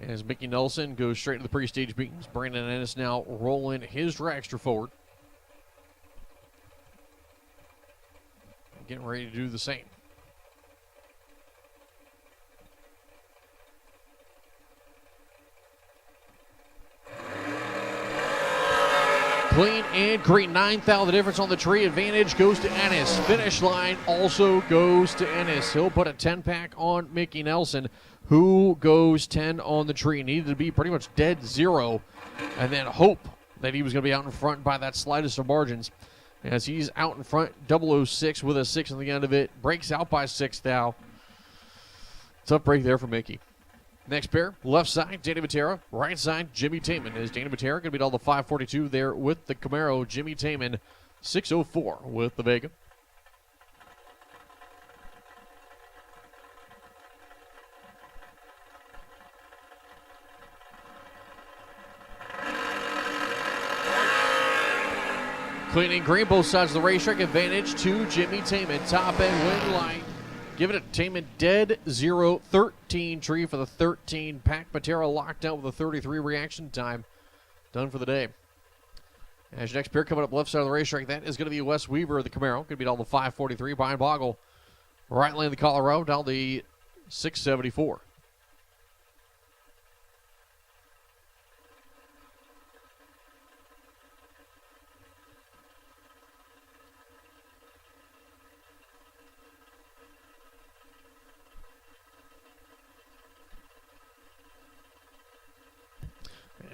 As Mickey Nelson goes straight to the pre-stage beams, Brandon Ennis now rolling his dragster forward. Getting ready to do the same. Clean and green, 9,000 the difference on the tree. Advantage goes to Ennis. Finish line also goes to Ennis. He'll put a 10-pack on Mickey Nelson, who goes 10 on the tree. Needed to be pretty much dead zero and then hope that he was going to be out in front by that slightest of margins. As he's out in front, 006 with a 6 on the end of it. Breaks out by 6 now. Tough break there for Mickey. Next pair, left side, Danny Matera. Right side, Jimmy Taman. Is Danny Matera going to beat all the 542 there with the Camaro. Jimmy Taman, 604 with the Vega. Clean and green, both sides of the racetrack. Advantage to Jimmy Taman. Top end win light. Give it a Taman dead 0-13 tree for the 13 pack. Patera locked out with a 33 reaction time. Done for the day. As your next pair coming up left side of the racetrack, that is going to be Wes Weaver of the Camaro. Going to be down the 543. Brian Boggle, right lane of the Colorado, down the 674.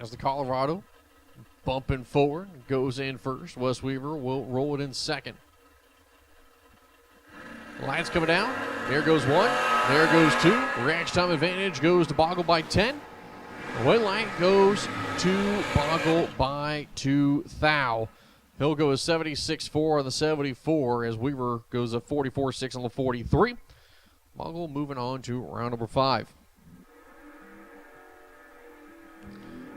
As the Colorado bumping forward, goes in first. Wes Weaver will roll it in second. Lights coming down. There goes one. There goes two. Reaction time advantage goes to Boggle by 10. Win light goes to Boggle by 2 thou. He'll go a 76.4 on the 74 as Weaver goes a 44.6 on the 43. Boggle moving on to round number 5.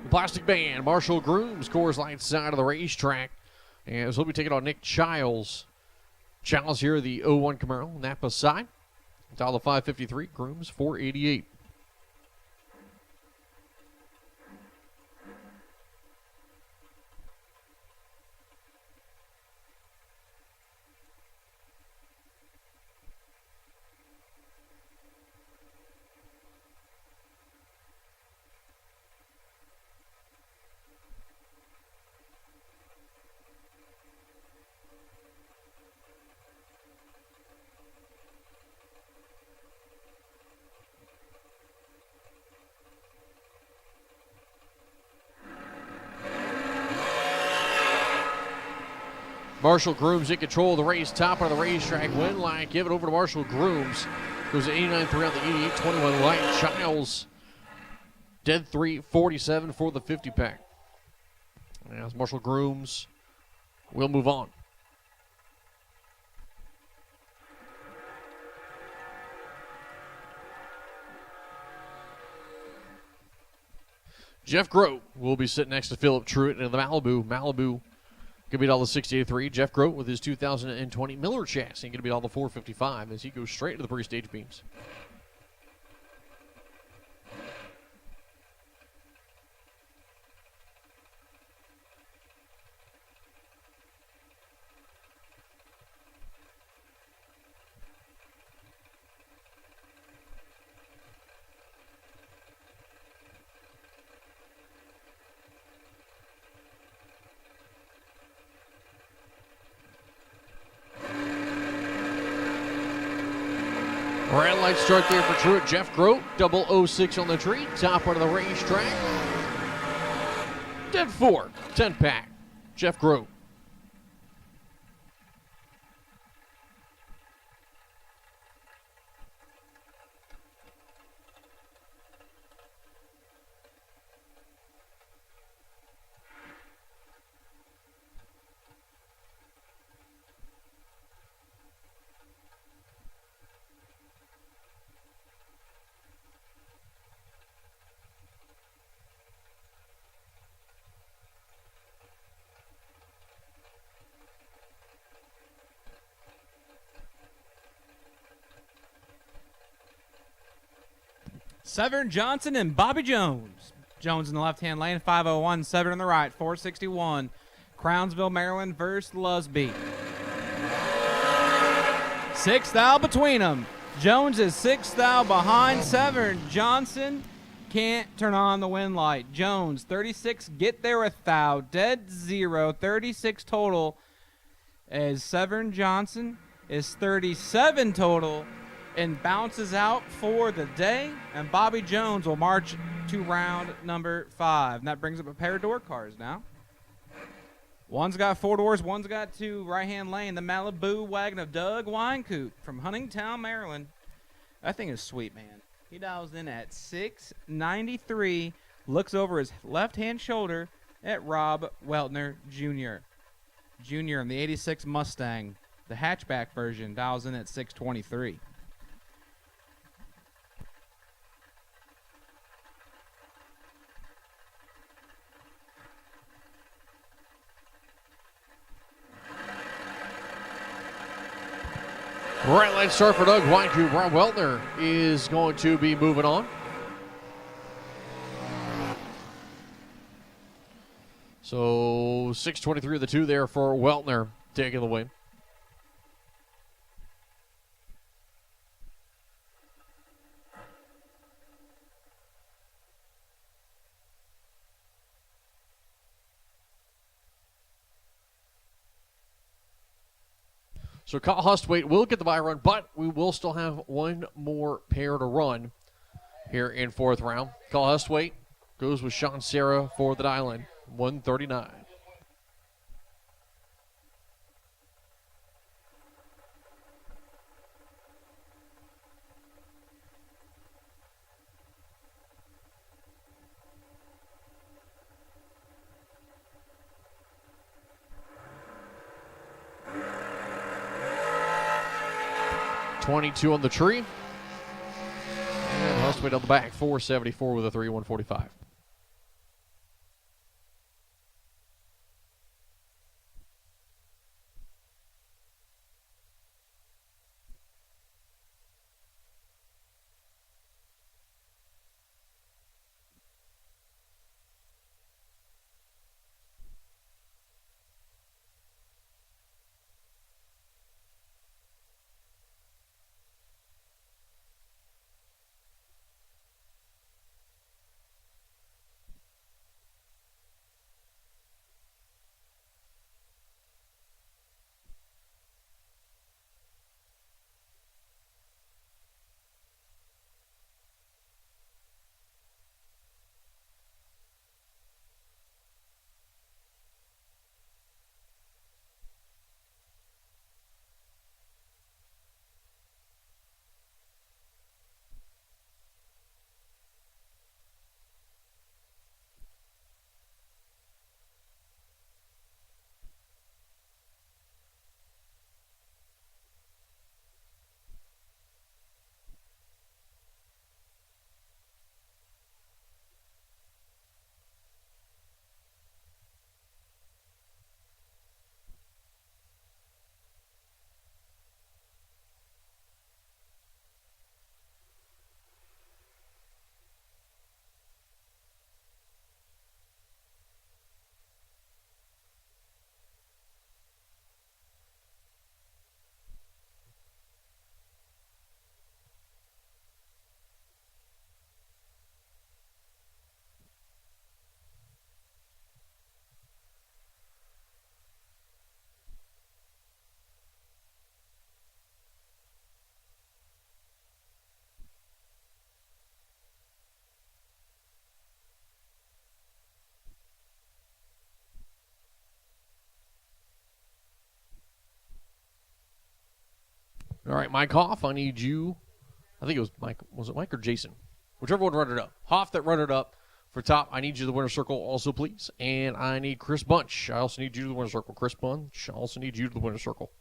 The Plastic Band, Marshall Grooms, Coors Light side of the racetrack. And so we'll be taking on Nick Childs. Childs here, the 01 Camaro, Napa side. Dollar 553, Grooms 488. Marshall Grooms in control of the race, top of the racetrack. Win light, give it over to Marshall Grooms. Goes to 89.3 on the 88.21 light. Childs, dead 3.47 for the 50 pack. As Marshall Grooms will move on. Jeff Grote will be sitting next to Philip Truitt in the Malibu. Malibu going to beat all the 68.3. Jeff Grote with his 2020 Miller chassis. Going to beat all the 455 as he goes straight to the pre-stage beams. Red light start there for Truitt. Jeff Grote, 006 on the tree. Top part of the racetrack. Dead 4, 10 pack. Jeff Grote. Severn Johnson and Bobby Jones. Jones in the left-hand lane, 501. Severn in the right, 461. Crownsville, Maryland versus Lusby. 6 thou between them. Jones is 6 thou behind Severn. Johnson can't turn on the wind light. Jones, 36, get there with thou. Dead 0, 36 total. As Severn Johnson is 37 total and bounces out for the day. And Bobby Jones will march to round number 5. And that brings up a pair of door cars now. One's got 4 doors, one's got 2. Right-hand lane, the Malibu wagon of Doug Wynkoop from Huntingtown, Maryland. That thing is sweet, man. He dials in at 693, looks over his left-hand shoulder at Rob Weltner Jr. Jr. in the 86 Mustang. The hatchback version dials in at 623. Right line start for Doug Weinkoop. Ron Weltner is going to be moving on. So 6:23 of the 2 there for Weltner taking the win. So Kyle Hustwaite will get the bye run, but we will still have one more pair to run here in 4th round. Kyle Hustwaite goes with Sean Serra for the dial-in, 139. .22 on the tree. And Hustwaite on the back, 474 with a 3-145. All right, Mike Hoff, I need you. I think it was Mike. Was it Mike or Jason? Whichever one run it up. Hoff that run it up for top. I need you to the winner circle also, please. And I need Chris Bunch. I also need you to the winner circle. Chris Bunch, I also need you to the winner circle.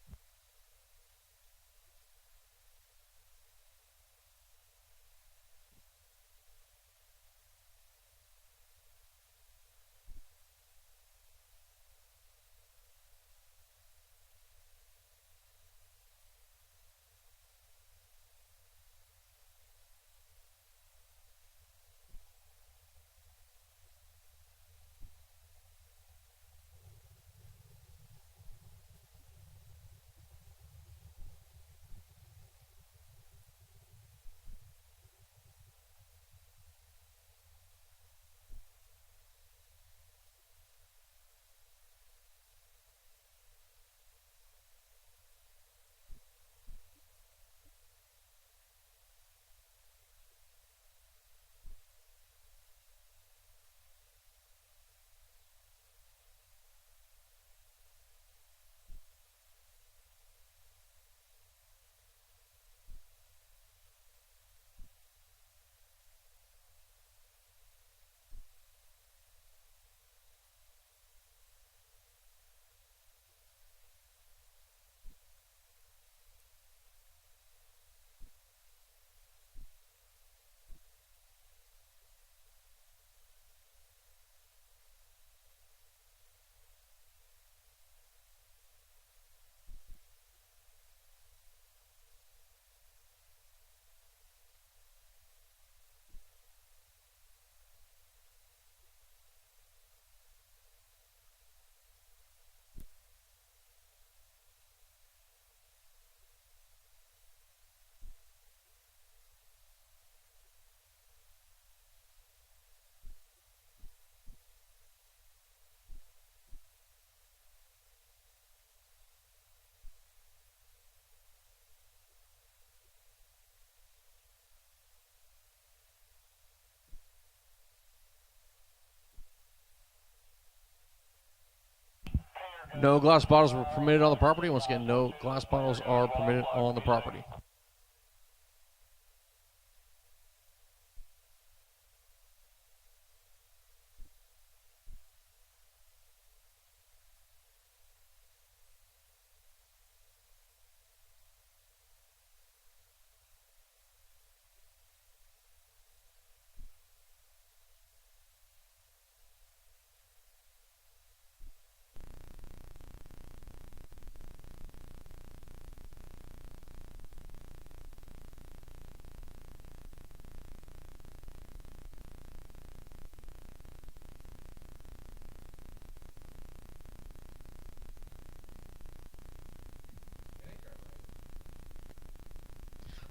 No glass bottles were permitted on the property. Once again, no glass bottles are permitted on the property.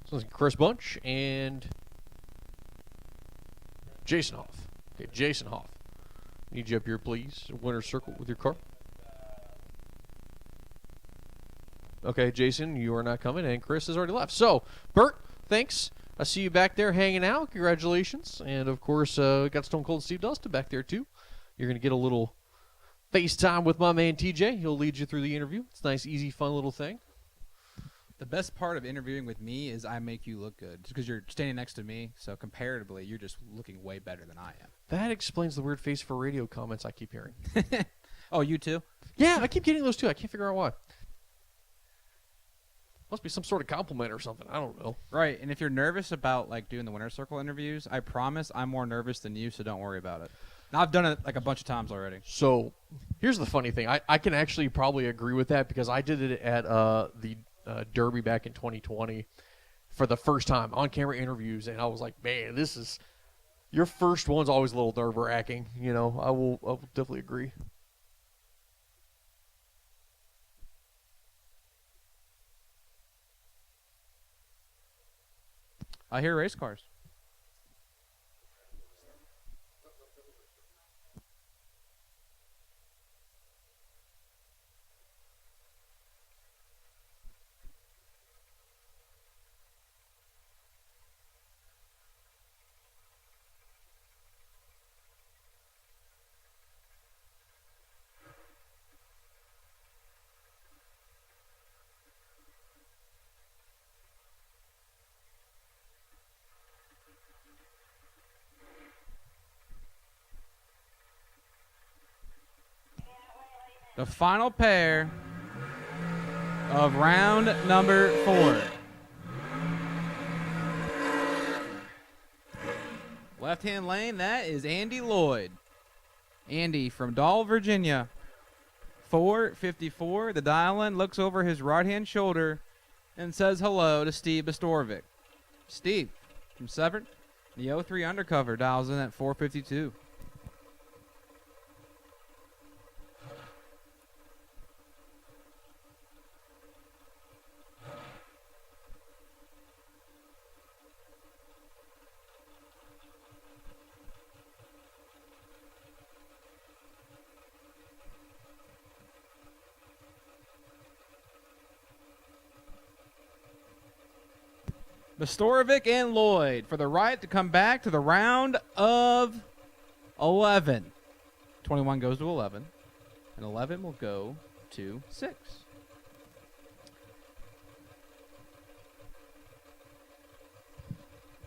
So it's Chris Bunch and Jason Hoff. Okay, Jason Hoff. Need you up here, please. Winner's circle with your car. Okay, Jason, you are not coming, and Chris has already left. So, Bert, thanks. I see you back there hanging out. Congratulations. And, of course, we got Stone Cold Steve Dustin back there, too. You're going to get a little FaceTime with my man, TJ. He'll lead you through the interview. It's a nice, easy, fun little thing. The best part of interviewing with me is I make you look good because you're standing next to me. So comparatively, you're just looking way better than I am. That explains the weird face for radio comments I keep hearing. Oh, you too? Yeah, I keep getting those, too. I can't figure out why. Must be some sort of compliment or something. I don't know. Right. And if you're nervous about like doing the winner's circle interviews, I promise I'm more nervous than you, so don't worry about it. Now, I've done it like a bunch of times already. So here's the funny thing. I can actually probably agree with that because I did it at the Derby back in 2020 for the first time on camera interviews, and I was like, man, this is your first one's always a little nerve-wracking. You know, I will definitely agree. I hear race cars. The final pair of round number 4. Left-hand lane, that is Andy Lloyd. Andy from Doll, Virginia. 454, the dial-in looks over his right-hand shoulder and says hello to Steve Bastorovic. Steve from Severn, the 03 undercover, dials in at 452. Bastorovic and Lloyd for the right to come back to the round of 11. 21 goes to 11, and 11 will go to 6.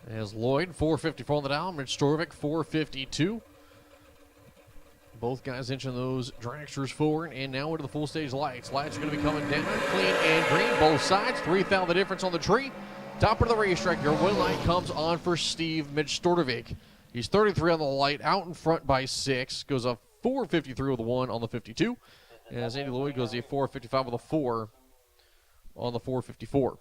As Lloyd, 454 on the dial. Mitch Storvik, 452. Both guys inching those dragsters forward, and now into the full stage lights. Lights are going to be coming down, clean and green, both sides. 3,000 the difference on the tree. Top of the racetrack, your win light comes on for Steve Mitch Storvik. He's 33 on the light, out in front by 6. Goes a 453 with a 1 on the 52. As Andy Lloyd goes a 455 with a 4 on the 454.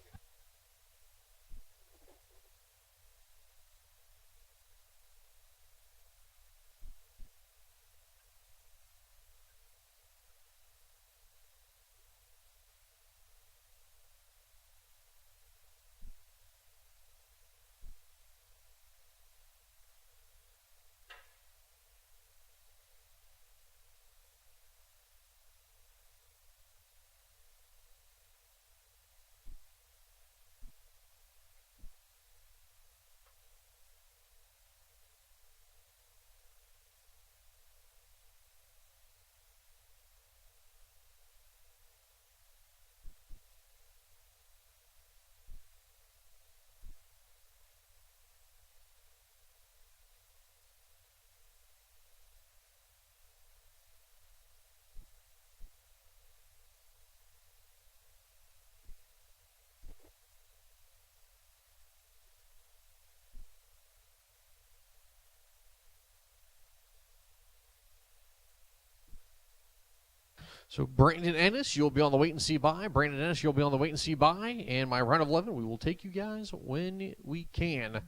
So Brandon Ennis, you'll be on the wait and see by. Brandon Ennis, you'll be on the wait and see by. And my round of 11, we will take you guys when we can.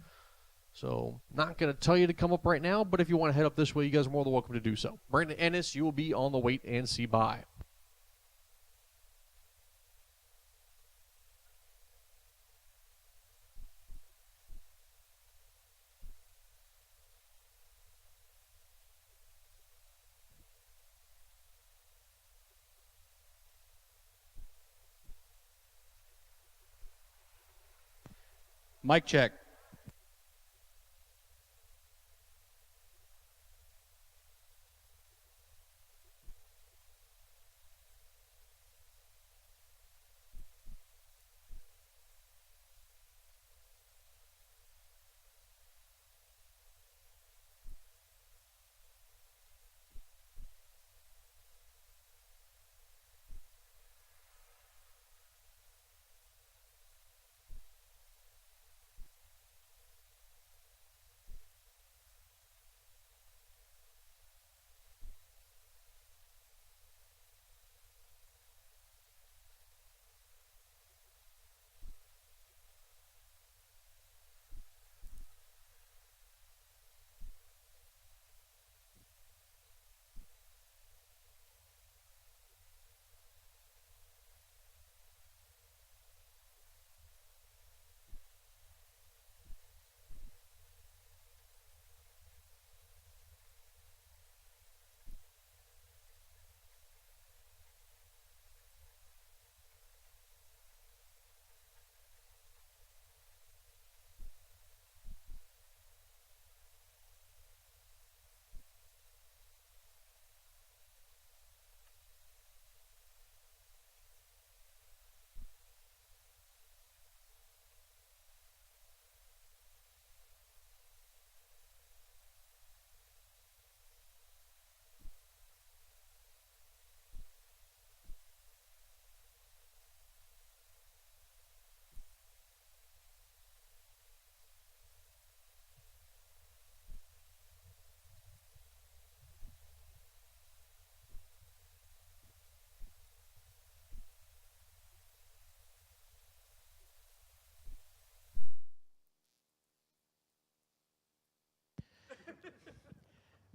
So not going to tell you to come up right now, but if you want to head up this way, you guys are more than welcome to do so. Brandon Ennis, you will be on the wait and see by. Mic check.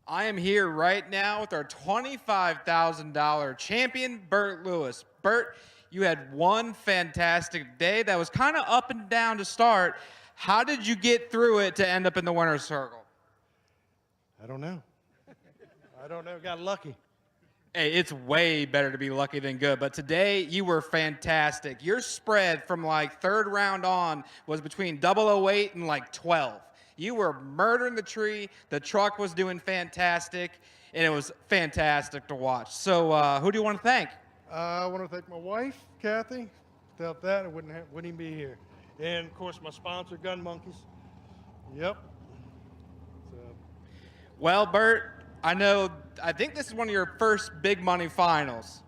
I am here right now with our $25,000 champion, Bert Lewis. Bert, you had one fantastic day that was kind of up and down to start. How did you get through it to end up in the winner's circle? I don't know. Got lucky. Hey, it's way better to be lucky than good, but today you were fantastic. Your spread from like third round on was between 008 and like 12. You were murdering the tree. The truck was doing fantastic, and it was fantastic to watch. So who do you want to thank? I want to thank my wife, Kathy. Without that, I wouldn't even be here. And, of course, my sponsor, Gun Monkeys. Yep. So, Well, Bert, I think this is one of your first big money finals.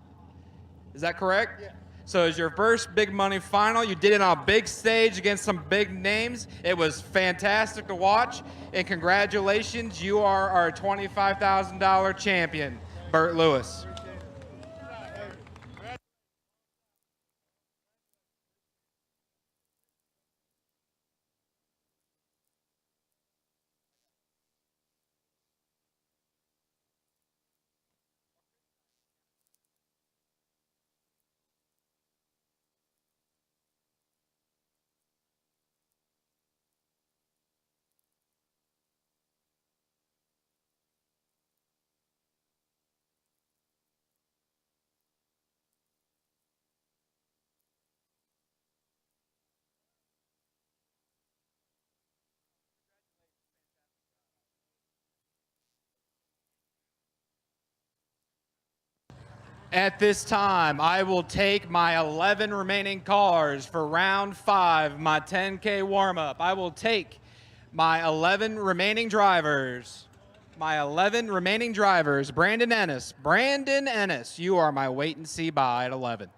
Is that correct? Yeah. So it's your first big money final. You did it on a big stage against some big names. It was fantastic to watch. And congratulations, you are our $25,000 champion, Bert Lewis. At this time, I will take my 11 remaining cars for round 5, my 10K warm-up. I will take my 11 remaining drivers. Brandon Ennis. Brandon Ennis, you are my wait and see by at 11.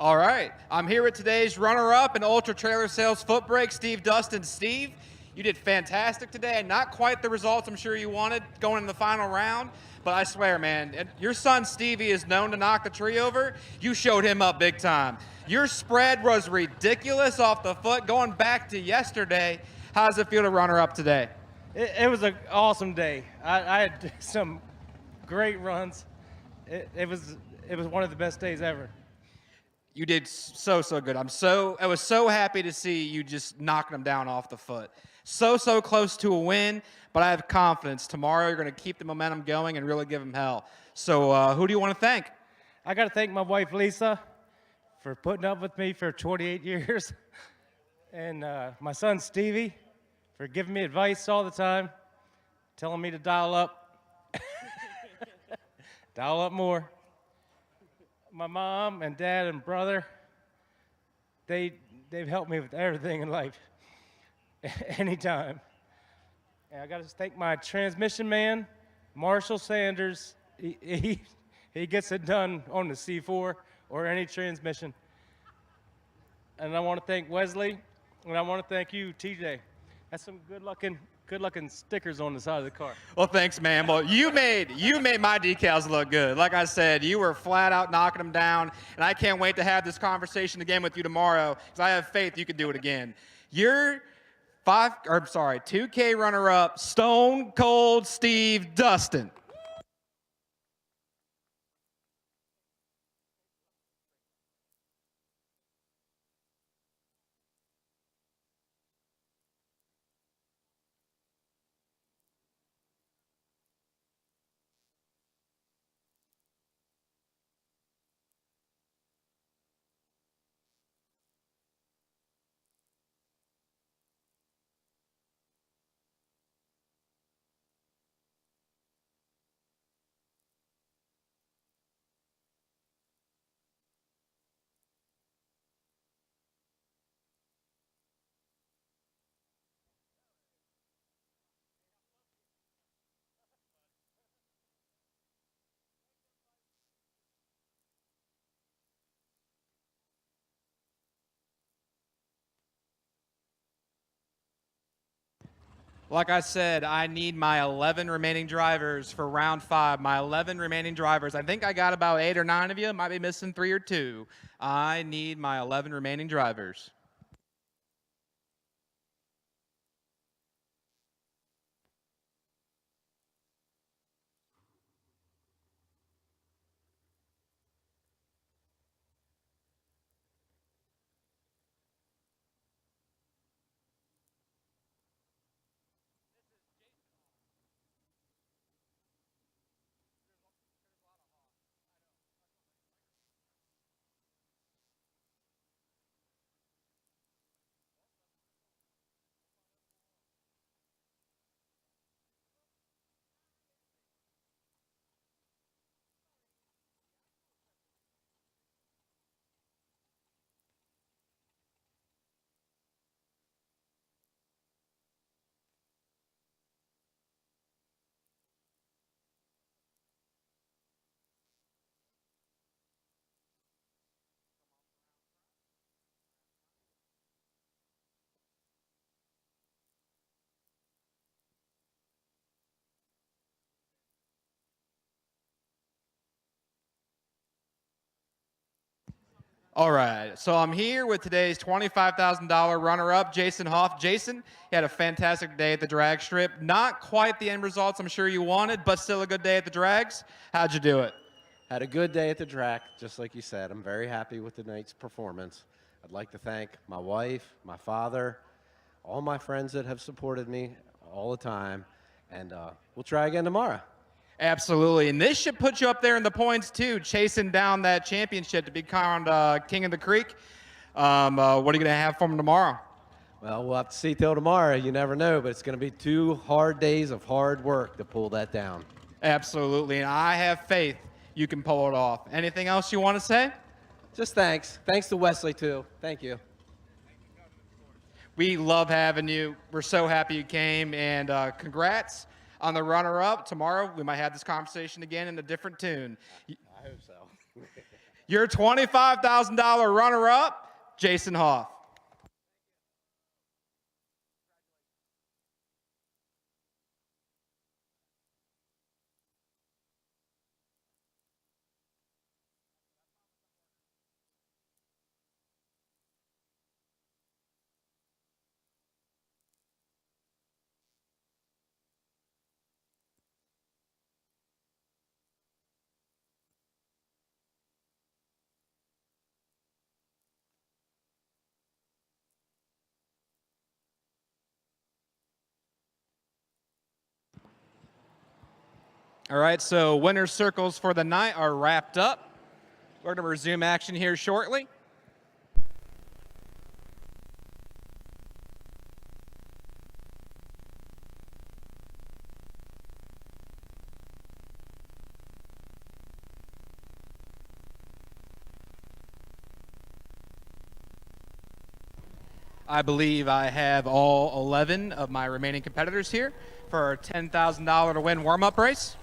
All right, I'm here with today's runner-up in Ultra Trailer Sales Foot Brake, Steve Dustin. Steve, you did fantastic today. Not quite the results I'm sure you wanted going in the final round, but I swear, man, your son Stevie is known to knock the tree over. You showed him up big time. Your spread was ridiculous off the foot. Going back to yesterday, how does it feel to runner-up today? It was an awesome day. I had some great runs. It was one of the best days ever. You did so good. I was so happy to see you just knocking them down off the foot. So close to a win, but I have confidence tomorrow you're going to keep the momentum going and really give them hell. So who do you want to thank? I got to thank my wife Lisa for putting up with me for 28 years, and my son Stevie for giving me advice all the time, telling me to dial up, dial up more. My mom and dad and brother, they've helped me with everything in life, anytime. And I got to thank my transmission man, Marshall Sanders. He gets it done on the C4 or any transmission. And I want to thank Wesley, and I want to thank you, TJ. That's some good looking stickers on the side of the car. Well, thanks, man. Well, you made my decals look good. Like I said, you were flat out knocking them down, and I can't wait to have this conversation again with you tomorrow because I have faith you can do it again. You're 2K runner-up, Stone Cold Steve Dustin. Like I said, I need my 11 remaining drivers for round 5. My 11 remaining drivers. I think I got about 8 or 9 of you. Might be missing 3 or 2. I need my 11 remaining drivers. All right, so I'm here with today's $25,000 runner-up, Jason Hoff. Jason, you had a fantastic day at the drag strip. Not quite the end results I'm sure you wanted, but still a good day at the drags. How'd you do it? Had a good day at the track, just like you said. I'm very happy with tonight's performance. I'd like to thank my wife, my father, all my friends that have supported me all the time, and we'll try again tomorrow. Absolutely, and this should put you up there in the points too, chasing down that championship to be crowned King of the Creek. What are you going to have for him tomorrow? Well, we'll have to see till tomorrow. You never know, but it's going to be 2 hard days of hard work to pull that down. Absolutely, and I have faith you can pull it off. Anything else you want to say? Just thanks. Thanks to Wesley, too. Thank you. We love having you. We're so happy you came, and congrats on the runner-up. Tomorrow, we might have this conversation again in a different tune. I hope so. Your $25,000 runner-up, Jason Hoff. All right, so winner's circles for the night are wrapped up. We're going to resume action here shortly. I believe I have all 11 of my remaining competitors here for our $10,000 to win warm-up race.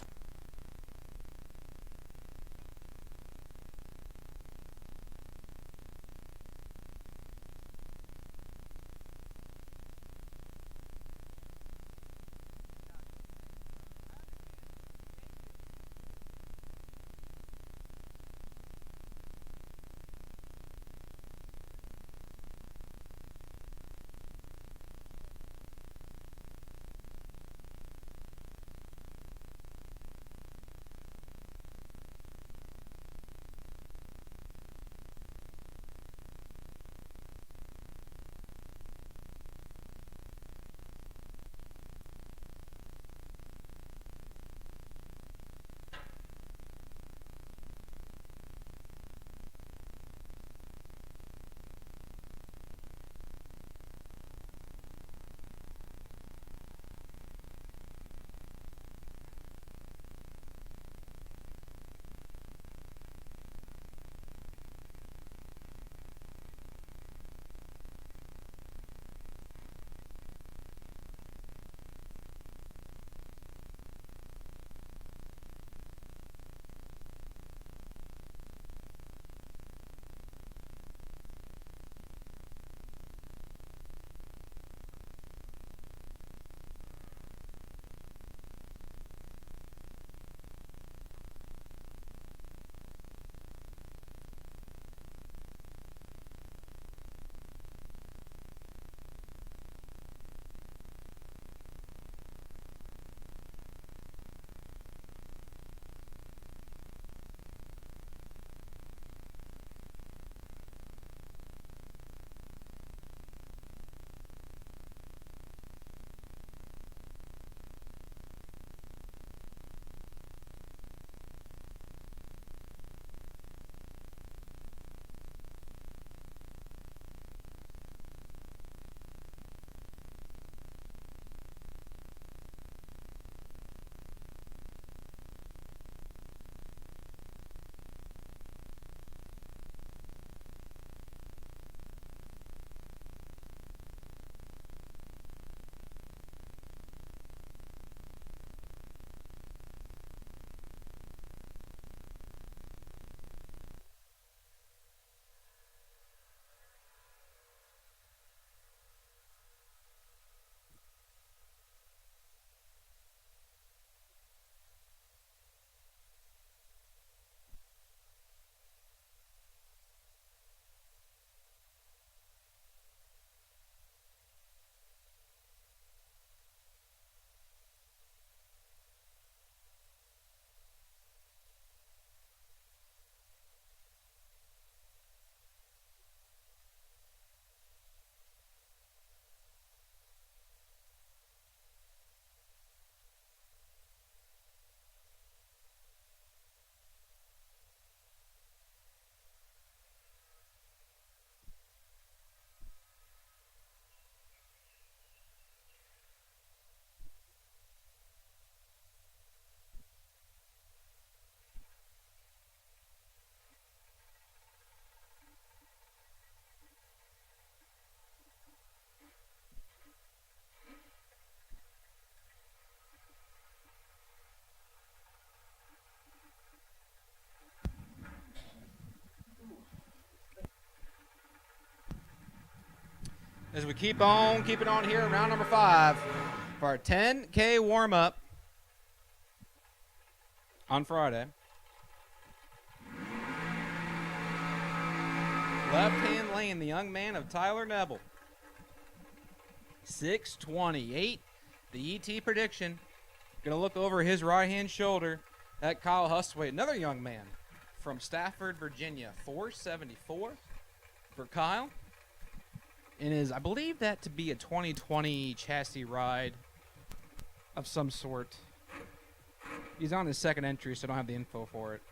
as we keep on keeping on here in round number 5 for our 10K warm-up on Friday. Left-hand lane, the young man of Tyler Neville. 628, the ET prediction. Going to look over his right-hand shoulder at Kyle Hustwaite, another young man from Stafford, Virginia. 474 for Kyle. And is, I believe that to be a 2020 chassis ride of some sort. He's on his second entry, so I don't have the info for it.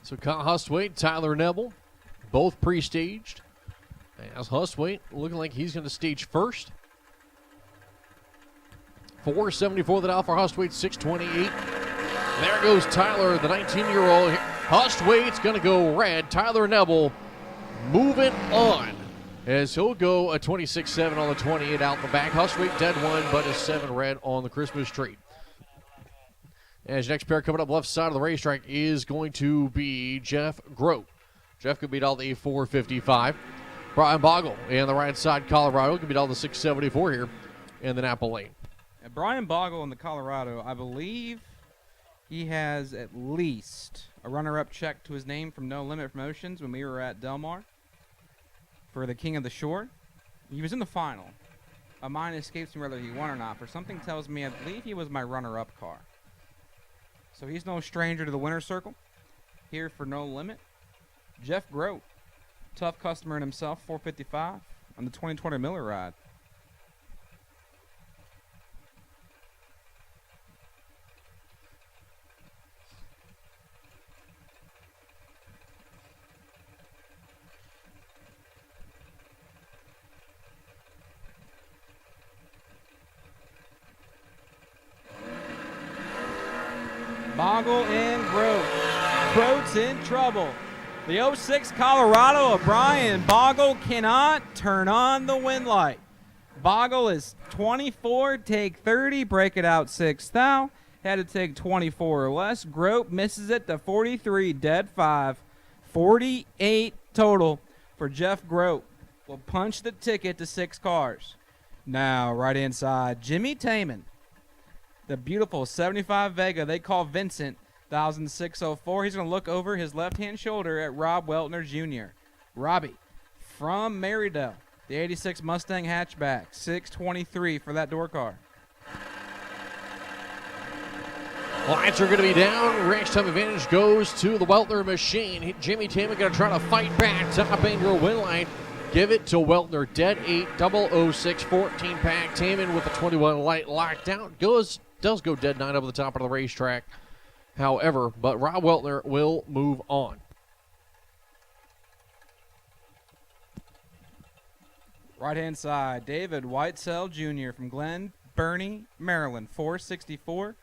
So Kyle Hustwaite, Tyler Neville, both pre-staged. As Hustwaite looking like he's going to stage first. 474 the dial for Hustwaite, 628. There goes Tyler, the 19-year-old. Hustwaite's going to go red. Tyler Neville moving on as he'll go a 26-7 on the 28 out the back. Hustwaite dead one, but a 7 red on the Christmas tree. As next pair coming up left side of the racetrack is going to be Jeff Grote. Jeff could beat all the 455. Brian Bogle in the right side, Colorado, could beat all the 674 here in the Napa lane. And Brian Bogle in the Colorado, I believe he has at least a runner-up check to his name from No Limit Promotions when we were at Del Mar for the King of the Shore. He was in the final. A mine escapes me whether he won or not. For something tells me I believe he was my runner-up car. So he's no stranger to the winner's circle here for No Limit. Jeff Grote, tough customer in himself, 455 on the 2020 Miller ride. Bogle and Grote. Grote's in trouble. The 06 Colorado of Brian Bogle cannot turn on the wind light. Bogle is 24, take 30, break it out 6 thou. Had to take 24 or less. Grote misses it to 43, dead 5. 48 total for Jeff Grote. Will punch the ticket to 6 cars. Now, right inside, Jimmy Taman. The beautiful 75 Vega they call Vincent, 1604. He's going to look over his left-hand shoulder at Rob Weltner Jr. Robbie from Marydale, the 86 Mustang hatchback, 623 for that door car. Lights are going to be down. Race time advantage goes to the Weltner machine. Jimmy Taman going to try to fight back. Top angle win line. Give it to Weltner. Dead 8, 006, 14 pack. Taman with the 21 light locked out. Does go dead 9 over the top of the racetrack. However, but Rob Weltner will move on. Right-hand side, David Whitesell Jr. from Glen Burnie, Maryland, 464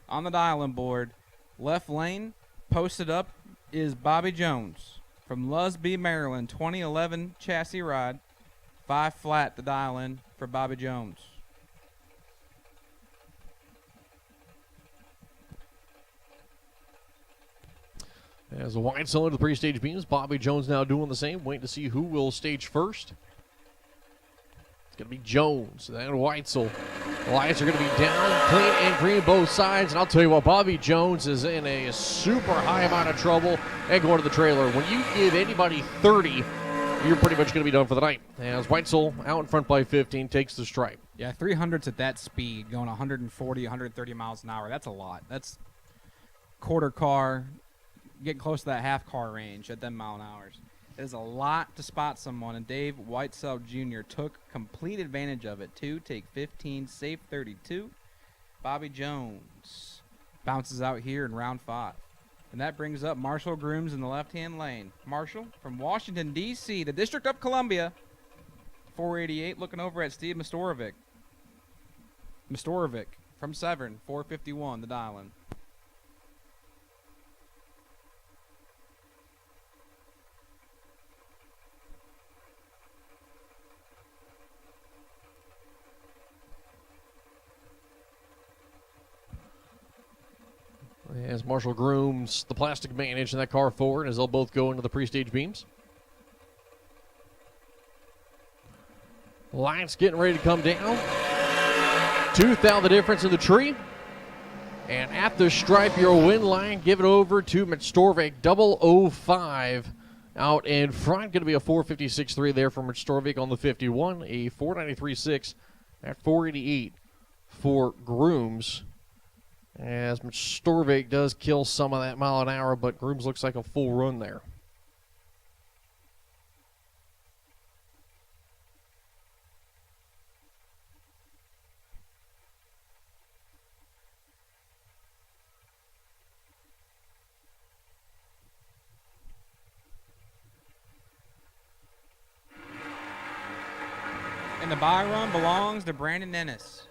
on the dial-in board. Left lane, posted up, is Bobby Jones from Lusby, Maryland, 2011 chassis ride. 5 flat the dial-in for Bobby Jones. As a wide cylinder, the pre-stage beams, Bobby Jones now doing the same. Waiting to see who will stage first. It's going to be Jones, then Weitzel. The lights are going to be down, clean and green both sides. And I'll tell you what, Bobby Jones is in a super high amount of trouble and going to the trailer. When you give anybody 30, you're pretty much going to be done for the night. As Weitzel out in front by 15 takes the stripe. Yeah, 300s at that speed, going 140, 130 miles an hour. That's a lot. That's quarter car. Getting close to that half car range at them mile an hours. It is a lot to spot someone, and Dave Whitesell Jr. took complete advantage of it, too. Take 15, save 32. Bobby Jones bounces out here in round 5. And that brings up Marshall Grooms in the left-hand lane. Marshall from Washington, D.C., the District of Columbia, 488, looking over at Steve Mastorovic. Mastorovic from Severn, 451, the dial-in. As Marshall grooms the plastic manage in that car forward as they'll both go into the pre-stage beams. Lights getting ready to come down. 2,000 the difference in the tree. And at the stripe, your win line, give it over to Mitstorvik, 005 out in front. Going to be a 456.3 there for Mitstorvik on the 51, a 493.6 at 488 for Grooms. As Mitstorvik does kill some of that mile an hour, but Grooms looks like a full run there. And the bye run belongs to Brandon Ennis.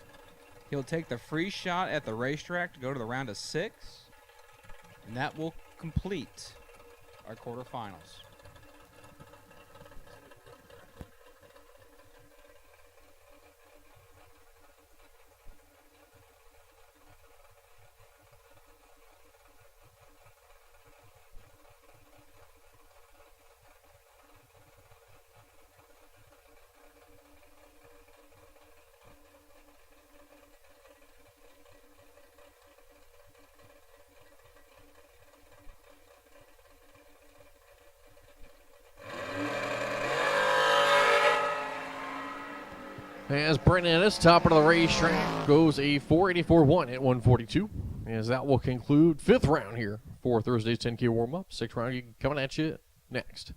He'll take the free shot at the racetrack to go to the round of 6. And that will complete our quarterfinals. As Brandon Ennis, top of the racetrack, goes a 484.1 at 142. As that will conclude 5th round here for Thursday's 10K warm-up. 6th round coming at you next.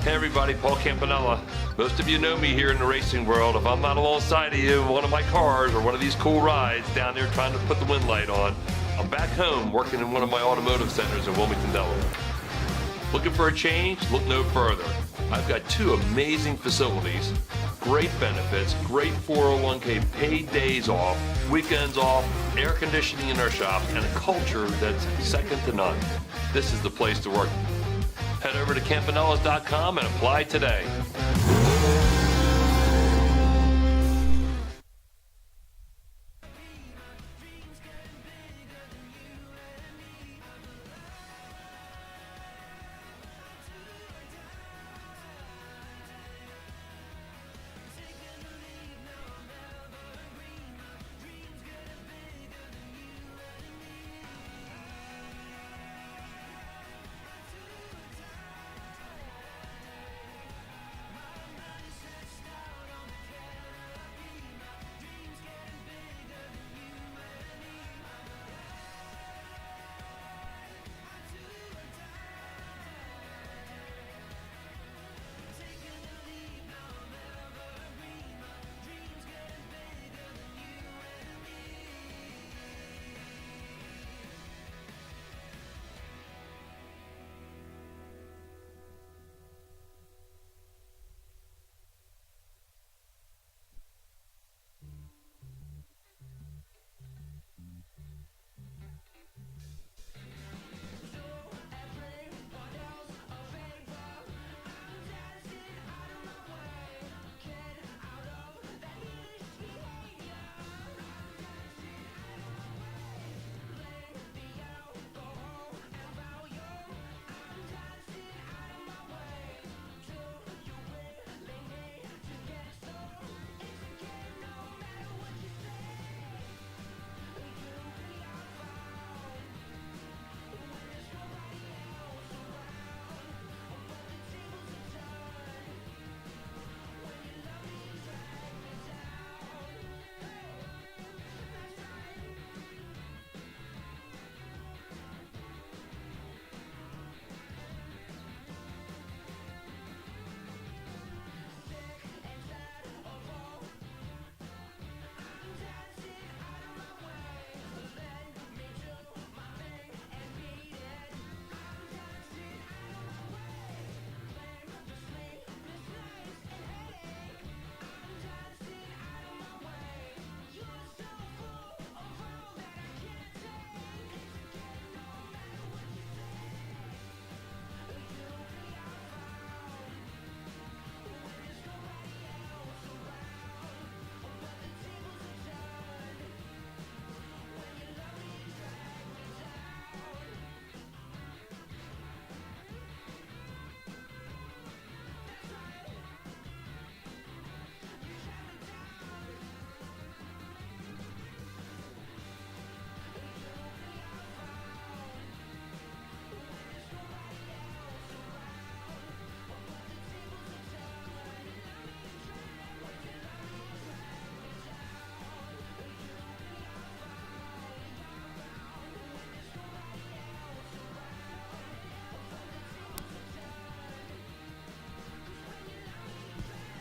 Hey everybody, Paul Campanella. Most of you know me here in the racing world. If I'm not alongside of you in one of my cars or one of these cool rides down there trying to put the wind light on, I'm back home working in one of my automotive centers in Wilmington, Delaware. Looking for a change? Look no further. I've got 2 amazing facilities, great benefits, great 401k, paid days off, weekends off, air conditioning in our shop, and a culture that's second to none. This is the place to work. Head over to campanellas.com and apply today.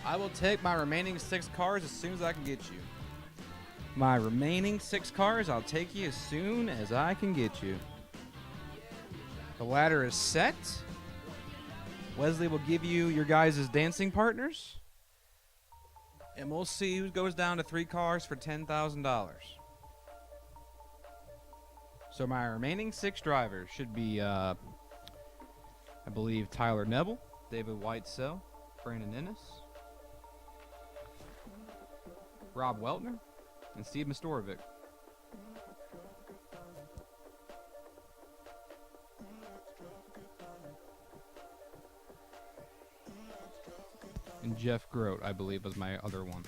I will take my remaining 6 cars as soon as I can get you. My remaining 6 cars, I'll take you as soon as I can get you. The ladder is set. Wesley will give you your guys' dancing partners. And we'll see who goes down to 3 cars for $10,000. So my remaining 6 drivers should be, I believe, Tyler Neville, David Whitesell, Brandon Ennis, Rob Weltner, and Steve Mastorovic. And Jeff Grote, I believe, was my other one.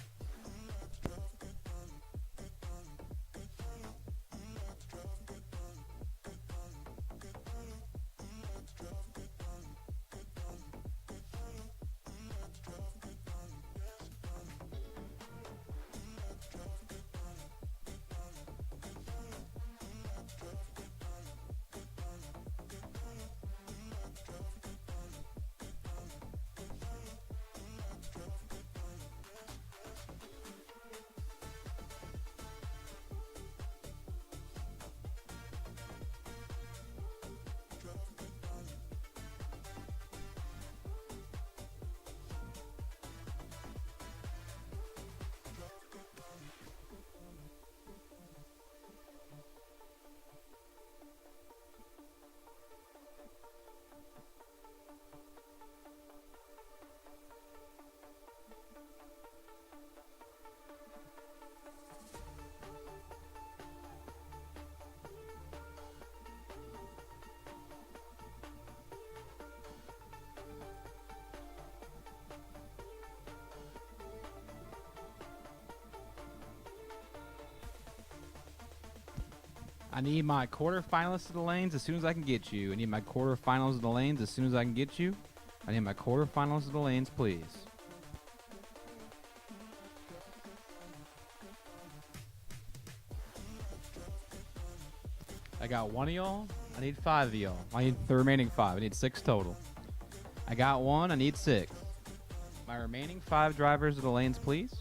I need my quarterfinalists of the lanes as soon as I can get you. I need my quarterfinals of the lanes as soon as I can get you. I need my quarterfinals of the lanes, please. I got 1 of y'all. I need 5 of y'all. I need the remaining 5. I need 6 total. I got 1. I need 6. My remaining 5 drivers of the lanes, please.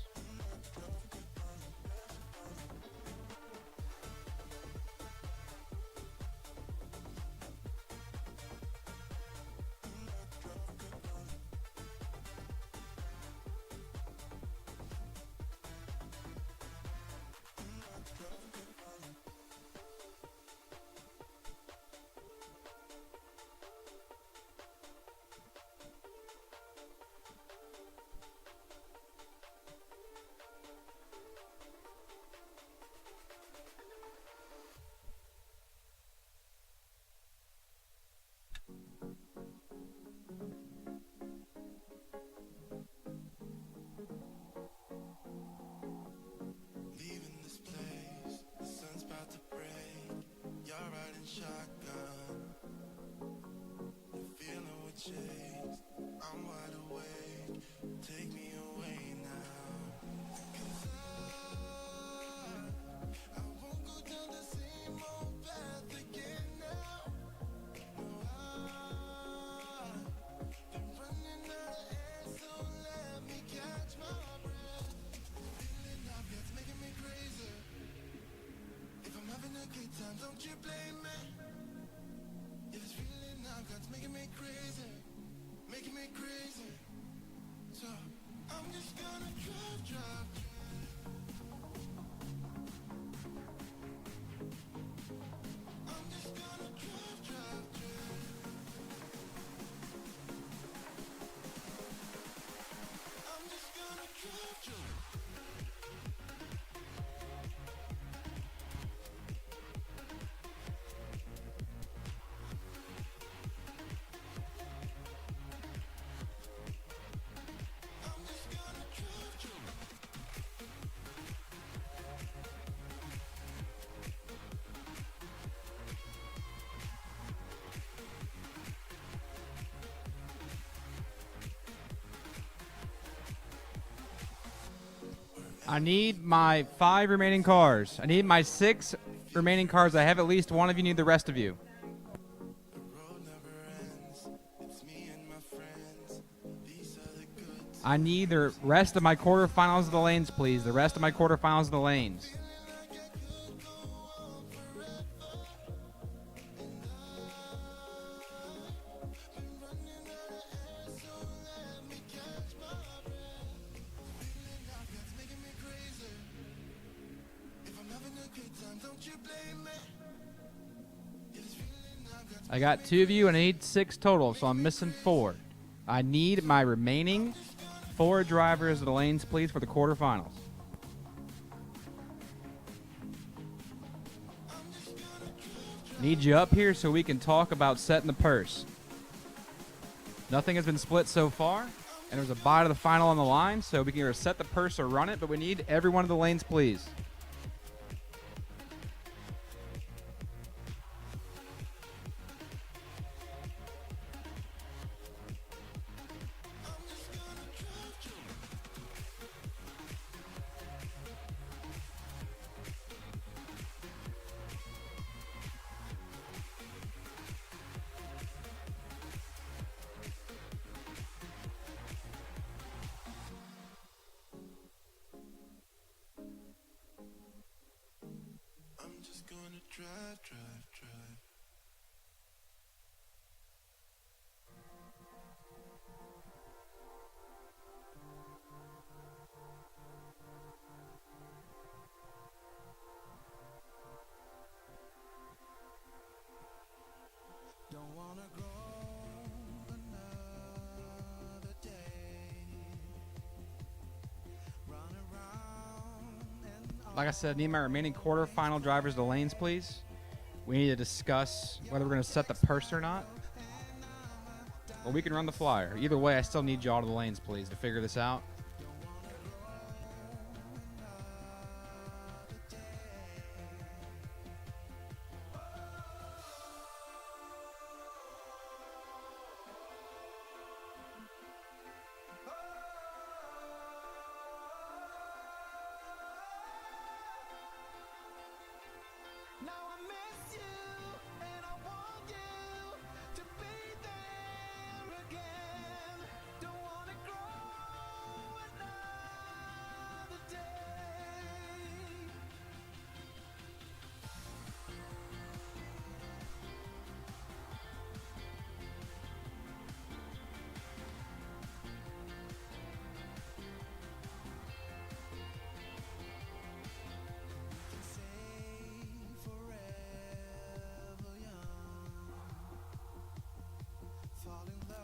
Leaving this place, the sun's about to break. You're riding shotgun. The feeling will chase. I'm wide awake. Take me away now. 'Cause I won't go down the same old path again now. No, I've been running out of air, so let me catch my breath. Feeling I've got's making me crazy. If I'm having a good time, don't you blame me. Yeah, this feeling I've got's making me crazy, making me crazy. So I'm just gonna drive. I'm just gonna drive. I'm just gonna drive. I'm just gonna drive. I need my 5 remaining cars. I need my 6 remaining cars. I have at least one of you. Need the rest of you. The road never ends. It's me and my friends. These are the good I need the rest of my quarterfinals of the lanes, please. The rest of my quarterfinals of the lanes. I got 2 of you and I need 6 total, so I'm missing 4. I need my remaining 4 drivers of the lanes, please, for the quarterfinals. Need you up here so we can talk about setting the purse. Nothing has been split so far, and there's a bye to the final on the line, so we can either set the purse or run it, but we need every one of the lanes, please. I'm just gonna drive, drive, drive. Don't wanna grow another day. Run around and Like I said, need my remaining quarterfinal drivers of the lanes, please. We need to discuss whether we're going to set the purse or not. Or we can run the flyer. Either way, I still need you all to the lanes, please, to figure this out. now I miss you, and I want you to be there again. Don't wanna grow another day. Can say forever young. Fall in love.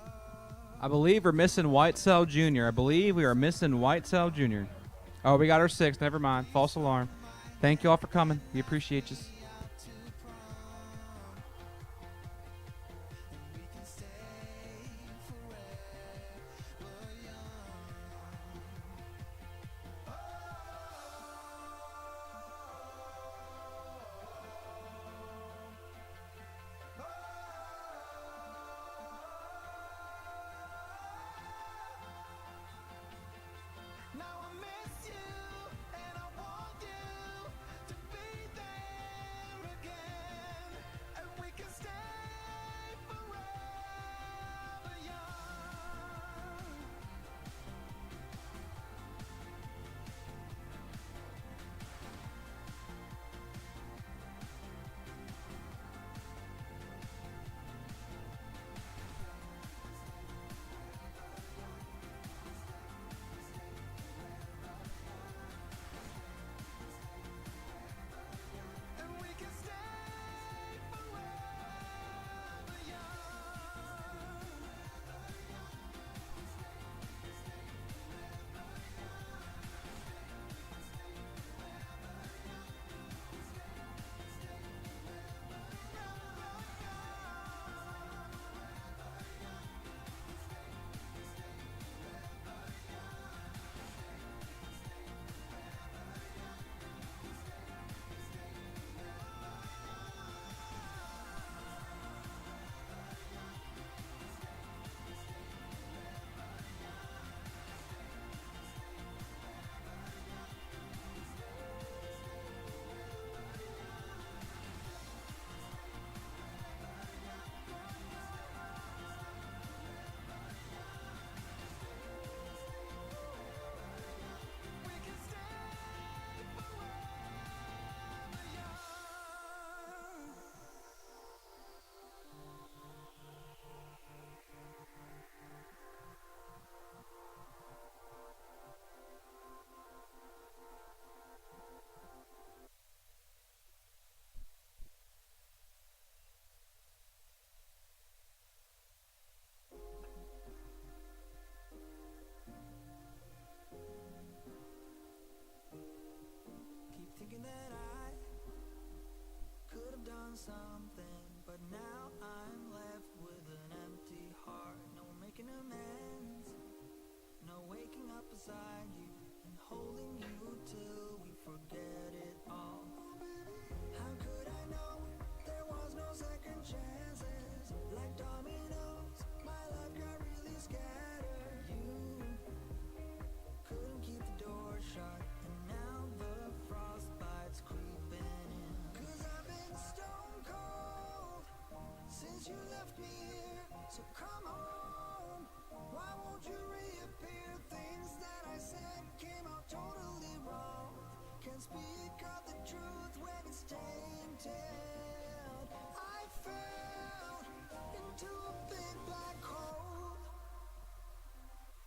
I believe we're missing Whitesell Jr. I believe we are missing Whitesell Jr. Oh, we got our 6. Never mind. False alarm. Thank you all for coming. We appreciate you. Now I miss you, and I want you to be there here, so come on. Why won't you reappear? Things that I said came out totally wrong. Can't speak of the truth when it's tainted. I fell into a big black hole.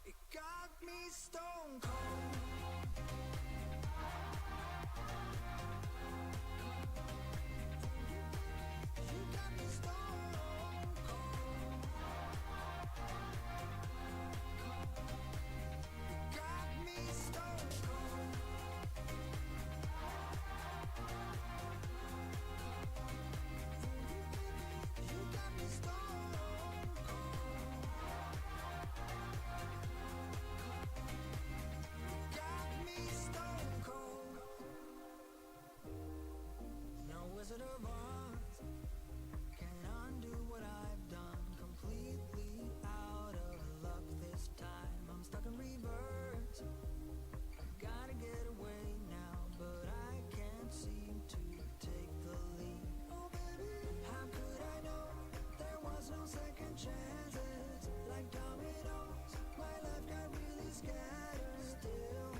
It got me stone cold. You got me stone cold. You got me stone cold. You got me stone cold. Got me stone cold. No Wizard of Oz can undo what I've done. Completely out of luck this time. I'm stuck in reverse. Gotta get away now, but I can't seem to take the lead. Oh baby, how could I know there was no second chances? Like dominoes, my life got really scattered. Still,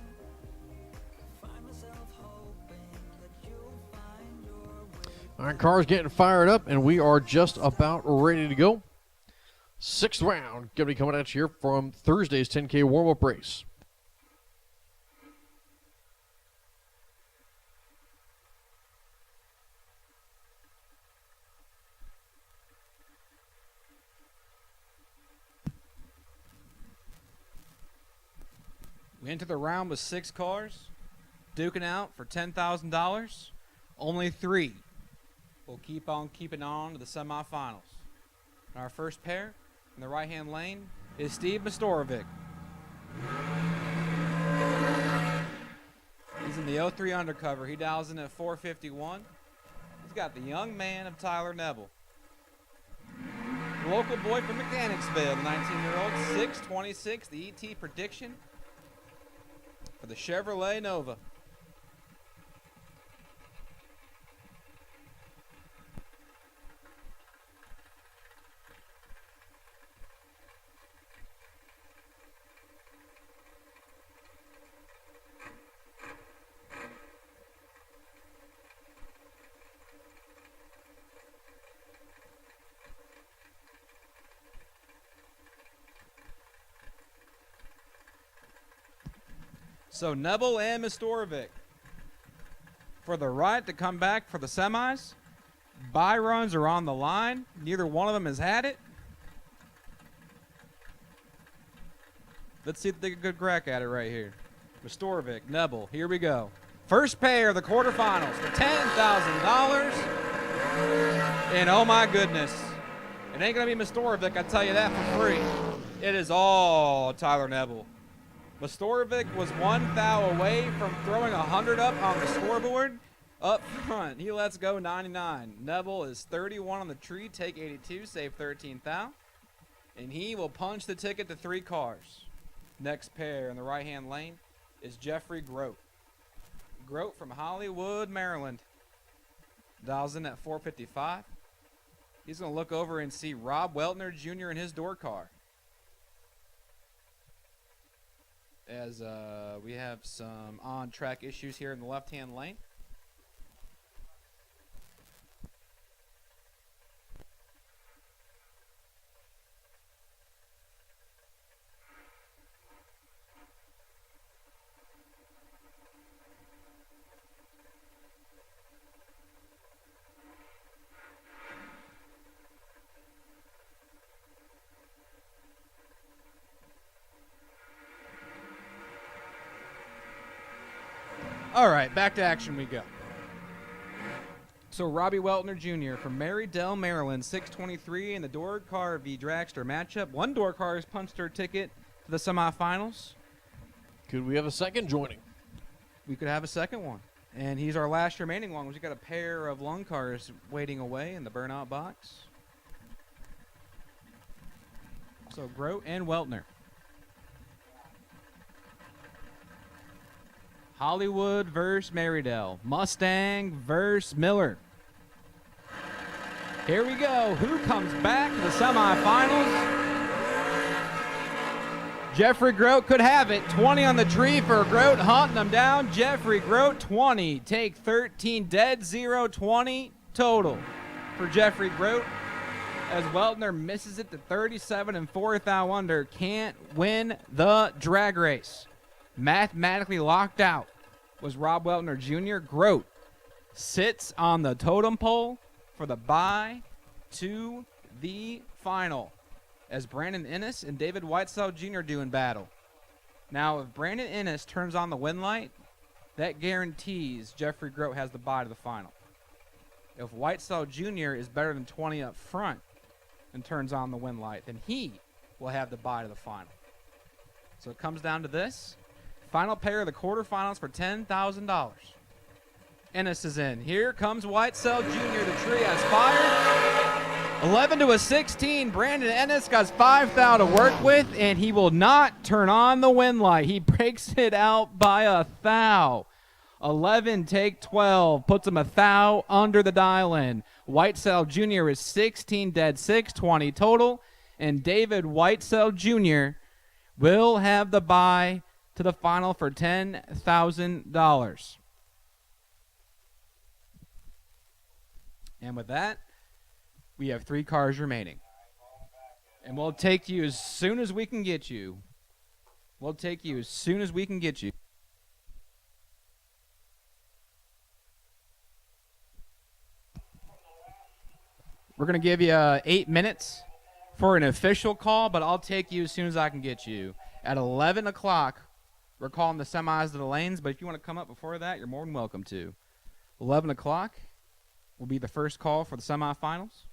find myself hoping that you'll find your way. All right, cars getting fired up, and we are just about ready to go. Sixth round going to be coming at you here from Thursday's 10K warm-up race. We enter the round with 6 cars, duking out for $10,000. Only 3 will keep on keeping on to the semifinals. And our first pair in the right-hand lane is Steve Mastorovic. He's in the 03 undercover. He dials in at 451. He's got the young man of Tyler Neville. Local boy from Mechanicsville, the 19-year-old, 626, the ET prediction for the Chevrolet Nova. So Neville and Mastorovic for the right to come back for the semis. Bye runs are on the line. Neither one of them has had it. Let's see if they get a good crack at it right here. Mastorovic, Neville, here we go. First pair of the quarterfinals for $10,000. And oh my goodness, it ain't gonna be Mastorovic, I tell you that for free. It is all Tyler Neville. Mastorovic was 1 thou away from throwing 100 up on the scoreboard. Up front, he lets go 99. Neville is 31 on the tree, take 82, save 13 thou. And he will punch the ticket to 3 cars. Next pair in the right-hand lane is Jeffrey Grote. Grote from Hollywood, Maryland. Dials in at 455. He's going to look over and see Rob Weltner Jr. in his door car. As we have some on-track issues here in the left-hand lane. All right, back to action we go. So Robbie Weltner Jr. from Marydale, Maryland, 623 in the door car v Dragster matchup. One door car has punched her ticket to the semifinals. Could we have a second joining? We could have a second one. And he's our last remaining one. We've got a pair of lung cars waiting away in the burnout box. So Grote and Weltner. Hollywood versus Marydale. Mustang versus Miller. Here we go. Who comes back to the semifinals? Jeffrey Grote could have it. 20 on the tree for Grote, hunting them down. Jeffrey Grote, 20. Take 13 dead, 0, 20 total for Jeffrey Grote. As Weltner misses it to 37 and 4th out under. Can't win the drag race. Mathematically locked out was Rob Weltner Jr. Grote sits on the totem pole for the bye to the final, as Brandon Innes and David Whitesell Jr. do in battle. Now, if Brandon Innes turns on the win light, that guarantees Jeffrey Grote has the bye to the final. If Whitesell Jr. is better than 20 up front and turns on the win light, then he will have the bye to the final. So it comes down to this. Final pair of the quarterfinals for $10,000. Innes is in. Here comes Whitesell Jr. The tree has fired. 11 to a 16. Brandon Ennis got 5 thou to work with, and he will not turn on the win light. He breaks it out by a thou. 11 take 12. Puts him a thou under the dial-in. Whitesell Jr. is 16 dead 6, 20 total. And David Whitesell Jr. will have the bye to the final for $10,000. And with that, we have 3 cars remaining. And we'll take you as soon as we can get you. We'll take you as soon as we can get you. We're going to give you 8 minutes for an official call, but I'll take you as soon as I can get you. At 11 o'clock, we're calling the semis to the lanes, but if you want to come up before that, you're more than welcome to. 11 o'clock will be the first call for the semifinals.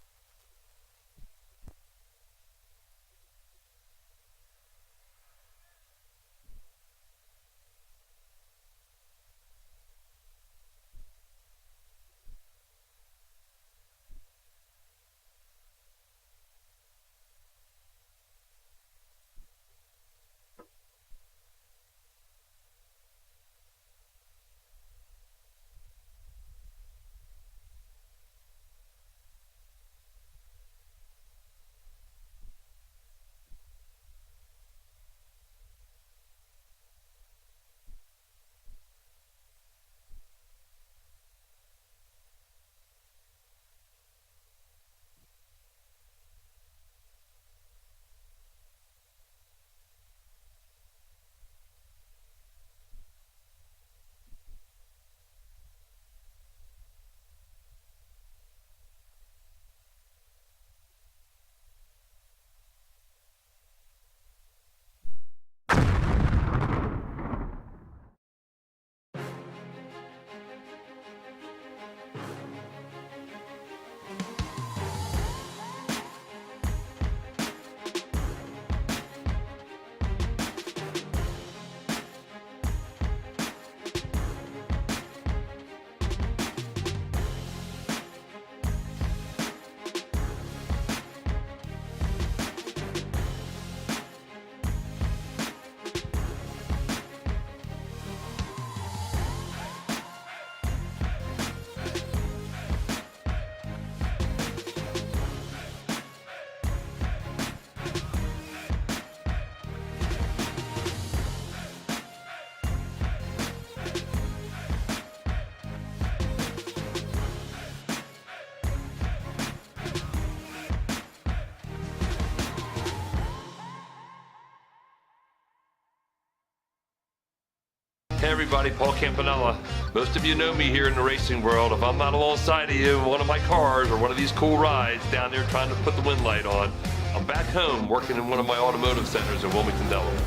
Hey everybody, Paul Campanella. Most of you know me here in the racing world. If I'm not alongside of you in one of my cars or one of these cool rides down there trying to put the wind light on, I'm back home working in one of my automotive centers in Wilmington, Delaware.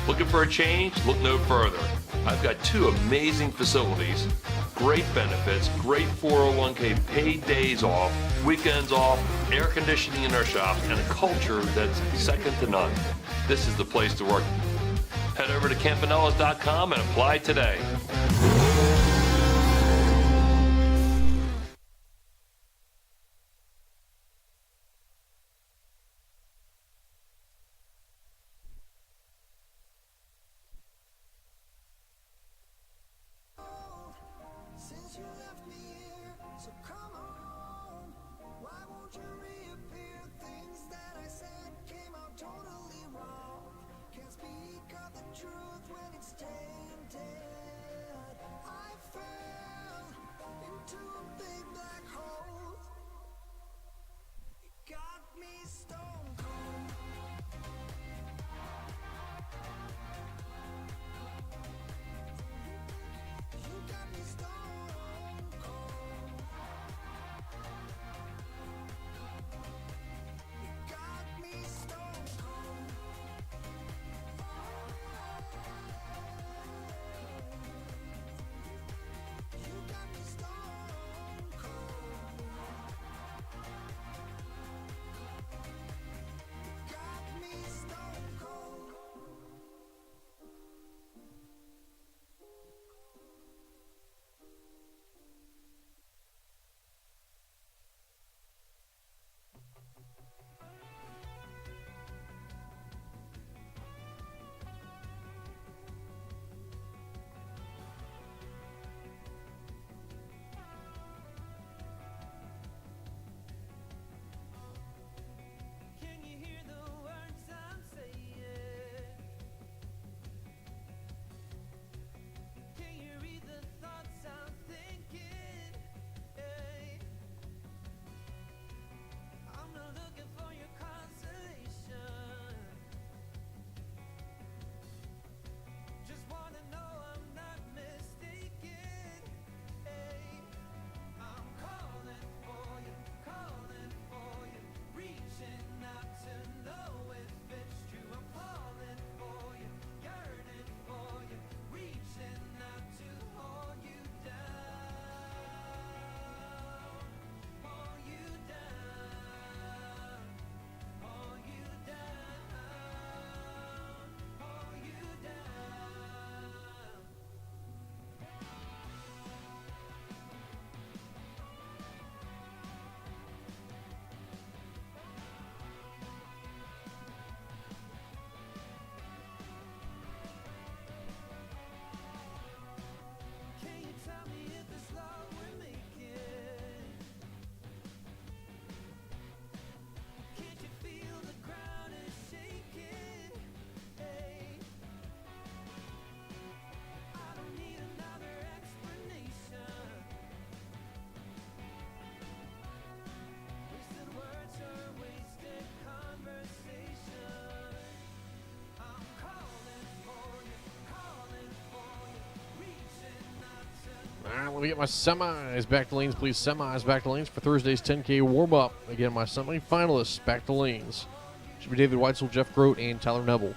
Looking for a change? Look no further. I've got 2 amazing facilities, great benefits, great 401k, paid days off, weekends off, air conditioning in our shop, and a culture that's second to none. This is the place to work. Head over to campanellas.com and apply today. Since you left me here, so come on. Let me get my semis back to lanes, please. Semis back to lanes for Thursday's 10K warm-up. Again, my semi-finalists back to lanes. Should be David Weitzel, Jeff Grote, and Tyler Neville.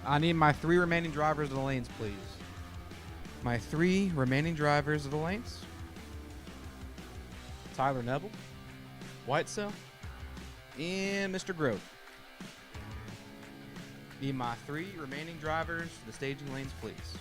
I need my 3 remaining drivers of the lanes, please. My 3 remaining drivers of the lanes. Tyler Neville, Whitesell, and Mr. Grote. Need my 3 remaining drivers of the staging lanes, please.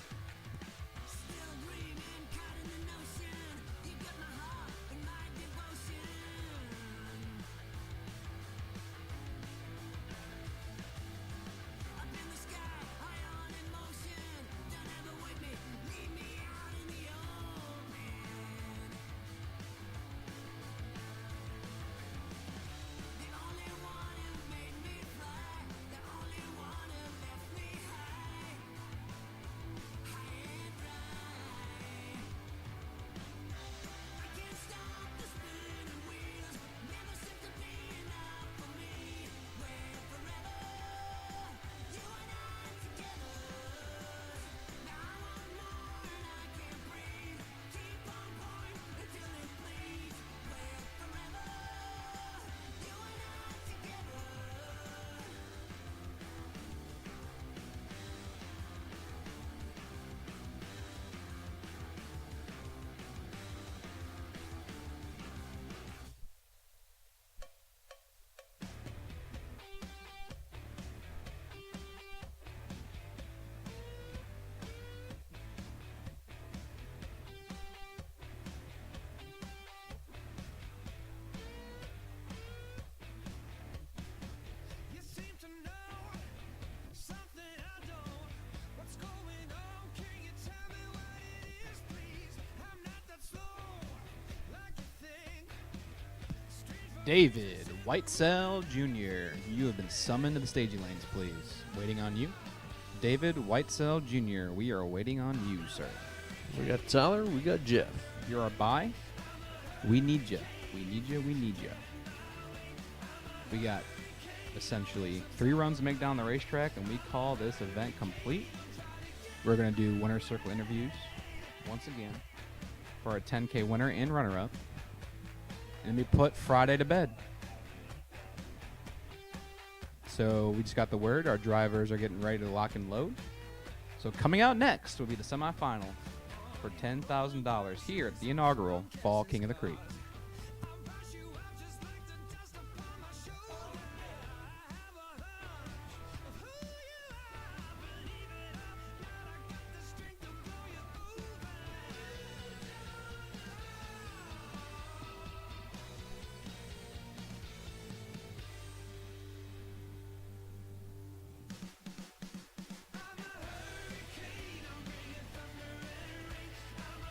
David Whitesell, Jr., you have been summoned to the staging lanes, please. Waiting on you. David Whitesell Jr. We are waiting on you, sir. We got Tyler. We got Jeff. You're our buy. We need you. We need you. We need you. We got essentially 3 runs to make down the racetrack, and we call this event complete. We're going to do winner's circle interviews once again for our 10K winner and runner-up. And we put Friday to bed. So we just got the word. Our drivers are getting ready to lock and load. So coming out next will be the semifinal for $10,000 here at the inaugural Fall King of the Creek.